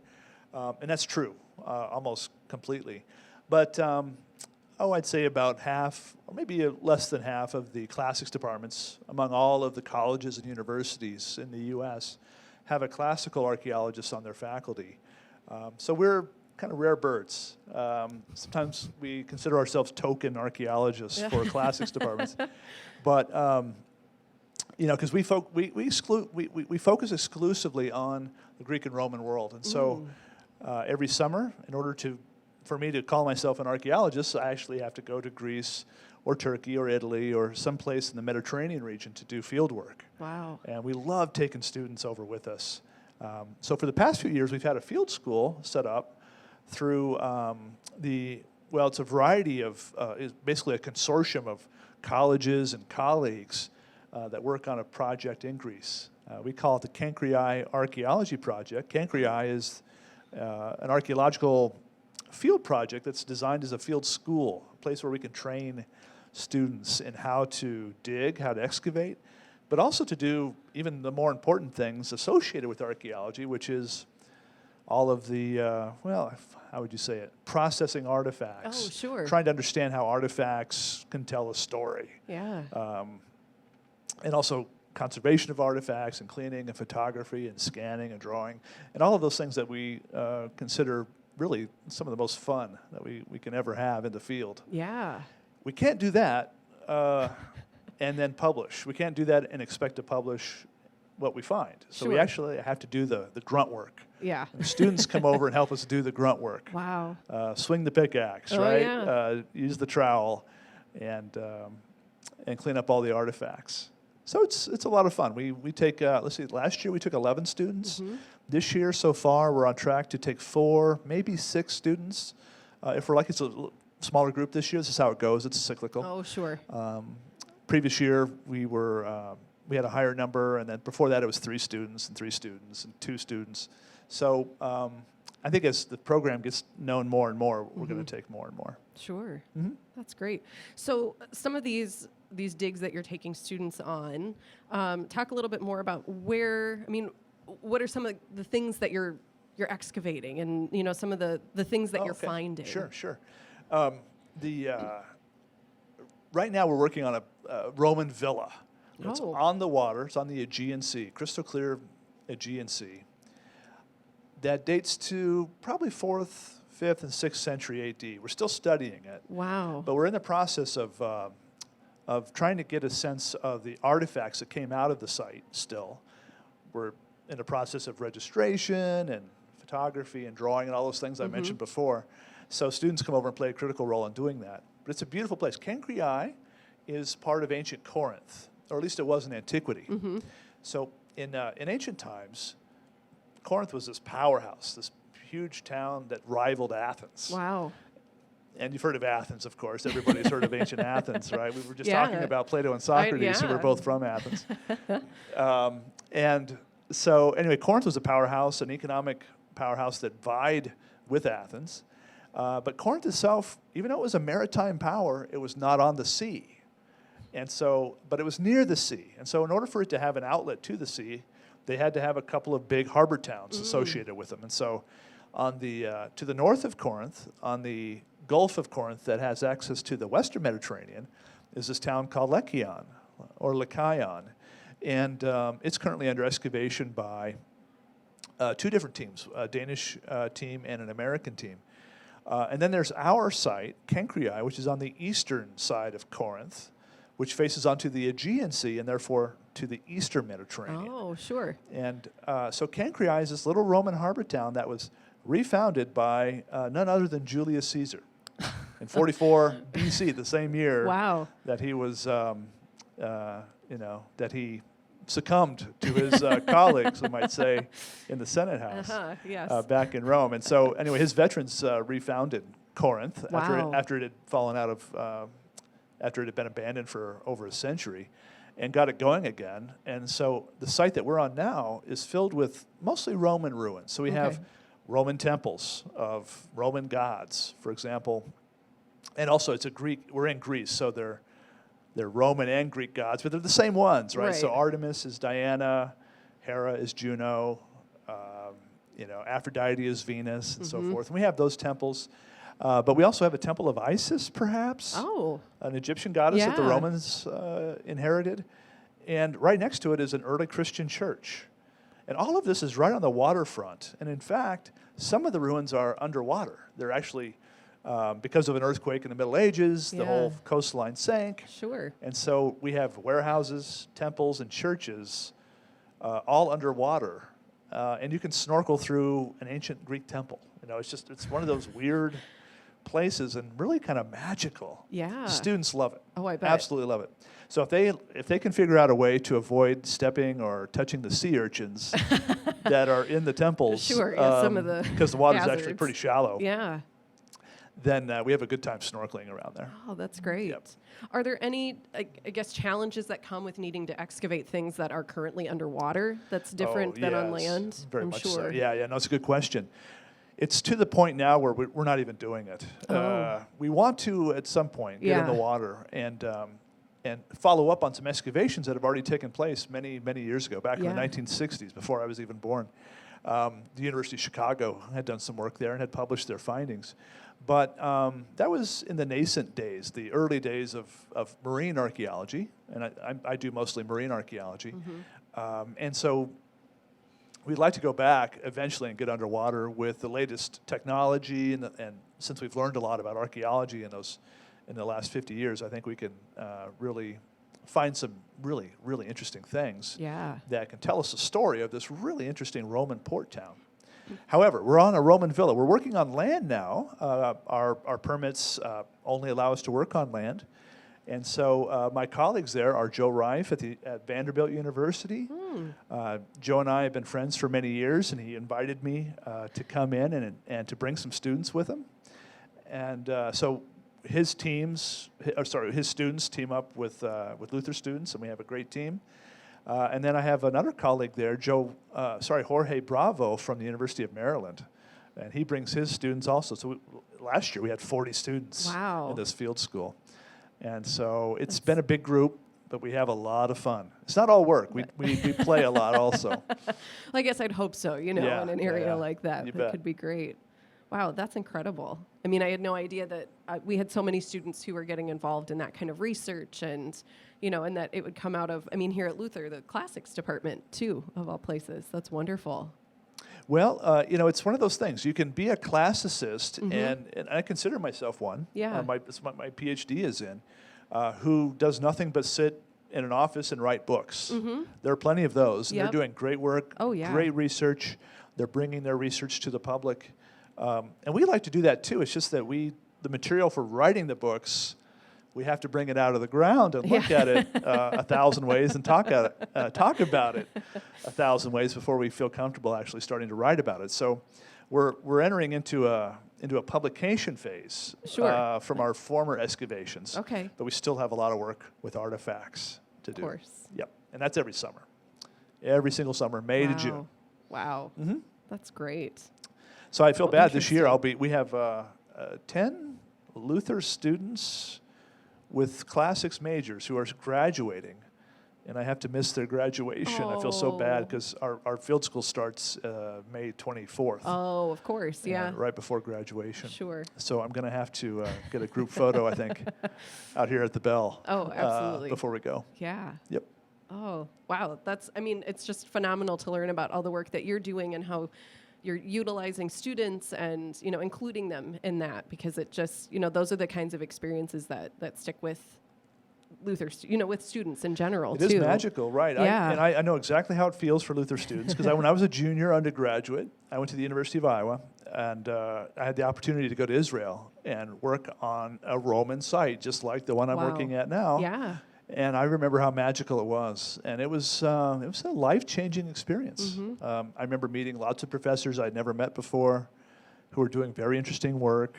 and that's true, almost completely. But I'd say about half, or maybe less than half of the classics departments among all of the colleges and universities in the U.S. have a classical archaeologist on their faculty. So we're kind of rare birds. Sometimes we consider ourselves token archaeologists for classics departments. But, because we focus exclusively on the Greek and Roman world. And so every summer, in order for me to call myself an archaeologist, I actually have to go to Greece or Turkey or Italy or someplace in the Mediterranean region to do field work. Wow. And we love taking students over with us. So for the past few years, we've had a field school set up through it's a variety of, it's basically a consortium of colleges and colleagues that work on a project in Greece. We call it the Kankriai Archaeology Project. Kankriai is an archaeological field project that's designed as a field school, a place where we can train students in how to dig, how to excavate, but also to do even the more important things associated with archaeology, which is all of the, how would you say it, processing artifacts. Oh, sure. Trying to understand how artifacts can tell a story. Yeah. And also conservation of artifacts and cleaning and photography and scanning and drawing and all of those things that we consider really some of the most fun that we can ever have in the field. Yeah. We can't do that and then publish. We can't do that and expect to publish what we find. So we actually have to do the grunt work. Yeah. And students come over and help us do the grunt work. Wow. Swing the pickaxe, right? Use the trowel and clean up all the artifacts. So it's a lot of fun. We take, let's see, last year we took 11 students. This year so far we're on track to take 4, maybe 6 students. If we're lucky, it's a smaller group this year. This is how it goes. It's cyclical. Oh, sure. Previous year we had a higher number, and then before that it was 3 students and 3 students and 2 students. So I think as the program gets known more and more, we're going to take more and more. Sure. That's great. So some of these digs that you're taking students on, talk a little bit more about what are some of the things that you're excavating, and some of the things that you're finding. Sure. Right now we're working on a Roman villa. It's on the water. It's on the Aegean Sea, crystal clear Aegean Sea. That dates to probably 4th, 5th, and 6th century AD. We're still studying it. Wow. But we're in the process of trying to get a sense of the artifacts that came out of the site still. We're in the process of registration and photography and drawing and all those things I mentioned before. So students come over and play a critical role in doing that. But it's a beautiful place. Kankriai is part of ancient Corinth, or at least it was in antiquity. So in ancient times, Corinth was this powerhouse, this huge town that rivaled Athens. Wow. And you've heard of Athens, of course. Everybody's heard of ancient Athens, right? We were just talking about Plato and Socrates, who were both from Athens. And so anyway, Corinth was a powerhouse, an economic powerhouse that vied with Athens. But Corinth itself, even though it was a maritime power, it was not on the sea. And so, but it was near the sea. And so in order for it to have an outlet to the sea, they had to have a couple of big harbor towns associated with them. And so on the to the north of Corinth, on the Gulf of Corinth that has access to the Western Mediterranean, is this town called Lekion, or Lykion. And it's currently under excavation by 2 different teams, a Danish team and an American team. And then there's our site, Kenkriai, which is on the eastern side of Corinth, which faces onto the Aegean Sea and therefore to the eastern Mediterranean. Oh, sure. And so Kenkriai is this little Roman harbor town that was refounded by none other than Julius Caesar in 44 BC, the same year that he was, that he succumbed to his colleagues, we might say, in the Senate House back in Rome. And so, anyway, his veterans refounded Corinth after it had fallen out of, after it had been abandoned for over a century, and got it going again. And so the site that we're on now is filled with mostly Roman ruins. So we have Roman temples of Roman gods, for example. And also it's we're in Greece, so they're Roman and Greek gods, but they're the same ones, right? So Artemis is Diana, Hera is Juno, Aphrodite is Venus, and so forth. And we have those temples. But we also have a temple of Isis, perhaps. Oh. An Egyptian goddess that the Romans inherited. And right next to it is an early Christian church. And all of this is right on the waterfront. And in fact, some of the ruins are underwater. They're actually, because of an earthquake in the Middle Ages, the whole coastline sank. Sure. And so we have warehouses, temples, and churches all underwater. And you can snorkel through an ancient Greek temple. It's one of those weird places and really kind of magical. Yeah. Students love it. Oh, I bet. Absolutely love it. So if they can figure out a way to avoid stepping or touching the sea urchins that are in the temples, some of the because the water's hazards. actually pretty shallow. Yeah. Then we have a good time snorkeling around there. Oh, that's great. Yep. Are there any, I guess, challenges that come with needing to excavate things that are currently underwater that's different than on land? Very I'm much sure. so. Yeah, no, it's a good question. It's to the point now where we're not even doing it. We want to, at some point, get in the water and follow up on some excavations that have already taken place many, many years ago, back in the 1960s, before I was even born. The University of Chicago had done some work there and had published their findings. But that was in the nascent days, the early days of marine archaeology, and I do mostly marine archaeology. And so we'd like to go back eventually and get underwater with the latest technology, and since we've learned a lot about archaeology in the last 50 years, I think we can really find some really, really interesting things that can tell us a story of this really interesting Roman port town. However, we're on a Roman villa. We're working on land now. Our permits only allow us to work on land. And so my colleagues there are Joe Reif at Vanderbilt University. Joe and I have been friends for many years, and he invited me to come in and to bring some students with him. And so his students team up with Luther students, and we have a great team. And then I have another colleague there, Jorge Bravo from the University of Maryland. And he brings his students also. So last year we had 40 students in this field school. And so it's been a big group, but we have a lot of fun. It's not all work. We play a lot also. Well, I guess I'd hope so, in an area like that. That could be great. Wow, that's incredible. I mean, I had no idea that we had so many students who were getting involved in that kind of research and, and that it would come out of, here at Luther, the Classics Department, too, of all places. That's wonderful. Well, it's one of those things. You can be a classicist, and I consider myself one. Yeah. It's what my PhD is in, who does nothing but sit in an office and write books. There are plenty of those. And they're doing great work, great research. They're bringing their research to the public. And we like to do that, too. It's just that the material for writing the books, we have to bring it out of the ground and look at it 1,000 ways and talk about it 1,000 ways before we feel comfortable actually starting to write about it. So we're entering into a publication phase from our former excavations. Okay. But we still have a lot of work with artifacts to do. Of course. Yep. And that's every summer. Every single summer, May to June. Wow. That's great. So I feel bad this year. We have 10 Luther students with classics majors who are graduating, and I have to miss their graduation. I feel so bad because our field school starts May 24th. Oh, of course, right before graduation. Sure. So I'm going to have to get a group photo, I think, out here at the Bell. Oh, absolutely. Before we go. Yeah. Yep. Oh, wow. It's just phenomenal to learn about all the work that you're doing and how you're utilizing students and, you know, including them in that, because it just, you know, those are the kinds of experiences that stick with Luther, you know, with students in general, It too. is magical, right? Yeah. I know exactly how it feels for Luther students, because when I was a junior undergraduate, I went to the University of Iowa, and I had the opportunity to go to Israel and work on a Roman site, just like the one I'm Wow. working at now. Yeah. And I remember how magical it was, and it was a life-changing experience. Mm-hmm. I remember meeting lots of professors I'd never met before, who were doing very interesting work.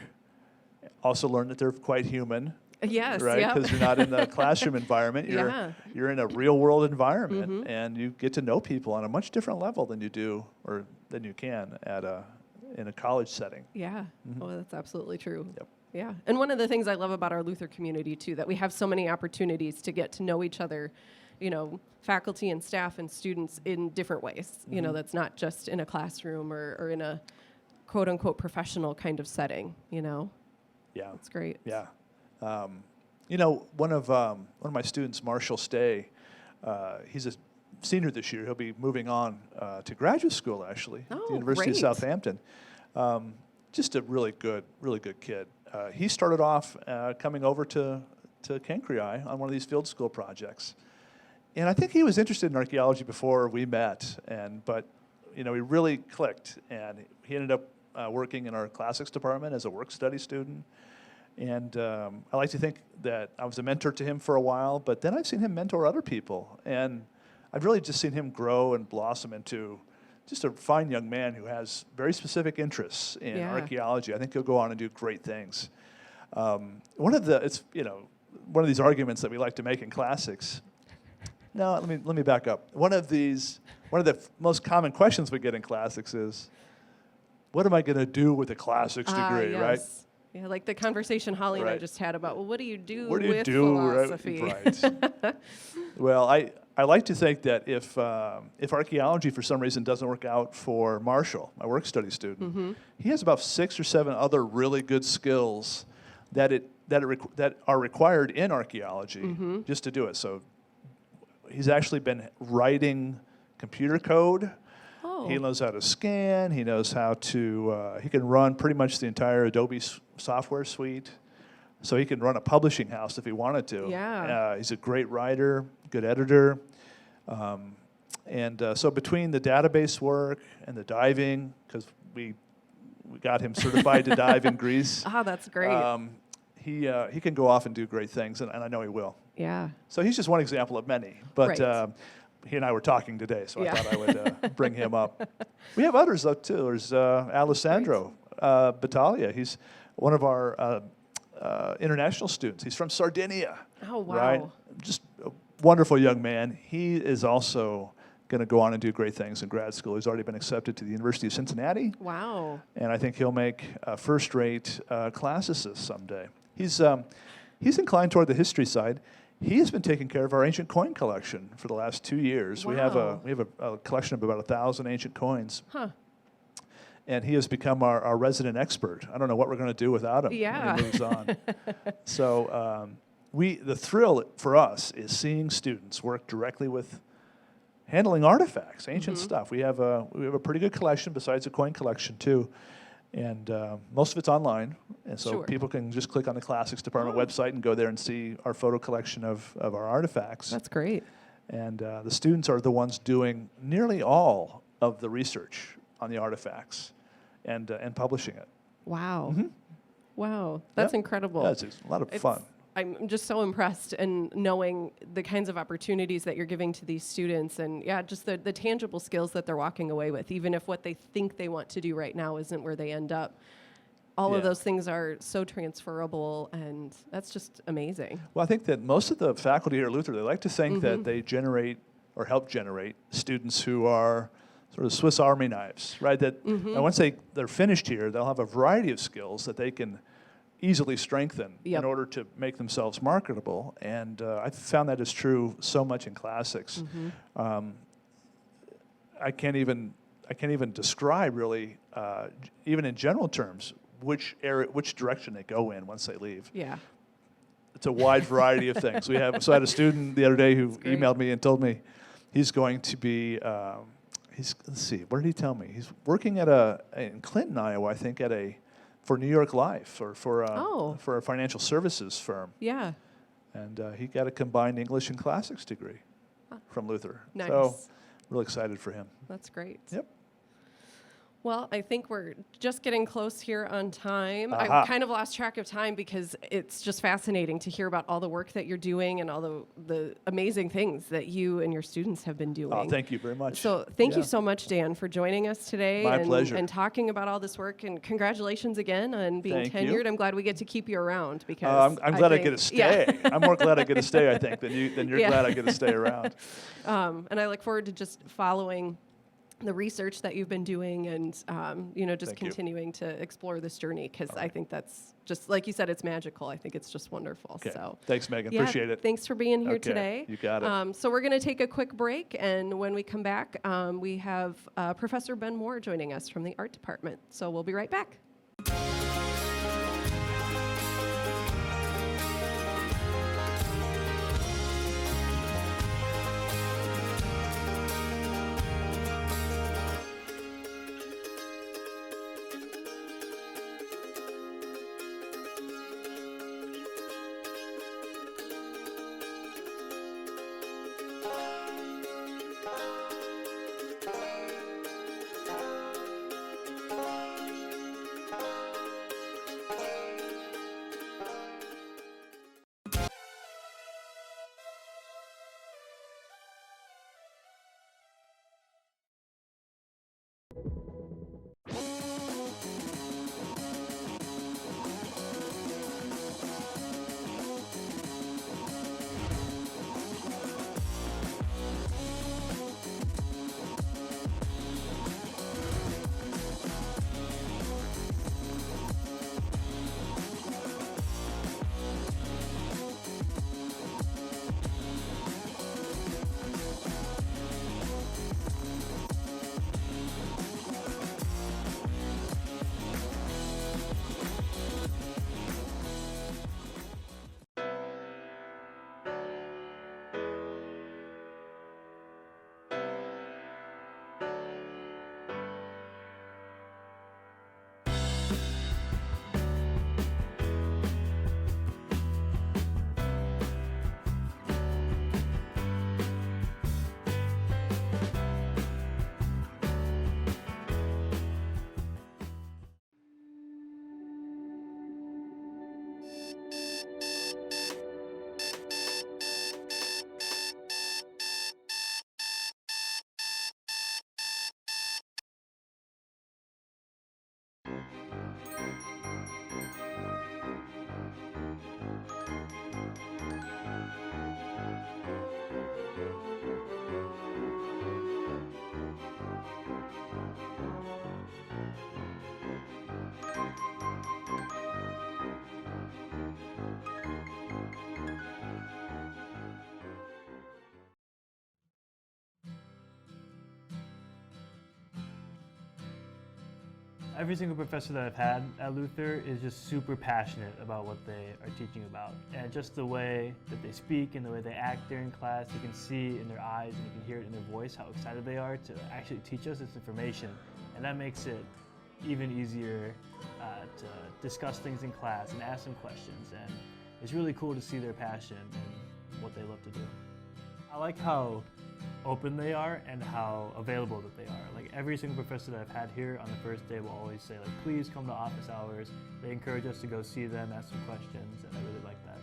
Also learned that they're quite human. Yes, right? yep. Because you're not in the classroom environment. You're in a real-world environment, Mhm. and you get to know people on a much different level than you do, or than you can in a college setting. Yeah. Mhm. Oh, that's absolutely true. Yep. Yeah. And one of the things I love about our Luther community, too, that we have so many opportunities to get to know each other, you know, faculty and staff and students in different ways. You know, Mhm. that's not just in a classroom or in a quote-unquote professional kind of setting, you know? Yeah. That's great. Yeah. You know, one of my students, Marshall Stay, he's a senior this year. He'll be moving on to graduate school, actually, at the University of great. Southampton. Just a really good kid. He started off coming over to Kenkreai on one of these field school projects. And I think he was interested in archaeology before we met, but you know, we really clicked, and he ended up working in our classics department as a work study student. And I like to think that I was a mentor to him for a while, but then I've seen him mentor other people, and I've really just seen him grow and blossom into just a fine young man who has very specific interests in archaeology. I think he'll go on and do great things. One of these arguments that we like to make in classics. No, let me back up. One of the most common questions we get in classics is, what am I going to do with a classics degree, yes. right? Yeah, like the conversation Holly and I Right. just had about, well, what do you do What do you with do, philosophy? right? Well, I like to think that if archaeology for some reason doesn't work out for Marshall, my work study student, Mhm. he has about 6 or 7 other really good skills that are required in archaeology Mhm. just to do it. So he's actually been writing computer code. Oh. He knows how to scan. He knows how to. He can run pretty much the entire Adobe software suite. So he can run a publishing house if he wanted to. Yeah. He's a great writer, good editor. So between the database work and the diving, because we got him certified to dive in Greece. Ah, that's great. He can go off and do great things, and I know he will. Yeah. So he's just one example of many. But Right. he and I were talking today, so Yeah. I thought I would bring him up. We have others, though, too. There's Alessandro Battaglia. He's one of our international students. He's from Sardinia. Oh, wow. Right? Just a wonderful young man. He is also going to go on and do great things in grad school. He's already been accepted to the University of Cincinnati. Wow. And I think he'll make a first-rate classicist someday. He's inclined toward the history side. He has been taking care of our ancient coin collection for the last 2 years. We have Wow. a collection of about 1,000 ancient coins. Huh. And he has become our resident expert. I don't know what we're going to do without him Yeah. when he moves on. So the thrill for us is seeing students work directly with handling artifacts, ancient stuff. We have a pretty good collection besides a coin collection too. And most of it's online, and so Sure. people can just click on the Classics Department website and go there and see our photo collection of our artifacts. That's great. And the students are the ones doing nearly all of the research on the artifacts and publishing it. Wow. Mhm. Wow. That's Yep. incredible. Yeah, it's a lot of fun. I'm just so impressed and knowing the kinds of opportunities that you're giving to these students and just the tangible skills that they're walking away with, even if what they think they want to do right now isn't where they end up. All of Yeah. those things are so transferable, and that's just amazing. Well, I think that most of the faculty here at Luther, they like to think Mhm. that they generate or help generate students who are sort of Swiss Army knives, right? That Mhm. and once they're finished here, they'll have a variety of skills that they can easily strengthen Yep. in order to make themselves marketable. And I've found that is true so much in classics. Mhm. I can't even describe really, even in general terms, which direction they go in once they leave. Yeah. It's a wide variety of things. So I had a student the other day who emailed me and told me he's going to be let's see, what did he tell me? He's working in Clinton, Iowa, I think, for New York Life or for a financial services firm. Yeah. And he got a combined English and classics degree from Luther. Nice. So really excited for him. That's great. Yep. Well, I think we're just getting close here on time. Aha. I've kind of lost track of time because it's just fascinating to hear about all the work that you're doing and all the amazing things that you and your students have been doing. Oh, thank you very much. So thank you Yeah. so much, Dan, for joining us today. My pleasure. And talking about all this work. And congratulations again on being Thank you. tenured. I'm glad we get to keep you around because I'm glad I think- get to stay. Yeah. I'm more glad I get to stay, I think, than you're Yeah. glad I get to stay around. And I look forward to just following the research that you've been doing and, just Thank you. continuing to explore this journey because I think that's just, like you said, it's magical. I think it's just wonderful. Okay. So Thanks, Megan. yeah, Appreciate it. Thanks for being here Okay. today. You got it. So we're going to take a quick break. And when we come back, we have Professor Ben Moore joining us from the art department. So we'll be right back. Every single professor that I've had at Luther is just super passionate about what they are teaching about. And just the way that they speak and the way they act during class, you can see in their eyes and you can hear it in their voice how excited they are to actually teach us this information. And that makes it even easier to discuss things in class and ask them questions. And it's really cool to see their passion and what they love to do. I like how open they are and how available that they are. Like every single professor that I've had here on the first day will always say, like, please come to office hours. They encourage us to go see them, ask some questions, and I really like that.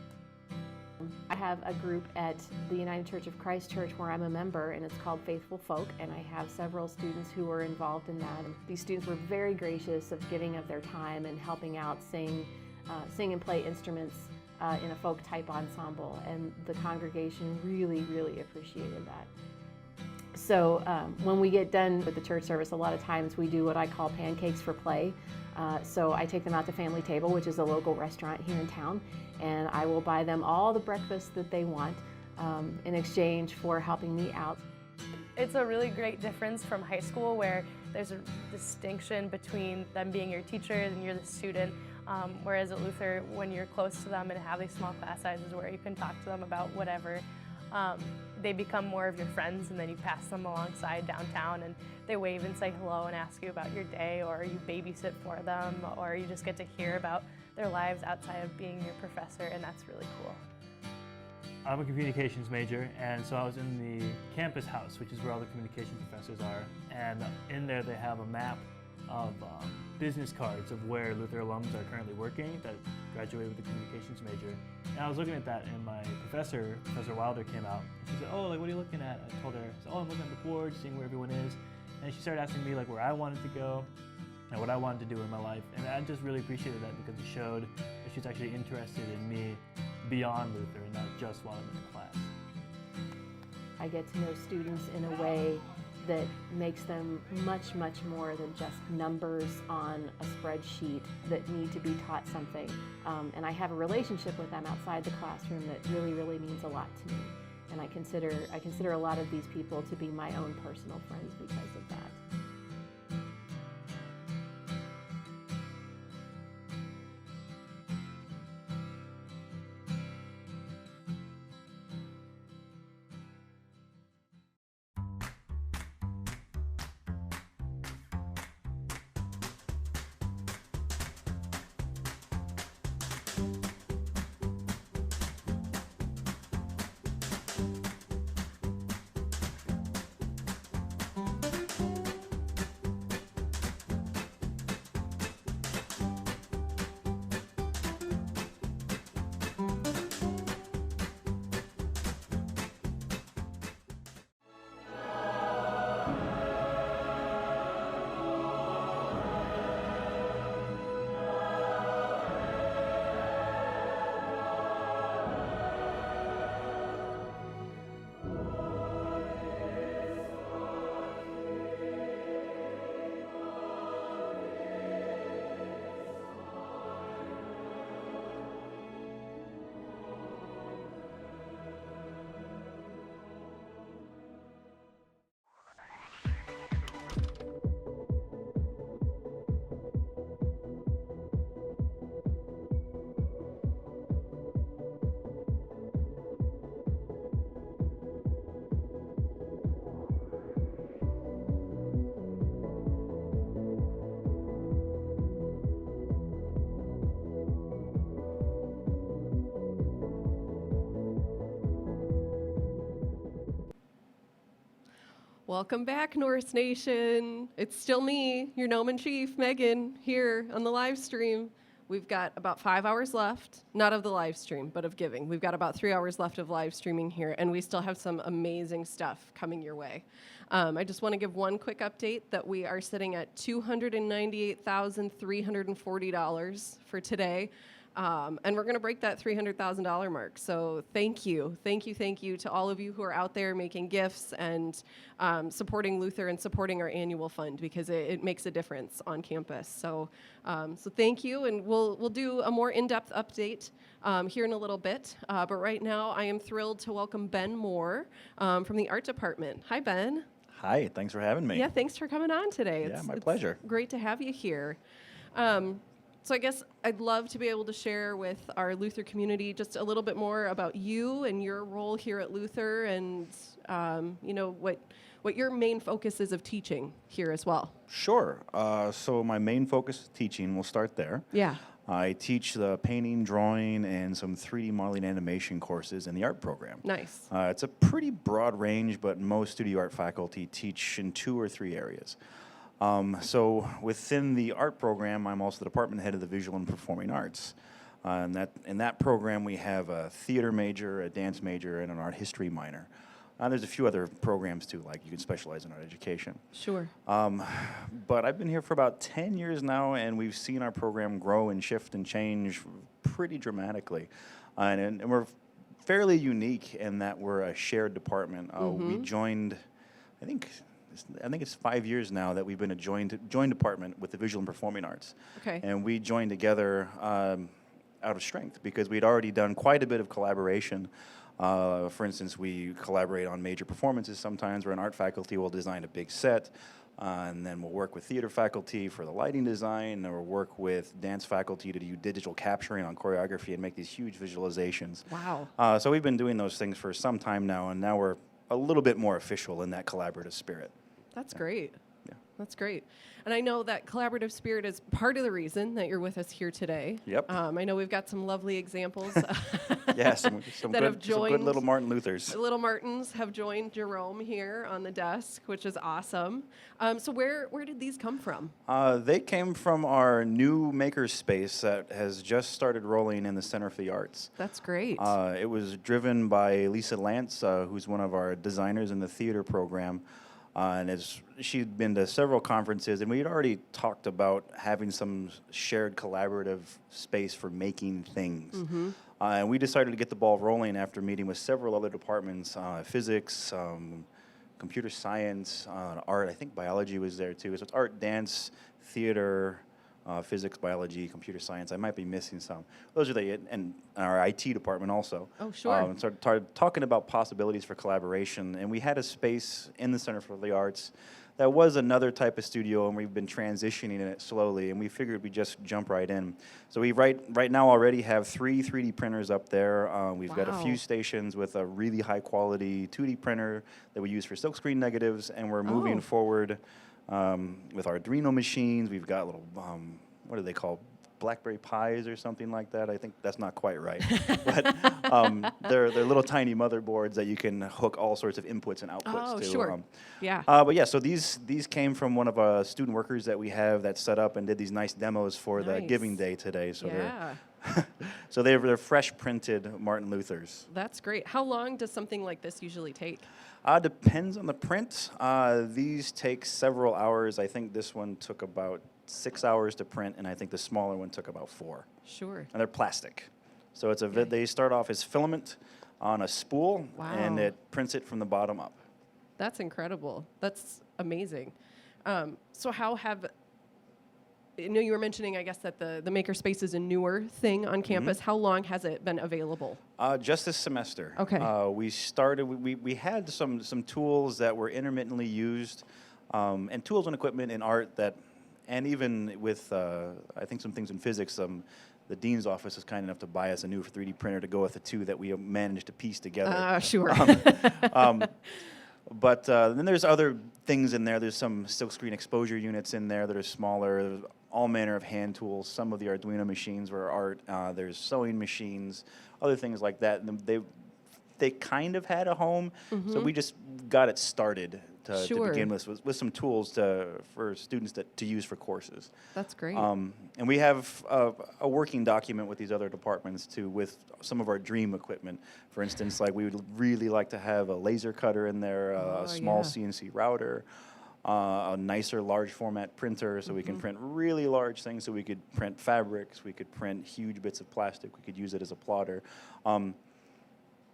I have a group at the United Church of Christ Church where I'm a member, and it's called Faithful Folk, and I have several students who are involved in that. And these students were very gracious of giving of their time and helping out sing and play instruments in a folk type ensemble, and the congregation really, really appreciated that. So when we get done with the church service, a lot of times we do what I call pancakes for play. So I take them out to Family Table, which is a local restaurant here in town, and I will buy them all the breakfast that they want in exchange for helping me out. It's a really great difference from high school where there's a distinction between them being your teachers and you're the student. Whereas at Luther, when you're close to them and have these small class sizes where you can talk to them about whatever, they become more of your friends, and then you pass them alongside downtown and they wave and say hello and ask you about your day, or you babysit for them, or you just get to hear about their lives outside of being your professor, and that's really cool. I'm a communications major, and so I was in the campus house, which is where all the communication professors are. And in there they have a map of business cards of where Luther alums are currently working that graduated with a communications major. And I was looking at that, and my Professor Wilder, came out. She said, "Oh, like, what are you looking at?" I told her, I said, "Oh, I'm looking at the board, seeing where everyone is." And she started asking me like where I wanted to go and what I wanted to do in my life. And I just really appreciated that, because it showed that she was actually interested in me beyond Luther and not just while I'm in the class. I get to know students in a way that makes them much, much more than just numbers on a spreadsheet that need to be taught something. And I have a relationship with them outside the classroom that really, really means a lot to me. And I consider a lot of these people to be my own personal friends because of that. Welcome back, Norris Nation. It's still me, your gnome in chief, Megan, here on the live stream. We've got about 5 hours left, not of the live stream, but of giving. We've got about 3 hours left of live streaming here, and we still have some amazing stuff coming your way. I just want to give one quick update that we are sitting at $298,340 for today. And we're going to break that $300,000 mark. So thank you to all of you who are out there making gifts and supporting Luther and supporting our annual fund, because it makes a difference on campus. So thank you, and we'll do a more in-depth update here in a little bit. But right now, I am thrilled to welcome Ben Moore from the art department. Hi, Ben. Hi, thanks for having me. Yeah, thanks for coming on today. Yeah, my pleasure. Great to have you here. So I guess I'd love to be able to share with our Luther community just a little bit more about you and your role here at Luther, and what your main focus is of teaching here as well. Sure. So my main focus is teaching. We'll start there. Yeah. I teach the painting, drawing, and some 3D modeling animation courses in the art program. Nice. It's a pretty broad range, but most studio art faculty teach in 2 or 3 areas. So within the art program, I'm also the department head of the visual and performing arts. In that program, we have a theater major, a dance major, and an art history minor. There's a few other programs too, like you can specialize in art education. Sure. But I've been here for about 10 years now, and we've seen our program grow and shift and change pretty dramatically. And we're fairly unique in that we're a shared department. We joined, I think it's 5 years now that we've been a joined department with the visual and performing arts. Okay. And we joined together out of strength because we'd already done quite a bit of collaboration. For instance, we collaborate on major performances sometimes where an art faculty will design a big set. And then we'll work with theater faculty for the lighting design, or work with dance faculty to do digital capturing on choreography and make these huge visualizations. Wow. So we've been doing those things for some time now, and now we're a little bit more official in that collaborative spirit. That's great. That's great. And I know that collaborative spirit is part of the reason that you're with us here today. Yep. I know we've got some lovely examples Yeah, some that have good joined. little Martin Luthers. Little Martins have joined Jerome here on the desk, which is awesome. So where did these come from? They came from our new makerspace that has just started rolling in the Center for the Arts. That's great. It was driven by Lisa Lance, who's one of our designers in the theater program. And she'd been to several conferences, and we had already talked about having some shared collaborative space for making things. Mm-hmm. And we decided to get the ball rolling after meeting with several other departments, physics, computer science, art. I think biology was there too. So it's art, dance, theater, physics, biology, computer science. I might be missing some. Those are and our IT department also. Oh, sure. Started talking about possibilities for collaboration, and we had a space in the Center for the Arts that was another type of studio, and we've been transitioning it slowly, and we figured we'd just jump right in. So we right now already have 3 3D printers up there. We've got a few stations with a really high quality 2D printer that we use for silkscreen negatives, and we're moving forward with our Arduino machines. We've got little, what are they called? Blackberry Pis or something like that. I think that's not quite right. But they're little tiny motherboards that you can hook all sorts of inputs and outputs to. Sure. Yeah. But yeah, so these came from one of our student workers that we have that set up and did these nice demos for the Giving Day today. So they're fresh printed Martin Luthers. That's great. How long does something like this usually take? Depends on the print. These take several hours. I think this one took about 6 hours to print, and I think the smaller one took about 4. Sure. And they're plastic. So it's they start off as filament on a spool, and it prints it from the bottom up. That's incredible. That's amazing. So how have, I know you were mentioning, I guess, that the makerspace is a newer thing on campus. How long has it been available? Just this semester. Okay. We had some tools that were intermittently used, and tools and equipment in art that, and even with, I think some things in physics, the dean's office is kind enough to buy us a new 3D printer to go with the 2 that we managed to piece together. Sure. But then there's other things in there. There's some silkscreen exposure units in there that are smaller. There's all manner of hand tools. Some of the Arduino machines were art. There's sewing machines, other things like that. And they kind of had a home, so we just got it started to begin with some tools for students to use for courses. That's great. And we have a working document with these other departments too, with some of our dream equipment. For instance, like we would really like to have a laser cutter in there, a small CNC router, a nicer large format printer so we can print really large things, so we could print fabrics, we could print huge bits of plastic, we could use it as a plotter.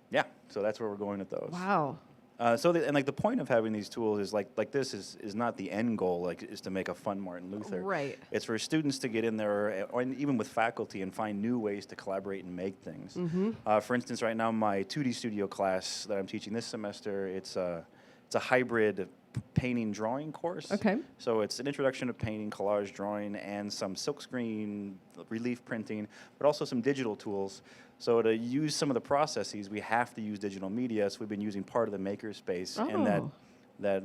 Yeah, so that's where we're going with those. Wow. The point of having these tools is like this is not the end goal, is to make a fun Martin Luther. Right. It's for students to get in there, or even with faculty, and find new ways to collaborate and make things. For instance, right now my 2D studio class that I'm teaching this semester, it's a hybrid painting drawing course. Okay. So it's an introduction to painting, collage drawing, and some silkscreen relief printing, but also some digital tools. So to use some of the processes, we have to use digital media. So we've been using part of the makerspace and that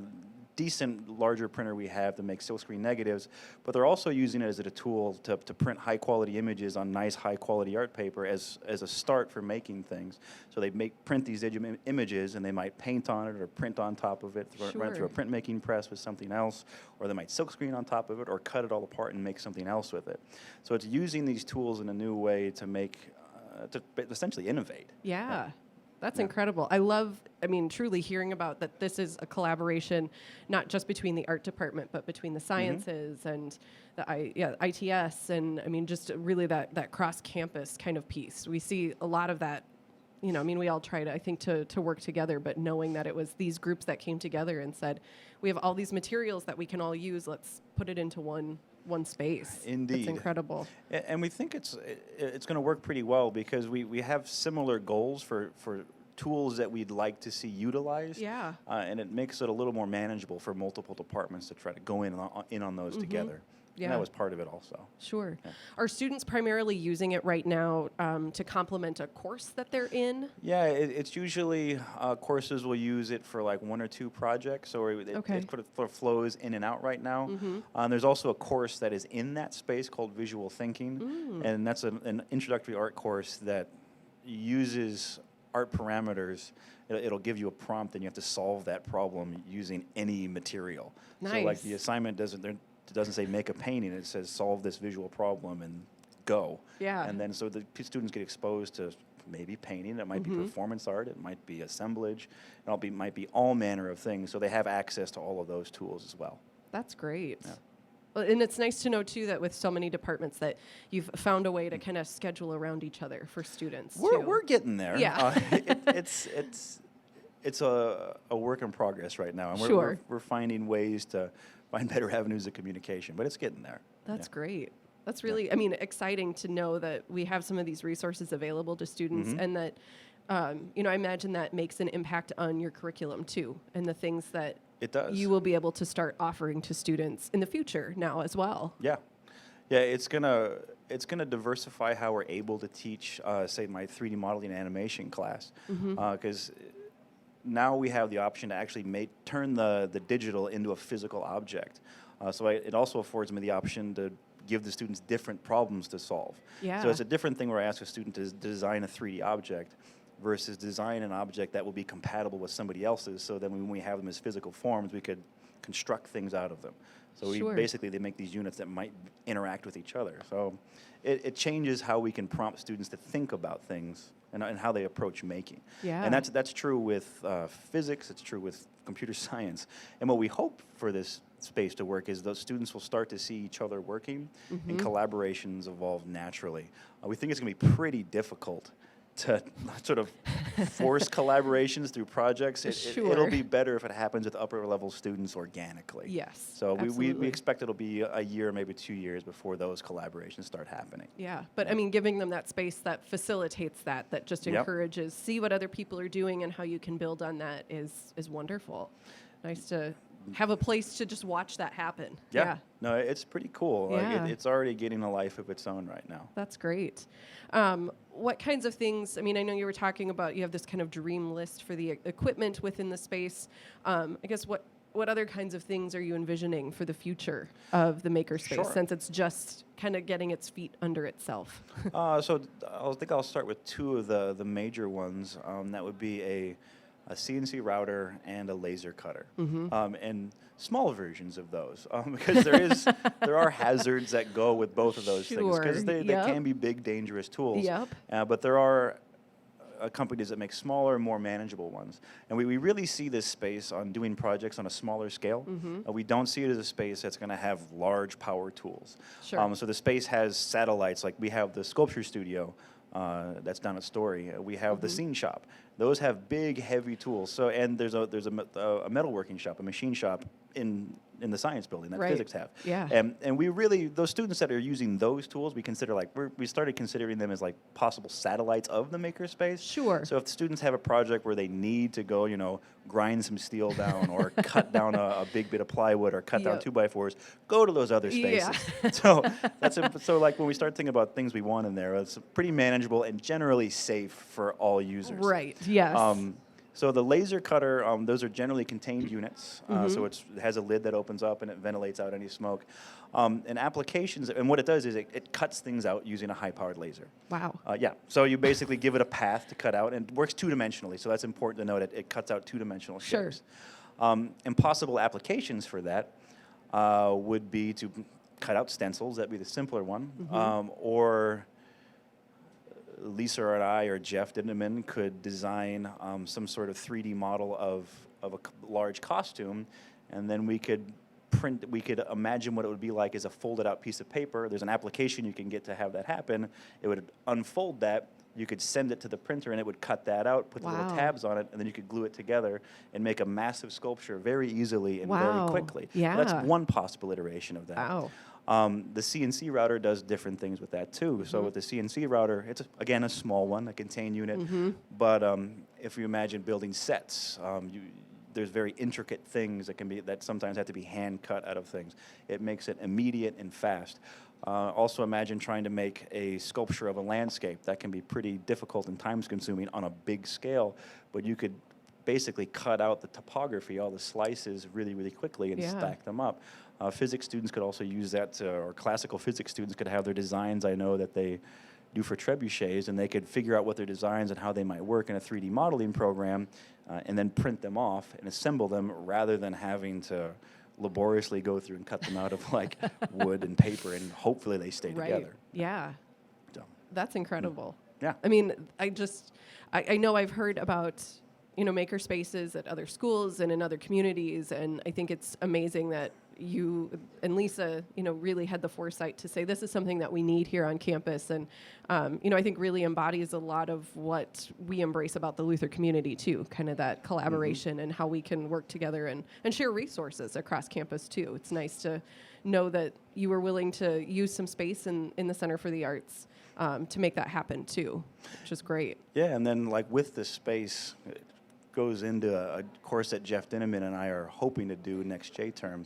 decent larger printer we have to make silkscreen negatives, but they're also using it as a tool to print high quality images on nice high quality art paper as a start for making things. So they print these images, and they might paint on it or print on top of it, run it through a printmaking press with something else, or they might silkscreen on top of it or cut it all apart and make something else with it. So it's using these tools in a new way to make to essentially innovate. Yeah. That's incredible. I love, truly hearing about that this is a collaboration, not just between the art department, but between the sciences and the ITS, and just really that cross-campus kind of piece. We see a lot of that, we all try to work together, but knowing that it was these groups that came together and said, we have all these materials that we can all use, let's put it into one space. Indeed. It's incredible. And we think it's going to work pretty well because we have similar goals for tools that we'd like to see utilized. Yeah. And it makes it a little more manageable for multiple departments to try to go in on those together. Yeah. And that was part of it also. Sure. Yeah. Are students primarily using it right now to complement a course that they're in? Yeah, it's usually courses will use it for like 1 or 2 projects, or it sort of flows in and out right now. There's also a course that is in that space called Visual Thinking, and that's an introductory art course that uses art parameters. It'll give you a prompt, and you have to solve that problem using any material. Nice. So like the assignment doesn't say make a painting, it says solve this visual problem and go. Yeah. And then so the students get exposed to maybe painting, it might be performance art, it might be assemblage, it might be all manner of things. So they have access to all of those tools as well. That's great. Yeah. Well, and it's nice to know too that with so many departments that you've found a way to kind of schedule around each other for students. We're getting there. Yeah. It's a work in progress right now, and we're finding ways to find better avenues of communication, but it's getting there. That's great. That's really, I mean, exciting to know that we have some of these resources available to students, and that, you know, I imagine that makes an impact on your curriculum too, and the things that it does. You will be able to start offering to students in the future now as well. Yeah, it's gonna diversify how we're able to teach, say, my 3D modeling and animation class, because now we have the option to actually turn the digital into a physical object. So it also affords me the option to give the students different problems to solve. Yeah. So it's a different thing where I ask a student to design a 3D object versus design an object that will be compatible with somebody else's, so then when we have them as physical forms, we could construct things out of them. So they make these units that might interact with each other. So it changes how we can prompt students to think about things and how they approach making. Yeah. And that's true with physics, it's true with computer science. And what we hope for this space to work is those students will start to see each other working and collaborations evolve naturally. We think it's going to be pretty difficult to sort of force collaborations through projects. It'll be better if it happens with upper level students organically. Yes. So we expect it'll be a year, maybe 2 years before those collaborations start happening. Yeah, but I mean, giving them that space that facilitates that just encourages, see what other people are doing and how you can build on that is wonderful. Nice to have a place to just watch that happen. Yeah. No, it's pretty cool. Yeah. It's already getting a life of its own right now. That's great. What kinds of things, I mean, I know you were talking about, you have this kind of dream list for the equipment within the space. I guess what other kinds of things are you envisioning for the future of the makerspace, since it's just kind of getting its feet under itself? So I think I'll start with 2 of the major ones. That would be a CNC router and a laser cutter, and small versions of those, because there are hazards that go with both of those things, because they can be big, dangerous tools. But there are companies that make smaller, more manageable ones, and we really see this space on doing projects on a smaller scale. We don't see it as a space that's going to have large power tools. So the space has satellites, like we have the sculpture studio. That's down at Story. We have the scene shop. Those have big, heavy tools. So, and there's a metalworking shop, a machine shop in the science building that physics have. Yeah. And we really, those students that are using those tools, we consider we started considering them as like possible satellites of the makerspace. Sure. So if the students have a project where they need to go, grind some steel down or cut down a big bit of plywood or cut down 2x4s, go to those other spaces. So so like when we start thinking about things we want in there, it's pretty manageable and generally safe for all users. Right. Yes. So the laser cutter, those are generally contained units. So it has a lid that opens up and it ventilates out any smoke. And applications, and what it does is it cuts things out using a high-powered laser. Wow. Yeah. So you basically give it a path to cut out, and it works 2-dimensionally. So that's important to note. It cuts out 2-dimensional shapes. And possible applications for that would be to cut out stencils. That'd be the simpler one. Or Lisa or I or Jeff Dinneman could design some sort of 3D model of a large costume, and then we could imagine what it would be like as a folded out piece of paper. There's an application you can get to have that happen. It would unfold that. You could send it to the printer and it would cut that out, put the little tabs on it, and then you could glue it together and make a massive sculpture very easily and very quickly. Yeah. That's one possible iteration of that. Wow. The CNC router does different things with that too. So with the CNC router, it's again a small one, a contained unit, but if you imagine building sets, there's very intricate things that sometimes have to be hand cut out of things. It makes it immediate and fast. Also imagine trying to make a sculpture of a landscape. That can be pretty difficult and time consuming on a big scale, but you could basically cut out the topography, all the slices really, really quickly and stack them up. Physics students could also use that, or classical physics students could have their designs, I know, that they do for trebuchets, and they could figure out what their designs and how they might work in a 3D modeling program, and then print them off and assemble them rather than having to laboriously go through and cut them out of like wood and paper, and hopefully they stay together. Yeah. So. That's incredible. Yeah. I mean, I know I've heard about, maker spaces at other schools and in other communities, and I think it's amazing that you and Lisa, really had the foresight to say this is something that we need here on campus, and I think really embodies a lot of what we embrace about the Luther community too, kind of that collaboration and how we can work together and share resources across campus too. It's nice to know that you were willing to use some space in the Center for the Arts to make that happen too, which is great. Yeah, and then like with this space, it goes into a course that Jeff Dinneman and I are hoping to do next J-term.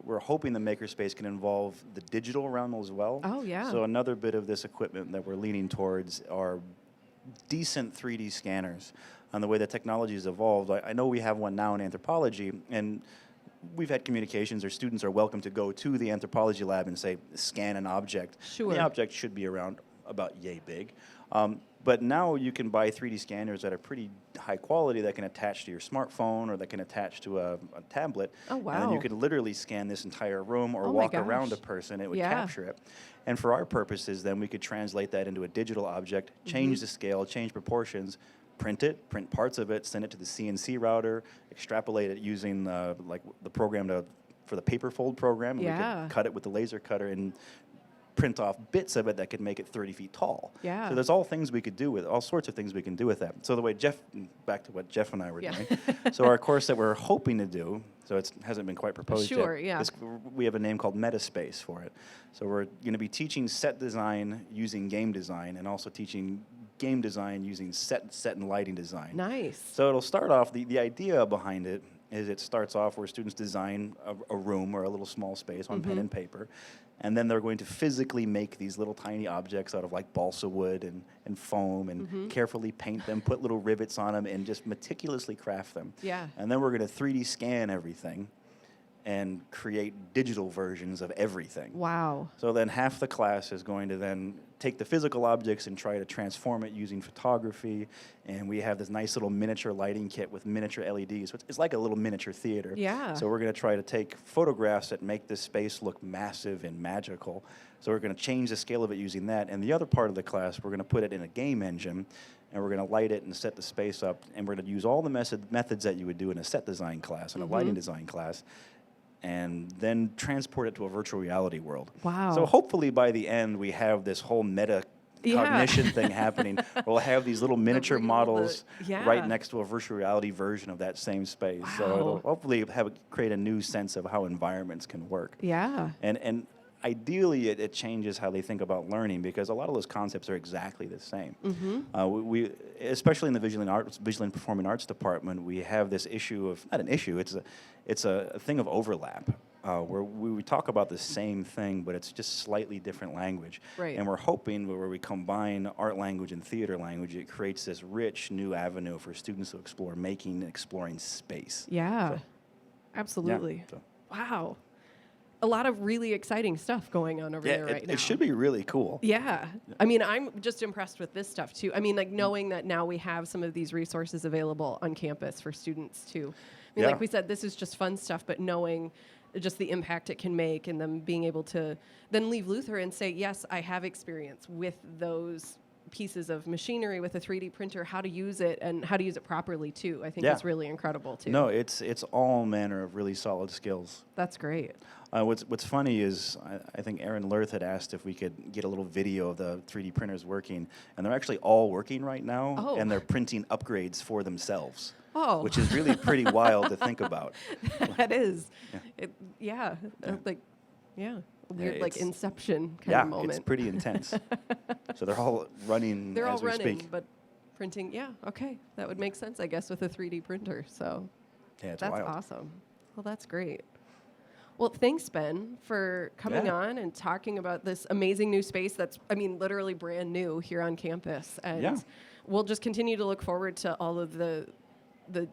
We're hoping the makerspace can involve the digital realm as well. Oh, yeah. So another bit of this equipment that we're leaning towards are decent 3D scanners. And the way the technology has evolved, I know we have one now in anthropology, and we've had communications, or students are welcome to go to the anthropology lab and say, scan an object. Sure. The object should be around about yay big. But now you can buy 3D scanners that are pretty high quality that can attach to your smartphone or that can attach to a tablet. Oh, wow. And then you could literally scan this entire room or Oh my walk gosh. around a person. It would Yeah. capture it. And for our purposes, then we could translate that into a digital object, change the scale, change proportions, print parts of it, send it to the CNC router, extrapolate it using the program for the paper fold program. And we Yeah. could cut it with the laser cutter and print off bits of it that could make it 30 feet tall. Yeah. So there's all sorts of things we can do with that. So the way back to what Jeff and I were doing. So our course that we're hoping to do, so it hasn't been quite proposed Sure, yet. yeah. We have a name called Metaspace for it. So we're going to be teaching set design using game design, and also teaching game design using set and lighting design. Nice. So it'll start off, the idea behind it is it starts off where students design a room or a little small space on pen and paper, and then they're going to physically make these little tiny objects out of like balsa wood and foam, and carefully paint them, put little rivets on them, and just meticulously craft them. Yeah. And then we're going to 3D scan everything and create digital versions of everything. Wow. So then half the class is going to then take the physical objects and try to transform it using photography. And we have this nice little miniature lighting kit with miniature LEDs. So it's like a little miniature theater. Yeah. So we're going to try to take photographs that make this space look massive and magical. So we're going to change the scale of it using that. And the other part of the class, we're going to put it in a game engine, and we're going to light it and set the space up. And we're going to use all the methods that you would do in a set design class and a lighting design class, and then transport it to a virtual reality world. Wow. So hopefully by the end we have this whole meta cognition thing happening. We'll have these little miniature models right next to a virtual reality version of that same space. Wow. So it'll hopefully create a new sense of how environments can work. Yeah. And ideally, it changes how they think about learning, because a lot of those concepts are exactly the same. We especially in the visual and performing arts department, we have this issue of, not an issue, it's a thing of overlap, where we talk about the same thing, but it's just slightly different language. Right. And we're hoping where we combine art language and theater language, it creates this rich new avenue for students to explore making and exploring space. Yeah. So, Absolutely. yeah, so. Wow. A lot of really exciting stuff going on over there right now. It should be really cool. Yeah. I mean, I'm just impressed with this stuff too. I mean, like knowing that now we have some of these resources available on campus for students too. I mean, like we said, this is just fun stuff, but knowing just the impact it can make, and them being able to then leave Luther and say, yes, I have experience with those pieces of machinery, with a 3D printer, how to use it and how to use it properly too. I think it's really incredible too. No, it's all manner of really solid skills. That's great. What's funny is I think Aaron Lerth had asked if we could get a little video of the 3D printers working, and they're actually all working right now, and they're printing upgrades for themselves. Oh. Which is really pretty wild to think about. That is. Yeah. Weird, like Inception kind of moment. Yeah, it's pretty intense. So they're all running They're all as we running, speak. but Printing, yeah, okay. That would make sense, I guess, with a 3D printer. So Yeah, it's that's wild. awesome. Well, that's great. Well, thanks, Ben, for coming Yeah. on and talking about this amazing new space that's, I mean, literally brand new here on campus. And Yeah. we'll just continue to look forward to all of the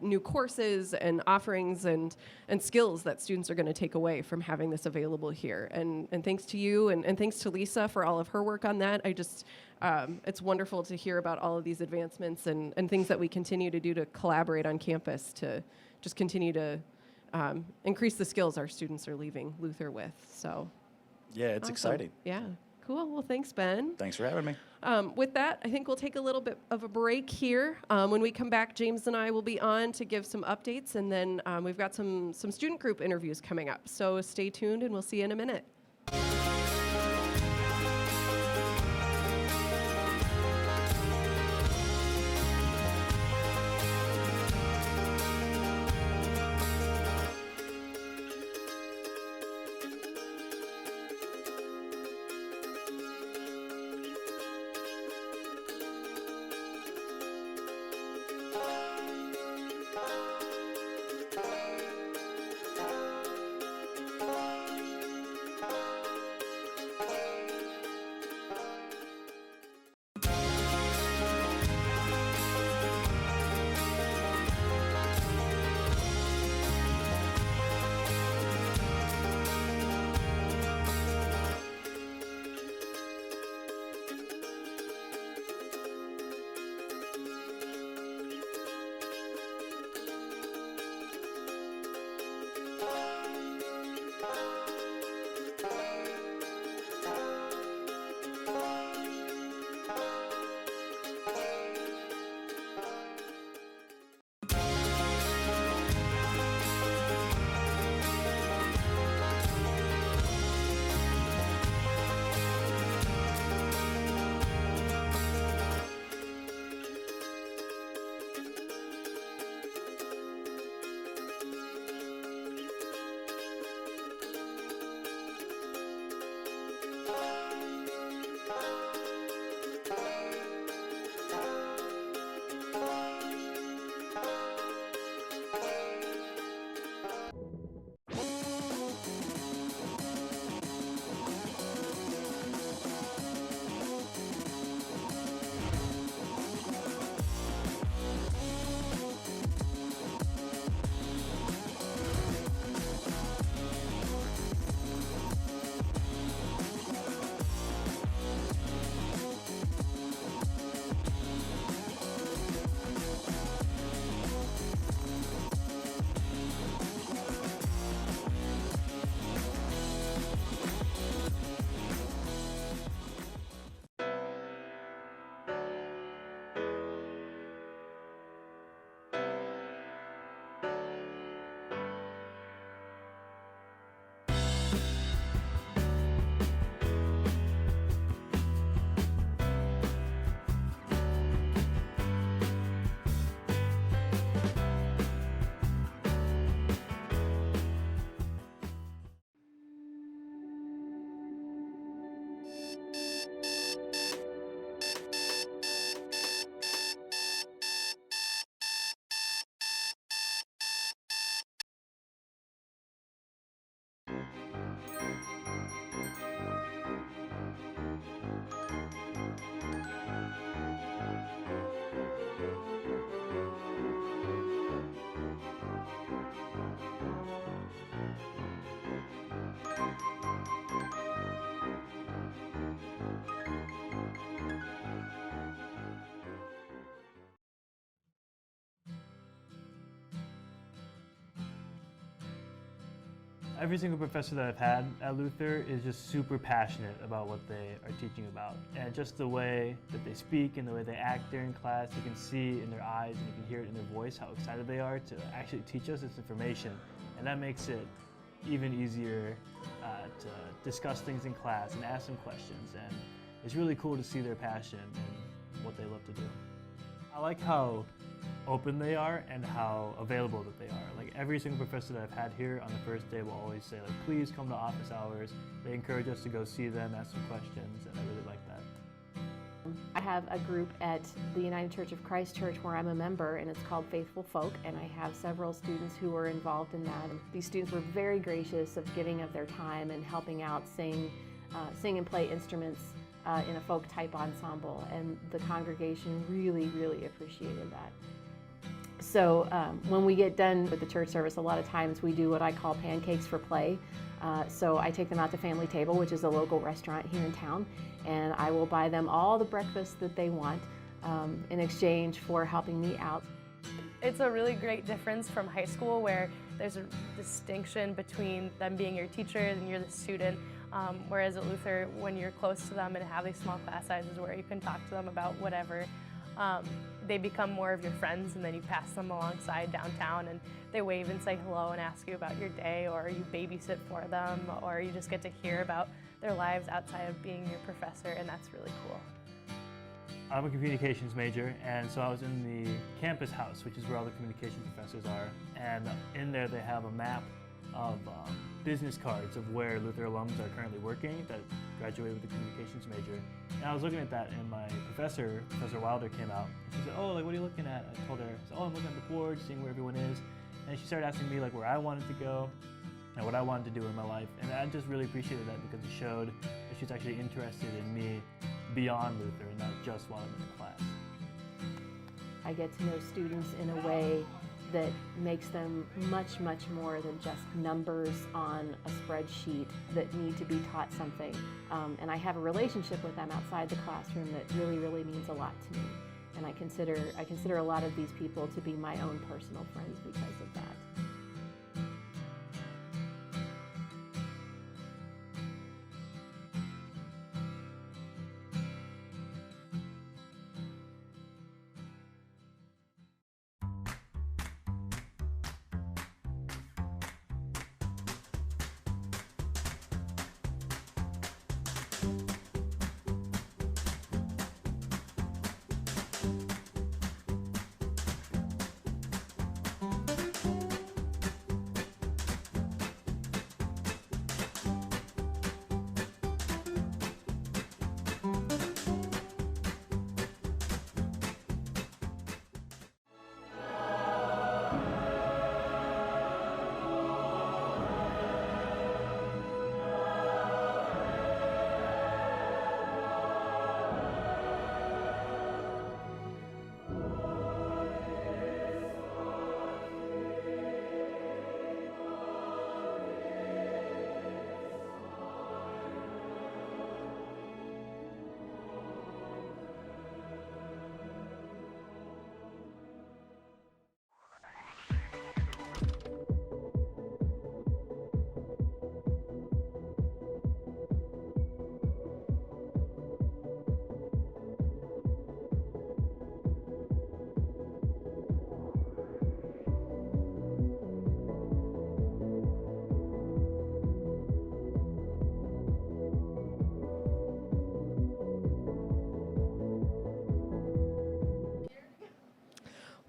new courses and offerings and skills that students are going to take away from having this available here. And thanks to you and thanks to Lisa for all of her work on that. I just, it's wonderful to hear about all of these advancements and things that we continue to do to collaborate on campus to just continue to increase the skills our students are leaving Luther with. So Yeah, it's awesome. exciting. Yeah, cool. Well, thanks, Ben. Thanks for having me. With that, I think we'll take a little bit of a break here. When we come back, James and I will be on to give some updates, and then we've got some student group interviews coming up. So stay tuned, and we'll see you in a minute. Every single professor that I've had at Luther is just super passionate about what they are teaching about. And just the way that they speak and the way they act during class, you can see in their eyes and you can hear it in their voice how excited they are to actually teach us this information. And that makes it even easier to discuss things in class and ask them questions. And it's really cool to see their passion and what they love to do. I like how open they are and how available that they are. Like every single professor that I've had here on the first day will always say, like, please come to office hours. They encourage us to go see them, ask some questions, and I really like that. I have a group at the United Church of Christ Church where I'm a member, and it's called Faithful Folk, and I have several students who are involved in that. And these students were very gracious of giving of their time and helping out sing and play instruments in a folk type ensemble, and the congregation really, really appreciated that. So when we get done with the church service, a lot of times we do what I call pancakes for play. So I take them out to Family Table, which is a local restaurant here in town, and I will buy them all the breakfast that they want in exchange for helping me out. It's a really great difference from high school, where there's a distinction between them being your teachers and you're the student. Whereas at Luther, when you're close to them and have these small class sizes where you can talk to them about whatever, they become more of your friends, and then you pass them alongside downtown and they wave and say hello and ask you about your day, or you babysit for them, or you just get to hear about their lives outside of being your professor, and that's really cool. I'm a communications major, and so I was in the campus house, which is where all the communications professors are, and in there they have a map of business cards of where Luther alums are currently working that graduated with a communications major. And I was looking at that, and my Professor Wilder, came out. She said, "Oh, like, what are you looking at?" I told her, "Oh, I'm looking at the board, seeing where everyone is." And she started asking me like where I wanted to go and what I wanted to do in my life. And I just really appreciated that, because it showed that she's actually interested in me beyond Luther and not just while I'm in the class. I get to know students in a way that makes them much, much more than just numbers on a spreadsheet that need to be taught something. And I have a relationship with them outside the classroom that really, really means a lot to me. And I consider a lot of these people to be my own personal friends because of that.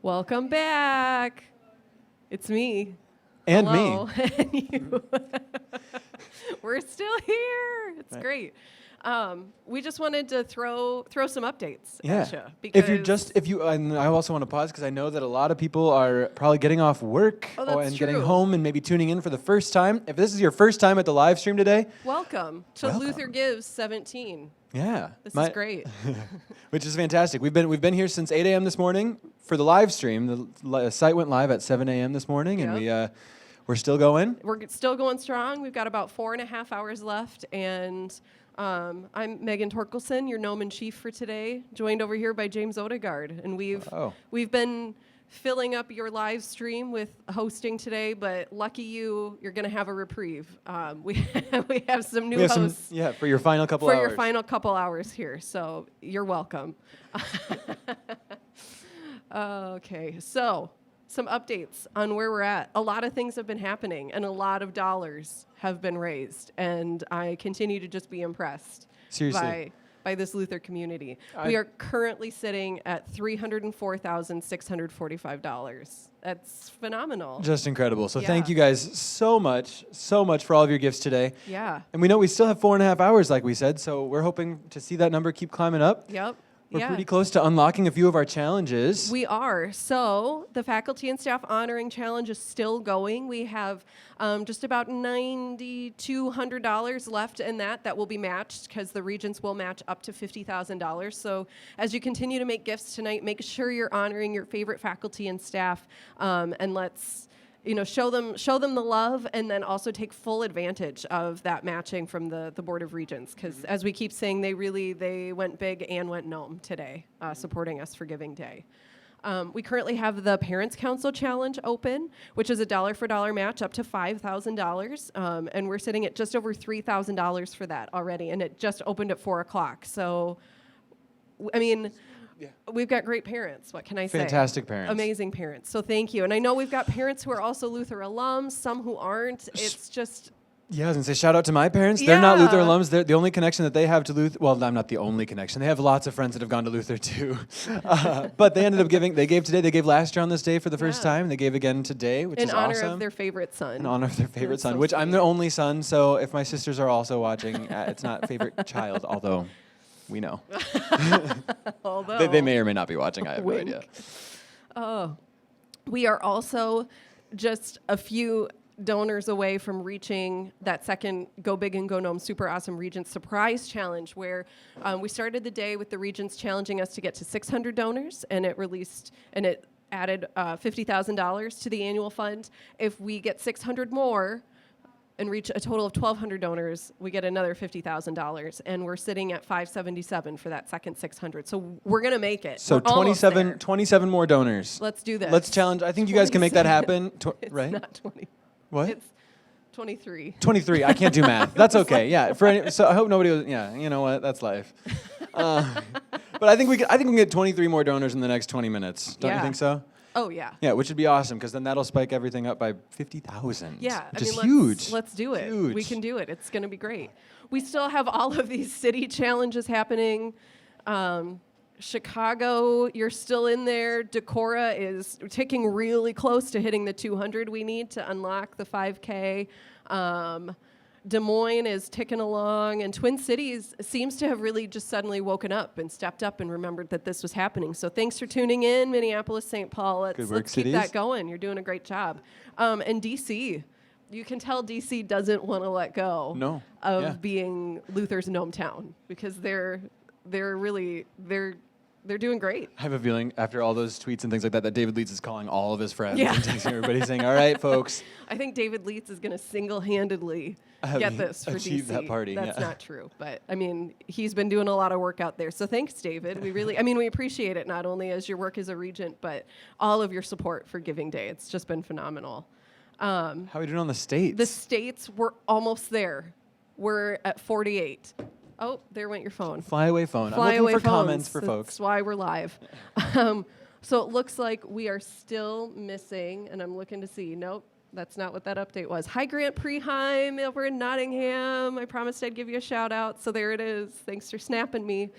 Welcome back. It's me. And Hello. me. And you. We're still here. It's Right. great. We just wanted to throw some updates Yeah. at you. And I also want to pause because I know that a lot of people are probably getting off work and getting true. home and maybe tuning in for the first time. If this is your first time at the live stream today, Welcome to Luther Gives 17. yeah, This is great. which is fantastic. We've been here since 8 a.m. this morning for the live stream. The site went live at 7 a.m. this morning, and we're still going. We're still going strong. We've got about 4.5 hours left, and I'm Megan Torkelson, your gnome in chief for today, joined over here by James Odegaard, and we've been filling up your live stream with hosting today, but lucky you're going to have a reprieve. We have some new hosts. For your final couple hours. For your final couple hours here, so you're welcome. Okay, so some updates on where we're at. A lot of things have been happening, and a lot of dollars have been raised, and I continue to just be impressed Seriously. by this Luther community. We are currently sitting at $304,645. That's phenomenal. Just incredible. So Yeah. thank you guys so much for all of your gifts today. Yeah. And we know we still have 4.5 hours, like we said, so we're hoping to see that number keep climbing up. Yep. We're Yeah. pretty close to unlocking a few of our challenges. We are. So the Faculty and Staff Honoring Challenge is still going. We have just about $9,200 left in that will be matched because the Regents will match up to $50,000. So as you continue to make gifts tonight, make sure you're honoring your favorite faculty and staff, and let's show them the love, and then also take full advantage of that matching from the Board of Regents, because as we keep saying, they went big and went gnome today, supporting us for Giving Day. We currently have the Parents Council Challenge open, which is a dollar for dollar match up to $5,000, and we're sitting at just over $3,000 for that already, and it just opened at 4 o'clock. So, I mean. Yeah. We've got great parents. What can I say? Fantastic parents. Amazing parents. So thank you. And I know we've got parents who are also Luther alums, some who aren't. It's just... Yeah, I was going to say, shout out to my parents. They're not Luther Yeah. alums. They're the only connection that they have to Luther. Well, I'm not the only connection. They have lots of friends that have gone to Luther too. But they ended up giving, they gave today, they gave last year on this day for the first time. They gave again today, which in is honor awesome. of their favorite son. In honor of their favorite That's son, so which I'm sweet. their only son. So if my sisters are also watching, it's not favorite child, although we know. Although. They may or may not be watching. I have Wink. no idea. Oh. We are also just a few donors away from reaching that second Go Big and Go Gnome Super Awesome Regents Surprise Challenge, where we started the day with the Regents challenging us to get to 600 donors, and it added $50,000 to the annual fund. If we get 600 more and reach a total of 1,200 donors, we get another $50,000, and we're sitting at 577 for that second 600. So we're gonna make it. So We're almost there. 27 more donors. Let's do this. Let's challenge. I think you guys can make that happen. It's Right? not 20. What? It's 23. 23. I can't do math. That's okay. Yeah. So I hope nobody was. Yeah. You know what? That's life. But I think we can get 23 more donors in the next 20 minutes. Don't you Yeah. think so? Oh yeah. Yeah, which would be awesome because then that'll spike everything up by 50,000. Yeah, which I is mean, huge. Let's do it. Huge. We can do it. It's going to be great. We still have all of these city challenges happening. Chicago, you're still in there. Decorah is ticking really close to hitting the 200 we need to unlock the 5K. Des Moines is ticking along, and Twin Cities seems to have really just suddenly woken up and stepped up and remembered that this was happening. So thanks for tuning in, Minneapolis, St. Paul. Good work, Let's keep cities. that going. You're doing a great job. And DC, you can tell DC doesn't want to let go of being Luther's gnome town, because they're doing great. I have a feeling after all those tweets and things like that David Leeds is calling all of his friends Yeah. and texting everybody saying, all right, folks. I think David Leeds is going to single-handedly get this for achieve DC. that party, That's yeah. not true, but I mean, he's been doing a lot of work out there. So thanks, David. We appreciate it, not only as your work as a regent, but all of your support for Giving Day. It's just been phenomenal. How are we doing on the states? The states, we're almost there. We're at 48. Oh, there went your phone. Flyaway phone. Fly I'm away looking for phones. comments for folks. That's why we're live. So it looks like we are still missing, and I'm looking to see. Nope, that's not what that update was. Hi, Grant Preheim over in Nottingham. I promised I'd give you a shout out, so there it is. Thanks for snapping me.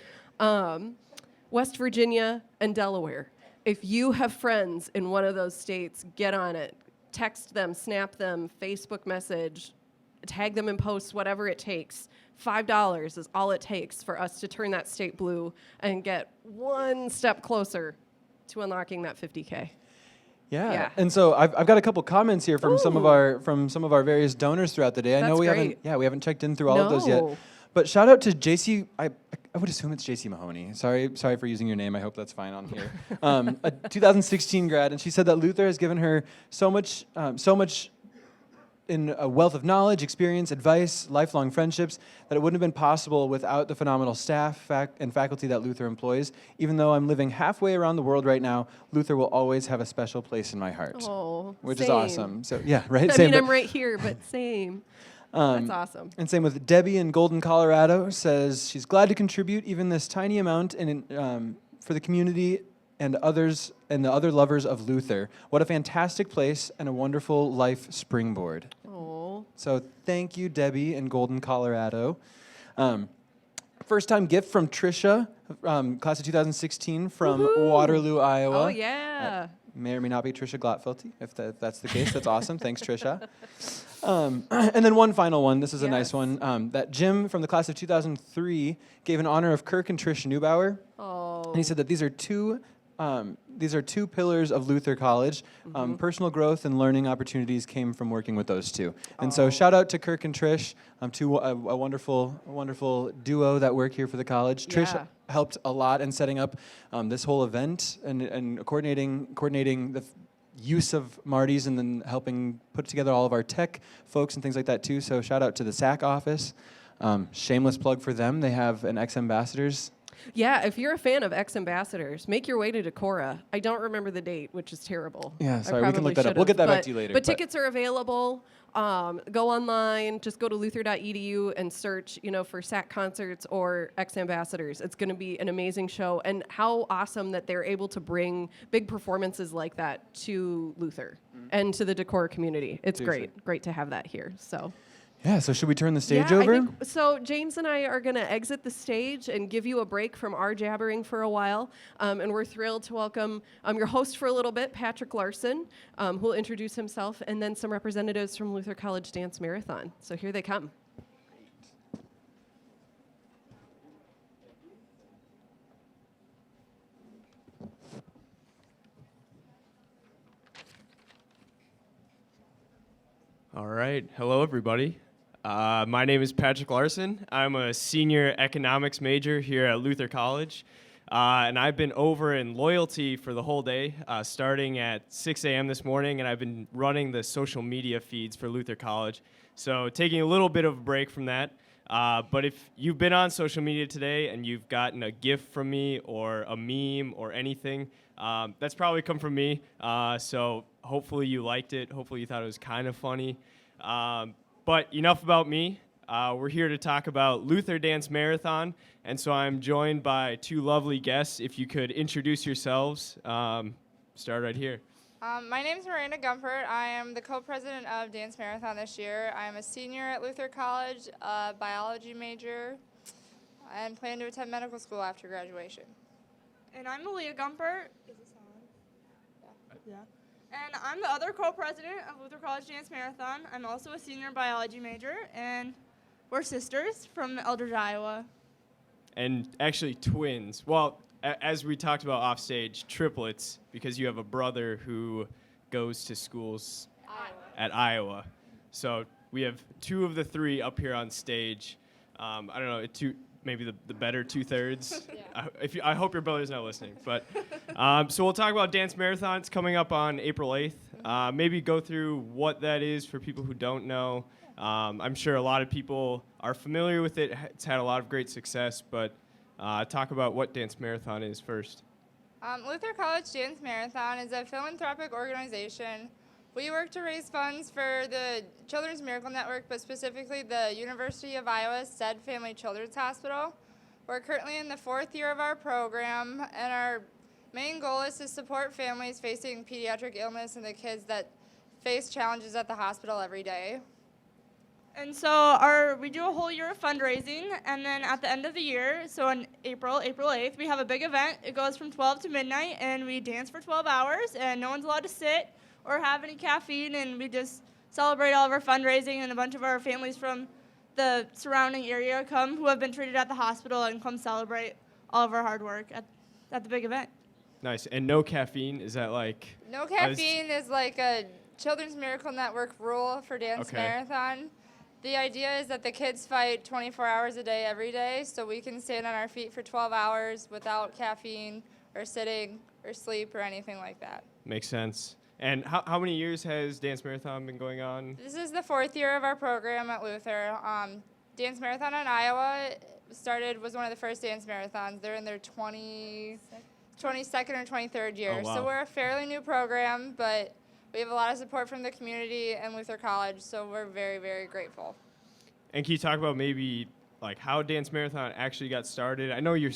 West Virginia and Delaware. If you have friends in one of those states, get on it. Text them, snap them, Facebook message, tag them in posts, whatever it takes. $5 is all it takes for us to turn that state blue and get one step closer to unlocking that 50K. Yeah. And so I've got a couple comments here from some of our various donors throughout the day. I know That's we haven't checked in through all of those yet. No. But shout out to JC. I would assume it's JC Mahoney. Sorry for using your name. I hope that's fine on here. A 2016 grad, and she said that Luther has given her so much in a wealth of knowledge, experience, advice, lifelong friendships, that it wouldn't have been possible without the phenomenal staff and faculty that Luther employs. Even though I'm living halfway around the world right now, Luther will always have a special place in my heart. Oh, which same. is awesome. So yeah, right. I Same, mean, but- I'm right here, but same. That's awesome. And same with Debbie in Golden, Colorado, says she's glad to contribute even this tiny amount for the community and others and the other lovers of Luther. What a fantastic place and a wonderful life springboard. Oh. So thank you, Debbie in Golden, Colorado. First time gift from Trisha, class of 2016 from Waterloo, Iowa. Oh, yeah. May or may not be Trisha Glotfelty. If that's the case, that's awesome. Thanks, Trisha. And then one final one. This is a nice one. That Jim from the class of 2003 gave in honor of Kirk and Trish Neubauer. Oh. And he said that these are two pillars of Luther College. Personal growth and learning opportunities came from working with those two. And so shout out to Kirk and Trish, a wonderful duo that work here for the college. Trish helped a lot in setting up this whole event and coordinating the use of Marty's and then helping put together all of our tech folks and things like that too. So shout out to the SAC office. Shameless plug for them. They have an ex-ambassadors. Yeah, if you're a fan of ex-ambassadors, make your way to Decorah. I don't remember the date, which is terrible. Yeah, sorry, we can look that up. We'll get that back to you later. But tickets are available. Go online, just go to luther.edu and search, for SAC concerts or ex-ambassadors. It's going to be an amazing show. And how awesome that they're able to bring big performances like that to Luther and to the Decorah community. It's great to have that here. So. Yeah, so should we turn the stage over? I think, so James and I are going to exit the stage and give you a break from our jabbering for a while. And we're thrilled to welcome your host for a little bit, Patrick Larson, who will introduce himself, and then some representatives from Luther College Dance Marathon. So here they come. All right. Hello, everybody. My name is Patrick Larson. I'm a senior economics major here at Luther College. And I've been over in loyalty for the whole day, starting at 6 a.m. this morning, and I've been running the social media feeds for Luther College. So taking a little bit of a break from that. But if you've been on social media today and you've gotten a gift from me or a meme or anything, that's probably come from me. So hopefully you liked it. Hopefully you thought it was kind of funny. But enough about me. We're here to talk about Luther Dance Marathon, and so I'm joined by two lovely guests. If you could introduce yourselves, start right here. My name is Miranda Gumpert. I am the co-president of Dance Marathon this year. I am a senior at Luther College, a biology major, and plan to attend medical school after graduation. And I'm Malia Gumpert. Is this on? Yeah. And I'm the other co-president of Luther College Dance Marathon. I'm also a senior biology major, and we're sisters from Eldridge, Iowa. And actually twins. Well, as we talked about off stage, triplets, because you have a brother who goes to schools at Iowa. So we have two of the three up here on stage. I don't know, maybe the better two-thirds. Yeah. I hope your brother's not listening. But so we'll talk about Dance Marathon. It's coming up on April 8th. Maybe go through what that is for people who don't know. I'm sure a lot of people are familiar with it. It's had a lot of great success, but talk about what Dance Marathon is first. Luther College Dance Marathon is a philanthropic organization. We work to raise funds for the Children's Miracle Network, but specifically the University of Iowa Stead Family Children's Hospital. We're currently in the 4th year of our program, and our main goal is to support families facing pediatric illness and the kids that face challenges at the hospital every day. And so we do a whole year of fundraising, and then at the end of the year, so in April 8th, we have a big event. It goes from 12 to midnight, and we dance for 12 hours, and no one's allowed to sit or have any caffeine, and we just celebrate all of our fundraising, and a bunch of our families from the surrounding area come who have been treated at the hospital and come celebrate all of our hard work at the big event. Nice. And no caffeine, is that like? No caffeine is like a Children's Miracle Network rule for Dance Marathon. The idea is that the kids fight 24 hours a day every day, so we can stand on our feet for 12 hours without caffeine or sitting or sleep or anything like that. Makes sense. And how many years has Dance Marathon been going on? This is the 4th year of our program at Luther. Dance Marathon in Iowa was one of the first dance marathons. They're in their 22nd or 23rd year. Oh, wow. So we're a fairly new program, but we have a lot of support from the community and Luther College, so we're very, very grateful. And can you talk about maybe like how Dance Marathon actually got started? I know your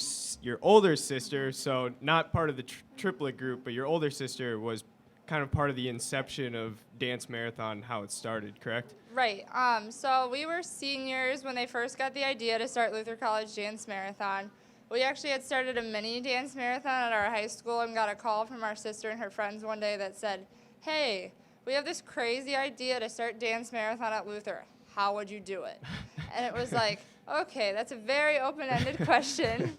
older sister, so not part of the triplet group, but your older sister was kind of part of the inception of Dance Marathon, how it started, correct? Right. So we were seniors when they first got the idea to start Luther College Dance Marathon. We actually had started a mini dance marathon at our high school and got a call from our sister and her friends one day that said, hey, we have this crazy idea to start Dance Marathon at Luther. How would you do it? And it was like, okay, that's a very open-ended question,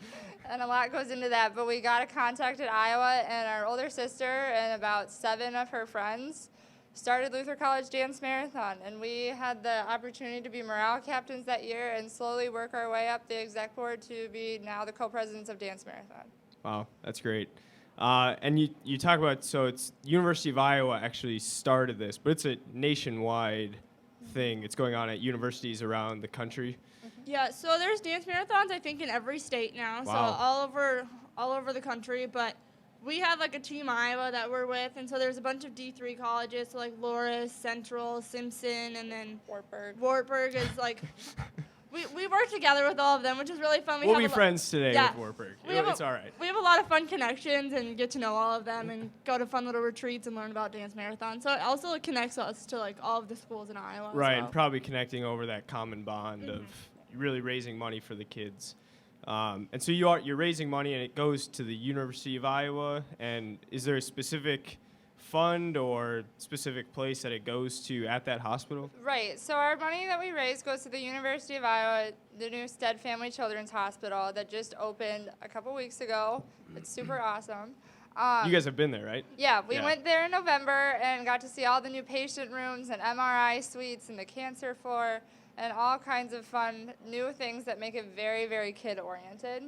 and a lot goes into that. But we got a contact at Iowa, and our older sister and about 7 of her friends started Luther College Dance Marathon, and we had the opportunity to be morale captains that year and slowly work our way up the exec board to be now the co-presidents of Dance Marathon. Wow, that's great. And you talk about, so it's University of Iowa actually started this, but it's a nationwide thing. It's going on at universities around the country. Yeah, so there's dance marathons, I think, in every state now, so Wow. all over the country, but we have like a Team Iowa that we're with, and so there's a bunch of D3 colleges, so like Loras, Central, Simpson, and then Wartburg is like, we work together with all of them, which is really fun. We'll be friends today yeah, with Wartburg. it's all right. We have a lot of fun connections and get to know all of them and go to fun little retreats and learn about Dance Marathon. So it also connects us to like all of the schools in Iowa. Right, as well. and probably connecting over that common bond of really raising money for the kids. And so you're raising money, and it goes to the University of Iowa. And is there a specific fund or specific place that it goes to at that hospital? Right. So our money that we raise goes to the University of Iowa, the new Stead Family Children's Hospital that just opened a couple weeks ago. It's super awesome. You guys have been there, right? Yeah, we went there in November and got to see all the new patient rooms and MRI suites and the cancer floor and all kinds of fun new things that make it very, very kid-oriented.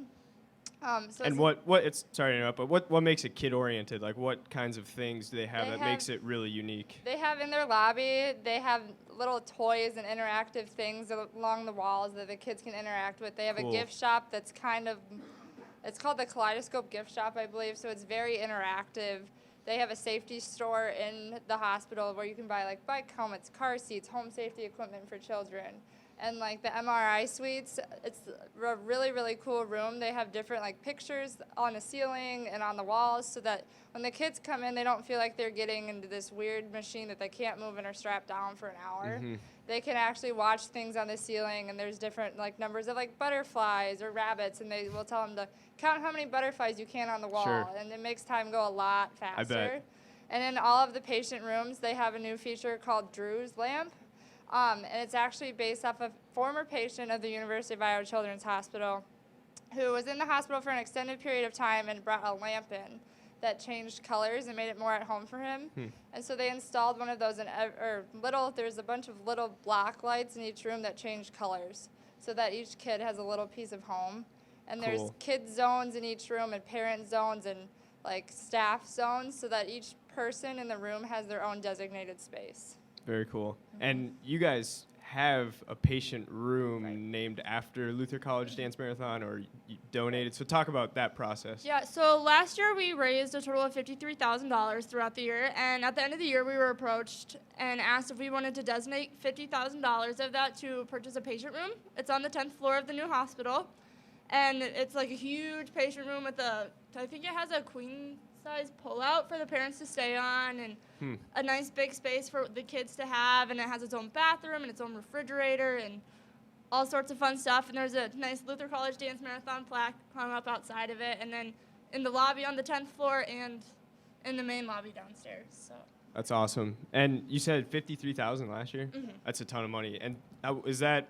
And sorry to interrupt, but what makes it kid-oriented? Like, what kinds of things do they have makes it really unique? They have in their lobby, they have little toys and interactive things along the walls that the kids can interact with. They have a gift shop that's it's called the Kaleidoscope Gift Shop, I believe, so it's very interactive. They have a safety store in the hospital where you can buy like bike helmets, car seats, home safety equipment for children. And like the MRI suites, it's a really, really cool room. They have different like pictures on the ceiling and on the walls so that when the kids come in, they don't feel like they're getting into this weird machine that they can't move and are strapped down for an hour. They can actually watch things on the ceiling, and there's different like numbers of like butterflies or rabbits, and they will tell them to count how many butterflies you can on the wall, and it makes time go a lot faster. I bet. And in all of the patient rooms, they have a new feature called Drew's Lamp. And it's actually based off a former patient of the University of Iowa Children's Hospital who was in the hospital for an extended period of time and brought a lamp in that changed colors and made it more at home for him. And so they installed one of those there's a bunch of little black lights in each room that change colors so that each kid has a little piece of home. And there's kid zones in each room and parent zones and like staff zones so that each person in the room has their own designated space. Very cool. And you guys have a patient room named after Luther College Dance Marathon, or you donated. So talk about that process. Yeah, so last year we raised a total of $53,000 throughout the year, and at the end of the year we were approached and asked if we wanted to designate $50,000 of that to purchase a patient room. It's on the 10th floor of the new hospital, and it's like a huge patient room with I think it has a queen-size pull-out for the parents to stay on, and a nice big space for the kids to have, and it has its own bathroom and its own refrigerator and all sorts of fun stuff. And there's a nice Luther College Dance Marathon plaque hung up outside of it, and then in the lobby on the 10th floor and in the main lobby downstairs. So That's awesome. And you said $53,000 last year? That's a ton of money. And is that,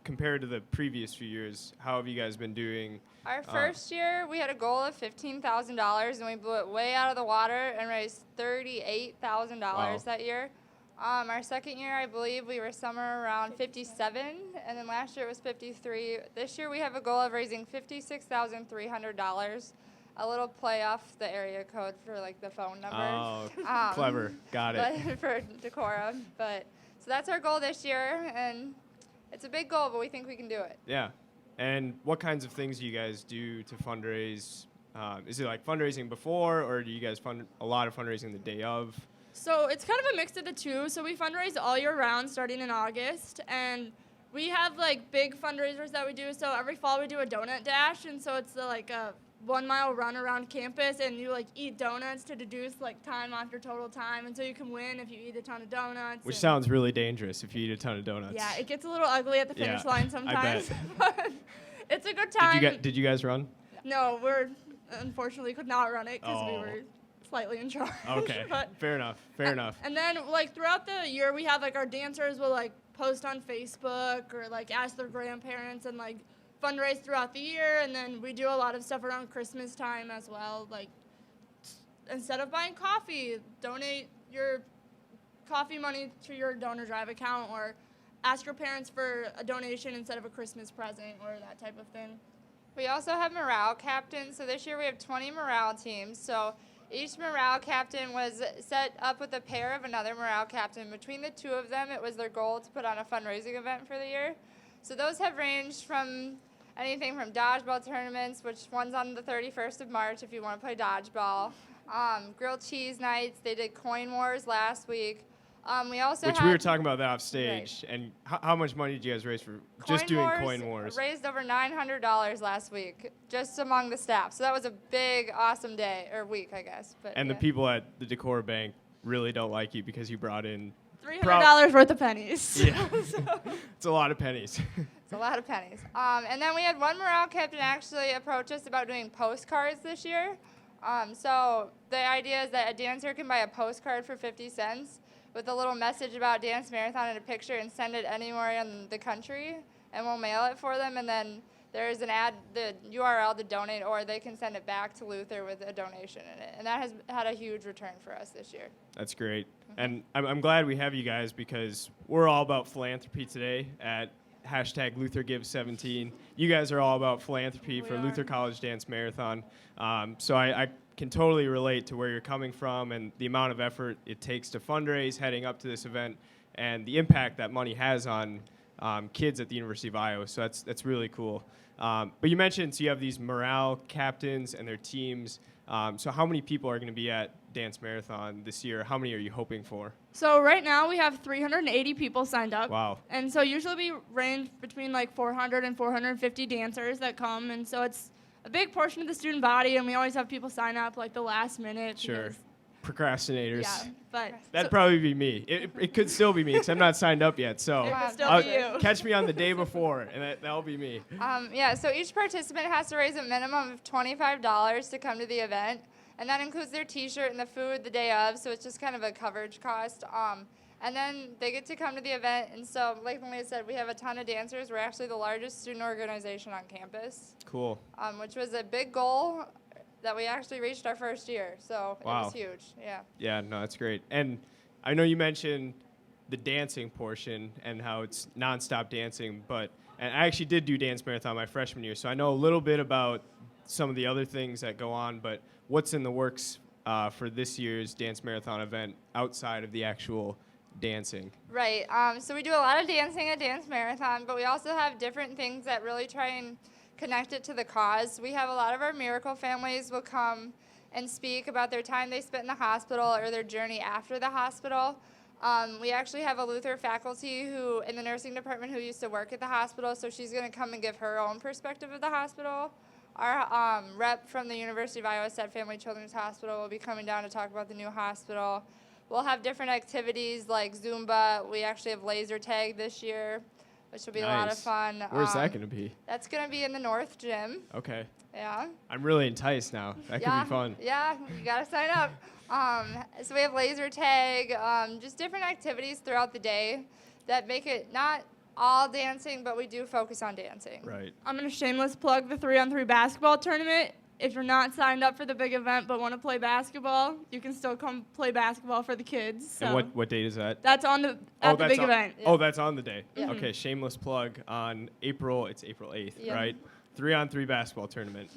compared to the previous few years, how have you guys been doing? Our first year, we had a goal of $15,000, and we blew it way out of the water and raised $38,000 that year. Our second year, I believe, we were somewhere around 57, and then last year it was 53. This year, we have a goal of raising $56,300. A little play off the area code for like the phone number. Oh, clever. Got it. For Decorah. So that's our goal this year, and it's a big goal, but we think we can do it. Yeah. And what kinds of things do you guys do to fundraise? Is it like fundraising before, or do you guys fund a lot of fundraising the day of? So it's kind of a mix of the two. So we fundraise all year round starting in August, and we have like big fundraisers that we do. So every fall we do a donut dash, and so it's like a 1 mile run around campus, and you like eat donuts to deduce like time off your total time, and so you can win if you eat a ton of donuts. Which sounds really dangerous if you eat a ton of donuts. Yeah, it gets a little ugly at the finish Yeah, line I sometimes. bet. But it's a good time. Did you guys run? No, we're unfortunately could not run it because we Oh. were slightly in charge. Okay, But, fair enough. Fair enough. and then like throughout the year, we have like our dancers will like post on Facebook or like ask their grandparents and like fundraise throughout the year. And then we do a lot of stuff around Christmas time as well. Like instead of buying coffee, donate your coffee money to your donor drive account, or ask your parents for a donation instead of a Christmas present or that type of thing. We also have morale captains. So this year we have 20 morale teams. So each morale captain was set up with a pair of another morale captain. Between the two of them, it was their goal to put on a fundraising event for the year. So those have ranged from anything from dodgeball tournaments, which one's on the 31st of March if you want to play dodgeball. Grilled cheese nights. They did coin wars last week. We also Which have we were talking about that off stage. And how much money did you guys raise for just doing coin wars? Raised over $900 last week, just among the staff. So that was a big, awesome day, or week, I guess. But And yeah. the people at the Decor Bank really don't like you because you brought in $300 worth of pennies. Yeah, it's a lot of pennies. It's a lot of pennies. And then we had one morale captain actually approach us about doing postcards this year. So the idea is that a dancer can buy a postcard for 50 cents with a little message about Dance Marathon and a picture and send it anywhere in the country, and we'll mail it for them. And then there's the URL to donate, or they can send it back to Luther with a donation in it. And that has had a huge return for us this year. That's great. And I'm glad we have you guys because we're all about philanthropy today at #LutherGives17. You guys are all about philanthropy for Luther College Dance Marathon. So I can totally relate to where you're coming from and the amount of effort it takes to fundraise heading up to this event and the impact that money has on kids at the University of Iowa. So that's really cool. But you mentioned, so you have these morale captains and their teams. So how many people are going to be at Dance Marathon this year? How many are you hoping for? So right now we have 380 people signed up. Wow. And so usually we range between like 400 and 450 dancers that come. And so it's a big portion of the student body, and we always have people sign up like the last minute. Sure. because- Procrastinators. Yeah, but That'd probably be me. It could still be me because I'm not signed up yet. So It could still be you. catch me on the day before, and that'll be me. So each participant has to raise a minimum of $25 to come to the event, and that includes their T-shirt and the food the day of, so it's just kind of a coverage cost. And then they get to come to the event, and so like Malia said, we have a ton of dancers. We're actually the largest student organization on campus. Cool. Which was a big goal that we actually reached our first year, so Wow. it was huge, yeah. Yeah, no, that's great. And I know you mentioned the dancing portion and how it's nonstop dancing, and I actually did do Dance Marathon my freshman year, so I know a little bit about some of the other things that go on, but what's in the works for this year's Dance Marathon event outside of the actual dancing? Right, so we do a lot of dancing at Dance Marathon, but we also have different things that really try and connect it to the cause. We have a lot of our miracle families will come and speak about their time they spent in the hospital or their journey after the hospital. We actually have a Luther faculty who, in the nursing department, who used to work at the hospital, so she's going to come and give her own perspective of the hospital. Our rep from the University of Iowa Said Family Children's Hospital will be coming down to talk about the new hospital. We'll have different activities like Zumba. We actually have laser tag this year, which will be a lot of fun. Where's that going to be? That's going to be in the North Gym. Okay. Yeah. I'm really enticed now. That could be fun. Yeah, you got to sign up. So we have laser tag, just different activities throughout the day that make it not all dancing, but we do focus on dancing. Right. I'm going to shameless plug the 3-on-3 basketball tournament. If you're not signed up for the big event but want to play basketball, you can still come play basketball for the kids. So And what date is that? That's on the at the big event. Oh, that's on the day. Yeah. Okay, shameless plug on April 8th, Yeah. right? 3-on-3 basketball tournament.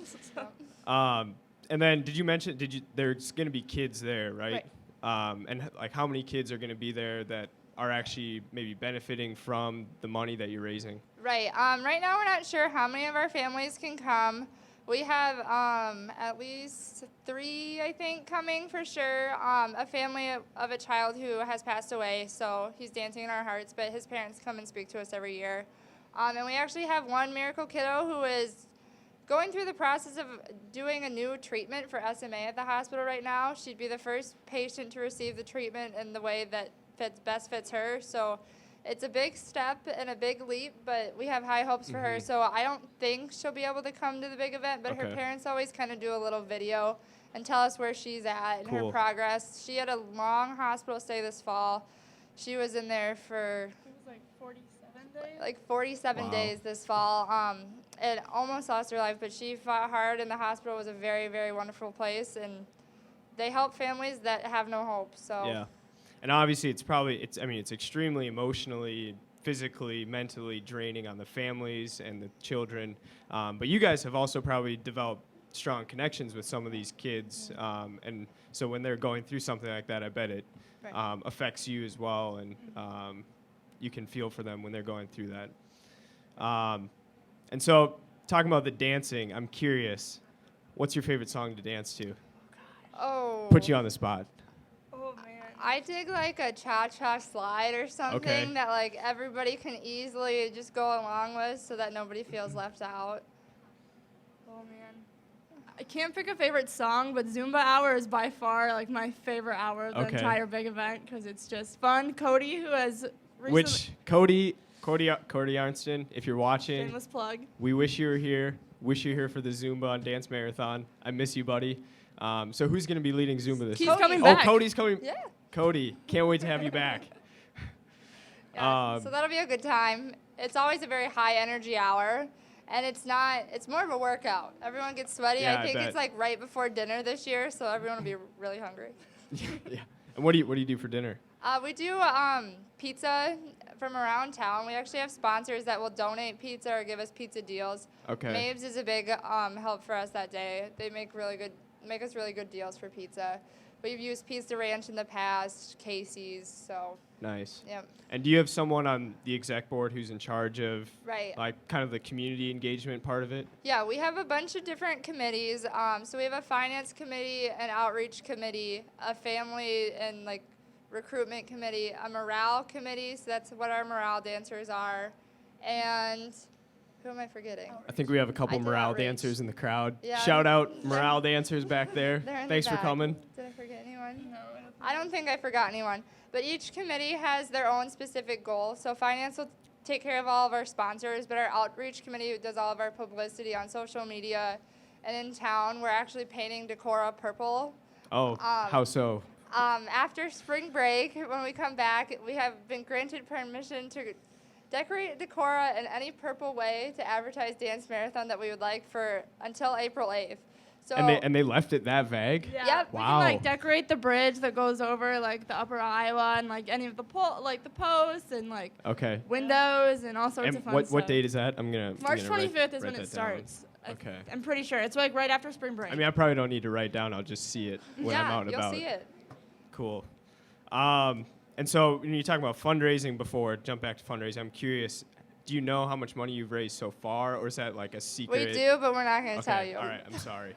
And then did you mention there's going to be kids there, right? And like how many kids are going to be there that are actually maybe benefiting from the money that you're raising? Right. Right now we're not sure how many of our families can come. We have at least 3, I think, coming for sure. A family of a child who has passed away, so he's dancing in our hearts, but his parents come and speak to us every year. And we actually have one miracle kiddo who is going through the process of doing a new treatment for SMA at the hospital right now. She'd be the first patient to receive the treatment in the way that best fits her. So it's a big step and a big leap, but we have high hopes for her. So I don't think she'll be able to come to the big event, but her parents always kind of do a little video and tell us where she's at and her progress. She had a long hospital stay this fall. She was in there for It was like 47 days. like 47 days this fall. And almost lost her life, but she fought hard, and the hospital was a very, very wonderful place, and they help families that have no hope. So Yeah. And obviously it's extremely emotionally, physically, mentally draining on the families and the children. But you guys have also probably developed strong connections with some of these kids. And so when they're going through something like that, I bet it affects you as well. And you can feel for them when they're going through that. And so talking about the dancing, I'm curious, what's your favorite song to dance to? Oh. Put you on the spot. Oh man. I dig like a cha-cha slide or something that like everybody can easily just go along with so that nobody feels left out. Oh man. I can't pick a favorite song, but Zumba Hour is by far like my favorite hour of the entire big event because it's just fun. Cody, who has recently Cody Arnston, if you're watching, shameless plug. We wish you were here. Wish you were here for the Zumba and Dance Marathon. I miss you, buddy. So who's going to be leading Zumba this He's year? coming back. Oh, Cody's coming. Yeah. Cody, can't wait to have you back. Yeah, so that'll be a good time. It's always a very high energy hour, and it's more of a workout. Everyone gets sweaty. Yeah, I think I bet. it's like right before dinner this year, so everyone will be really hungry. Yeah. And what do you do for dinner? We do pizza from around town. We actually have sponsors that will donate pizza or give us pizza deals. Okay. Mabes is a big help for us that day. They make us really good deals for pizza. We've used Pizza Ranch in the past, Casey's, so. Nice. Yep. And do you have someone on the exec board who's in charge of like kind of the community engagement part of it? Yeah, we have a bunch of different committees. So we have a finance committee, an outreach committee, a family and like recruitment committee, a morale committee, so that's what our morale dancers are, and who am I forgetting? I think we have a couple morale dancers in the crowd. Yeah. Shout out morale dancers back there. They're in the Thanks for back. coming. Did I forget anyone? No. I don't think I forgot anyone. But each committee has their own specific goal. So finance will take care of all of our sponsors, but our outreach committee does all of our publicity on social media. And in town, we're actually painting Decorah purple. Oh, how so? After spring break, when we come back, we have been granted permission to decorate Decorah in any purple way to advertise Dance Marathon that we would like for until April 8th. So And they left it that vague? Yeah. Yep. We Wow. can like decorate the bridge that goes over like the upper Iowa and like any of the the posts and like windows and all sorts And of fun what stuff. date is that? March 25th is when it starts. Okay. I'm pretty sure. It's like right after spring break. I mean, I probably don't need to write down. I'll just see it when I'm out and you'll about. see it. Cool. And so when you talk about fundraising before, jump back to fundraising, I'm curious, do you know how much money you've raised so far, or is that like a secret? We do, but we're not going to tell you. All right, I'm sorry.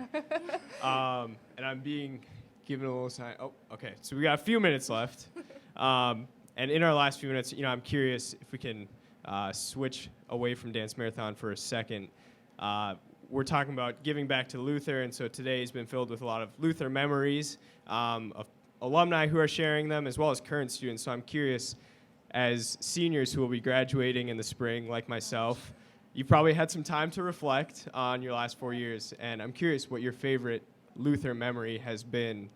And I'm being given a little sign. Oh, okay. So we got a few minutes left. And in our last few minutes, I'm curious if we can switch away from Dance Marathon for a second. We're talking about giving back to Luther, and so today has been filled with a lot of Luther memories of alumni who are sharing them, as well as current students. So I'm curious, as seniors who will be graduating in the spring, like myself, you've probably had some time to reflect on your last 4 years, and I'm curious what your favorite Luther memory has been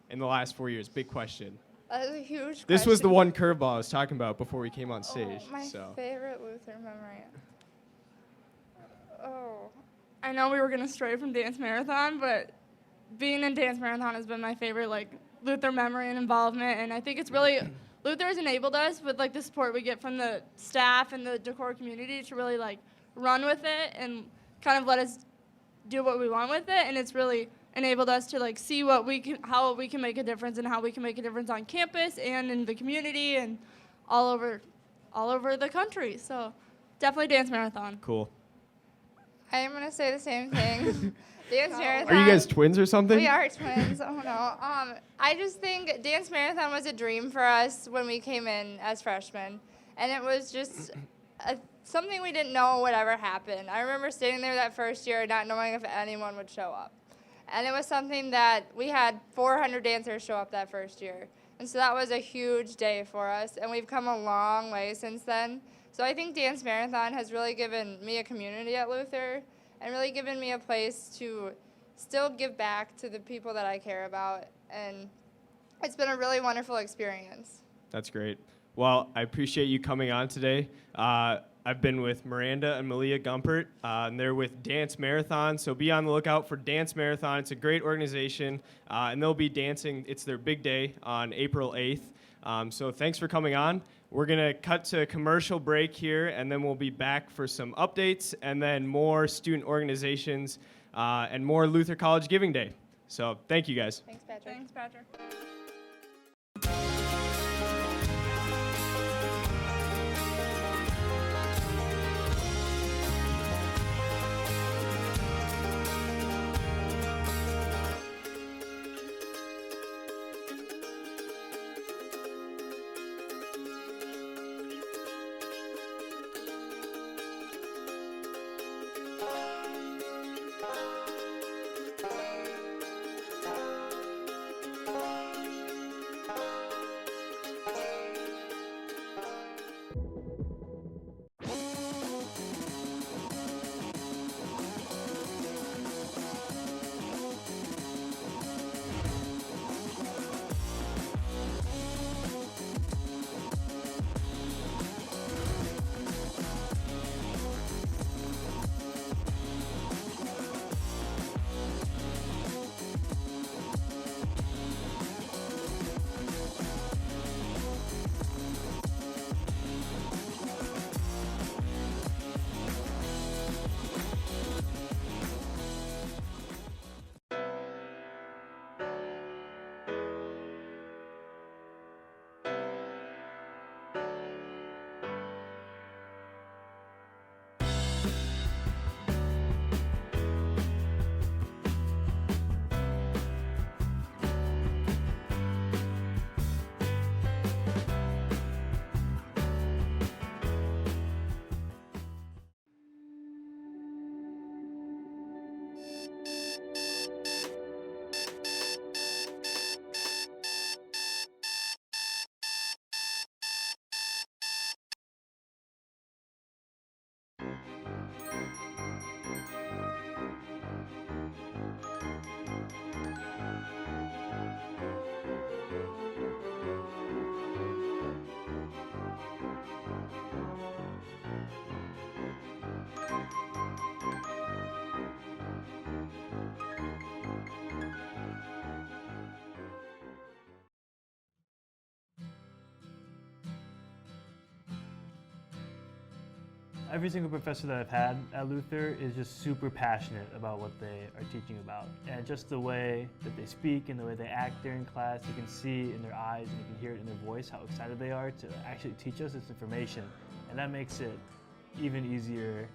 in the last 4 years. Big question. That is a huge question. This was the one curveball I was talking about before we came on stage. My so. favorite Luther memory. Oh. I know we were going to stray from Dance Marathon, but being in Dance Marathon has been my favorite Luther memory and involvement, and I think it's really Luther has enabled us with the support we get from the staff and the Decorah community to really run with it and kind of let us do what we want with it, and it's really enabled us to see how we can make a difference and how we can make a difference on campus and in the community and all over the country. So definitely Dance Marathon. Cool. I am going to say the same thing. Dance Marathon. Are you guys twins or something? We are twins. Oh, no. I just think Dance Marathon was a dream for us when we came in as freshmen. And it was just a something we didn't know would ever happen. I remember standing there that first year not knowing if anyone would show up. And it was something that we had 400 dancers show up that first year. And so that was a huge day for us, and we've come a long way since then. So I think Dance Marathon has really given me a community at Luther and really given me a place to still give back to the people that I care about. And it's been a really wonderful experience. That's great. Well, I appreciate you coming on today. I've been with Miranda and Malia Gumpert, and they're with Dance Marathon, so be on the lookout for Dance Marathon. It's a great organization, and they'll be dancing. It's their big day on April 8th, so thanks for coming on. We're going to cut to a commercial break here, and then we'll be back for some updates, and then more student organizations, and more Luther College Giving Day. So thank you, guys. Thanks, Patrick. Thanks, Patrick. Every single professor that I've had at Luther is just super passionate about what they are teaching about. And just the way that they speak and the way they act during class, you can see in their eyes and you can hear it in their voice how excited they are to actually teach us this information. And that makes it even easier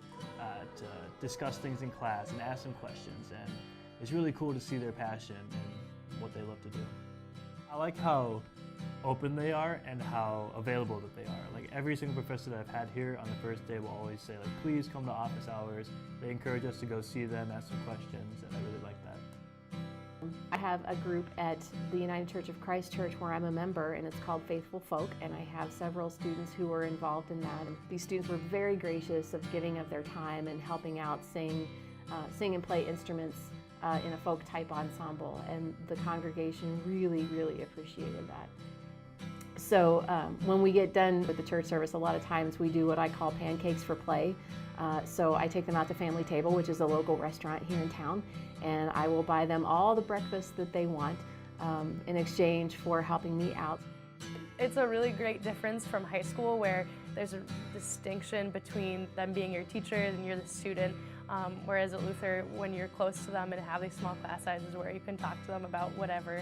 to discuss things in class and ask them questions. And it's really cool to see their passion and what they love to do. I like how open they are and how available that they are. Like every single professor that I've had here on the first day will always say, like, please come to office hours. They encourage us to go see them, ask some questions, and I really like that. I have a group at the United Church of Christ Church where I'm a member, and it's called Faithful Folk, and I have several students who are involved in that. And these students were very gracious of giving of their time and helping out sing and play instruments in a folk type ensemble, and the congregation really, really appreciated that. So when we get done with the church service, a lot of times we do what I call pancakes for play. So I take them out to Family Table, which is a local restaurant here in town, and I will buy them all the breakfast that they want in exchange for helping me out. It's a really great difference from high school where there's a distinction between them being your teachers and you're the student. Whereas at Luther, when you're close to them and have these small class sizes where you can talk to them about whatever,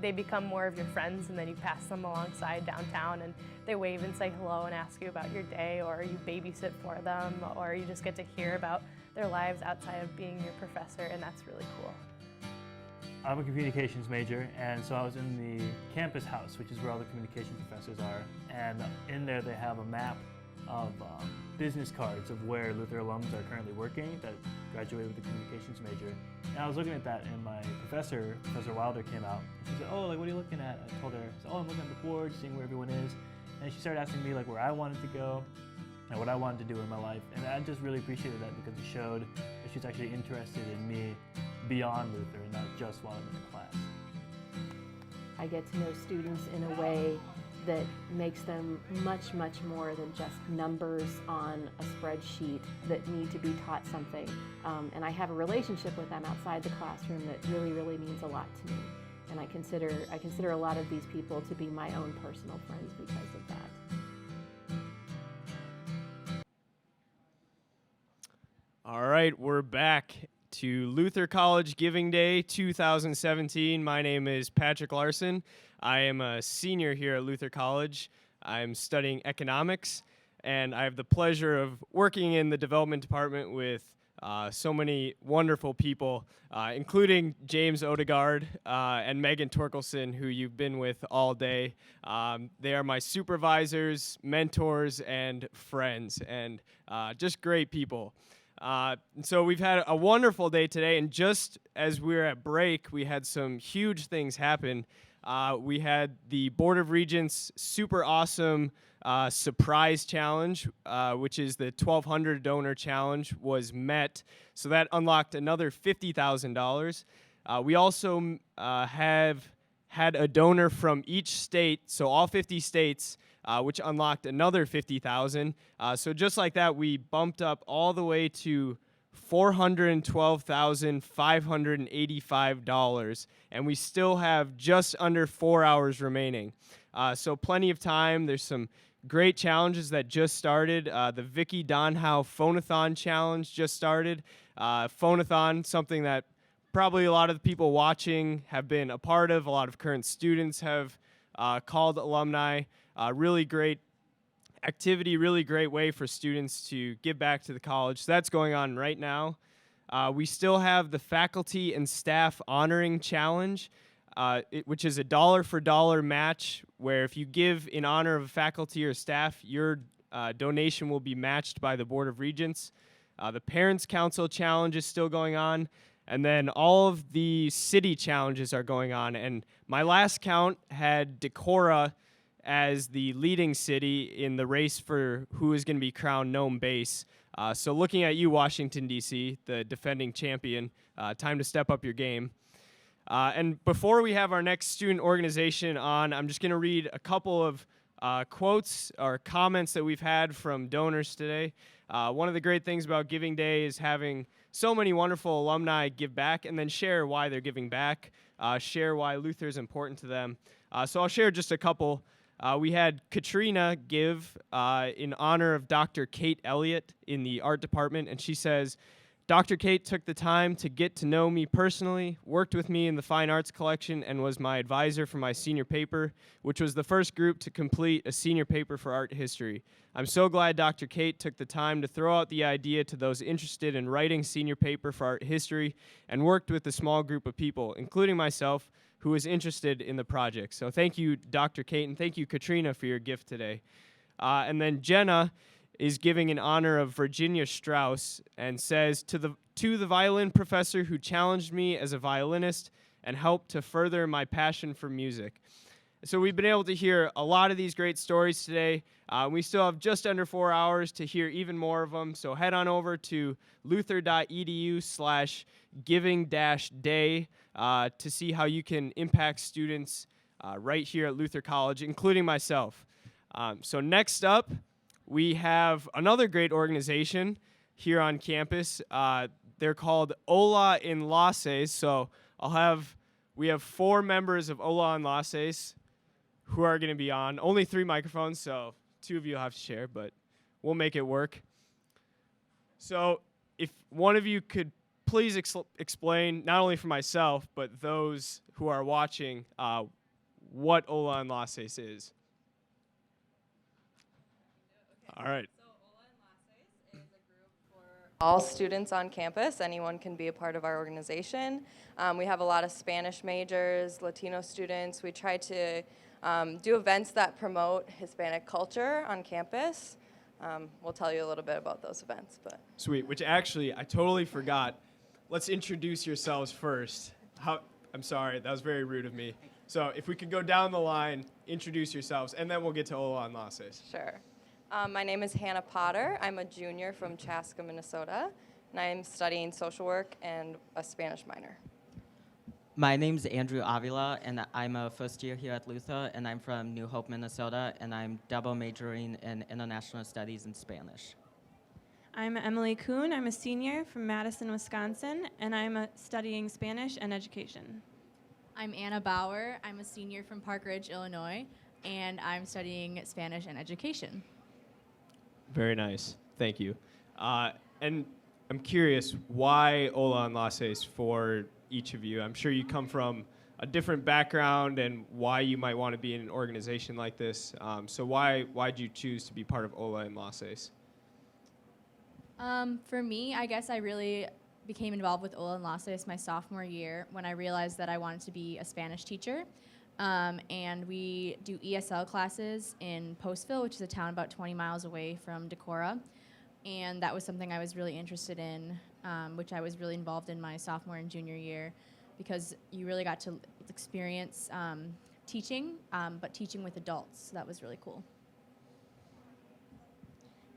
they become more of your friends, and then you pass them alongside downtown and they wave and say hello and ask you about your day, or you babysit for them, or you just get to hear about their lives outside of being your professor, and that's really cool. I'm a communications major, and so I was in the campus house, which is where all the communication professors are, and in there they have a map of business cards of where Luther alums are currently working that graduated with a communications major. And I was looking at that, and my Professor Wilder, came out. She said, "Oh, like, what are you looking at?" I told her, "Oh, I'm looking at the board, seeing where everyone is." And she started asking me like where I wanted to go and what I wanted to do in my life. And I just really appreciated that because it showed that she's actually interested in me beyond Luther and not just while I'm in the class. I get to know students in a way that makes them much, much more than just numbers on a spreadsheet that need to be taught something. And I have a relationship with them outside the classroom that really, really means a lot to me. And I consider a lot of these people to be my own personal friends because of that. All right, we're back to Luther College Giving Day 2017. My name is Patrick Larson. I am a senior here at Luther College. I'm studying economics, and I have the pleasure of working in the development department with so many wonderful people, including James Odegaard and Megan Torkelson, who you've been with all day. They are my supervisors, mentors, and friends, and just great people. So we've had a wonderful day today, and just as we were at break, we had some huge things happen. We had the Board of Regents super awesome surprise challenge, which is the 1,200 donor challenge, was met. So that unlocked another $50,000. We also have had a donor from each state, so all 50 states, which unlocked another $50,000. So just like that, we bumped up all the way to $412,585, and we still have just under 4 hours remaining. So plenty of time. There's some great challenges that just started. The Vicky Donhow Phonathon Challenge just started. Phonathon, something that probably a lot of the people watching have been a part of. A lot of current students have called alumni. Really great activity, really great way for students to give back to the college. So that's going on right now. We still have the Faculty and Staff Honoring Challenge, which is a dollar-for-dollar match, where if you give in honor of a faculty or staff, your donation will be matched by the Board of Regents. The Parents Council Challenge is still going on. And then all of the city challenges are going on. And my last count had Decorah as the leading city in the race for who is going to be crowned Nome Base. So looking at you, Washington, D.C., the defending champion, time to step up your game. And before we have our next student organization on, I'm just going to read a couple of quotes or comments that we've had from donors today. One of the great things about Giving Day is having so many wonderful alumni give back and then share why they're giving back, share why Luther is important to them. So I'll share just a couple. We had Katrina give in honor of Dr. Kate Elliott in the art department, and she says, Dr. Kate took the time to get to know me personally, worked with me in the fine arts collection, and was my advisor for my senior paper, which was the first group to complete a senior paper for art history. I'm so glad Dr. Kate took the time to throw out the idea to those interested in writing senior paper for art history and worked with a small group of people, including myself, who was interested in the project. So thank you, Dr. Kate, and thank you, Katrina, for your gift today. And then Jenna is giving in honor of Virginia Strauss and says, to the violin professor who challenged me as a violinist and helped to further my passion for music. So we've been able to hear a lot of these great stories today. We still have just under 4 hours to hear even more of them. So head on over to luther.edu/giving-day to see how you can impact students right here at Luther College, including myself. So next up, we have another great organization here on campus. They're called Hola Enlaces. So we have 4 members of Hola Enlaces who are going to be on. Only 3 microphones, so 2 of you will have to share, but we'll make it work. So if one of you could please explain, not only for myself, but those who are watching, what Hola Enlaces is. All right. All students on campus, anyone can be a part of our organization. We have a lot of Spanish majors, Latino students. We try to do events that promote Hispanic culture on campus. We'll tell you a little bit about those events. But Sweet, which actually I totally forgot. Let's introduce yourselves first. I'm sorry, that was very rude of me. So if we could go down the line, introduce yourselves, and then we'll get to Ola and Laces. sure. My name is Hannah Potter. I'm a junior from Chaska, Minnesota, and I'm studying social work and a Spanish minor. My name's Andrew Avila, and I'm a first year here at Luther, and I'm from New Hope, Minnesota, and I'm double majoring in international studies and Spanish. I'm Emily Kuhn. I'm a senior from Madison, Wisconsin, and I'm studying Spanish and education. I'm Anna Bauer. I'm a senior from Park Ridge, Illinois, and I'm studying Spanish and education. Very nice. Thank you. And I'm curious, why Ola and Laces for each of you? I'm sure you come from a different background and why you might want to be in an organization like this. So why'd you choose to be part of Ola and Laces? For me, I guess I really became involved with Ola and Laces my sophomore year when I realized that I wanted to be a Spanish teacher. And we do ESL classes in Postville, which is a town about 20 miles away from Decorah. And that was something I was really interested in, which I was really involved in my sophomore and junior year, because you really got to experience teaching, but teaching with adults. So that was really cool.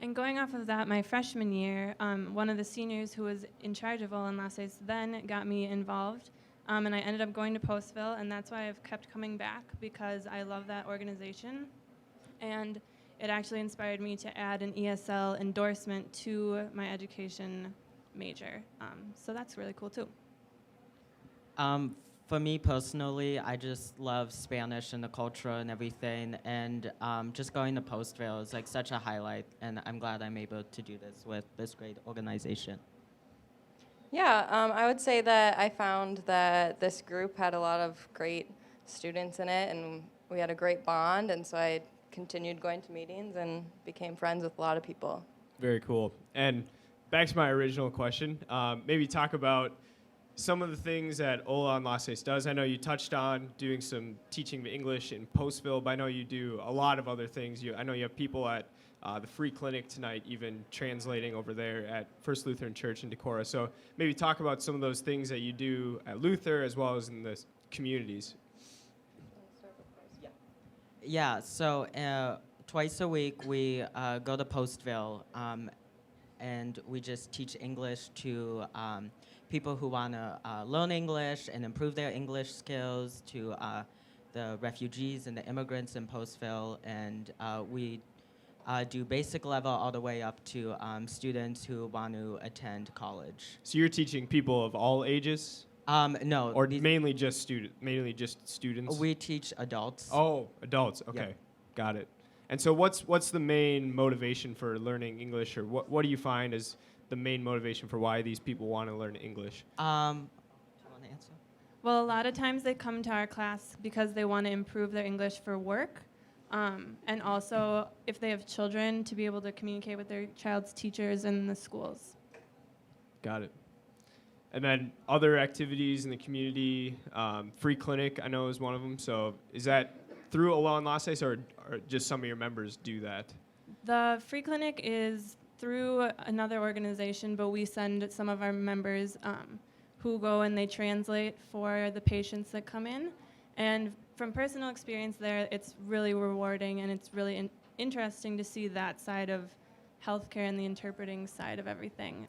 And going off of that, my freshman year, one of the seniors who was in charge of Ola and Laces then got me involved. And I ended up going to Postville, and that's why I've kept coming back, because I love that organization. And it actually inspired me to add an ESL endorsement to my education major. So that's really cool, too. For me personally, I just love Spanish and the culture and everything, and just going to Postville is like such a highlight, and I'm glad I'm able to do this with this great organization. Yeah, I would say that I found that this group had a lot of great students in it, and we had a great bond, and so I continued going to meetings and became friends with a lot of people. Very cool. And back to my original question, maybe talk about some of the things that Ola and Laces does. I know you touched on doing some teaching of English in Postville, but I know you do a lot of other things. I know you have people at the free clinic tonight, even translating over there at First Lutheran Church in Decorah. So maybe talk about some of those things that you do at Luther as well as in the communities. Yeah, so twice a week we go to Postville, and we just teach English to people who want to learn English and improve their English skills, to the refugees and the immigrants in Postville, and we do basic level all the way up to students who want to attend college. So you're teaching people of all ages? No. Or mainly just students? We teach adults. Oh, adults. Okay, Yep. Got it. And so what's the main motivation for learning English, or what do you find as the main motivation for why these people want to learn English? Do you want to answer? Well, a lot of times they come to our class because they want to improve their English for work. And also, if they have children, to be able to communicate with their child's teachers in the schools. Got it. And then other activities in the community, free clinic I know is one of them. So is that through Ola and Laces, or just some of your members do that? The free clinic is through another organization, but we send some of our members who go and they translate for the patients that come in. And from personal experience there, it's really rewarding, and it's really interesting to see that side of healthcare and the interpreting side of everything,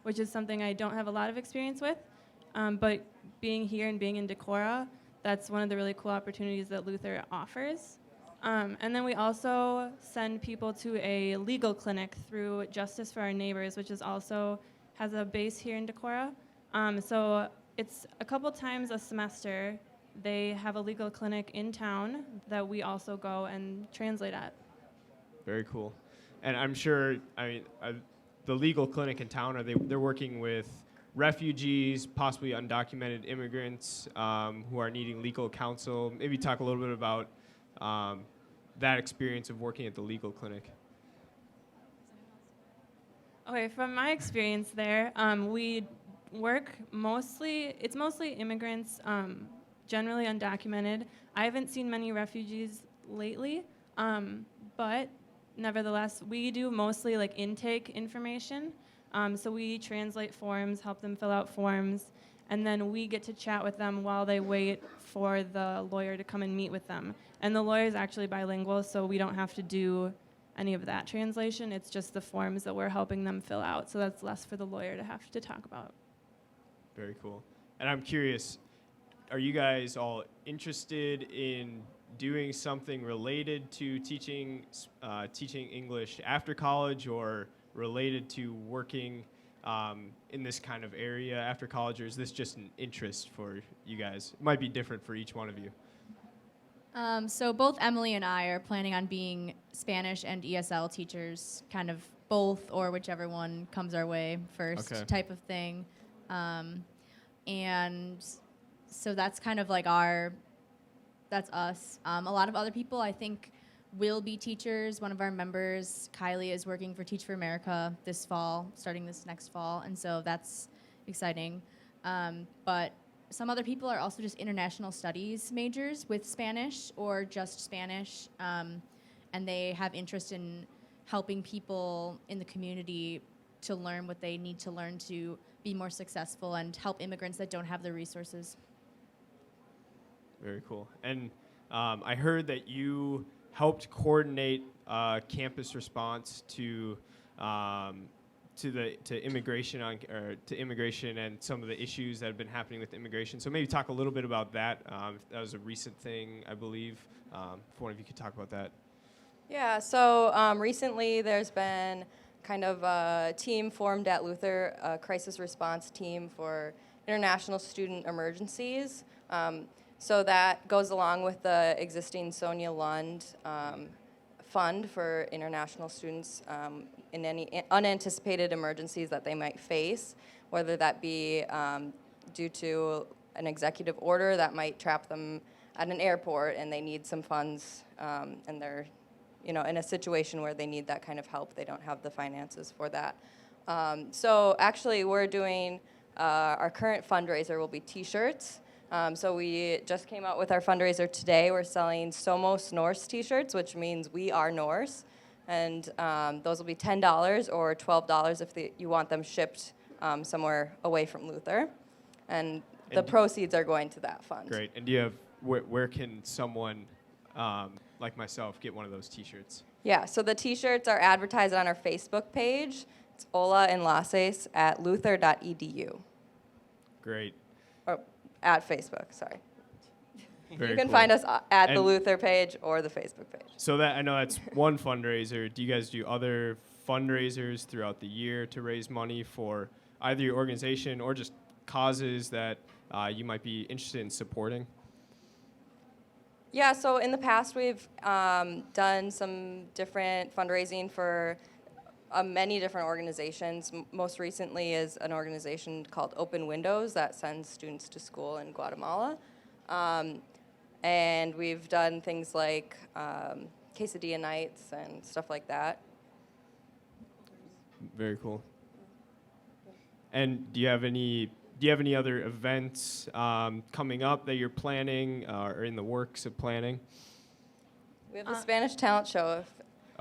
which is something I don't have a lot of experience with. But being here and being in Decorah, that's one of the really cool opportunities that Luther offers. And then we also send people to a legal clinic through Justice for Our Neighbors, which is also has a base here in Decorah. So it's a couple times a semester. They have a legal clinic in town that we also go and translate at. Very cool. And I'm sure, the legal clinic in town, they're working with refugees, possibly undocumented immigrants who are needing legal counsel. Maybe talk a little bit about that experience of working at the legal clinic. Okay, from my experience there, we work it's mostly immigrants, generally undocumented. I haven't seen many refugees lately, but nevertheless, we do mostly like intake information. So we translate forms, help them fill out forms, and then we get to chat with them while they wait for the lawyer to come and meet with them. And the lawyer is actually bilingual, so we don't have to do any of that translation. It's just the forms that we're helping them fill out. So that's less for the lawyer to have to talk about. Very cool. And I'm curious, are you guys all interested in doing something related to teaching English after college, or related to working in this kind of area after college, or is this just an interest for you guys? It might be different for each one of you. So both Emily and I are planning on being Spanish and ESL teachers, kind of both or whichever one comes our way first type of thing. And so that's kind of like that's us. A lot of other people, I think, will be teachers. One of our members, Kylie, is working for Teach for America this fall, starting this next fall, and so that's exciting. But some other people are also just international studies majors with Spanish or just Spanish, and they have interest in helping people in the community to learn what they need to learn to be more successful and help immigrants that don't have the resources. Very cool. And I heard that you helped coordinate campus response to immigration to immigration and some of the issues that have been happening with immigration. So maybe talk a little bit about that. That was a recent thing, I believe. If one of you could talk about that. Yeah, so recently there's been kind of a team formed at Luther, a crisis response team for international student emergencies. So that goes along with the existing Sonia Lund fund for international students in any unanticipated emergencies that they might face, whether that be due to an executive order that might trap them at an airport and they need some funds and they're in a situation where they need that kind of help. They don't have the finances for that. So actually we're doing, our current fundraiser will be t-shirts. So we just came out with our fundraiser today. We're selling Somos Norse t-shirts, which means we are Norse. And those will be $10 or $12 if you want them shipped somewhere away from Luther. And the proceeds are going to that fund. Great. And do you have, where can someone like myself get one of those t-shirts? Yeah, so the t-shirts are advertised on our Facebook page. It's Ola and Laces at luther.edu. Great. Or at Facebook, sorry. Very you can cool. find us at the Luther page or the Facebook page. So that, I know that's one fundraiser. Do you guys do other fundraisers throughout the year to raise money for either your organization or just causes that you might be interested in supporting? Yeah, so in the past we've done some different fundraising for many different organizations. Most recently is an organization called Open Windows that sends students to school in Guatemala. And we've done things like quesadilla nights and stuff like that. Very cool. And do you have any other events coming up that you're planning or in the works of planning? We have the Spanish talent show.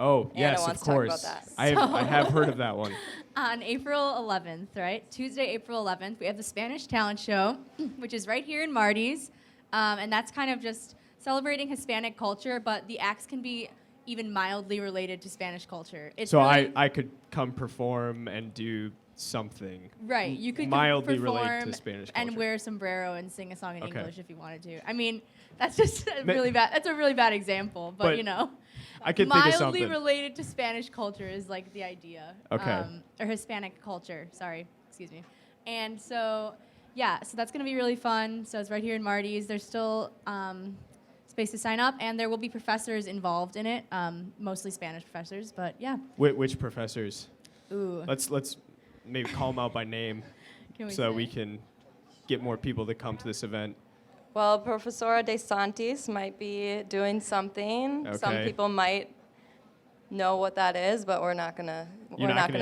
Oh, Anna yes, wants of to talk course. about that. I have heard of that one. On April 11th, right? Tuesday, April 11th, we have the Spanish Talent Show, which is right here in Marty's. And that's kind of just celebrating Hispanic culture, but the acts can be even mildly related to Spanish culture. It's so really I could come perform and do something. Right, you could mildly perform relate to Spanish culture. and wear a sombrero and sing a song in Okay. English if you wanted to. I mean, that's just a really bad. That's a really bad example, but you know, I could think of mildly something. related to Spanish culture is like the idea. Okay. Or Hispanic culture. Sorry, excuse me. And so, yeah, so that's gonna be really fun. So it's right here in Marty's. There's still space to sign up, and there will be professors involved in it, mostly Spanish professors. But yeah. Which professors? Ooh. Let's maybe call them out by name so that we can get more people to come to this event. Well, Professora de Santis might be doing something. Okay. Some people might know what that is, but we're not gonna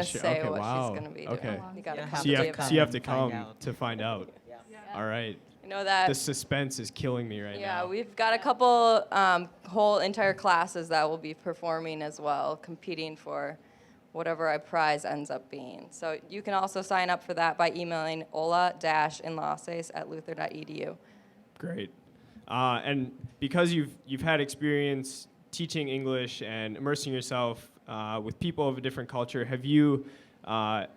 say what wow. she's gonna be okay. doing. You gotta come So to you the have, event. so you have to come to find out. All right. I know that. The suspense is killing me right Yeah, now. we've got a couple whole entire classes that will be performing as well, competing for whatever our prize ends up being. So you can also sign up for that by emailing ola-enlaces@luther.edu. Great. And because you've had experience teaching English and immersing yourself with people of a different culture, have you had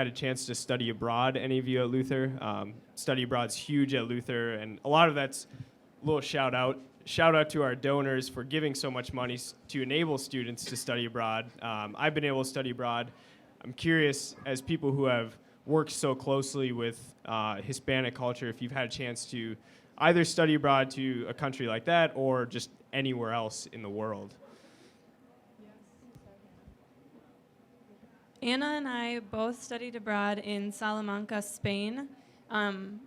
a chance to study abroad, any of you at Luther? Study abroad's huge at Luther, and a lot of that's a little shout out to our donors for giving so much money to enable students to study abroad. I've been able to study abroad. I'm curious, as people who have worked so closely with Hispanic culture, if you've had a chance to either study abroad to a country like that or just anywhere else in the world. Anna and I both studied abroad in Salamanca, Spain, 2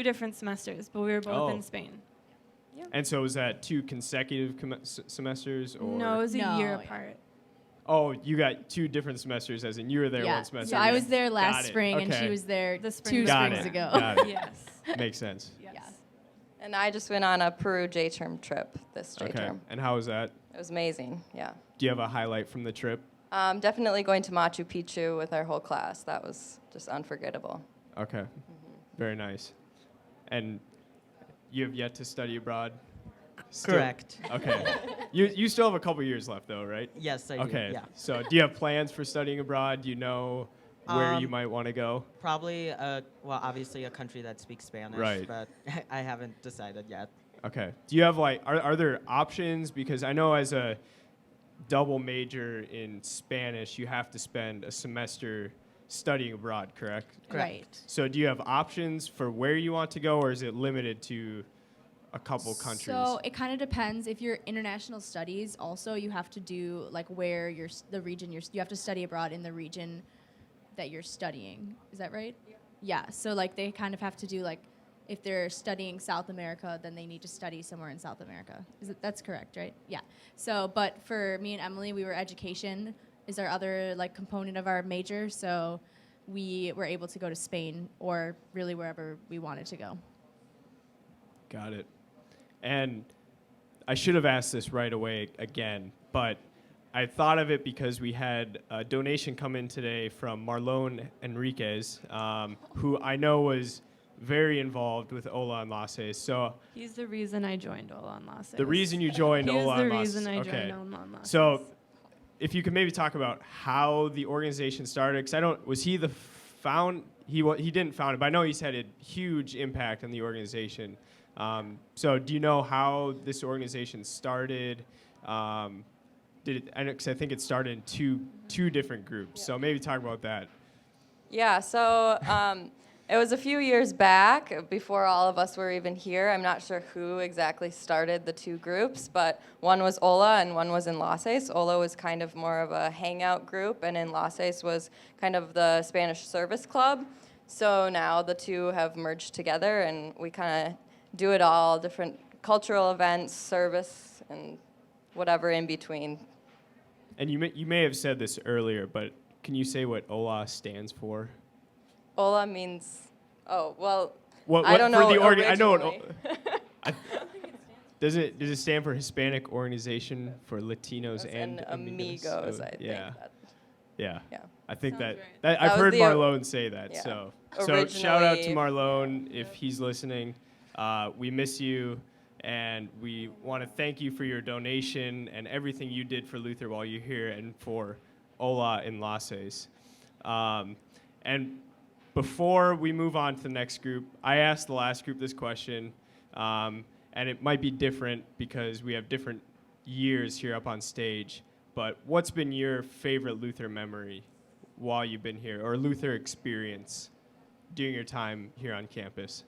different semesters, but we were both in Spain. And so was that 2 consecutive semesters? Or? No, it was a year apart. Oh, you got 2 different semesters, as in you were there one semester. So I was there last spring, and Okay. she was there The 2 spring springs Got it. ago. Got it. Yes. Makes sense. Yes. And I just went on a Peru J-term trip this Okay. J-term. And how was that? It was amazing, yeah. Do you have a highlight from the trip? Definitely going to Machu Picchu with our whole class. That was just unforgettable. Okay. Very nice. And you have yet to study abroad? Correct. Okay. You still have a couple years left, though, right? Yes, I do, Okay. yeah. So do you have plans for studying abroad? Do you know where you might want to go? Probably, well, obviously a country that speaks Spanish, Right. but I haven't decided yet. Okay. Do you have are there options? Because I know as a double major in Spanish, you have to spend a semester studying abroad, correct? Right. So do you have options for where you want to go, or is it limited to a couple countries? So it kind of depends. If you're international studies, also you have to do like where you're the region you have to study abroad in the region that you're studying. Is that right? Yeah. So like they kind of have to do like if they're studying South America, then they need to study somewhere in South America. That's correct, right? Yeah. So, but for me and Emily, we were education is our other like component of our major. So we were able to go to Spain or really wherever we wanted to go. Got it. And I should have asked this right away again, but I thought of it because we had a donation come in today from Marlon Enriquez, who I know was very involved with Ola and Lefse. So He's the reason I joined Ola and Lefse. the reason you joined He was Ola the and Lefse. reason I Okay. joined Ola and Lefse. So if you could maybe talk about how the organization started, because was he the he didn't found it, but I know he's had a huge impact on the organization. So do you know how this organization started? Because I think it started in two different groups. So maybe talk about that. Yeah, so it was a few years back before all of us were even here. I'm not sure who exactly started the 2 groups, but one was Ola and one was Enlaces. Ola was kind of more of a hangout group, and Enlaces was kind of the Spanish service club. So now the 2 have merged together, and we kind of do it all, different cultural events, service, and whatever in between. And you may have said this earlier, but can you say what Ola stands for? Ola means, I What don't for know. the I know originally. Does it stand for Hispanic Organization for Latinos That's and Amigos, I think. Yeah. Yeah. Yeah. I think Sounds that I've was heard the Marlon say that. yeah. So shout out to Originally- Marlon if he's listening. We miss you, and we want to thank you for your donation and everything you did for Luther while you're here and for Ola and Lefse. And before we move on to the next group, I asked the last group this question, and it might be different because we have different years here up on stage, but what's been your favorite Luther memory while you've been here, or Luther experience during your time here on campus?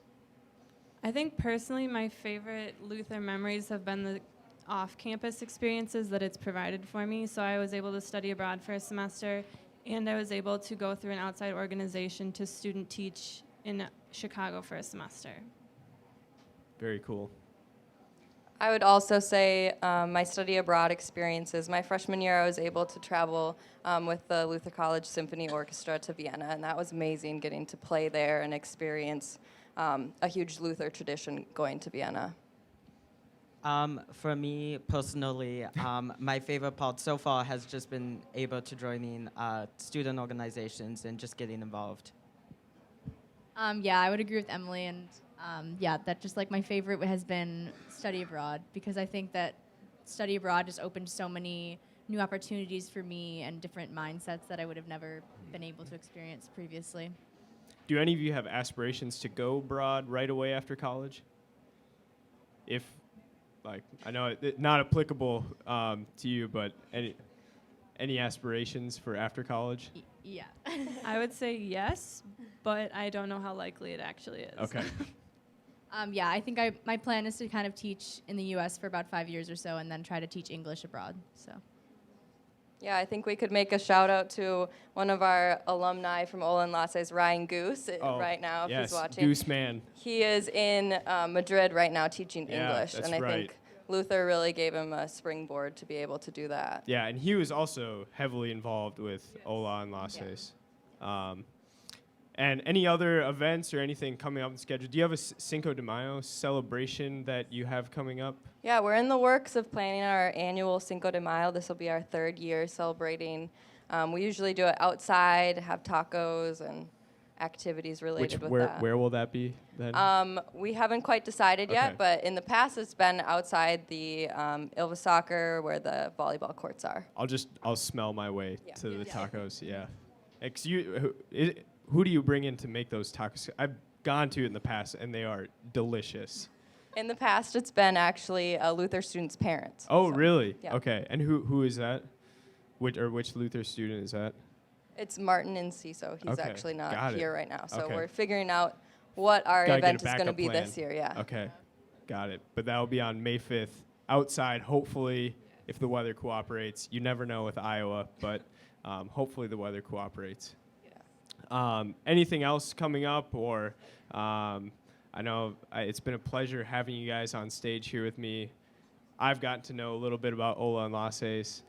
I think personally my favorite Luther memories have been the off-campus experiences that it's provided for me. So I was able to study abroad for a semester, and I was able to go through an outside organization to student teach in Chicago for a semester. Very cool. I would also say my study abroad experiences. My freshman year, I was able to travel with the Luther College Symphony Orchestra to Vienna, and that was amazing getting to play there and experience a huge Luther tradition going to Vienna? For me personally, my favorite part so far has just been able to join in student organizations and just getting involved. Yeah, I would agree with Emily, and yeah, that just like my favorite has been study abroad, because I think that study abroad just opened so many new opportunities for me and different mindsets that I would have never been able to experience previously. Do any of you have aspirations to go abroad right away after college? If, like, I know not applicable to you, but any aspirations for after college? Yeah. I would say yes, but I don't know how likely it actually is. Okay. Yeah, I think my plan is to kind of teach in the U.S. for about 5 years or so, and then try to teach English abroad. So. Yeah, I think we could make a shout out to one of our alumni from Olan Lasse's, Ryan Goose, right now, if he's watching. Goose man. He is in Madrid right now teaching English, that's and I think Luther really gave him a springboard to be able to do that. Yeah, and he was also heavily involved with Olan Lasse's. And any other events or anything coming up in the schedule? Do you have a Cinco de Mayo celebration that you have coming up? Yeah, we're in the works of planning our annual Cinco de Mayo. This will be our 3rd year celebrating. We usually do it outside, have tacos and activities related with that. Where will that be then? We haven't quite decided yet, Okay. but in the past it's been outside the Ilva Soccer where the volleyball courts are. I'll smell my way to the tacos. Yeah. Who do you bring in to make those tacos? I've gone to it in the past, and they are delicious. In the past, it's been actually a Luther student's parents. Oh, really? Yeah. Okay. And who is that? Which Luther student is that? It's Martin Enciso. He's Okay, actually got not it. here right now. So Okay. we're figuring out what our Gotta get event a is going to backup be plan. this year. Yeah. Okay. Got it. But that will be on May 5th, outside, hopefully, if the weather cooperates. You never know with Iowa, but hopefully the weather cooperates. Anything else coming up, or I know it's been a pleasure having you guys on stage here with me. I've gotten to know a little bit about Olan Lasse's.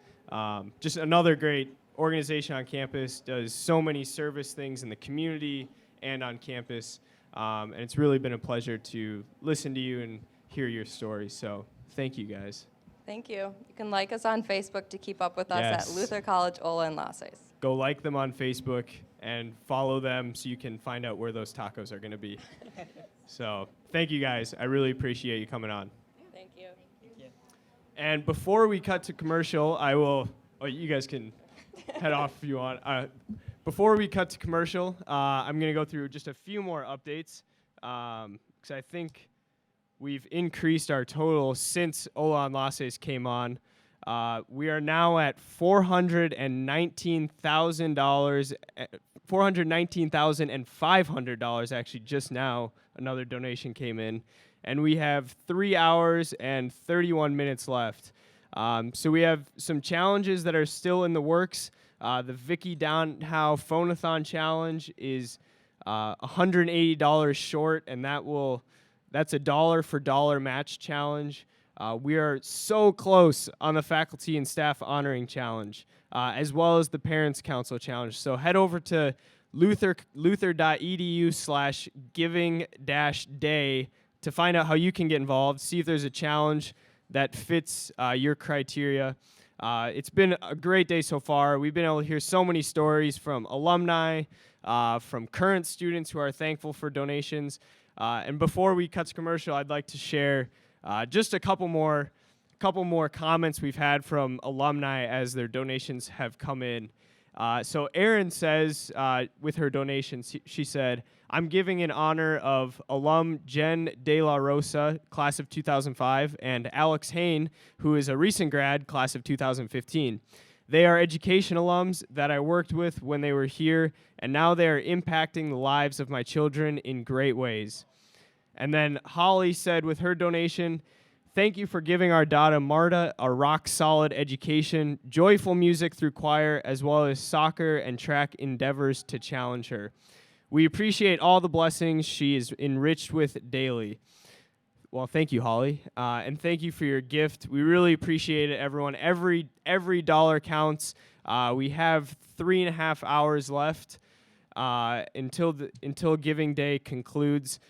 Just another great organization on campus, does so many service things in the community and on campus, and it's really been a pleasure to listen to you and hear your story. So thank you guys. Thank you. You can like us on Facebook to keep up with us Yes. at Luther College Olan Lasse's. Go like them on Facebook and follow them so you can find out where those tacos are going to be. So thank you guys. I really appreciate you coming on. Thank you. And before we cut to commercial, you guys can head off if you want. Before we cut to commercial, I'm going to go through just a few more updates because I think we've increased our total since Olan Lasse's came on. We are now at $419,000, $419,500 actually just now. Another donation came in. And we have 3 hours and 31 minutes left. So we have some challenges that are still in the works. The Vicky Downhow Phonathon Challenge is $180 short, and that's a dollar for dollar match challenge. We are so close on the faculty and staff honoring challenge, as well as the Parents Council challenge. So head over to luther.edu/giving-day to find out how you can get involved, see if there's a challenge that fits your criteria. It's been a great day so far. We've been able to hear so many stories from alumni, from current students who are thankful for donations. And before we cut to commercial, I'd like to share just a couple more comments we've had from alumni as their donations have come in. So Erin says, with her donations, she said, "I'm giving in honor of alum Jen De La Rosa, class of 2005, and Alex Hain, who is a recent grad, class of 2015. They are education alums that I worked with when they were here, and now they are impacting the lives of my children in great ways." And then Holly said with her donation, "Thank you for giving our daughter Marta a rock-solid education, joyful music through choir, as well as soccer and track endeavors to challenge her. We appreciate all the blessings she is enriched with daily." Well, thank you, Holly, and thank you for your gift. We really appreciate it, everyone. Every dollar counts. We have 3.5 hours left until Giving Day concludes.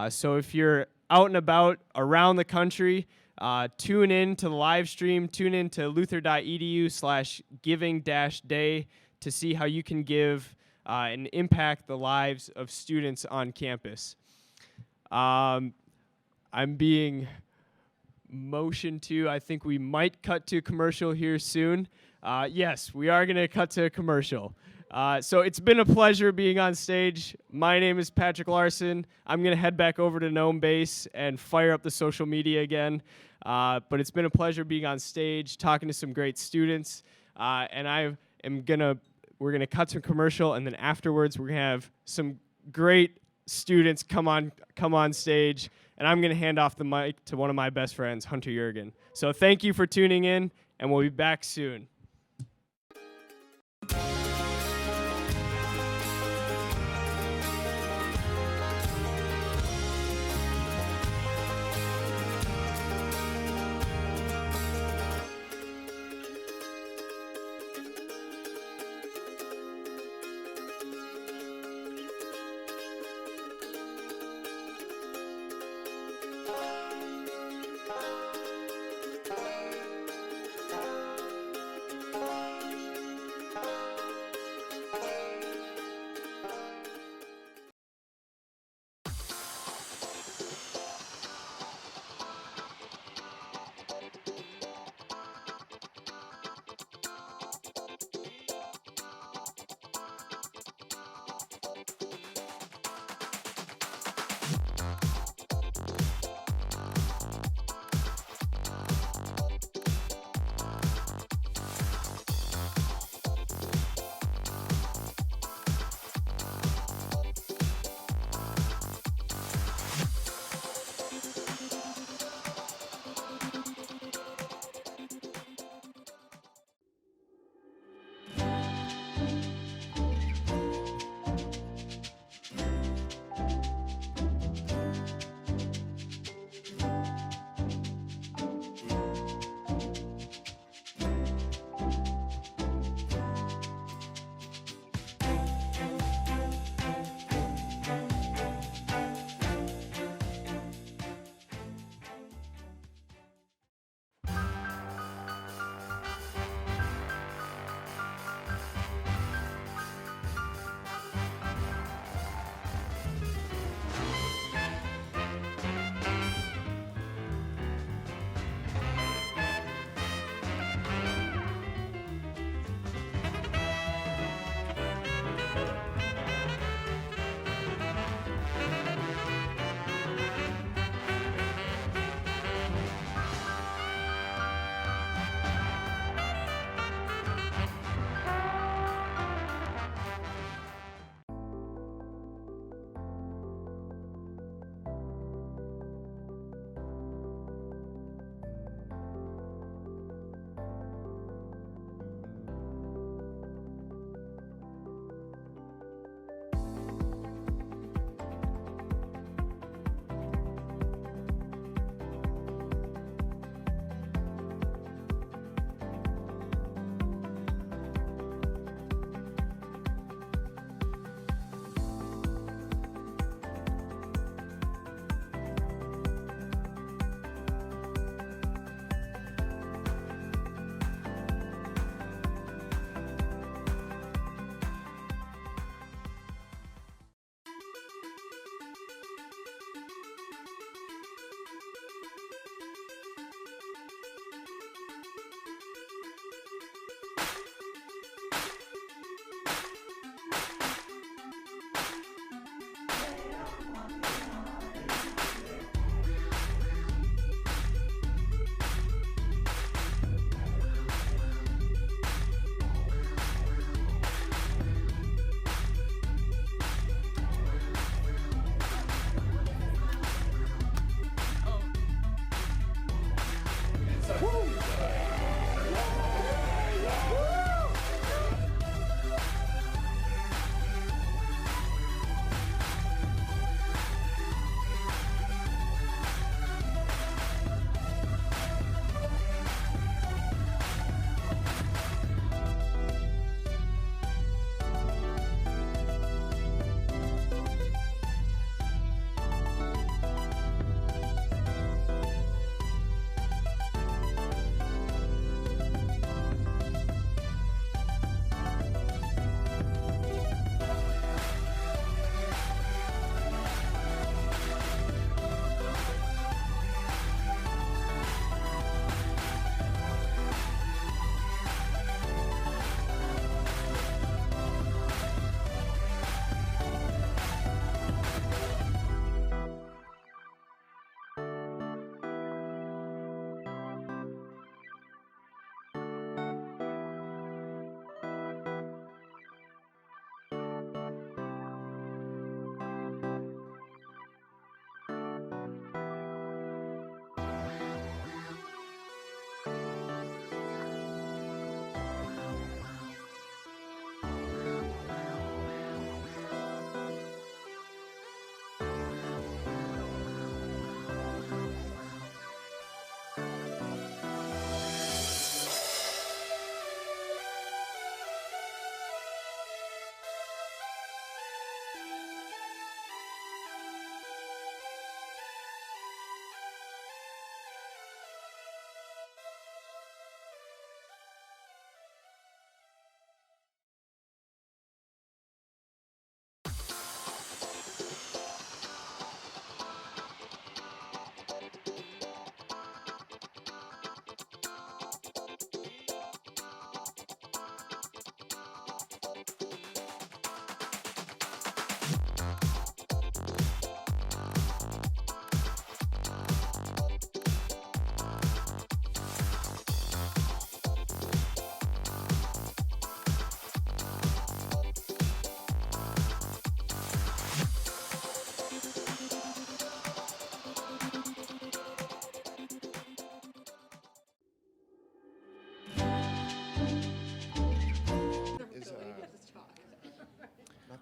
So if you're out and about around the country, tune in to the live stream, tune in to luther.edu/giving-day to see how you can give and impact the lives of students on campus. I'm being motioned to, I think we might cut to a commercial here soon. Yes, we are going to cut to a commercial. So it's been a pleasure being on stage. My name is Patrick Larson. I'm going to head back over to Gnome Base and fire up the social media again. But it's been a pleasure being on stage, talking to some great students. And we're going to cut to a commercial, and then afterwards we're going to have some great students come on stage, and I'm going to hand off the mic to one of my best friends, Hunter Jurgen. So thank you for tuning in, and we'll be back soon.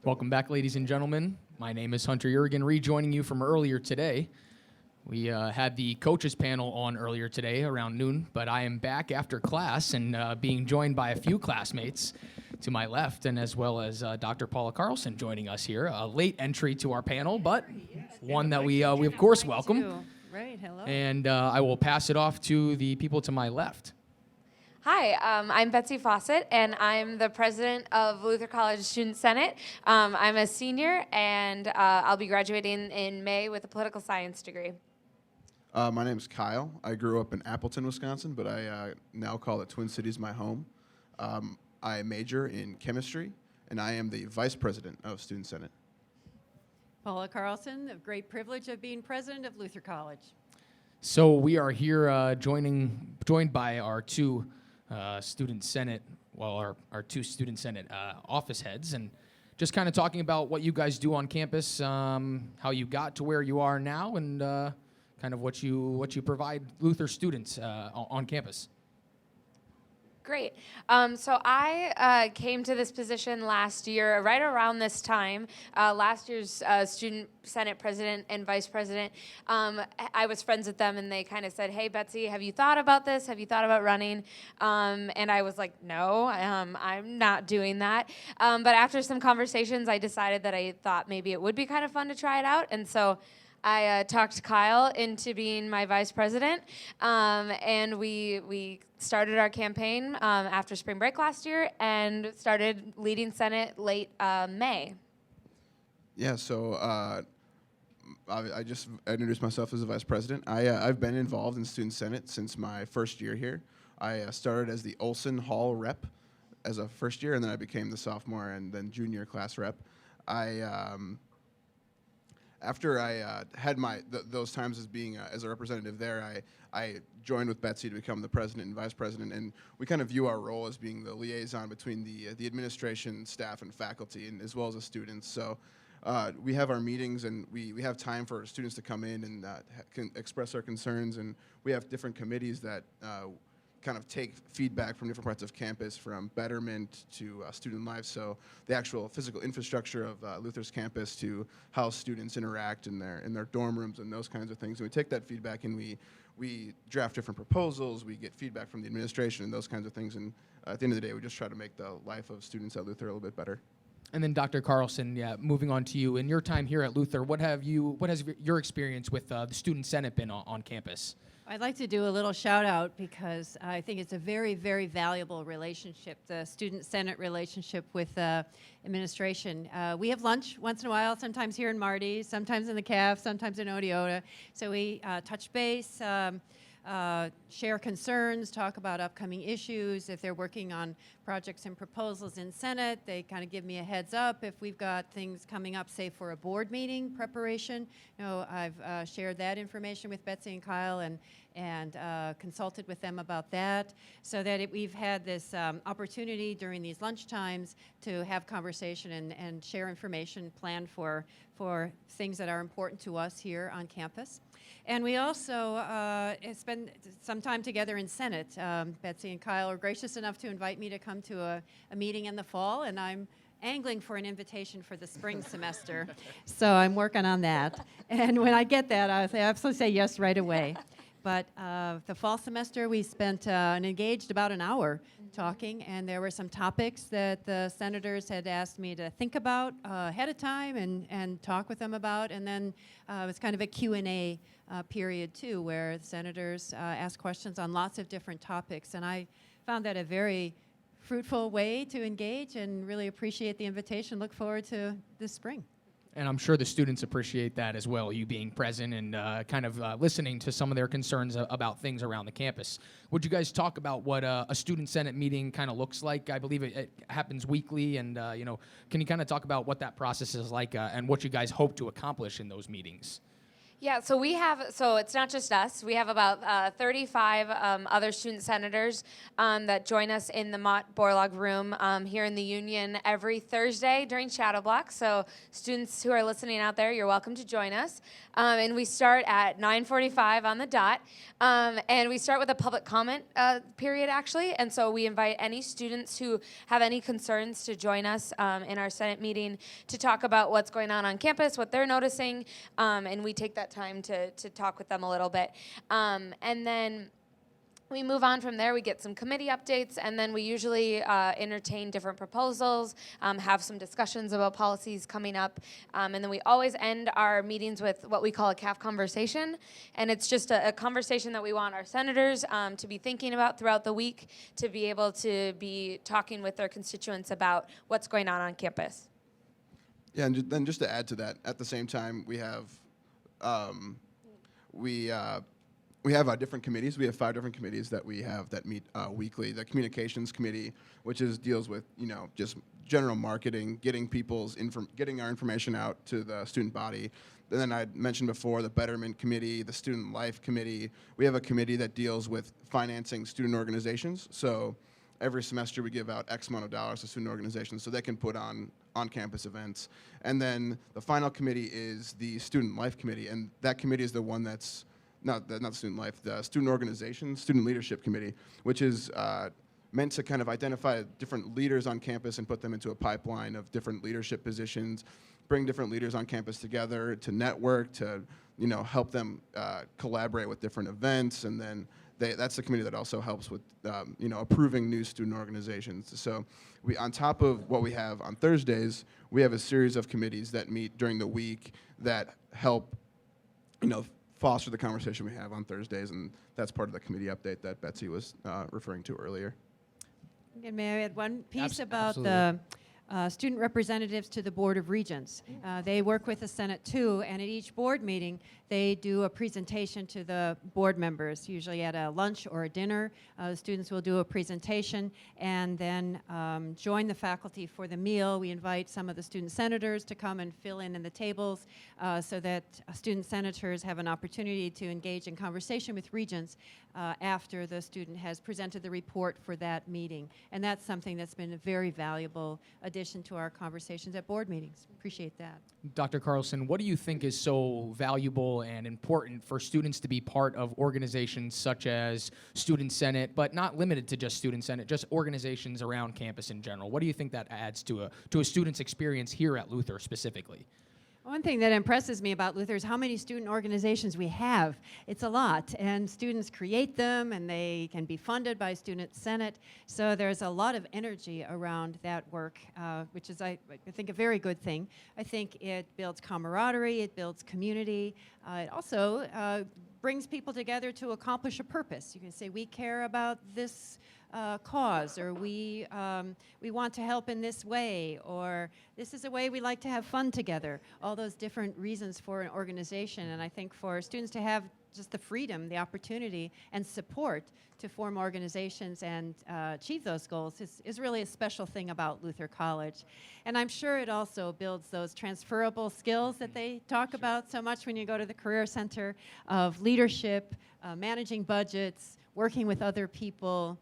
Welcome back, ladies and gentlemen. My name is Hunter Jurgen, rejoining you from earlier today. We had the coaches panel on earlier today around noon, but I am back after class and being joined by a few classmates to my left, and as well as Dr. Paula Carlson joining us here. A late entry to our panel, but one that we of course welcome. Right, hello. And I will pass it off to the people to my left. Hi, I'm Betsy Fawcett, and I'm the president of Luther College Student Senate. I'm a senior, and I'll be graduating in May with a political science degree. My name's Kyle. I grew up in Appleton, Wisconsin, but I now call it Twin Cities my home. I major in chemistry, and I am the vice president of Student Senate. Paula Carlson, the great privilege of being president of Luther College. So we are here joined by our two Student Senate, our two Student Senate office heads, and just kind of talking about what you guys do on campus, how you got to where you are now, and kind of what you provide Luther students on campus. Great. So I came to this position last year, right around this time. Last year's Student Senate president and vice president, I was friends with them, and they kind of said, "Hey, Betsy, have you thought about this? Have you thought about running?" And I was like, "No, I'm not doing that." But after some conversations, I decided that I thought maybe it would be kind of fun to try it out, and so I talked Kyle into being my vice president, and we started our campaign after spring break last year and started leading Senate late May. Yeah, so I just introduced myself as the vice president. I've been involved in Student Senate since my first year here. I started as the Olson Hall rep as a first year, and then I became the sophomore and then junior class rep. After I had those times as being as a representative there, I joined with Betsy to become the president and vice president, and we kind of view our role as being the liaison between the administration, staff, and faculty, and as well as the students. So we have our meetings, and we have time for students to come in and can express their concerns, and we have different committees that kind of take feedback from different parts of campus, from betterment to student life, so the actual physical infrastructure of Luther's campus to how students interact in their dorm rooms and those kinds of things. And we take that feedback and we draft different proposals, we get feedback from the administration and those kinds of things, and at the end of the day, we just try to make the life of students at Luther a little bit better. And then Dr. Carlson, moving on to you. In your time here at Luther, what has your experience with the Student Senate been on campus? I'd like to do a little shout out because I think it's a very, very valuable relationship, the Student Senate relationship with administration. We have lunch once in a while, sometimes here in Marty, sometimes in the CAF, sometimes in Oneota. So we touch base, share concerns, talk about upcoming issues. If they're working on projects and proposals in Senate, they kind of give me a heads up. If we've got things coming up, say for a board meeting preparation, I've shared that information with Betsy and Kyle and consulted with them about that, so that we've had this opportunity during these lunch times to have conversation and share information, plan for things that are important to us here on campus. And we also spend some time together in Senate. Betsy and Kyle are gracious enough to invite me to come to a meeting in the fall, and I'm angling for an invitation for the spring semester. So I'm working on that. And when I get that, I'll absolutely say yes right away. But the fall semester, we spent and engaged about an hour talking, and there were some topics that the senators had asked me to think about ahead of time and talk with them about. And then it was kind of a Q&A period, too, where the senators asked questions on lots of different topics. And I found that a very fruitful way to engage and really appreciate the invitation. Look forward to this spring. And I'm sure the students appreciate that as well, you being present and kind of listening to some of their concerns about things around the campus. Would you guys talk about what a student senate meeting kind of looks like? I believe it happens weekly, and can you kind of talk about what that process is like and what you guys hope to accomplish in those meetings? Yeah, so it's not just us. We have about 35 other student senators that join us in the Mott Borlaug room here in the Union every Thursday during shadow block. So students who are listening out there, you're welcome to join us. And we start at 9:45 on the dot. And we start with a public comment period, actually. And so we invite any students who have any concerns to join us in our Senate meeting to talk about what's going on campus, what they're noticing, and we take that time to talk with them a little bit. And then we move on from there. We get some committee updates, and then we usually entertain different proposals, have some discussions about policies coming up, and then we always end our meetings with what we call a CAF conversation, and it's just a conversation that we want our senators to be thinking about throughout the week, to be able to be talking with their constituents about what's going on campus. Yeah, and then just to add to that, at the same time, we have different committees. We have 5 different committees that we have that meet weekly. The communications committee, which deals with just general marketing, getting our information out to the student body. And then I mentioned before the betterment committee, the student life committee. We have a committee that deals with financing student organizations. So every semester we give out X amount of dollars to student organizations so they can put on-campus events. And then the final committee is the student life committee, and that committee is the one that's not student life, the student organization, student leadership committee, which is meant to kind of identify different leaders on campus and put them into a pipeline of different leadership positions, bring different leaders on campus together to network, to help them collaborate with different events, and then that's the committee that also helps with approving new student organizations. So on top of what we have on Thursdays, we have a series of committees that meet during the week that help foster the conversation we have on Thursdays, and that's part of the committee update that Betsy was referring to earlier. And may I add one piece about absolutely. the student representatives to the Board of Regents. They work with the Senate too, and at each board meeting, they do a presentation to the board members, usually at a lunch or a dinner. The students will do a presentation and then join the faculty for the meal. We invite some of the student senators to come and fill in the tables so that student senators have an opportunity to engage in conversation with regents after the student has presented the report for that meeting. And that's something that's been a very valuable addition to our conversations at board meetings. Appreciate that. Dr. Carlson, what do you think is so valuable and important for students to be part of organizations such as Student Senate, but not limited to just Student Senate, just organizations around campus in general? What do you think that adds to a student's experience here at Luther specifically? One thing that impresses me about Luther is how many student organizations we have. It's a lot, and students create them, and they can be funded by Student Senate. So there's a lot of energy around that work, which is, I think, a very good thing. I think it builds camaraderie, it builds community. It also brings people together to accomplish a purpose. You can say, we care about this cause, or we want to help in this way, or this is a way we like to have fun together. All those different reasons for an organization, and I think for students to have just the freedom, the opportunity, and support to form organizations and achieve those goals is really a special thing about Luther College. And I'm sure it also builds those transferable skills that they talk about so much when you go to the Career Center of leadership, managing budgets, working with other people,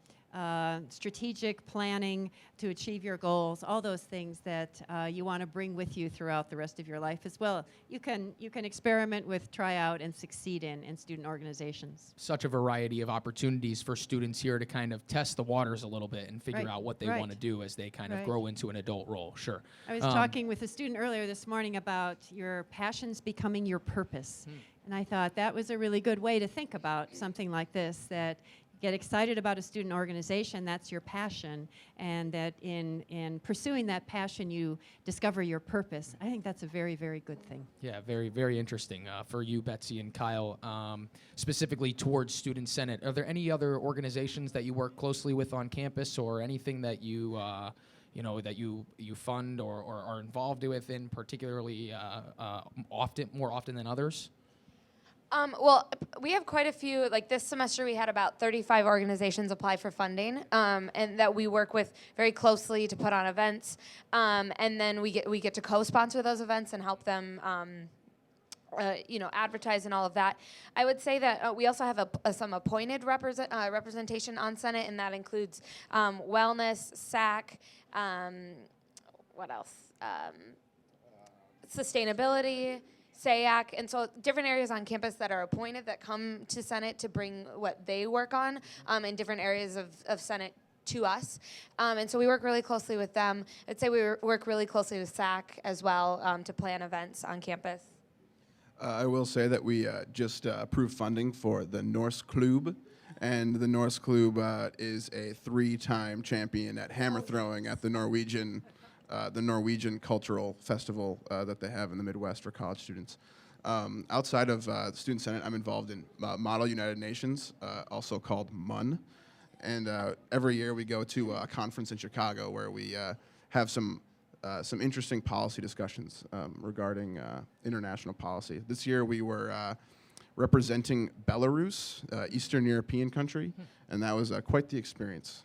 strategic planning to achieve your goals, all those things that you want to bring with you throughout the rest of your life as well. You can experiment with, try out, and succeed in student organizations. Such a variety of opportunities for students here to kind of test the waters a little bit and figure out what they want to do as they kind of grow into an adult role. Sure. I was talking with a student earlier this morning about your passions becoming your purpose. And I thought that was a really good way to think about something like this, that get excited about a student organization, that's your passion, and that in pursuing that passion, you discover your purpose. I think that's a very, very good thing. Yeah, very, very interesting for you, Betsy and Kyle, specifically towards Student Senate. Are there any other organizations that you work closely with on campus, or anything that you that you fund or are involved with in particularly more often than others? Well, we have quite a few. Like this semester, we had about 35 organizations apply for funding, and that we work with very closely to put on events. And then we get to co-sponsor those events and help them advertise and all of that. I would say that we also have some appointed representation on Senate, and that includes wellness, SAC, what else? Sustainability, SAAC, and so different areas on campus that are appointed that come to Senate to bring what they work on in different areas of Senate to us. And so we work really closely with them. I'd say we work really closely with SAC as well to plan events on campus. I will say that we just approved funding for the Norse Klub, and the Norse Klub is a 3-time champion at hammer throwing at the Norwegian cultural festival that they have in the Midwest for college students. Outside of the Student Senate, I'm involved in Model United Nations, also called MUN. And every year we go to a conference in Chicago where we have some interesting policy discussions regarding international policy. This year we were representing Belarus, Eastern European country, and that was quite the experience.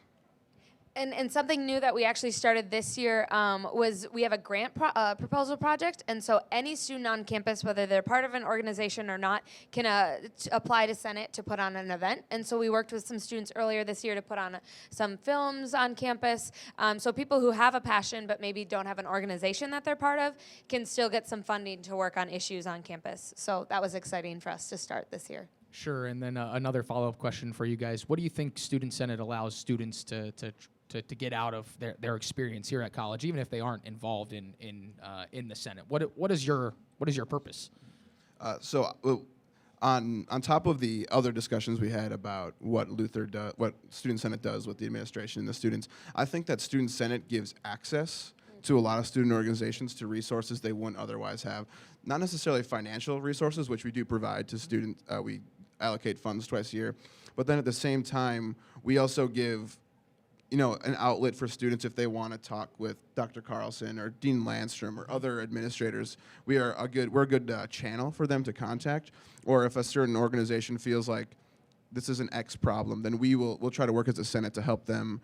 And something new that we actually started this year was we have a grant proposal project, and so any student on campus, whether they're part of an organization or not, can apply to Senate to put on an event. And so we worked with some students earlier this year to put on some films on campus. So people who have a passion but maybe don't have an organization that they're part of can still get some funding to work on issues on campus. So that was exciting for us to start this year. Sure, and then another follow-up question for you guys. What do you think Student Senate allows students to get out of their experience here at college, even if they aren't involved in the Senate? What is your purpose? On top of the other discussions we had about what what Student Senate does with the administration and the students, I think that Student Senate gives access to a lot of student organizations to resources they wouldn't otherwise have. Not necessarily financial resources, which we do provide to students. We allocate funds twice a year, but then at the same time, we also give an outlet for students if they want to talk with Dr. Carlson or Dean Landstrom or other administrators. We're a good channel for them to contact. Or if a certain organization feels like this is an X problem, then we'll try to work as a Senate to help them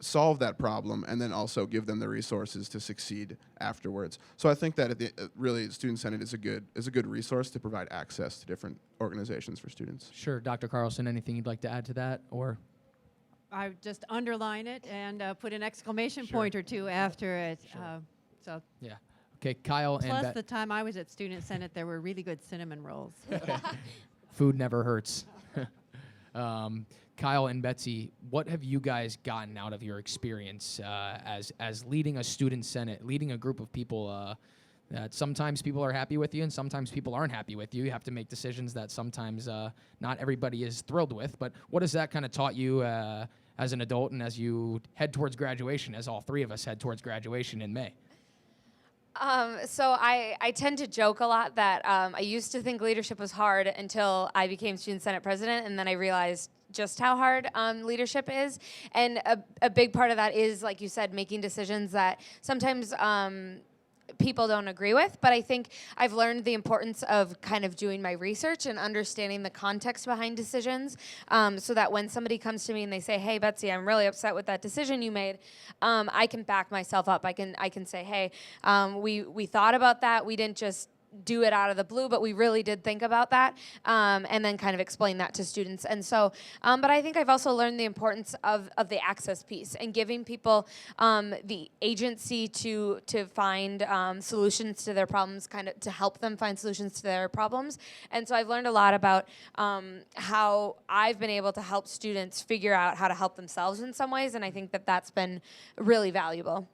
solve that problem and then also give them the resources to succeed afterwards. So I think that really Student Senate is a good resource to provide access to different organizations for students. Sure, Dr. Carlson, anything you'd like to add to that, or? I would just underline it and put an exclamation point or two after it. Sure. Yeah. Okay, Kyle. Plus, the time I was at Student Senate, there were really good cinnamon rolls. Food never hurts. Kyle and Betsy, what have you guys gotten out of your experience as leading a Student Senate, leading a group of people that sometimes people are happy with you and sometimes people aren't happy with you? You have to make decisions that sometimes not everybody is thrilled with. But what has that kind of taught you as an adult and as you head towards graduation, as all three of us head towards graduation in May? So I tend to joke a lot that I used to think leadership was hard until I became Student Senate President, and then I realized just how hard leadership is. And a big part of that is, like you said, making decisions that sometimes people don't agree with, but I think I've learned the importance of kind of doing my research and understanding the context behind decisions, so that when somebody comes to me and they say, "Hey, Betsy, I'm really upset with that decision you made," I can back myself up. I can say, "Hey, we thought about that. We didn't just do it out of the blue, but we really did think about that," and then kind of explain that to students. And so, but I think I've also learned the importance of the access piece and giving people the agency to find solutions to their problems, kind of to help them find solutions to their problems. And so I've learned a lot about how I've been able to help students figure out how to help themselves in some ways, and I think that that's been really valuable.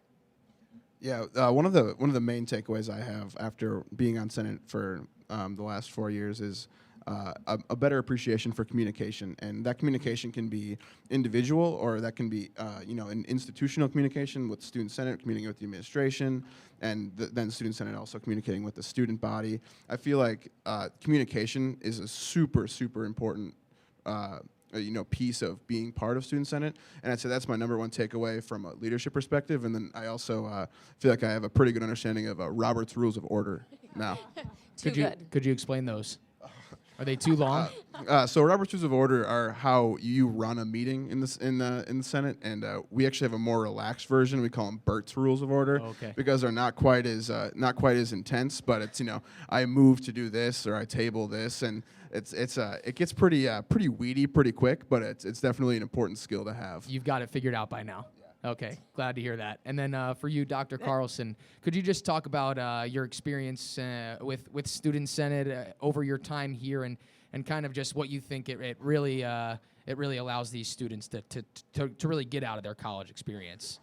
Yeah, one of the main takeaways I have after being on Senate for the last 4 years is a better appreciation for communication, and that communication can be individual or that can be an institutional communication with Student Senate, communicating with the administration, and then Student Senate also communicating with the student body. I feel like communication is a super important piece of being part of Student Senate, and I'd say that's my number one takeaway from a leadership perspective. And then I also feel like I have a pretty good understanding of Robert's Rules of Order now. Could you explain those? Are they too long? So Robert's Rules of Order are how you run a meeting in the Senate, and we actually have a more relaxed version. We call them Bert's Rules of Order, Okay. because they're not quite as intense. But it's, I move to do this or I table this, and it gets pretty weedy pretty quick. But it's definitely an important skill to have. You've got it figured out by now. Okay, glad to hear that. And then for you, Dr. Carlson, could you just talk about your experience with Student Senate over your time here, and kind of just what you think it really allows these students to really get out of their college experience?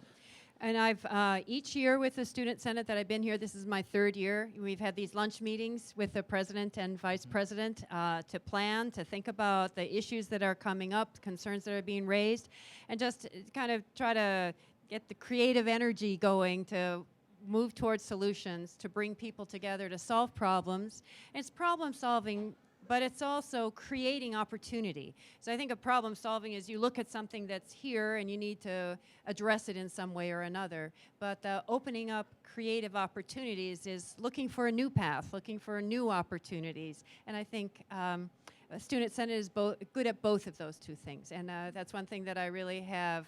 And I've, each year with the Student Senate that I've been here, this is my 3rd year, we've had these lunch meetings with the president and vice president to plan, to think about the issues that are coming up, concerns that are being raised, and just kind of try to get the creative energy going to move towards solutions, to bring people together to solve problems. And it's problem solving, but it's also creating opportunity. So I think of problem solving is you look at something that's here and you need to address it in some way or another. But opening up creative opportunities is looking for a new path, looking for new opportunities. And I think Student Senate is good at both of those two things. And that's one thing that I really have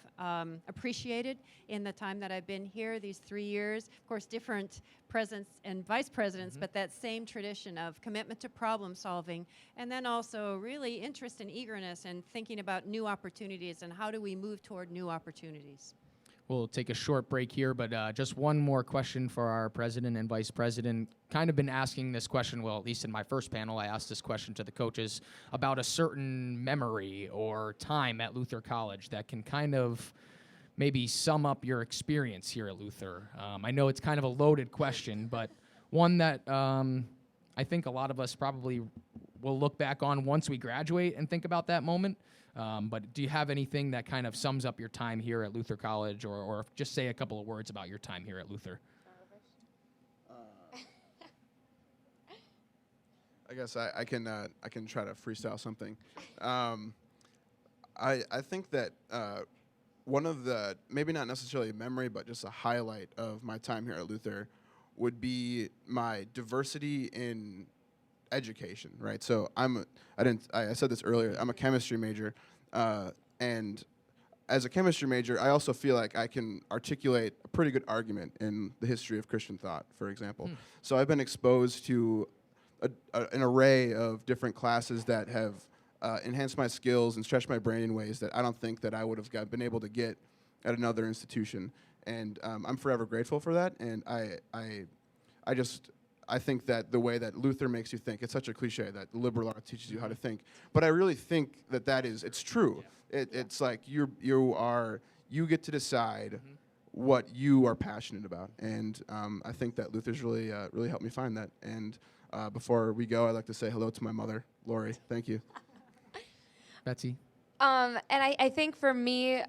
appreciated in the time that I've been here, these 3 years. Of course, different presidents and vice presidents, but that same tradition of commitment to problem solving, and then also really interest and eagerness in thinking about new opportunities and how do we move toward new opportunities. We'll take a short break here, but just one more question for our president and vice president. Kind of been asking this question, well, at least in my first panel, I asked this question to the coaches about a certain memory or time at Luther College that can kind of maybe sum up your experience here at Luther. I know it's kind of a loaded question, but one that I think a lot of us probably will look back on once we graduate and think about that moment. But do you have anything that kind of sums up your time here at Luther College, or just say a couple of words about your time here at Luther? I guess I can try to freestyle something. I think that one of the, maybe not necessarily a memory, but just a highlight of my time here at Luther would be my diversity in education, right? So I said this earlier, I'm a chemistry major, and as a chemistry major, I also feel like I can articulate a pretty good argument in the history of Christian thought, for example. So I've been exposed to an array of different classes that have enhanced my skills and stretched my brain in ways that I don't think that I would have been able to get at another institution. And I'm forever grateful for that, and I think that the way that Luther makes you think, it's such a cliche that the liberal arts teaches you how to think, but I really think that it's true. It's like you get to decide what you are passionate about, and I think that Luther's really helped me find that. And before we go, I'd like to say hello to my mother, Lori. Thank you. Betsy? And I think for me,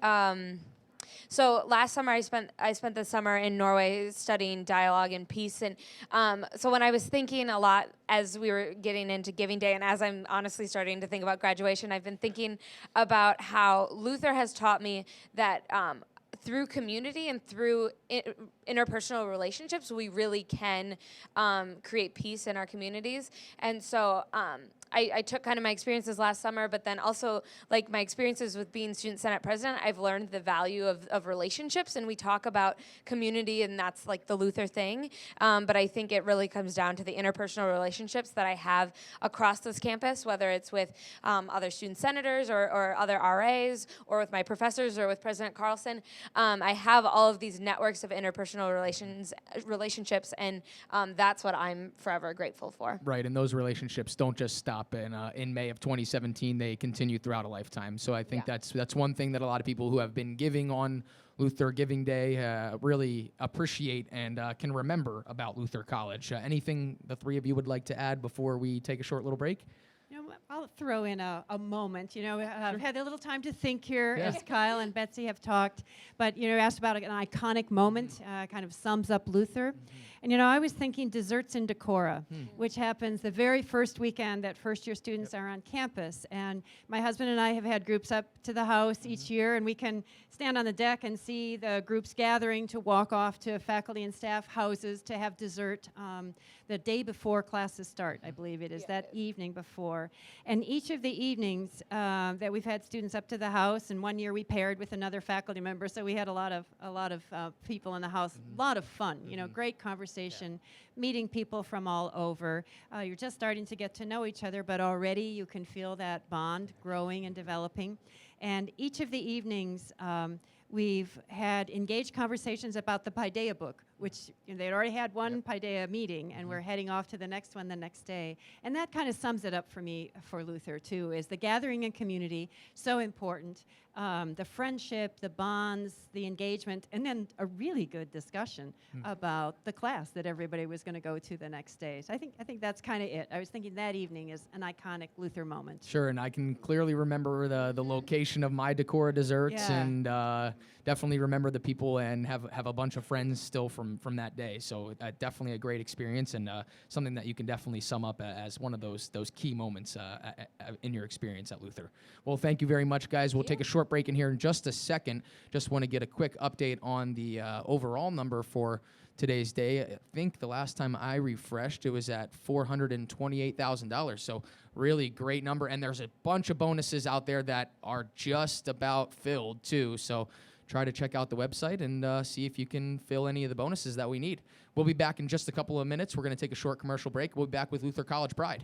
so last summer I spent the summer in Norway studying dialogue and peace, and so when I was thinking a lot as we were getting into Giving Day, and as I'm honestly starting to think about graduation, I've been thinking about how Luther has taught me that through community and through interpersonal relationships, we really can create peace in our communities. And so I took kind of my experiences last summer, but then also like my experiences with being Student Senate President, I've learned the value of relationships, and we talk about community, and that's like the Luther thing. But I think it really comes down to the interpersonal relationships that I have across this campus, whether it's with other student senators or other RAs, or with my professors, or with President Carlson. I have all of these networks of interpersonal relationships, and that's what I'm forever grateful for. Right, and those relationships don't just stop in May of 2017. They continue throughout a lifetime. So I think that's one thing that a lot of people who have been giving on Luther Giving Day really appreciate and can remember about Luther College. Anything the three of you would like to add before we take a short little break? I'll throw in a moment. I've had a little time to think here, as Kyle and Betsy have talked. But, asked about an iconic moment, kind of sums up Luther. And I was thinking desserts in Decorah, which happens the very first weekend that first-year students are on campus. And my husband and I have had groups up to the house each year, and we can stand on the deck and see the groups gathering to walk off to faculty and staff houses to have dessert the day before classes start, I believe it is, that evening before. And each of the evenings that we've had students up to the house, and one year we paired with another faculty member, so we had a lot of people in the house, a lot of fun, great conversation, meeting people from all over. You're just starting to get to know each other, but already you can feel that bond growing and developing. And each of the evenings, we've had engaged conversations about the Paideia book, which they'd already had one Paideia meeting, and we're heading off to the next one the next day. And that kind of sums it up for me for Luther, too, is the gathering in community, so important. The friendship, the bonds, the engagement, and then a really good discussion about the class that everybody was going to go to the next day. So I think that's kind of it. I was thinking that evening is an iconic Luther moment. Sure, and I can clearly remember the location of my Decorah desserts, and definitely remember the people, and have a bunch of friends still from that day. So definitely a great experience, and something that you can definitely sum up as one of those key moments in your experience at Luther. Well, thank you very much, guys. We'll take a short break in here in just a second. Just want to get a quick update on the overall number for today's day. I think the last time I refreshed, it was at $428,000. So really great number. And there's a bunch of bonuses out there that are just about filled too. So try to check out the website and see if you can fill any of the bonuses that we need. We'll be back in just a couple of minutes. We're going to take a short commercial break. We'll be back with Luther College Pride.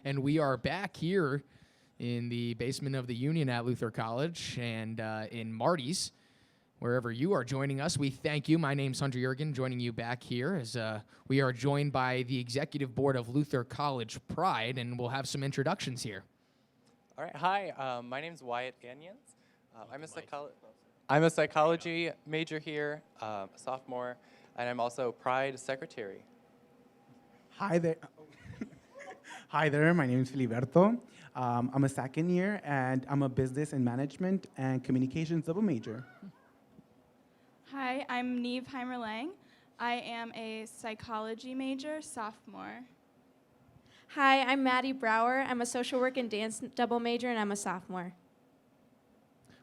And we are back here in the basement of the Union at Luther College and in Marty's. Wherever you are joining us, we thank you. My name's Hunter Jurgen, joining you back here as we are joined by the Executive Board of Luther College Pride, and we'll have some introductions here. All right, hi, my name's Wyatt Anions. I'm a psychology major here, a sophomore, and I'm also Pride Secretary. Hi there. Hi there, my name is Filiberto. I'm a second year, and I'm a business and management and communications double major. Hi, I'm Neve Heimer-Lang. I am a psychology major, sophomore. Hi, I'm Maddie Brower. I'm a social work and dance double major, and I'm a sophomore.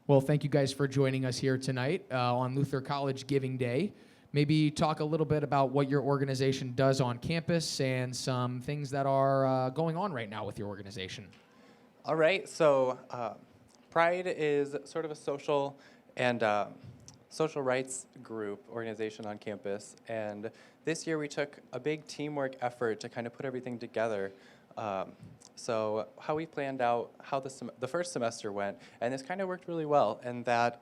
Well, thank you guys for joining us here tonight on Luther College Giving Day. Maybe talk a little bit about what your organization does on campus and some things that are going on right now with your organization. All right, so Pride is sort of a social and social rights group organization on campus, and this year we took a big teamwork effort to kind of put everything together. So how we planned out how the first semester went, and this kind of worked really well, and that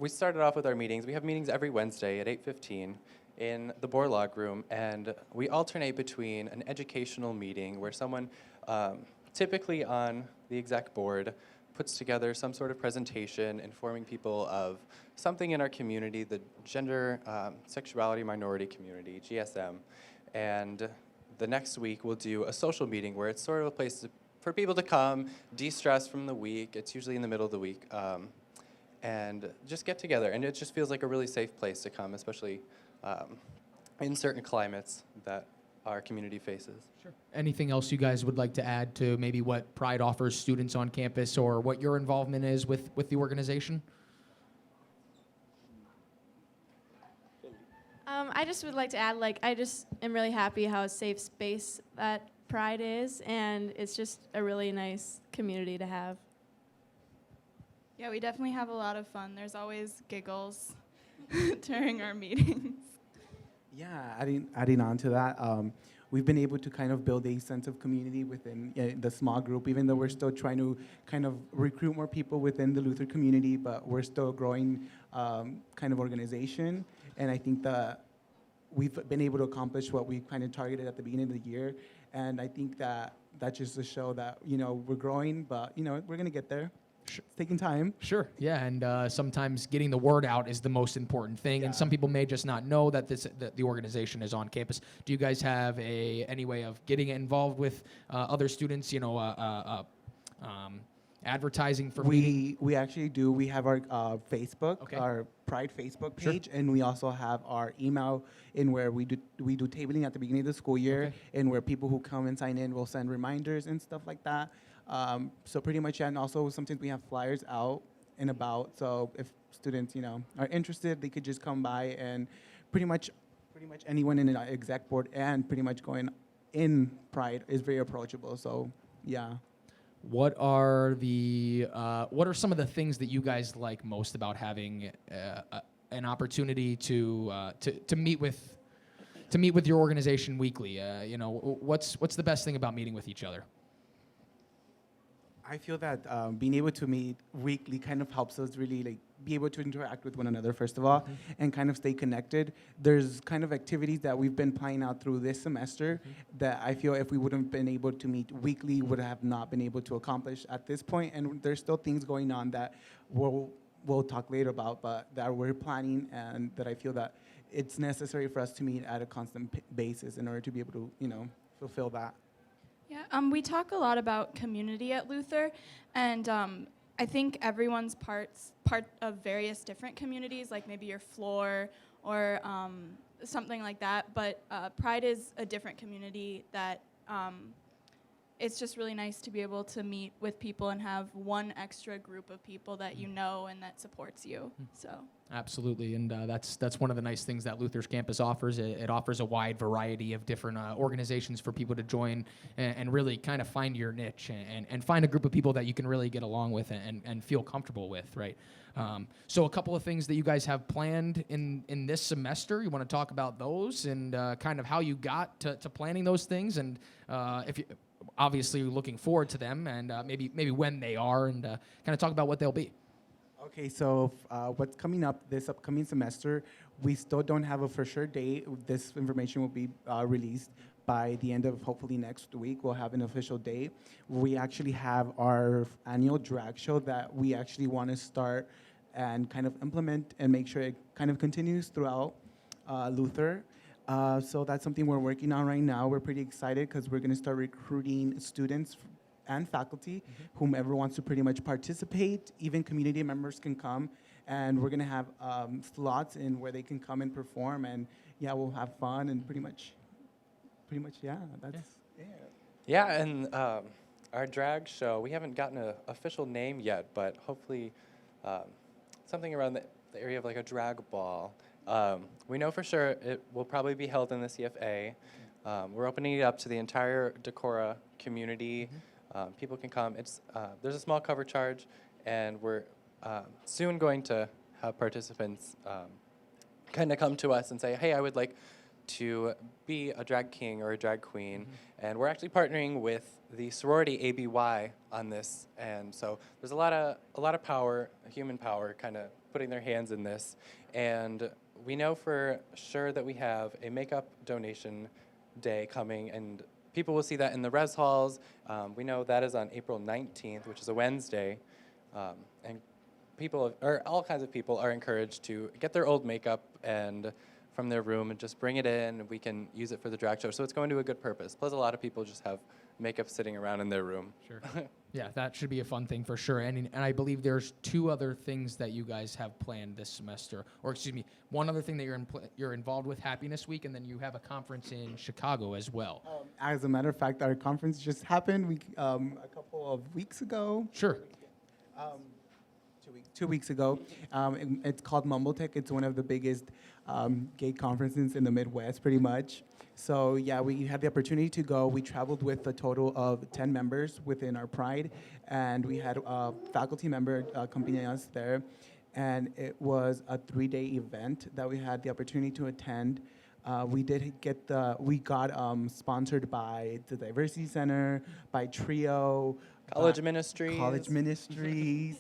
we started off with our meetings. We have meetings every Wednesday at 8:15 in the Borlaug room, and we alternate between an educational meeting where someone, typically on the exec board, puts together some sort of presentation informing people of something in our community, the gender, sexuality minority community, GSM. And the next week we'll do a social meeting where it's sort of a place for people to come, de-stress from the week. It's usually in the middle of the week. And just get together. And it just feels like a really safe place to come, especially in certain climates that our community faces. Sure. Anything else you guys would like to add to maybe what Pride offers students on campus or what your involvement is with the organization? I just would like to add, I just am really happy how safe space that Pride is, and it's just a really nice community to have. Yeah, we definitely have a lot of fun. There's always giggles during our meetings. Yeah, adding on to that, we've been able to kind of build a sense of community within the small group, even though we're still trying to kind of recruit more people within the Luther community, but we're still a growing kind of organization. And I think that we've been able to accomplish what we kind of targeted at the beginning of the year. And I think that that's just to show that, we're growing, but, we're going to get there. It's taking time. Sure, yeah, and sometimes getting the word out is the most important thing, and some people may just not know that the organization is on campus. Do you guys have any way of getting involved with other students, advertising for meeting? We actually do. We have our Facebook, Okay. our Pride Facebook Sure. page, and we also have our email in where we do tabling at the beginning of the school year, Okay. and where people who come and sign in will send reminders and stuff like that. So pretty much, and also sometimes we have flyers out and about. So if students, are interested, they could just come by, and pretty much anyone in the exec board and pretty much going in Pride is very approachable. So yeah. What are some of the things that you guys like most about having an opportunity to meet with your organization weekly? What's the best thing about meeting with each other? I feel that being able to meet weekly kind of helps us really be able to interact with one another, first of all, and kind of stay connected. There's kind of activities that we've been planning out through this semester that I feel if we wouldn't have been able to meet weekly, would have not been able to accomplish at this point. And there's still things going on that we'll talk later about, but that we're planning, and that I feel that it's necessary for us to meet at a constant basis in order to be able to, fulfill that. Yeah, we talk a lot about community at Luther, and I think everyone's part of various different communities, like maybe your floor or something like that. But Pride is a different community that it's just really nice to be able to meet with people and have one extra group of people that you know and that supports you. So. Absolutely, and that's one of the nice things that Luther's campus offers. It offers a wide variety of different organizations for people to join and really kind of find your niche and find a group of people that you can really get along with and feel comfortable with, right? So a couple of things that you guys have planned in this semester. You want to talk about those and kind of how you got to planning those things, and obviously looking forward to them, and maybe when they are, and kind of talk about what they'll be. Okay, so what's coming up this upcoming semester, we still don't have a for sure date. This information will be released by the end of hopefully next week. We'll have an official date. We actually have our annual drag show that we actually want to start and kind of implement and make sure it kind of continues throughout Luther. So that's something we're working on right now. We're pretty excited because we're going to start recruiting students and faculty, whomever wants to pretty much participate. Even community members can come, and we're going to have slots in where they can come and perform, and yeah, we'll have fun and pretty much, yeah, that's it. Yeah, and our drag show, we haven't gotten an official name yet, but hopefully something around the area of like a drag ball. We know for sure it will probably be held in the CFA. We're opening it up to the entire Decorah community. People can come. There's a small cover charge, and we're soon going to have participants kind of come to us and say, hey, I would like to be a drag king or a drag queen. And we're actually partnering with the sorority ABY on this. And so there's a lot of power, human power, kind of putting their hands in this. And we know for sure that we have a makeup donation day coming, and people will see that in the res halls. We know that is on April 19th, which is a Wednesday. And people, or all kinds of people, are encouraged to get their old makeup and from their room and just bring it in, and we can use it for the drag show. So it's going to a good purpose. Plus, a lot of people just have makeup sitting around in their room. Sure. Yeah, that should be a fun thing for sure. And I believe there's 2 other things that you guys have planned this semester, or excuse me, one other thing that you're involved with, Happiness Week, and then you have a conference in Chicago as well. As a matter of fact, our conference just happened a couple of weeks ago. Sure. 2 weeks ago. It's called MumbleTech. It's one of the biggest gay conferences in the Midwest, pretty much. So yeah, we had the opportunity to go. We traveled with a total of 10 members within our Pride, and we had a faculty member accompanying us there. And it was a 3-day event that we had the opportunity to attend. We got sponsored by the Diversity Center, by Trio, College Ministries,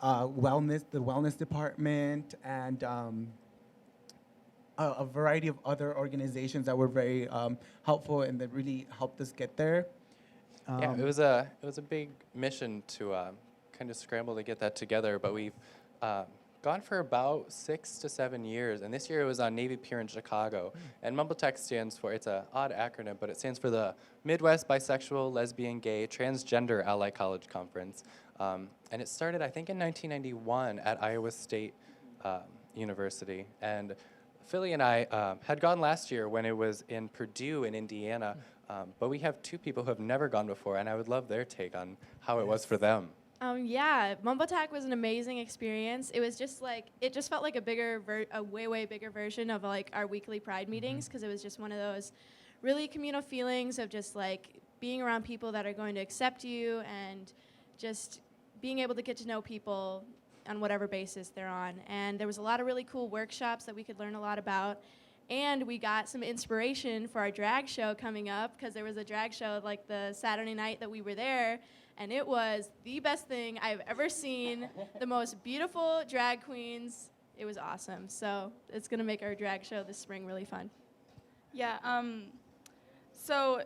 the Wellness Department, and a variety of other organizations that were very helpful and that really helped us get there. Yeah, it was a big mission to kind of scramble to get that together, but we've gone for about 6 to 7 years, and this year it was on Navy Pier in Chicago. And MumbleTech stands for, it's an odd acronym, but it stands for the Midwest Bisexual, Lesbian, Gay, Transgender Ally College Conference. And it started, I think, in 1991 at Iowa State University. And Philly and I had gone last year when it was in Purdue in Indiana, but we have 2 people who have never gone before, and I would love their take on how it was for them. Yeah, MumbleTech was an amazing experience. It was just like, it just felt like a way bigger version of like our weekly Pride meetings, because it was just one of those really communal feelings of just like being around people that are going to accept you and just being able to get to know people on whatever basis they're on. And there was a lot of really cool workshops that we could learn a lot about. And we got some inspiration for our drag show coming up, because there was a drag show like the Saturday night that we were there, and it was the best thing I've ever seen. The most beautiful drag queens. It was awesome. So it's going to make our drag show this spring really fun. Yeah, so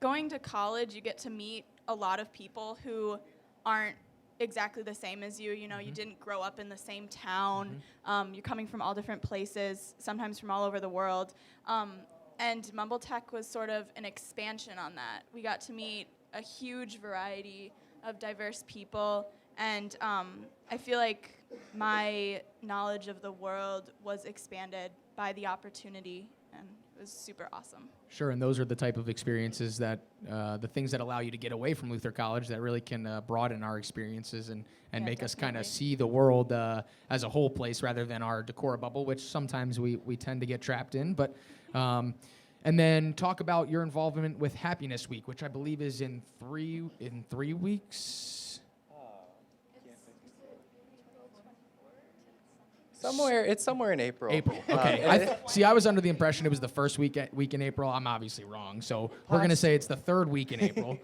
going to college, you get to meet a lot of people who aren't exactly the same as you. You know, you didn't grow up in the same town. You're coming from all different places, sometimes from all over the world. And MumbleTech was sort of an expansion on that. We got to meet a huge variety of diverse people, and I feel like my knowledge of the world was expanded by the opportunity, and it was super awesome. Sure, and those are the type of experiences that, the things that allow you to get away from Luther College that really can broaden our experiences and make us kind of see the world as a whole place rather than our Decorah bubble, which sometimes we tend to get trapped in. But and then talk about your involvement with Happiness Week, which I believe is in 3 weeks. It's somewhere in April. April. Okay. See, I was under the impression it was the first week in April. I'm obviously wrong. So we're going to say it's the third week in April.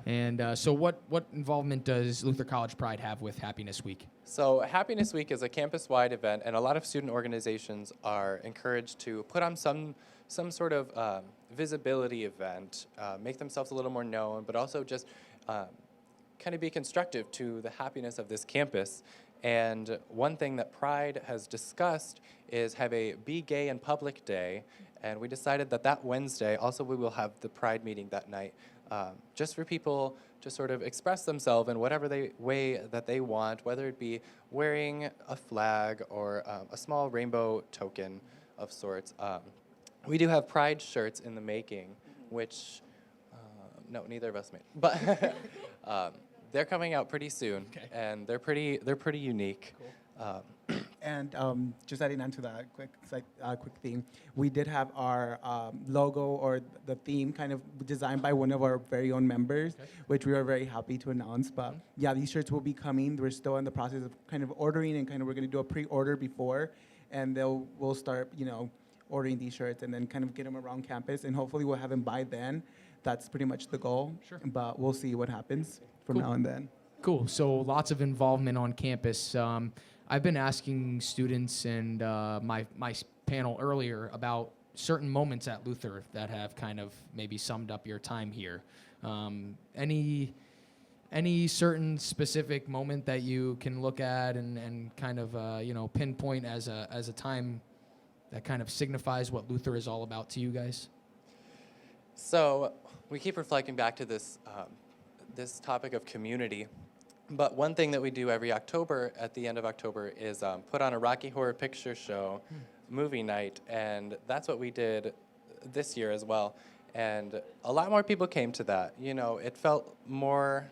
And so what involvement does Luther College Pride have with Happiness Week? So Happiness Week is a campus-wide event, and a lot of student organizations are encouraged to put on some sort of visibility event, make themselves a little more known, but also just kind of be constructive to the happiness of this campus. And one thing that Pride has discussed is have a Be Gay in Public Day, and we decided that Wednesday, also we will have the Pride meeting that night, just for people to sort of express themselves in whatever way that they want, whether it be wearing a flag or a small rainbow token of sorts. We do have Pride shirts in the making, which, no, neither of us made, but they're coming out pretty soon, and they're pretty unique. Cool. And just adding on to that quick thing, we did have our logo or the theme kind of designed by one of our very own members, which we are very happy to announce. But yeah, these shirts will be coming. We're still in the process of kind of ordering, and we're going to do a pre-order before, and we'll start ordering these shirts and then kind of get them around campus, and hopefully we'll have them by then. That's pretty much the goal. Sure. But we'll see what happens from now and then. Cool. So lots of involvement on campus. I've been asking students and my panel earlier about certain moments at Luther that have kind of maybe summed up your time here. Any certain specific moment that you can look at and kind of pinpoint as a time that kind of signifies what Luther is all about to you guys? So we keep reflecting back to this this topic of community. But one thing that we do every October, at the end of October, is put on a Rocky Horror Picture Show movie night, and that's what we did this year as well. And a lot more people came to that. It felt more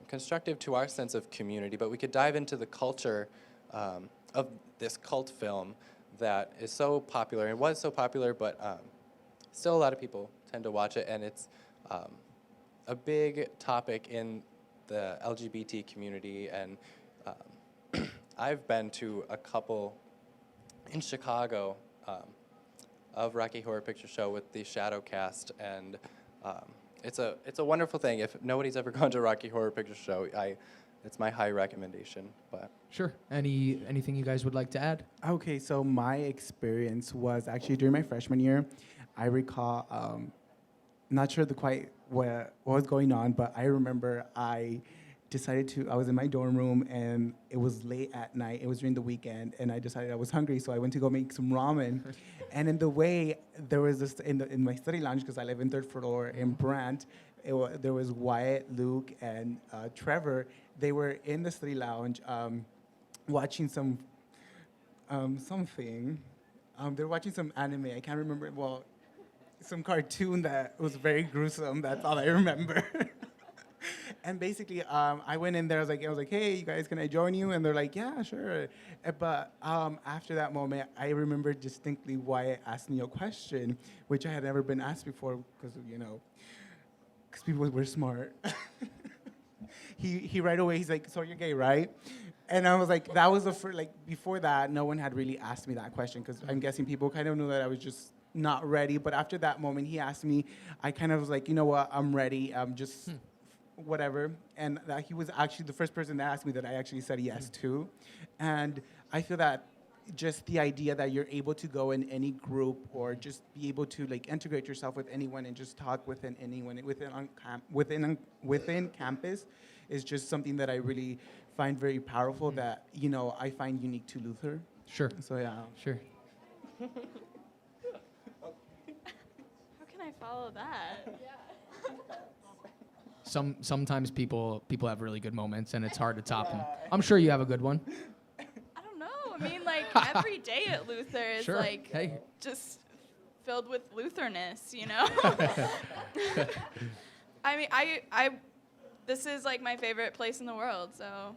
constructive to our sense of community, but we could dive into the culture of this cult film that is so popular, and was so popular, but still a lot of people tend to watch it, and it's a big topic in the LGBT community, and I've been to a couple in Chicago of Rocky Horror Picture Show with the Shadow cast, and it's a wonderful thing. If nobody's ever gone to Rocky Horror Picture Show, it's my high recommendation. But sure. Anything you guys would like to add? Okay, so my experience was actually during my freshman year. I recall, not sure quite what was going on, but I remember I was in my dorm room, and it was late at night. It was during the weekend, and I decided I was hungry, so I went to go make some ramen. And in the way, there was this, in my study lounge, because I live in 3rd floor in Brant, there was Wyatt, Luke, and Trevor. They were in the study lounge watching something. They were watching some anime. I can't remember, some cartoon that was very gruesome. That's all I remember. And basically, I went in there. I was like, hey, you guys, can I join you? And they're like, yeah, sure. But after that moment, I remember distinctly Wyatt asked me a question, which I had never been asked before, because people were smart. He right away, he's like, so you're gay, right? And I was like, that was the first, before that, no one had really asked me that question, because I'm guessing people kind of knew that I was just not ready. But after that moment, he asked me, I kind of was like, you know what, I'm ready. Just whatever. And he was actually the first person to ask me that I actually said yes to. And I feel that just the idea that you're able to go in any group or just be able to integrate yourself with anyone and just talk within anyone within campus is just something that I really find very powerful, that I find unique to Luther. Sure. So yeah. Sure. How can I follow that? Sometimes people have really good moments, and it's hard to top them. I'm sure you have a good one. I don't know. I mean, every day at Luther is Sure. just filled with Lutherness, I mean, this is my favorite place in the world, so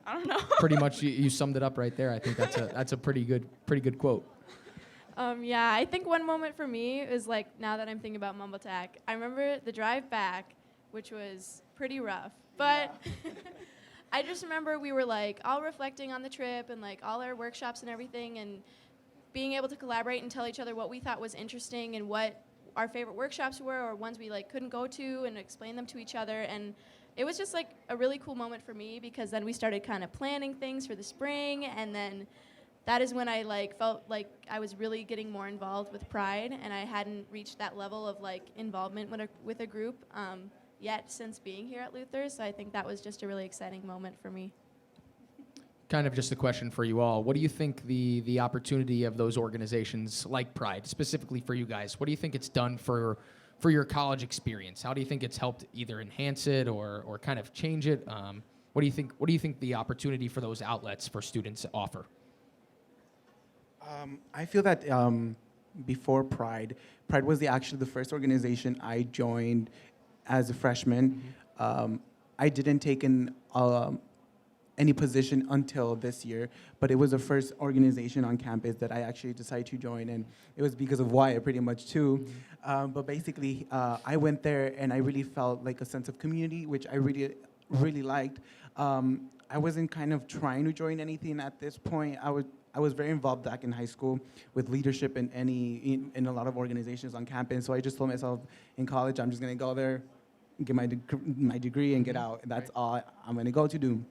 I don't know. Pretty much, you summed it up right there. I think that's a pretty good quote. Yeah, I think one moment for me is now that I'm thinking about Mumble Tack, I remember the drive back, which was pretty rough, but I just remember we were like all reflecting on the trip and like all our workshops and everything, and being able to collaborate and tell each other what we thought was interesting and what our favorite workshops were, or ones we like couldn't go to, and explain them to each other. And it was just like a really cool moment for me, because then we started kind of planning things for the spring, and then that is when I like felt like I was really getting more involved with Pride, and I hadn't reached that level of like involvement with a group yet since being here at Luther. So I think that was just a really exciting moment for me. Kind of just a question for you all. What do you think the opportunity of those organizations like Pride, specifically for you guys, what do you think it's done for your college experience? How do you think it's helped either enhance it or kind of change it? What do you think the opportunity for those outlets for students offer? I feel that before Pride was actually the first organization I joined as a freshman. I didn't take any position until this year, but it was the first organization on campus that I actually decided to join, and it was because of Wyatt pretty much too. But basically, I went there and I really felt like a sense of community, which I really, really liked. I wasn't kind of trying to join anything at this point. I was very involved back in high school with leadership in a lot of organizations on campus. So I just told myself in college, I'm just gonna go there, get my degree and get out. That's all I'm gonna go to do.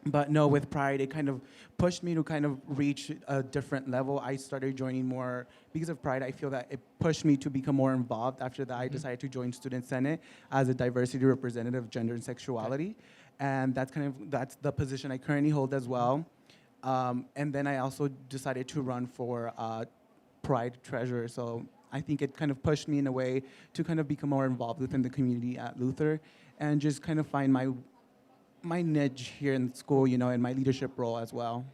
But no, with Pride, it kind of pushed me to kind of reach a different level. I started joining more because of Pride. I feel that it pushed me to become more involved. After that, I decided to join Student Senate as a diversity representative of gender and sexuality. And that's the position I currently hold as well. And then I also decided to run for Pride Treasurer. So I think it kind of pushed me in a way to kind of become more involved within the community at Luther and just kind of find my niche here in school, and my leadership role as well.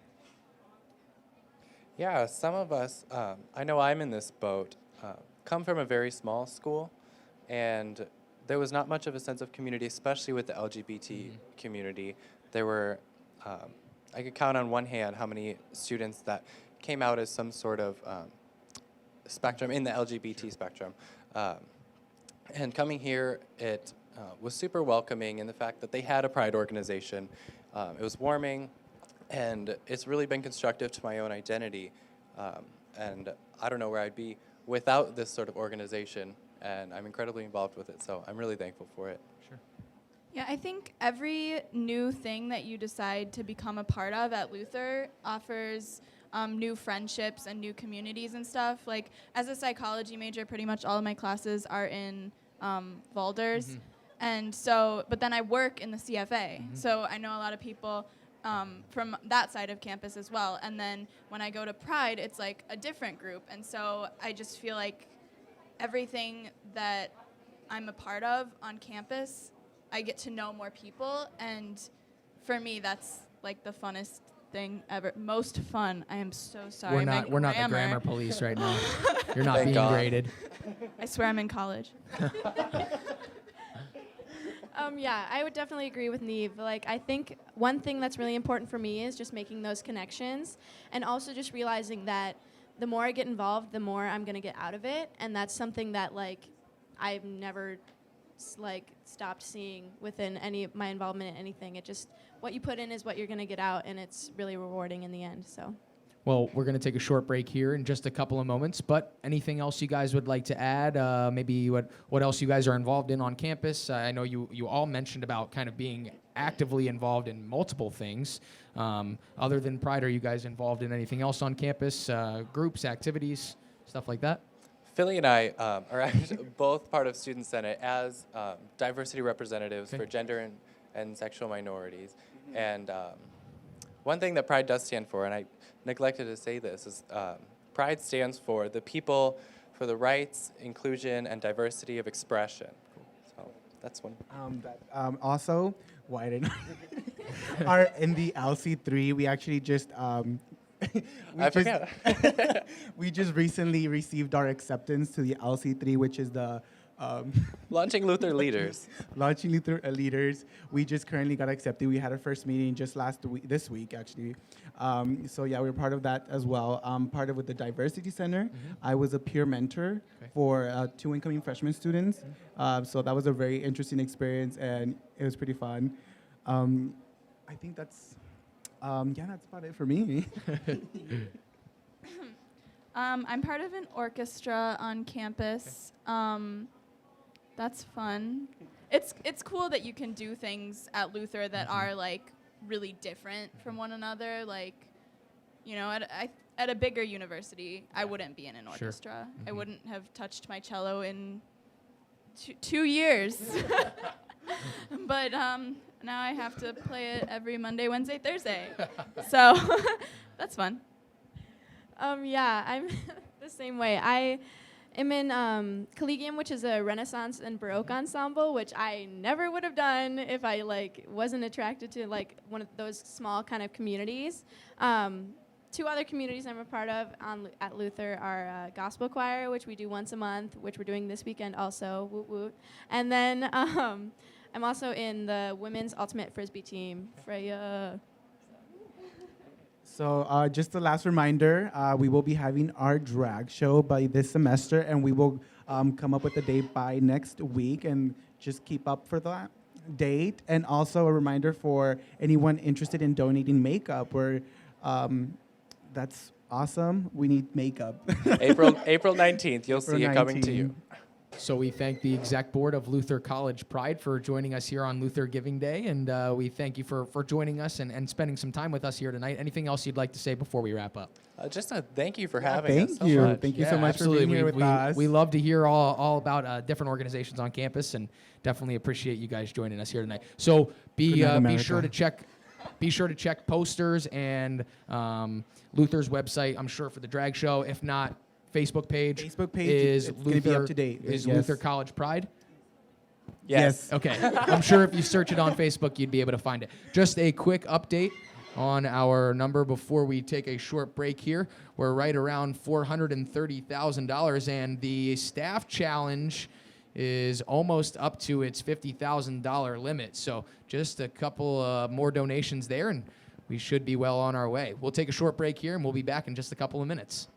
Yeah, some of us, I know I'm in this boat, come from a very small school, and there was not much of a sense of community, especially with the LGBT community. There were, I could count on one hand how many students that came out as some sort of spectrum, in the LGBT spectrum. And coming here, it was super welcoming in the fact that they had a Pride organization. It was warming, and it's really been constructive to my own identity. And I don't know where I'd be without this sort of organization, and I'm incredibly involved with it, so I'm really thankful for it. Sure. Yeah, I think every new thing that you decide to become a part of at Luther offers new friendships and new communities and stuff. Like, as a psychology major, pretty much all of my classes are in Valders. And so, but then I work in the CFA, so I know a lot of people from that side of campus as well. And then when I go to Pride, it's like a different group. And so I just feel like everything that I'm a part of on campus, I get to know more people. And for me, that's like the funnest thing ever. Most fun. I am so sorry. We're not the grammar police right now. You're not being graded. I swear I'm in college. Yeah, I would definitely agree with Neve. Like, I think one thing that's really important for me is just making those connections, and also just realizing that the more I get involved, the more I'm gonna get out of it, and that's something that like I've never stopped seeing within any of my involvement in anything. It just, what you put in is what you're gonna get out, and it's really rewarding in the end. So. Well, we're going to take a short break here in just a couple of moments, but anything else you guys would like to add? Maybe what else you guys are involved in on campus? I know you all mentioned about kind of being actively involved in multiple things. Other than Pride, are you guys involved in anything else on campus? Groups, activities, stuff like that? Philly and I are actually both part of Student Senate as diversity representatives for gender and sexual minorities. And one thing that Pride does stand for, and I neglected to say this, is Pride stands for the people for the rights, inclusion, and diversity of expression. So that's one. Also, Wyatt and I are in the LC3. We actually just we just recently received our acceptance to the LC3, which is the Launching Luther Leaders. Launching Luther Leaders. We just currently got accepted. We had our first meeting just this week, actually. So yeah, we're part of that as well. Part of with the Diversity Center. I was a peer mentor for 2 incoming freshman students. So that was a very interesting experience, and it was pretty fun. I think that's, yeah, that's about it for me. I'm part of an orchestra on campus. That's fun. It's cool that you can do things at Luther that are like really different from one another. Like, you know, at a bigger university, I wouldn't be in an Sure. orchestra. I wouldn't have touched my cello in 2 years. But now I have to play it every Monday, Wednesday, Thursday. So that's fun. Yeah, I'm the same way. I am in Collegium, which is a Renaissance and Baroque ensemble, which I never would have done if I like wasn't attracted to like one of those small kind of communities. 2 other communities I'm a part of at Luther are Gospel Choir, which we do once a month, which we're doing this weekend also, woot woot. And then I'm also in the Women's Ultimate Frisbee team, Freya. So just a last reminder, we will be having our drag show by this semester, and we will come up with a date by next week, and just keep up for that date. And also a reminder for anyone interested in donating makeup, where that's awesome. We need makeup. April 19th, you'll April see it coming to you. 19th. So we thank the exec board of Luther College Pride for joining us here on Luther Giving Day, and we thank you for joining us and spending some time with us here tonight. Anything else you'd like to say before we wrap up? Just a thank you for having us Thank so you. much. Thank you so much absolutely. for being here with us. We love to hear all about different organizations on campus, and definitely appreciate you guys joining us here tonight. So be sure to check posters and Luther's website, I'm sure, for the drag show. If not, Facebook page is it's Luther, gonna be up to date. is Yes. Luther College Pride. Yes. Okay. I'm sure if you search it on Facebook, you'd be able to find it. Just a quick update on our number before we take a short break here. We're right around $430,000, and the staff challenge is almost up to its $50,000 limit. So just a couple more donations there, and we should be well on our way. We'll take a short break here, and we'll be back in just a couple of minutes.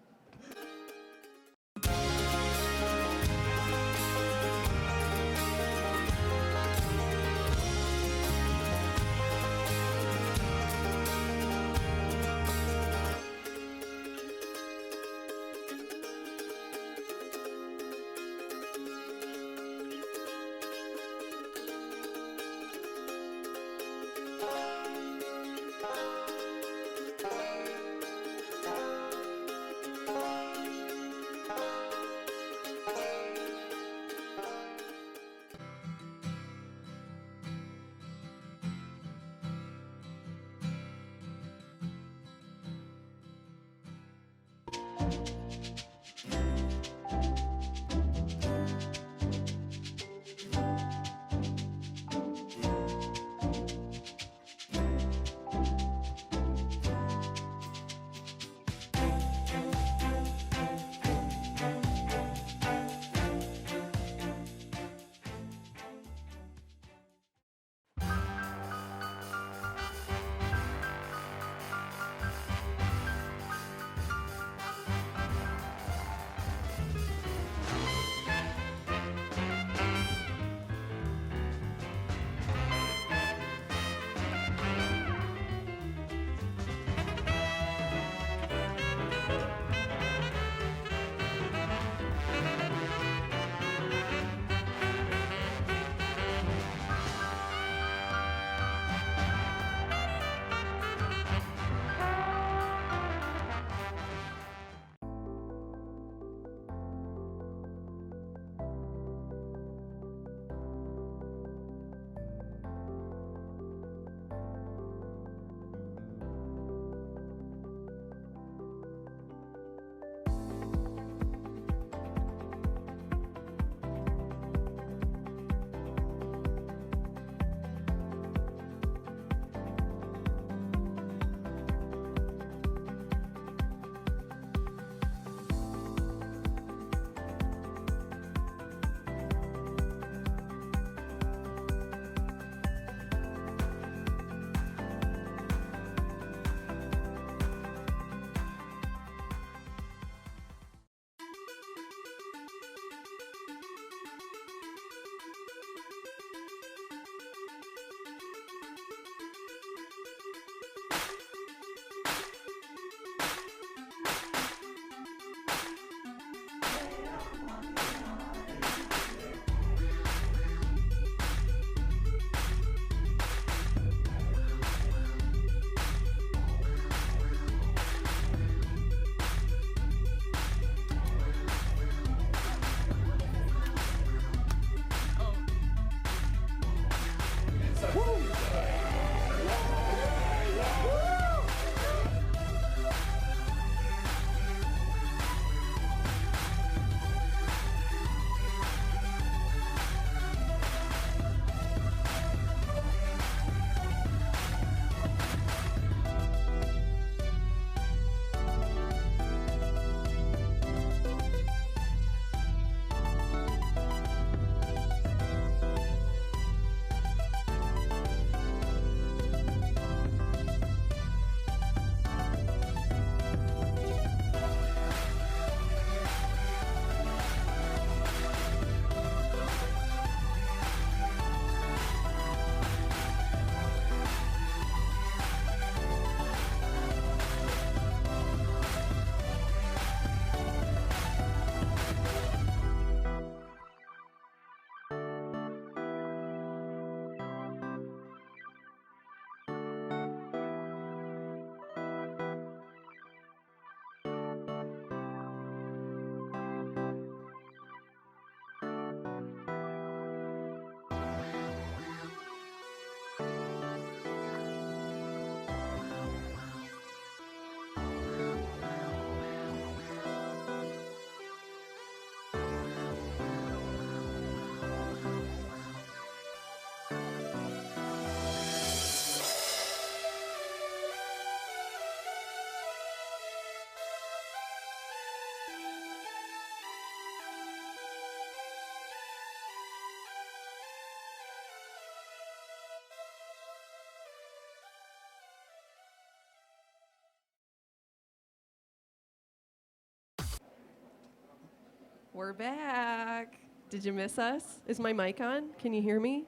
we're back. Did you miss us? Is my mic on? Can you hear me?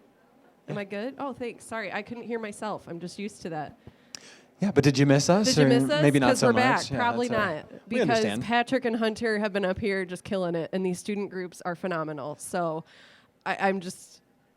Am I good? Oh, thanks. Sorry, I couldn't hear myself. I'm just used to that. Yeah, but did you miss us? Did you miss us? Maybe not so we're much. back. Yeah, Probably that's all not. right. We Because understand. Patrick and Hunter have been up here just killing it, and these student groups are phenomenal. So I'm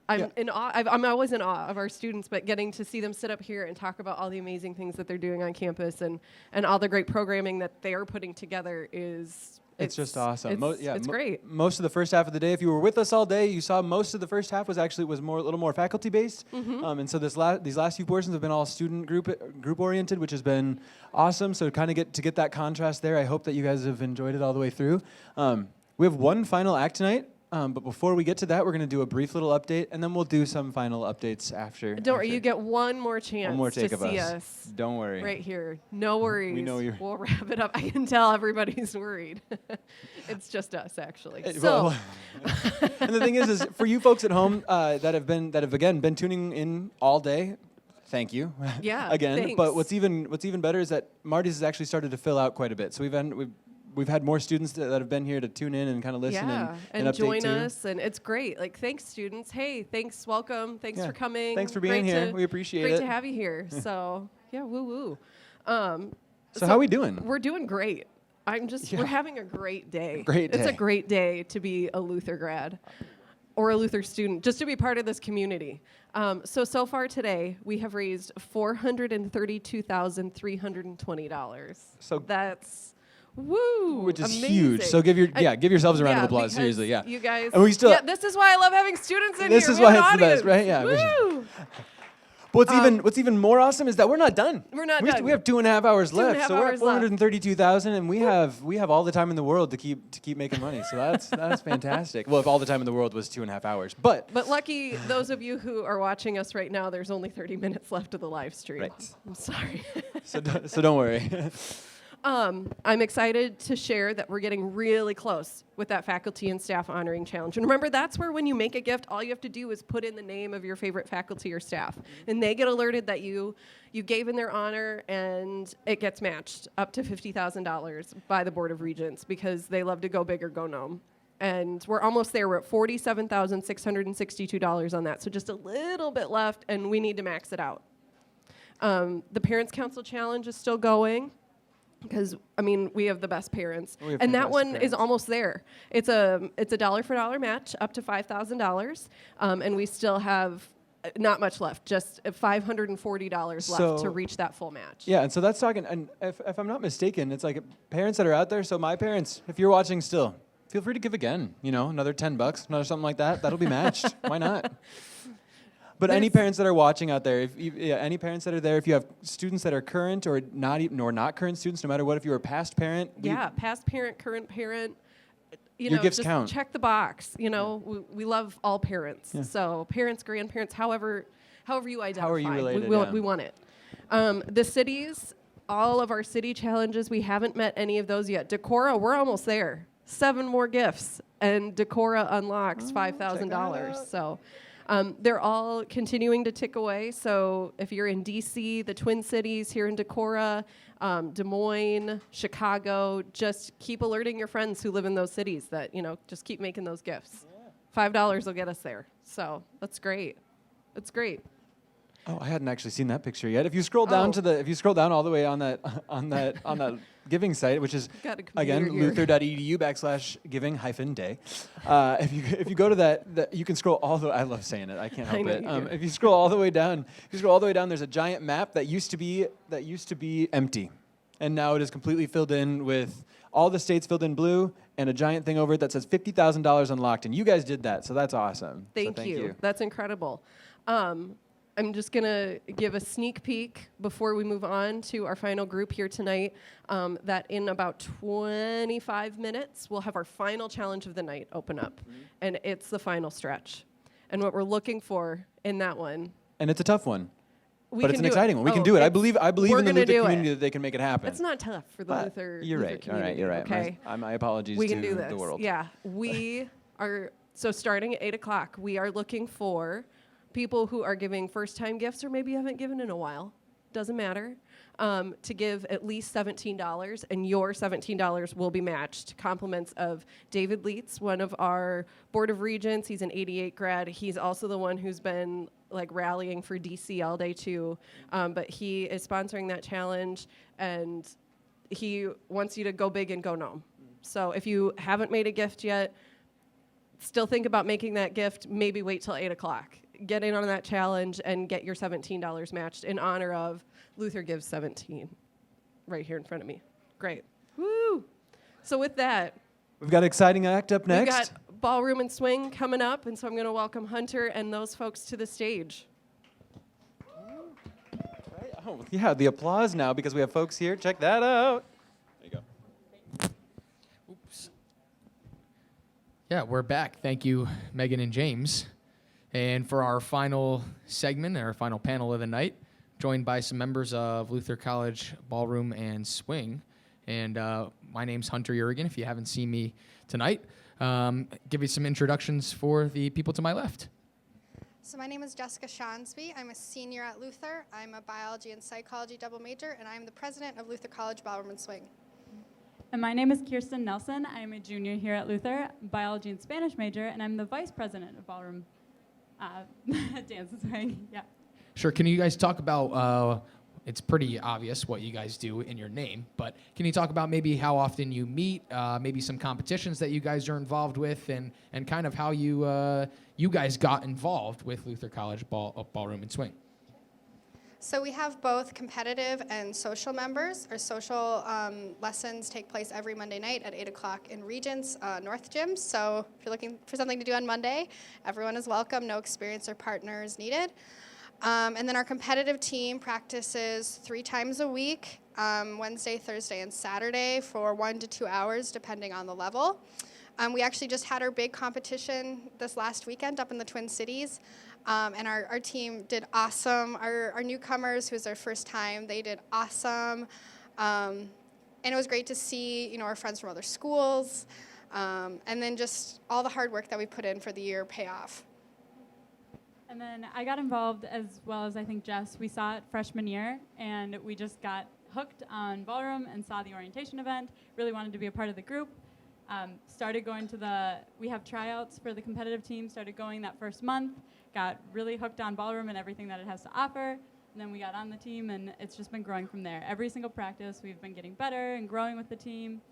in awe. I'm always in awe of our students, but getting to see them sit up here and talk about all the amazing things that they're doing on campus and all the great programming that they are putting together is... It's just awesome. It's great. Most of the first half of the day, if you were with us all day, you saw most of the first half was a little more faculty based, and so these last few portions have been all student group oriented, which has been awesome. So kind of get that contrast there. I hope that you guys have enjoyed it all the way through. We have one final act tonight. But before we get to that, we're going to do a brief little update, and then we'll do some final updates after. Don't worry, you get one more chance take to of see us. us. Don't worry. Right here. No worries. We know you're... We'll wrap it up. I can tell everybody's worried. It's just us, actually. And the thing is for you folks at home that have again been tuning in all day, thank you. Yeah. Again. Thanks. But what's even better is that Marty's has actually started to fill out quite a bit. So we've had more students that have been here to tune in and kind of listen and update join too. us, and it's great. Like, thanks, students. Hey, thanks, welcome. Thanks for coming. Thanks for being here. We appreciate it. Great to have you here. So, yeah, woo woo. So how are we doing? We're doing great. We're having a great day. Great day. It's a great day to be a Luther grad or a Luther student, just to be part of this community. So far today, we have raised $432,320. So that's... Woo! Which is amazing. huge. So give yourselves a round of applause. Seriously, yeah. You guys. And we still. Yeah, this is why I love having students in here. This is why it's the best, right? Yeah. Woo! But what's even more awesome is that we're not done. We're not done. We have 2.5 hours left. So we're at 432,000, and we have all the time in the world to keep making money. So that's fantastic. Well, if all the time in the world was 2.5 hours, but lucky those of you who are watching us right now, there's only 30 minutes left of the live stream. Right. I'm sorry. So don't worry. I'm excited to share that we're getting really close with that faculty and staff honoring challenge. And remember, that's where when you make a gift, all you have to do is put in the name of your favorite faculty or staff. And they get alerted that you gave in their honor, and it gets matched up to $50,000 by the Board of Regents because they love to go big or go gnome. And we're almost there. We're at $47,662 on that. So just a little bit left, and we need to max it out. The Parents Council Challenge is still going. Because we have the best parents, and that one is almost there. It's a dollar for dollar match up to $5,000, and we still have not much left, just $540 left to reach that full match. Yeah, and so that's talking. And if I'm not mistaken, it's like parents that are out there. So my parents, if you're watching still, feel free to give again. Another $10, another something like that. That'll be matched. Why not? But any parents that are watching out there, any parents that are there, if you have students that are current or not current students, no matter what, if you're a past parent. Past parent, current parent. Your gifts just count. Check the box. We love all parents. Yeah. So parents, grandparents, however you identify. How are you related? We want it. The cities, all of our city challenges, we haven't met any of those yet. Decorah, we're almost there. 7 more gifts, and Decorah unlocks $5,000. So. They're all continuing to tick away. So if you're in DC, the Twin Cities, here in Decorah, Des Moines, Chicago, just keep alerting your friends who live in those cities that, just keep making those gifts. $5 will get us there. So that's great. That's great. Oh, I hadn't actually seen that picture yet. If you scroll down if you scroll down all the way on that giving site, which is again luther.edu/giving-day. If you go to that, you can scroll all the. I love saying it. I can't help it. If you scroll all the way down, there's a giant map that used to be empty, and now it is completely filled in with all the states filled in blue and a giant thing over it that says $50,000 unlocked. And you guys did that, so that's awesome. Thank you. That's incredible. I'm just going to give a sneak peek before we move on to our final group here tonight, that in about 25 minutes, we'll have our final challenge of the night open up. And it's the final stretch. And what we're looking for in that one. And it's a tough one. But it's an do exciting one. We can do it. I believe in the Luther community that they can make it happen. It's not tough for the Luther You're right. community. All right, you're right. Okay? My apologies we to can do this. the world. Yeah. We are, so starting at 8 o'clock, we are looking for people who are giving first-time gifts or maybe haven't given in a while. doesn't matter, to give at least $17, and your $17 will be matched. Compliments of David Leitz, one of our Board of Regents. He's an 88 grad. He's also the one who's been like rallying for DC all day too. But he is sponsoring that challenge, and he wants you to go big and go gnome. So if you haven't made a gift yet, still think about making that gift. Maybe wait till 8 o'clock. Get in on that challenge and get your $17 matched in honor of Luther Gives 17 right here in front of me. Great. Woo! So with that, We've got an exciting act up next. we've got Ballroom and Swing coming up, and so I'm going to welcome Hunter and those folks to the stage. Oh, yeah, the applause now because we have folks here. Check that out. There you go. Oops. Yeah, we're back. Thank you, Megan and James. And for our final segment, our final panel of the night, joined by some members of Luther College Ballroom and Swing. And my name's Hunter Urigan, if you haven't seen me tonight. Give you some introductions for the people to my left. So my name is Jessica Shonsby. I'm a senior at Luther. I'm a biology and psychology double major, and I'm the president of Luther College Ballroom and Swing. And my name is Kirsten Nelson. I'm a junior here at Luther, biology and Spanish major, and I'm the vice president of Ballroom Dance and Swing. Yeah. Sure. Can you guys talk about, it's pretty obvious what you guys do in your name, but can you talk about maybe how often you meet, maybe some competitions that you guys are involved with, and kind of how you guys got involved with Luther College Ballroom and Swing? So we have both competitive and social members. Our social lessons take place every Monday night at 8 o'clock in Regents North Gym. So if you're looking for something to do on Monday, everyone is welcome. No experience or partner is needed. And then our competitive team practices 3 times a week, Wednesday, Thursday, and Saturday for 1 to 2 hours, depending on the level. We actually just had our big competition this last weekend up in the Twin Cities. And our team did awesome. Our newcomers, who was their first time, they did awesome. And it was great to see, our friends from other schools, and then just all the hard work that we put in for the year pay off. And then I got involved as well as I think Jess. We saw it freshman year, and we just got hooked on Ballroom and saw the orientation event, really wanted to be a part of the group. Started going to we have tryouts for the competitive team, started going that first month, got really hooked on Ballroom and everything that it has to offer, and then we got on the team, and it's just been growing from there. Every single practice, we've been getting better and growing with the team.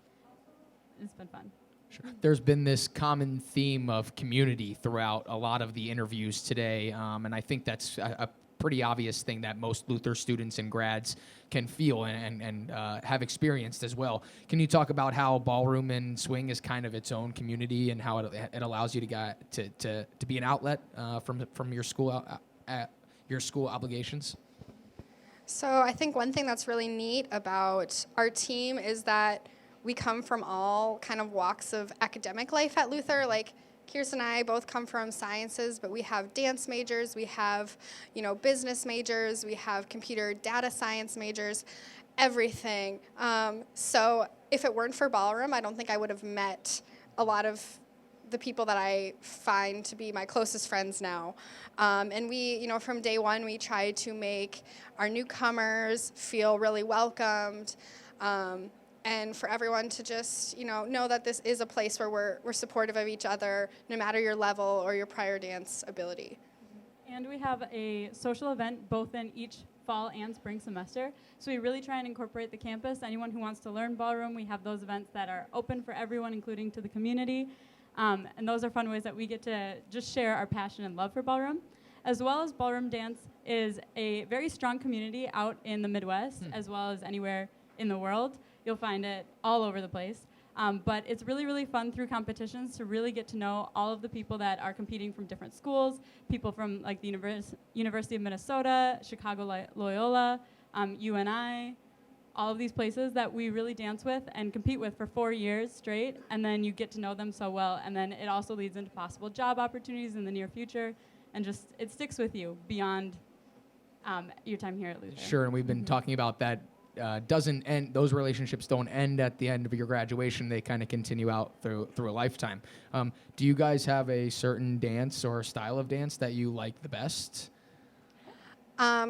It's been fun. Sure. There's been this common theme of community throughout a lot of the interviews today, and I think that's a pretty obvious thing that most Luther students and grads can feel and have experienced as well. Can you talk about how Ballroom and Swing is kind of its own community and how it allows you to be an outlet from your school obligations? So I think one thing that's really neat about our team is that we come from all kind of walks of academic life at Luther. Like Kirsten and I both come from sciences, but we have dance majors, we have, business majors, we have computer data science majors, everything. So if it weren't for Ballroom, I don't think I would have met a lot of the people that I find to be my closest friends now. And we, from day one, we try to make our newcomers feel really welcomed. And for everyone to just, know that this is a place where we're supportive of each other, no matter your level or your prior dance ability. And we have a social event both in each fall and spring semester. So we really try and incorporate the campus. Anyone who wants to learn Ballroom, we have those events that are open for everyone, including to the community. And those are fun ways that we get to just share our passion and love for Ballroom. As well as Ballroom Dance is a very strong community out in the Midwest, as well as anywhere in the world. You'll find it all over the place. But it's really, really fun through competitions to really get to know all of the people that are competing from different schools, people from like the University of Minnesota, Chicago Loyola, UNI, all of these places that we really dance with and compete with for 4 years straight, and then you get to know them so well, and then it also leads into possible job opportunities in the near future, and just it sticks with you beyond your time here at Luther. Sure, and we've been talking about that. Doesn't end. Those relationships don't end at the end of your graduation. They kind of continue out through a lifetime. Do you guys have a certain dance or style of dance that you like the best?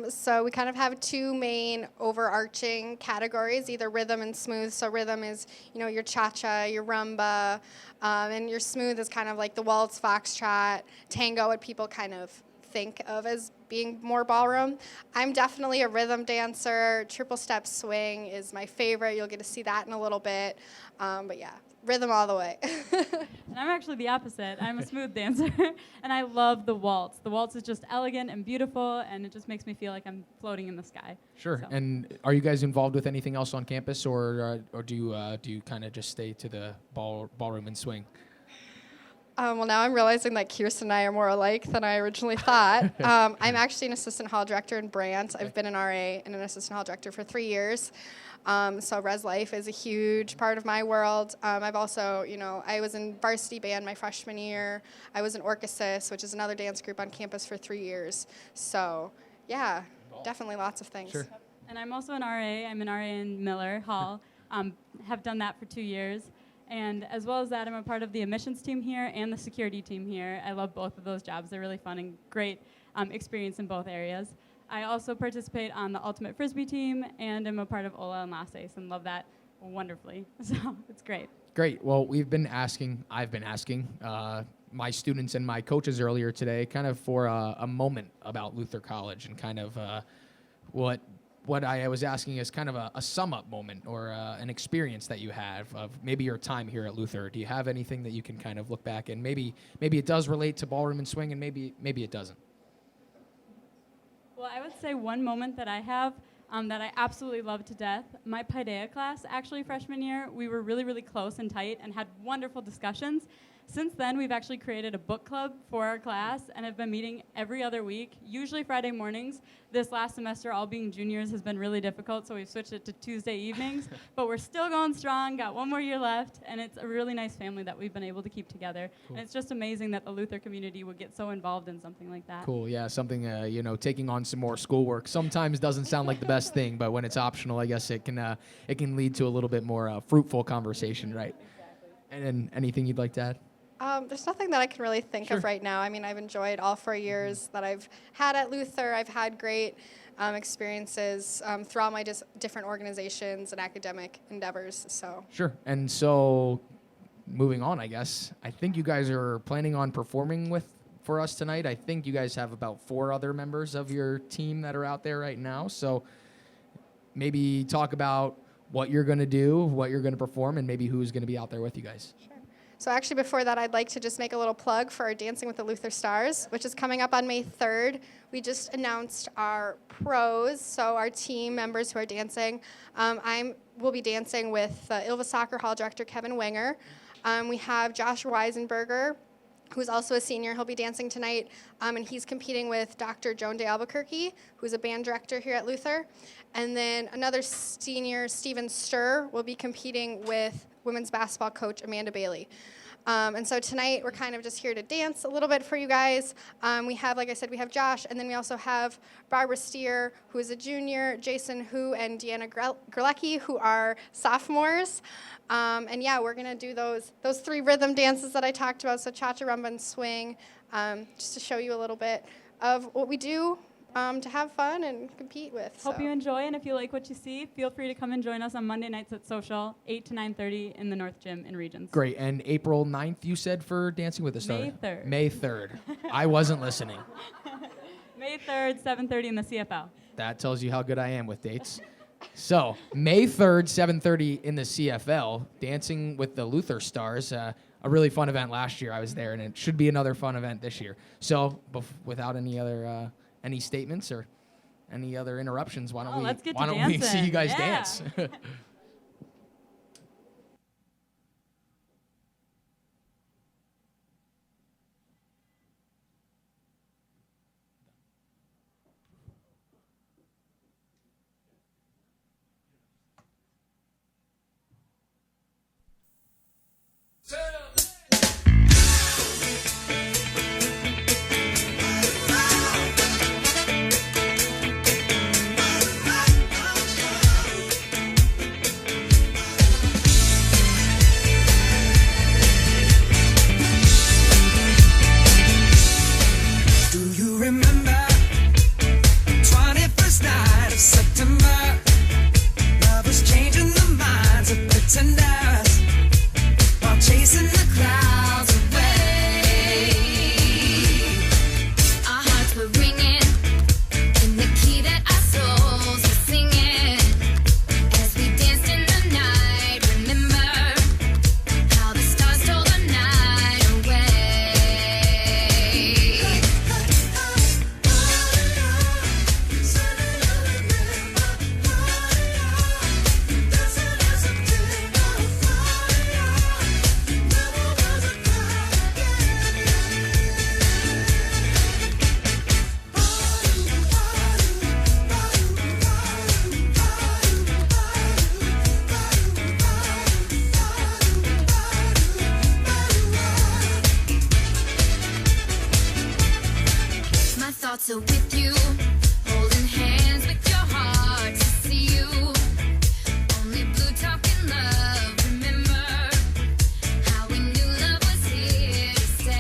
So we kind of have two main overarching categories, either rhythm and smooth. So rhythm is, your cha-cha, your rumba, and your smooth is kind of like the waltz, foxtrot, tango, what people kind of think of as being more ballroom. I'm definitely a rhythm dancer. Triple step swing is my favorite. You'll get to see that in a little bit. But yeah, rhythm all the way. And I'm actually the opposite. I'm a smooth dancer, and I love the waltz. The waltz is just elegant and beautiful, and it just makes me feel like I'm floating in the sky. Sure. So. And are you guys involved with anything else on campus, or do you kind of just stay to the ballroom and swing? Well, now I'm realizing that Kirsten and I are more alike than I originally thought. I'm actually an assistant hall director in Brant. I've been an RA and an assistant hall director for 3 years. So res life is a huge part of my world. I've also, I was in varsity band my freshman year. I was in Orchesis, which is another dance group on campus, for 3 years. So yeah, definitely lots of things. Sure. And I'm also an RA. I'm an RA in Miller Hall. Have done that for 2 years. And as well as that, I'm a part of the admissions team here and the security team here. I love both of those jobs. They're really fun and great experience in both areas. I also participate on the Ultimate Frisbee team, and I'm a part of Ola and Lefse, and love that wonderfully. So it's great. Great. Well, I've been asking my students and my coaches earlier today kind of for a moment about Luther College, and kind of what I was asking is kind of a sum-up moment, or an experience that you have of maybe your time here at Luther. Do you have anything that you can kind of look back and maybe it does relate to ballroom and swing, and maybe it doesn't? Well, I would say one moment that I have that I absolutely love to death. My Paideia class, actually freshman year, we were really, really close and tight and had wonderful discussions. Since then, we've actually created a book club for our class and have been meeting every other week, usually Friday mornings. This last semester, all being juniors has been really difficult, so we've switched it to Tuesday evenings. But we're still going strong, got one more year left, and it's a really nice family that we've been able to keep together. Cool. And it's just amazing that the Luther community would get so involved in something like that. Cool. Yeah, something, taking on some more schoolwork sometimes doesn't sound like the best thing, but when it's optional, I guess it can lead to a little bit more fruitful conversation, right? Exactly. And then anything you'd like to add? There's nothing that I can really think of right now. I mean, I've enjoyed all 4 years that I've had at Luther. I've had great experiences through all my different organizations and academic endeavors. So Sure. And so moving on, I guess, I think you guys are planning on performing for us tonight. I think you guys have about 4 other members of your team that are out there right now. So maybe talk about what you're going to do, what you're going to perform, and maybe who's going to be out there with you guys. Sure. So actually, before that, I'd like to just make a little plug for our Dancing with the Luther Stars, which is coming up on May 3rd. We just announced our pros, so our team members who are dancing. We'll be dancing with Ilva Soccer Hall Director Kevin Wenger. We have Josh Weisenberger, who's also a senior. He'll be dancing tonight, and he's competing with Dr. Joan de Albuquerque, who's a band director here at Luther. And then another senior, Steven Sturr, will be competing with women's basketball coach Amanda Bailey. And so tonight we're kind of just here to dance a little bit for you guys. We have, like I said, we have Josh, and then we also have Barbara Steer, who is a junior, Jason Hu, and Deanna Gerlecki, who are sophomores. And yeah, we're gonna do those 3 rhythm dances that I talked about, so cha-cha, rumba, and swing, just to show you a little bit of what we do to have fun and compete with. Hope you enjoy, and if you like what you see, feel free to come and join us on Monday nights at Social, 8 to 9:30 in the North Gym in Regents. Great. And April 9th, you said, for Dancing with the Stars? May 3rd. May 3rd. I wasn't listening. May 3rd, 7:30 in the CFL. That tells you how good I am with dates. So, May 3rd, 7:30 in the CFL, Dancing with the Luther Stars. A really fun event last year. I was there, and it should be another fun event this year. So, without any other any statements or any other interruptions, why don't we see you guys dance? hearts are with you, holding hands with your heart to see you. Only blue talking love, remember how we knew love was here to stay.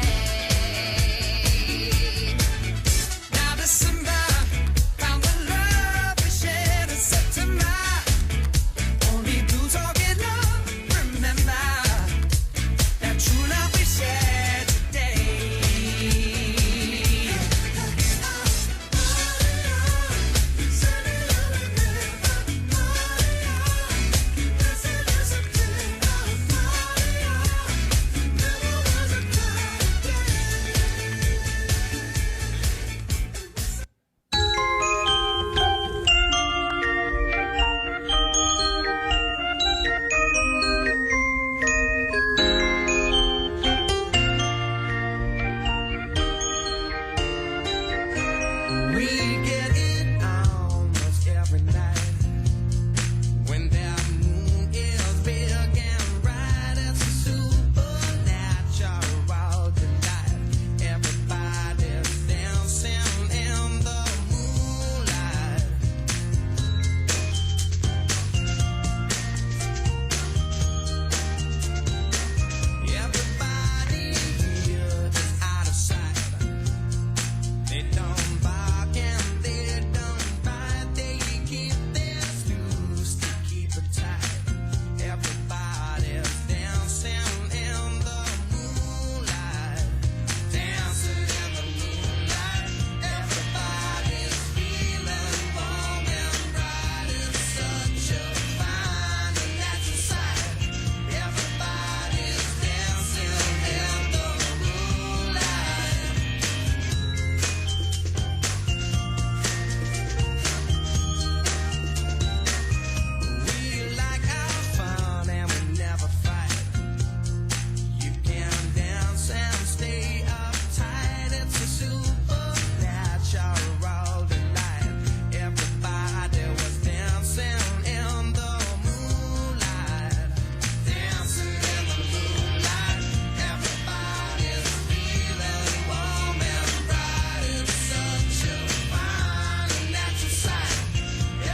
Now December found the love we shared in September. Only blue talking love, remember that true love we shared today. We get it almost every night when that moon is big and bright. It's a supernatural delight. Everybody's dancing in the moonlight. Everybody here is out of sight. They don't bark and they don't bite. They keep their snooze to keep it tight. Everybody's dancing in the moonlight. Dancing in the moonlight. Everybody's feeling warm and bright. It's such a fine and natural sight. Everybody's dancing in the moonlight. We like our fun and we never fight. You can dance and stay uptight. It's a supernatural delight. Everybody was dancing in the moonlight. Dancing in the moonlight. Everybody's feeling warm and bright. It's such a fine and natural sight.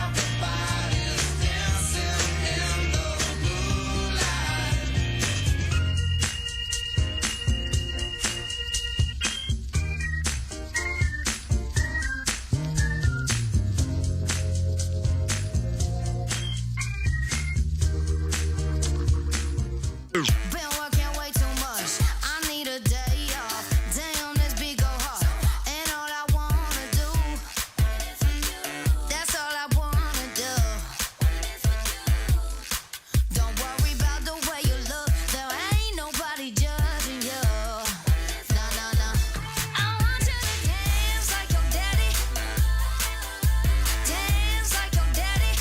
Everybody's dancing in the moonlight. Been working way too much. I need a day off. Damn, this beat go hard. And all I wanna do, that's all I wanna do. Don't worry about the way you look. There ain't nobody judging you. No, no, no. I want you to dance like your daddy. Dance like your daddy.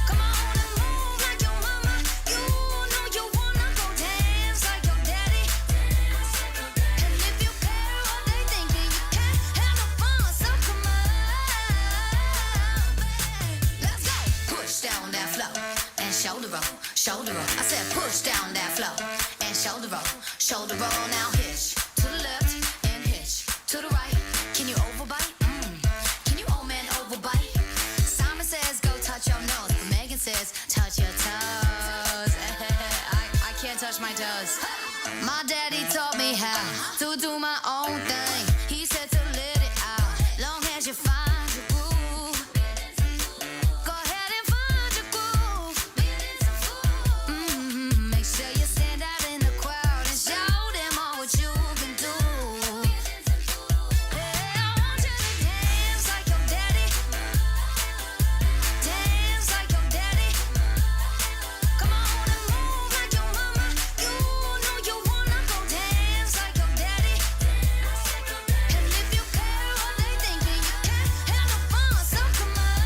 Come on and move like your mama. You know you wanna go dance like your daddy. And if you care what they thinking, you can't have no fun, so come on. Let's go. Push down that floor and shoulder roll, shoulder roll. I said push down that floor and shoulder roll, shoulder roll. Now hitch to the left and hitch to the right. Can you overbite? Can you old man overbite? Simon says go touch your nose, but Megan says touch your toes. I can't touch my toes. My daddy taught me how to do my own thing. He said to let it out, long as you find your groove. Go ahead and find your groove. Make sure you stand out in the crowd and show them all what you can do. Yeah, I want you to dance like your daddy. Dance like your daddy. Come on and move like your mama. You know you wanna go dance like your daddy. And if you care what they thinking, you can't have no fun, so come on.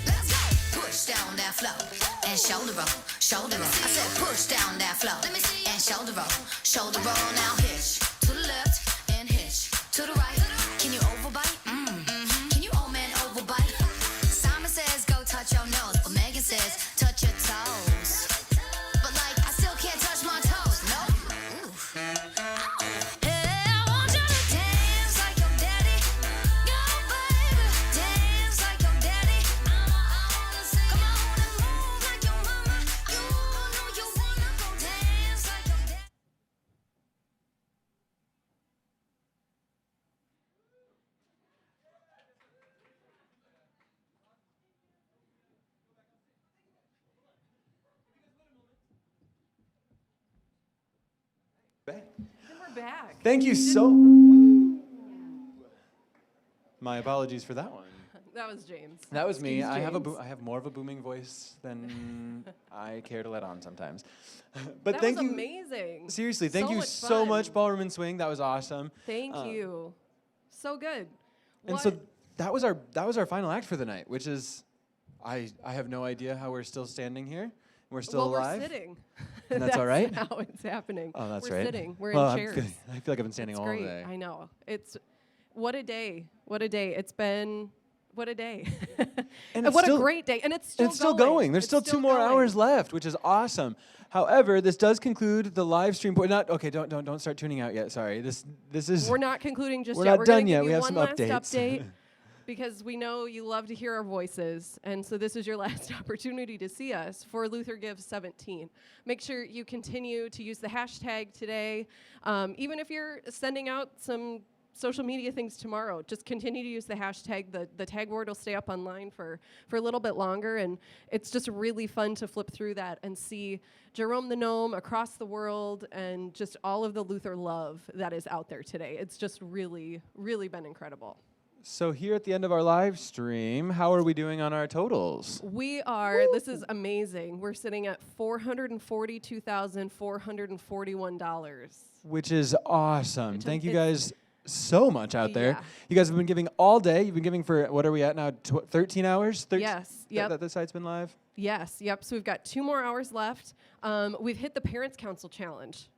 Let's go. Push down that floor and shoulder roll, shoulder roll. I said push down that floor and shoulder roll, shoulder roll. Now hitch to the left and hitch to the right. Can you overbite? Can you old man overbite? Simon says go touch your nose, but Megan says touch your toes. But like I still can't touch my toes. No. Yeah, I want you to Bang. And we're back. Thank you so. My apologies for that one. That was James. That was me. Excuse I have James. I have more of a booming voice than I care to let on sometimes. But That thank was you. amazing. Seriously, thank So you much so fun. much, Ballroom and Swing. That was awesome. Thank you. So good. And so that was our final act for the night, which is, I have no idea how we're still standing here. We're still alive. We're sitting. And that's all right? How it's happening. Oh, that's we're right. Sitting. We're Well, in I chairs. feel like I've been standing It's all great. day. I know. It's what a day. What a day. It's been what a day. And what it's a great day. And it's still going. There's It's still 2 more going. hours left, which is awesome. However, this does conclude the live stream. Don't start tuning out yet. Sorry. This is. We're not concluding just we're yet. not We're done gonna yet. give We you have one some last updates. update because we know you love to hear our voices, and so this is your last opportunity to see us for Luther Gives 17. Make sure you continue to use the hashtag today, even if you're sending out some social media things tomorrow. Just continue to use the hashtag. The tag word will stay up online for a little bit longer, and it's just really fun to flip through that and see Jerome the Gnome across the world and just all of the Luther love that is out there today. It's just really, really been incredible. So here at the end of our live stream, how are we doing on our totals? We are, this is amazing. We're sitting at $442,441. Which is awesome. Thank you guys so much out there. Yeah. You guys have been giving all day. You've been giving for, what are we at now, 13 hours? Yes, yep. That the site's been live? Yes, yep. So we've got 2 more hours left. We've hit the Parents Council Challenge.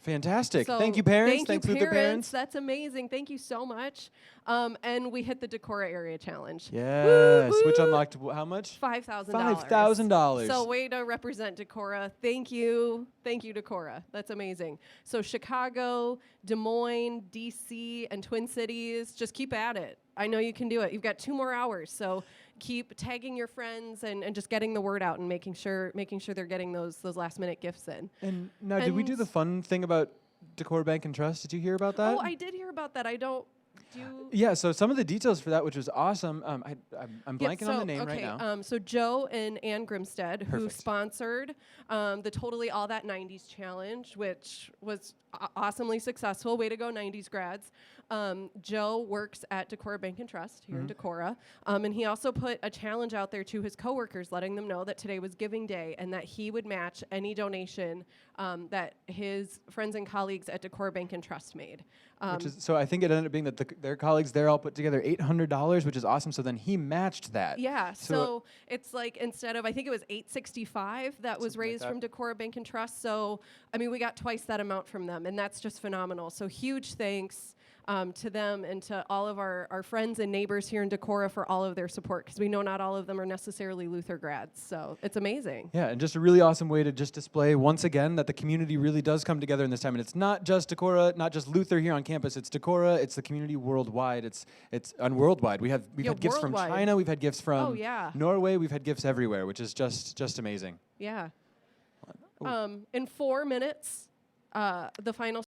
Fantastic. So Thank you, parents. Thank Thanks, you, Luther parents. parents. That's amazing. Thank you so much. And we hit the Decorah Area Challenge. Yes, which unlocked how much? $5,000. $5,000. So way to represent Decorah. Thank you. Thank you, Decorah. That's amazing. So Chicago, Des Moines, DC, and Twin Cities, just keep at it. I know you can do it. You've got 2 more hours. So keep tagging your friends and just getting the word out and making sure they're getting those last minute gifts in. And now, did we do the fun thing about Decorah Bank and Trust? Did you hear about that? Oh, I did hear about that. I don't do. Yeah, so some of the details for that, which was awesome. I'm Yeah, blanking on the name right now. So Joe and Ann Grimstead, who Perfect. sponsored the Totally All That 90s Challenge, which was awesomely successful. Way to go, 90s grads. Joe works at Decorah Bank and Trust here in Decorah, and he also put a challenge out there to his coworkers, letting them know that today was Giving Day and that he would match any donation that his friends and colleagues at Decorah Bank and Trust made. So I think it ended up being that their colleagues there all put together $800, which is awesome. So then he matched that. Yeah, so it's like instead of, I think it was $865 that was raised that. from Decorah Bank and Trust. So, I mean, we got twice that amount from them, and that's just phenomenal. So huge thanks to them and to all of our friends and neighbors here in Decorah for all of their support, because we know not all of them are necessarily Luther grads. So it's amazing. Yeah, and just a really awesome way to just display once again that the community really does come together in this time. And it's not just Decorah, not just Luther here on campus. It's Decorah. It's the community worldwide. It's worldwide. We've had gifts from worldwide. China. We've had gifts from Oh, yeah. Norway. We've had gifts everywhere, which is just amazing. Yeah. In 4 minutes, the final